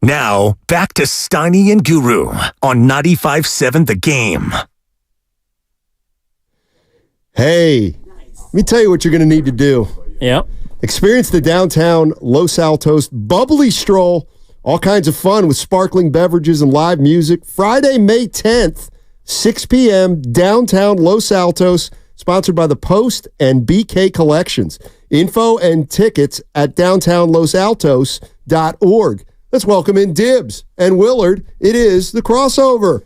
Now, back to Steiny and Guru on 95.7 The Game. Hey, let me tell you what you're going to need to do. Yep. Experience the downtown Los Altos bubbly stroll. All kinds of fun with sparkling beverages and live music. Friday, May 10th, 6 p.m., downtown Los Altos, sponsored by the Post and BK Collections. Info and tickets at downtownlosaltos.org. Let's welcome in Dibbs and Willard. It is the crossover.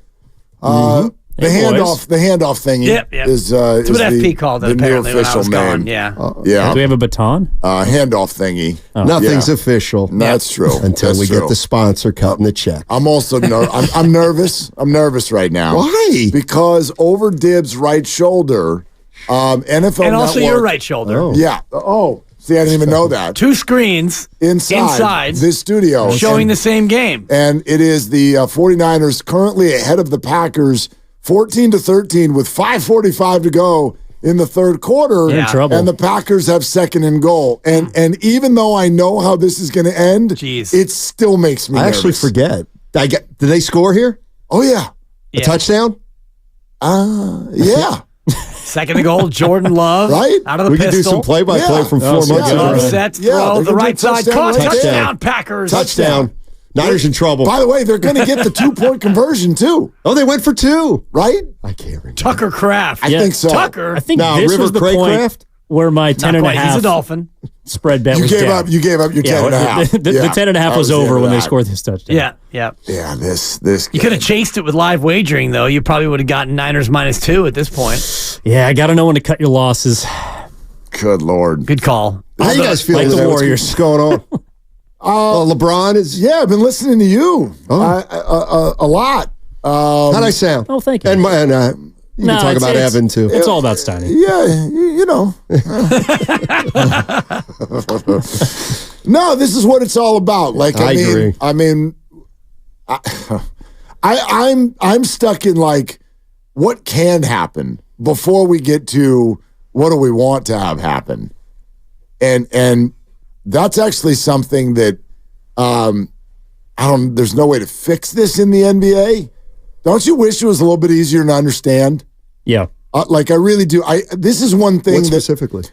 The handoff thingy is That's what the, FP called it the new apparently when I official was name. gone. Yeah. Yeah. Do we have a baton? Handoff thingy. Nothing's official. That's true. Until That's we true. get the sponsor cutting the check. I'm also I'm nervous. I'm nervous right now. Why? Because over Dibbs' right shoulder, NFL And also Network- your right shoulder. Oh. Yeah. Oh, see, I didn't even know that. 2 screens Inside this studio. showing And- the same game. And it is the 49ers currently ahead of the Packers 14-13 with 5:45 to go in the third quarter. They're in trouble. And the Packers have second and goal. And even though I know how this is going to end, it still makes me I nervous. actually forget. Did they score here? Oh, yeah. A touchdown? Yeah. Second and goal, Jordan Love. Right? Out of the We could pistol. do some play-by-play from 4 months ago. Love sets, throw, the right side, caught, touchdown, Packers. Touchdown. Niners in trouble. By the way, they're going to get the 2-point conversion, too. Oh, they went for 2. Right? I can't remember. Tucker Kraft. I think so. Tucker. I think Now, this River was the Craycraft? point where my 10 and a quite. He's half a Dolphin. spread bet You was gave down. up. You gave up your 10 and a half. The 10 and a half I was the end over of when they that. scored this touchdown. Yeah, yeah. Yeah, this. You could have chased it with live wagering, though. You probably would have gotten Niners -2 at this point. Yeah, I got to know when to cut your losses. Good Lord. Good call. How you guys feel like the today? Warriors. What's going on? LeBron is... Yeah, I've been listening to you a lot. How'd I sound? Oh, thank you. And you can talk about Evan, too. It's all about Steiny. Yeah, you know. No, this is what it's all about. Like I agree. I mean, I'm stuck in like what can happen before we get to what do we want to have happen, and that's actually something that there's no way to fix this in the NBA. Don't you wish it was a little bit easier to understand? Yeah. Like I really do. This is one thing What that specifically?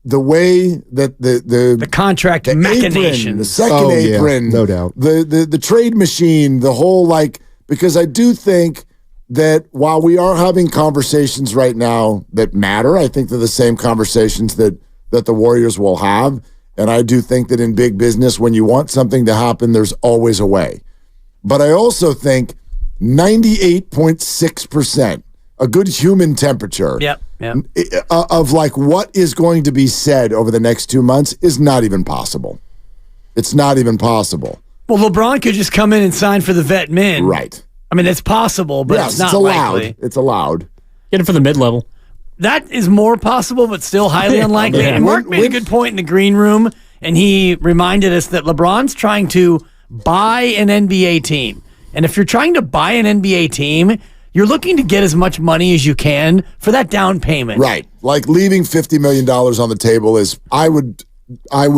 the way that The contract the machinations. apron, the second yeah, apron, no doubt. the trade machine, the whole because I do think that while we are having conversations right now that matter, I think they're the same conversations that the Warriors will have. And I do think that in big business, when you want something to happen, there's always a way. But I also think 98.6%, a good human temperature of like what is going to be said over the next 2 months is not even possible. It's not even possible. Well, LeBron could just come in and sign for the vet min. Right. I mean, it's possible, but Yes, it's not allowed. likely. It's allowed. Get it for the mid-level. That is more possible, but still highly unlikely. Yeah. And Mark made a good point in the green room, and he reminded us that LeBron's trying to buy an NBA team. And if you're trying to buy an NBA team, you're looking to get as much money as you can for that down payment. Right. Like leaving $50 million on the table is I would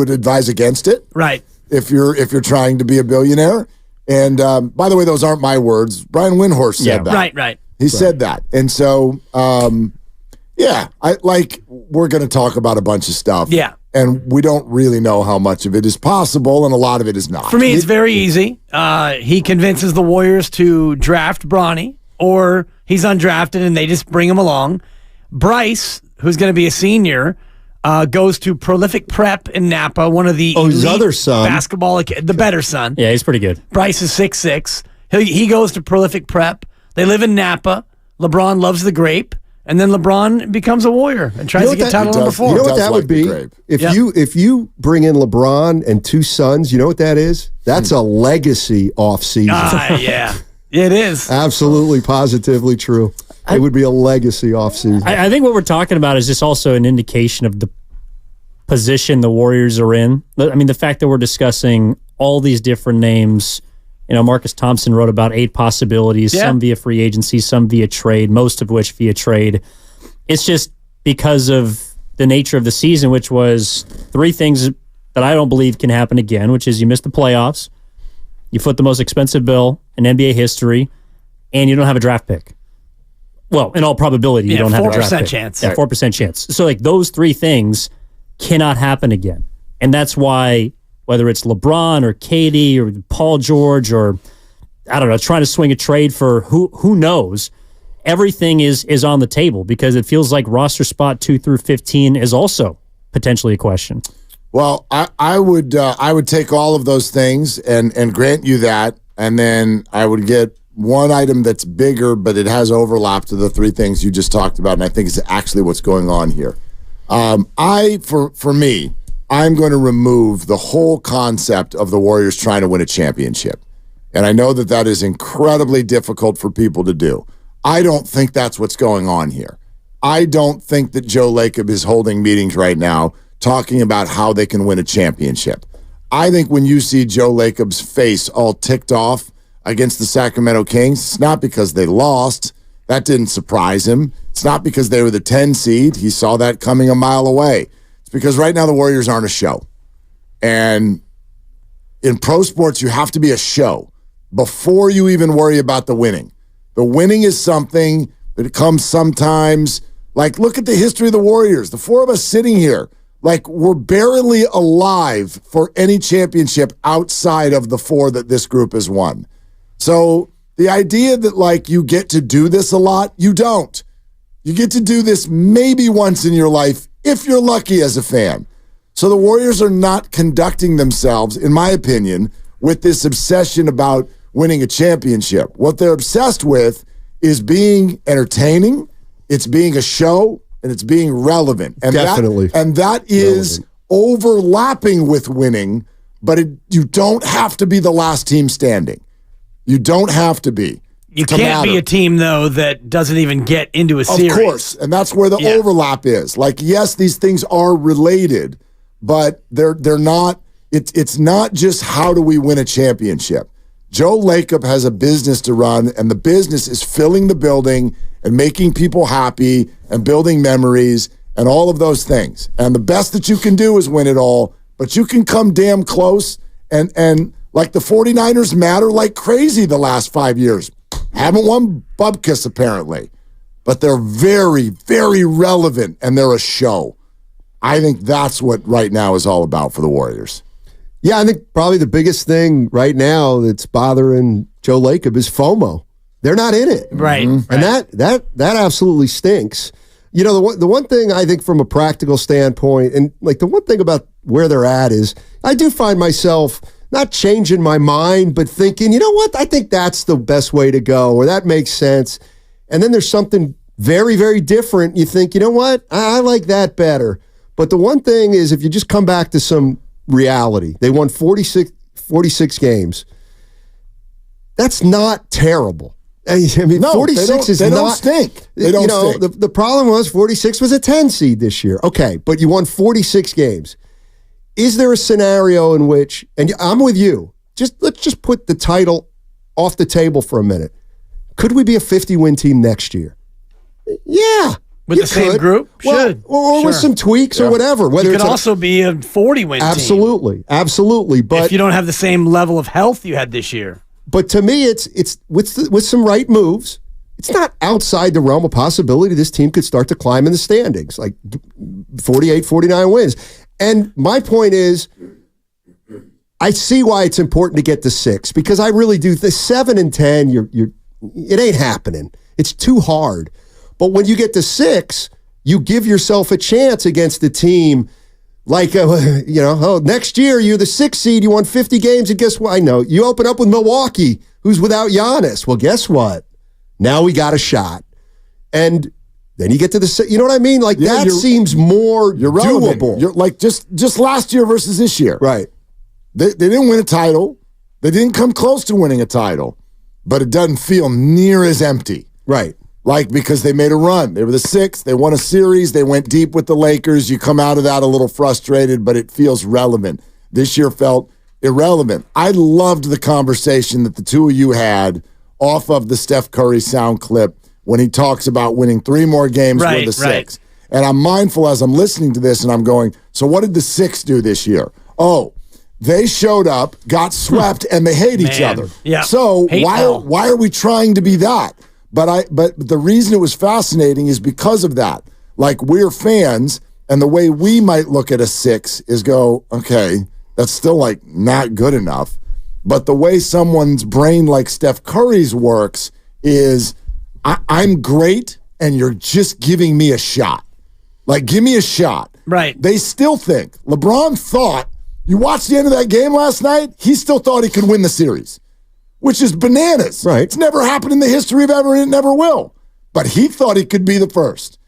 advise against it. Right. If you're trying to be a billionaire. And by the way, those aren't my words. Brian Windhorst said that. Right. He said that. And so we're going to talk about a bunch of stuff. Yeah. And we don't really know how much of it is possible, and a lot of it is not. For me, it's very easy. He convinces the Warriors to draft Bronny, or he's undrafted and they just bring him along. Bryce, who's going to be a senior, goes to Prolific Prep in Napa, one of the his elite other son. basketball, the better son. Yeah, he's pretty good. Bryce is 6'6". He goes to Prolific Prep. They live in Napa. LeBron loves the grape. And then LeBron becomes a Warrior and tries to get title number 4. You know what that would be? If you bring in LeBron and 2 sons, you know what that is? That's a legacy offseason. Yeah. It is. Absolutely, positively true. It would be a legacy offseason. I think what we're talking about is just also an indication of the position the Warriors are in. I mean, the fact that we're discussing all these different names. You know, Marcus Thompson wrote about 8 possibilities, some via free agency, some via trade, most of which via trade. It's just because of the nature of the season, which was 3 things that I don't believe can happen again, which is you miss the playoffs, You foot the most expensive bill in NBA history, and you don't have a draft pick. Well, in all probability, you don't have a draft pick. 4% chance. Yeah, 4% chance. So, like, those three things cannot happen again. And that's why, whether it's LeBron or KD or Paul George or, I don't know, trying to swing a trade for who knows, everything is on the table because it feels like roster spot 2 through 15 is also potentially a question. Well, I would take all of those things and grant you that, and then I would get one item that's bigger, but it has overlap to the three things you just talked about, and I think it's actually what's going on here. For me, I'm going to remove the whole concept of the Warriors trying to win a championship, and I know that is incredibly difficult for people to do. I don't think that's what's going on here. I don't think that Joe Lacob is holding meetings right now talking about how they can win a championship. I think when you see Joe Lacob's face all ticked off against the Sacramento Kings, it's not because they lost. That didn't surprise him. It's not because they were the 10 seed. He saw that coming a mile away. It's because right now the Warriors aren't a show. And in pro sports, you have to be a show before you even worry about the winning. The winning is something that comes sometimes. Like, look at the history of the Warriors. The four of us sitting here, like, we're barely alive for any championship outside of the four that this group has won. So the idea that, like, you get to do this a lot, you don't. You get to do this maybe once in your life if you're lucky as a fan. So the Warriors are not conducting themselves, in my opinion, with this obsession about winning a championship. What they're obsessed with is being entertaining, it's being a show, and it's being relevant. And Definitely. That is overlapping with winning, but you don't have to be the last team standing. You don't have to be. You can't be a team, though, that doesn't even get into a series. Of course, and that's where the overlap is. Like, yes, these things are related, but they're not. It's not just how do we win a championship. Joe Lacob has a business to run, and the business is filling the building and making people happy and building memories and all of those things. And the best that you can do is win it all, but you can come damn close and like the 49ers matter like crazy the last 5 years. Haven't won Bubkiss, apparently. But they're very, very relevant, and they're a show. I think that's what right now is all about for the Warriors. Yeah, I think probably the biggest thing right now that's bothering Joe Lacob is FOMO. They're not in it. Right. And that absolutely stinks. You know, the one thing I think from a practical standpoint, and like the one thing about where they're at is I do find myself not changing my mind, but thinking, you know what, I think that's the best way to go, or that makes sense. And then there's something very, very different. You think, you know what, I like that better. But the one thing is, if you just come back to some reality, they won 46 games. That's not terrible. I mean, no, 46 is they not. Don't stink. They don't stink. The problem was 46 was a 10 seed this year. Okay, but you won 46 games. Is there a scenario in which, and I'm with you, let's just put the title off the table for a minute. Could we be a 50-win team next year? Yeah. With the same group? Well, or with some tweaks or whatever. Whether you could also be a 40-win team. Absolutely. But if you don't have the same level of health you had this year. But to me, it's with some right moves, it's not outside the realm of possibility this team could start to climb in the standings, like 48, 49 wins. And my point is, I see why it's important to get to 6, because I really do. The 7 and 10, it ain't happening. It's too hard. But when you get to 6, you give yourself a chance against the team. Like, next year you're the 6th seed, you won 50 games, and guess what? I know, you open up with Milwaukee, who's without Giannis. Well, guess what? Now we got a shot. And then you get to the, you know what I mean? Like, that seems more doable. You're like, just last year versus this year. Right. They didn't win a title. They didn't come close to winning a title. But it doesn't feel near as empty. Right. Like, because they made a run. They were the 6th. They won a series. They went deep with the Lakers. You come out of that a little frustrated, but it feels relevant. This year felt irrelevant. I loved the conversation that the two of you had off of the Steph Curry sound clip when he talks about winning 3 more games with the 6. And I'm mindful as I'm listening to this, and I'm going, so what did the 6 do this year? Oh, They showed up, got swept, and they hate each other. Yeah. So Hate hell. why are we trying to be that? But the reason it was fascinating is because of that. Like, we're fans, and the way we might look at a 6 is go, okay, that's still like not good enough. But the way someone's brain like Steph Curry's works is I'm great and you're just giving me a shot. Like, give me a shot. Right. They still think. LeBron thought, you watched the end of that game last night, he still thought he could win the series, which is bananas. Right. It's never happened in the history of ever, and it never will. But he thought he could be the first.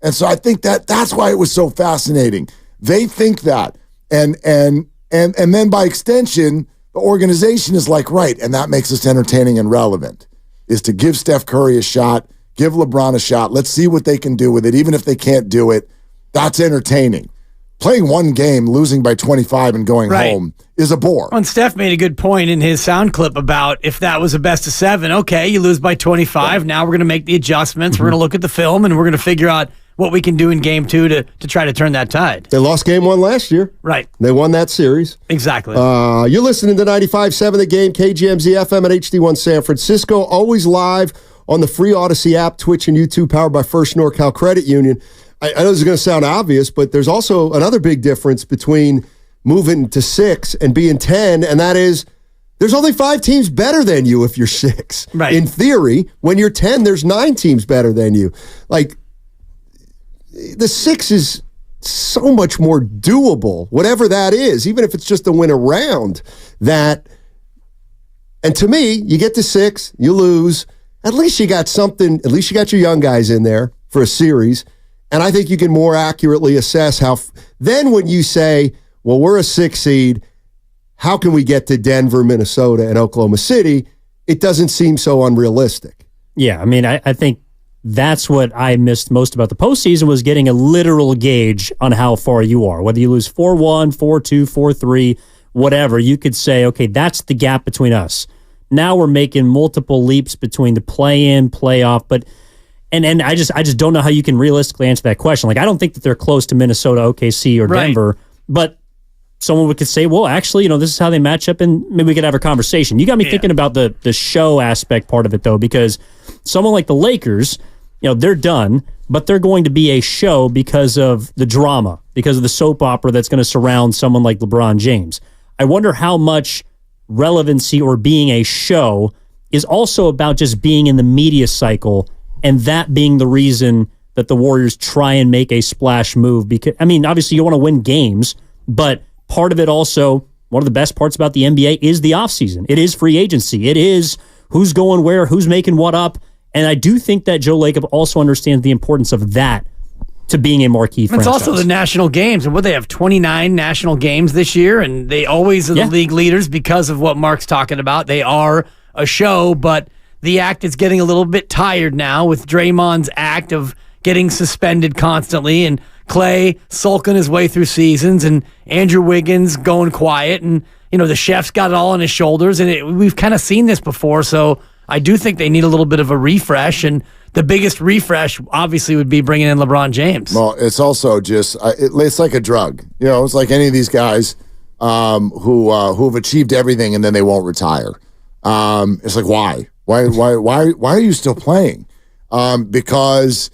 And so I think that's why it was so fascinating. They think that. And then by extension, the organization is like, right, and that makes us entertaining and relevant, is to give Steph Curry a shot, give LeBron a shot. Let's see what they can do with it. Even if they can't do it, that's entertaining. Playing one game, losing by 25 and going home is a bore. Well, and Steph made a good point in his sound clip about if that was a best of 7, okay, you lose by 25. Now we're going to make the adjustments. We're going to look at the film, and we're going to figure out what we can do in game 2 to try to turn that tide. They lost game 1 last year. Right. They won that series. Exactly. You're listening to 95.7 The Game, KGMZ FM at HD1 San Francisco. Always live on the free Odyssey app, Twitch, and YouTube, powered by First NorCal Credit Union. I know this is going to sound obvious, but there's also another big difference between moving to 6 and being 10, and that is there's only 5 teams better than you if you're 6. Right. In theory, when you're 10, there's 9 teams better than you. Like, the 6 is so much more doable, whatever that is, even if it's just a win around that. And to me, you get to 6, you lose. At least you got something, at least you got your young guys in there for a series. And I think you can more accurately assess how. Then when you say, well, we're a 6 seed, how can we get to Denver, Minnesota, and Oklahoma City? It doesn't seem so unrealistic. Yeah, I mean, I think that's what I missed most about the postseason was getting a literal gauge on how far you are. Whether you lose 4-1, 4-2, 4-3, whatever, you could say, okay, that's the gap between us. Now we're making multiple leaps between the play-in, playoff, but and I just don't know how you can realistically answer that question. Like, I don't think that they're close to Minnesota, OKC, or Denver, but someone could say, well, actually, this is how they match up, and maybe we could have a conversation. You got me thinking about the show aspect part of it, though, because someone like the Lakers, they're done, but they're going to be a show because of the drama, because of the soap opera that's going to surround someone like LeBron James. I wonder how much relevancy or being a show is also about just being in the media cycle, and that being the reason that the Warriors try and make a splash move. Because, I mean, obviously you want to win games, but part of it also, one of the best parts about the NBA is the offseason. It is free agency. It is who's going where, who's making what up. And I do think that Joe Lacob also understands the importance of that to being a marquee franchise. It's also the national games. And they have 29 national games this year, and they always are the league leaders because of what Mark's talking about. They are a show, but the act is getting a little bit tired now with Draymond's act of getting suspended constantly, and Clay sulking his way through seasons, and Andrew Wiggins going quiet, and the chef's got it all on his shoulders, and we've kind of seen this before. So I do think they need a little bit of a refresh, and the biggest refresh obviously would be bringing in LeBron James. Well, it's also just it's like a drug. It's like any of these guys who've achieved everything and then they won't retire. It's like, why are you still playing? Because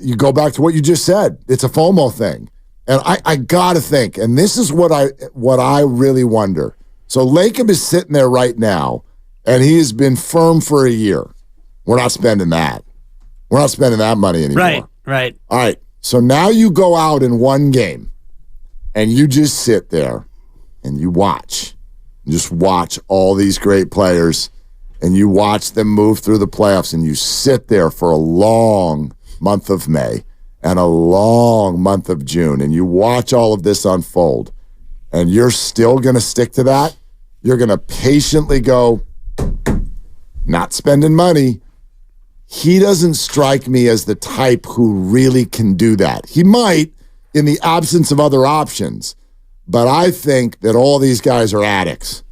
you go back to what you just said. It's a FOMO thing. And I gotta think, and this is what I really wonder. So Lacob is sitting there right now, and he has been firm for a year. We're not spending that. We're not spending that money anymore. Right. All right. So now you go out in one game, and you just sit there, and you watch. You just watch all these great players, and you watch them move through the playoffs, and you sit there for a long month of May and a long month of June, and you watch all of this unfold, and you're still going to stick to that? You're going to patiently go, not spending money. He doesn't strike me as the type who really can do that. He might in the absence of other options, but I think that all these guys are addicts,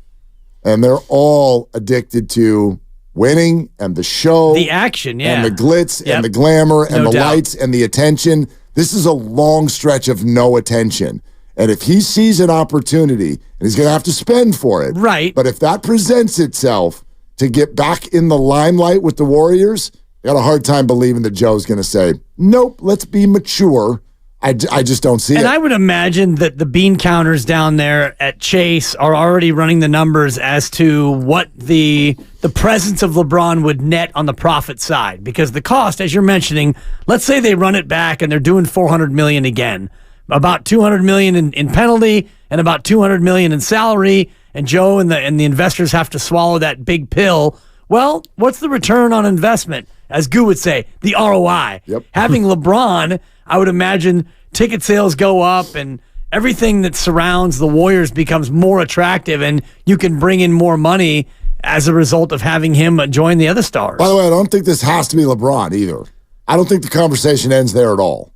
and they're all addicted to winning and the show, the action, and the glitz and the glamour and the lights and the attention. This is a long stretch of no attention. And if he sees an opportunity, and he's going to have to spend for it. Right. But if that presents itself to get back in the limelight with the Warriors, I got a hard time believing that Joe's going to say, nope, let's be mature. I just don't see it. And I would imagine that the bean counters down there at Chase are already running the numbers as to what the presence of LeBron would net on the profit side. Because the cost, as you're mentioning, let's say they run it back and they're doing $400 million again. About $200 million in penalty and about $200 million in salary, and Joe and the investors have to swallow that big pill. Well, what's the return on investment? As Goo would say, the ROI. Yep. Having LeBron, I would imagine ticket sales go up and everything that surrounds the Warriors becomes more attractive, and you can bring in more money as a result of having him join the other stars. By the way, I don't think this has to be LeBron either. I don't think the conversation ends there at all.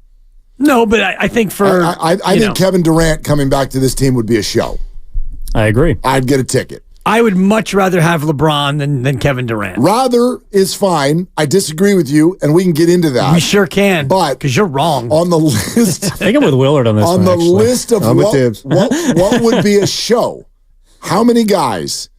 No, but I think I think Kevin Durant coming back to this team would be a show. I agree. I'd get a ticket. I would much rather have LeBron than Kevin Durant. Rather is fine. I disagree with you, and we can get into that. We sure can, but because you're wrong on the list. I think I'm with Willard on this. On one, the actually. list of what would be a show? How many guys?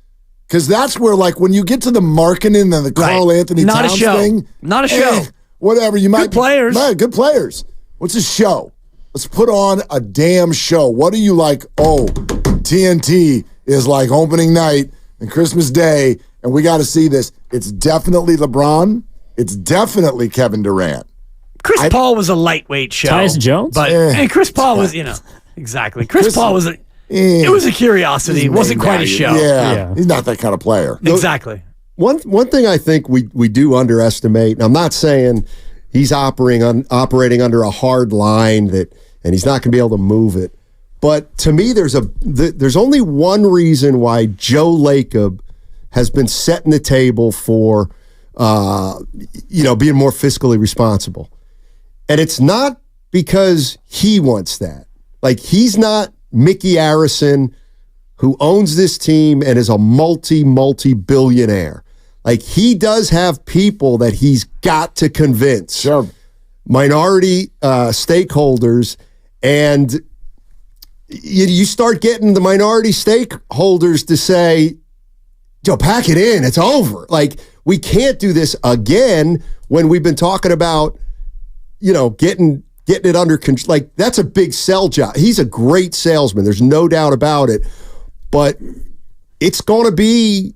Because that's where, like, when you get to the Markkanen and the Carl Anthony Not Towns a show. thing, Not a show. Whatever you might Good players. Good players. What's a show? Let's put on a damn show. What are you like? Oh, TNT is like opening night and Christmas Day, and we got to see this. It's definitely LeBron. It's definitely Kevin Durant. Chris Paul was a lightweight show. Tyus Jones? But and Chris Paul was, exactly. Chris Paul was it was a curiosity. It wasn't quite a show. Yeah, he's not that kind of player. Exactly. One thing I think we do underestimate, and I'm not saying he's operating under a hard line and he's not going to be able to move it. But to me, there's only one reason why Joe Lacob has been setting the table for being more fiscally responsible. And it's not because he wants that. Like, he's not Mickey Arison, who owns this team and is a multi-billionaire. Like, he does have people that he's got to convince. Sure. Minority stakeholders, and you start getting the minority stakeholders to say, Joe, pack it in. It's over. Like, we can't do this again when we've been talking about, getting it under control. Like, that's a big sell job. He's a great salesman. There's no doubt about it. But it's going to be,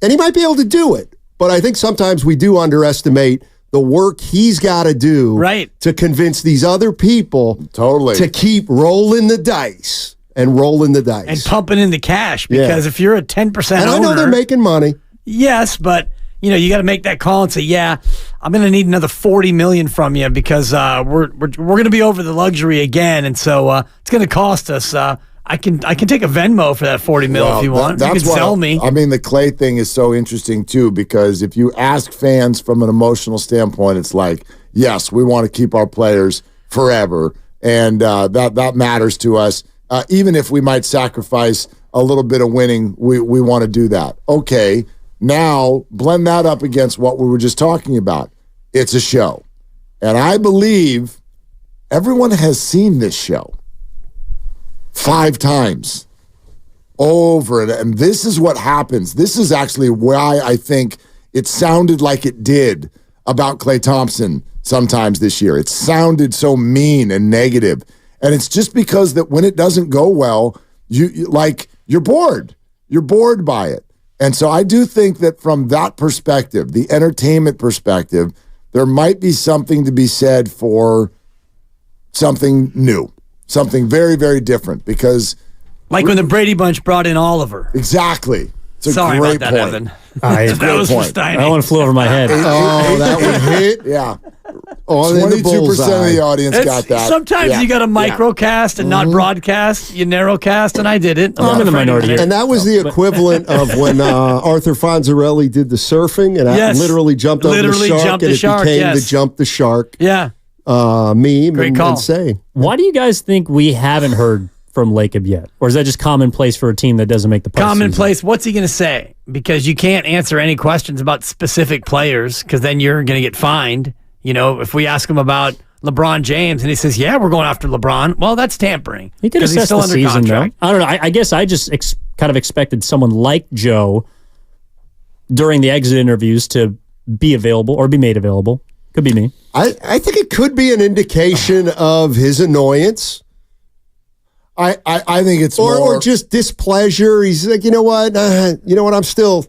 and he might be able to do it. But I think sometimes we do underestimate the work he's got to do to convince these other people to keep rolling the dice and pumping in the cash, because if you're a 10% and I know they're making money. Yes, but you got to make that call and say, I'm going to need another $40 million from you because we're going to be over the luxury again, and so it's going to cost us. I can take a Venmo for that $40 million if you want. You can sell me. I mean, the Clay thing is so interesting too, because if you ask fans from an emotional standpoint, it's like, yes, we want to keep our players forever, and that matters to us. Even if we might sacrifice a little bit of winning, we want to do that. Okay, now blend that up against what we were just talking about. It's a show, and I believe everyone has seen this show 5 times over, and this is what happens. This is actually why I think it sounded like it did about Klay Thompson sometimes this year. It sounded so mean and negative, and it's just because that when it doesn't go well, you're bored. You're bored by it. And so I do think that from that perspective, the entertainment perspective, there might be something to be said for something new. Something very, very different, because like when the Brady Bunch brought in Oliver. Exactly. It's a Sorry great about that, point. Evan. That was for Steiny. That one flew over my head. That one hit. Yeah. On in the 22% bullseye. of the audience got that. Sometimes you got to microcast and not broadcast. You narrowcast, and I did it. I'm in the minority here. And that was the equivalent of when Arthur Fonzarelli did the surfing and literally jumped over the shark, and it became the jump the shark meme. Great call. Insane. Why do you guys think we haven't heard from Lacob yet? Or is that just commonplace for a team that doesn't make the postseason? Commonplace. What's he going to say? Because you can't answer any questions about specific players, because then you're going to get fined. If we ask him about LeBron James, and he says, "Yeah, we're going after LeBron." Well, that's tampering. He could because he's assess still the under season, contract. though. I don't know. I guess I just kind of expected someone like Joe during the exit interviews to be available or be made available. Could be me. I think it could be an indication of his annoyance. I think it's or just displeasure. He's like, you know what? I'm still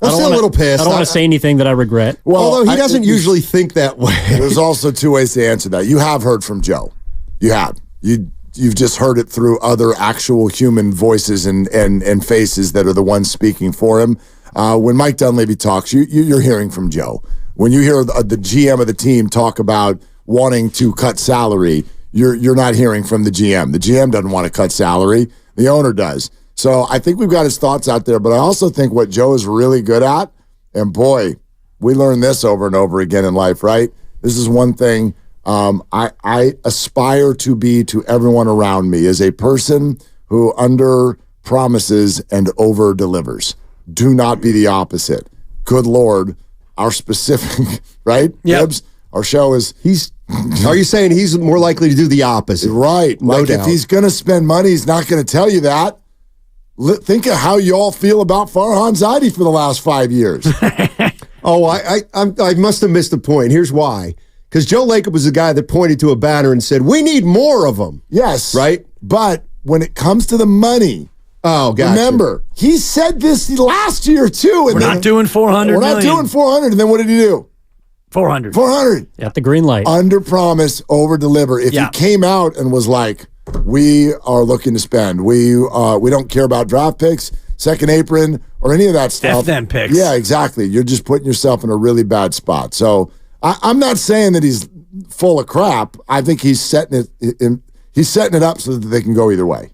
a little pissed. I don't want to say anything that I regret. Well, although he doesn't usually think that way. There's also two ways to answer that. You have heard from Joe. You have. You've just heard it through other actual human voices and faces that are the ones speaking for him. When Mike Dunleavy talks, you're hearing from Joe. When you hear the GM of the team talk about wanting to cut salary, you're not hearing from the GM. The GM doesn't want to cut salary. The owner does. So I think we've got his thoughts out there, but I also think what Joe is really good at, and boy, we learn this over and over again in life, right? This is one thing I aspire to be to everyone around me, is a person who under promises and over delivers. Do not be the opposite. Good Lord, our specific, right? Yep. Gibbs, our show is, are you saying he's more likely to do the opposite? Right. No like doubt. if he's going to spend money, he's not going to tell you that. Think of how you all feel about Farhan Zaidi for the last 5 years. Oh, I must have missed a point. Here's why. Because Joe Lacob was the guy that pointed to a banner and said, we need more of them. Yes. Right? But when it comes to the money, gotcha. Remember, he said this last year too. We're not doing 400 We're not million. doing 400. And then what did he do? 400. 400. Got the green light. Under promise, over deliver. If he came out and was like, we are looking to spend, we don't care about draft picks, second apron, or any of that stuff. F them picks. Yeah, exactly. You're just putting yourself in a really bad spot. So I'm not saying that he's full of crap. I think he's setting it up so that they can go either way.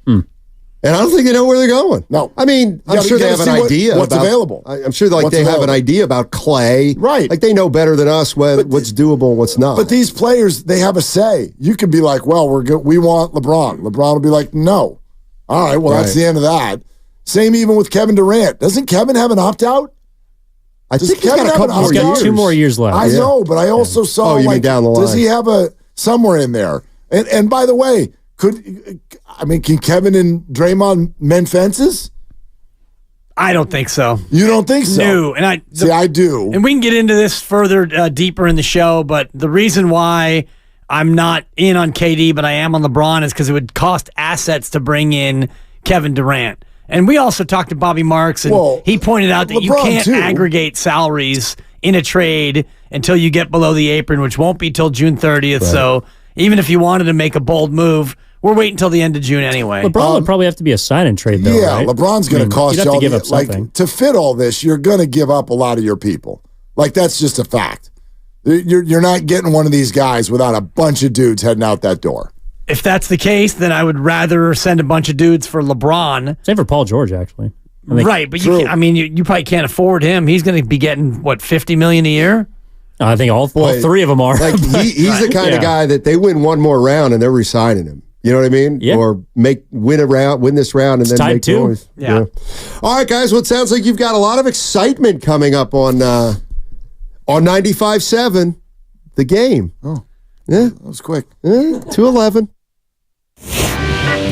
And I don't think they know where they're going. No. I mean, I'm sure they have an idea what's about available. I'm sure they have available. an idea about Clay. Right. Like they know better than us what's doable and what's not. But these players, they have a say. You could be like, well, we want LeBron. LeBron will be like, no. All right, well, that's the end of that. Same even with Kevin Durant. Doesn't Kevin have an opt-out? I think he's got a couple more He's got years. 2 more years left. I know, but I also saw, you mean down the line. does he have somewhere in there? And by the way, can Kevin and Draymond mend fences? I don't think so. You don't think so? No, and I do. And we can get into this further deeper in the show, but the reason why I'm not in on KD, but I am on LeBron, is because it would cost assets to bring in Kevin Durant. And we also talked to Bobby Marks, and he pointed out that you LeBron can't too. aggregate salaries in a trade until you get below the apron, which won't be till June 30th. Right. So even if you wanted to make a bold move, we're waiting until the end of June anyway. LeBron would probably have to be a sign and trade, though. Yeah, right? LeBron's going to cost you'd you have all to give up something. to fit all this. You're going to give up a lot of your people. Like that's just a fact. You're not getting one of these guys without a bunch of dudes heading out that door. If that's the case, then I would rather send a bunch of dudes for LeBron. Same for Paul George, actually. Right, but you probably can't afford him. He's going to be getting what, $50 million a year? I think all 3 of them are. Like he's the kind of guy that they win one more round and they're re-signing him. You know what I mean? Yeah. Or win this round, and then tied make too. noise. Yeah. All right, guys. Well, it sounds like you've got a lot of excitement coming up on 95.7, the game. Oh, yeah, that was quick. 2:11.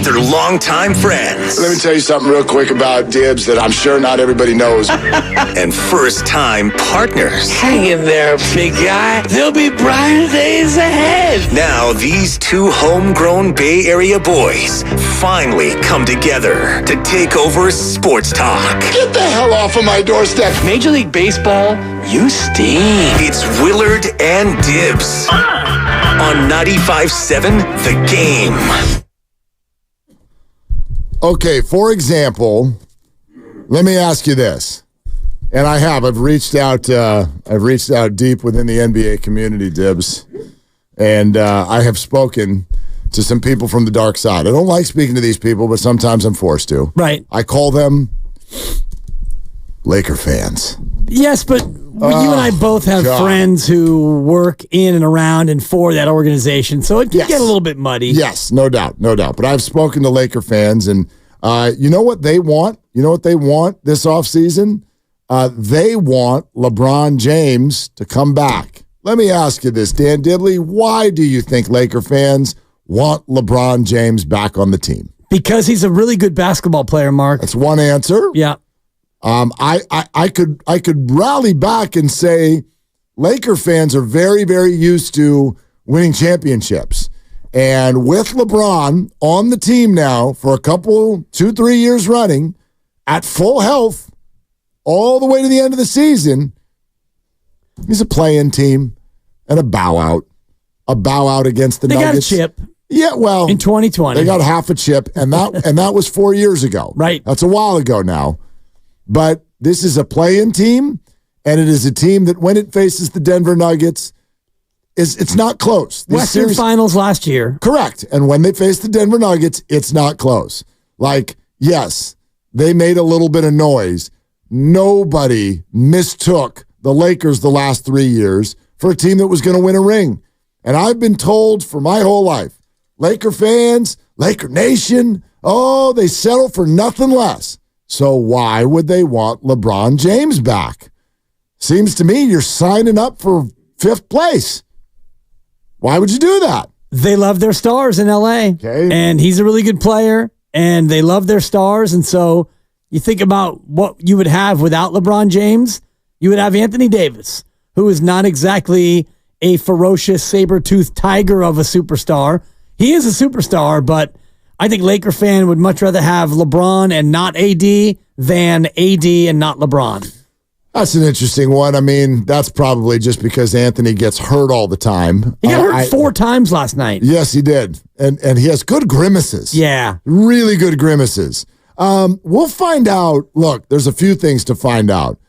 They're longtime friends. Let me tell you something real quick about Dibbs that I'm sure not everybody knows. And first-time partners. Hang in there, big guy. There'll be brighter days ahead. Now, these 2 homegrown Bay Area boys finally come together to take over sports talk. Get the hell off of my doorstep. Major League Baseball, you stink. It's Willard and Dibbs on 95.7 The Game. Okay, for example, let me ask you this, and I've reached out deep within the NBA community, Dibbs, and I have spoken to some people from the dark side. I don't like speaking to these people, but sometimes I'm forced to. Right. I call them Laker fans. Yes, but you and I both have friends who work in and around and for that organization, so it can get a little bit muddy. Yes, no doubt. But I've spoken to Laker fans, and you know what they want? You know what they want this offseason? They want LeBron James to come back. let me ask you this, Dan Dibley. Why do you think Laker fans want LeBron James back on the team? Because he's a really good basketball player, Mark. That's one answer. Yeah. I could rally back and say Laker fans are very, very used to winning championships. And with LeBron on the team now for a couple, 2-3 years running at full health all the way to the end of the season, he's a play-in team and a bow out. A bow out against the Nuggets. They got a chip. Yeah, well, in 2020. They got half a chip, and that was 4 years ago. Right. That's a while ago now. But this is a play-in team, and it is a team that when it faces the Denver Nuggets, it's not close. Western Finals last year. Correct. And when they face the Denver Nuggets, it's not close. Like, yes, they made a little bit of noise. Nobody mistook the Lakers the last 3 years for a team that was going to win a ring. And I've been told for my whole life, Laker fans, Laker Nation, oh, they settle for nothing less. So why would they want LeBron James back? Seems to me you're signing up for 5th place. Why would you do that? They love their stars in LA. Okay. And he's a really good player, and they love their stars. And so you think about what you would have without LeBron James. You would have Anthony Davis, who is not exactly a ferocious saber-toothed tiger of a superstar. He is a superstar, but I think Laker fan would much rather have LeBron and not AD than AD and not LeBron. That's an interesting one. I mean, that's probably just because Anthony gets hurt all the time. He got hurt 4 times last night. Yes, he did. And he has good grimaces. Yeah. Really good grimaces. We'll find out. Look, there's a few things to find out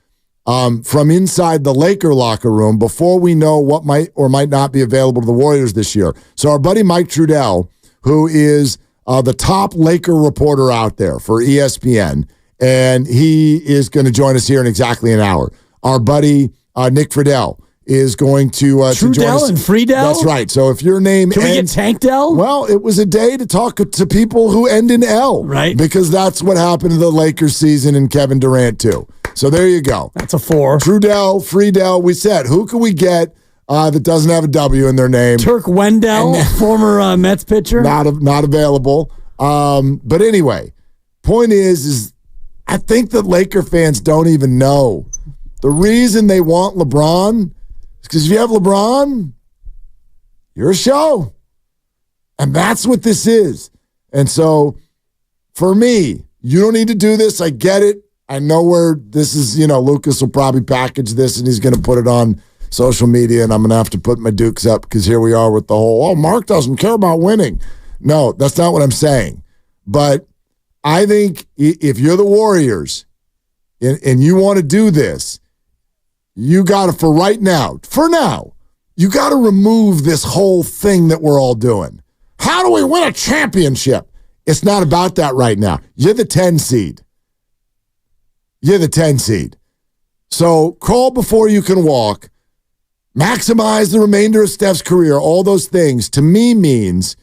from inside the Laker locker room before we know what might or might not be available to the Warriors this year. So our buddy Mike Trudell, who is the top Laker reporter out there for ESPN, and he is going to join us here in exactly an hour. Our buddy Nick Friedel is going to join us. Trudell and Friedel? That's right. So if your name Can we get Tankdell? Well, it was a day to talk to people who end in L. Right. Because that's what happened to the Lakers season and Kevin Durant, too. So there you go. That's a 4. Trudell, Friedel. We said, who can we get that doesn't have a W in their name? Turk Wendell, former Mets pitcher. Not available. But anyway, point is I think that Laker fans don't even know. The reason they want LeBron is because if you have LeBron, you're a show. And that's what this is. And so for me, you don't need to do this. I get it. I know where this is, Lucas will probably package this and he's going to put it on social media and I'm going to have to put my dukes up because here we are with the whole, Mark doesn't care about winning. No, that's not what I'm saying. But I think if you're the Warriors and you want to do this, you got to, for now, you got to remove this whole thing that we're all doing. How do we win a championship? It's not about that right now. You're the 10 seed. So crawl before you can walk. Maximize the remainder of Steph's career. All those things to me means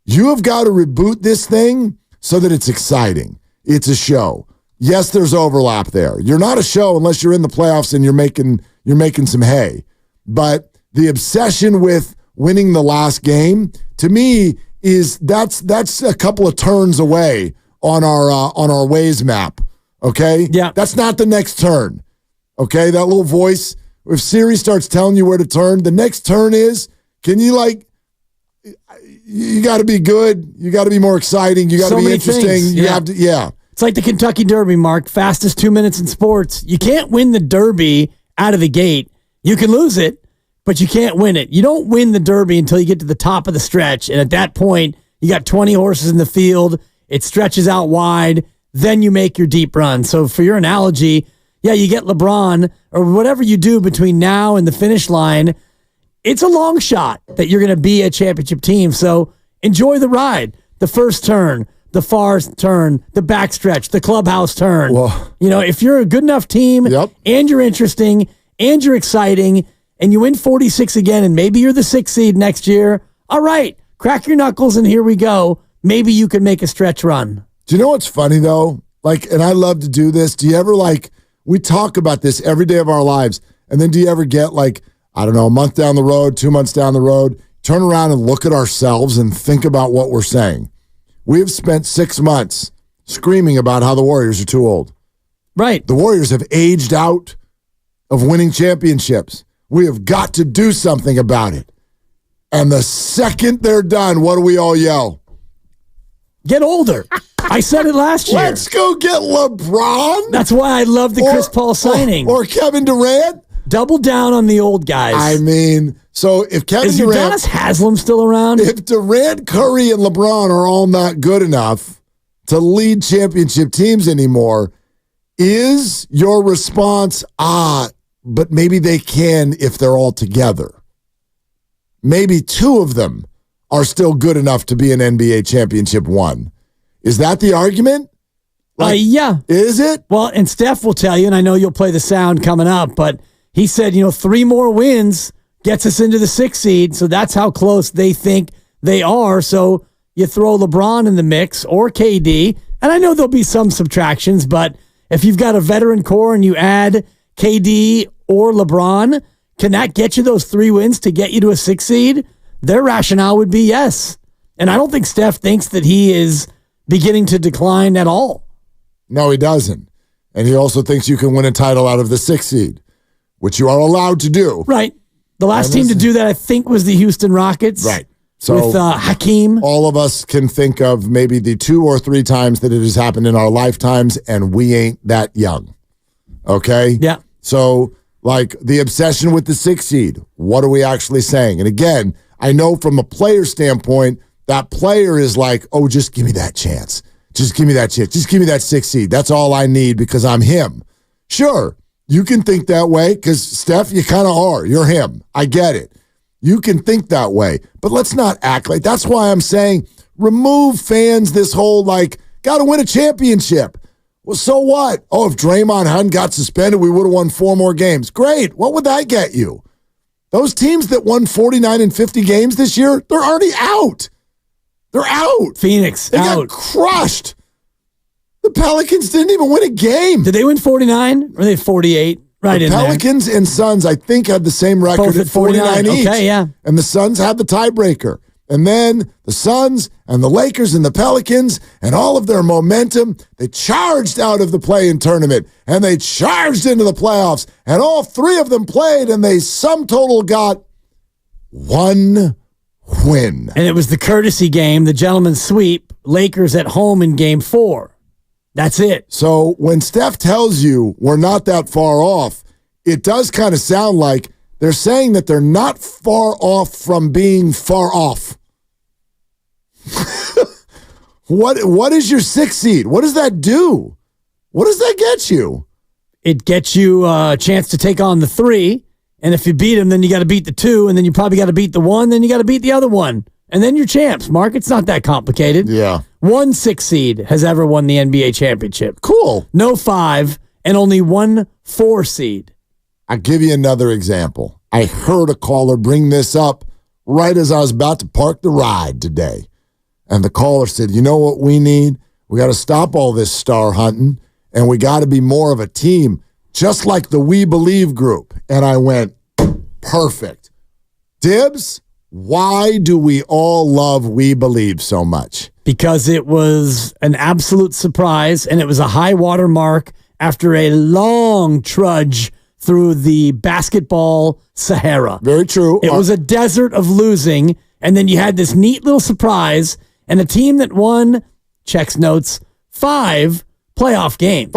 you have got to reboot this thing so that it's exciting. It's a show. Yes, there's overlap there. You're not a show unless you're in the playoffs and you're making some hay. But the obsession with winning the last game, to me, is that's a couple of turns away on our Waze map. Okay? Yeah. That's not the next turn. Okay? That little voice, if Siri starts telling you where to turn, the next turn is, you got to be good. You got to be more exciting. You got to be interesting. Things. You have to, yeah. It's like the Kentucky Derby, Mark. Fastest 2 minutes in sports. You can't win the Derby out of the gate. You can lose it, but you can't win it. You don't win the Derby until you get to the top of the stretch. And at that point, you got 20 horses in the field. It stretches out wide. Then you make your deep run. So for your analogy, yeah, you get LeBron or whatever you do between now and the finish line. It's a long shot that you're going to be a championship team. So enjoy the ride. The first turn, the far turn, the backstretch, the clubhouse turn. Whoa. If you're a good enough team and you're interesting and you're exciting and you win 46 again and maybe you're the 6th seed next year, all right, crack your knuckles and here we go. Maybe you could make a stretch run. Do you know what's funny though? And I love to do this. Do you ever we talk about this every day of our lives, and then do you ever get I don't know, a month down the road, 2 months down the road, turn around and look at ourselves and think about what we're saying. We have spent 6 months screaming about how the Warriors are too old. Right. The Warriors have aged out of winning championships. We have got to do something about it. And the second they're done, what do we all yell? Get older. I said it last year. Let's go get LeBron. That's why I love the Chris Paul signing. Or Kevin Durant. Double down on the old guys. I mean, so if Kevin Is Durant... Udonis Haslam still around? If Durant, Curry, and LeBron are all not good enough to lead championship teams anymore, is your response, but maybe they can if they're all together? Maybe two of them are still good enough to be an NBA championship one. Is that the argument? Yeah. Is it? Well, and Steph will tell you, and I know you'll play the sound coming up, but he said, 3 more wins gets us into the 6th seed, so that's how close they think they are. So you throw LeBron in the mix or KD, and I know there'll be some subtractions, but if you've got a veteran core and you add KD or LeBron, can that get you those 3 wins to get you to a 6th seed? Their rationale would be yes. And I don't think Steph thinks that he is beginning to decline at all. No, he doesn't. And he also thinks you can win a title out of the 6th seed, which you are allowed to do. Right. The last team to do that, I think, was the Houston Rockets. Right. So with Hakeem. All of us can think of maybe the 2 or 3 times that it has happened in our lifetimes, and we ain't that young. Okay? Yeah. So, the obsession with the 6th seed, what are we actually saying? And again, I know from a player standpoint, that player is like, oh, just give me that chance. Just give me that chance. Just give me that 6th seed. That's all I need because I'm him. Sure, you can think that way because, Steph, you kind of are. You're him. I get it. You can think that way. But let's not act like that's why I'm saying remove fans this whole, got to win a championship. Well, so what? Oh, if Draymond hadn't got suspended, we would have won 4 more games. Great. What would that get you? Those teams that won 49 and 50 games this year, they're already out. They're out. Phoenix they out. Got crushed. The Pelicans didn't even win a game. Did they win 49? Or were they 48? Right the in Pelicans and Suns, I think, had the same record Both at 49 each. Okay, yeah. And the Suns had the tiebreaker. And then the Suns and the Lakers and the Pelicans and all of their momentum, they charged out of the play-in tournament and they charged into the playoffs. And all 3 of them played and they sum total got 1 win. And it was the courtesy game, the gentleman's sweep, Lakers at home in game 4. That's it. So when Steph tells you we're not that far off, it does kind of sound like they're saying that they're not far off from being far off. What is your 6th seed? What does that do? What does that get you? It gets you a chance to take on the 3. And if you beat them, then you got to beat the 2. And then you probably got to beat the 1. Then you got to beat the other 1. And then you're champs, Mark. It's not that complicated. Yeah. 1 6 seed has ever won the NBA championship. Cool. No 5 and only 1 4 seed. I'll give you another example. I heard a caller bring this up right as I was about to park the ride today. And the caller said, you know what we need? We got to stop all this star hunting, and we got to be more of a team, just like the We Believe group. And I went, perfect. Dibs, why do we all love We Believe so much? Because it was an absolute surprise, and it was a high water mark after a long trudge through the basketball Sahara. Very true. It was a desert of losing, and then you had this neat little surprise, and a team that won, checks notes, 5 playoff games.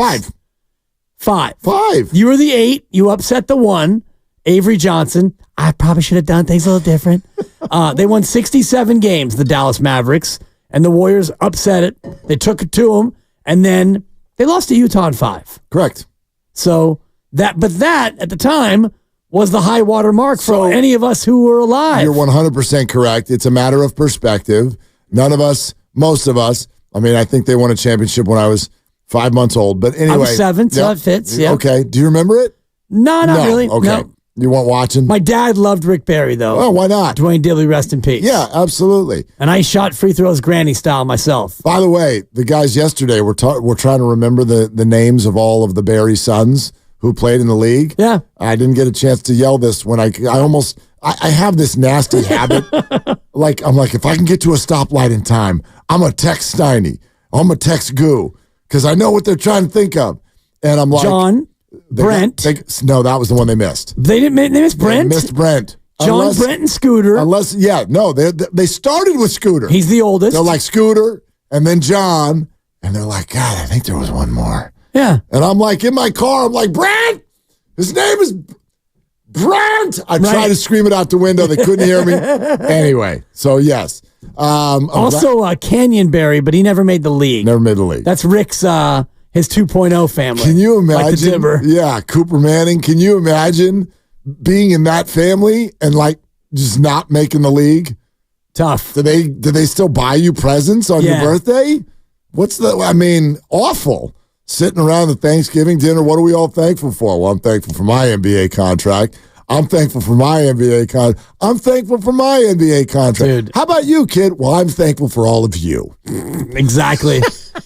5. You were the 8. You upset the 1. Avery Johnson. I probably should have done things a little different. They won 67 games, the Dallas Mavericks, and the Warriors upset it. They took it to them, and then they lost to Utah in 5. Correct. So that at the time was the high water mark for any of us who were alive. You're 100% correct. It's a matter of perspective. None of us, most of us, I think they won a championship when I was 5 months old. But anyway. I was 7, so it fits. Yeah. Okay. Do you remember it? No, not really. Okay. No. You weren't watching? My dad loved Rick Barry, though. Oh, why not? Dwayne Dibley, rest in peace. Yeah, absolutely. And I shot free throws granny style myself. By the way, the guys yesterday were trying to remember the names of all of the Barry sons. who played in the league. Yeah. I didn't get a chance to yell this when I have this nasty habit. I'm like, if I can get to a stoplight in time, I'm going to text Steiny. I'm going to text Goo because I know what they're trying to think of. And I'm like, John, Brent. No, that was the one they missed. They missed Brent? They missed Brent. John, Brent, and Scooter. They started with Scooter. He's the oldest. They're like Scooter and then John. And they're like, God, I think there was one more. Yeah. And I'm like, in my car, I'm like, Brent! His name is Brent! I tried to scream it out the window. They couldn't hear me. Anyway, so yes. Also, Canyonberry, but he never made the league. Never made the league. That's Rick's, his 2.0 family. Can you imagine? Like the Dimmer. Yeah, Cooper Manning. Can you imagine being in that family and like just not making the league? Tough. Do they still buy you presents on your birthday? Awful. Sitting around the Thanksgiving dinner, what are we all thankful for? Well, I'm thankful for my NBA contract. I'm thankful for my NBA contract. I'm thankful for my NBA contract. Dude. How about you, kid? Well, I'm thankful for all of you. Exactly.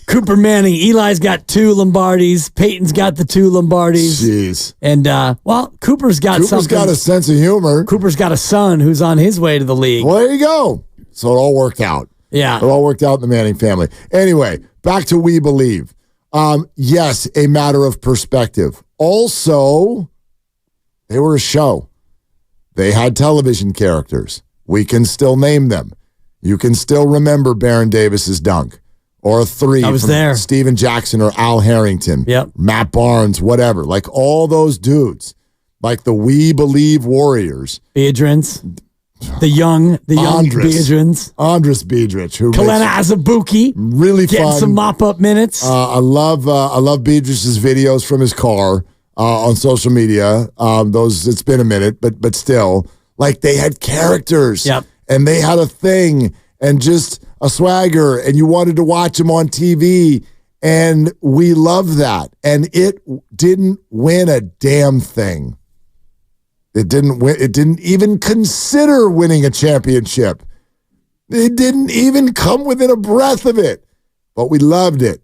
Cooper Manning. Eli's got 2 Lombardis. Peyton's got the 2 Lombardis. Jeez. And, Cooper's got a sense of humor. Cooper's got a son who's on his way to the league. Well, there you go. So it all worked out. Yeah. It all worked out in the Manning family. Anyway, back to We Believe. Yes, a matter of perspective. Also, they were a show. They had television characters. We can still name them. You can still remember Baron Davis's dunk or a 3 I was from there. Steven Jackson or Al Harrington. Yep. Matt Barnes, whatever. Like all those dudes. Like the We Believe Warriors. Beadrins. The young Beadrins. Andres Beadrich, who Kalena Azabuki. Really getting fun. some mop-up minutes. I love Beadrich's videos from his car on social media. It's been a minute, but still, like they had characters. Yep. And they had a thing and just a swagger, and you wanted to watch them on TV, and we love that. And it didn't win a damn thing. It didn't win. It didn't even consider winning a championship. It didn't even come within a breath of it. But we loved it.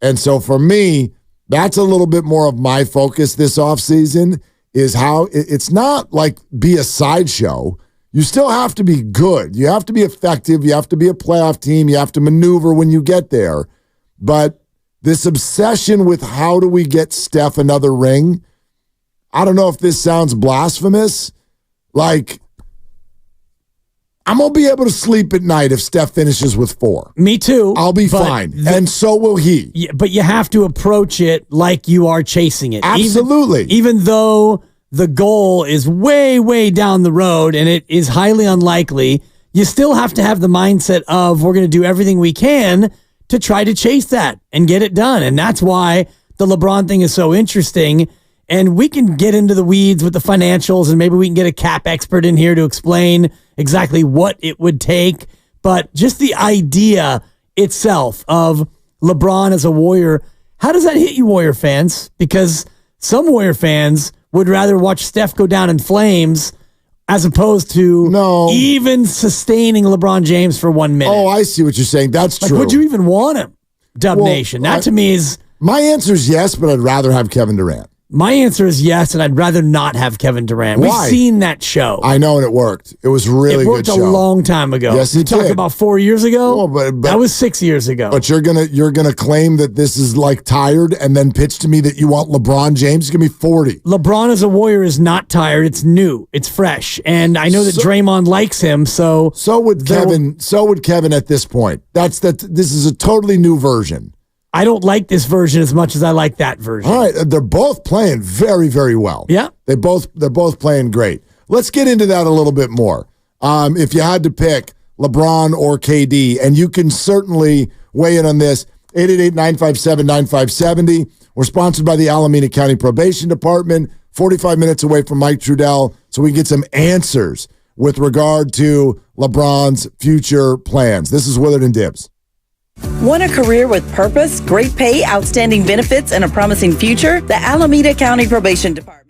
And so for me, that's a little bit more of my focus this offseason is how it's not like be a sideshow. You still have to be good. You have to be effective. You have to be a playoff team. You have to maneuver when you get there. But this obsession with how do we get Steph another ring, I don't know if this sounds blasphemous. Like, I'm going to be able to sleep at night if Steph finishes with 4. Me too. I'll be fine. And so will he. Yeah, but you have to approach it like you are chasing it. Absolutely. Even though the goal is way, way down the road and it is highly unlikely, you still have to have the mindset of we're going to do everything we can to try to chase that and get it done. And that's why the LeBron thing is so interesting. And we can get into the weeds with the financials, and maybe we can get a cap expert in here to explain exactly what it would take. But just the idea itself of LeBron as a Warrior, how does that hit you, Warrior fans? Because some Warrior fans would rather watch Steph go down in flames as opposed to even sustaining LeBron James for 1 minute. Oh, I see what you're saying. That's true. Would you even want him, Dub Nation? That to me is... My answer is yes, but I'd rather have Kevin Durant. My answer is yes, and I'd rather not have Kevin Durant. Why? We've seen that show. I know, and it worked. It was really good show. It worked a long time ago. Yes, it Talk did. about 4 years ago? Oh, but that was 6 years ago. But you're gonna claim that this is like tired and then pitch to me that you want LeBron James to give me 40. LeBron as a Warrior is not tired. It's new. It's fresh. And I know that Draymond likes him, so would Kevin. So would Kevin at this point. This is a totally new version. I don't like this version as much as I like that version. All right, they're both playing very, very well. Yeah, they're both playing great. Let's get into that a little bit more. If you had to pick LeBron or KD, and you can certainly weigh in on this, 888-957-9570. We're sponsored by the Alameda County Probation Department, 45 minutes away from Mike Trudell, so we can get some answers with regard to LeBron's future plans. This is Willard and Dibbs. Want a career with purpose, great pay, outstanding benefits, and a promising future? The Alameda County Probation Department.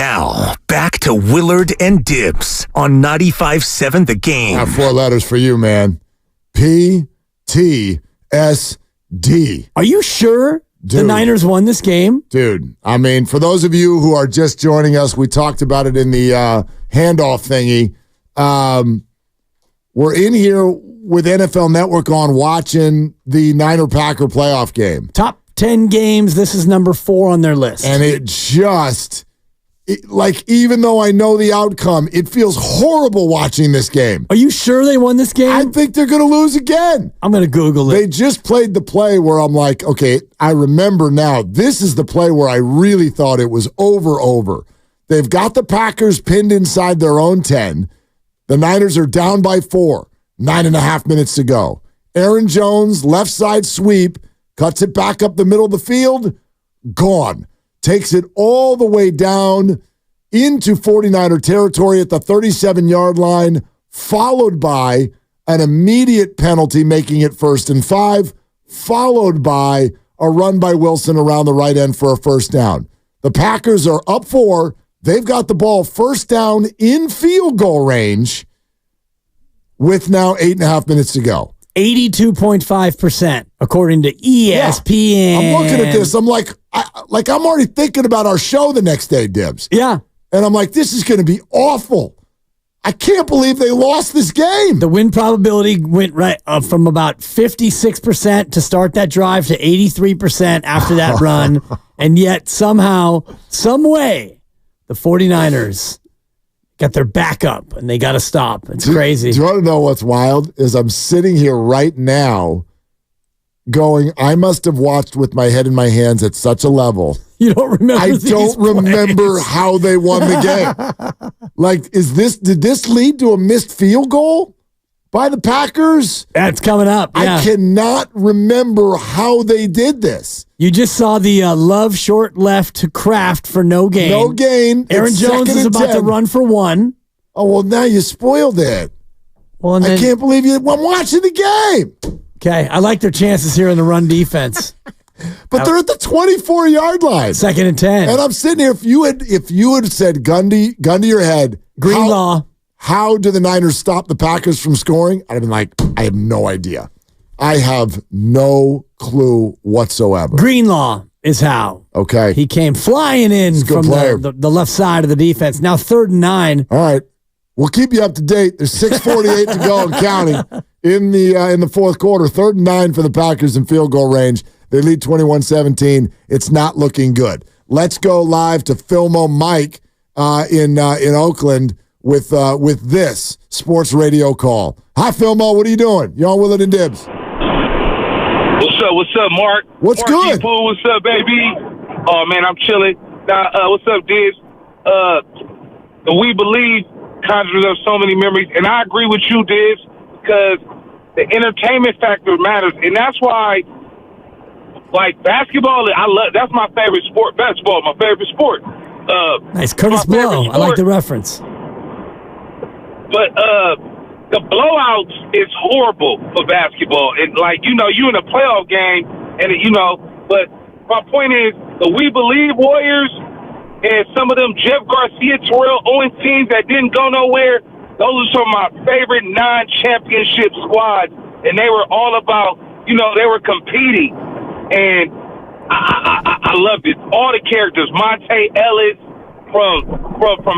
Now, back to Willard and Dibs on 95.7 The Game. I have 4 letters for you, man. PTSD. Are you sure the Niners won this game? Dude, I mean, for those of you who are just joining us, we talked about it in the handoff thingy. We're in here with NFL Network on watching the Niner-Packer playoff game. Top 10 games. This is number 4 on their list. And it just, even though I know the outcome, it feels horrible watching this game. Are you sure they won this game? I think they're going to lose again. I'm going to Google it. They just played the play where I'm like, okay, I remember now. This is the play where I really thought it was over. They've got the Packers pinned inside their own 10. The Niners are down by 4, 9.5 minutes to go. Aaron Jones, left side sweep, cuts it back up the middle of the field, gone. Takes it all the way down into 49er territory at the 37-yard line, followed by an immediate penalty, making it 1st and 5, followed by a run by Wilson around the right end for a first down. The Packers are up 4. They've got the ball first down in field goal range with now 8.5 minutes to go. 82.5%, according to ESPN. I'm looking at this. I'm like I'm already thinking about our show the next day, Dibs. Yeah. And I'm like, this is going to be awful. I can't believe they lost this game. The win probability went right up from about 56% to start that drive to 83% after that run. And yet somehow, some way, the 49ers got their back up and they got to stop. It's crazy. Do you want to know what's wild? Is I'm sitting here right now going, I must have watched with my head in my hands at such a level. You don't remember I don't remember how they won the game. Did this lead to a missed field goal by the Packers? That's coming up. Yeah. I cannot remember how they did this. You just saw the Love short left to Kraft for no gain. No gain. Aaron It's Jones 2nd is and about 10. to run for 1. Oh, well, now you spoiled it. Well, and I can't believe you. I'm watching the game. Okay, I like their chances here in the run defense. But they're at the 24-yard line. 2nd and 10. And I'm sitting here. If you had said gun to your head, Greenlaw. How do the Niners stop the Packers from scoring? I'd have been like, I have no idea. I have no clue whatsoever. Greenlaw is how. Okay. He came flying in from the left side of the defense. Now 3rd and 9. All right. We'll keep you up to date. There's 6:48 to go and counting in the fourth quarter. 3rd and 9 for the Packers in field goal range. They lead 21-17. It's not looking good. Let's go live to Filmo Mike in Oakland with this sports radio call. Hi, Filmo. What are you doing? You on Willard and Dibs? What's up, Mark? What's Mark good? Poole, what's up, baby? Oh, man, I'm chilling. What's up, Dibs? The We Believe conjures up so many memories, and I agree with you, Dibs, because the entertainment factor matters, and that's why, basketball, that's my favorite sport. Basketball, my favorite sport. Nice. Curtis Blow. I like the reference. But the blowouts is horrible for basketball. And, you in a playoff game, but my point is, the We Believe Warriors and some of them Jeff Garcia, Terrell Owens teams that didn't go nowhere, those are some of my favorite non-championship squads. And they were all about, they were competing. And I loved it. All the characters, Monte Ellis, from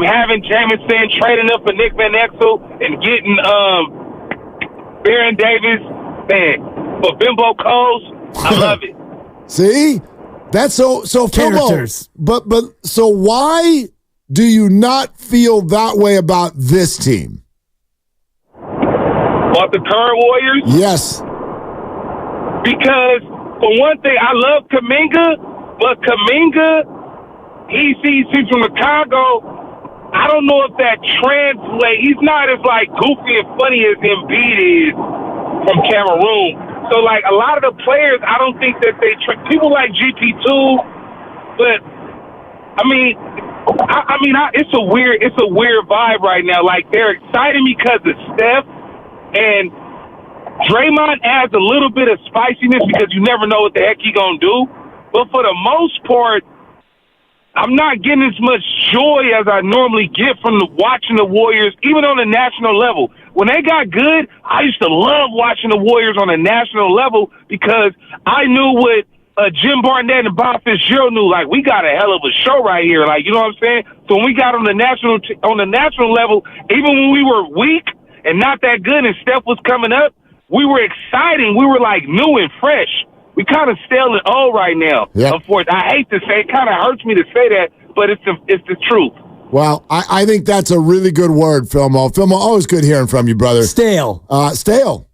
having Jameson, trading up for Nick Van Exel, and getting Baron Davis, man, for Bimbo Coles. I love it. See? That's so characters. But so why do you not feel that way about this team? About the current Warriors? Yes. Because for one thing, I love Kuminga, but Kuminga, he's from Chicago. I don't know if that translates. He's not as goofy and funny as Embiid is from Cameroon. So a lot of the players, I don't think that people like GP2, but it's a weird vibe right now. They're exciting because of Steph, and Draymond adds a little bit of spiciness because you never know what the heck he's gonna do. But for the most part, I'm not getting as much joy as I normally get from watching the Warriors, even on the national level. When they got good, I used to love watching the Warriors on a national level because I knew what Jim Barnett and Bob Fitzgerald knew. Like, we got a hell of a show right here. Like, you know what I'm saying? So when we got on the national level, even when we were weak and not that good and Steph was coming up, we were exciting. We were like new and fresh. We kind of stale and old right now. Yep. Unfortunately, I hate to say it. Kind of hurts me to say that, but it's the truth. Well, I think that's a really good word, Filmo. Filmo, always good hearing from you, brother. Stale. Stale.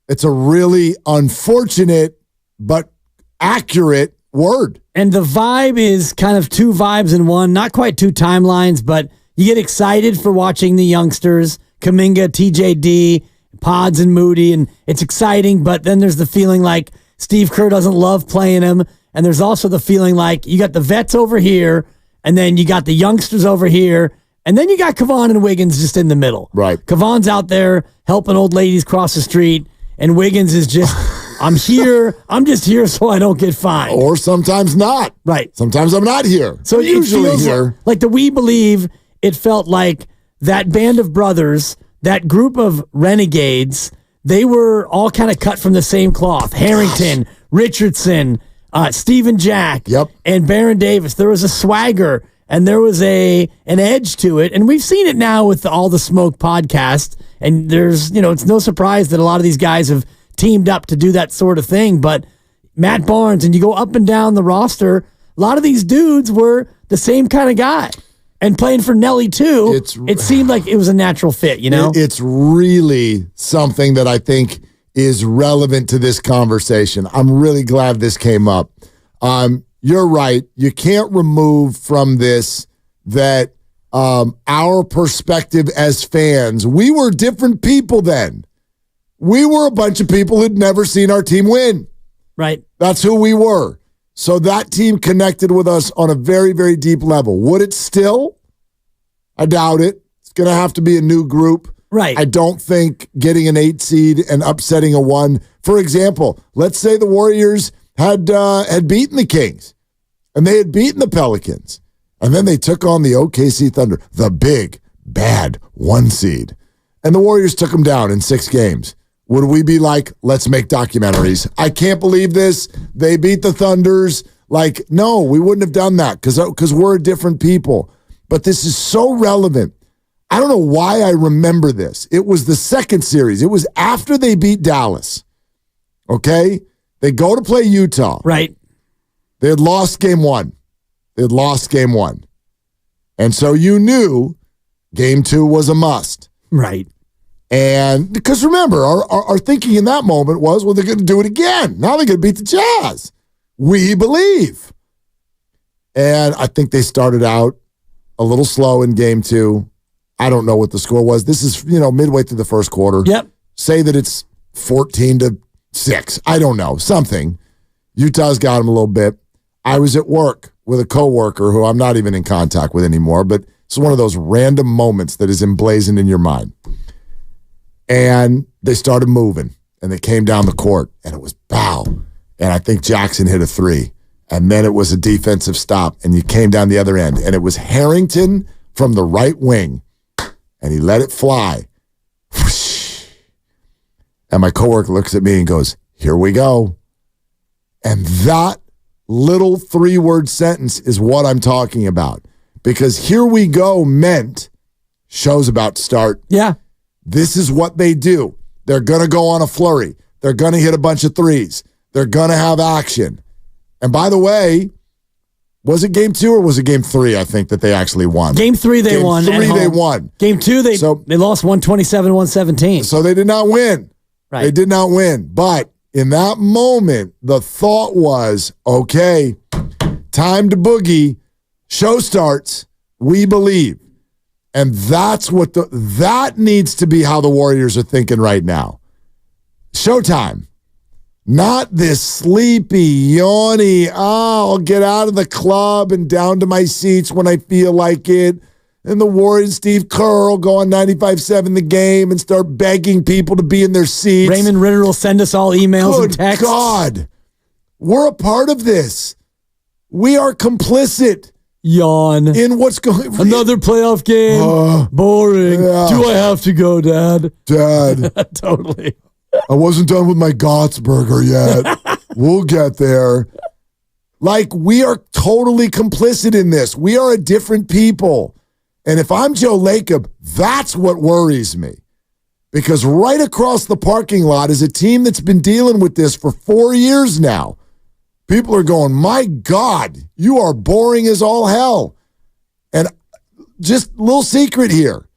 It's a really unfortunate but accurate word. And the vibe is kind of two vibes in one, not quite two timelines, but you get excited for watching the youngsters, Kuminga, TJD, Pods and Moody, and it's exciting, but then there's the feeling like Steve Kerr doesn't love playing him, and there's also the feeling like you got the vets over here, and then you got the youngsters over here, and then you got Kevon and Wiggins just in the middle. Right. Kevon's out there helping old ladies cross the street, and Wiggins is just, I'm here, I'm just here so I don't get fined. Or sometimes not. Right. Sometimes I'm not here. So I'm usually feels here. like the We Believe, it felt like that band of brothers, that group of renegades, they were all kind of cut from the same cloth. Harrington, Richardson, Stephen Jack, and Baron Davis. There was a swagger and there was an edge to it. And we've seen it now with All the Smoke podcast. And there's, it's no surprise that a lot of these guys have teamed up to do that sort of thing. But Matt Barnes, and you go up and down the roster, a lot of these dudes were the same kind of guy. And playing for Nelly, too, it seemed like it was a natural fit, It's really something that I think is relevant to this conversation. I'm really glad this came up. You're right. You can't remove from this that our perspective as fans, we were different people then. We were a bunch of people who'd never seen our team win. Right. That's who we were. So that team connected with us on a very, very deep level. Would it still? I doubt it. It's going to have to be a new group. Right. I don't think getting an 8 seed and upsetting a 1. For example, let's say the Warriors had beaten the Kings and they had beaten the Pelicans, and then they took on the OKC Thunder, the big, bad 1 seed, and the Warriors took them down in 6 games. Would we be like, let's make documentaries? I can't believe this. They beat the Thunders. Like, no, we wouldn't have done that because we're different people. But this is so relevant. I don't know why I remember this. It was the second series. It was after they beat Dallas. Okay? They go to play Utah. Right. They had lost game 1. And so you knew game 2 was a must. Right. And because remember, our thinking in that moment was, well, they're going to do it again. Now they're going to beat the Jazz. We believe. And I think they started out a little slow in game 2. I don't know what the score was. This is, midway through the first quarter. Yep. Say that it's 14-6. I don't know. Something. Utah's got them a little bit. I was at work with a coworker who I'm not even in contact with anymore, but it's one of those random moments that is emblazoned in your mind. And they started moving, and they came down the court, and it was bow. And I think Jackson hit a 3. And then it was a defensive stop, and you came down the other end. And it was Harrington from the right wing, and he let it fly. And my coworker looks at me and goes, here we go. And that little 3-word sentence is what I'm talking about. Because here we go meant show's about to start. Yeah. This is what they do. They're going to go on a flurry. They're going to hit a bunch of threes. They're going to have action. And by the way, was it game 2 or was it game 3, I think, that they actually won? Game 3 they won. Game 3 they won. Game 2 they lost 127-117. So they did not win. Right. They did not win. But in that moment, the thought was, okay, time to boogie. Show starts. We believe. And that's what that needs to be how the Warriors are thinking right now. Showtime. Not this sleepy, yawny, I'll get out of the club and down to my seats when I feel like it. And the Warriors, Steve Kerr will go on 95.7 The Game and start begging people to be in their seats. Raymond Ritter will send us all emails and texts. God, we're a part of this. We are complicit. Yawn. in what's going Another playoff game. Boring. yeah. Do I have to go, Dad? Dad. Totally. I wasn't done with my Gottsburger yet. We'll get there. Like, we are totally complicit in this. We are a different people. And if I'm Joe Lacob, that's what worries me. Because right across the parking lot is a team that's been dealing with this for 4 years now. People are going, my God, you are boring as all hell. And just a little secret here.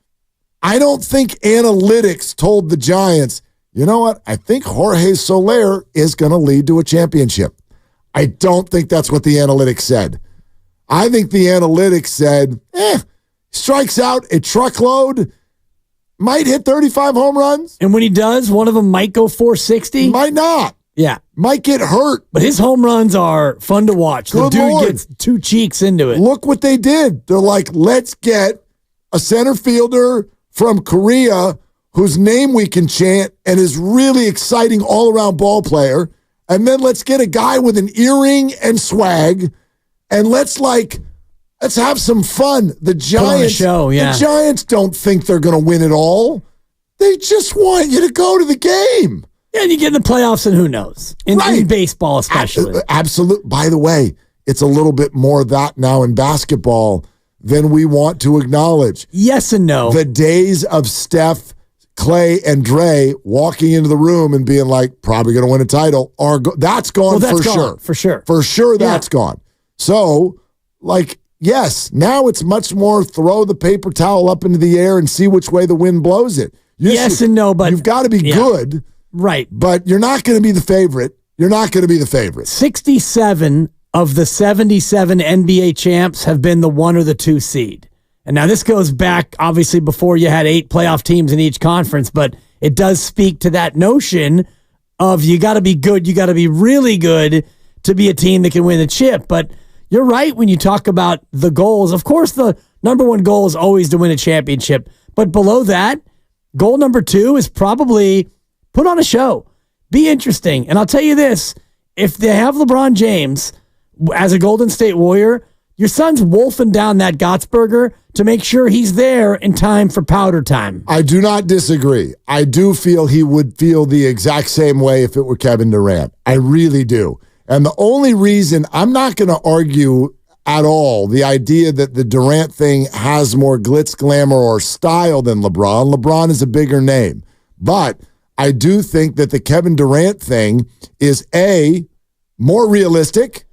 I don't think analytics told the Giants, you know what? I think Jorge Soler is going to lead to a championship. I don't think that's what the analytics said. I think the analytics said, strikes out a truckload, might hit 35 home runs. And when he does, one of them might go 460. Might not. Yeah. Might get hurt. But his home runs are fun to watch. Good the dude Lord. gets two cheeks into it. Look what they did. They're like, let's get a center fielder from Korea whose name we can chant and is really exciting all-around ball player. And then let's get a guy with an earring and swag. And let's have some fun. The Giants, the Giants don't think they're going to win it all. They just want you to go to the game. Yeah, and you get in the playoffs, and who knows? In baseball, especially. Absolutely. By the way, it's a little bit more of that now in basketball than we want to acknowledge. Yes and no. The days of Steph, Clay, and Dre walking into the room and being like, probably going to win a title, that's gone sure. For sure. For sure, that's gone. So, yes, now it's much more throw the paper towel up into the air and see which way the wind blows it. Yes and no, but you've got to be good. Right. But you're not going to be the favorite. You're not going to be the favorite. 67 of the 77 NBA champs have been the 1 or the 2 seed. And now this goes back, obviously, before you had 8 playoff teams in each conference, but it does speak to that notion of you got to be good, you got to be really good to be a team that can win the chip. But you're right when you talk about the goals. Of course, the number 1 goal is always to win a championship. But below that, goal number 2 is probably put on a show. Be interesting. And I'll tell you this, if they have LeBron James as a Golden State Warrior, your son's wolfing down that Gottsburger to make sure he's there in time for powder time. I do not disagree. I do feel he would feel the exact same way if it were Kevin Durant. I really do. And the only reason I'm not going to argue at all the idea that the Durant thing has more glitz, glamour, or style than LeBron. LeBron is a bigger name. But I do think that the Kevin Durant thing is A, more realistic,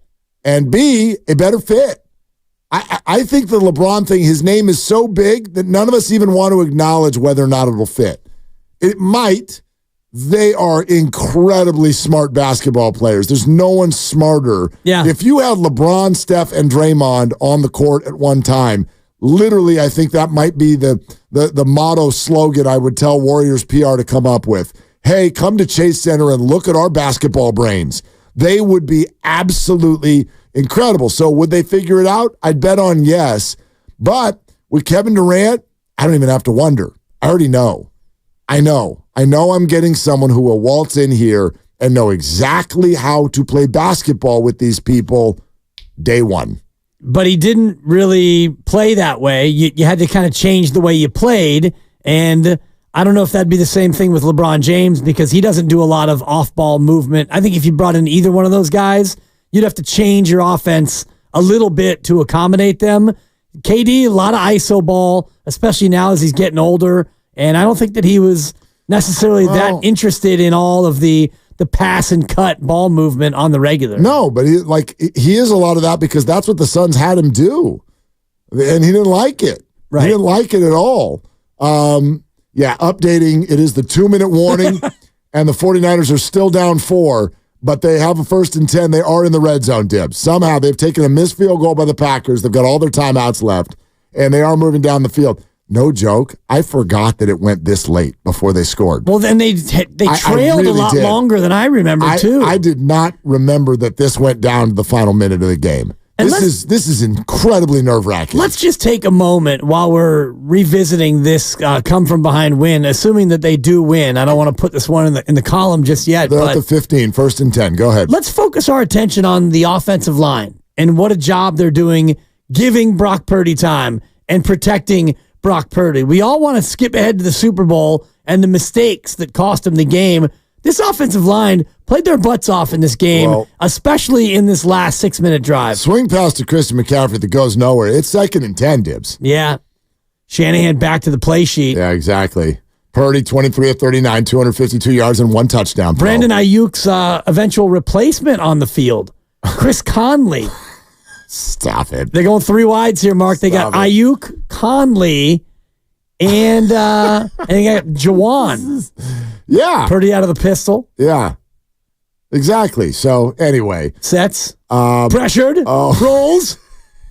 and B, a better fit. I think the LeBron thing, his name is so big that none of us even want to acknowledge whether or not it'll fit. It might. They are incredibly smart basketball players. There's no one smarter. Yeah. If you had LeBron, Steph, and Draymond on the court at one time, literally, I think that might be the motto slogan I would tell Warriors PR to come up with. Hey, come to Chase Center and look at our basketball brains. They would be absolutely incredible. So would they figure it out? I'd bet on yes. But with Kevin Durant, I don't even have to wonder. I already know. I know I'm getting someone who will waltz in here and know exactly how to play basketball with these people day one. But he didn't really play that way. You had to kind of change the way you played. And I don't know if that'd be the same thing with LeBron James because he doesn't do a lot of off-ball movement. I think if you brought in either one of those guys, you'd have to change your offense a little bit to accommodate them. KD, a lot of ISO ball, especially now as he's getting older. And I don't think that he was necessarily that interested in all of the pass and cut ball movement on the regular. No, but he is a lot of that because that's what the Suns had him do. And he didn't like it. Right. He didn't like it at all. Updating, it is the 2-minute warning, and the 49ers are still down 4, but they have a 1st and 10. They are in the red zone, Dibs. Somehow they've taken a missed field goal by the Packers. They've got all their timeouts left, and they are moving down the field. No joke. I forgot that it went this late before they scored. Well, then they trailed really a lot longer than I remember, too. I did not remember that this went down to the final minute of the game. This is incredibly nerve-wracking. Let's just take a moment while we're revisiting this come from behind win, assuming that they do win. I don't want to put this one in the column just yet. They're at the 15, 1st and 10. Go ahead. Let's focus our attention on the offensive line and what a job they're doing giving Brock Purdy time and protecting Brock Purdy. We all want to skip ahead to the Super Bowl and the mistakes that cost him the game. This offensive line played their butts off in this game, especially in this last 6-minute drive. Swing pass to Christian McCaffrey that goes nowhere. It's 2nd and 10, Dibs. Yeah. Shanahan back to the play sheet. Yeah, exactly. Purdy, 23 of 39, 252 yards and 1 touchdown. Brandon Ayuk's eventual replacement on the field, Chris Conley. Stop it. They're going 3 wides here, Mark. They got Ayuk, Conley, and they got Jawan. Yeah. Purdy out of the pistol. Yeah. Exactly. So, anyway. Sets. Pressured. Rolls.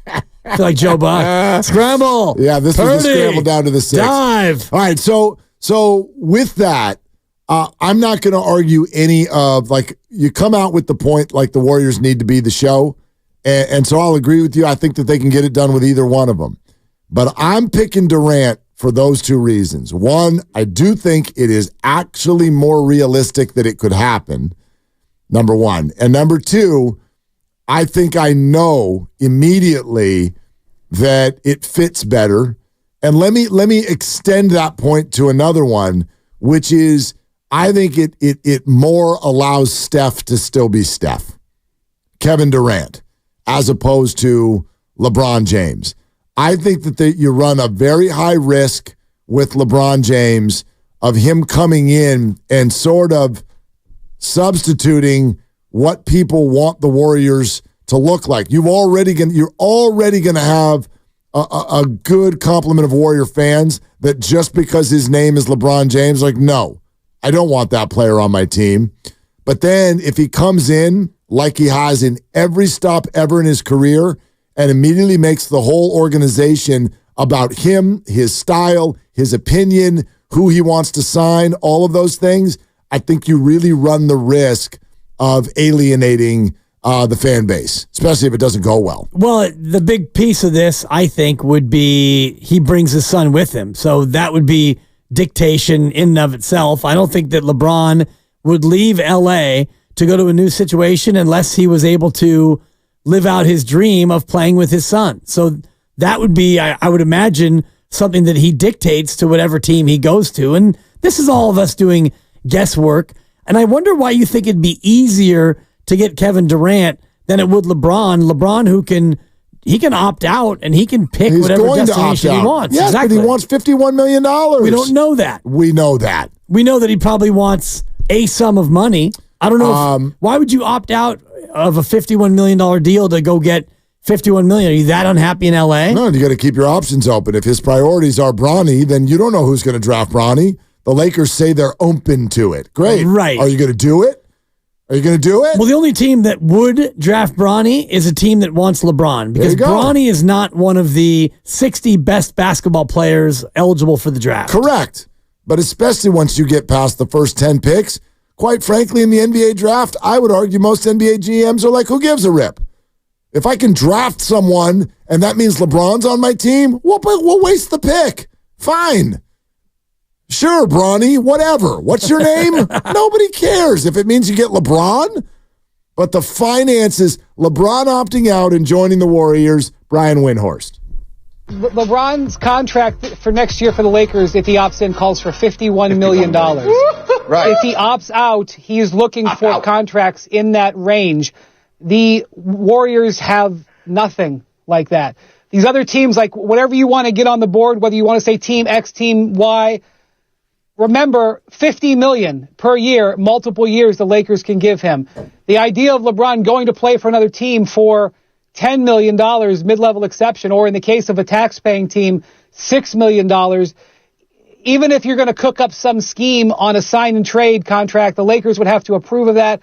I feel like Joe Buck. Scramble. Yeah, this was the scramble down to the 6. Dive. All right, so with that, I'm not going to argue any of, like, you come out with the point, like, the Warriors need to be the show, and so I'll agree with you. I think that they can get it done with either one of them. But I'm picking Durant for those 2 reasons. One, I do think it is actually more realistic that it could happen, number one. And number 2, I think I know immediately that it fits better. And let me extend that point to another one, which is I think it more allows Steph to still be Steph, Kevin Durant, as opposed to LeBron James. I think that you run a very high risk with LeBron James of him coming in and sort of substituting what people want the Warriors to look like. You're already going to have a good complement of Warrior fans that just because his name is LeBron James, like, no, I don't want that player on my team. But then if he comes in like he has in every stop ever in his career and immediately makes the whole organization about him, his style, his opinion, who he wants to sign, all of those things, I think you really run the risk of alienating the fan base, especially if it doesn't go well. Well, the big piece of this, I think, would be he brings his son with him. So that would be dictation in and of itself. I don't think that LeBron would leave L.A. to go to a new situation unless he was able to live out his dream of playing with his son. So that would be, I would imagine, something that he dictates to whatever team he goes to. And this is all of us doing guesswork. And I wonder why you think it'd be easier to get Kevin Durant than it would LeBron. LeBron, who can opt out and he can pick whatever destination he wants. Yes, exactly. But he wants $51 million. We don't know that. We know that. We know that he probably wants a sum of money. I don't know. Why would you opt out of a $51 million deal to go get $51 million? Are you that unhappy in LA? No, you got to keep your options open. If his priorities are Bronny, then you don't know who's going to draft Bronny. The Lakers say they're open to it. Great. Right. Are you going to do it? Are you going to do it? Well, the only team that would draft Bronny is a team that wants LeBron, because Bronny is not one of the 60 best basketball players eligible for the draft. Correct. But especially once you get past the first 10 picks, quite frankly, in the NBA draft, I would argue most NBA GMs are like, who gives a rip? If I can draft someone and that means LeBron's on my team, we'll waste the pick. Fine. Sure, Bronny, whatever. What's your name? Nobody cares if it means you get LeBron. But the finances, LeBron opting out and joining the Warriors, Brian Windhorst. LeBron's contract for next year for the Lakers, if he opts in, calls for $51 million. Right. If he opts out, he is looking for contracts in that range. The Warriors have nothing like that. These other teams, like whatever you want to get on the board, whether you want to say team X, team Y, remember, $50 million per year, multiple years the Lakers can give him. The idea of LeBron going to play for another team for $10 million, mid-level exception, or in the case of a tax-paying team, $6 million, even if you're going to cook up some scheme on a sign-and-trade contract, the Lakers would have to approve of that.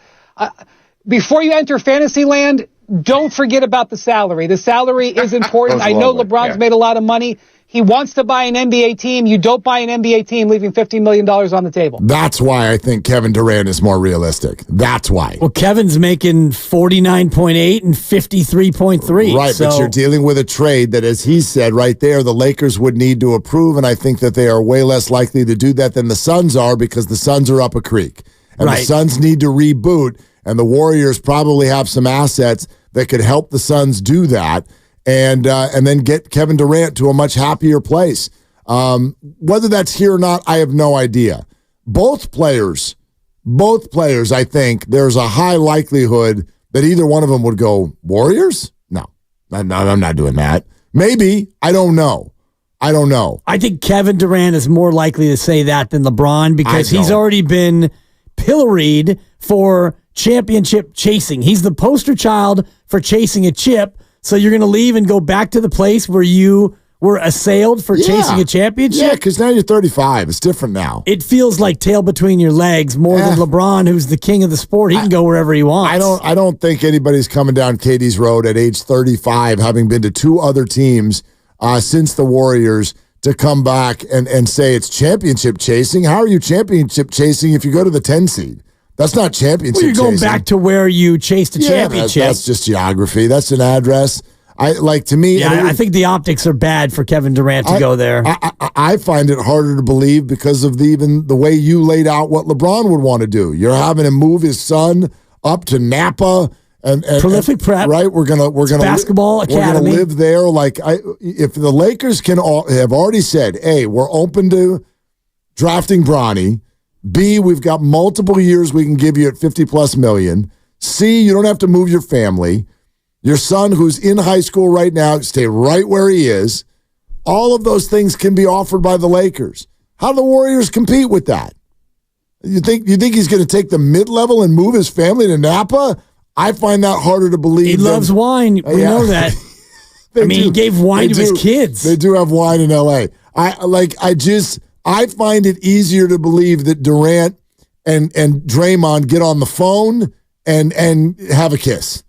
Before you enter fantasy land, don't forget about the salary. The salary is important. I know LeBron's made a lot of money. He wants to buy an NBA team. You don't buy an NBA team leaving $50 million on the table. That's why I think Kevin Durant is more realistic. That's why. Well, Kevin's making 49.8 and 53.3. Right, but you're dealing with a trade that, as he said right there, the Lakers would need to approve, and I think that they are way less likely to do that than the Suns are, because the Suns are up a creek. And the Suns need to reboot, and the Warriors probably have some assets that could help the Suns do that. and then get Kevin Durant to a much happier place. Whether that's here or not, I have no idea. Both players, I think there's a high likelihood that either one of them would go, Warriors? No, I'm not doing that. Maybe. I don't know. I think Kevin Durant is more likely to say that than LeBron because he's already been pilloried for championship chasing. He's the poster child for chasing a chip. So you're going to leave and go back to the place where you were assailed for chasing a championship? Yeah, because now you're 35. It's different now. It feels like tail between your legs more than LeBron, who's the king of the sport. He can go wherever he wants. I don't think anybody's coming down Katie's road at age 35, having been to two other teams since the Warriors, to come back and say it's championship chasing. How are you championship chasing if you go to the 10 seed? That's not championship chasing. Well, you're going back to where you chased a championship. That's just geography. That's an address. I think the optics are bad for Kevin Durant to go there. I find it harder to believe because of even the way you laid out what LeBron would want to do. You're having him move his son up to Napa and prolific prep. Right, we're gonna basketball academy. We're gonna live there. If the Lakers have already said, hey, we're open to drafting Bronny. B, we've got multiple years we can give you at $50+ million. C, you don't have to move your family. Your son, who's in high school right now, stay right where he is. All of those things can be offered by the Lakers. How do the Warriors compete with that? You think he's going to take the mid-level and move his family to Napa? I find that harder to believe. He loves wine. We know that. He gave wine to his kids. They do have wine in L.A. I find it easier to believe that Durant and Draymond get on the phone and have a kiss.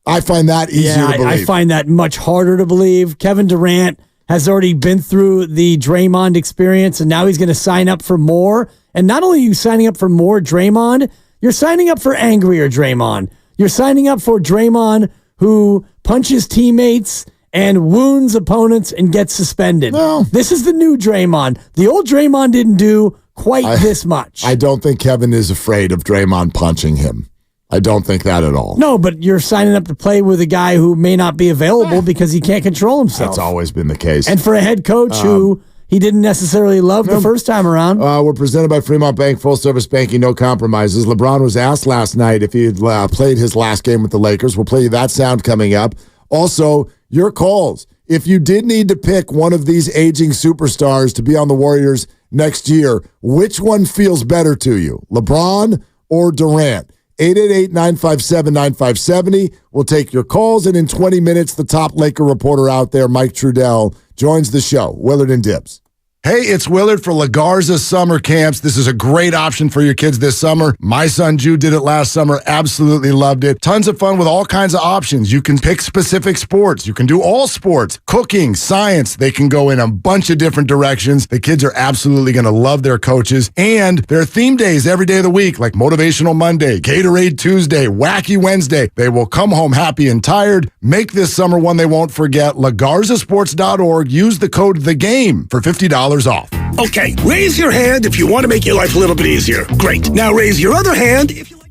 I find that easier to believe. I find that much harder to believe. Kevin Durant has already been through the Draymond experience, and now he's going to sign up for more. And not only are you signing up for more Draymond, you're signing up for angrier Draymond. You're signing up for Draymond who punches teammates and wounds opponents and gets suspended. No. This is the new Draymond. The old Draymond didn't do quite this much. I don't think Kevin is afraid of Draymond punching him. I don't think that at all. No, but you're signing up to play with a guy who may not be available because he can't control himself. That's always been the case. And for a head coach who he didn't necessarily love the first time around. We're presented by Fremont Bank, full service banking, no compromises. LeBron was asked last night if he had played his last game with the Lakers. We'll play you that sound coming up. Also, your calls. If you did need to pick one of these aging superstars to be on the Warriors next year, which one feels better to you, LeBron or Durant? 888-957-9570. We'll take your calls, and in 20 minutes, the top Laker reporter out there, Mike Trudell, joins the show. Willard and Dibs. Hey, it's Willard for La Garza Summer Camps. This is a great option for your kids this summer. My son Jude did it last summer, absolutely loved it. Tons of fun with all kinds of options. You can pick specific sports. You can do all sports, cooking, science. They can go in a bunch of different directions. The kids are absolutely going to love their coaches. And there are theme days every day of the week, like Motivational Monday, Gatorade Tuesday, Wacky Wednesday. They will come home happy and tired. Make this summer one they won't forget. LaGarzaSports.org. Use the code THEGAME for $50 off. Okay, raise your hand if you want to make your life a little bit easier. Great. Now raise your other hand if you like.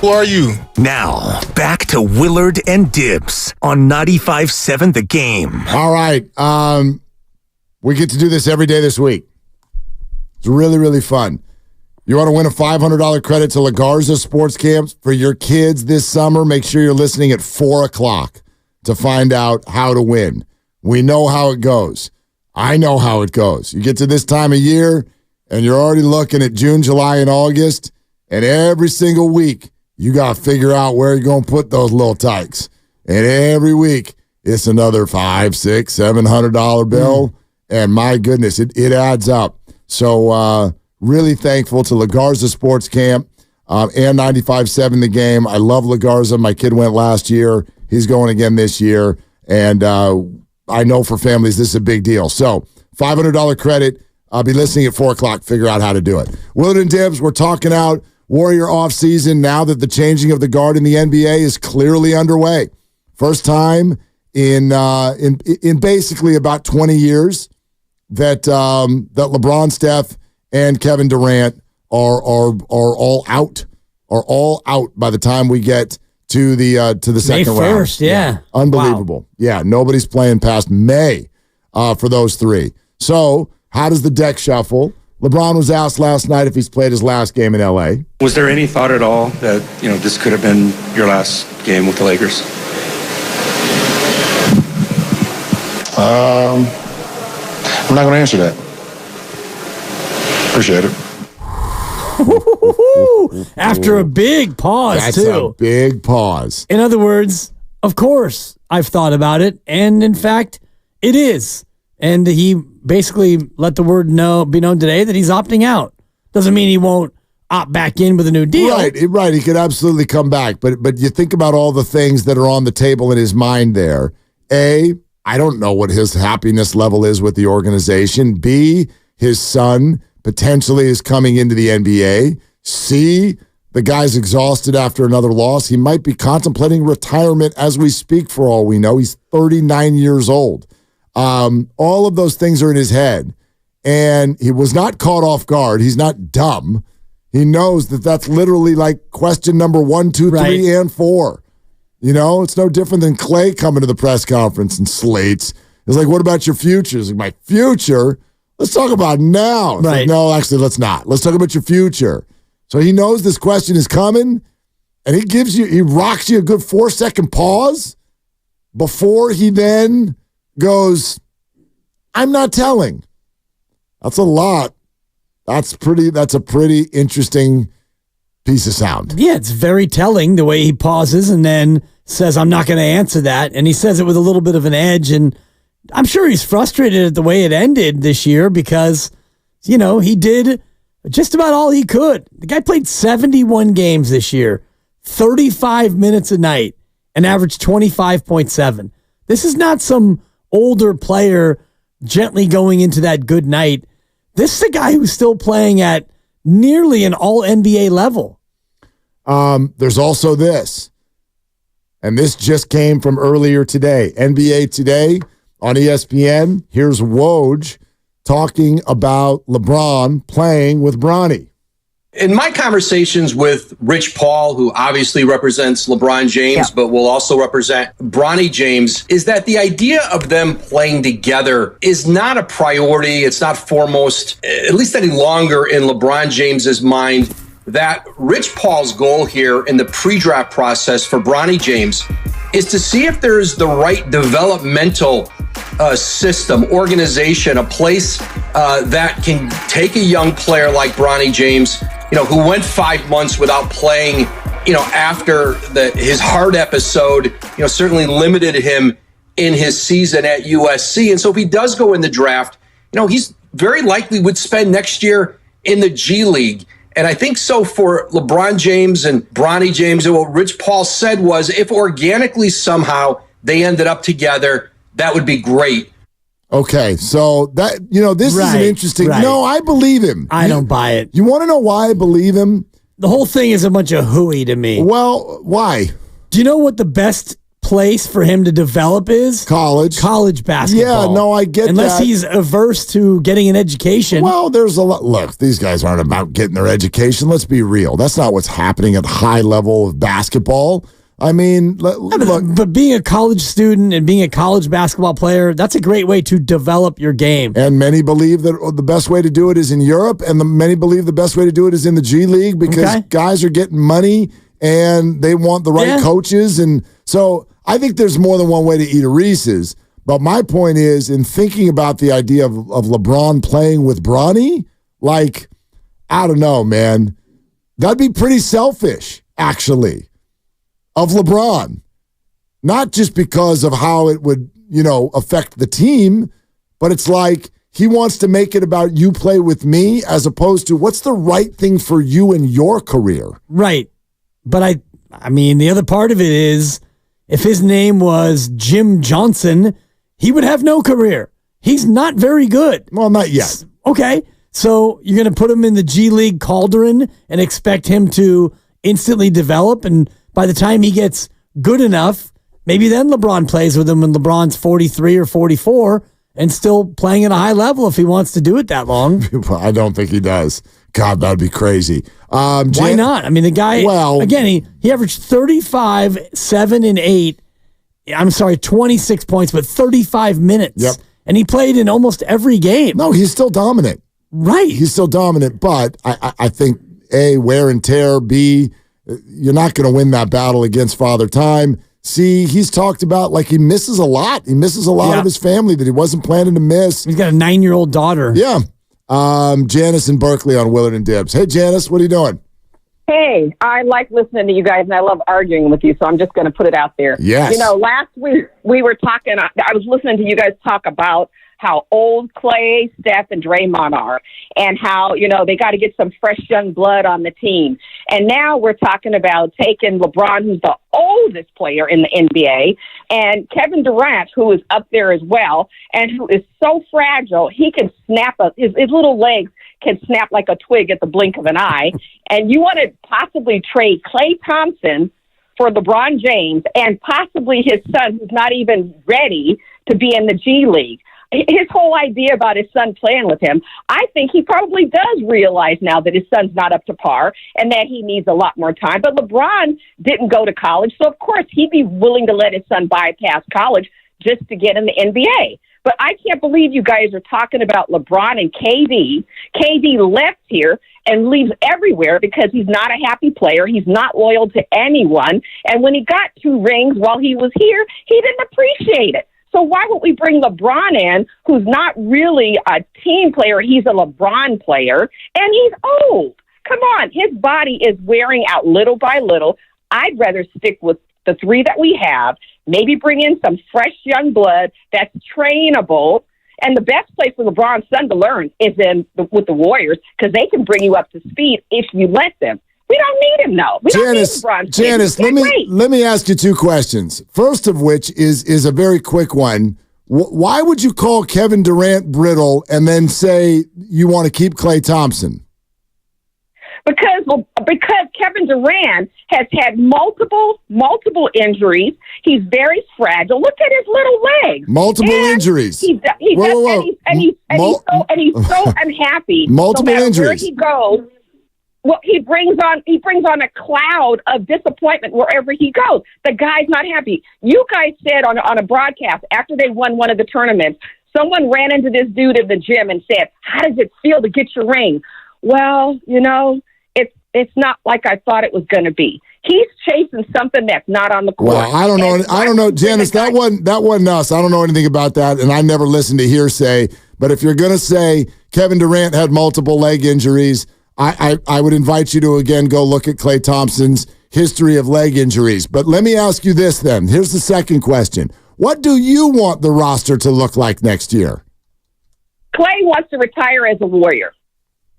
Who are you? Now, back to Willard and Dibs on 95.7 The Game. All right. We get to do this every day this week. It's really, really fun. You want to win a $500 credit to La Garza Sports Camps for your kids this summer? Make sure you're listening at 4 o'clock to find out how to win. We know how it goes. I know how it goes. You get to this time of year, and you're already looking at June, July, and August, and every single week, you got to figure out where you're going to put those little tykes. And every week, it's another $500, $600, $700 bill. And my goodness, it adds up. So really thankful to La Garza Sports Camp and 95.7 The Game. I love La Garza. My kid went last year. He's going again this year. And I know for families, this is a big deal. So $500 credit. I'll be listening at 4 o'clock. Figure out how to do it. Willard and Dibs, we're talking out Warrior offseason now that the changing of the guard in the NBA is clearly underway. First time in basically about 20 years that LeBron, Steph, and Kevin Durant are all out by the time we get to the second May round. 1st, yeah. Unbelievable. Wow. Yeah, nobody's playing past May for those three. So how does the deck shuffle? LeBron was asked last night if he's played his last game in L.A. Was there any thought at all that, this could have been your last game with the Lakers? I'm not going to answer that. Appreciate it. After a big pause, That's too. a big pause. In other words, of course, I've thought about it, and in fact, it is. And he basically let the word be known today that he's opting out. Doesn't mean he won't opt back in with a new deal. Right. He could absolutely come back. But you think about all the things that are on the table in his mind there. A, I don't know what his happiness level is with the organization. B, his son potentially is coming into the NBA. C, the guy's exhausted after another loss. He might be contemplating retirement as we speak for all we know. He's 39 years old. All of those things are in his head. And he was not caught off guard. He's not dumb. He knows that that's literally like question number 1, 2, 3, and 4. It's no different than Clay coming to the press conference and slates. It's like, what about your future? It's like, my future? Let's talk about now. It's like, no, actually, let's not. Let's talk about your future. So he knows this question is coming, and he rocks you a good 4-second pause before he then goes, I'm not telling. That's a lot. That's a pretty interesting piece of sound. Yeah, it's very telling the way he pauses and then says, I'm not going to answer that. And he says it with a little bit of an edge. And I'm sure he's frustrated at the way it ended this year because, he did just about all he could. The guy played 71 games this year, 35 minutes a night, and averaged 25.7. This is not some older player gently going into that good night. This is a guy who's still playing at nearly an all-NBA level. There's also this, and this just came from earlier today. NBA Today on ESPN. Here's Woj talking about LeBron playing with Bronny. In my conversations with Rich Paul, who obviously represents LeBron James, but will also represent Bronny James, is that the idea of them playing together is not a priority. It's not foremost, at least any longer in LeBron James's mind. That Rich Paul's goal here in the pre-draft process for Bronny James is to see if there is the right developmental system, organization, a place that can take a young player like Bronny James, who went 5 months without playing, after his heart episode, certainly limited him in his season at USC. And so if he does go in the draft, he's very likely would spend next year in the G League. And I think so for LeBron James and Bronny James, and what Rich Paul said was if organically somehow they ended up together, that would be great. Okay, so that, this is an interesting. Right. No, I believe him. I don't buy it. You want to know why I believe him? The whole thing is a bunch of hooey to me. Well, why? Do you know what the best place for him to develop is college basketball. Yeah, no, I get Unless that. he's averse to getting an education. Well, there's a lot. Look, these guys aren't about getting their education. Let's be real. That's not what's happening at high level of basketball. I mean, but being a college student and being a college basketball player, that's a great way to develop your game. And many believe that the best way to do it is in Europe, and many believe the best way to do it is in the G League because guys are getting money and they want the right coaches. And so I think there's more than one way to eat a Reese's. But my point is, in thinking about the idea of LeBron playing with Bronny, like, I don't know, man. That'd be pretty selfish, actually, of LeBron. Not just because of how it would, affect the team, but it's like he wants to make it about you play with me as opposed to what's the right thing for you in your career. Right. But I mean, the other part of it is if his name was Jim Johnson, he would have no career. He's not very good. Well, not yet. Okay. So you're going to put him in the G League cauldron and expect him to instantly develop. And by the time he gets good enough, maybe then LeBron plays with him when LeBron's 43 or 44 and still playing at a high level if he wants to do it that long. I don't think he does. God, that'd be crazy. Why not? I mean, the guy, again, he averaged 35, 7, and 8. I'm sorry, 26 points, but 35 minutes. Yep. And he played in almost every game. No, he's still dominant. Right. He's still dominant, but I think, A, wear and tear, B, you're not going to win that battle against Father Time. C, he's talked about like he misses a lot. He misses a lot of his family that he wasn't planning to miss. He's got a 9-year-old daughter. Yeah. Janice in Berkeley on Willard and Dibbs. Hey, Janice, what are you doing? Hey, I like listening to you guys, and I love arguing with you, so I'm just going to put it out there. Yes. Last week we were talking, I was listening to you guys talk about how old Clay, Steph, and Draymond are, and how, they got to get some fresh young blood on the team. And now we're talking about taking LeBron, who's the oldest player in the NBA, and Kevin Durant, who is up there as well, and who is so fragile, he can snap his little legs can snap like a twig at the blink of an eye. And you want to possibly trade Klay Thompson for LeBron James and possibly his son, who's not even ready to be in the G League. His whole idea about his son playing with him, I think he probably does realize now that his son's not up to par and that he needs a lot more time. But LeBron didn't go to college, so of course he'd be willing to let his son bypass college just to get in the NBA. But I can't believe you guys are talking about LeBron and KD. KD left here and leaves everywhere because he's not a happy player. He's not loyal to anyone. And when he got 2 rings while he was here, he didn't appreciate it. So why would we bring LeBron in, who's not really a team player? He's a LeBron player, and he's old. Come on. His body is wearing out little by little. I'd rather stick with the 3 that we have, maybe bring in some fresh young blood that's trainable. And the best place for LeBron's son to learn is with the Warriors, because they can bring you up to speed if you let them. We don't need him, no. We don't need LeBron. Janice, let me ask you 2 questions. First of which is a very quick one. Why would you call Kevin Durant brittle and then say you want to keep Klay Thompson? Because Kevin Durant has had multiple injuries. He's very fragile. Look at his little legs. Multiple injuries. He's so unhappy. Multiple injuries. Where he goes, well, he brings on a cloud of disappointment wherever he goes. The guy's not happy. You guys said on a broadcast after they won one of the tournaments, someone ran into this dude in the gym and said, "How does it feel to get your ring?" Well, it's not like I thought it was going to be. He's chasing something that's not on the court. Well, I don't know, Janice. That wasn't us. I don't know anything about that, and I never listened to hearsay. But if you're going to say Kevin Durant had multiple leg injuries, I would invite you to again go look at Klay Thompson's history of leg injuries. But let me ask you this then. Here's the second question. What do you want the roster to look like next year? Klay wants to retire as a Warrior.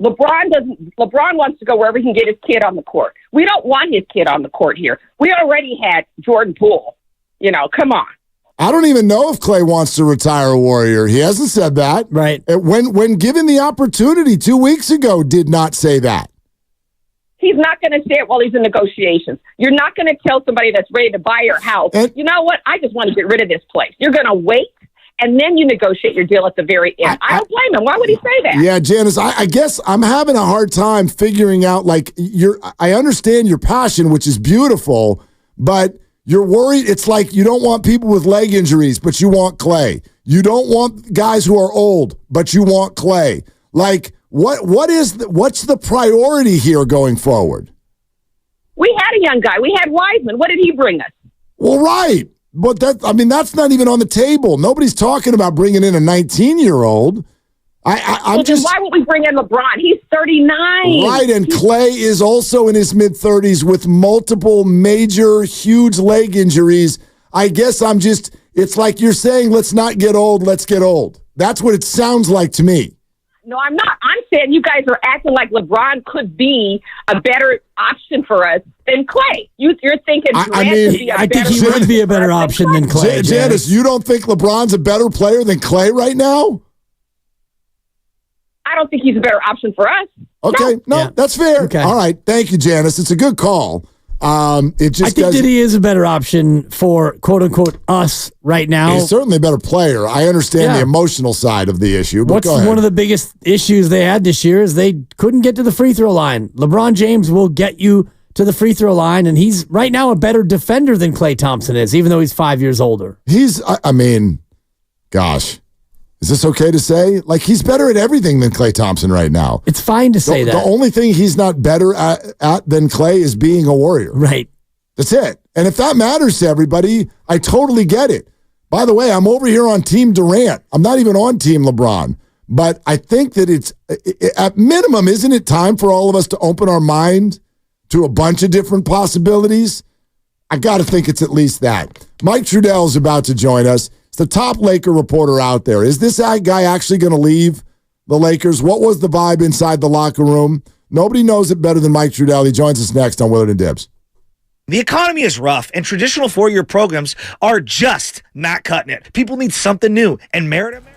LeBron doesn't. LeBron wants to go wherever he can get his kid on the court. We don't want his kid on the court here. We already had Jordan Poole. Come on. I don't even know if Klay wants to retire a Warrior. He hasn't said that. Right. When given the opportunity 2 weeks ago, did not say that. He's not going to say it while he's in negotiations. You're not going to tell somebody that's ready to buy your house, you know what? I just want to get rid of this place. You're going to wait, and then you negotiate your deal at the very end. I don't blame him. Why would he say that? Yeah, Janice, I guess I'm having a hard time figuring out, like, I understand your passion, which is beautiful, but you're worried. It's like you don't want people with leg injuries, but you want Clay. You don't want guys who are old, but you want Clay. Like, what's the priority here going forward? We had a young guy. We had Wiseman. What did he bring us? Well, right. But that's not even on the table. Nobody's talking about bringing in a 19-year-old. I'm just. Why would we bring in LeBron? He's 39. Right, and Clay is also in his mid-30s with multiple major, huge leg injuries. I guess it's like you're saying, let's not get old, let's get old. That's what it sounds like to me. No, I'm not. I'm saying you guys are acting like LeBron could be a better option for us than Clay. You're thinking Durant would be I think he would be a better option than Clay. Janice, you don't think LeBron's a better player than Clay right now? I don't think he's a better option for us. Okay, no, that's fair. Okay. All right, thank you, Janice. It's a good call. I think that he is a better option for quote unquote us right now. He's certainly a better player. I understand the emotional side of the issue. But what's one of the biggest issues they had this year is they couldn't get to the free throw line. LeBron James will get you to the free throw line, and he's right now a better defender than Klay Thompson is, even though he's 5 years older. Gosh. Is this okay to say? Like, he's better at everything than Klay Thompson right now. It's fine to say that. The only thing he's not better at than Klay is being a Warrior. Right. That's it. And if that matters to everybody, I totally get it. By the way, I'm over here on Team Durant. I'm not even on Team LeBron. But I think that it's, at minimum, isn't it time for all of us to open our mind to a bunch of different possibilities? I got to think it's at least that. Mike Trudell is about to join us. The top Laker reporter out there. Is this guy actually going to leave the Lakers? What was the vibe inside the locker room? Nobody knows it better than Mike Trudell. He joins us next on Willard and Dibs. The economy is rough, and traditional four-year programs are just not cutting it. People need something new, and Merit America.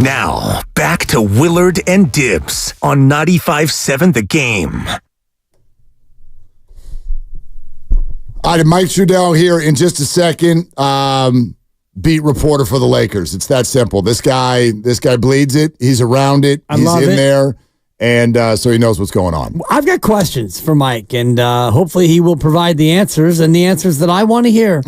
Now, back to Willard and Dibs on 95.7 The Game. All right, Mike Trudell here in just a second. Beat reporter for the Lakers. It's that simple. This guy bleeds it. He's around it. He's in there. And so he knows what's going on. I've got questions for Mike, and hopefully he will provide the answers and the answers that I want to hear.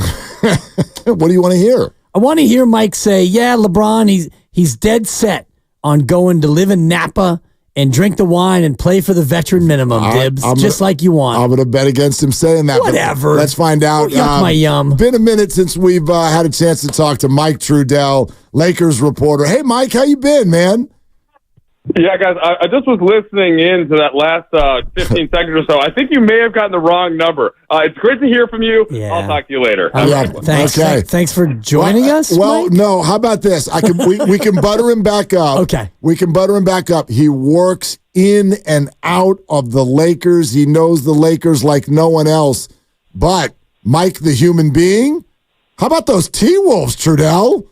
What do you want to hear? I want to hear Mike say, yeah, LeBron, he's dead set on going to live in Napa and drink the wine and play for the veteran minimum, Dibs, like you want. I'm going to bet against him saying that. Whatever. Let's find out. Yuck my yum. Been a minute since we've had a chance to talk to Mike Trudell, Lakers reporter. Hey, Mike, how you been, man? Yeah, guys, I just was listening in to that last 15 seconds or so. I think you may have gotten the wrong number. It's great to hear from you. Yeah. I'll talk to you later. Thanks. Okay. Thanks for joining us. Well, Mike? No. How about this? We can butter him back up. Okay. We can butter him back up. He works in and out of the Lakers. He knows the Lakers like no one else. But Mike, the human being, how about those T-Wolves, Trudell?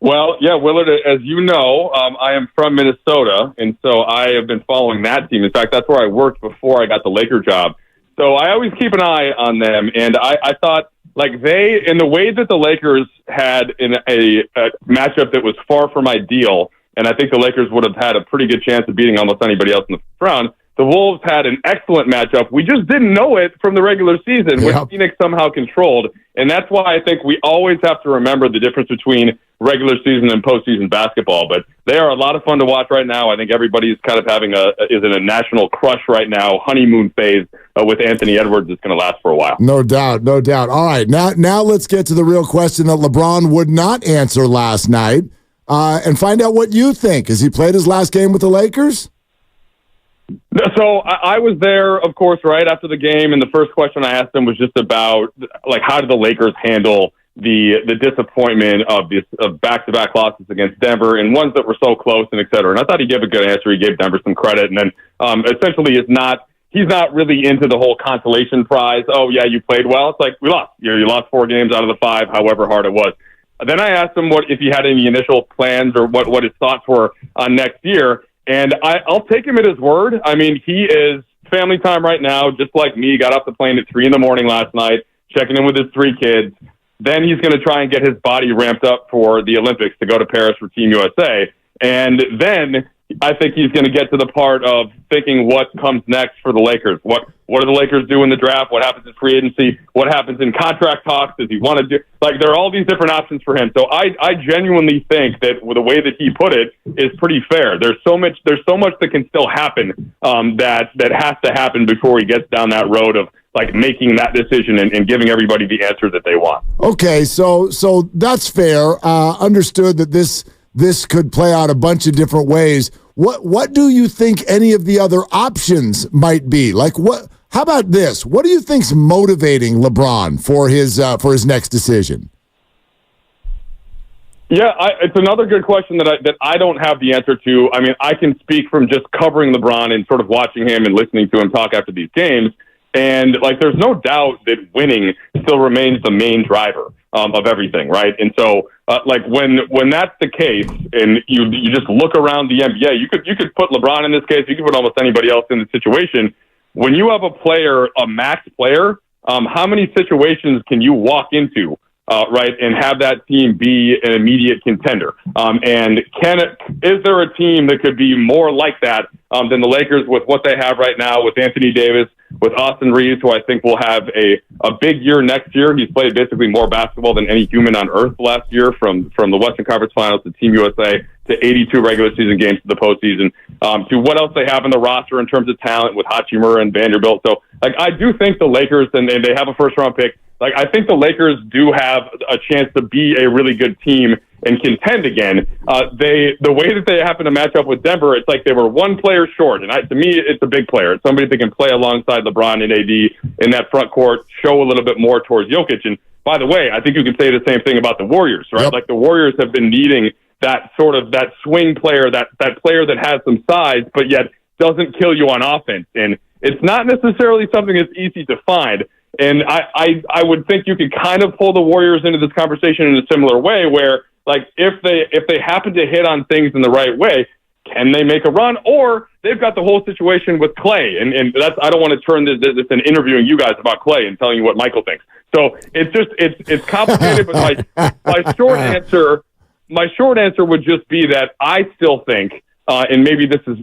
Well, yeah, Willard, as you know, I am from Minnesota, and so I have been following that team. In fact, that's where I worked before I got the Laker job. So I always keep an eye on them, and I thought, in the way that the Lakers had in a matchup that was far from ideal, and I think the Lakers would have had a pretty good chance of beating almost anybody else in the first round, the Wolves had an excellent matchup. We just didn't know it from the regular season, which Phoenix somehow controlled. And that's why I think we always have to remember the difference between regular season and postseason basketball. But they are a lot of fun to watch right now. I think everybody's kind of is in a national crush right now, honeymoon phase with Anthony Edwards. It's going to last for a while. No doubt. All right, now let's get to the real question that LeBron would not answer last night and find out what you think. Has he played his last game with the Lakers? So I was there, of course, right after the game, and the first question I asked him was just about, how did the Lakers handle the disappointment of back-to-back losses against Denver and ones that were so close and et cetera. And I thought he gave a good answer. He gave Denver some credit, and then essentially he's not really into the whole consolation prize. Oh yeah, you played well. It's like, we lost. You lost 4 games out of the 5, however hard it was. Then I asked him if he had any initial plans or what his thoughts were on next year. And I'll take him at his word. I mean, he is family time right now, just like me. Got off the plane at 3 a.m. last night, checking in with his 3 kids. Then he's going to try and get his body ramped up for the Olympics to go to Paris for Team USA. And then I think he's going to get to the part of thinking what comes next for the Lakers. What do the Lakers do in the draft? What happens in free agency? What happens in contract talks? Does he want to do? There are all these different options for him. So I genuinely think that the way that he put it is pretty fair. There's so much that can still happen that has to happen before he gets down that road of making that decision and giving everybody the answer that they want. Okay, so that's fair. Understood that this could play out a bunch of different ways. What do you think any of the other options might be? How about this? What do you think's motivating LeBron for his next decision? Yeah, it's another good question that I don't have the answer to. I mean, I can speak from just covering LeBron and sort of watching him and listening to him talk after these games. And there's no doubt that winning still remains the main driver of everything, right? And so, when that's the case, and you just look around the NBA, you could put LeBron in this case, you could put almost anybody else in the situation. When you have a max player, how many situations can you walk into, right, and have that team be an immediate contender? And is there a team that could be more like that than the Lakers with what they have right now with Anthony Davis, with Austin Reeves, who I think will have a big year next year. He's played basically more basketball than any human on earth last year, from the Western Conference Finals to Team USA to 82 regular season games to the postseason, to what else they have in the roster in terms of talent with Hachimura and Vanderbilt. So, I do think the Lakers, and they have a first-round pick, I think the Lakers do have a chance to be a really good team and contend again. The way that they happen to match up with Denver, it's like they were one player short. And to me, it's a big player. It's somebody that can play alongside LeBron and AD in that front court, show a little bit more towards Jokic. And by the way, I think you can say the same thing about the Warriors, right? Yep. The Warriors have been needing that swing player, that player that has some size, but yet doesn't kill you on offense. And it's not necessarily something that's easy to find. And I would think you could kind of pull the Warriors into this conversation in a similar way, where like if they happen to hit on things in the right way, can they make a run? Or they've got the whole situation with Clay, and that's, I don't want to turn this an interviewing you guys about Clay and telling you what Michael thinks. So it's complicated, but my short answer would just be that I still think, and maybe this is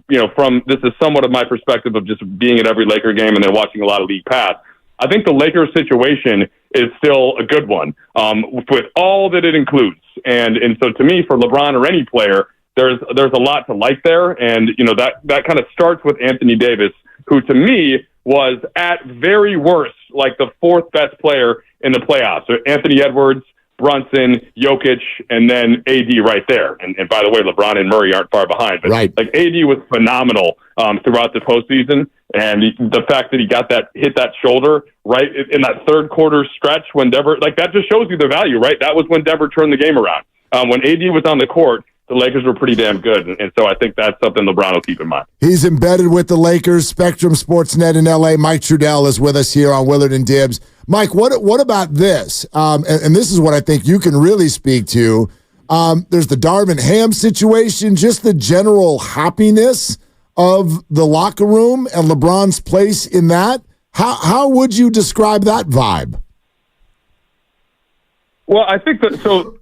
somewhat of my perspective of just being at every Laker game and then watching a lot of League Pass. I think the Lakers situation is still a good one with all that it includes, and so to me, for LeBron or any player, there's a lot to like there, and that kind of starts with Anthony Davis, who to me was at very worst like the fourth best player in the playoffs. So Anthony Edwards, Brunson, Jokic, and then AD right there. And by the way, LeBron and Murray aren't far behind. But like AD was phenomenal throughout the postseason, and the fact that he hit that shoulder right in that third quarter stretch when Denver, like that just shows you the value, right? That was when Denver turned the game around. When AD was on the court, the Lakers were pretty damn good, and so I think that's something LeBron will keep in mind. He's embedded with the Lakers. Spectrum Sportsnet in L.A. Mike Trudell is with us here on Willard and Dibbs. Mike, what about this? And this is what I think you can really speak to. There's the Darvin Ham situation, just the general happiness of the locker room and LeBron's place in that. How would you describe that vibe? Well, I think that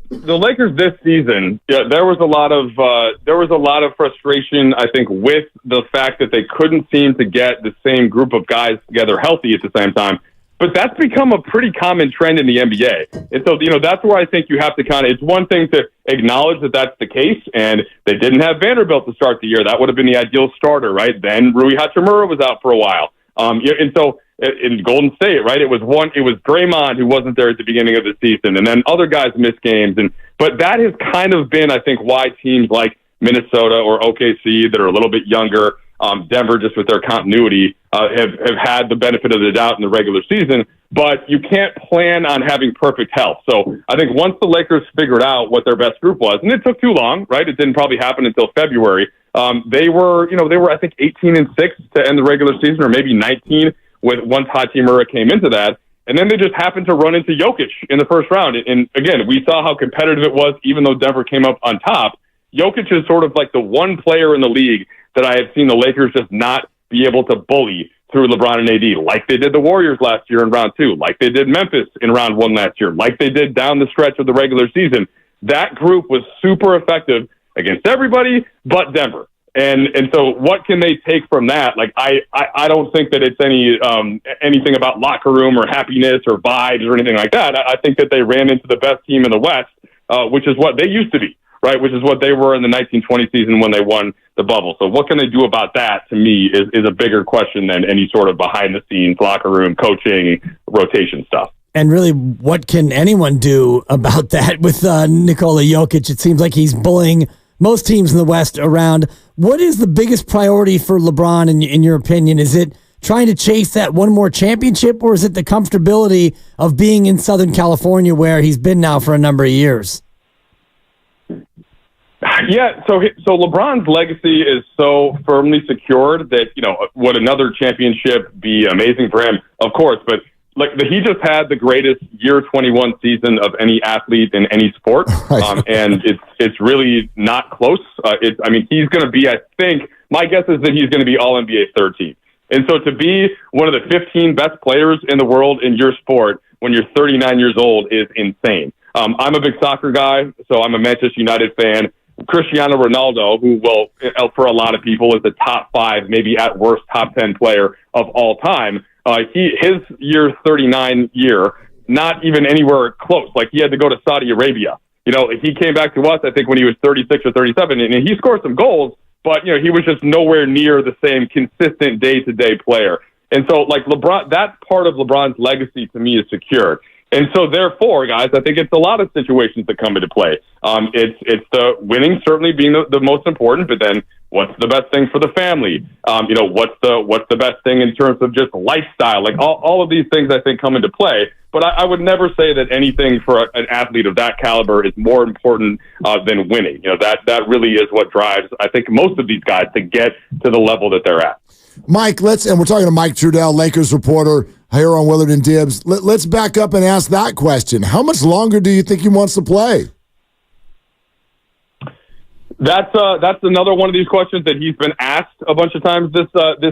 the Lakers this season, there was a lot of frustration, I think, with the fact that they couldn't seem to get the same group of guys together healthy at the same time. But that's become a pretty common trend in the NBA. And so, that's where I think you have to it's one thing to acknowledge that that's the case, and they didn't have Vanderbilt to start the year. That would have been the ideal starter, right? Then Rui Hachimura was out for a while. And so in Golden State, right, it was Draymond who wasn't there at the beginning of the season, and then other guys missed games. But that has kind of been, I think, why teams like Minnesota or OKC that are a little bit younger, Denver, just with their continuity, have had the benefit of the doubt in the regular season. But you can't plan on having perfect health. So I think once the Lakers figured out what their best group was, and it took too long, right? It didn't probably happen until February. They were I think 18-6 to end the regular season, or maybe 19 once Hachimura came into that. And then they just happened to run into Jokic in the first round. And again, we saw how competitive it was, even though Denver came up on top. Jokic is sort of like the one player in the league that I have seen the Lakers just not be able to bully through LeBron and AD, like they did the Warriors last year in round 2, like they did Memphis in round 1 last year, like they did down the stretch of the regular season. That group was super effective against everybody but Denver. And so what can they take from that? Like, I don't think that it's anything about locker room or happiness or vibes or anything like that. I think that they ran into the best team in the West, which is what they used to be, right? Which is what they were in the 1920 season when they won the bubble. So what can they do about that, to me, is a bigger question than any sort of behind-the-scenes locker room coaching rotation stuff. And really, what can anyone do about that with Nikola Jokic? It seems like he's bullying most teams in the West around. What is the biggest priority for LeBron, in your opinion? Is it trying to chase that one more championship, or is it the comfortability of being in Southern California where he's been now for a number of years? Yeah, so LeBron's legacy is so firmly secured that, would another championship be amazing for him? Of course, but he just had the greatest year 21 season of any athlete in any sport, and it's really not close. He's going to be, I think, my guess is that he's going to be All NBA third team. And so to be one of the 15 best players in the world in your sport when you're 39 years old is insane. I'm a big soccer guy, so I'm a Manchester United fan. Cristiano Ronaldo, who for a lot of people is the top 5, maybe at worst top 10 player of all time. His year 39 year, not even anywhere close. Like, he had to go to Saudi Arabia. He came back to us, I think, when he was 36 or 37, and he scored some goals, but, he was just nowhere near the same consistent day-to-day player. And so, LeBron, that part of LeBron's legacy to me is secured. And so, therefore, guys, I think it's a lot of situations that come into play. It's the winning certainly being the most important, but then what's the best thing for the family? What's the best thing in terms of just lifestyle? Like all of these things, I think, come into play. But I would never say that anything for an athlete of that caliber is more important than winning. That really is what drives, I think, most of these guys to get to the level that they're at. Mike, and we're talking to Mike Trudell, Lakers reporter here on Willard and Dibbs. Let's back up and ask that question. How much longer do you think he wants to play? That's another one of these questions that he's been asked a bunch of times this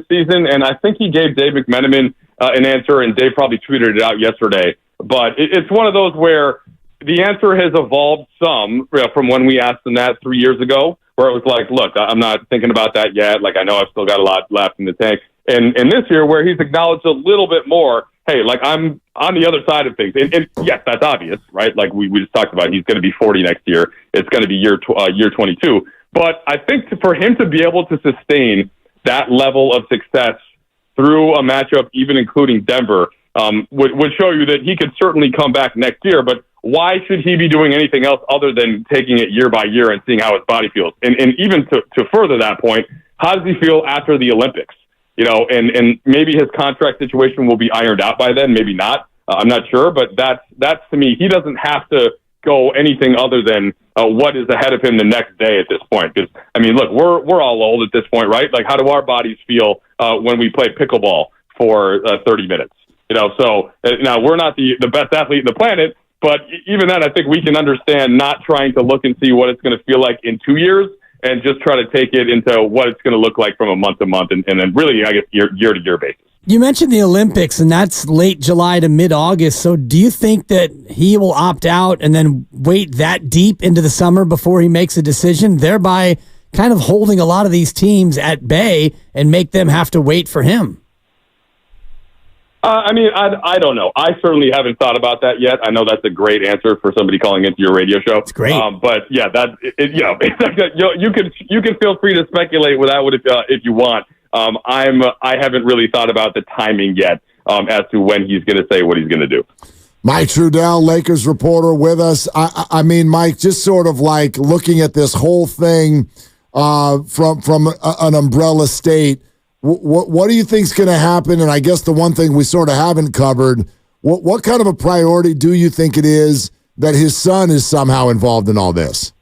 season, and I think he gave Dave McMenamin an answer, and Dave probably tweeted it out yesterday. But it's one of those where the answer has evolved some from when we asked him that 3 years ago, where it was like, look, I'm not thinking about that yet. Like, I know I've still got a lot left in the tank. And this year, where he's acknowledged a little bit more, hey, like, I'm on the other side of things. And yes, that's obvious, right? Like we just talked about, he's going to be 40 next year. It's going to be year 22. But I think for him to be able to sustain that level of success through a matchup, even including Denver, would show you that he could certainly come back next year. But why should he be doing anything else other than taking it year by year and seeing how his body feels? And even to further that point, how does he feel after the Olympics? You know, and maybe his contract situation will be ironed out by then, maybe not. I'm not sure, but that's to me, he doesn't have to go anything other than what is ahead of him the next day at this point. Because, I mean, look, we're all old at this point, right? Like, how do our bodies feel when we play pickleball for 30 minutes? You know, so now we're not the best athlete in the planet, but even then, I think we can understand not trying to look and see what it's going to feel like in 2 years, and just try to take it into what it's going to look like from a month to month, and then really, I guess, year to year basis. You mentioned the Olympics, and that's late July to mid-August. So do you think that he will opt out and then wait that deep into the summer before he makes a decision, thereby kind of holding a lot of these teams at bay and make them have to wait for him? I mean, I don't know. I certainly haven't thought about that yet. I know that's a great answer for somebody calling into your radio show. It's great. But yeah, you can feel free to speculate with that if you want. I haven't really thought about the timing yet as to when he's going to say what he's going to do. Mike Trudell, Lakers reporter, with us. I mean, Mike, just sort of like looking at this whole thing from an umbrella state. What do you think is going to happen? And I guess the one thing we sort of haven't covered, what kind of a priority do you think it is that his son is somehow involved in all this?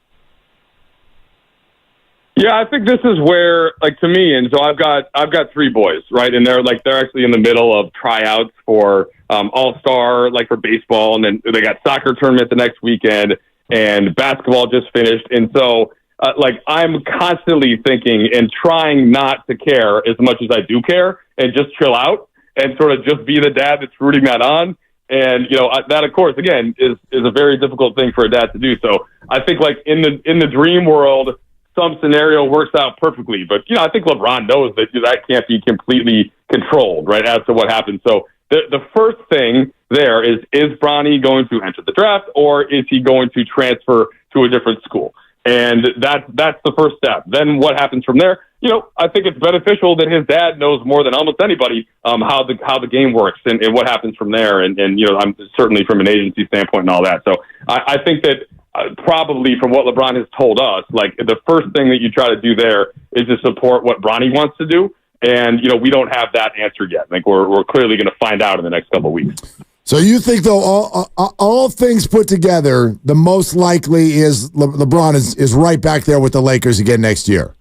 Yeah, I think this is where, like, to me, and so I've got three boys, right, and they're actually in the middle of tryouts for All-Star, like for baseball, and then they got soccer tournament the next weekend, and basketball just finished, and so I'm constantly thinking and trying not to care as much as I do care, and just chill out and sort of just be the dad that's rooting that on. And that, of course, again, is a very difficult thing for a dad to do. So I think, like, in the dream world, some scenario works out perfectly. But I think LeBron knows that can't be completely controlled, right, as to what happens. So the first thing there is Bronny going to enter the draft, or is he going to transfer to a different school? And that's the first step. Then what happens from there? I think it's beneficial that his dad knows more than almost anybody how the game works and what happens from there. And I'm certainly from an agency standpoint and all that. So I think that probably from what LeBron has told us, like, the first thing that you try to do there is to support what Bronny wants to do. And we don't have that answer yet. I think we're clearly going to find out in the next couple of weeks. So you think, though, all things put together, the most likely is LeBron is right back there with the Lakers again next year?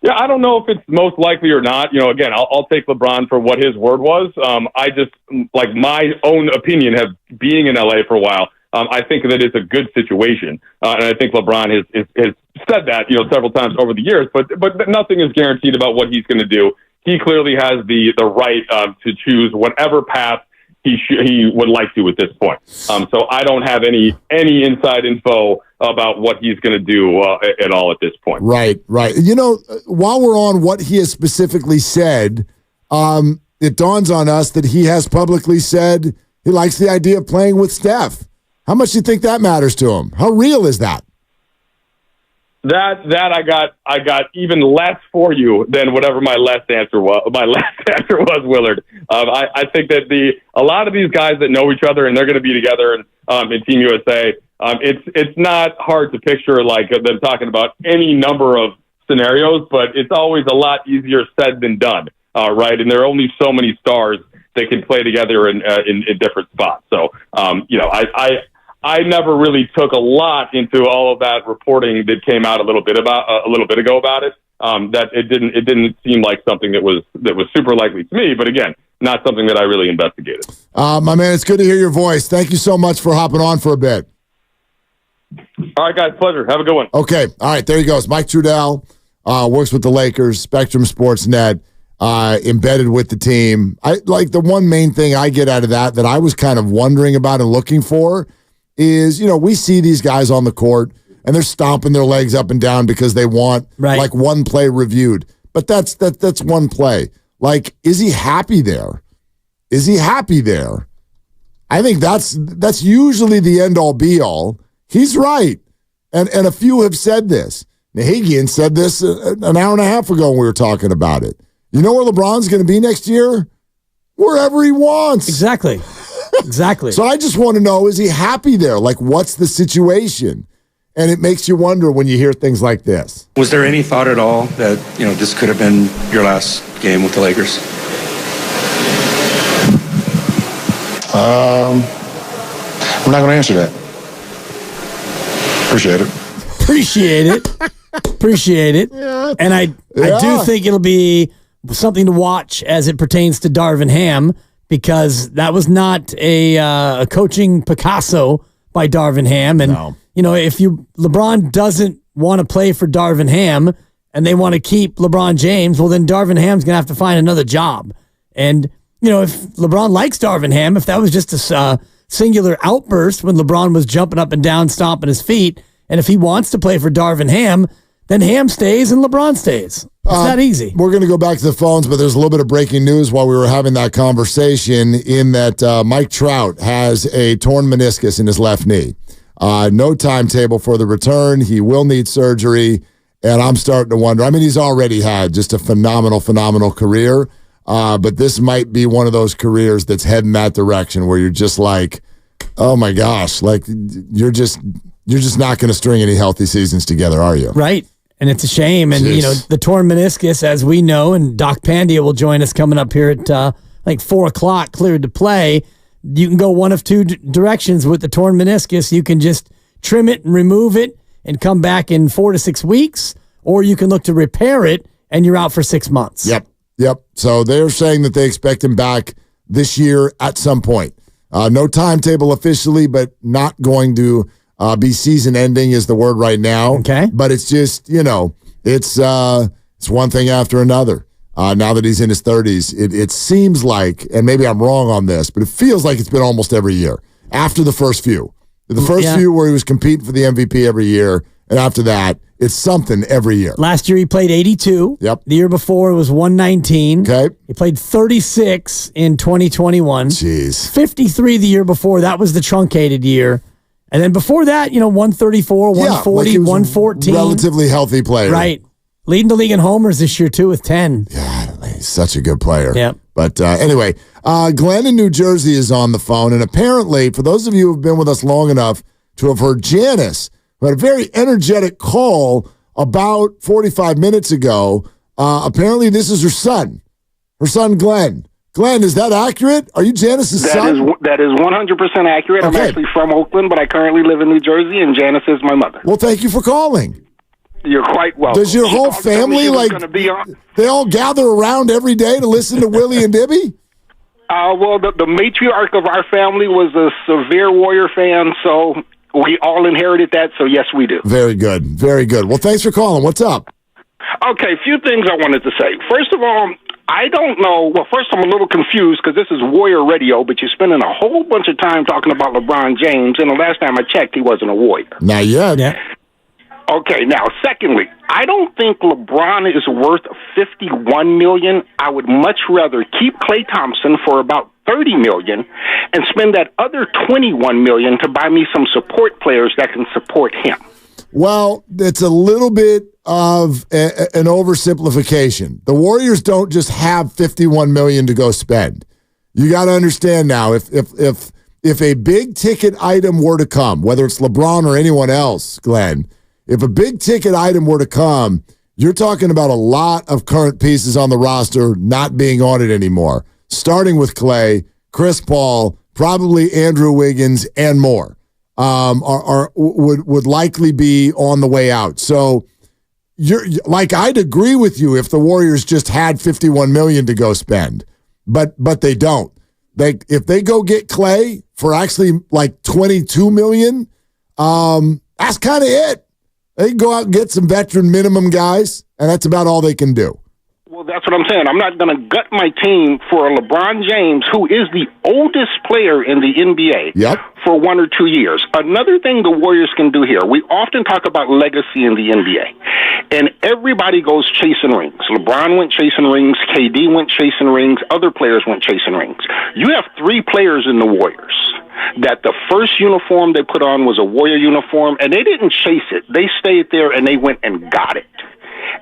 Yeah, I don't know if it's most likely or not. Again, I'll take LeBron for what his word was. I just, like, my own opinion, being in LA for a while, I think that it's a good situation. And I think LeBron has said that, several times over the years, but nothing is guaranteed about what he's going to do. He clearly has the right to choose whatever path he would like to at this point. So I don't have any inside info about what he's going to do at all at this point. Right. While we're on what he has specifically said, it dawns on us that he has publicly said he likes the idea of playing with Steph. How much do you think that matters to him? How real is that? That I got even less for you than whatever my last answer was. My last answer was Willard. I think that a lot of these guys that know each other and they're going to be together in Team USA. It's not hard to picture, like, them talking about any number of scenarios, but it's always a lot easier said than done, right? And there are only so many stars that can play together in different spots. So I never really took a lot into all of that reporting that came out a little bit ago about it. That it didn't seem like something that was super likely to me. But again, not something that I really investigated. My man, it's good to hear your voice. Thank you so much for hopping on for a bit. All right, guys. Pleasure. Have a good one. Okay. All right. There he goes. Mike Trudell works with the Lakers, Spectrum Sportsnet, embedded with the team. I like the one main thing I get out of that I was kind of wondering about and looking for is, we see these guys on the court and they're stomping their legs up and down because they want like one play reviewed. But that's one play. Like, is he happy there? Is he happy there? I think that's usually the end-all, be-all. He's right. And a few have said this. Nahigian said this an hour and a half ago when we were talking about it. You know where LeBron's going to be next year? Wherever he wants. Exactly. So I just want to know, is he happy there? Like, what's the situation? And it makes you wonder when you hear things like this. Was there any thought at all that, this could have been your last game with the Lakers? I'm not going to answer that. Appreciate it. Yeah. And I do think it'll be something to watch as it pertains to Darvin Ham, because that was not a coaching Picasso by Darvin Ham. And, if LeBron doesn't want to play for Darvin Ham and they want to keep LeBron James, well, then Darvin Ham's going to have to find another job. And, if LeBron likes Darvin Ham, if that was just a singular outburst when LeBron was jumping up and down, stomping his feet, and if he wants to play for Darvin Ham, then Ham stays and LeBron stays. It's that easy. We're going to go back to the phones, but there's a little bit of breaking news while we were having that conversation in that Mike Trout has a torn meniscus in his left knee. No timetable for the return. He will need surgery, and I'm starting to wonder. I mean, he's already had just a phenomenal career, but this might be one of those careers that's heading that direction where you're just like, oh my gosh, like you're just not going to string any healthy seasons together, are you? Right. And it's a shame. And, the torn meniscus, as we know, and Doc Pandia will join us coming up here at 4 o'clock, cleared to play. You can go one of two directions with the torn meniscus. You can just trim it and remove it and come back in 4 to 6 weeks, or you can look to repair it and you're out for 6 months. Yep. So they're saying that they expect him back this year at some point. No timetable officially, but not going to be season ending is the word right now. Okay. But it's just, it's one thing after another. Now that he's in his 30s, it seems like, and maybe I'm wrong on this, but it feels like it's been almost every year after the first few. The first few where he was competing for the MVP every year, and after that, it's something every year. Last year he played 82. Yep. The year before it was 119. Okay. He played 36 in 2021. Jeez. 53 the year before. That was the truncated year. And then before that, 134, 140, 114. Relatively healthy player. Right. Leading the league in homers this year, too, with 10. God, he's such a good player. Yep. But anyway, Glenn in New Jersey is on the phone. And apparently, for those of you who have been with us long enough to have heard Janice, who had a very energetic call about 45 minutes ago, apparently this is her son Glenn. Glenn, is that accurate? Are you Janice's son? That is 100% accurate. Okay. I'm actually from Oakland, but I currently live in New Jersey, and Janice is my mother. Well, thank you for calling. You're quite welcome. Does your whole family, they all gather around every day to listen to Willie and Dibby? Well, the matriarch of our family was a severe Warrior fan, so we all inherited that, so yes, we do. Very good. Very good. Well, thanks for calling. What's up? Okay, a few things I wanted to say. First of all, I don't know. Well, first, I'm a little confused because this is Warrior Radio, but you're spending a whole bunch of time talking about LeBron James, and the last time I checked, he wasn't a Warrior. Not yet. Yeah. Okay, now, secondly, I don't think LeBron is worth $51 million. I would much rather keep Klay Thompson for about $30 million and spend that other $21 million to buy me some support players that can support him. Well, it's a little bit of an oversimplification. The Warriors don't just have $51 million to go spend. You got to understand now, if a big ticket item were to come, whether it's LeBron or anyone else, Glenn, if a big ticket item were to come, you're talking about a lot of current pieces on the roster not being on it anymore, starting with Klay, Chris Paul, probably Andrew Wiggins, and more. Would likely be on the way out. So I'd agree with you if the Warriors just had $51 million to go spend, but they don't. If they go get Klay for actually like $22 million, That's kind of it. They can go out and get some veteran minimum guys, and that's about all they can do. Well, that's what I'm saying. I'm not going to gut my team for a LeBron James, who is the oldest player in the NBA, for 1 or 2 years. Another thing the Warriors can do here, we often talk about legacy in the NBA, and everybody goes chasing rings. LeBron went chasing rings, KD went chasing rings, other players went chasing rings. You have 3 players in the Warriors that the first uniform they put on was a Warrior uniform, and they didn't chase it. They stayed there, and they went and got it.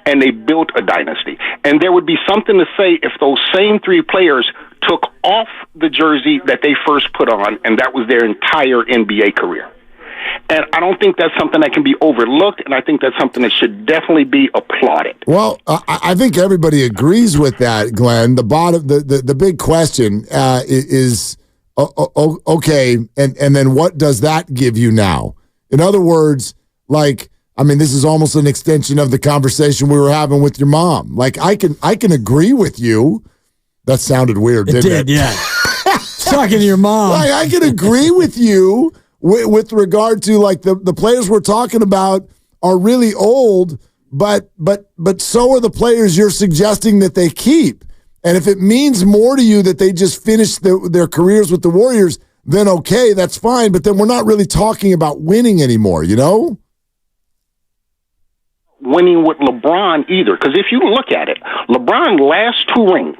And they built a dynasty. And there would be something to say if those same 3 players took off the jersey that they first put on, and that was their entire NBA career. And I don't think that's something that can be overlooked, and I think that's something that should definitely be applauded. Well, I think everybody agrees with that, Glenn. The big question is okay, and then what does that give you now? In other words, this is almost an extension of the conversation we were having with your mom. I can agree with you. That sounded weird, didn't it? Yeah. Talking to your mom. I can agree with you with regard to the players we're talking about are really old, but so are the players you're suggesting that they keep. And if it means more to you that they just finished their careers with the Warriors, then okay, that's fine. But then we're not really talking about winning anymore, you know? Winning with LeBron either. Because if you look at it, LeBron's last 2 rings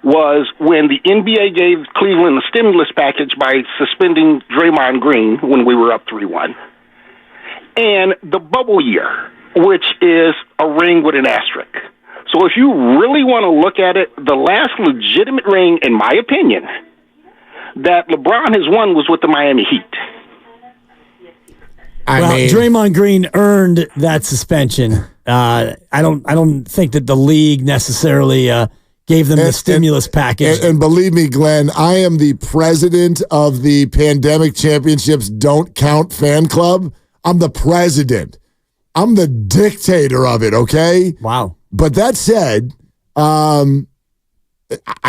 was when the NBA gave Cleveland a stimulus package by suspending Draymond Green when we were up 3-1. And the bubble year, which is a ring with an asterisk. So if you really want to look at it, the last legitimate ring, in my opinion, that LeBron has won was with the Miami Heat. Draymond Green earned that suspension. I don't think that the league necessarily gave them the stimulus package. And believe me, Glenn, I am the president of the Pandemic Championships Don't Count fan club. I'm the president. I'm the dictator of it, okay? Wow. But that said, I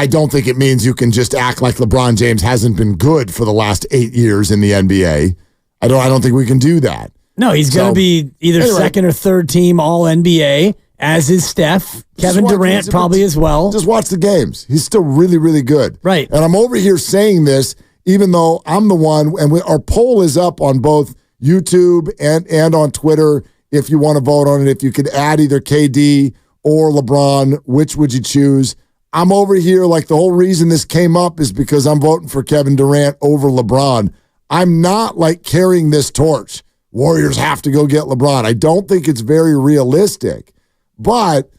don't think it means you can just act like LeBron James hasn't been good for the last 8 years in the NBA. I don't think we can do that. No, he's going to be either second or third team All NBA, as is Steph. Kevin Durant probably as well. Just watch the games. He's still really, really good. Right. And I'm over here saying this, even though I'm the one, and our poll is up on both YouTube and on Twitter. If you want to vote on it, if you could add either KD or LeBron, which would you choose? I'm over here the whole reason this came up is because I'm voting for Kevin Durant over LeBron. I'm not carrying this torch. Warriors have to go get LeBron. I don't think it's very realistic, but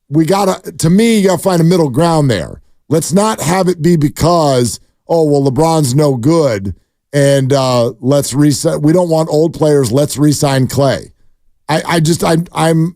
you got to find a middle ground there. Let's not have it be because, LeBron's no good and let's reset. We don't want old players. Let's re-sign Clay. I'm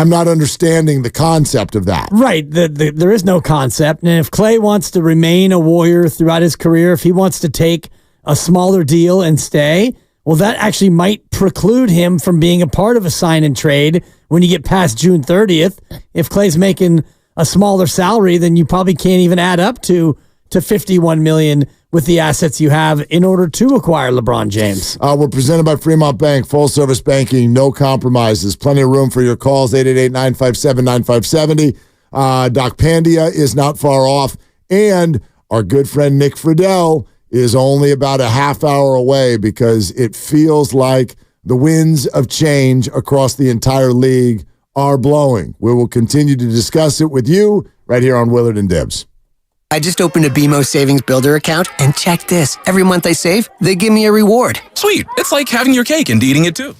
not understanding the concept of that. Right. There is no concept. And if Clay wants to remain a Warrior throughout his career, if he wants to take a smaller deal and stay, well, that actually might preclude him from being a part of a sign and trade when you get past June 30th. If Clay's making a smaller salary, then you probably can't even add up to $51 million with the assets you have in order to acquire LeBron James. We're presented by Fremont Bank, full service banking, no compromises. Plenty of room for your calls, 888-957-9570. Doc Pandia is not far off. And our good friend Nick Friedel is only about a half hour away because it feels like the winds of change across the entire league are blowing. We will continue to discuss it with you right here on Willard and Dibs. I just opened a BMO Savings Builder account, and check this. Every month I save, they give me a reward. Sweet. It's like having your cake and eating it too.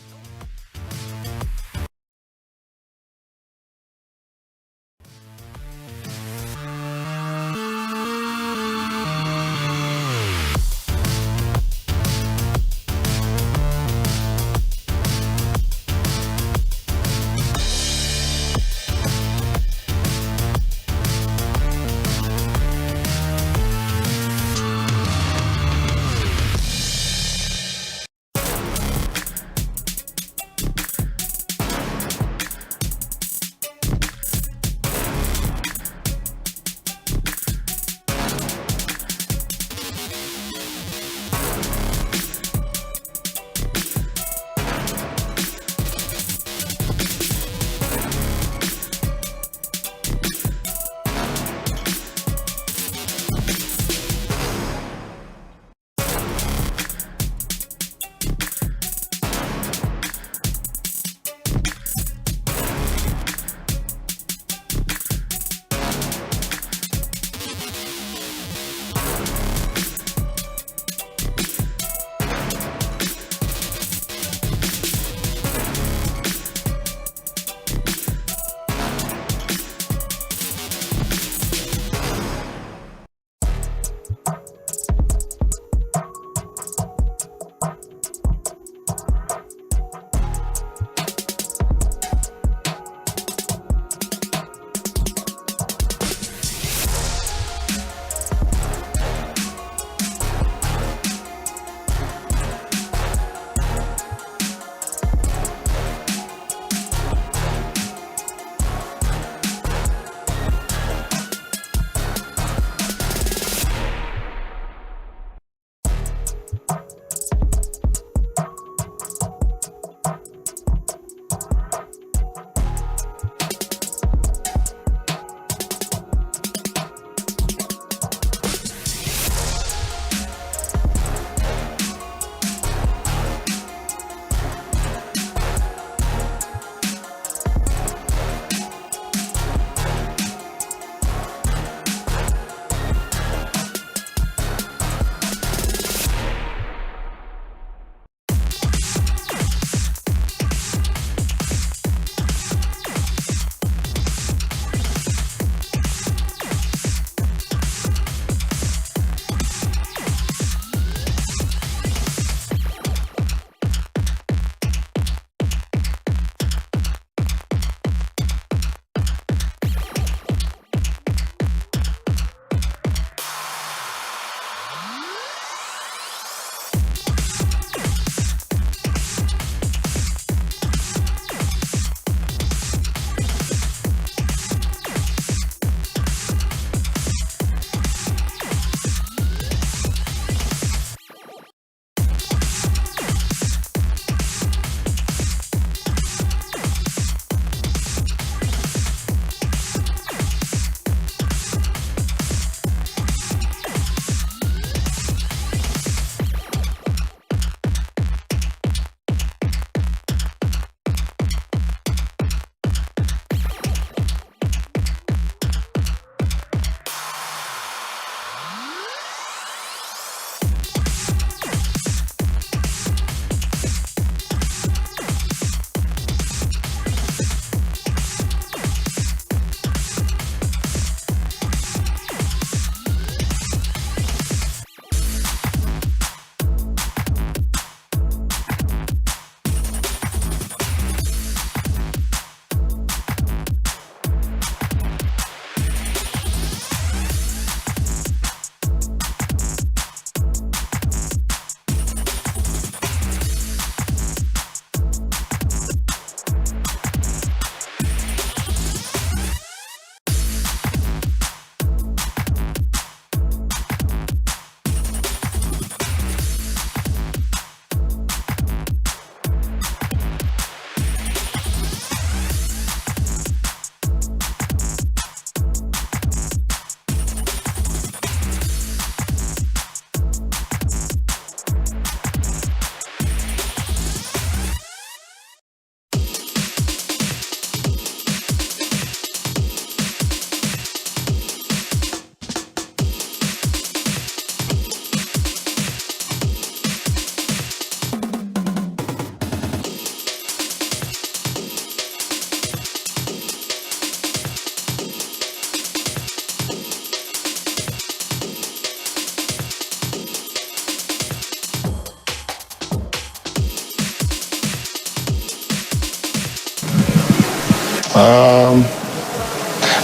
I'm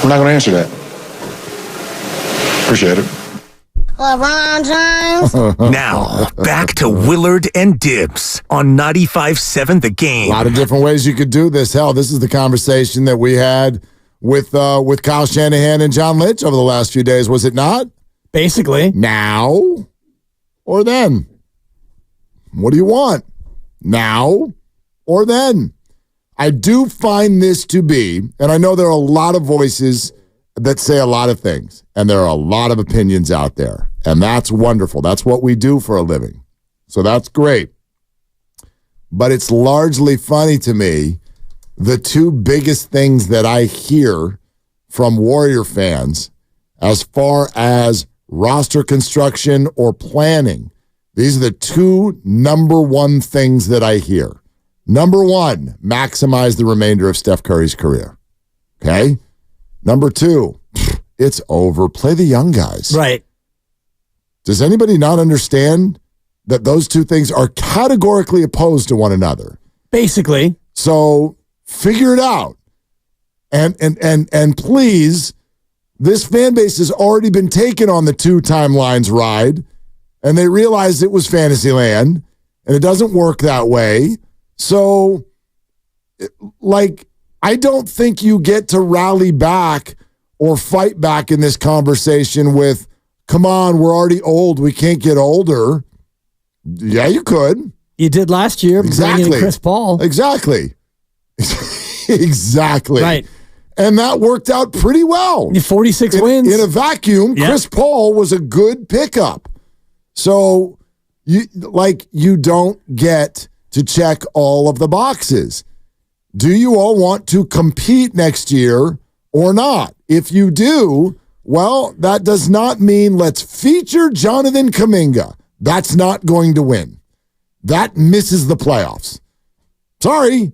not going to answer that. Appreciate it. LeBron James. Now, back to Willard and Dibs on 95.7 The Game. A lot of different ways you could do this. Hell, this is the conversation that we had with Kyle Shanahan and John Lynch over the last few days, was it not? Basically. Now or then? What do you want? Now or then? I do find this to be, and I know there are a lot of voices that say a lot of things, and there are a lot of opinions out there, and that's wonderful. That's what we do for a living. So that's great. But it's largely funny to me, the two biggest things that I hear from Warrior fans as far as roster construction or planning, these are the two number one things that I hear. Number one, maximize the remainder of Steph Curry's career. Okay? Number two, it's over. Play the young guys. Right. Does anybody not understand that those two things are categorically opposed to one another? Basically. So figure it out. And please, this fan base has already been taken on the two timelines ride, and they realized it was Fantasyland, and it doesn't work that way. So, I don't think you get to rally back or fight back in this conversation with, come on, we're already old, we can't get older. Yeah, you could. You did last year. Exactly. Chris Paul. Exactly. Exactly. Right. And that worked out pretty well. 46 wins. In a vacuum, Yep. Chris Paul was a good pickup. So, you don't get to check all of the boxes. Do you all want to compete next year or not? If you do, well, that does not mean let's feature Jonathan Kuminga. That's not going to win. That misses the playoffs. Sorry.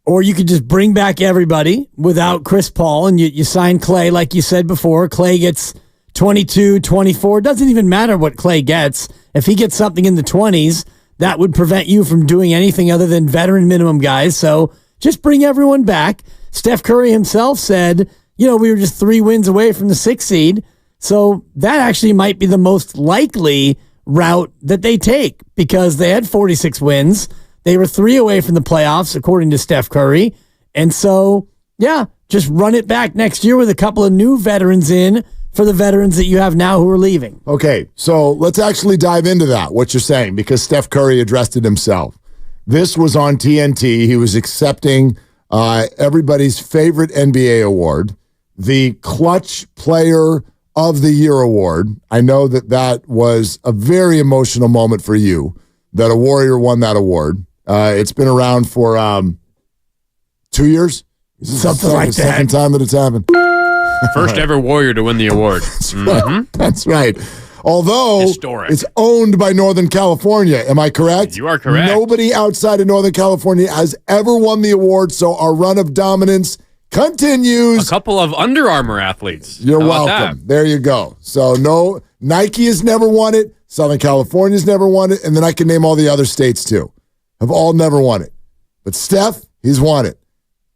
Or you could just bring back everybody without Chris Paul, and you sign Clay, like you said before. Clay gets 22, 24. Doesn't even matter what Clay gets. If he gets something in the 20s, that would prevent you from doing anything other than veteran minimum guys. So just bring everyone back. Steph Curry himself said, we were just 3 wins away from the 6th seed. So that actually might be the most likely route that they take, because they had 46 wins. They were 3 away from the playoffs, according to Steph Curry. And so, yeah, just run it back next year with a couple of new veterans in for the veterans that you have now who are leaving. Okay, so let's actually dive into that, what you're saying, because Steph Curry addressed it himself. This was on TNT. He was accepting everybody's favorite NBA award, the Clutch Player of the Year award. I know that was a very emotional moment for you, that a Warrior won that award. It's been around for 2 years? Something like that. Second time that it's happened. First ever Warrior to win the award. That's right. Although Historic. It's owned by Northern California. Am I correct? You are correct. Nobody outside of Northern California has ever won the award, so our run of dominance continues. A couple of Under Armour athletes. You're How about welcome. that? There you go. So no, Nike has never won it. Southern California's never won it. And then I can name all the other states too. Have all never won it. But Steph, he's won it.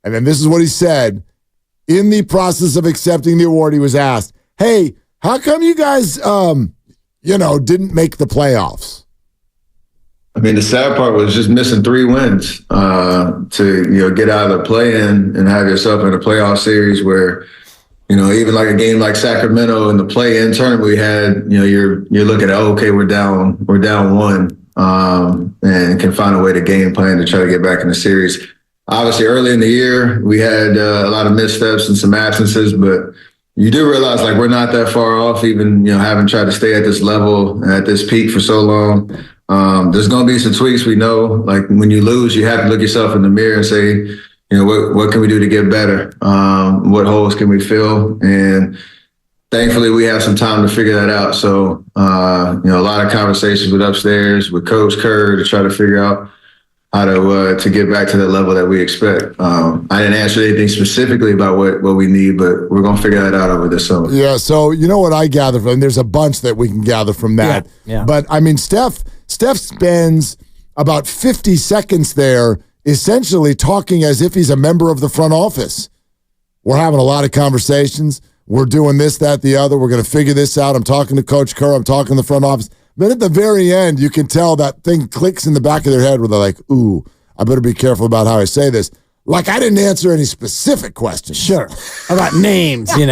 And then this is what he said. In the process of accepting the award, he was asked, hey, how come you guys, didn't make the playoffs? I mean, the sad part was just missing 3 wins to get out of the play-in and have yourself in a playoff series where, even like a game like Sacramento in the play-in tournament we had, you're looking at, okay, we're down 1, and can find a way to game plan to try to get back in the series. Obviously, early in the year, we had a lot of missteps and some absences, but you do realize we're not that far off, even having tried to stay at this level, at this peak for so long. There's going to be some tweaks. We know, when you lose, you have to look yourself in the mirror and say, what can we do to get better? What holes can we fill? And thankfully, we have some time to figure that out. So, a lot of conversations with upstairs with Coach Kerr to try to figure out how to get back to the level that we expect. I didn't answer anything specifically about what we need, but we're going to figure that out over this summer. Yeah, so you know what I gather from, there's a bunch that we can gather from that. Yeah. But, I mean, Steph spends about 50 seconds there essentially talking as if he's a member of the front office. We're having a lot of conversations. We're doing this, that, the other. We're going to figure this out. I'm talking to Coach Kerr. I'm talking to the front office. But at the very end, you can tell that thing clicks in the back of their head where they're like, ooh, I better be careful about how I say this. Like, I didn't answer any specific questions. Sure. About names, Okay.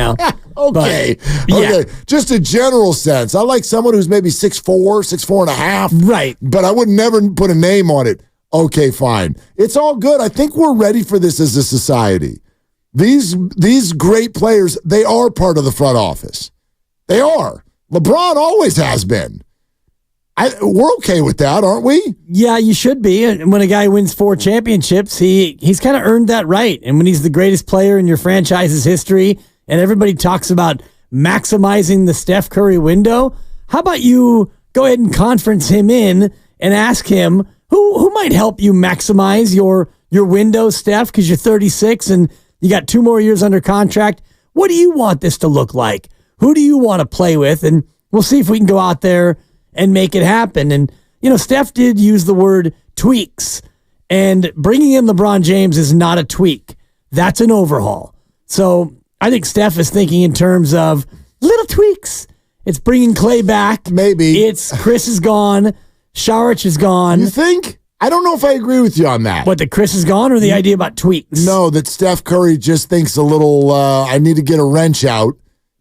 But, yeah. Okay. Just a general sense. I like someone who's maybe 6'4", 6'4.5". Right. But I would never put a name on it. Okay, fine. It's all good. I think we're ready for this as a society. These great players, they are part of the front office. They are. LeBron always has been. We're okay with that, aren't we? Yeah, you should be. And when a guy wins 4 championships, he's kind of earned that right. And when he's the greatest player in your franchise's history, and everybody talks about maximizing the Steph Curry window, how about you go ahead and conference him in and ask him who might help you maximize your window, Steph, because you're 36 and you got 2 more years under contract. What do you want this to look like? Who do you want to play with? And we'll see if we can go out there and make it happen. And, Steph did use the word tweaks. And bringing in LeBron James is not a tweak. That's an overhaul. So I think Steph is thinking in terms of little tweaks. It's bringing Clay back. Maybe. It's Chris is gone. Saric is gone. You think? I don't know if I agree with you on that. What, that Chris is gone or the idea about tweaks? No, that Steph Curry just thinks a little, I need to get a wrench out,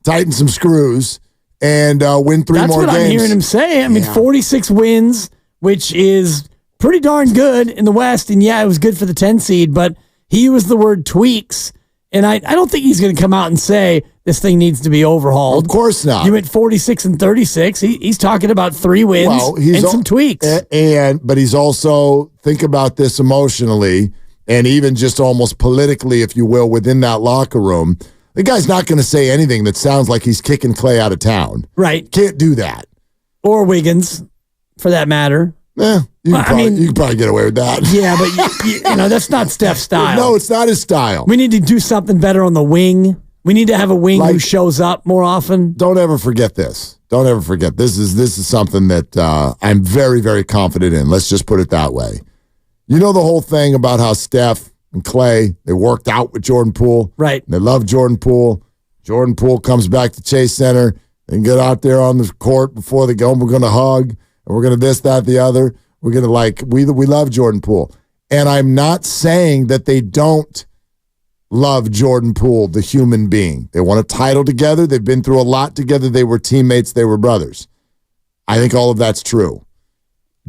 tighten some screws, and win 3 more games. That's what I'm hearing him say. I mean, 46 wins, which is pretty darn good in the West. And yeah, it was good for the 10 seed, but he used the word tweaks. And I don't think he's going to come out and say this thing needs to be overhauled. Of course not. You went 46 and 36. He's talking about 3 wins and some tweaks. But he's also, think about this emotionally and even just almost politically, if you will, within that locker room. The guy's not going to say anything that sounds like he's kicking Clay out of town. Right. Can't do that. Or Wiggins, for that matter. You can probably get away with that. Yeah, but that's not Steph's style. No, it's not his style. We need to do something better on the wing. We need to have a wing who shows up more often. Don't ever forget this. Don't ever forget. This is something that I'm very, very confident in. Let's just put it that way. You know the whole thing about how Steph and Clay, they worked out with Jordan Poole. Right. They love Jordan Poole. Jordan Poole comes back to Chase Center and get out there on the court before they go, and we're going to hug, and we're going to this, that, the other. We're going to we love Jordan Poole. And I'm not saying that they don't love Jordan Poole, the human being. They won a title together. They've been through a lot together. They were teammates. They were brothers. I think all of that's true.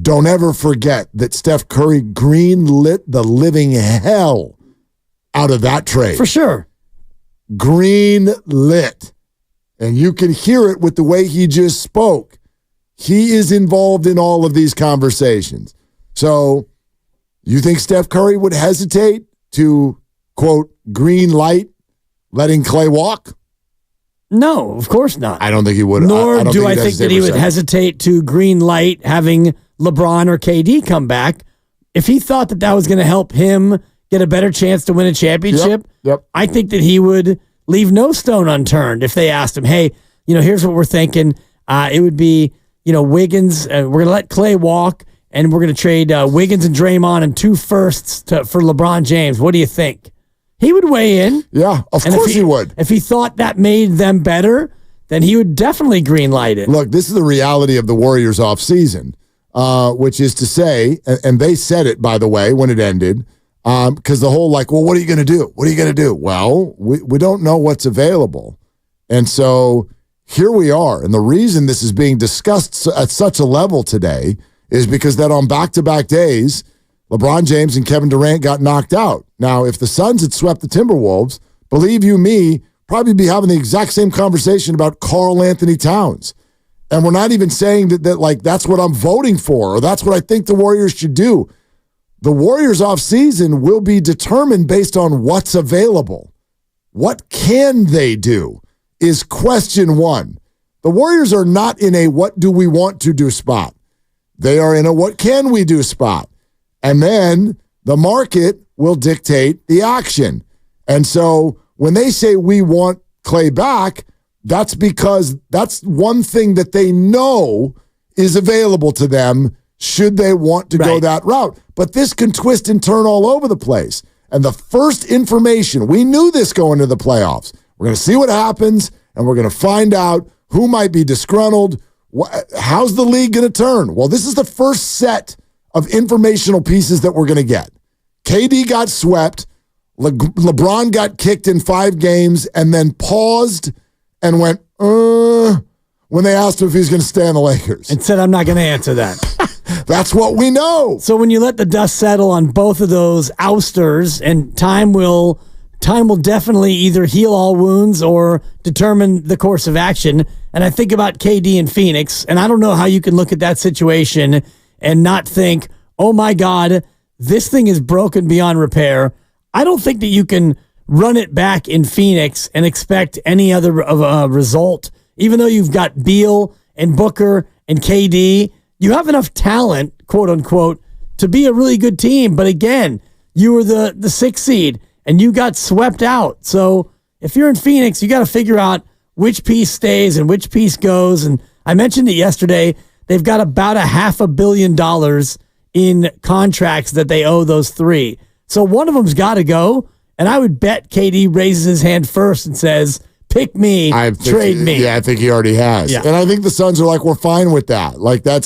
Don't ever forget that Steph Curry green-lit the living hell out of that trade. For sure. Green-lit. And you can hear it with the way he just spoke. He is involved in all of these conversations. So you think Steph Curry would hesitate to, quote, green light letting Clay walk? No, of course not. I don't think he would. Nor do I think that he would hesitate to green light having LeBron or KD come back. If he thought that that was going to help him get a better chance to win a championship, Yep. I think that he would leave no stone unturned if they asked him, hey, here's what we're thinking. It would be, Wiggins, we're going to let Clay walk, and we're going to trade Wiggins and Draymond and 2 firsts for LeBron James. What do you think? He would weigh in. Yeah, of course he would. If he thought that made them better, then he would definitely green light it. Look, this is the reality of the Warriors offseason, which is to say, and they said it, by the way, when it ended, because the whole what are you going to do? What are you going to do? Well, we don't know what's available. And so here we are. And the reason this is being discussed at such a level today is because that on back-to-back days, LeBron James and Kevin Durant got knocked out. Now, if the Suns had swept the Timberwolves, believe you me, probably be having the exact same conversation about Karl Anthony Towns. And we're not even saying that that's what I'm voting for or that's what I think the Warriors should do. The Warriors offseason will be determined based on what's available. What can they do is question one. The Warriors are not in a what do we want to do spot. They are in a what can we do spot. And then the market will dictate the action. And so when they say we want Clay back, that's because that's one thing that they know is available to them should they want to go that route. But this can twist and turn all over the place. And the first information, we knew this going into the playoffs. We're going to see what happens, and we're going to find out who might be disgruntled. How's the league going to turn? Well, this is the first set of informational pieces that we're going to get. KD got swept. LeBron got kicked in 5 games and then paused and went, when they asked him if he was going to stay on the Lakers. And said, I'm not going to answer that. That's what we know. So when you let the dust settle on both of those ousters, and time will definitely either heal all wounds or determine the course of action. And I think about KD in Phoenix, and I don't know how you can look at that situation and not think, oh my God, this thing is broken beyond repair. I don't think that you can run it back in Phoenix and expect any other result. Even though you've got Beal and Booker and KD, you have enough talent, quote unquote, to be a really good team. But again, you were the 6th seed and you got swept out. So if you're in Phoenix, you got to figure out which piece stays and which piece goes. And I mentioned it yesterday. They've got about $500 million in contracts that they owe those 3. So one of them's got to go. And I would bet KD raises his hand first and says, pick me, trade me. Yeah, I think he already has. Yeah. And I think the Suns are like, we're fine with that. Like, they're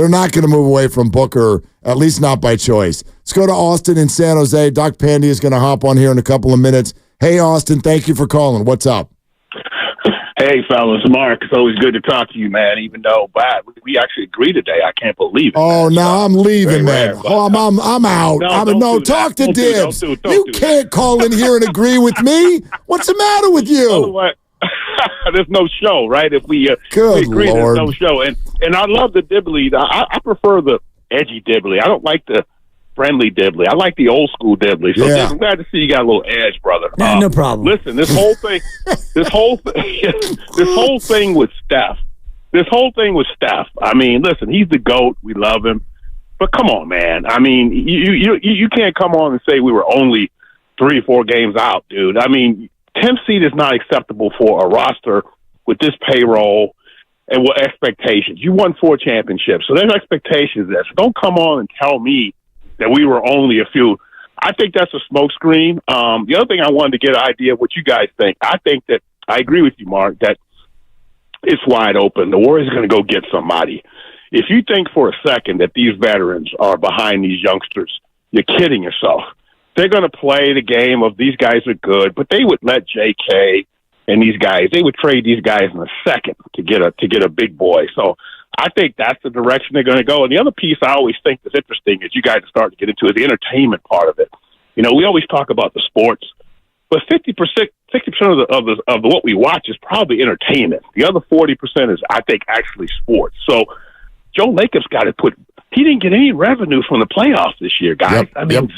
not going to move away from Booker, at least not by choice. Let's go to Austin in San Jose. Doc Pandy is going to hop on here in a couple of minutes. Hey, Austin, thank you for calling. What's up? Hey, fellas, Mark, it's always good to talk to you, man, even though we actually agree today. I can't believe it. Oh, man. no, I'm leaving, man. Rare, I'm out. Talk to Dibs. You can't call in here and agree with me. What's the matter with you? There's no show, right? If we agree, Lord. There's no show. And I love the Dibley. I prefer the edgy Dibley. I don't like the friendly Dibley. I like the old school Dibley. So I'm glad to see you got a little edge, brother. No problem. Listen, this whole thing with Steph. I mean, listen, he's the GOAT. We love him. But come on, man. I mean, you can't come on and say we were only 3 or 4 games out, dude. I mean, 10th seed is not acceptable for a roster with this payroll and what expectations. You won 4 championships, so there's expectations there. So don't come on and tell me that we were only a few. I think that's a smokescreen. The other thing I wanted to get an idea of what you guys think. I think that I agree with you, Mark, that it's wide open. The Warriors are going to go get somebody. If you think for a second that these veterans are behind these youngsters, you're kidding yourself. They're going to play the game of these guys are good, but they would let J.K. and these guys, they would trade these guys in a second to get a big boy. So I think that's the direction they're going to go. And the other piece I always think is interesting is you guys are starting to get into is the entertainment part of it. You know, we always talk about the sports, but 60% of what we watch is probably entertainment. The other 40% is, I think, actually sports. So Joe Lakers got to he didn't get any revenue from the playoffs this year, guys.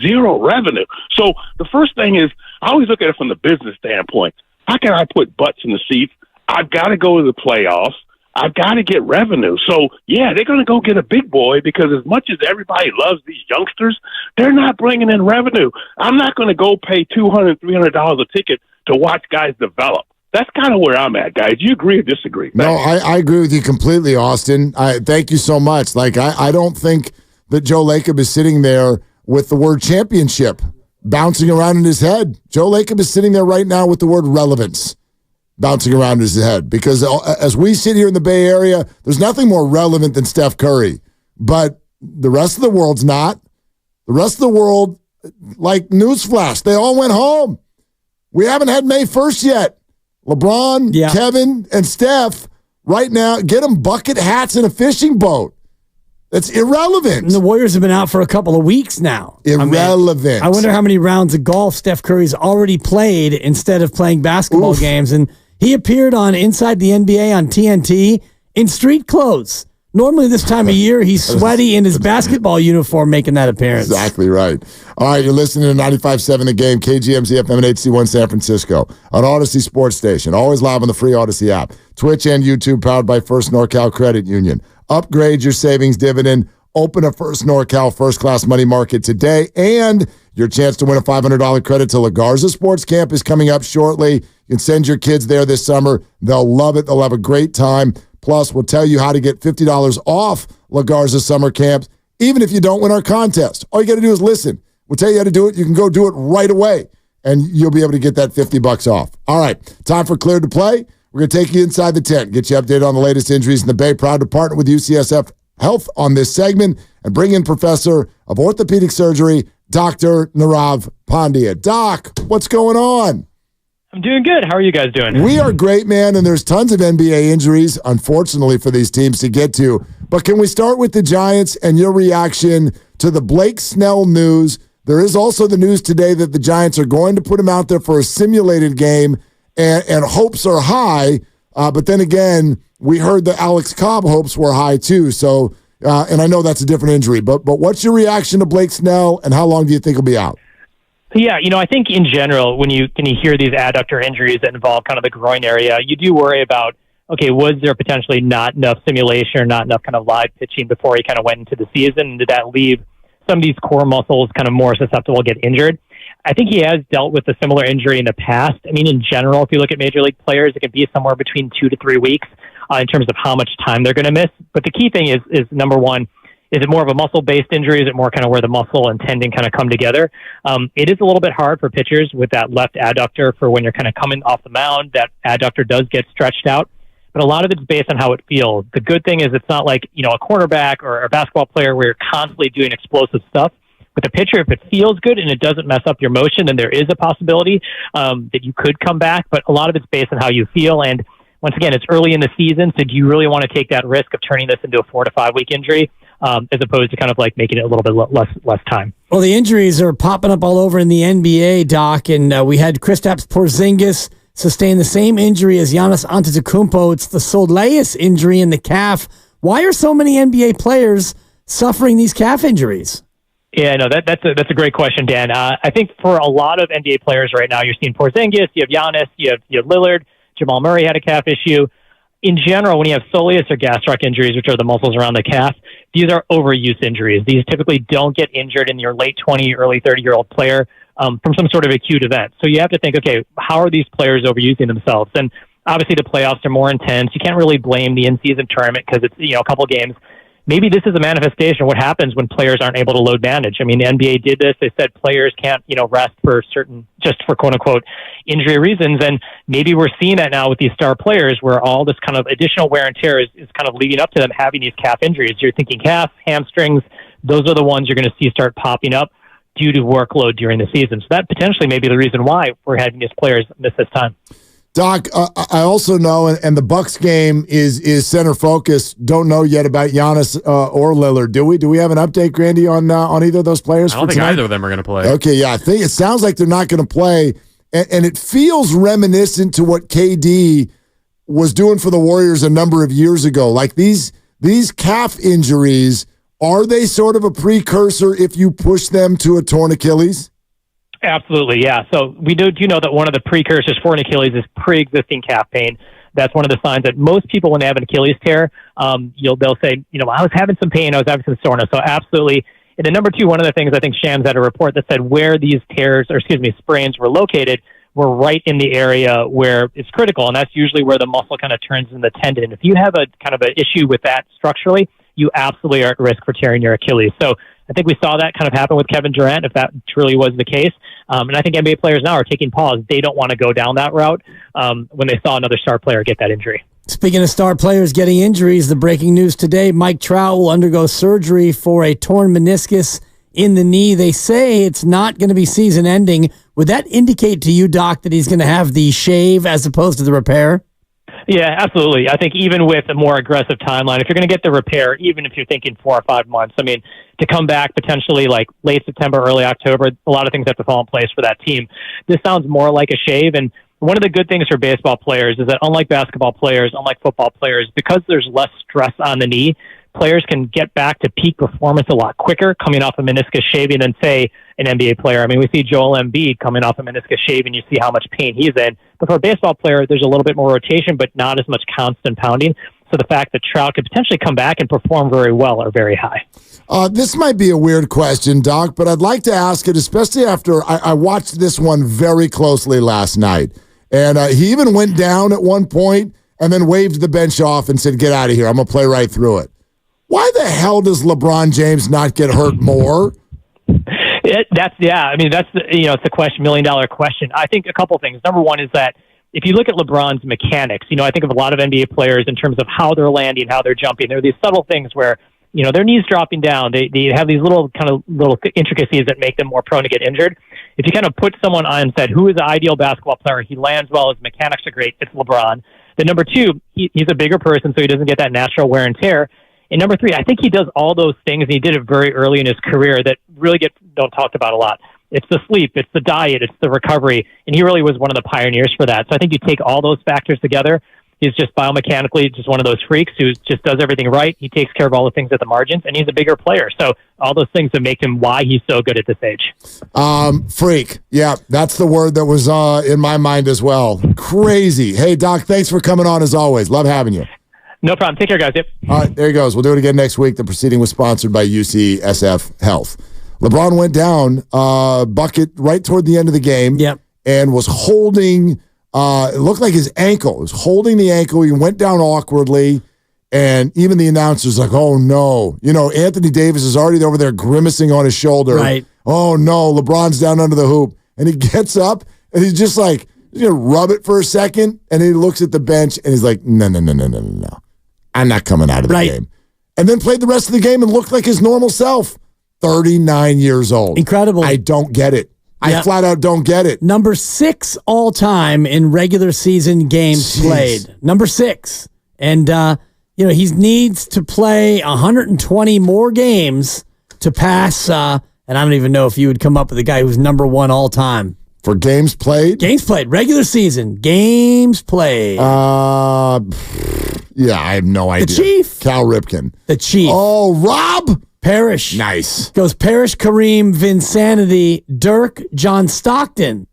Zero revenue. So the first thing is, I always look at it from the business standpoint. How can I put butts in the seats? I've got to go to the playoffs. I've got to get revenue. So, yeah, they're going to go get a big boy because as much as everybody loves these youngsters, they're not bringing in revenue. I'm not going to go pay $200, $300 a ticket to watch guys develop. That's kind of where I'm at, guys. Do you agree or disagree? No, I agree with you completely, Austin. Thank you so much. Like, I don't think that Joe Lacob is sitting there with the word championship bouncing around in his head. Joe Lacob is sitting there right now with the word relevance bouncing around in his head, because as we sit here in the Bay Area, there's nothing more relevant than Steph Curry, but the rest of the world's not. The rest of the world, like, newsflash, they all went home. We haven't had May 1st yet. LeBron, Kevin, and Steph right now, get them bucket hats and a fishing boat. That's irrelevant. And the Warriors have been out for a couple of weeks now. Irrelevant. I wonder how many rounds of golf Steph Curry's already played instead of playing basketball games. And he appeared on Inside the NBA on TNT in street clothes. Normally this time of year, he's sweaty in his basketball uniform making that appearance. Exactly right. All right, you're listening to 95.7 The Game, KGMZ FM and HC1 San Francisco, on Odyssey Sports Station, always live on the free Odyssey app, Twitch and YouTube, powered by First NorCal Credit Union. Upgrade your savings dividend. Open a First NorCal first-class money market today, and your chance to win a $500 credit to La Garza Sports Camp is coming up shortly. You can send your kids there this summer. They'll love it. They'll have a great time. Plus, we'll tell you how to get $50 off La Garza summer camps, even if you don't win our contest. All you got to do is listen. We'll tell you how to do it. You can go do it right away, and you'll be able to get that $50 off. All right, time for Cleared to Play. We're going to take you inside the tent, get you updated on the latest injuries in the Bay. Proud to partner with UCSF Health on this segment and bring in Professor of Orthopedic Surgery, Dr. Nirav Pandya. Doc, what's going on? I'm doing good. How are you guys doing? We are great, man, and there's tons of NBA injuries, unfortunately, for these teams to get to. But can we start with the Giants and your reaction to the Blake Snell news? There is also the news today that the Giants are going to put him out there for a simulated game, and hopes are high. But then again, we heard that Alex Cobb hopes were high too. So, and I know that's a different injury. But what's your reaction to Blake Snell, and how long do you think he'll be out? Yeah, I think in general, when you hear these adductor injuries that involve kind of the groin area, you do worry about, okay, was there potentially not enough simulation or not enough kind of live pitching before he kind of went into the season? Did that leave some of these core muscles kind of more susceptible to get injured? I think he has dealt with a similar injury in the past. I mean, in general, if you look at major league players, it can be somewhere between 2 to 3 weeks in terms of how much time they're going to miss. But the key thing is number one, is it more of a muscle-based injury? Is it more kind of where the muscle and tendon kind of come together? It is a little bit hard for pitchers with that left adductor for when you're kind of coming off the mound. That adductor does get stretched out, but a lot of it's based on how it feels. The good thing is it's not like, a cornerback or a basketball player where you're constantly doing explosive stuff. With a pitcher, if it feels good and it doesn't mess up your motion, then there is a possibility that you could come back, but a lot of it's based on how you feel. And once again, it's early in the season, so do you really want to take that risk of turning this into a 4 to 5 week injury? As opposed to kind of like making it a little bit less time. Well, the injuries are popping up all over in the NBA, Doc, and we had Kristaps Porzingis sustain the same injury as Giannis Antetokounmpo. It's the soleus injury in the calf. Why are so many NBA players suffering these calf injuries? Yeah, no, that's a great question, Dan. I think for a lot of NBA players right now, you're seeing Porzingis, you have Giannis, you have Lillard, Jamal Murray had a calf issue. In general, when you have soleus or gastroc injuries, which are the muscles around the calf, these are overuse injuries. These typically don't get injured in your late 20, early 30-year-old player from some sort of acute event. So you have to think, okay, how are these players overusing themselves? And obviously the playoffs are more intense. You can't really blame the in-season tournament because it's a couple games. Maybe this is a manifestation of what happens when players aren't able to load manage. I mean, the NBA did this. They said players can't, rest for just for quote unquote injury reasons. And maybe we're seeing that now with these star players where all this kind of additional wear and tear is kind of leading up to them having these calf injuries. You're thinking calf, hamstrings, those are the ones you're going to see start popping up due to workload during the season. So that potentially may be the reason why we're having these players miss this time. Doc, I also know, and the Bucks game is center focus. Don't know yet about Giannis or Lillard. Do we? Do we have an update, Grandy, on either of those players? I don't think either of them are going to play. Okay, yeah, I think it sounds like they're not going to play, and it feels reminiscent to what KD was doing for the Warriors a number of years ago. Like these calf injuries, are they sort of a precursor if you push them to a torn Achilles? Absolutely, yeah. So we do know that one of the precursors for an Achilles is pre-existing calf pain. That's one of the signs that most people, when they have an Achilles tear, they'll say, I was having some pain, I was having some soreness. So absolutely. And then number two, one of the things I think Shams had a report that said where these sprains were located were right in the area where it's critical, and that's usually where the muscle kind of turns in the tendon. If you have a kind of an issue with that structurally, you absolutely are at risk for tearing your Achilles. So I think we saw that kind of happen with Kevin Durant, if that truly was the case. And I think NBA players now are taking pause. They don't want to go down that route when they saw another star player get that injury. Speaking of star players getting injuries, the breaking news today, Mike Trout will undergo surgery for a torn meniscus in the knee. They say it's not going to be season ending. Would that indicate to you, Doc, that he's going to have the shave as opposed to the repair? Yeah, absolutely. I think even with a more aggressive timeline, if you're going to get the repair, even if you're thinking 4 or 5 months, I mean, to come back potentially like late September, early October, a lot of things have to fall in place for that team. This sounds more like a shave. And one of the good things for baseball players is that unlike basketball players, unlike football players, because there's less stress on the knee, players can get back to peak performance a lot quicker coming off a meniscus shaving than, say, an NBA player. I mean, we see Joel Embiid coming off a meniscus shaving. You see how much pain he's in. But for a baseball player, there's a little bit more rotation, but not as much constant pounding. So the fact that Trout could potentially come back and perform very well are very high. This might be a weird question, Doc, but I'd like to ask it, especially after I watched this one very closely last night. And he even went down at one point and then waved the bench off and said, "Get out of here. I'm going to play right through it." Why the hell does LeBron James not get hurt more? That's it's the question, $1 million question. I think a couple things. Number one is that if you look at LeBron's mechanics, I think of a lot of NBA players in terms of how they're landing, how they're jumping. There are these subtle things where, their knees dropping down. They have these little intricacies that make them more prone to get injured. If you kind of put someone on and said, who is the ideal basketball player? He lands well, his mechanics are great. It's LeBron. Then number two, he's a bigger person, so he doesn't get that natural wear and tear. And number three, I think he does all those things, and he did it very early in his career that really don't talked about a lot. It's the sleep, it's the diet, it's the recovery, and he really was one of the pioneers for that. So I think you take all those factors together. He's just biomechanically just one of those freaks who just does everything right. He takes care of all the things at the margins, and he's a bigger player. So all those things that make him why he's so good at this age. Freak. Yeah, that's the word that was in my mind as well. Crazy. Hey, Doc, thanks for coming on as always. Love having you. No problem. Take care, guys. Yep. All right, there he goes. We'll do it again next week. The proceeding was sponsored by UCSF Health. LeBron went down, bucket right toward the end of the game, and was holding, it looked like his ankle. He was holding the ankle. He went down awkwardly, and even the announcer's like, oh, no. Anthony Davis is already over there grimacing on his shoulder. Right. Oh, no, LeBron's down under the hoop. And he gets up, and he's just like, he's going to rub it for a second, and he looks at the bench, and he's like, no. I'm not coming out of the game. And then played the rest of the game and looked like his normal self. 39 years old. Incredible. I don't get it. I flat out don't get it. Number 6 all time in regular season games played. Number 6. And, he needs to play 120 more games to pass. And I don't even know if you would come up with a guy who's number 1 all time. For games played? Games played. Regular season. Games played. Yeah, I have no idea. The Chief. Cal Ripken. The Chief. Oh, Rob. Parrish. Nice. Goes Parrish, Kareem, Vinsanity, Dirk, John Stockton,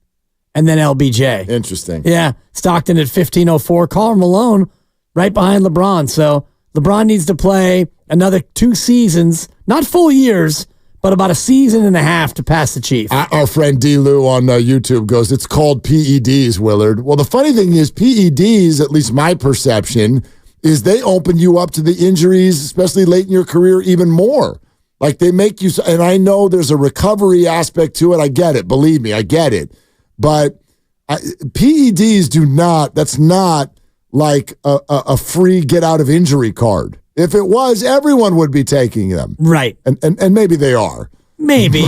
and then LBJ. Interesting. Yeah. Stockton at 1504. Karl Malone right behind LeBron. So LeBron needs to play another 2 seasons, not full years, but about a season and a half to pass the Chief. Our friend D. Lou on YouTube goes, it's called PEDs, Willard. Well, the funny thing is PEDs, at least my perception, is they open you up to the injuries, especially late in your career, even more. Like they make you, and I know there's a recovery aspect to it. I get it. Believe me, I get it. But PEDs that's not like a free get out of injury card. If it was, everyone would be taking them. Right. And maybe they are. Maybe.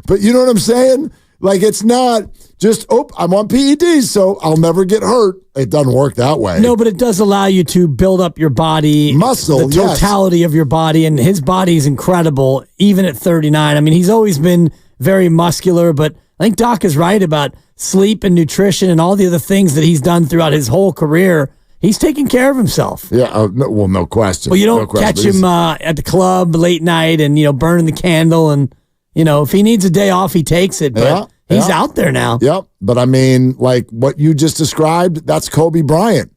But you know what I'm saying? Like it's not just, I'm on PEDs, so I'll never get hurt. It doesn't work that way. No, but it does allow you to build up your body. Muscle, the totality of your body, and his body is incredible, even at 39. I mean, he's always been very muscular, but I think Doc is right about sleep and nutrition and all the other things that he's done throughout his whole career. He's taking care of himself. Yeah, no question. Well, you don't catch him at the club late night and, burning the candle. And, if he needs a day off, he takes it. But he's out there now. Yep. But I mean, like what you just described, that's Kobe Bryant.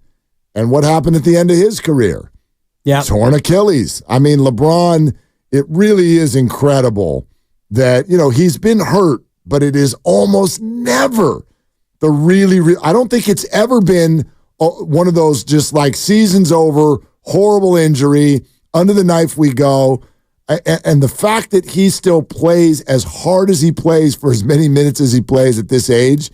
And what happened at the end of his career? Yeah. Torn Achilles. I mean, LeBron, it really is incredible that, he's been hurt, but it is almost never the I don't think it's ever been one of those just like season's over, horrible injury, under the knife we go. And the fact that he still plays as hard as he plays for as many minutes as he plays at this age,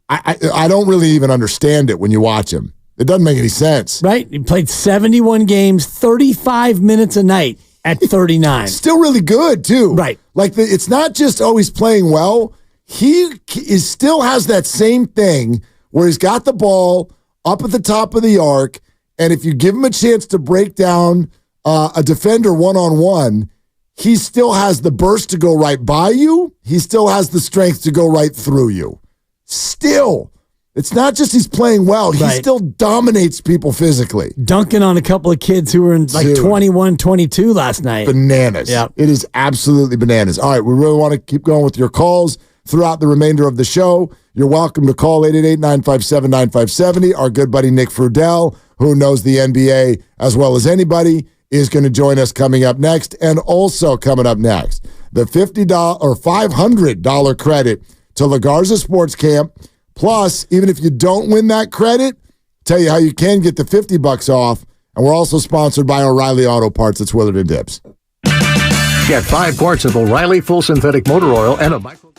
I don't really even understand it when you watch him. It doesn't make any sense. Right? He played 71 games, 35 minutes a night at 39. Still really good, too. Right. Like, it's not just, he's playing well. He still has that same thing where he's got the ball up at the top of the arc, and if you give him a chance to break down a defender one-on-one, he still has the burst to go right by you. He still has the strength to go right through you. Still. It's not just he's playing well. He still dominates people physically. Dunking on a couple of kids who were in 21, 22 last night. Bananas. Yep. It is absolutely bananas. All right, we really want to keep going with your calls throughout the remainder of the show. You're welcome to call 888-957-9570. Our good buddy Nick Frudell, who knows the NBA as well as anybody, is going to join us coming up next. And also coming up next, the $50 or $500 credit to La Garza Sports Camp. Plus, even if you don't win that credit, tell you how you can get the $50 off. And we're also sponsored by O'Reilly Auto Parts. It's Willard and Dips. Get 5 quarts of O'Reilly Full Synthetic Motor Oil and a micro.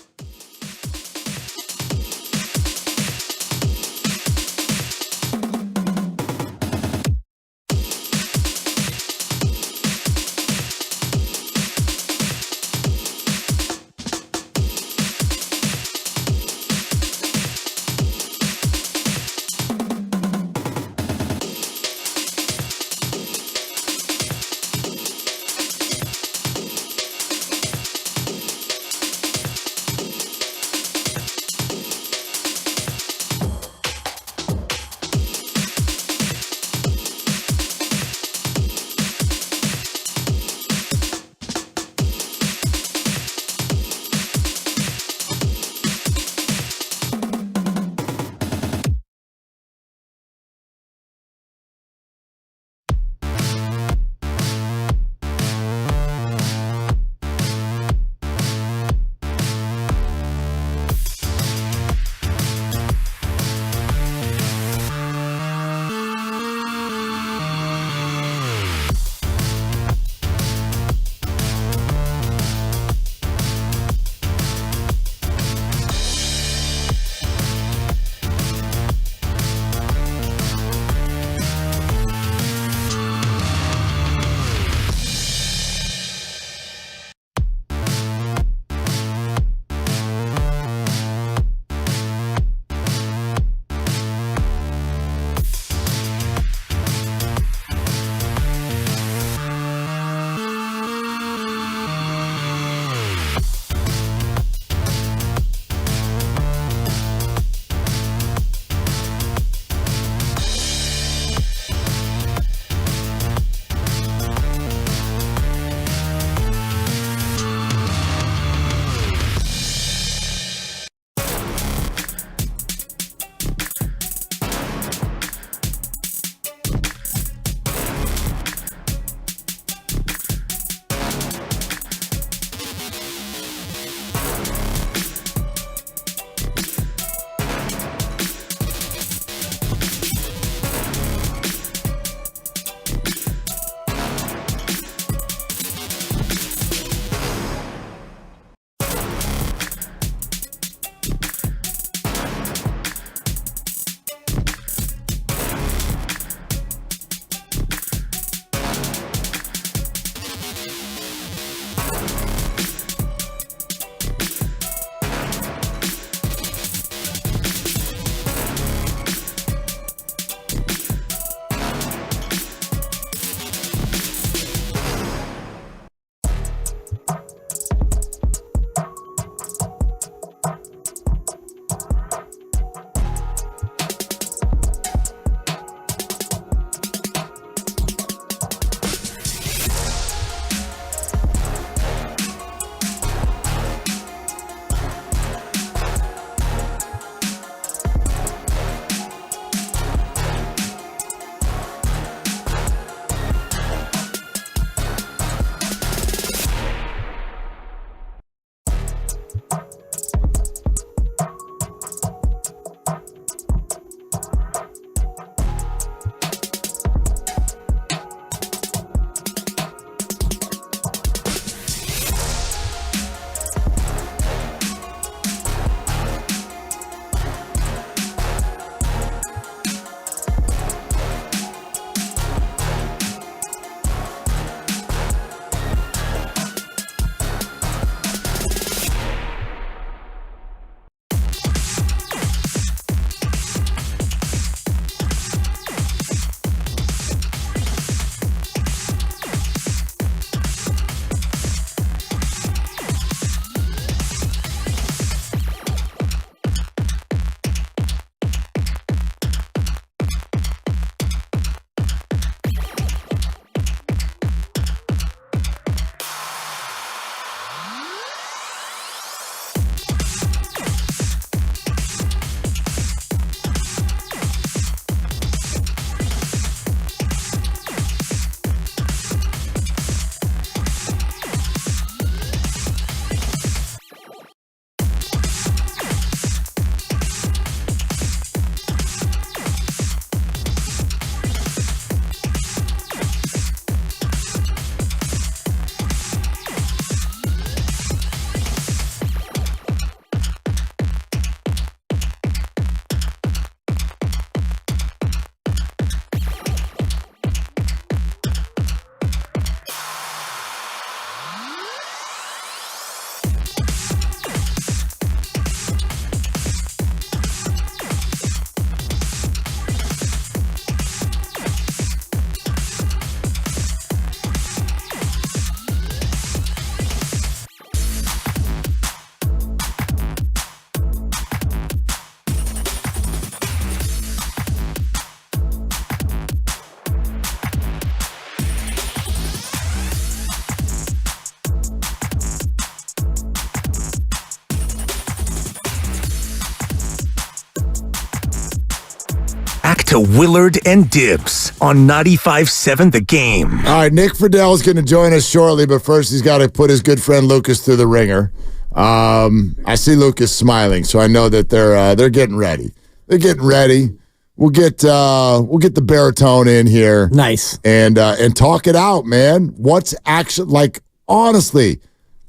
to Willard and Dibs on 95.7 The Game. All right, Nick Friedel is going to join us shortly, but first he's got to put his good friend Lucas through the ringer. I see Lucas smiling, so I know that they're getting ready. They're getting ready. We'll get the baritone in here. Nice. And talk it out, man. What's actually, like, honestly,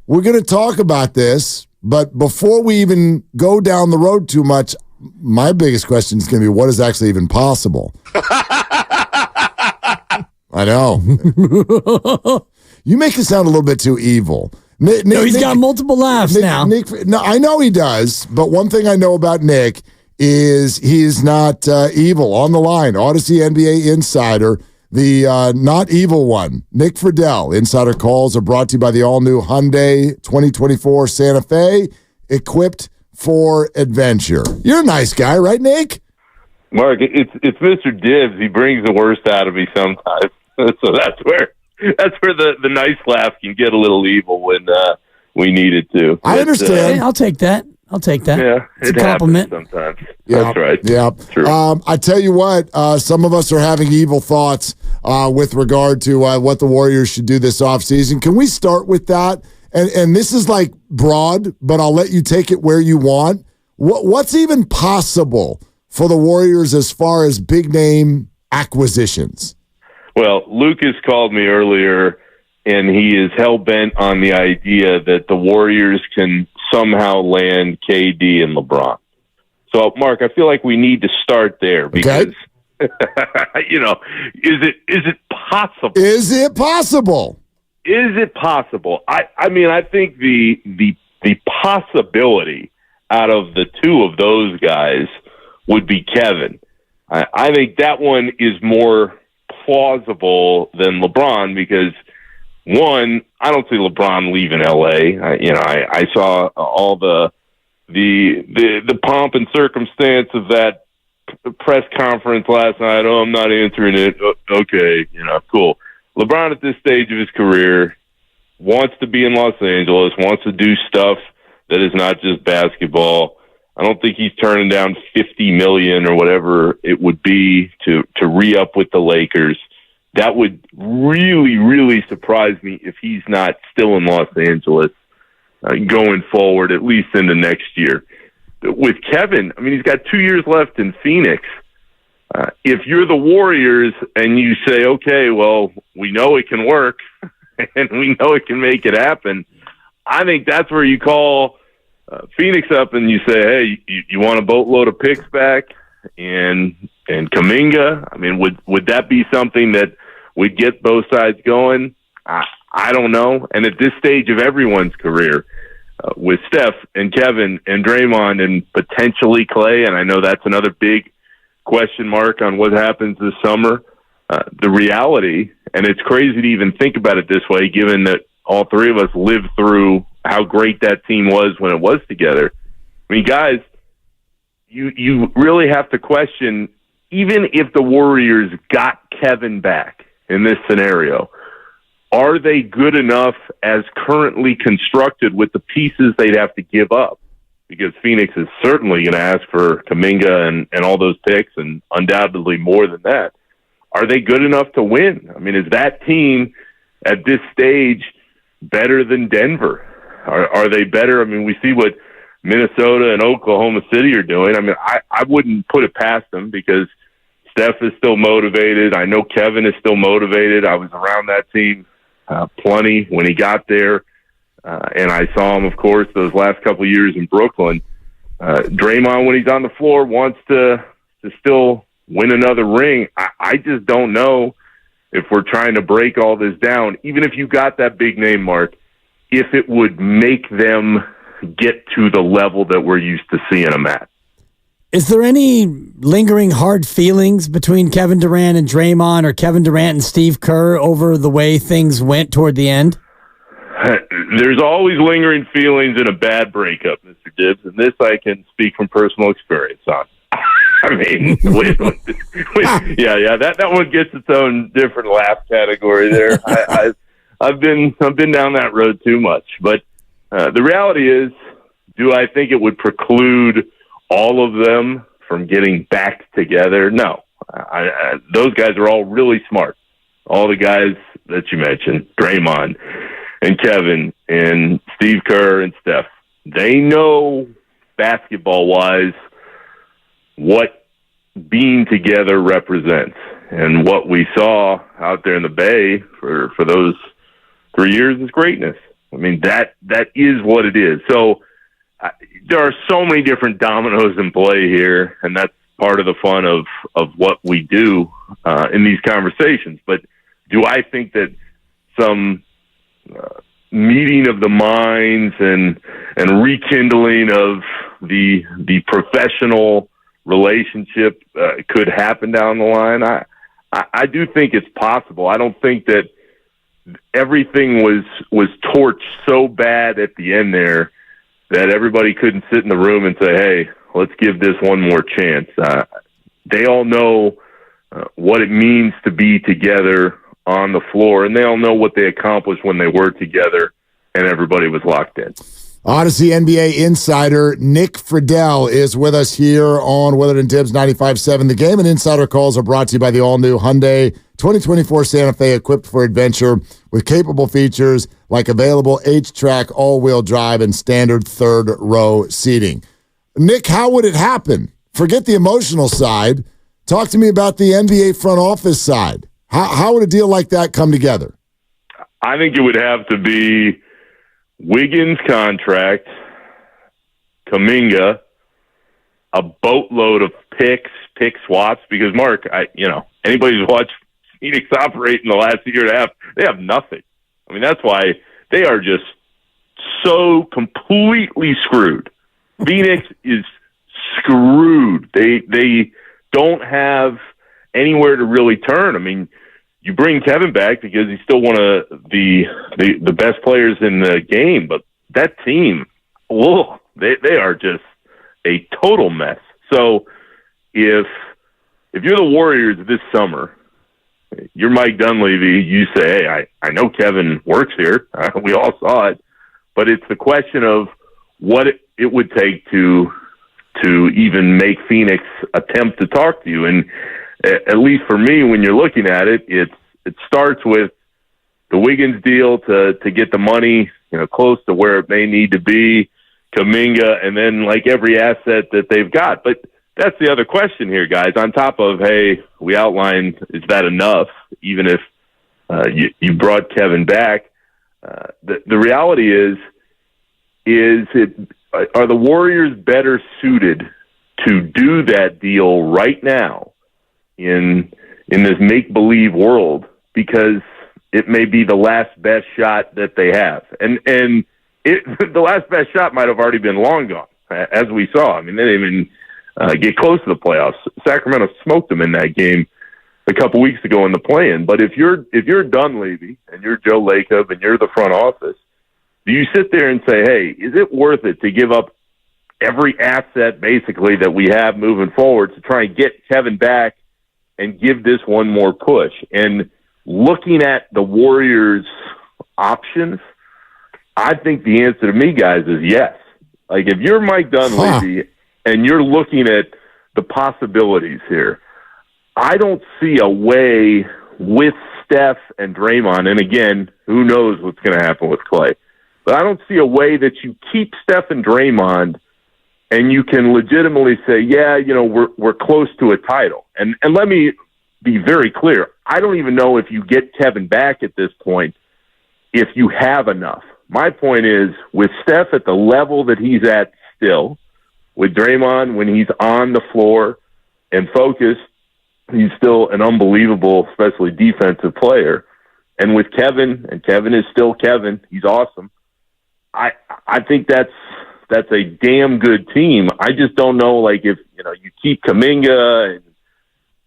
we're going to talk about this, but before we even go down the road too much, my biggest question is going to be, what is actually even possible? I know. You make it sound a little bit too evil. He's got multiple laughs now. No, I know he does, but one thing I know about Nick is he is not evil. On the line, Odyssey NBA Insider, the not evil one, Nick Friedel. Insider calls are brought to you by the all-new Hyundai 2024 Santa Fe, equipped for adventure. You're a nice guy, right, Nick? Mark, it's Mr. Dibs. He brings the worst out of me sometimes. So that's where the nice laugh can get a little evil when we need it to. I understand. Hey, I'll take that. Yeah, it's a compliment. Sometimes. Yeah, that's right. Yeah, true. I tell you what, some of us are having evil thoughts with regard to what the Warriors should do this offseason. Can we start with that? And this is like broad, but I'll let you take it where you want. What's even possible for the Warriors as far as big name acquisitions? Well, Lucas called me earlier, and he is hell-bent on the idea that the Warriors can somehow land KD and LeBron. So, Mark, I feel like we need to start there because, is it possible? Is it possible? Is it possible? I mean, I think the possibility out of the two of those guys would be Kevin. I think that one is more plausible than LeBron because, one, I don't see LeBron leaving LA. I saw all the pomp and circumstance of that press conference last night. Oh, I'm not answering it. Okay, cool. LeBron at this stage of his career wants to be in Los Angeles, wants to do stuff that is not just basketball. I don't think he's turning down $50 million or whatever it would be to re-up with the Lakers. That would really, really surprise me if he's not still in Los Angeles going forward, at least in the next year. With Kevin, I mean, he's got 2 years left in Phoenix. If you're the Warriors and you say, okay, well, we know it can work and we know it can make it happen, I think that's where you call Phoenix up and you say, hey, you want a boatload of picks back and Kuminga? I mean, would that be something that would get both sides going? I don't know. And at this stage of everyone's career, with Steph and Kevin and Draymond and potentially Clay, and I know that's another big question mark on what happens this summer, the reality, and it's crazy to even think about it this way, given that all three of us lived through how great that team was when it was together. I mean, guys, you really have to question, even if the Warriors got Kevin back in this scenario, are they good enough as currently constructed with the pieces they'd have to give up? Because Phoenix is certainly going to ask for Kuminga and all those picks and undoubtedly more than that. Are they good enough to win? I mean, is that team at this stage better than Denver? Are they better? I mean, we see what Minnesota and Oklahoma City are doing. I mean, I wouldn't put it past them because Steph is still motivated. I know Kevin is still motivated. I was around that team plenty when he got there. And I saw him, of course, those last couple of years in Brooklyn. Draymond, when he's on the floor, wants to still win another ring. I just don't know if we're trying to break all this down, even if you got that big name, Mark, if it would make them get to the level that we're used to seeing them at. Is there any lingering hard feelings between Kevin Durant and Draymond or Kevin Durant and Steve Kerr over the way things went toward the end? There's always lingering feelings in a bad breakup, Mr. Dibs, and this I can speak from personal experience on. I mean, that one gets its own different laugh category there. I've been down that road too much, but the reality is, do I think it would preclude all of them from getting back together? No, Those guys are all really smart. All the guys that you mentioned, Draymond and Kevin and Steve Kerr and Steph, they know basketball-wise what being together represents. And what we saw out there in the Bay for those 3 years is greatness. I mean, that is what it is. So there are so many different dominoes in play here, and that's part of the fun of what we do in these conversations. But do I think that some meeting of the minds and rekindling of the professional relationship could happen down the line? I do think it's possible. I don't think that everything was torched so bad at the end there that everybody couldn't sit in the room and say, hey, let's give this one more chance. They all know what it means to be together on the floor, and they all know what they accomplished when they were together and everybody was locked in. Odyssey NBA insider Nick Friedel is with us here on Willard and Tibbs 95.7 The Game, and Insider Calls are brought to you by the all-new Hyundai 2024 Santa Fe, equipped for adventure with capable features like available H-Track all-wheel drive and standard third-row seating. Nick, how would it happen? Forget the emotional side. Talk to me about the NBA front office side. How would a deal like that come together? I think it would have to be Wiggins' contract, Kuminga, a boatload of pick swaps, because Mark, anybody who's watched Phoenix operate in the last year and a half, they have nothing. I mean, that's why they are just so completely screwed. Phoenix is screwed. They don't have anywhere to really turn. I mean, you bring Kevin back because he's still one of the best players in the game, but that team, they are just a total mess. So if you're the Warriors this summer, you're Mike Dunleavy, you say, hey, I know Kevin works here. We all saw it. But it's the question of what it would take to even make Phoenix attempt to talk to you. And at least for me, when you're looking at it, it starts with the Wiggins deal to get the money, close to where it may need to be, Kuminga, and then like every asset that they've got. But that's the other question here, guys. On top of, hey, we outlined, is that enough? Even if you brought Kevin back, the reality is are the Warriors better suited to do that deal right now in this make-believe world, because it may be the last best shot that they have. And the last best shot might have already been long gone, as we saw. I mean, they didn't even get close to the playoffs. Sacramento smoked them in that game a couple weeks ago in the play-in. But if you're Dunleavy and you're Joe Lacob and you're the front office, do you sit there and say, hey, is it worth it to give up every asset basically that we have moving forward to try and get Kevin back and give this one more push? And looking at the Warriors' options, I think the answer to me, guys, is yes. Like, if you're Mike Dunleavy and you're looking at the possibilities here, I don't see a way with Steph and Draymond, and again, who knows what's going to happen with Clay, but I don't see a way that you keep Steph and Draymond and you can legitimately say, yeah, we're close to a title. And let me be very clear. I don't even know if you get Kevin back at this point if you have enough. My point is, with Steph at the level that he's at still, with Draymond when he's on the floor and focused, he's still an unbelievable, especially defensive player. And with Kevin, and Kevin is still Kevin, he's awesome. I think that's a damn good team. I just don't know, like, if you keep Kuminga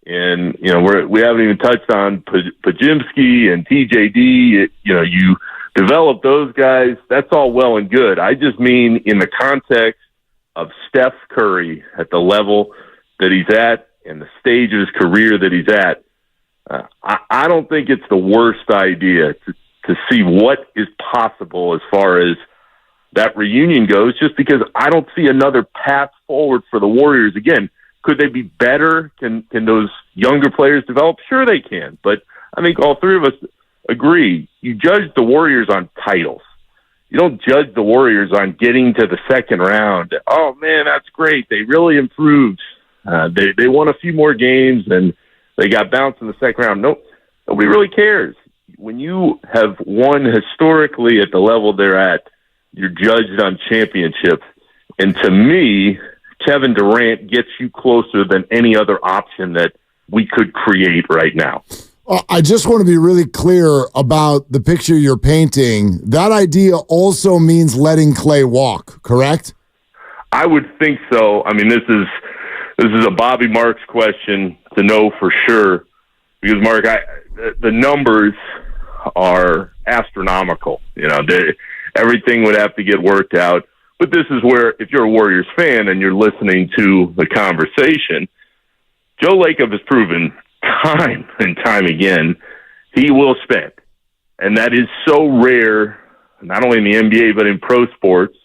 and we haven't even touched on Pajimski and TJD. You develop those guys. That's all well and good. I just mean in the context of Steph Curry at the level that he's at and the stage of his career that he's at. I don't think it's the worst idea to see what is possible as far as that reunion goes, just because I don't see another path forward for the Warriors. Again, Could they be better? Can those younger players develop? Sure they can. But I think all three of us agree. You judge the Warriors on titles. You don't judge the Warriors on getting to the second round. Oh, man, that's great. They really improved. They won a few more games, and they got bounced in the second round. Nope, nobody really cares. When you have won historically at the level they're at, you're judged on championships. And to me, Kevin Durant gets you closer than any other option that we could create right now. I just want to be really clear about the picture you're painting. That idea also means letting Clay walk, correct? I would think so. I mean, this is a Bobby Marks question to know for sure, because Mark, the numbers are astronomical. You know, everything would have to get worked out. But this is where, if you're a Warriors fan and you're listening to the conversation, Joe Lacob has proven time and time again he will spend. And that is so rare, not only in the NBA, but in pro sports,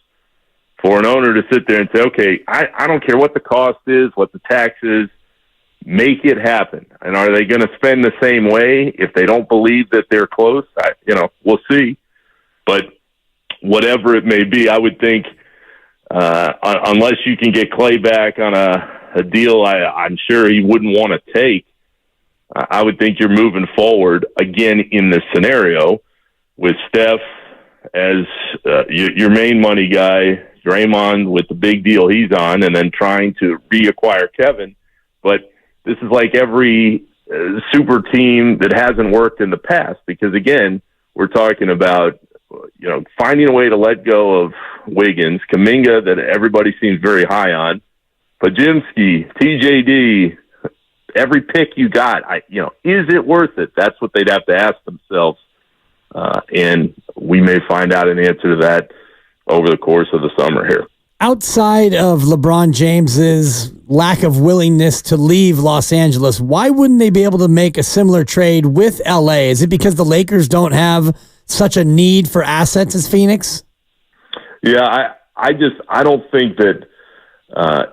for an owner to sit there and say, okay, I don't care what the cost is, what the tax is, make it happen. And are they going to spend the same way if they don't believe that they're close? We'll see. But whatever it may be, I would think, unless you can get Clay back on a deal I'm sure he wouldn't want to take, I would think you're moving forward again in this scenario with Steph as your main money guy, Draymond with the big deal he's on, and then trying to reacquire Kevin. But this is like every super team that hasn't worked in the past, because, again, we're talking about finding a way to let go of Wiggins, Kuminga, that everybody seems very high on, Pajimski, TJD, every pick you got, is it worth it? That's what they'd have to ask themselves. And we may find out an answer to that over the course of the summer here. Outside of LeBron James's lack of willingness to leave Los Angeles, why wouldn't they be able to make a similar trade with LA? Is it because the Lakers don't have such a need for assets as Phoenix? Yeah, I don't think that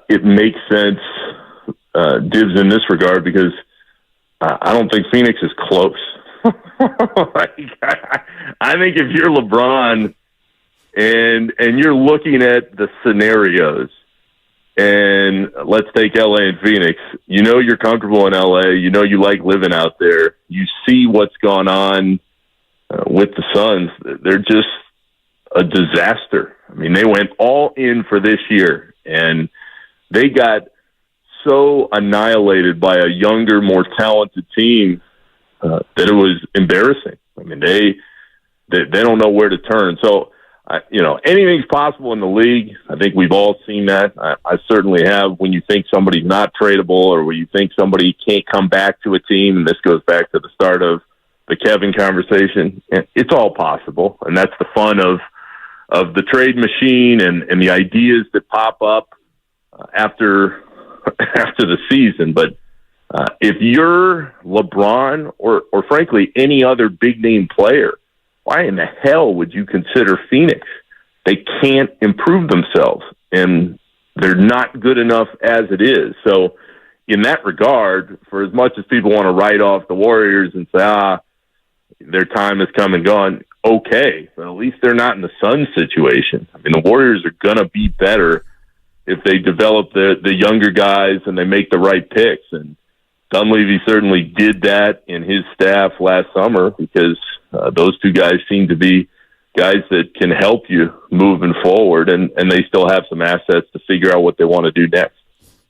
it makes sense, Dibs, in this regard, because I don't think Phoenix is close. I think if you're LeBron and you're looking at the scenarios, and let's take LA and Phoenix, you're comfortable in LA, you like living out there, you see what's gone on with the Suns. They're just a disaster. I mean, they went all in for this year, and they got so annihilated by a younger, more talented team that it was embarrassing. I mean, they don't know where to turn. So, anything's possible in the league. I think we've all seen that. I certainly have. When you think somebody's not tradable, or when you think somebody can't come back to a team, and this goes back to the start of the Kevin conversation, it's all possible. And that's the fun of the trade machine and the ideas that pop up after the season. But if you're LeBron or frankly any other big name player, why in the hell would you consider Phoenix? They can't improve themselves, and they're not good enough as it is. So in that regard, for as much as people want to write off the Warriors and say, their time has come and gone, okay, but at least they're not in the Suns situation. I mean, the Warriors are going to be better if they develop the younger guys and they make the right picks. And Dunleavy certainly did that in his staff last summer, because those two guys seem to be guys that can help you moving forward, and they still have some assets to figure out what they want to do next.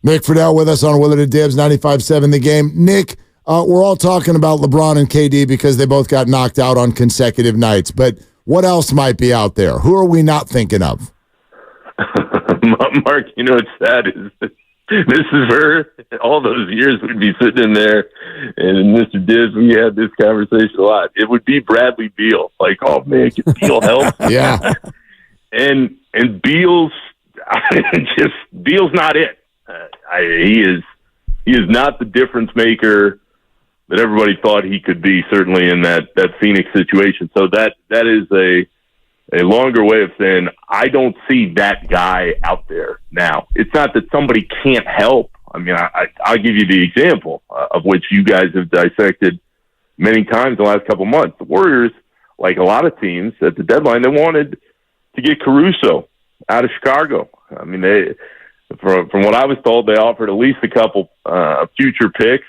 Nick Friedel with us on Willard and Dibs, 95.7 The Game. Nick, we're all talking about LeBron and KD because they both got knocked out on consecutive nights, but what else might be out there? Who are we not thinking of? Mark, what's sad is this is where all those years we'd be sitting in there, and Mr. Dibs, we had this conversation a lot. It would be Bradley Beal. Like, oh man, can Beal help? Yeah. And Beal's Beal's not it. He is not the difference maker that everybody thought he could be, certainly in that Phoenix situation. So that is a longer way of saying I don't see that guy out there now. It's not that somebody can't help. I mean, I'll give you the example of which you guys have dissected many times in the last couple months. The Warriors, like a lot of teams at the deadline, they wanted to get Caruso out of Chicago. I mean, from what I was told, they offered at least a couple future picks,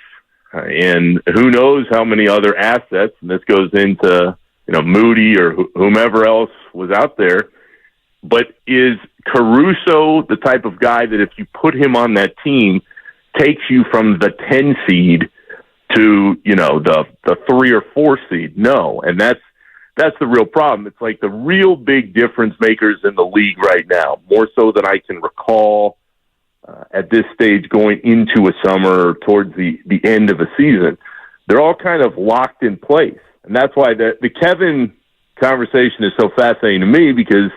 and who knows how many other assets. And this goes into Moody or whomever else was out there. But is Caruso the type of guy that if you put him on that team, takes you from the 10 seed to the 3 or 4 seed? No, and that's the real problem. It's like the real big difference makers in the league right now, more so than I can recall at this stage going into a summer or towards the end of a season. They're all kind of locked in place. And that's why the Kevin conversation is so fascinating to me, because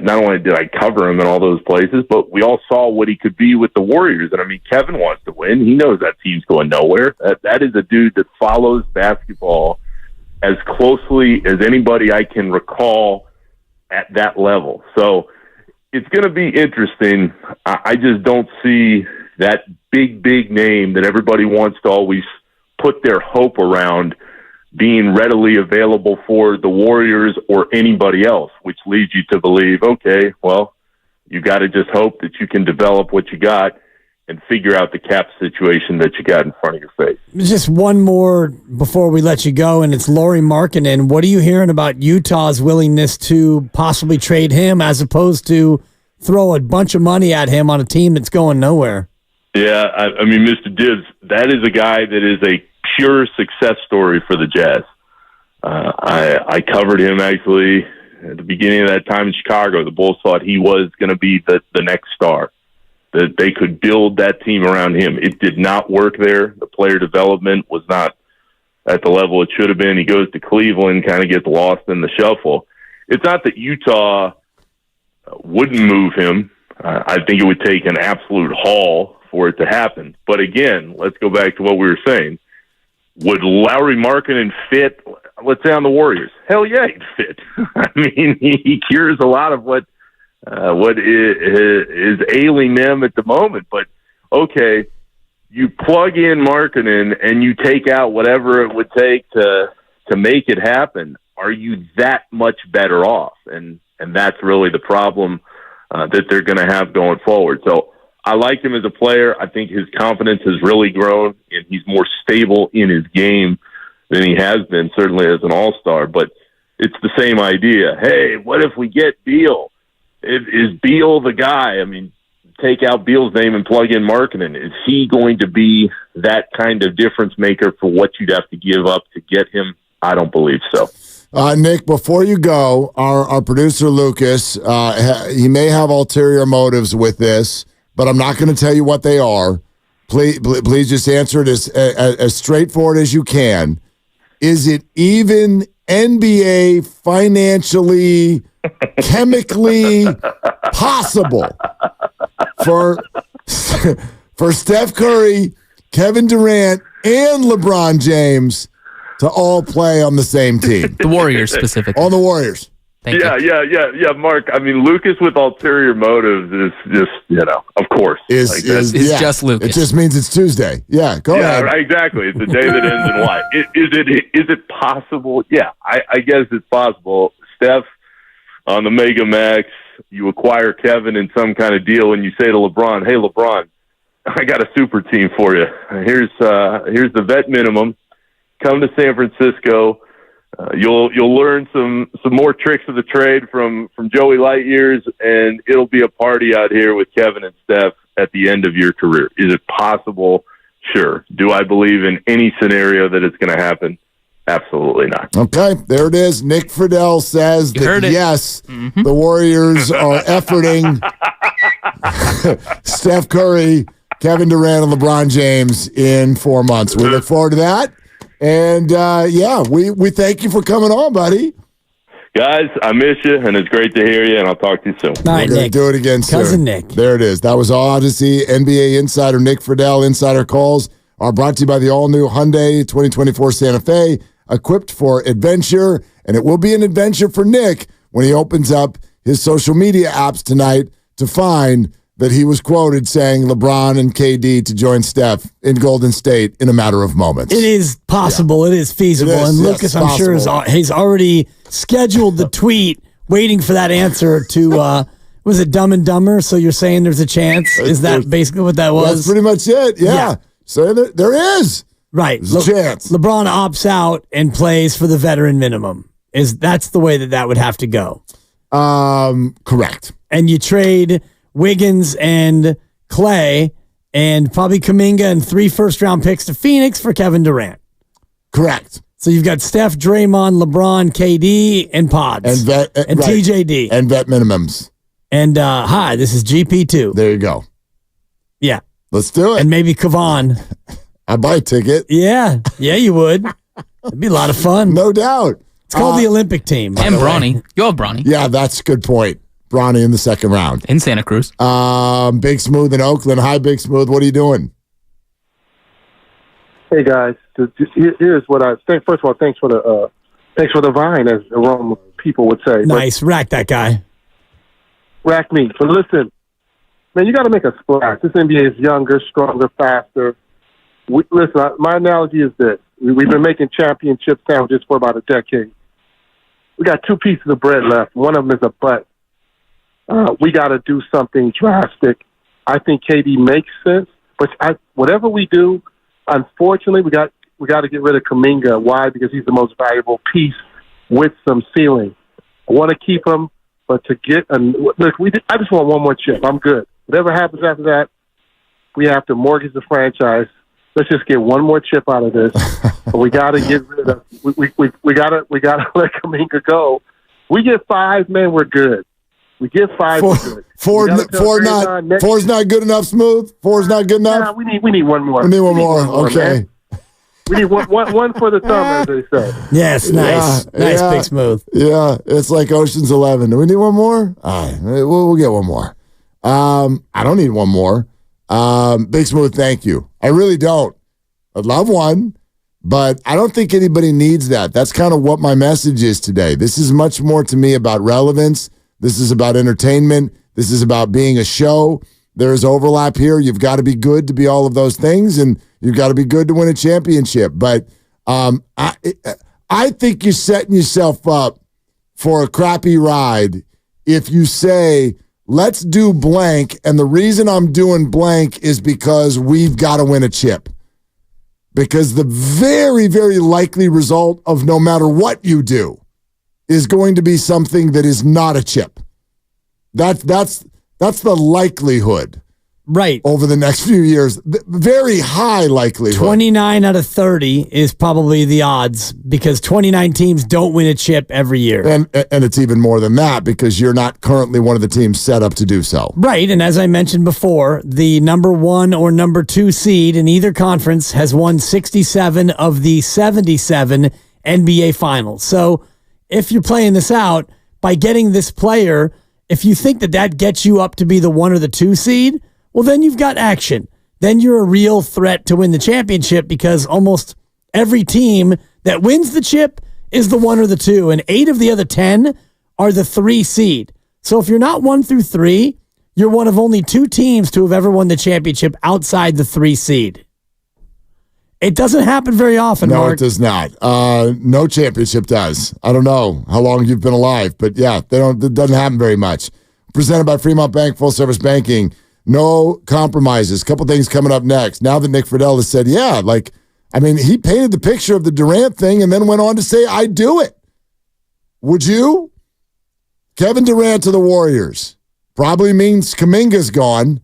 not only did I cover him in all those places, but we all saw what he could be with the Warriors. And I mean, Kevin wants to win. He knows that team's going nowhere. That is a dude that follows basketball as closely as anybody I can recall at that level. So it's going to be interesting. I just don't see that big name that everybody wants to always put their hope around being readily available for the Warriors or anybody else, which leads you to believe, okay, well, you got to just hope that you can develop what you got and figure out the cap situation that you got in front of your face. Just one more before we let you go, and it's Lauri Markkanen. What are you hearing about Utah's willingness to possibly trade him as opposed to throw a bunch of money at him on a team that's going nowhere? Yeah, I mean, Mr. Dibbs, that is a guy that is a pure success story for the Jazz. I covered him actually at the beginning of that time in Chicago. The Bulls thought he was going to be the next star, that they could build that team around him. It did not work there. The player development was not at the level it should have been. He goes to Cleveland, kind of gets lost in the shuffle. It's not that Utah wouldn't move him. I think it would take an absolute haul for it to happen. But again, let's go back to what we were saying. Would Lauri Markkanen fit, let's say, on the Warriors? Hell yeah, he'd fit. I mean, he cures a lot of what is ailing them at the moment. But, okay, you plug in Markkanen and you take out whatever it would take to make it happen. Are you that much better off? And that's really the problem that they're going to have going forward. So I like him as a player. I think his confidence has really grown, and he's more stable in his game than he has been, certainly as an all-star. But it's the same idea. Hey, what if we get Beal? Is Beal the guy? I mean, take out Beal's name and plug in Markkanen. Is he going to be that kind of difference maker for what you'd have to give up to get him? I don't believe so. Nick, before you go, our producer Lucas, he may have ulterior motives with this, but I'm not going to tell you what they are. Please just answer it as straightforward as you can. Is it even NBA financially, chemically possible for Steph Curry, Kevin Durant, and LeBron James to all play on the same team? The Warriors specifically. On the Warriors. Yeah, Mark. I mean, Lucas with ulterior motives is just, of course. Is just Lucas. It just means it's Tuesday. Yeah, go ahead. Yeah, exactly. It's the day that ends in Y. Is it possible? Yeah, I guess it's possible. Steph on the Mega Max, you acquire Kevin in some kind of deal, and you say to LeBron, "Hey, LeBron, I got a super team for you. Here's the vet minimum. Come to San Francisco. You'll learn some more tricks of the trade from Joey Lightyears, and it'll be a party out here with Kevin and Steph at the end of your career." Is it possible? Sure. Do I believe in any scenario that it's going to happen? Absolutely not. Okay, there it is. Nick Friedel says that yes, the Warriors are efforting Steph Curry, Kevin Durant, and LeBron James in 4 months. We look forward to that. And, we thank you for coming on, buddy. Guys, I miss you, and it's great to hear you, and I'll talk to you soon. All right, We're going to do it again soon. Cousin Nick. There it is. That was Odyssey NBA insider Nick Friedel. Insider calls are brought to you by the all-new Hyundai 2024 Santa Fe, equipped for adventure, and it will be an adventure for Nick when he opens up his social media apps tonight to find that he was quoted saying LeBron and KD to join Steph in Golden State in a matter of moments. It is possible. Yeah. It is feasible. And Lucas, I'm sure, he's already scheduled the tweet, waiting for that answer to, was it Dumb and Dumber? So you're saying there's a chance? Is that basically what that was? That's pretty much it, yeah. So there is. Right. There's a chance. LeBron opts out and plays for the veteran minimum. That's the way that would have to go. Correct. And you trade Wiggins and Clay and probably Kuminga and 3 first-round picks to Phoenix for Kevin Durant. Correct. So you've got Steph, Draymond, LeBron, KD, and Pods. And TJD. And vet minimums. And hi, this is GP2. There you go. Yeah. Let's do it. And maybe Kavan. I'd buy a ticket. Yeah. Yeah, you would. It'd be a lot of fun. No doubt. It's called the Olympic team. And Bronny. You have Bronny. Yeah, that's a good point. Bronny in the second round. In Santa Cruz. Big Smooth in Oakland. Hi, Big Smooth. What are you doing? Hey, guys. Here's what I think. First of all, thanks for the vine, as Rome people would say. Nice. Rack that guy. Rack me. But listen, man, you got to make a splash. This NBA is younger, stronger, faster. Listen, my analogy is this. We've been making championship sandwiches for about a decade. We got 2 pieces of bread left. One of them is a butt. We got to do something drastic. I think KD makes sense, but whatever we do, unfortunately, we got to get rid of Kuminga. Why? Because he's the most valuable piece with some ceiling. I want to keep him, but to get look, I just want one more chip. I'm good. Whatever happens after that, we have to mortgage the franchise. Let's just get one more chip out of this. But we got to get rid of. We got to let Kuminga go. We get 5, man. We're good. We get 5. Four's not good enough. Smooth. 4's not good enough. Nah, we need one more. We need one more. Okay. Man. We need one for the thumb, as they say. Yes, nice, nice, Big Smooth. Yeah, it's like Ocean's 11. Do we need one more? All right, we'll get one more. I don't need one more. Big Smooth, thank you. I really don't. I'd love one, but I don't think anybody needs that. That's kind of what my message is today. This is much more to me about relevance. This is about entertainment. This is about being a show. There is overlap here. You've got to be good to be all of those things, and you've got to be good to win a championship. But I think you're setting yourself up for a crappy ride if you say, let's do blank, and the reason I'm doing blank is because we've got to win a chip. Because the very, very likely result of no matter what you do is going to be something that is not a chip. That's the likelihood. Right. Over the next few years. Very high likelihood. 29 out of 30 is probably the odds because 29 teams don't win a chip every year. And it's even more than that because you're not currently one of the teams set up to do so. Right. And as I mentioned before, the number 1 or number 2 seed in either conference has won 67 of the 77 NBA finals. So if you're playing this out, by getting this player, if you think that gets you up to be the 1 or the 2 seed, well, then you've got action. Then you're a real threat to win the championship because almost every team that wins the chip is the 1 or the 2, and 8 of the other 10 are the 3 seed. So if you're not 1 through 3, you're one of only 2 teams to have ever won the championship outside the 3 seed. It doesn't happen very often, No, Mark. it does not. No championship does. I don't know how long you've been alive, but yeah, it doesn't happen very much. Presented by Fremont Bank, full service banking. No compromises. Couple things coming up next. Now that Nick Friedel has said, he painted the picture of the Durant thing and then went on to say, I'd do it. Would you? Kevin Durant to the Warriors. Probably means Kuminga's gone.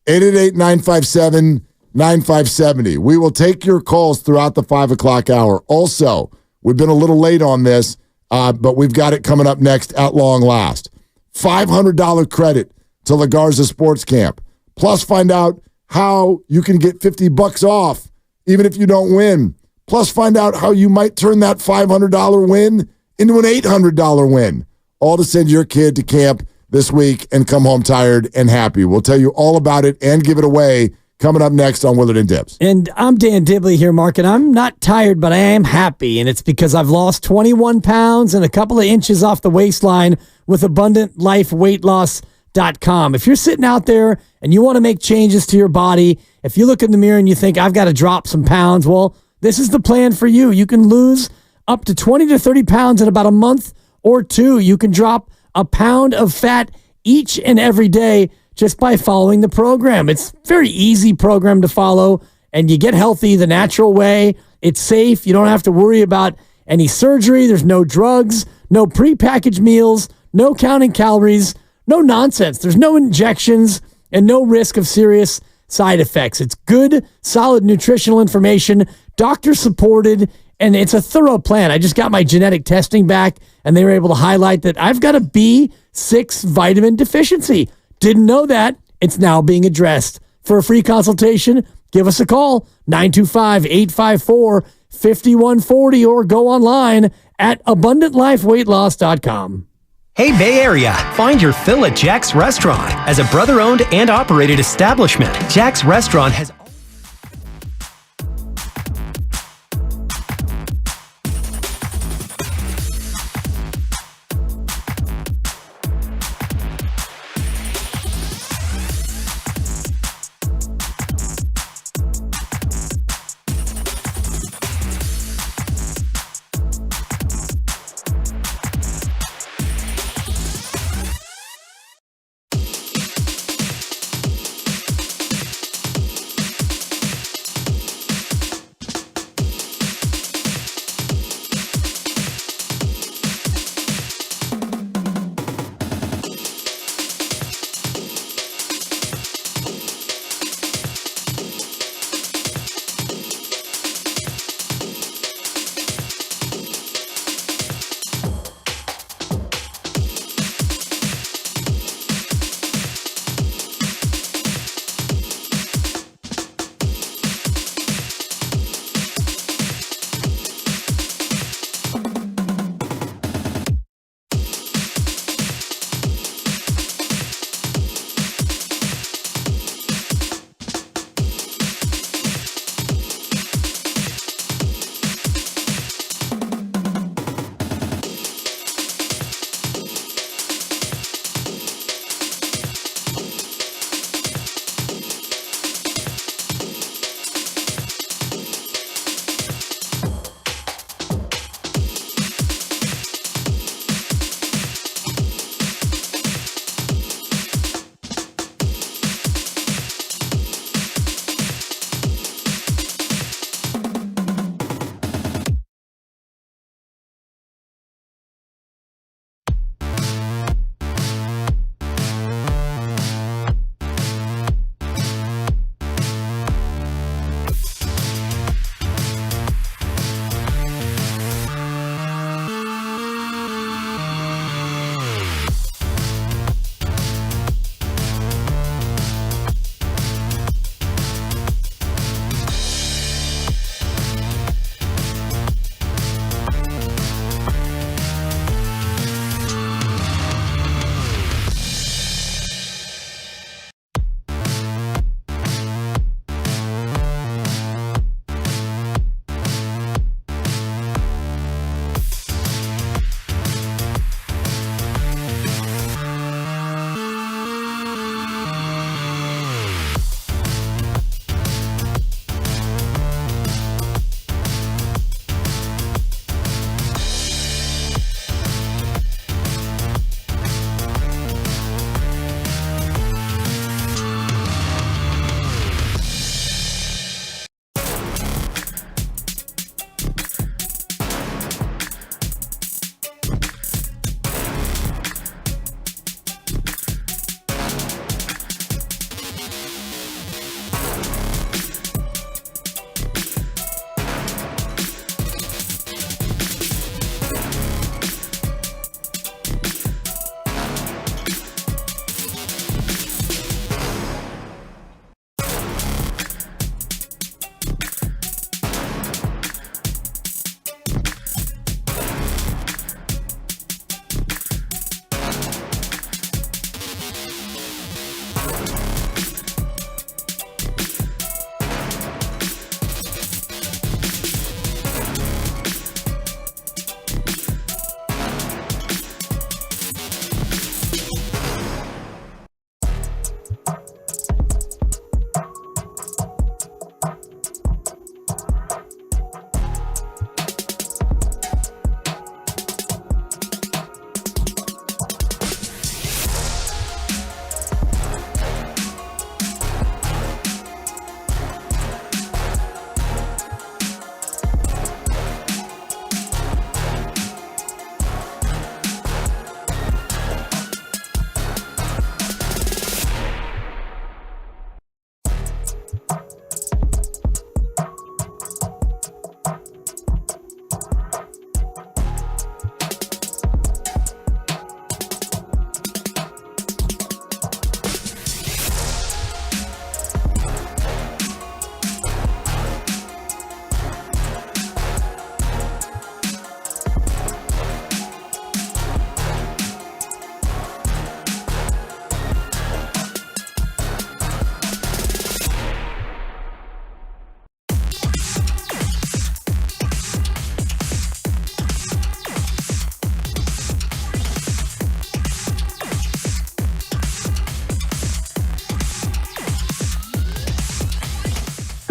888-957-9570. We will take your calls throughout the 5 o'clock hour. Also, we've been a little late on this, but we've got it coming up next at long last. $500 credit to La Garza Sports Camp. Plus, find out how you can get $50 off, even if you don't win. Plus, find out how you might turn that $500 win into an $800 win. All to send your kid to camp this week and come home tired and happy. We'll tell you all about it and give it away coming up next on Willard and Dibs. And I'm Dan Dibley here, Mark, and I'm not tired, but I am happy, and it's because I've lost 21 pounds and a couple of inches off the waistline with Abundant Life Weight Loss BayAreaWeightLoss.com. If you're sitting out there and you want to make changes to your body, if you look in the mirror and you think, I've got to drop some pounds, well, this is the plan for you. You can lose up to 20 to 30 pounds in about a month or two. You can drop a pound of fat each and every day just by following the program. It's a very easy program to follow, and you get healthy the natural way. It's safe. You don't have to worry about any surgery. There's no drugs, no prepackaged meals, no counting calories, no nonsense. There's no injections and no risk of serious side effects. It's good, solid nutritional information, doctor supported, and it's a thorough plan. I just got my genetic testing back, and they were able to highlight that I've got a B6 vitamin deficiency. Didn't know that. It's now being addressed. For a free consultation, give us a call, 925-854-5140, or go online at AbundantLifeWeightLoss.com. Hey, Bay Area, find your fill at Jack's Restaurant. As a brother-owned and operated establishment, Jack's Restaurant has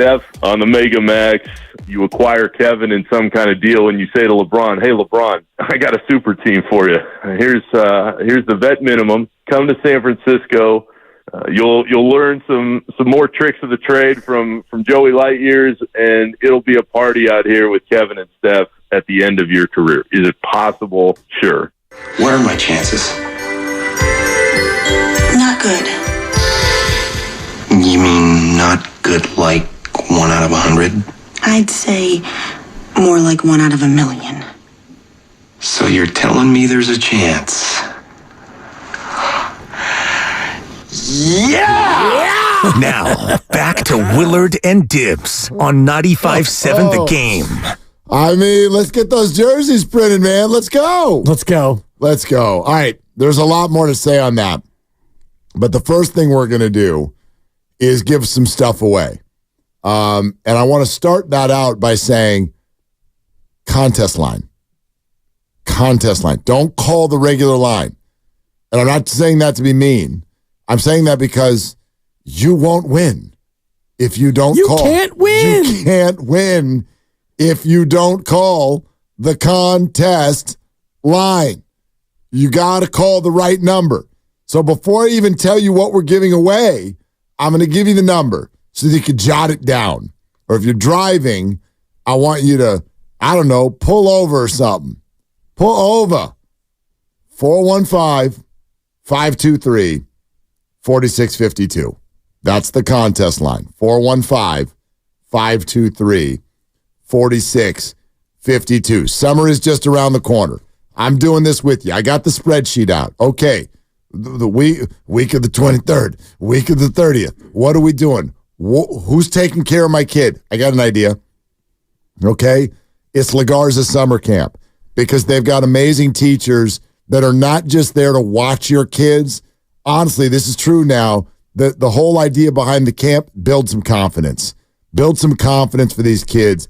Steph on the Mega Max. You acquire Kevin in some kind of deal, and you say to LeBron, "Hey, LeBron, I got a super team for you. Here's the vet minimum. Come to San Francisco. You'll learn some more tricks of the trade from Joey Lightyears, and it'll be a party out here with Kevin and Steph at the end of your career." Is it possible? Sure. What are my chances? Not good. You mean not good like 1 out of 100? I'd say more like 1 out of 1,000,000. So you're telling me there's a chance? Yeah! Now, back to Willard and Dibs on 95.7 The Game. I mean, let's get those jerseys printed, man. Let's go. Let's go. Let's go. All right. There's a lot more to say on that. But the first thing we're going to do is give some stuff away. And I want to start that out by saying contest line. Contest line. Don't call the regular line. And I'm not saying that to be mean. I'm saying that because you won't win if you don't call. You can't win. You can't win if you don't call the contest line. You got to call the right number. So before I even tell you what we're giving away, I'm going to give you the number so that you can jot it down. Or if you're driving, I want you to, I don't know, pull over or something. Pull over. 415-523-4652. That's the contest line. 415-523-4652. Summer is just around the corner. I'm doing this with you. I got the spreadsheet out. Okay. The week of the 23rd, week of the 30th. What are we doing? Who's taking care of my kid? I got an idea. Okay? It's La Garza Summer Camp because they've got amazing teachers that are not just there to watch your kids. Honestly, this is true now. The whole idea behind the camp, build some confidence. Build some confidence for these kids.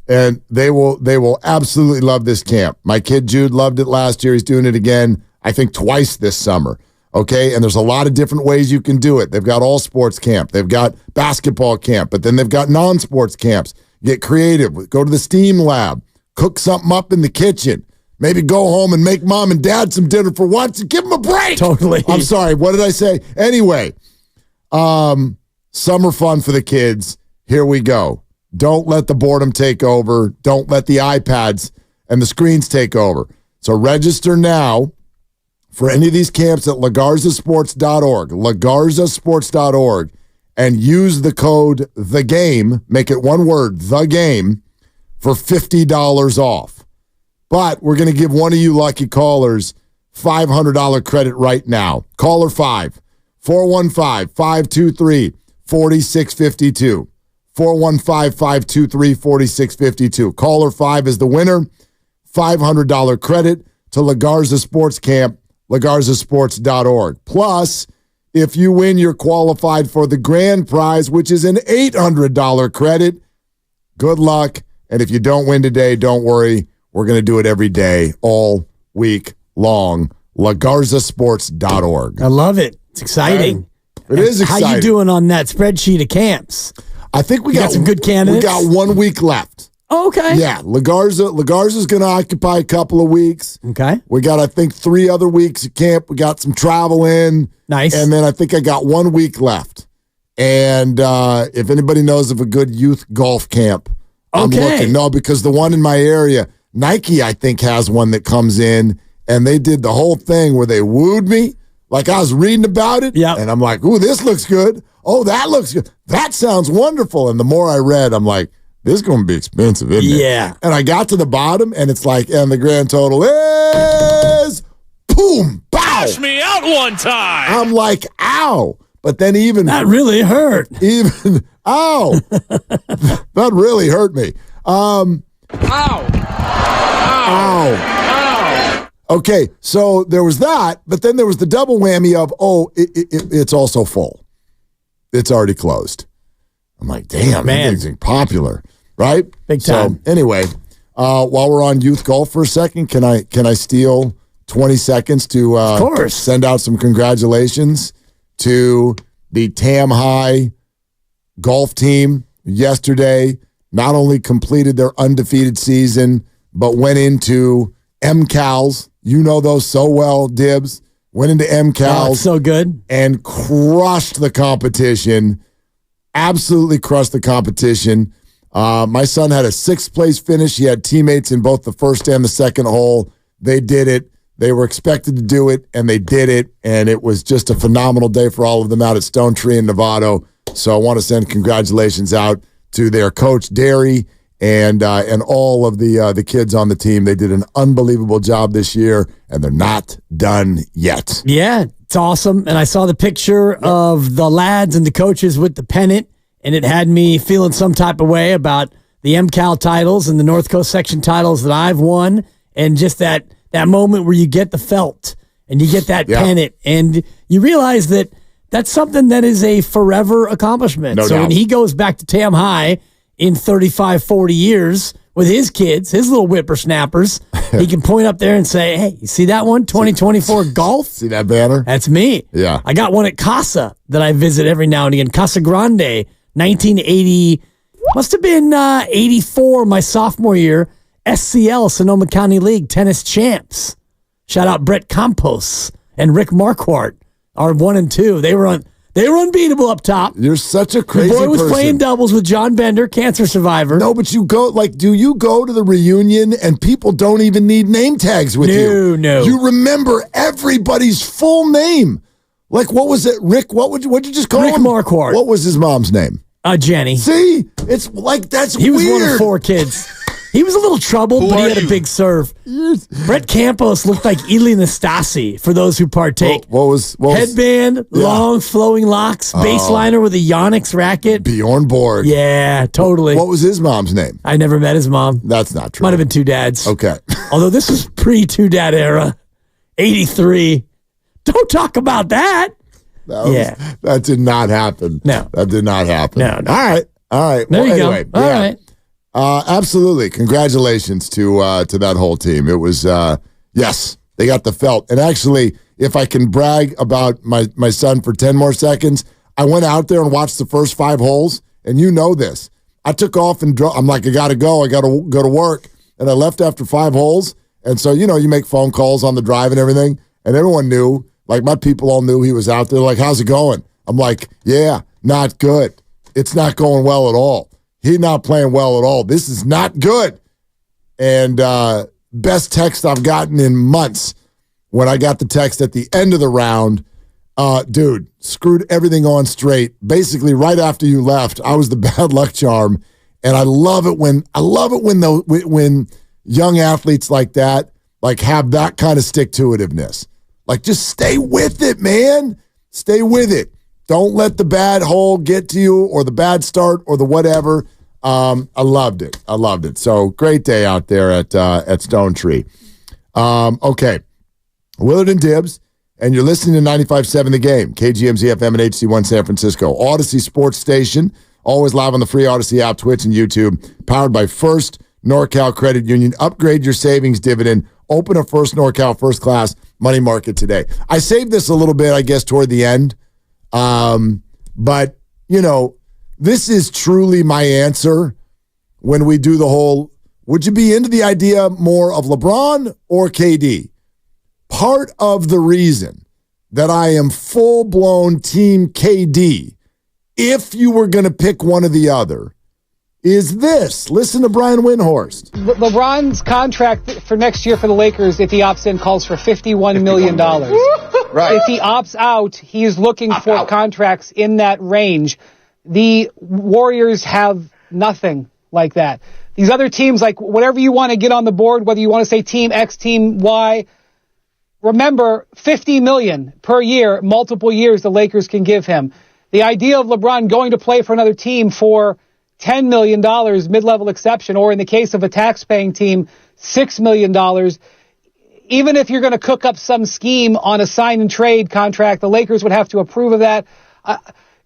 And they will absolutely love this camp. My kid Jude loved it last year. He's doing it again, I think twice this summer. Okay, and there's a lot of different ways you can do it. They've got all sports camp. They've got basketball camp, but then they've got non-sports camps. Get creative. Go to the STEAM lab. Cook something up in the kitchen. Maybe go home and make mom and dad some dinner for once and give them a break. Totally. I'm sorry. What did I say? Anyway, summer fun for the kids. Here we go. Don't let the boredom take over. Don't let the iPads and the screens take over. So register now for any of these camps at lagarzasports.org, lagarzasports.org, and use the code THEGAME, make it one word, THEGAME, for $50 off. But we're going to give one of you lucky callers $500 credit right now. Caller 5, 415-523-4652. 415-523-4652. Caller 5 is the winner. $500 credit to La Garza Sports Camp, lagarzasports.org. Plus, if you win, you're qualified for the grand prize, which is an $800 credit. Good luck. And if you don't win today, don't worry. We're going to do it every day, all week long. lagarzasports.org. I love it. It's exciting. Right? It is exciting. How you doing on that spreadsheet of camps? I think we got some good candidates. We got 1 week left. Oh, okay. Yeah, La Garza's going to occupy a couple of weeks. Okay. We got, I think, 3 other weeks at camp. We got some travel in. Nice. And then I think I got 1 week left. And if anybody knows of a good youth golf camp, I'm looking. No, because the one in my area, Nike, I think, has one that comes in, and they did the whole thing where they wooed me. Like I was reading about it, and I'm like, ooh, this looks good. Oh, that looks good. That sounds wonderful. And the more I read, I'm like, this is going to be expensive, isn't it? Yeah. And I got to the bottom, and it's like, and the grand total is, boom, bow. Cash me out one time. I'm like, ow. But then even. That really hurt. Even, ow. That really hurt me. Ow. Okay, so there was that, but then there was the double whammy of, it's also full. It's already closed. I'm like, damn, that thing's popular, right? Big time. So anyway, while we're on youth golf for a second, can I steal 20 seconds to of course. Send out some congratulations to the Tam High golf team yesterday not only completed their undefeated season, but went into MCALs. You know those so well, Dibs. Went into MCALs. Oh, so good. And crushed the competition. Absolutely crushed the competition. My son had a 6th place finish. He had teammates in both the first and the second hole. They did it. They were expected to do it, and they did it. And it was just a phenomenal day for all of them out at Stone Tree in Novato. So I want to send congratulations out to their coach, Derry, and all of the kids on the team. They did an unbelievable job this year, and they're not done yet. Yeah, it's awesome. And I saw the picture of the lads and the coaches with the pennant, and it had me feeling some type of way about the MCAL titles and the North Coast section titles that I've won, and just that moment where you get the felt and you get that pennant, and you realize that that's something that is a forever accomplishment. No so doubt. when he goes back to Tam High in 35, 40 years with his kids, his little whippersnappers, he can point up there and say, hey, you see that one? 2024 golf? See that banner? That's me. Yeah. I got one at Casa that I visit every now and again. Casa Grande, 1980, must have been 84, my sophomore year. SCL, Sonoma County League, tennis champs. Shout out Brett Campos and Rick Marquardt, our 1 and 2. They were unbeatable up top. You're such a crazy The boy was person. playing doubles with John Bender, cancer survivor. No, but do you go to the reunion and people don't even need name tags with you? No. You remember everybody's full name. Like, what was it, Rick? What'd you just call Rick him? Marquardt. What was his mom's name? Jenny. See? It's like, that's He was weird. one of 4 kids. He was a little troubled, but he had a big serve. Brett Campos looked like Eli Nastasi, for those who partake. What was Headband, long flowing locks, baseliner with a Yonex racket. Bjorn Borg. Yeah, totally. What was his mom's name? I never met his mom. That's not true. Might have been 2 dads. Okay. Although this was pre-2 dad era, 83. Don't talk about that. That did not happen. No. That did not happen. No. All right. There Well, you anyway, go. All right. Absolutely. Congratulations to that whole team. It was, yes, they got the felt. And actually, if I can brag about my son for 10 more seconds, I went out there and watched the first 5 holes, and you know this. I took off and I'm like, I got to go. I got to go to work. And I left after 5 holes. And so, you make phone calls on the drive and everything. And everyone knew, like my people all knew he was out there. Like, how's it going? I'm like, yeah, not good. It's not going well at all. He's not playing well at all. This is not good. And best text I've gotten in months when I got the text at the end of the round, dude, screwed everything on straight. Basically, right after you left, I was the bad luck charm. And I love it when young athletes like that have that kind of stick-to-itiveness. Like, just stay with it, man. Stay with it. Don't let the bad hole get to you or the bad start or the whatever. I loved it. So great day out there at Stone Tree. Okay. Willard and Dibbs, and you're listening to 95.7 The Game, KGMZ FM and HC1 San Francisco. Odyssey Sports Station, always live on the free Odyssey app, Twitch, and YouTube, powered by First NorCal Credit Union. Upgrade your savings dividend. Open a First NorCal First Class money market today. I saved this a little bit, I guess, toward the end. But, this is truly my answer when we do the whole, would you be into the idea more of LeBron or KD? Part of the reason that I am full-blown team KD, if you were going to pick one or the other, is this. Listen to Brian Windhorst. LeBron's contract for next year for the Lakers, if he opts in, calls for $51 million. Right. If he opts out, he is looking for contracts in that range. The Warriors have nothing like that. These other teams, like whatever you want to get on the board, whether you want to say team X, team Y, remember $50 million per year, multiple years the Lakers can give him. The idea of LeBron going to play for another team for $10 million, mid-level exception, or in the case of a tax-paying team, $6 million. Even if you're going to cook up some scheme on a sign-and-trade contract, the Lakers would have to approve of that.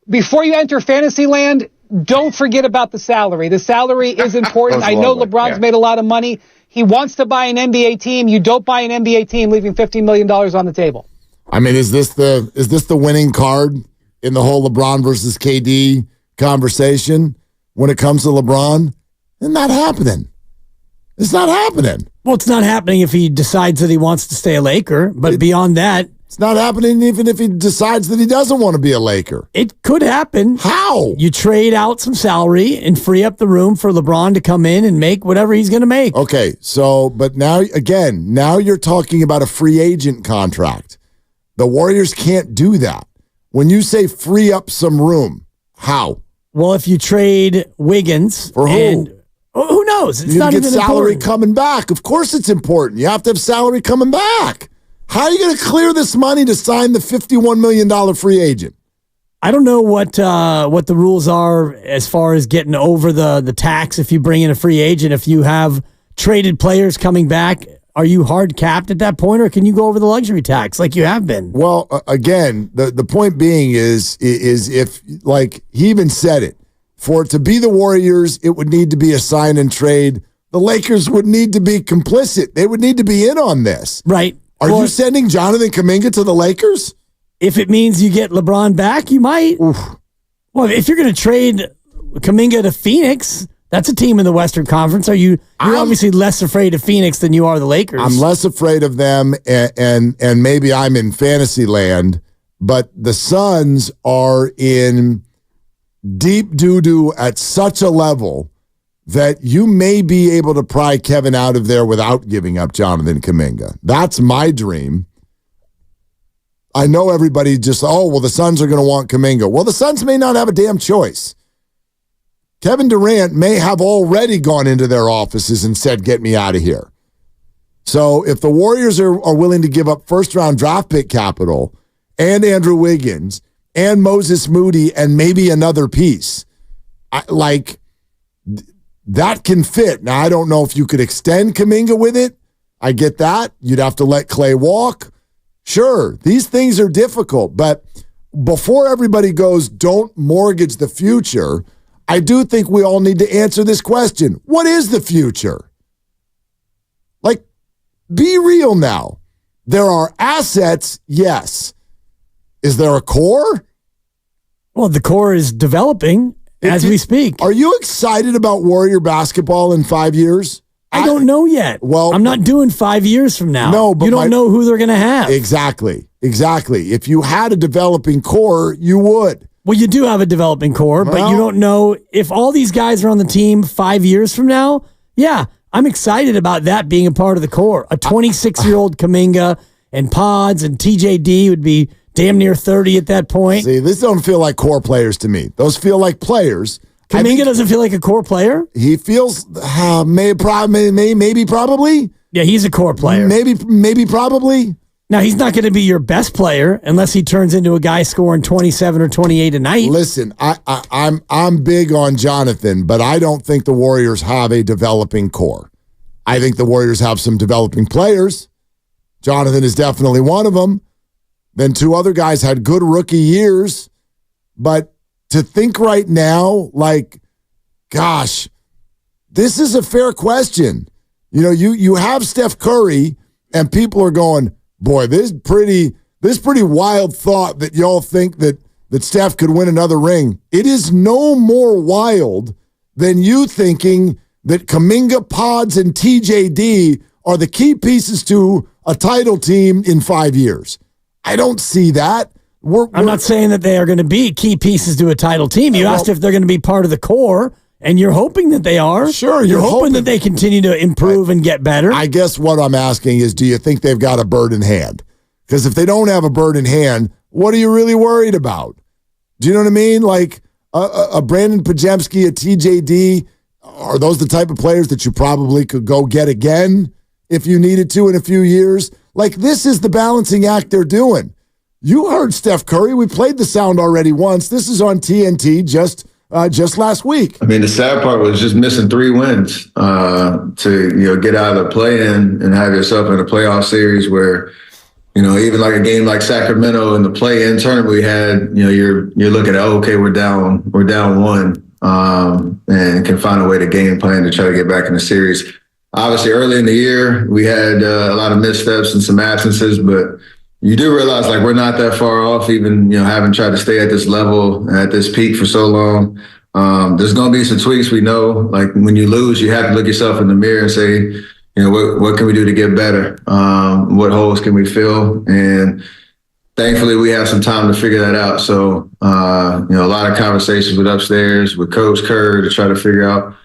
Before you enter fantasy land, don't forget about the salary. The salary is important. I know LeBron's made a lot of money. He wants to buy an NBA team. You don't buy an NBA team leaving $50 million on the table. I mean, is this the winning card in the whole LeBron versus KD conversation? when it comes to LeBron, it's not happening. It's not happening. Well, it's not happening if he decides that he wants to stay a Laker, but beyond that, it's not happening even if he decides that he doesn't want to be a Laker. It could happen. How? You trade out some salary and free up the room for LeBron to come in and make whatever he's going to make. Okay, so, but now you're talking about a free agent contract. The Warriors can't do that. When you say free up some room, how? Well, if you trade Wiggins. For who? Who knows? It's you not get even salary important. coming back. Of course it's important. You have to have salary coming back. How are you going to clear this money to sign the $51 million free agent? I don't know what the rules are as far as getting over the tax if you bring in a free agent. If you have traded players coming back, are you hard capped at that point, or can you go over the luxury tax like you have been? Well, again, the point being is if, like he even said it, for it to be the Warriors, it would need to be a sign and trade. The Lakers would need to be complicit. They would need to be in on this. Right. Are you sending Jonathan Kuminga to the Lakers? If it means you get LeBron back, you might. Oof. Well, if you're going to trade Kuminga to Phoenix, that's a team in the Western Conference. You're obviously less afraid of Phoenix than you are the Lakers. I'm less afraid of them, and maybe I'm in fantasy land, but the Suns are in deep doo-doo at such a level that you may be able to pry Kevin out of there without giving up Jonathan Kuminga. That's my dream. I know everybody just, the Suns are going to want Kuminga. Well, the Suns may not have a damn choice. Kevin Durant may have already gone into their offices and said, get me out of here. So if the Warriors are willing to give up first-round draft pick capital and Andrew Wiggins and Moses Moody and maybe another piece, that can fit. Now, I don't know if you could extend Kuminga with it. I get that. You'd have to let Clay walk. Sure, these things are difficult, but before everybody goes, don't mortgage the future, I do think we all need to answer this question. What is the future? Like, be real now. There are assets, yes. Is there a core? Well, the core is developing as we speak. Are you excited about Warrior basketball in 5 years? I don't know yet. Well, I'm not doing 5 years from now. No, but you don't know who they're going to have. Exactly. If you had a developing core, you would. Well, you do have a developing core, but you don't know if all these guys are on the team 5 years from now. Yeah, I'm excited about that being a part of the core. A 26-year-old Kuminga and Pods and TJD would be damn near 30 at that point. See, this don't feel like core players to me. Those feel like players. Kuminga doesn't feel like a core player? He feels maybe probably. Yeah, he's a core player. Maybe probably. Now, he's not going to be your best player unless he turns into a guy scoring 27 or 28 a night. Listen, I'm big on Jonathan, but I don't think the Warriors have a developing core. I think the Warriors have some developing players. Jonathan is definitely one of them. Then two other guys had good rookie years. But to think right now, like, gosh, this is a fair question. You know, you have Steph Curry, and people are going, boy, this pretty wild thought that y'all think that Steph could win another ring. It is no more wild than you thinking that Kuminga, Pods, and TJD are the key pieces to a title team in 5 years. I don't see that. I'm not saying that they are going to be key pieces to a title team. You asked if they're going to be part of the core, and you're hoping that they are. Sure, you're hoping that they continue to improve and get better. I guess what I'm asking is, do you think they've got a bird in hand? Because if they don't have a bird in hand, what are you really worried about? Do you know what I mean? Like a Brandon Pajemski, a TJD, are those the type of players that you probably could go get again if you needed to in a few years? Like, this is the balancing act they're doing. You heard Steph Curry. We played the sound already once. This is on TNT just last week. I mean, the sad part was just missing 3 wins to get out of the play-in and have yourself in a playoff series where, even like a game like Sacramento in the play-in tournament we had, you're looking at, okay, we're down 1 and can find a way to game plan to try to get back in the series. Obviously, early in the year, we had a lot of missteps and some absences, but you do realize, like, we're not that far off, even, having tried to stay at this level, at this peak for so long. There's going to be some tweaks. We know, like when you lose, you have to look yourself in the mirror and say, you know, what can we do to get better? What holes can we fill? And thankfully, we have some time to figure that out. So, you know, a lot of conversations with upstairs with Coach Kerr to try to figure out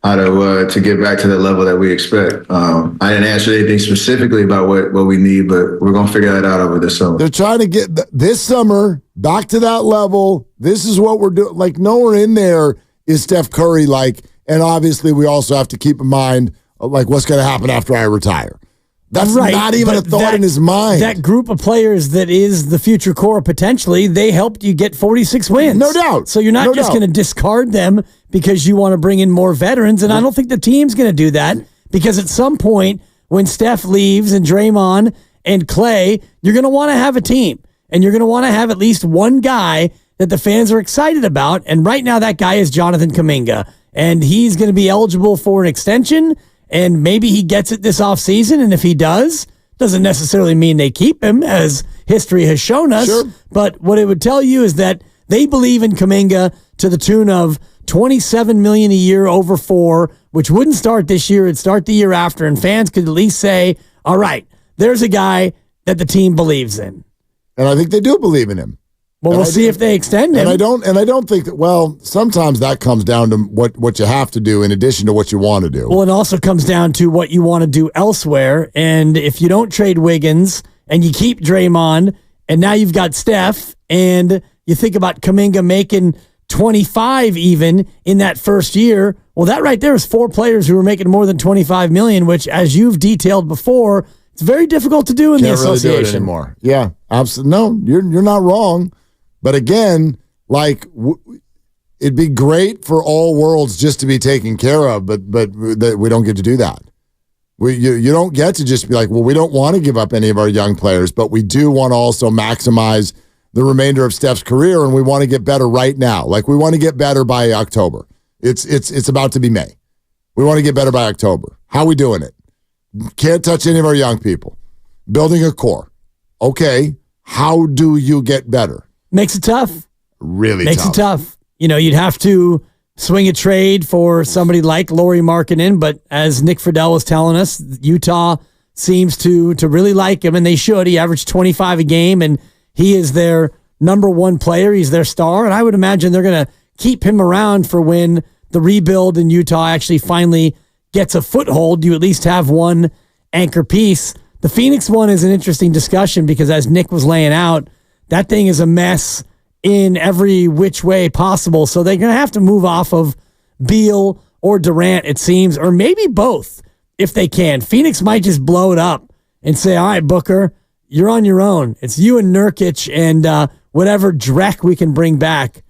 how to get back to that level that we expect. I didn't answer anything specifically about what we need, but we're going to figure that out over this summer. They're trying to get this summer back to that level. This is what we're doing. Like, nowhere in there is Steph Curry, like, and obviously we also have to keep in mind, like, what's going to happen after I retire. That's right, not even a thought in his mind. That group of players that is the future core potentially, they helped you get 46 wins. No doubt. So you're not just going to discard them because you want to bring in more veterans, and I don't think the team's going to do that because at some point when Steph leaves and Draymond and Clay, you're going to want to have a team, and you're going to want to have at least one guy that the fans are excited about, and right now that guy is Jonathan Kuminga, and he's going to be eligible for an extension. And maybe he gets it this offseason, and if he does, doesn't necessarily mean they keep him, as history has shown us. Sure. But what it would tell you is that they believe in Kuminga to the tune of $27 million a year over 4, which wouldn't start this year, it'd start the year after, and fans could at least say, all right, there's a guy that the team believes in. And I think they do believe in him. Well, we'll see if they extend him. And I don't think that, well, sometimes that comes down to what you have to do in addition to what you want to do. Well, it also comes down to what you want to do elsewhere. And if you don't trade Wiggins and you keep Draymond, and now you've got Steph, and you think about Kuminga making 25 even in that first year, well, that right there is 4 players who are making more than 25 million, which, as you've detailed before, it's very difficult to do in the association. Really do it anymore. Yeah, absolutely. No, you're not wrong. But again, like, it'd be great for all worlds just to be taken care of, but we don't get to do that. You don't get to just be like, well, we don't want to give up any of our young players, but we do want to also maximize the remainder of Steph's career, and we want to get better right now. Like, we want to get better by October. It's about to be May. We want to get better by October. How are we doing it? Can't touch any of our young people. Building a core. Okay, how do you get better? Makes it tough. Really Makes it tough. You know, you'd have to swing a trade for somebody like Lauri Markkanen, but as Nick Friedel was telling us, Utah seems to really like him, and they should. He averaged 25 a game, and he is their number one player. He's their star, and I would imagine they're going to keep him around for when the rebuild in Utah actually finally gets a foothold. You at least have one anchor piece. The Phoenix one is an interesting discussion because, as Nick was laying out, that thing is a mess in every which way possible. So they're going to have to move off of Beal or Durant, it seems, or maybe both if they can. Phoenix might just blow it up and say, all right, Booker, you're on your own. It's you and Nurkic and whatever Drek we can bring back.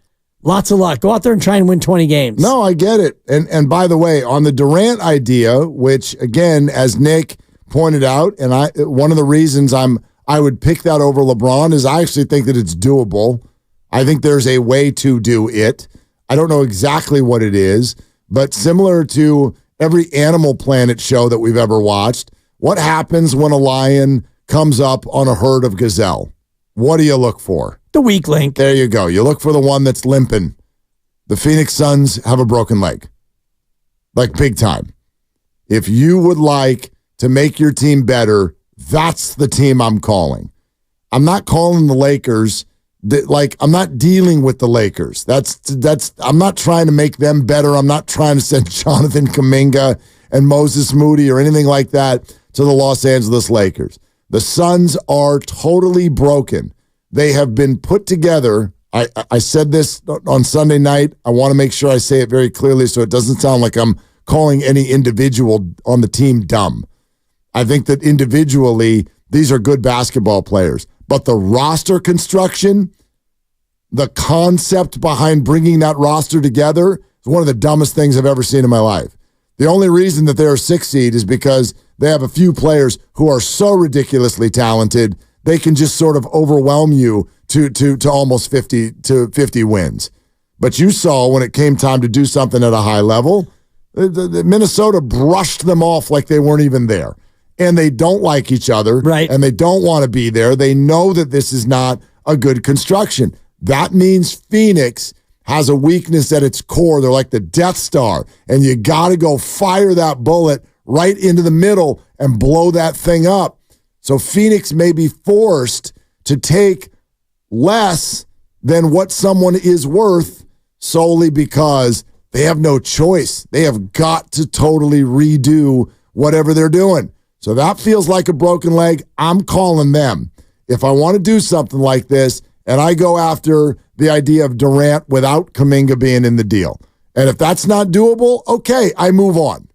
Lots of luck. Go out there and try and win 20 games. No, I get it. And by the way, on the Durant idea, which, again, as Nick pointed out, and one of the reasons I would pick that over LeBron is I actually think that it's doable. I think there's a way to do it. I don't know exactly what it is, but similar to every Animal Planet show that we've ever watched, what happens when a lion comes up on a herd of gazelle? What do you look for? The weak link. There you go. You look for the one that's limping. The Phoenix Suns have a broken leg. Like, big time. If you would like to make your team better, that's the team I'm calling. I'm not calling the Lakers. I'm not dealing with the Lakers. I'm not trying to make them better. I'm not trying to send Jonathan Kuminga and Moses Moody or anything like that to the Los Angeles Lakers. The Suns are totally broken. They have been put together. I said this on Sunday night. I want to make sure I say it very clearly so it doesn't sound like I'm calling any individual on the team dumb. I think that individually, these are good basketball players. But the roster construction, the concept behind bringing that roster together is one of the dumbest things I've ever seen in my life. The only reason that they're a 6 seed is because they have a few players who are so ridiculously talented, they can just sort of overwhelm you to almost 50 wins. But you saw when it came time to do something at a high level, Minnesota brushed them off like they weren't even there. And they don't like each other, right? And they don't want to be there. They know that this is not a good construction. That means Phoenix has a weakness at its core. They're like the Death Star, and you got to go fire that bullet right into the middle and blow that thing up. So Phoenix may be forced to take less than what someone is worth solely because they have no choice. They have got to totally redo whatever they're doing. So that feels like a broken leg. I'm calling them. If I want to do something like this, and I go after the idea of Durant without Kuminga being in the deal. And if that's not doable, okay, I move on.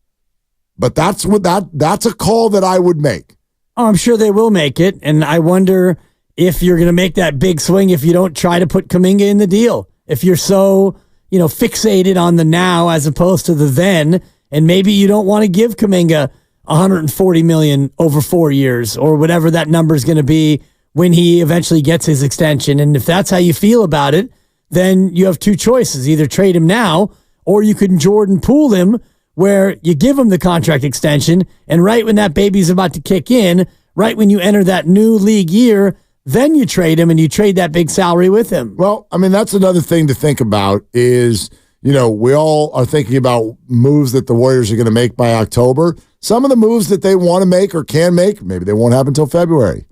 But that's a call that I would make. Oh, I'm sure they will make it, and I wonder if you're going to make that big swing if you don't try to put Kuminga in the deal. If you're so, fixated on the now as opposed to the then, and maybe you don't want to give Kuminga $140 million over 4 years or whatever that number is going to be when he eventually gets his extension. And if that's how you feel about it, then you have two choices. Either trade him now or you can Jordan Poole him where you give him the contract extension and right when that baby's about to kick in, right when you enter that new league year, then you trade him and you trade that big salary with him. Well, I mean, that's another thing to think about is, we all are thinking about moves that the Warriors are going to make by October. Some of the moves that they want to make or can make, maybe they won't happen until February.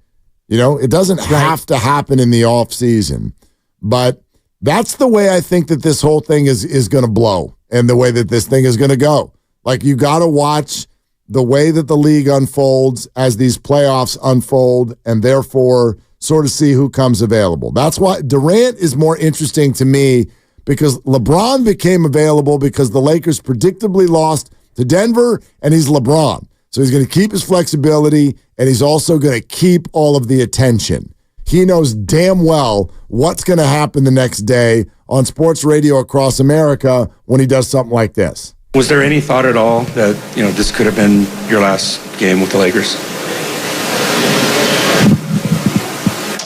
It doesn't have to happen in the off season, but that's the way I think that this whole thing is going to blow and the way that this thing is going to go. Like, you got to watch the way that the league unfolds as these playoffs unfold and therefore sort of see who comes available. That's why Durant is more interesting to me because LeBron became available because the Lakers predictably lost to Denver and he's LeBron. So he's going to keep his flexibility, and he's also going to keep all of the attention. He knows damn well what's going to happen the next day on sports radio across America when he does something like this. Was there any thought at all that, this could have been your last game with the Lakers?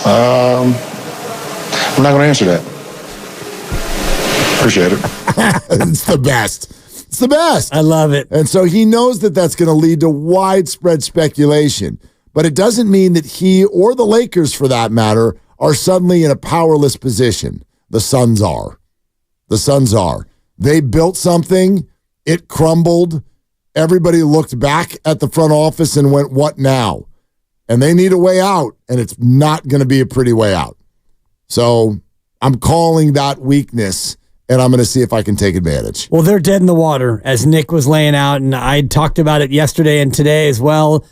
I'm not going to answer that. Appreciate it. It's the best. It's the best. I love it. And so he knows that that's going to lead to widespread speculation. But it doesn't mean that he or the Lakers, for that matter, are suddenly in a powerless position. The Suns are. The Suns are. They built something. It crumbled. Everybody looked back at the front office and went, what now? And they need a way out, and it's not going to be a pretty way out. So I'm calling that weakness, and I'm going to see if I can take advantage. Well, they're dead in the water, as Nick was laying out, and I talked about it yesterday and today as well.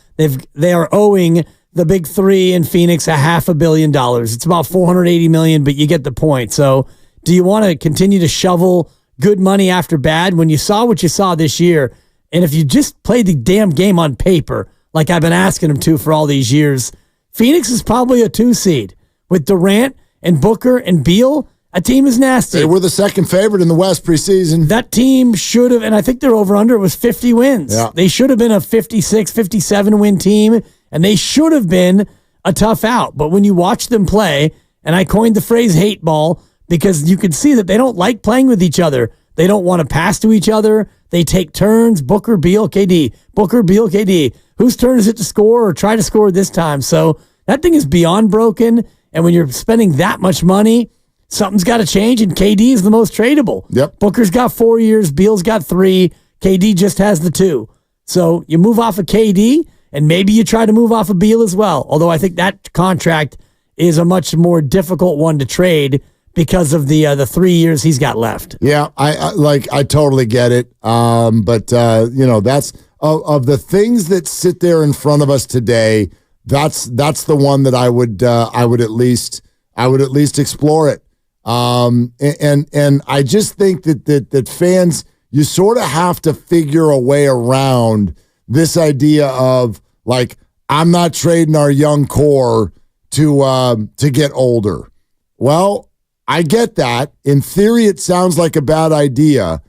They are owing the big three in Phoenix $500 million. It's about $480 million, but you get the point. So do you want to continue to shovel good money after bad when you saw what you saw this year? And if you just play the damn game on paper, like I've been asking them to for all these years, Phoenix is probably a 2 seed. With Durant and Booker and Beal, a team is nasty. They were the second favorite in the West preseason. That team should have, and I think their over-under was 50 wins. Yeah. They should have been a 56, 57-win team, and they should have been a tough out. But when you watch them play, and I coined the phrase hate ball, because you can see that they don't like playing with each other. They don't want to pass to each other. They take turns, Booker, Beal, KD. Booker, Beal, KD. Whose turn is it to score or try to score this time? So that thing is beyond broken, and when you're spending that much money, something's got to change, and KD is the most tradable. Yep. Booker's got 4 years, Beal's got 3, KD just has the 2. So you move off of KD, and maybe you try to move off of Beal as well, although I think that contract is a much more difficult one to trade because of the 3 years he's got left. Yeah, I totally get it. But that's of the things that sit there in front of us today, that's the one that I would at least explore it. And I just think that fans, you sort of have to figure a way around this idea of like, I'm not trading our young core to get older. Well, I get that. In theory, it sounds like a bad idea.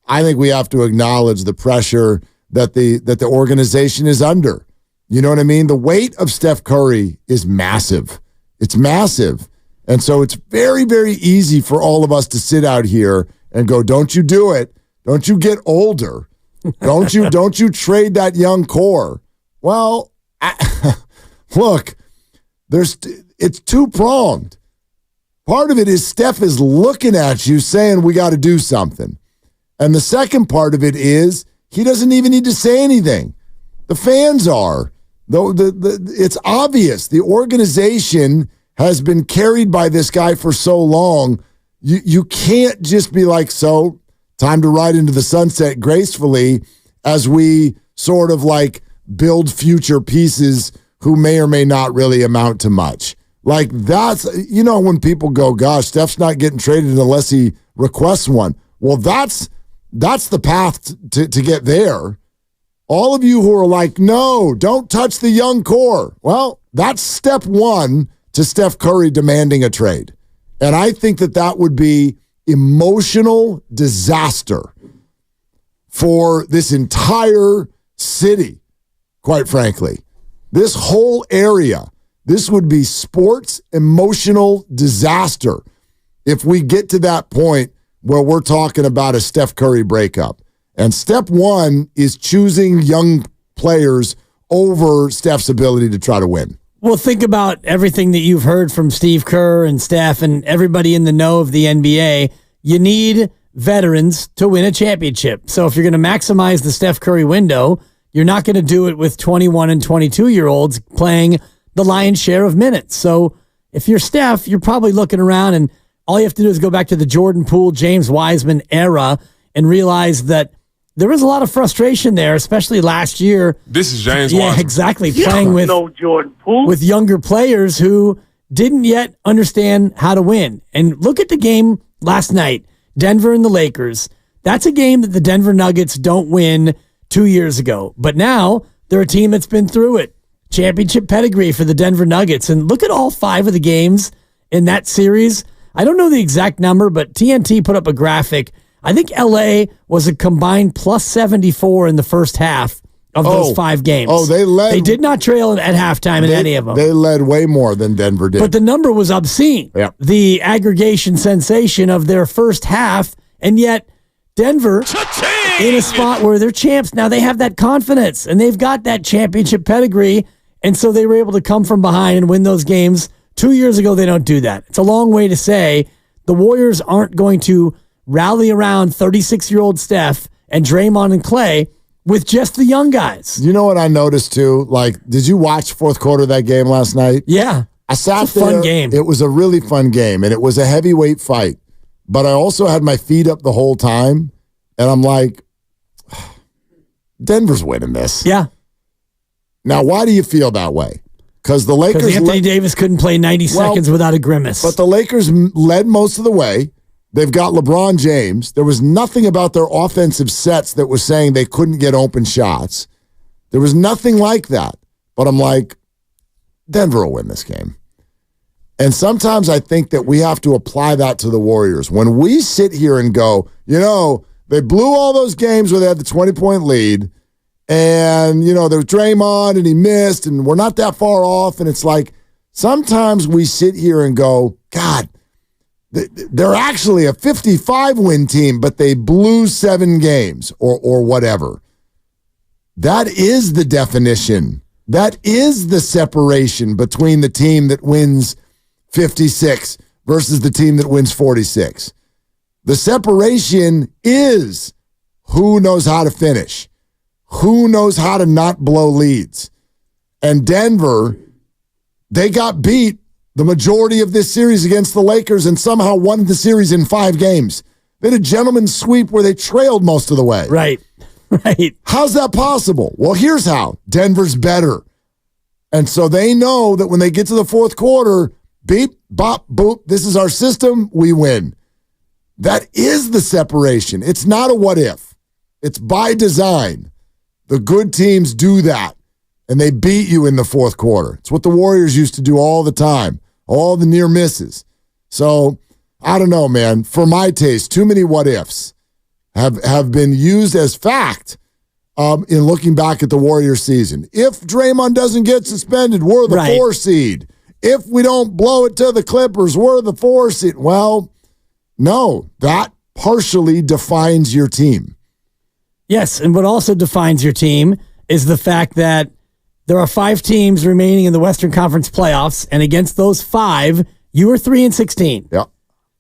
I think we have to acknowledge the pressure that the organization is under. You know what I mean? The weight of Steph Curry is massive. It's massive. And so it's very, very easy for all of us to sit out here and go, don't you do it. Don't you get older. Don't you trade that young core. Well, look, it's two-pronged. Part of it is Steph is looking at you saying we got to do something. And the second part of it is he doesn't even need to say anything. The fans are. It's obvious. The organization has been carried by this guy for so long. You can't just be like, so time to ride into the sunset gracefully as we sort of like build future pieces who may or may not really amount to much. Like that's, when people go, gosh, Steph's not getting traded unless he requests one. Well, that's the path to get there. All of you who are like, no, don't touch the young core. Well, that's step one to Steph Curry demanding a trade. And I think that would be emotional disaster for this entire city, quite frankly. This whole area, this would be sports emotional disaster if we get to that point where we're talking about a Steph Curry breakup. And step one is choosing young players over Steph's ability to try to win. Well, think about everything that you've heard from Steve Kerr and Steph and everybody in the know of the NBA. You need veterans to win a championship. So if you're going to maximize the Steph Curry window, you're not going to do it with 21 and 22-year-olds playing the lion's share of minutes. So if you're Steph, you're probably looking around and all you have to do is go back to the Jordan Poole, James Wiseman era and realize that there was a lot of frustration there, especially last year. This is James Wiseman. Wiseman. Yeah, exactly. Playing with Jordan Poole with younger players who didn't yet understand how to win. And look at the game last night, Denver and the Lakers. That's a game that the Denver Nuggets don't win 2 years ago. But now they're a team that's been through it. Championship pedigree for the Denver Nuggets. And look at all 5 of the games in that series. I don't know the exact number, but TNT put up a graphic. I think LA was a combined plus 74 in the first half of those 5 games. Oh, they led. They did not trail at halftime in any of them. They led way more than Denver did. But the number was obscene. Yeah. The aggregation sensation of their first half, and yet Denver in a spot where they're champs. Now they have that confidence, and they've got that championship pedigree, and so they were able to come from behind and win those games. 2 years ago, they don't do that. It's a long way to say the Warriors aren't going to rally around 36-year-old Steph and Draymond and Clay with just the young guys. You know what I noticed too? Like, did you watch fourth quarter of that game last night? Yeah. I sat there. Fun game. It was a really fun game, and it was a heavyweight fight. But I also had my feet up the whole time, and I'm like, Denver's winning this. Yeah. Now, why do you feel that way? Because the Lakers... Because Anthony Davis couldn't play 90 seconds without a grimace. But the Lakers led most of the way. They've got LeBron James. There was nothing about their offensive sets that was saying they couldn't get open shots. There was nothing like that. But I'm like, Denver will win this game. And sometimes I think that we have to apply that to the Warriors. When we sit here and go, they blew all those games where they had the 20-point lead, and, there was Draymond, and he missed, and we're not that far off, and it's like, sometimes we sit here and go, God, they're actually a 55-win team, but they blew 7 games or whatever. That is the definition. That is the separation between the team that wins 56 versus the team that wins 46. The separation is who knows how to finish, who knows how to not blow leads. And Denver, they got beat the majority of this series against the Lakers and somehow won the series in 5 games. They had a gentleman's sweep where they trailed most of the way. Right. How's that possible? Well, here's how. Denver's better. And so they know that when they get to the fourth quarter, beep, bop, boop, this is our system, we win. That is the separation. It's not a what if. It's by design. The good teams do that, and they beat you in the fourth quarter. It's what the Warriors used to do all the time. All the near misses. So, I don't know, man. For my taste, too many what ifs have been used as fact in looking back at the Warriors season. If Draymond doesn't get suspended, we're the 4 seed. If we don't blow it to the Clippers, we're the 4 seed. Well, no, that partially defines your team. Yes, and what also defines your team is the fact that there are 5 teams remaining in the Western Conference playoffs, and against those 5, You were 3-16. Yeah.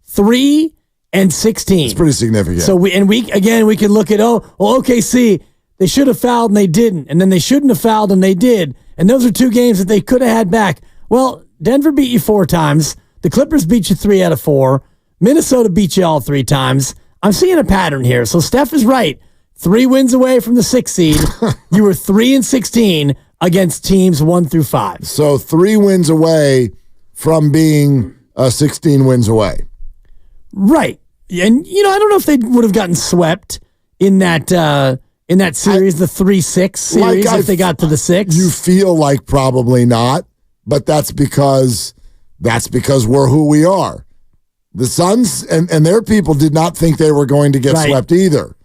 3-16. It's pretty significant. So we can look at OKC, they should have fouled and they didn't, and then they shouldn't have fouled and they did, and those are 2 games that they could have had back. Well, Denver beat you 4 times. The Clippers beat you 3 out of 4. Minnesota beat you all 3 times. I'm seeing a pattern here. So Steph is right. 3 wins away from the 6th seed. You were 3-16 against teams 1 through 5. So 3 wins away from being 16 wins away. Right. And, I don't know if they would have gotten swept in that series, the 3-6 series, if they got to the 6. You feel like probably not, but that's because we're who we are. The Suns and their people did not think they were going to get swept either.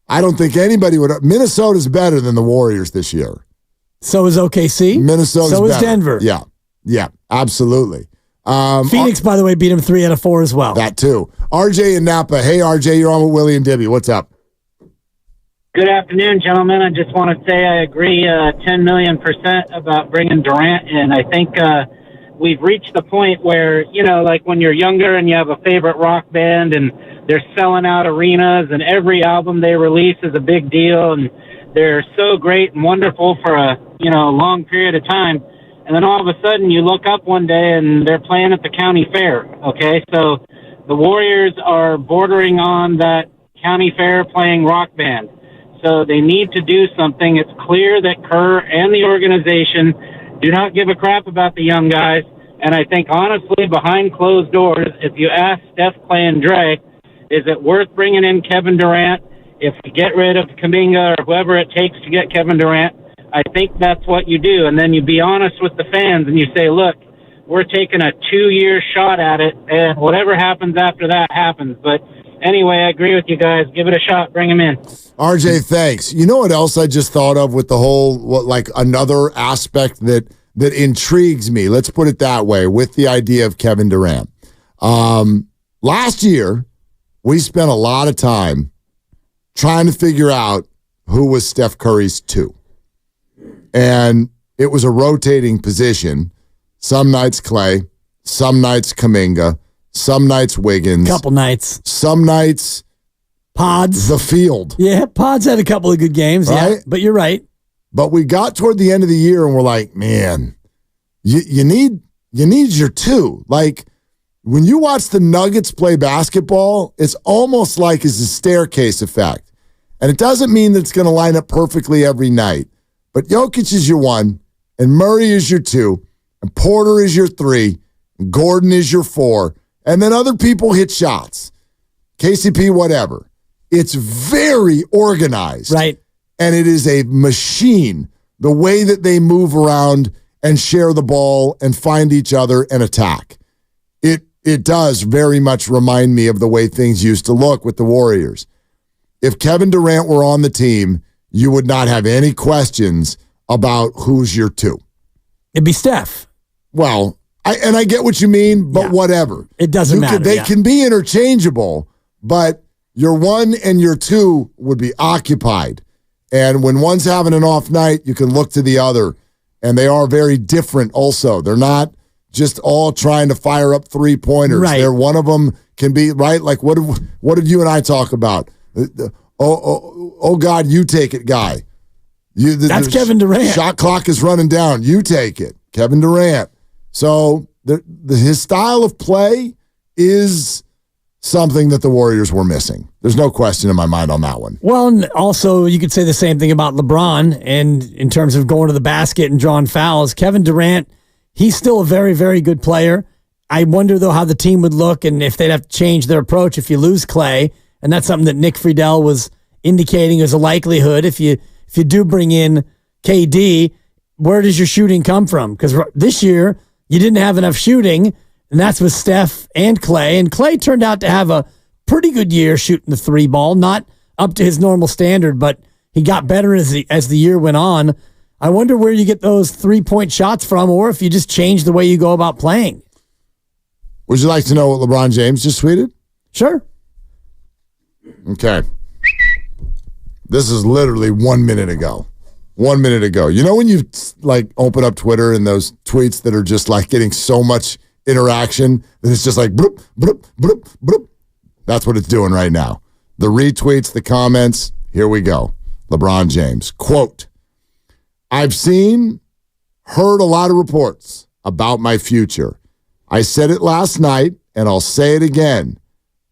I don't think anybody would. Minnesota's better than the Warriors this year. So is OKC. Minnesota's so is better. Denver. Yeah, absolutely. Phoenix, by the way, beat them 3 out of 4 as well. That too. RJ and Napa. Hey, RJ, you're on with Willie and Dibby. What's up? Good afternoon, gentlemen. I just want to say I agree 10,000,000% about bringing Durant in. I think we've reached the point where, like when you're younger and you have a favorite rock band and they're selling out arenas and every album they release is a big deal and they're so great and wonderful for a long period of time. And then all of a sudden you look up one day and they're playing at the county fair. Okay, so the Warriors are bordering on that county fair playing rock band. So they need to do something. It's clear that Kerr and the organization do not give a crap about the young guys. And I think, honestly, behind closed doors, if you ask Steph, Clay, and Dre, is it worth bringing in Kevin Durant? If we get rid of Kuminga or whoever it takes to get Kevin Durant, I think that's what you do. And then you be honest with the fans and you say, look, we're taking a 2-year shot at it, and whatever happens after that happens. But anyway, I agree with you guys. Give it a shot. Bring him in. RJ, thanks. You know what else I just thought of with the whole, another aspect that intrigues me, let's put it that way, with the idea of Kevin Durant. Last year, we spent a lot of time trying to figure out who was Steph Curry's 2. And it was a rotating position. Some nights Clay, some nights Kuminga, some nights Wiggins. Couple nights. Some nights Pods. The field. Yeah, Pods had a couple of good games, right? Yeah, but you're right. But we got toward the end of the year and we're like, man, you need your 2. Like, when you watch the Nuggets play basketball, it's almost like it's a staircase effect. And it doesn't mean that it's going to line up perfectly every night. But Jokic is your 1, and Murray is your 2, and Porter is your 3, and Gordon is your 4, and then other people hit shots. KCP, whatever. It's very organized. Right. And it is a machine, the way that they move around and share the ball and find each other and attack. It does very much remind me of the way things used to look with the Warriors. If Kevin Durant were on the team, you would not have any questions about who's your 2. It'd be Steph. Well, I get what you mean, but whatever. It doesn't matter. They can be interchangeable, but your 1 and your 2 would be occupied. And when one's having an off night, you can look to the other. And they are very different also. They're not just all trying to fire up 3-pointers. Right. They're, one of them can be, right? Like, what did you and I talk about? Oh God, you take it, guy. That's Kevin Durant. Shot clock is running down. You take it. Kevin Durant. So his style of play is something that the Warriors were missing. There's no question in my mind on that one. Well, and also you could say the same thing about LeBron, and in terms of going to the basket and drawing fouls. Kevin Durant, he's still a very, very good player. I wonder, though, how the team would look and if they'd have to change their approach if you lose Clay, and that's something that Nick Friedel was indicating as a likelihood. If you do bring in KD, where does your shooting come from? Because this year, you didn't have enough shooting, and that's with Steph and Clay. And Clay turned out to have a pretty good year shooting the 3 ball, not up to his normal standard, but he got better as the year went on. I wonder where you get those 3-point shots from, or if you just change the way you go about playing. Would you like to know what LeBron James just tweeted? Sure. Okay. This is literally 1 minute ago. 1 minute ago. You know when you open up Twitter and those tweets that are just getting so much interaction that it's just like bloop, bloop, bloop, bloop. That's what it's doing right now. The retweets, the comments. Here we go. LeBron James, quote, I've heard a lot of reports about my future. I said it last night, and I'll say it again.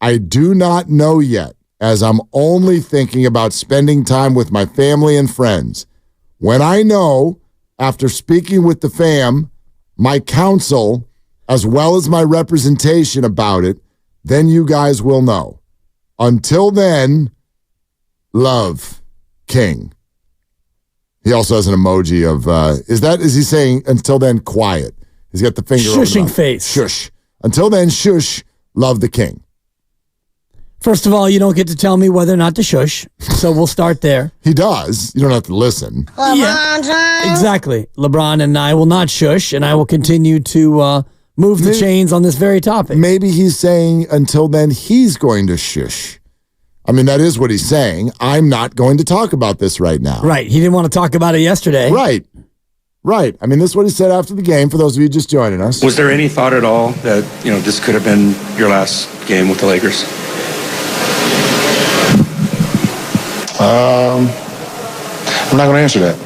I do not know yet, as I'm only thinking about spending time with my family and friends. When I know, after speaking with the fam, my counsel, as well as my representation about it, then you guys will know. Until then, love, King. He also has an emoji of, is he saying, until then, quiet? He's got the finger over the shushing mouth. face. Shush. Until then, shush, love the King. First of all, you don't get to tell me whether or not to shush, so we'll start there. He does. You don't have to listen. LeBron James. Exactly. LeBron and I will not shush, and I will continue to move the chains on this very topic. Maybe he's saying until then he's going to shush. I mean, that is what he's saying. I'm not going to talk about this right now. Right. He didn't want to talk about it yesterday. Right. Right. I mean, this is what he said after the game, for those of you just joining us. Was there any thought at all that, this could have been your last game with the Lakers? I'm not going to answer that.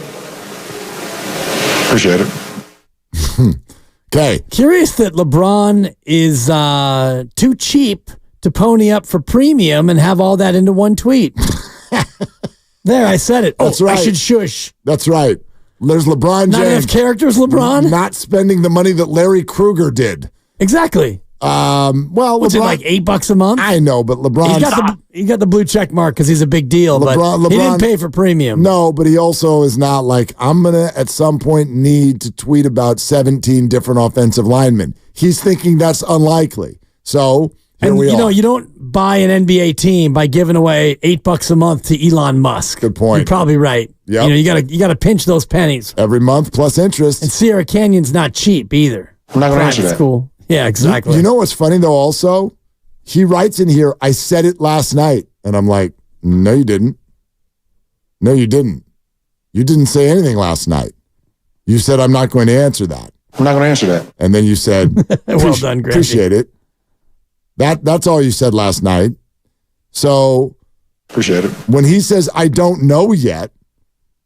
Appreciate it. Okay. Curious that LeBron is too cheap to pony up for premium and have all that into one tweet. There, I said it. That's right. I should shush. That's right. There's LeBron Not James. enough characters, LeBron? Not spending the money that Larry Krueger did. Exactly. Well, what's LeBron, it, like $8 a month? I know, but LeBron... He got the blue check mark because he's a big deal, but he didn't pay for premium. No, but he also is not like, I'm going to at some point need to tweet about 17 different offensive linemen. He's thinking that's unlikely. So... You don't buy an NBA team by giving away $8 a month to Elon Musk. Good point. You're probably right. Yep. You gotta pinch those pennies every month plus interest. And Sierra Canyon's not cheap either. I'm not going to answer that. School. Yeah, exactly. You know what's funny though? Also, he writes in here, "I said it last night," and I'm like, "No, you didn't. No, you didn't. You didn't say anything last night. You said I'm not going to answer that. I'm not going to answer that." And then you said, "Well done, Greg. Appreciate it." That's all you said last night. So appreciate it. When he says, I don't know yet,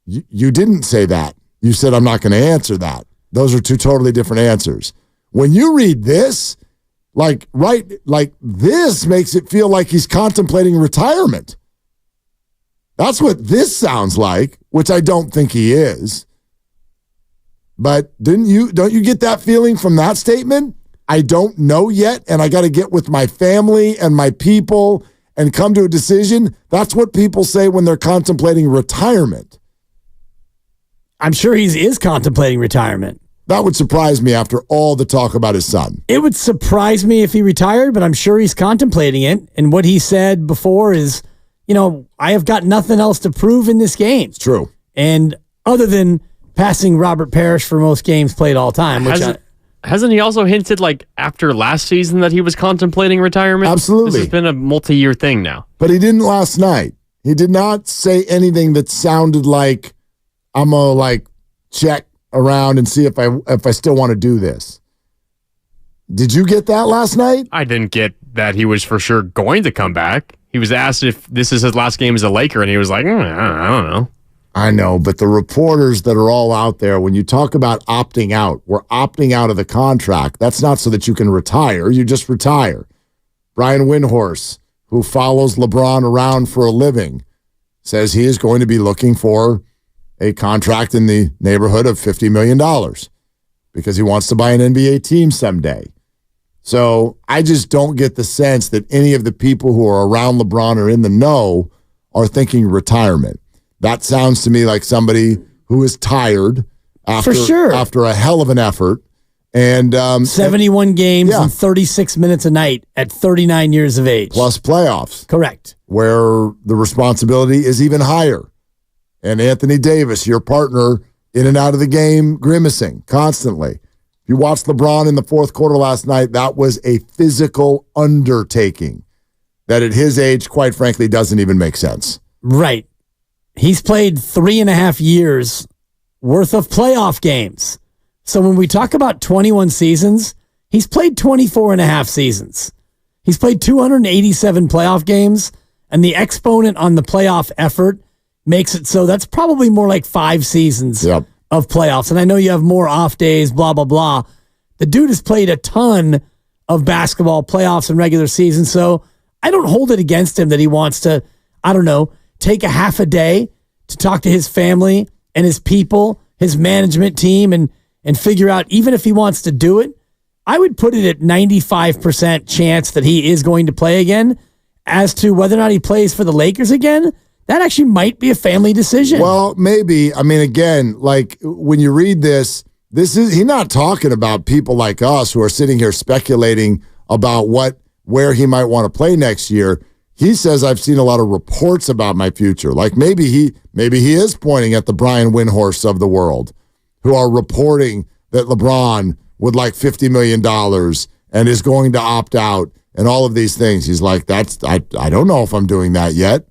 you didn't say that. You said, I'm not going to answer that. Those are two totally different answers. When you read this, this makes it feel like he's contemplating retirement. That's what this sounds like, which I don't think he is. But don't you get that feeling from that statement? I don't know yet, and I got to get with my family and my people and come to a decision. That's what people say when they're contemplating retirement. I'm sure he is contemplating retirement. That would surprise me after all the talk about his son. It would surprise me if he retired, but I'm sure he's contemplating it. And what he said before is, I have got nothing else to prove in this game. It's true. And other than passing Robert Parrish for most games played all time, Hasn't he also hinted, after last season that he was contemplating retirement? Absolutely. This has been a multi-year thing now. But he didn't last night. He did not say anything that sounded like, I'm going to, check around and see if I still want to do this. Did you get that last night? I didn't get that he was for sure going to come back. He was asked if this is his last game as a Laker, and he was like, I don't know. I know, but the reporters that are all out there, when you talk about opting out, we're opting out of the contract. That's not so that you can retire. You just retire. Brian Windhorst, who follows LeBron around for a living, says he is going to be looking for a contract in the neighborhood of $50 million because he wants to buy an NBA team someday. So I just don't get the sense that any of the people who are around LeBron or in the know are thinking retirement. That sounds to me like somebody who is tired after a hell of an effort. And 71 games and 36 minutes a night at 39 years of age. Plus playoffs. Correct. Where the responsibility is even higher. And Anthony Davis, your partner, in and out of the game, grimacing constantly. If you watched LeBron in the fourth quarter last night, that was a physical undertaking that at his age, quite frankly, doesn't even make sense. Right. He's played 3.5 years worth of playoff games. So when we talk about 21 seasons, He's played 24 and a half seasons. He's played 287 playoff games, and the exponent on the playoff effort makes it so that's probably more like 5 seasons of playoffs. And I know you have more off days, blah, blah, blah. The dude has played a ton of basketball playoffs and regular season, so I don't hold it against him that he wants to, I don't know, take a half a day to talk to his family and his people, his management team, and figure out, even if he wants to do it, I would put it at 95% chance that he is going to play again. As to whether or not he plays for the Lakers again, that actually might be a family decision. Well, maybe. I mean, again, like when you read this is he's not talking about people like us who are sitting here speculating about where he might want to play next year. He says, I've seen a lot of reports about my future. Like maybe he is pointing at the Brian Windhorsts of the world who are reporting that LeBron would like $50 million and is going to opt out and all of these things. He's like, I don't know if I'm doing that yet.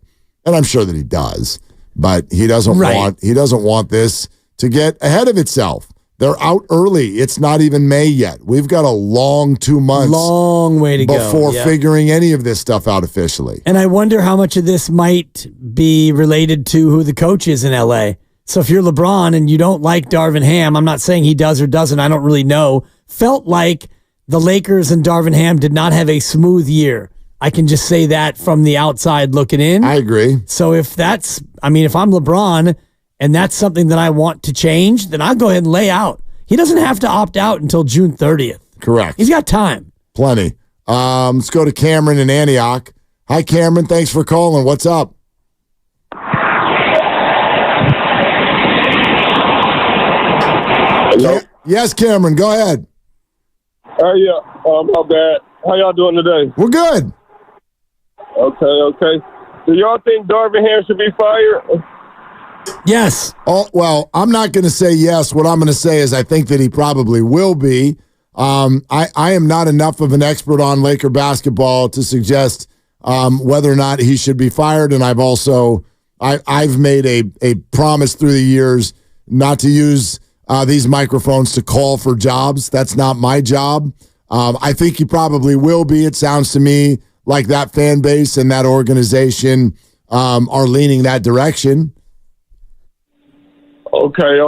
And I'm sure that he does, but he doesn't want this to get ahead of itself. They're out early. It's not even May yet. We've got a long 2 months. Long way to go. Before figuring any of this stuff out officially. And I wonder how much of this might be related to who the coach is in LA. So if you're LeBron and you don't like Darvin Ham, I'm not saying he does or doesn't, I don't really know, felt like the Lakers and Darvin Ham did not have a smooth year. I can just say that from the outside looking in. I agree. So if I'm LeBron and that's something that I want to change, then I'll go ahead and lay out. He doesn't have to opt out until June 30th. Correct. He's got time. Plenty. Let's go to Cameron in Antioch. Hi, Cameron. Thanks for calling. What's up? Hello? Yes, Cameron. Go ahead. Yeah. My bad. How y'all doing today? We're good. Okay. Do y'all think Darvin Ham should be fired? Yes. Oh, well, I'm not going to say yes. What I'm going to say is I think that he probably will be. I am not enough of an expert on Laker basketball to suggest whether or not he should be fired. And I've made a promise through the years not to use these microphones to call for jobs. That's not my job. I think he probably will be. It sounds to me like that fan base and that organization are leaning that direction. Okay.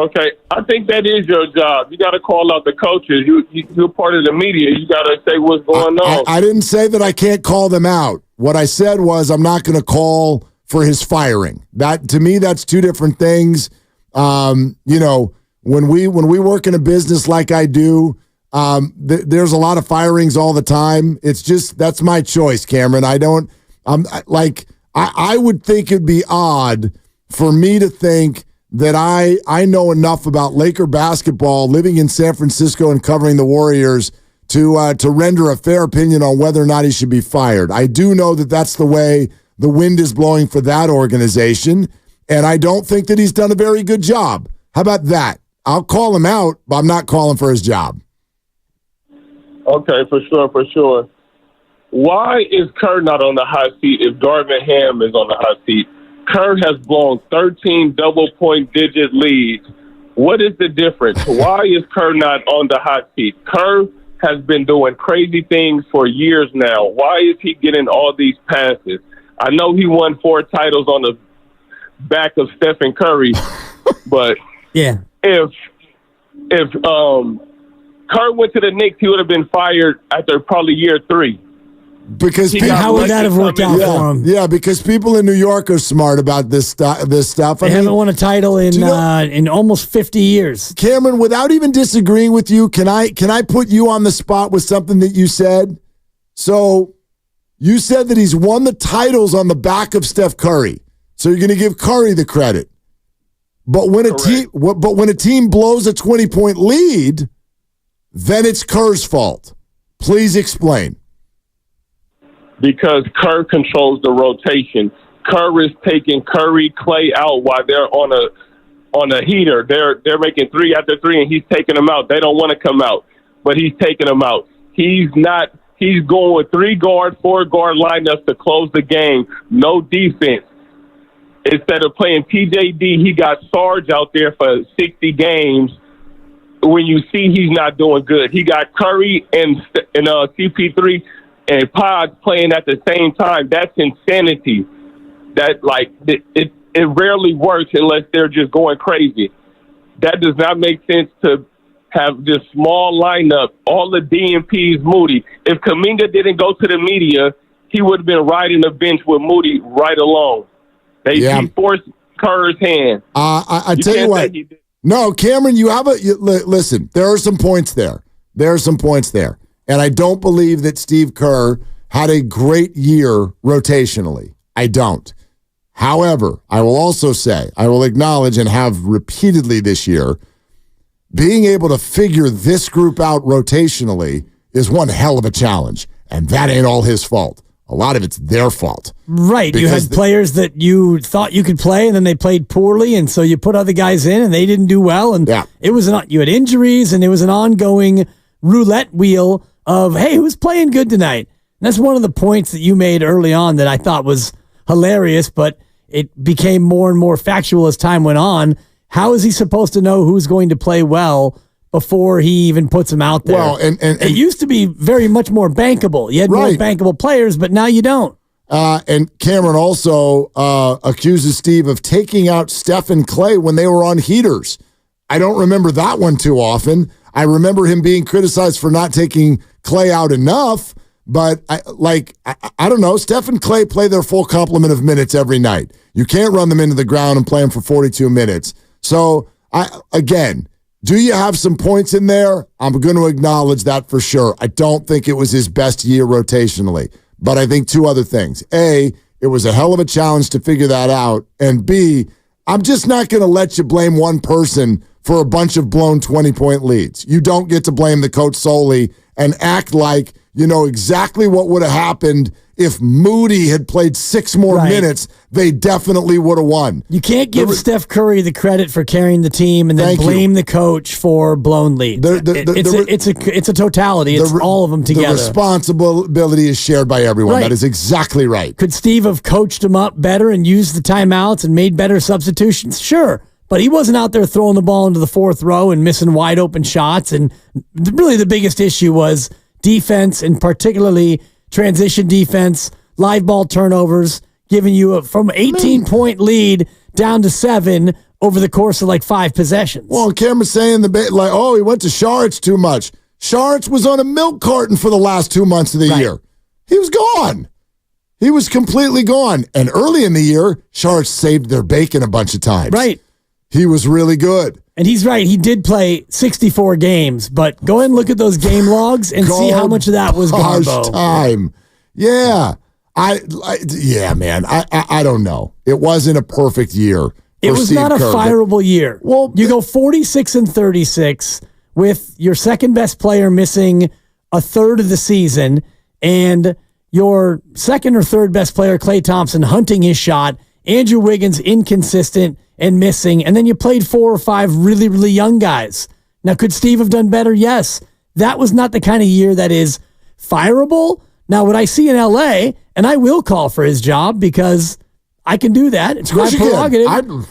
I think that is your job. You got to call out the coaches. You're part of the media. You got to say what's going on. I didn't say that I can't call them out. What I said was I'm not going to call for his firing. That to me, that's two different things. When we work in a business like I do, there's a lot of firings all the time. It's just that's my choice, Cameron. I would think it'd be odd for me to think that I know enough about Laker basketball, living in San Francisco and covering the Warriors, to render a fair opinion on whether or not he should be fired. I do know that that's the way the wind is blowing for that organization, and I don't think that he's done a very good job. How about that? I'll call him out, but I'm not calling for his job. Okay, for sure. Why is Kerr not on the hot seat if Darvin Ham is on the hot seat? Kerr has blown 13 double-point digit leads. What is the difference? Why is Kerr not on the hot seat? Kerr has been doing crazy things for years now. Why is he getting all these passes? I know he won 4 titles on the back of Stephen Curry, but yeah, if Kerr went to the Knicks, he would have been fired after probably year 3. Because how would that have worked out for him? Yeah, because people in New York are smart about this stuff. They haven't won a title in almost 50 years. Cameron, without even disagreeing with you, can I put you on the spot with something that you said? So you said that he's won the titles on the back of Steph Curry. So you're going to give Curry the credit. But when a team blows a 20-point lead, then it's Kerr's fault. Please explain. Because Kerr controls the rotation. Kerr is taking Curry, Clay out while they're on a heater. They're making 3 after 3, and he's taking them out. They don't want to come out, but he's taking them out. He's going with 3-guard, 4-guard lineups to close the game. No defense. Instead of playing TJD, he got Sarge out there for 60 games when you see he's not doing good. He got Curry and CP3 and Pods playing at the same time. That's insanity. That it rarely works unless they're just going crazy. That does not make sense to have this small lineup, all the DMPs, Moody. If Kuminga didn't go to the media, he would have been riding the bench with Moody right along. He forced Kerr's hand. I tell you what. No, Cameron, listen, there are some points there. And I don't believe that Steve Kerr had a great year rotationally. I don't. However, I will also say, I will acknowledge and have repeatedly this year, being able to figure this group out rotationally is one hell of a challenge. And that ain't all his fault. A lot of it's their fault. Right. You had players that you thought you could play, and then they played poorly, and so you put other guys in, and they didn't do well. And it was you had injuries, and it was an ongoing roulette wheel of, hey, who's playing good tonight? And that's one of the points that you made early on that I thought was hilarious, but it became more and more factual as time went on. How is he supposed to know who's going to play well before he even puts them out there? Well, and it used to be very much more bankable. You had more bankable players, but now you don't. And Cameron also accuses Steve of taking out Steph and Clay when they were on heaters. I don't remember that one too often. I remember him being criticized for not taking Clay out enough, but I don't know. Steph and Clay play their full complement of minutes every night. You can't run them into the ground and play them for 42 minutes. So, do you have some points in there? I'm going to acknowledge that for sure. I don't think it was his best year rotationally, but I think two other things. A, it was a hell of a challenge to figure that out. And B, I'm just not going to let you blame one person for a bunch of blown 20-point leads. You don't get to blame the coach solely and act like you know exactly what would have happened if Moody had played 6 more minutes. They definitely would have won. You can't give Steph Curry the credit for carrying the team and then blame the coach for blown leads. It's a totality. It's all of them together. The responsibility is shared by everyone. That is exactly right. Could Steve have coached him up better and used the timeouts and made better substitutions? Sure. But he wasn't out there throwing the ball into the 4th row and missing wide open shots. And really the biggest issue was defense, and particularly transition defense, live ball turnovers, giving you from 18-point lead down to 7 over the course of 5 possessions. Well, Cameron's saying he went to Sharits too much. Sharits was on a milk carton for the last 2 months of the year. He was gone. He was completely gone. And early in the year, Sharits saved their bacon a bunch of times. Right. He was really good. And he's right. He did play 64 games, but go ahead and look at those game logs and see how much of that was Garbo. Time. Yeah. Man. I don't know. It wasn't a perfect year. It was Steve not a Kerr, fireable year. Well, you go 46-36 with your second best player missing a third of the season and your second or third best player, Klay Thompson, hunting his shot, Andrew Wiggins inconsistent and missing, and then you played 4 or 5 really, really young guys. Now, could Steve have done better? Yes. That was not the kind of year that is fireable. Now, what I see in L.A., and I will call for his job because I can do that. It's my prerogative.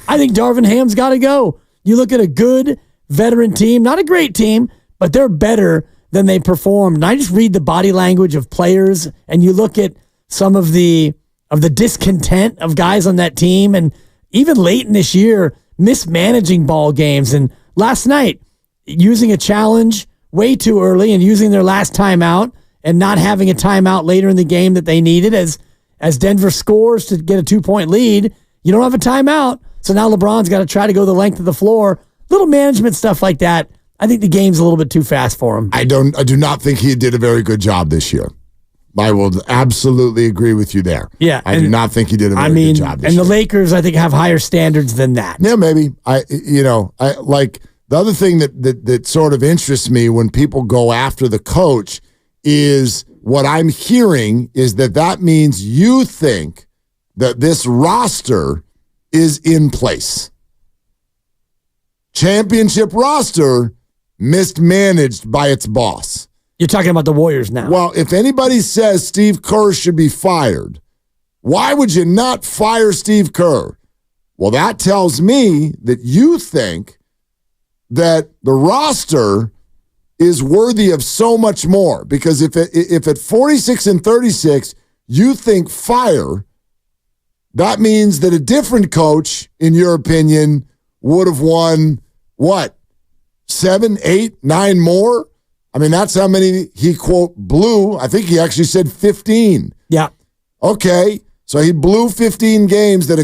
I think Darvin Ham's got to go. You look at a good veteran team, not a great team, but they're better than they performed. And I just read the body language of players, and you look at some of the discontent of guys on that team, and even late in this year, mismanaging ball games. And last night, using a challenge way too early and using their last timeout and not having a timeout later in the game that they needed as Denver scores to get a 2-point lead. You don't have a timeout. So now LeBron's got to try to go the length of the floor. Little management stuff like that. I think the game's a little bit too fast for him. I do not think he did a very good job this year. I will absolutely agree with you there. Yeah, I do not think he did a very good job this year. And the Lakers, I think, have higher standards than that. Yeah, maybe. I like the other thing that sort of interests me when people go after the coach is what I'm hearing is that means you think that this roster is in place. Championship roster mismanaged by its boss. You're talking about the Warriors now. Well, if anybody says Steve Kerr should be fired, why would you not fire Steve Kerr? Well, that tells me that you think that the roster is worthy of so much more. Because if at 46 and 36 you think fire, that means that a different coach, in your opinion, would have won what? 7, 8, 9 more? I mean, that's how many he, quote, blew. I think he actually said 15. Yeah. Okay. So he blew 15 games that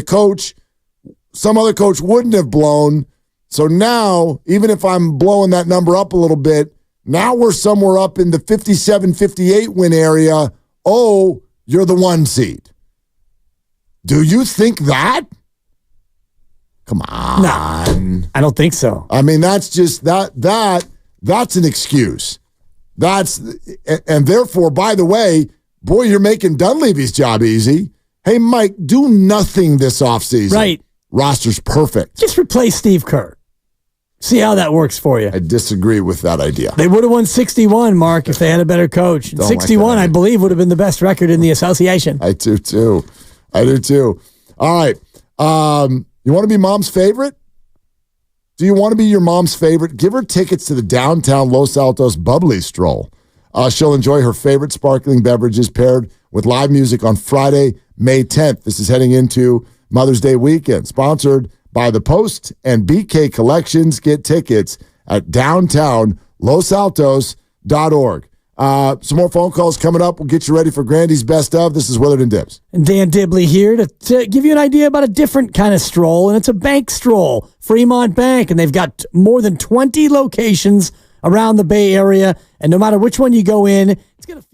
some other coach wouldn't have blown. So now, even if I'm blowing that number up a little bit, now we're somewhere up in the 57, 58 win area. Oh, you're the 1 seed. Do you think that? Come on. No, I don't think so. I mean, that's just that's an excuse. And therefore, by the way, boy, you're making Dunleavy's job easy. Hey, Mike, do nothing this offseason. Right. Roster's perfect. Just replace Steve Kerr. See how that works for you. I disagree with that idea. They would have won 61, Mark, if they had a better coach. And 61, I believe, would have been the best record in the association. I do, too. All right. You want to be mom's favorite? Do you want to be your mom's favorite? Give her tickets to the downtown Los Altos Bubbly Stroll. She'll enjoy her favorite sparkling beverages paired with live music on Friday, May 10th. This is heading into Mother's Day weekend. Sponsored by The Post and BK Collections. Get tickets at downtownlosaltos.org. Some more phone calls coming up. We'll get you ready for Grandy's Best Of. This is Willard and Dibs. And Dan Dibley here to give you an idea about a different kind of stroll, and it's a bank stroll, Fremont Bank, and they've got more than 20 locations around the Bay Area, and no matter which one you go in, it's going to feel...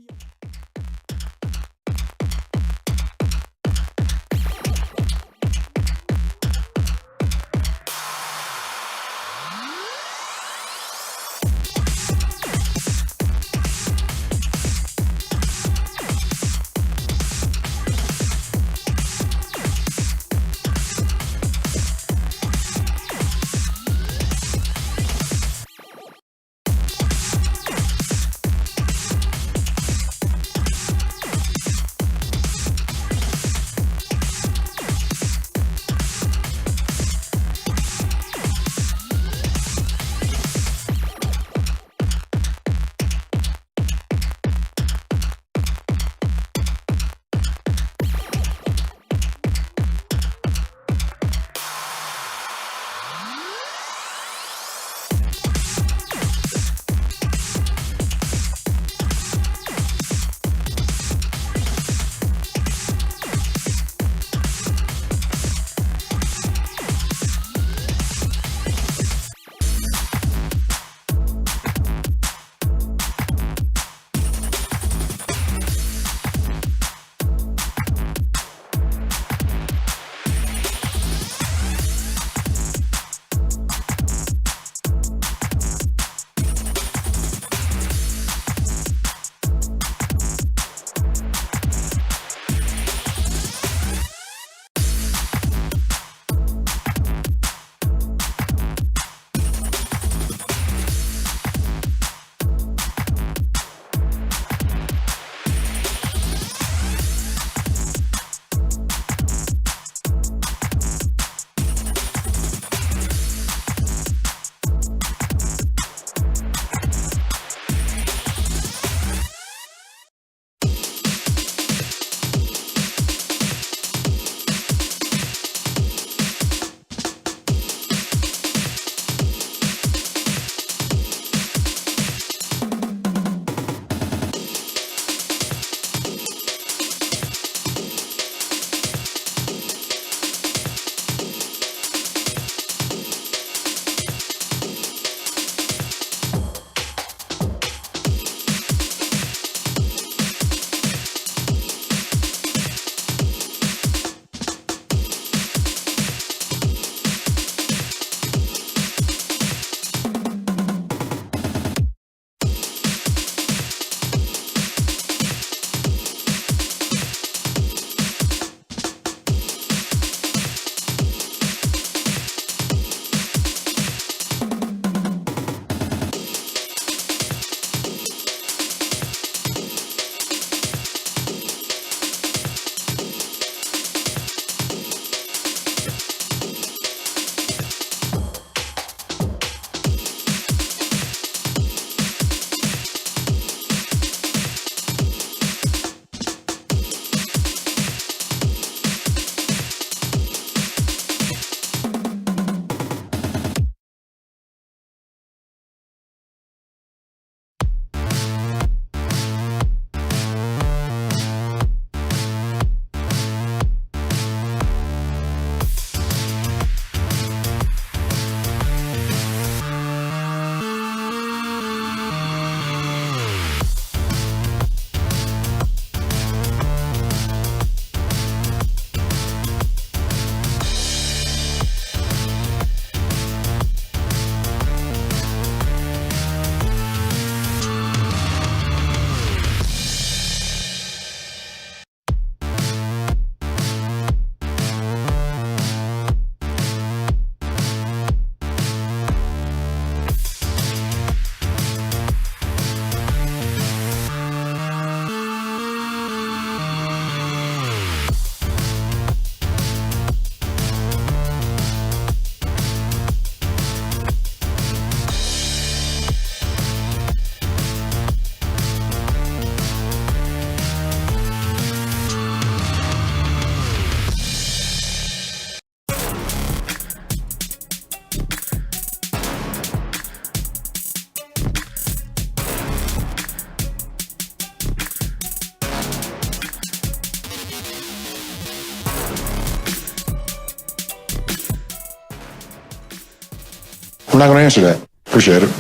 I'm not going to answer that. Appreciate it.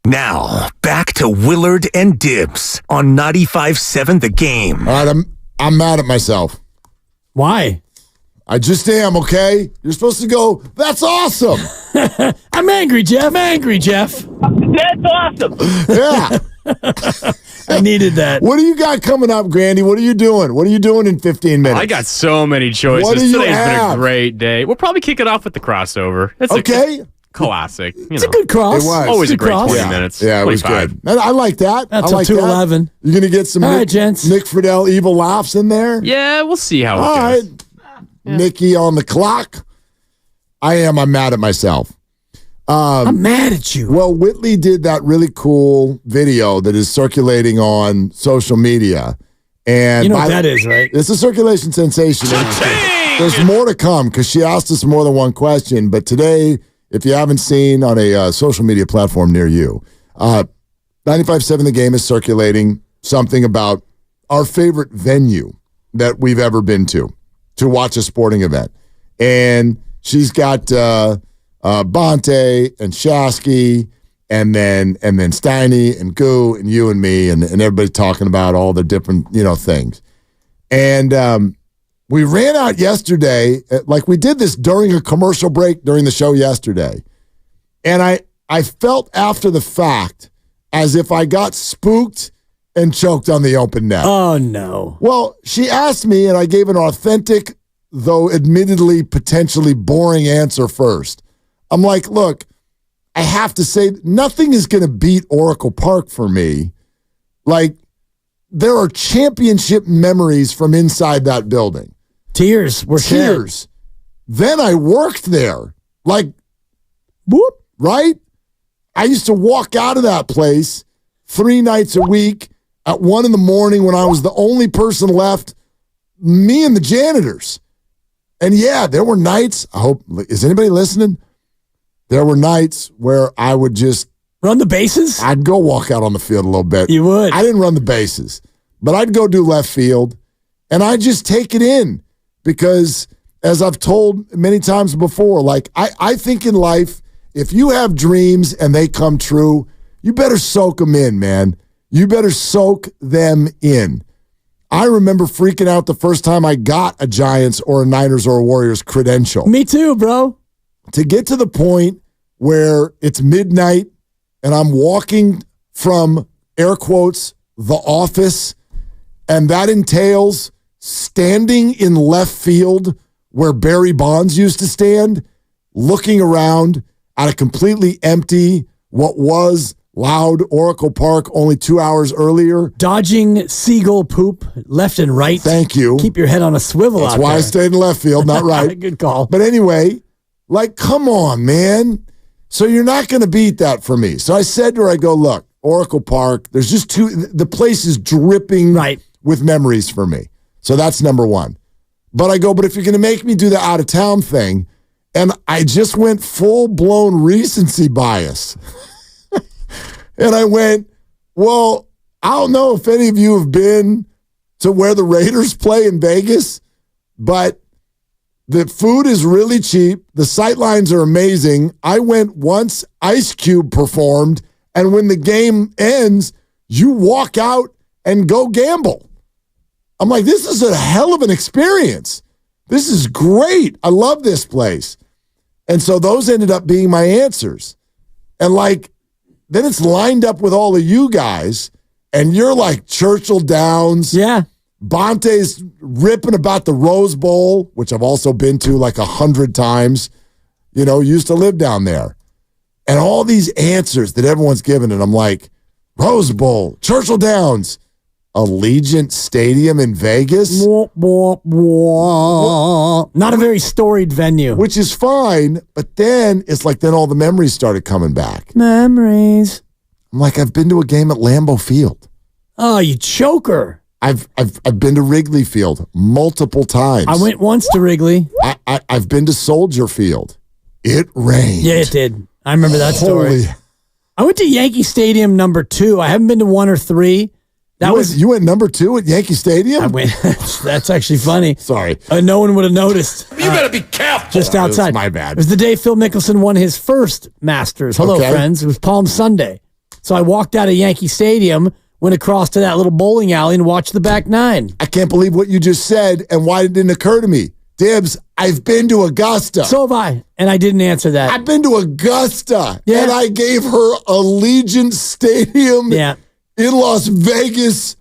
Now, back to Willard and Dibs on 95.7 The Game. All right, I'm mad at myself. Why? I just am, okay? You're supposed to go, that's awesome. I'm angry, Jeff. That's awesome. Yeah. I needed that. What do you got coming up, Grandy? What are you doing? What are you doing in 15 minutes? I got so many choices. What do you Today's been have? a great day. We'll probably kick it off with the crossover. It's Okay. a classic. It's a good cross. It was. Always a great cross. 20 minutes. Yeah, it was 25. good. I like that. That's I like a 211. that. You're going to get some All Nick, right, gents. Nick Friedel evil laughs in there? Yeah, we'll see how All it right. goes. Nikki on the clock. I'm mad at myself. I'm mad at you. Well, Whitley did that really cool video that is circulating on social media. And You know what that is, right? It's a circulation sensation. There's more to come because she asked us more than one question. But today, if you haven't seen on a social media platform near you, 95.7 The Game is circulating something about our favorite venue that we've ever been to watch a sporting event. And she's got Bonte and Shasky and then Steiny and Goo and you and me and everybody talking about all the different, things. And we ran out yesterday, like we did this during a commercial break during the show yesterday. And I felt after the fact as if I got spooked and choked on the open net. Oh, no. Well, she asked me, and I gave an authentic, though admittedly potentially boring answer first. I'm like, look, I have to say, nothing is going to beat Oracle Park for me. Like, there are championship memories from inside that building. Tears were shed. Tears. Then I worked there. Like, whoop, right? I used to walk out of that place 3 nights a week at 1 a.m. when I was the only person left, me and the janitors. And yeah, there were nights, is anybody listening? There were nights where I would just run the bases? I'd go walk out on the field a little bit. You would? I didn't run the bases, but I'd go do left field, and I'd just take it in because, as I've told many times before, like I think in life, if you have dreams and they come true, you better soak them in, man. You better soak them in. I remember freaking out the first time I got a Giants or a Niners or a Warriors credential. Me too, bro. To get to the point where it's midnight and I'm walking from, air quotes, the office, and that entails standing in left field where Barry Bonds used to stand, looking around at a completely empty, what was loud Oracle Park only 2 hours earlier. Dodging seagull poop left and right. Thank you. Keep your head on a swivel. That's why I stayed in left field, not right. Good call. But anyway, like, come on, man. So you're not going to beat that for me. So I said to her, I go, look, Oracle Park, there's just the place is dripping with memories for me. So that's number one. But I go, but if you're going to make me do the out of town thing, and I just went full-blown recency bias. And I went, well, I don't know if any of you have been to where the Raiders play in Vegas, but the food is really cheap. The sightlines are amazing. I went once Ice Cube performed, and when the game ends, you walk out and go gamble. I'm like, this is a hell of an experience. This is great. I love this place. And so those ended up being my answers. And like, then it's lined up with all of you guys, and you're like Churchill Downs. Yeah. Bonte's ripping about the Rose Bowl, which I've also been to like 100 times. Used to live down there. And all these answers that everyone's given, and I'm like, Rose Bowl, Churchill Downs, Allegiant Stadium in Vegas. Not a very storied venue. Which is fine, but then it's like then all the memories started coming back. Memories. I'm like, I've been to a game at Lambeau Field. Oh, you choker. I've been to Wrigley Field multiple times. I went once to Wrigley. I've been to Soldier Field. It rained. Yeah, it did. I remember that story. Holy. I went to Yankee Stadium number 2. I haven't been to 1 or 3. You went number 2 at Yankee Stadium? I went. That's actually funny. Sorry. No one would have noticed. You better be careful. Just outside. My bad. It was the day Phil Mickelson won his first Masters. Hello, friends. It was Palm Sunday. So I walked out of Yankee Stadium, went across to that little bowling alley and watched the back 9. I can't believe what you just said and why it didn't occur to me. Dibs, I've been to Augusta. So have I, and I didn't answer that. I've been to Augusta, and I gave her Allegiant Stadium in Las Vegas,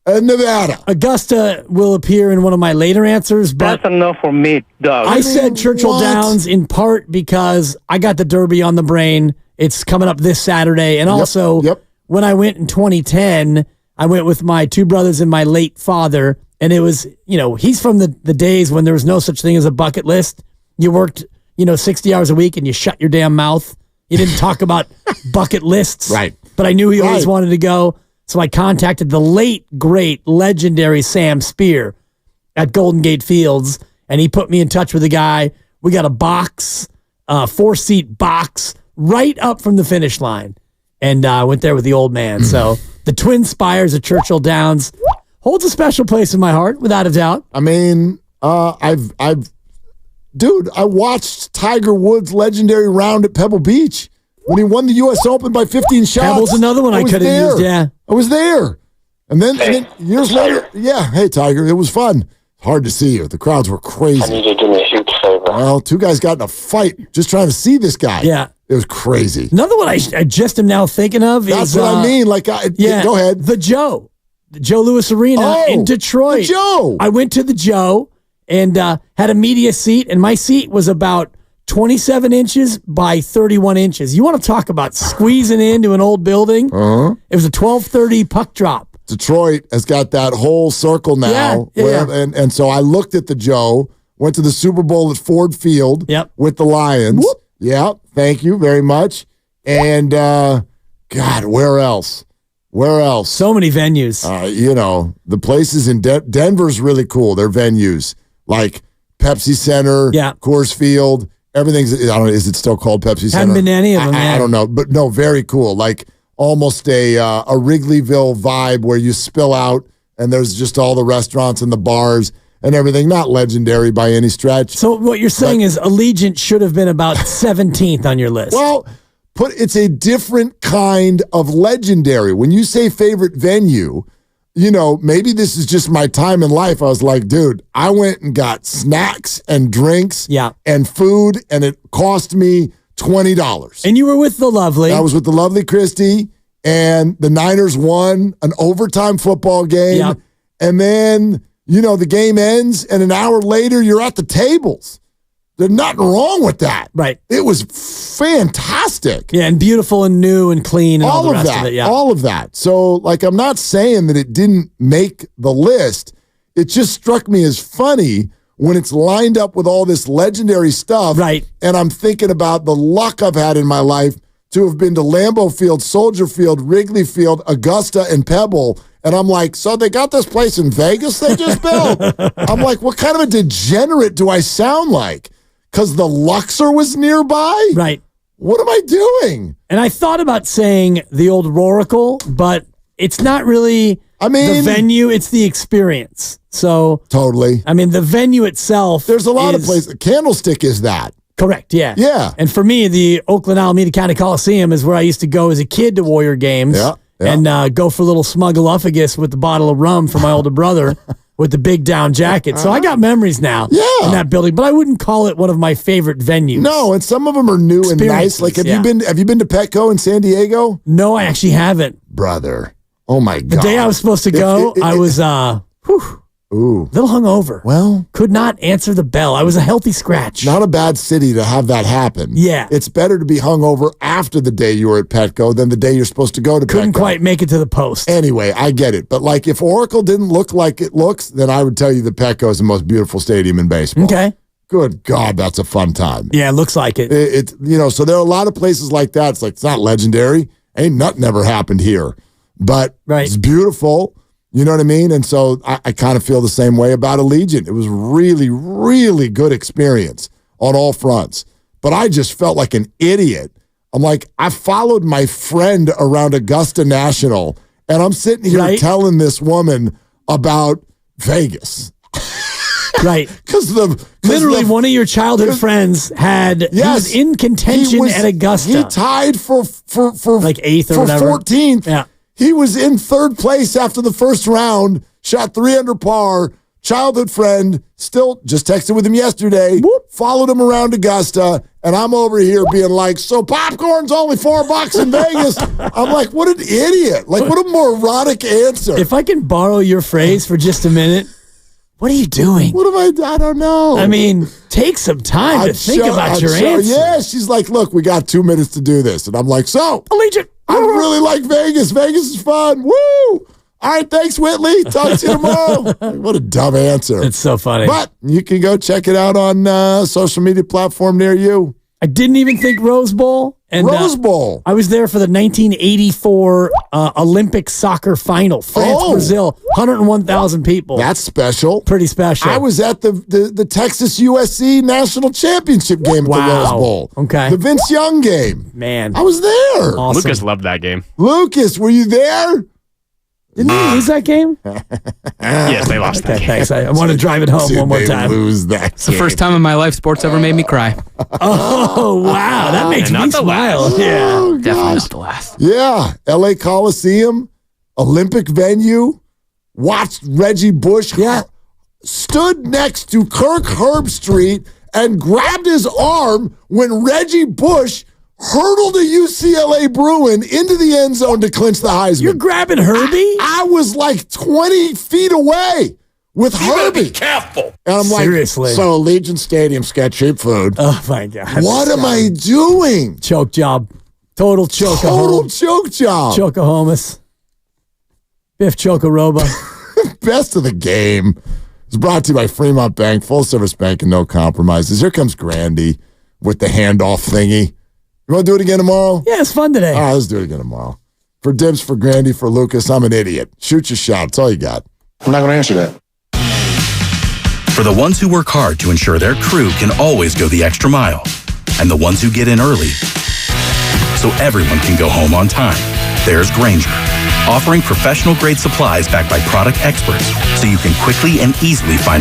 Nevada. Augusta will appear in one of my later answers, but that's enough for me, Doug. I said Churchill Downs in part because I got the Derby on the brain. It's coming up this Saturday, and also when I went in 2010, I went with my 2 brothers and my late father. And it was, he's from the days when there was no such thing as a bucket list. You worked, 60 hours a week and you shut your damn mouth. You didn't talk about bucket lists. Right. But I knew he always wanted to go. So I contacted the late, great, legendary Sam Spear at Golden Gate Fields. And he put me in touch with a guy. We got a box, 4-seat box, right up from the finish line. And I went there with the old man. So the Twin Spires of Churchill Downs holds a special place in my heart, without a doubt. I mean, I watched Tiger Woods' legendary round at Pebble Beach when he won the U.S. Open by 15 shots. Pebble's another one I could have used, yeah. I was there. And then years later, hey, Tiger, it was fun. Hard to see you. The crowds were crazy. I need you to do me a huge favor. Well, 2 guys got in a fight just trying to see this guy. Yeah. It was crazy. Another one I just am now thinking of is... That's what I mean. Go ahead. The Joe Louis Arena in Detroit. The Joe. I went to the Joe and had a media seat, and my seat was about 27 inches by 31 inches. You want to talk about squeezing into an old building? Uh-huh. It was a 12:30 puck drop. Detroit has got that whole circle now. And so I looked at the Joe, went to the Super Bowl at Ford Field with the Lions. Whoop. Yeah, thank you very much. And, God, where else? Where else? So many venues. The places in Denver's really cool. Their venues, like Pepsi Center, Coors Field, everything's, I don't know, is it still called Pepsi Center? Haven't been to any of them. I don't know, but no, very cool. Like almost a Wrigleyville vibe where you spill out and there's just all the restaurants and the bars and everything. Not legendary by any stretch. So what you're saying is Allegiant should have been about 17th on your list. Well, it's a different kind of legendary. When you say favorite venue, maybe this is just my time in life. I was like, dude, I went and got snacks and drinks and food, and it cost me $20. And you were with the lovely. I was with the lovely Christy, and the Niners won an overtime football game. Yep. And then, the game ends, and an hour later, you're at the tables. There's nothing wrong with that. Right. It was fantastic. Yeah, and beautiful and new and clean and all the rest of it. Yeah. All of that. So, I'm not saying that it didn't make the list. It just struck me as funny when it's lined up with all this legendary stuff. Right. And I'm thinking about the luck I've had in my life to have been to Lambeau Field, Soldier Field, Wrigley Field, Augusta, and Pebble. And I'm like, so they got this place in Vegas they just built? I'm like, what kind of a degenerate do I sound like? Because the Luxor was nearby? Right. What am I doing? And I thought about saying the old Roracle, but it's not really the venue, it's the experience. So totally. The venue itself. There's a lot of places. Candlestick is that. Correct, yeah. Yeah. And for me, the Oakland Alameda County Coliseum is where I used to go as a kid to Warrior games. Yeah. And go for a little smuggaluffagus with the bottle of rum for my older brother with the big down jacket. So I got memories now in that building, but I wouldn't call it one of my favorite venues. No, and some of them are new and nice. Like, have you been to Petco in San Diego? No, I actually haven't. Brother. Oh my God. The day I was supposed to go, I was little hungover. Well, could not answer the bell. I was a healthy scratch. Not a bad city to have that happen. Yeah. It's better to be hungover after the day you were at Petco than the day you're supposed to go to Petco. Couldn't quite make it to the post. Anyway, I get it. But if Oracle didn't look like it looks, then I would tell you that Petco is the most beautiful stadium in baseball. Okay. Good God, that's a fun time. Yeah, it looks like it. So there are a lot of places like that. It's like, it's not legendary. Ain't nothing ever happened here. But it's beautiful. You know what I mean? And so I kind of feel the same way about Allegiant. It was really, really good experience on all fronts. But I just felt like an idiot. I'm like, I followed my friend around Augusta National, And I'm sitting here telling this woman about Vegas. Right. Because literally one of your childhood friends he was in contention at Augusta. He tied for like 8th or for whatever. 14th. Yeah. He was in 3rd place after the first round, shot 3 under par. Childhood friend, still just texted with him yesterday, followed him around Augusta, and I'm over here being like, so popcorn's only $4 in Vegas. I'm like, what an idiot. Like, what a moronic answer. If I can borrow your phrase for just a minute, what are you doing? What am I don't know. I mean, take some time to think about your answer. Yeah, she's like, look, we got 2 minutes to do this. And I'm like, so, Allegiant. I really like Vegas. Vegas is fun. Woo! All right, thanks, Whitley. Talk to you tomorrow. What a dumb answer. It's so funny. But you can go check it out on social media platform near you. I didn't even think Rose Bowl. And, Rose Bowl. I was there for the 1984 Olympic soccer final. France, Brazil, 101,000 people. That's special. Pretty special. I was at the Texas USC national championship game at the Rose Bowl. Okay. The Vince Young game. Man. I was there. Awesome. Lucas loved that game. Lucas, were you there? Didn't they lose that game? Yes, they lost that game. Thanks. I want to drive it home one more time. Lose that It's the first time in my life sports ever made me cry. Oh, wow. That makes me smile. Oh, Definitely not the last. Yeah. LA Coliseum, Olympic venue, watched Reggie Bush. Yeah. Stood next to Kirk Herbstreit and grabbed his arm when Reggie Bush hurdled a UCLA Bruin into the end zone to clinch the Heisman. You're grabbing Herbie? I was like 20 feet away with Herbie. Be careful. And I'm Seriously. like, so Allegiant Stadium's got cheap food. Oh, my God. What am I doing? Choke job. Total choke. Total choke job. Chokeahomus. Biff Chokeroba. Best of the game. It's brought to you by Fremont Bank, full service bank and no compromises. Here comes Grandy with the handoff thingy. You want to do it again tomorrow? Yeah, it's fun today. All right, let's do it again tomorrow. For Dibs, for Grandy, for Lucas, I'm an idiot. Shoot your shot. That's all you got. I'm not going to answer that. For the ones who work hard to ensure their crew can always go the extra mile, and the ones who get in early so everyone can go home on time, there's Grainger, offering professional-grade supplies backed by product experts so you can quickly and easily find what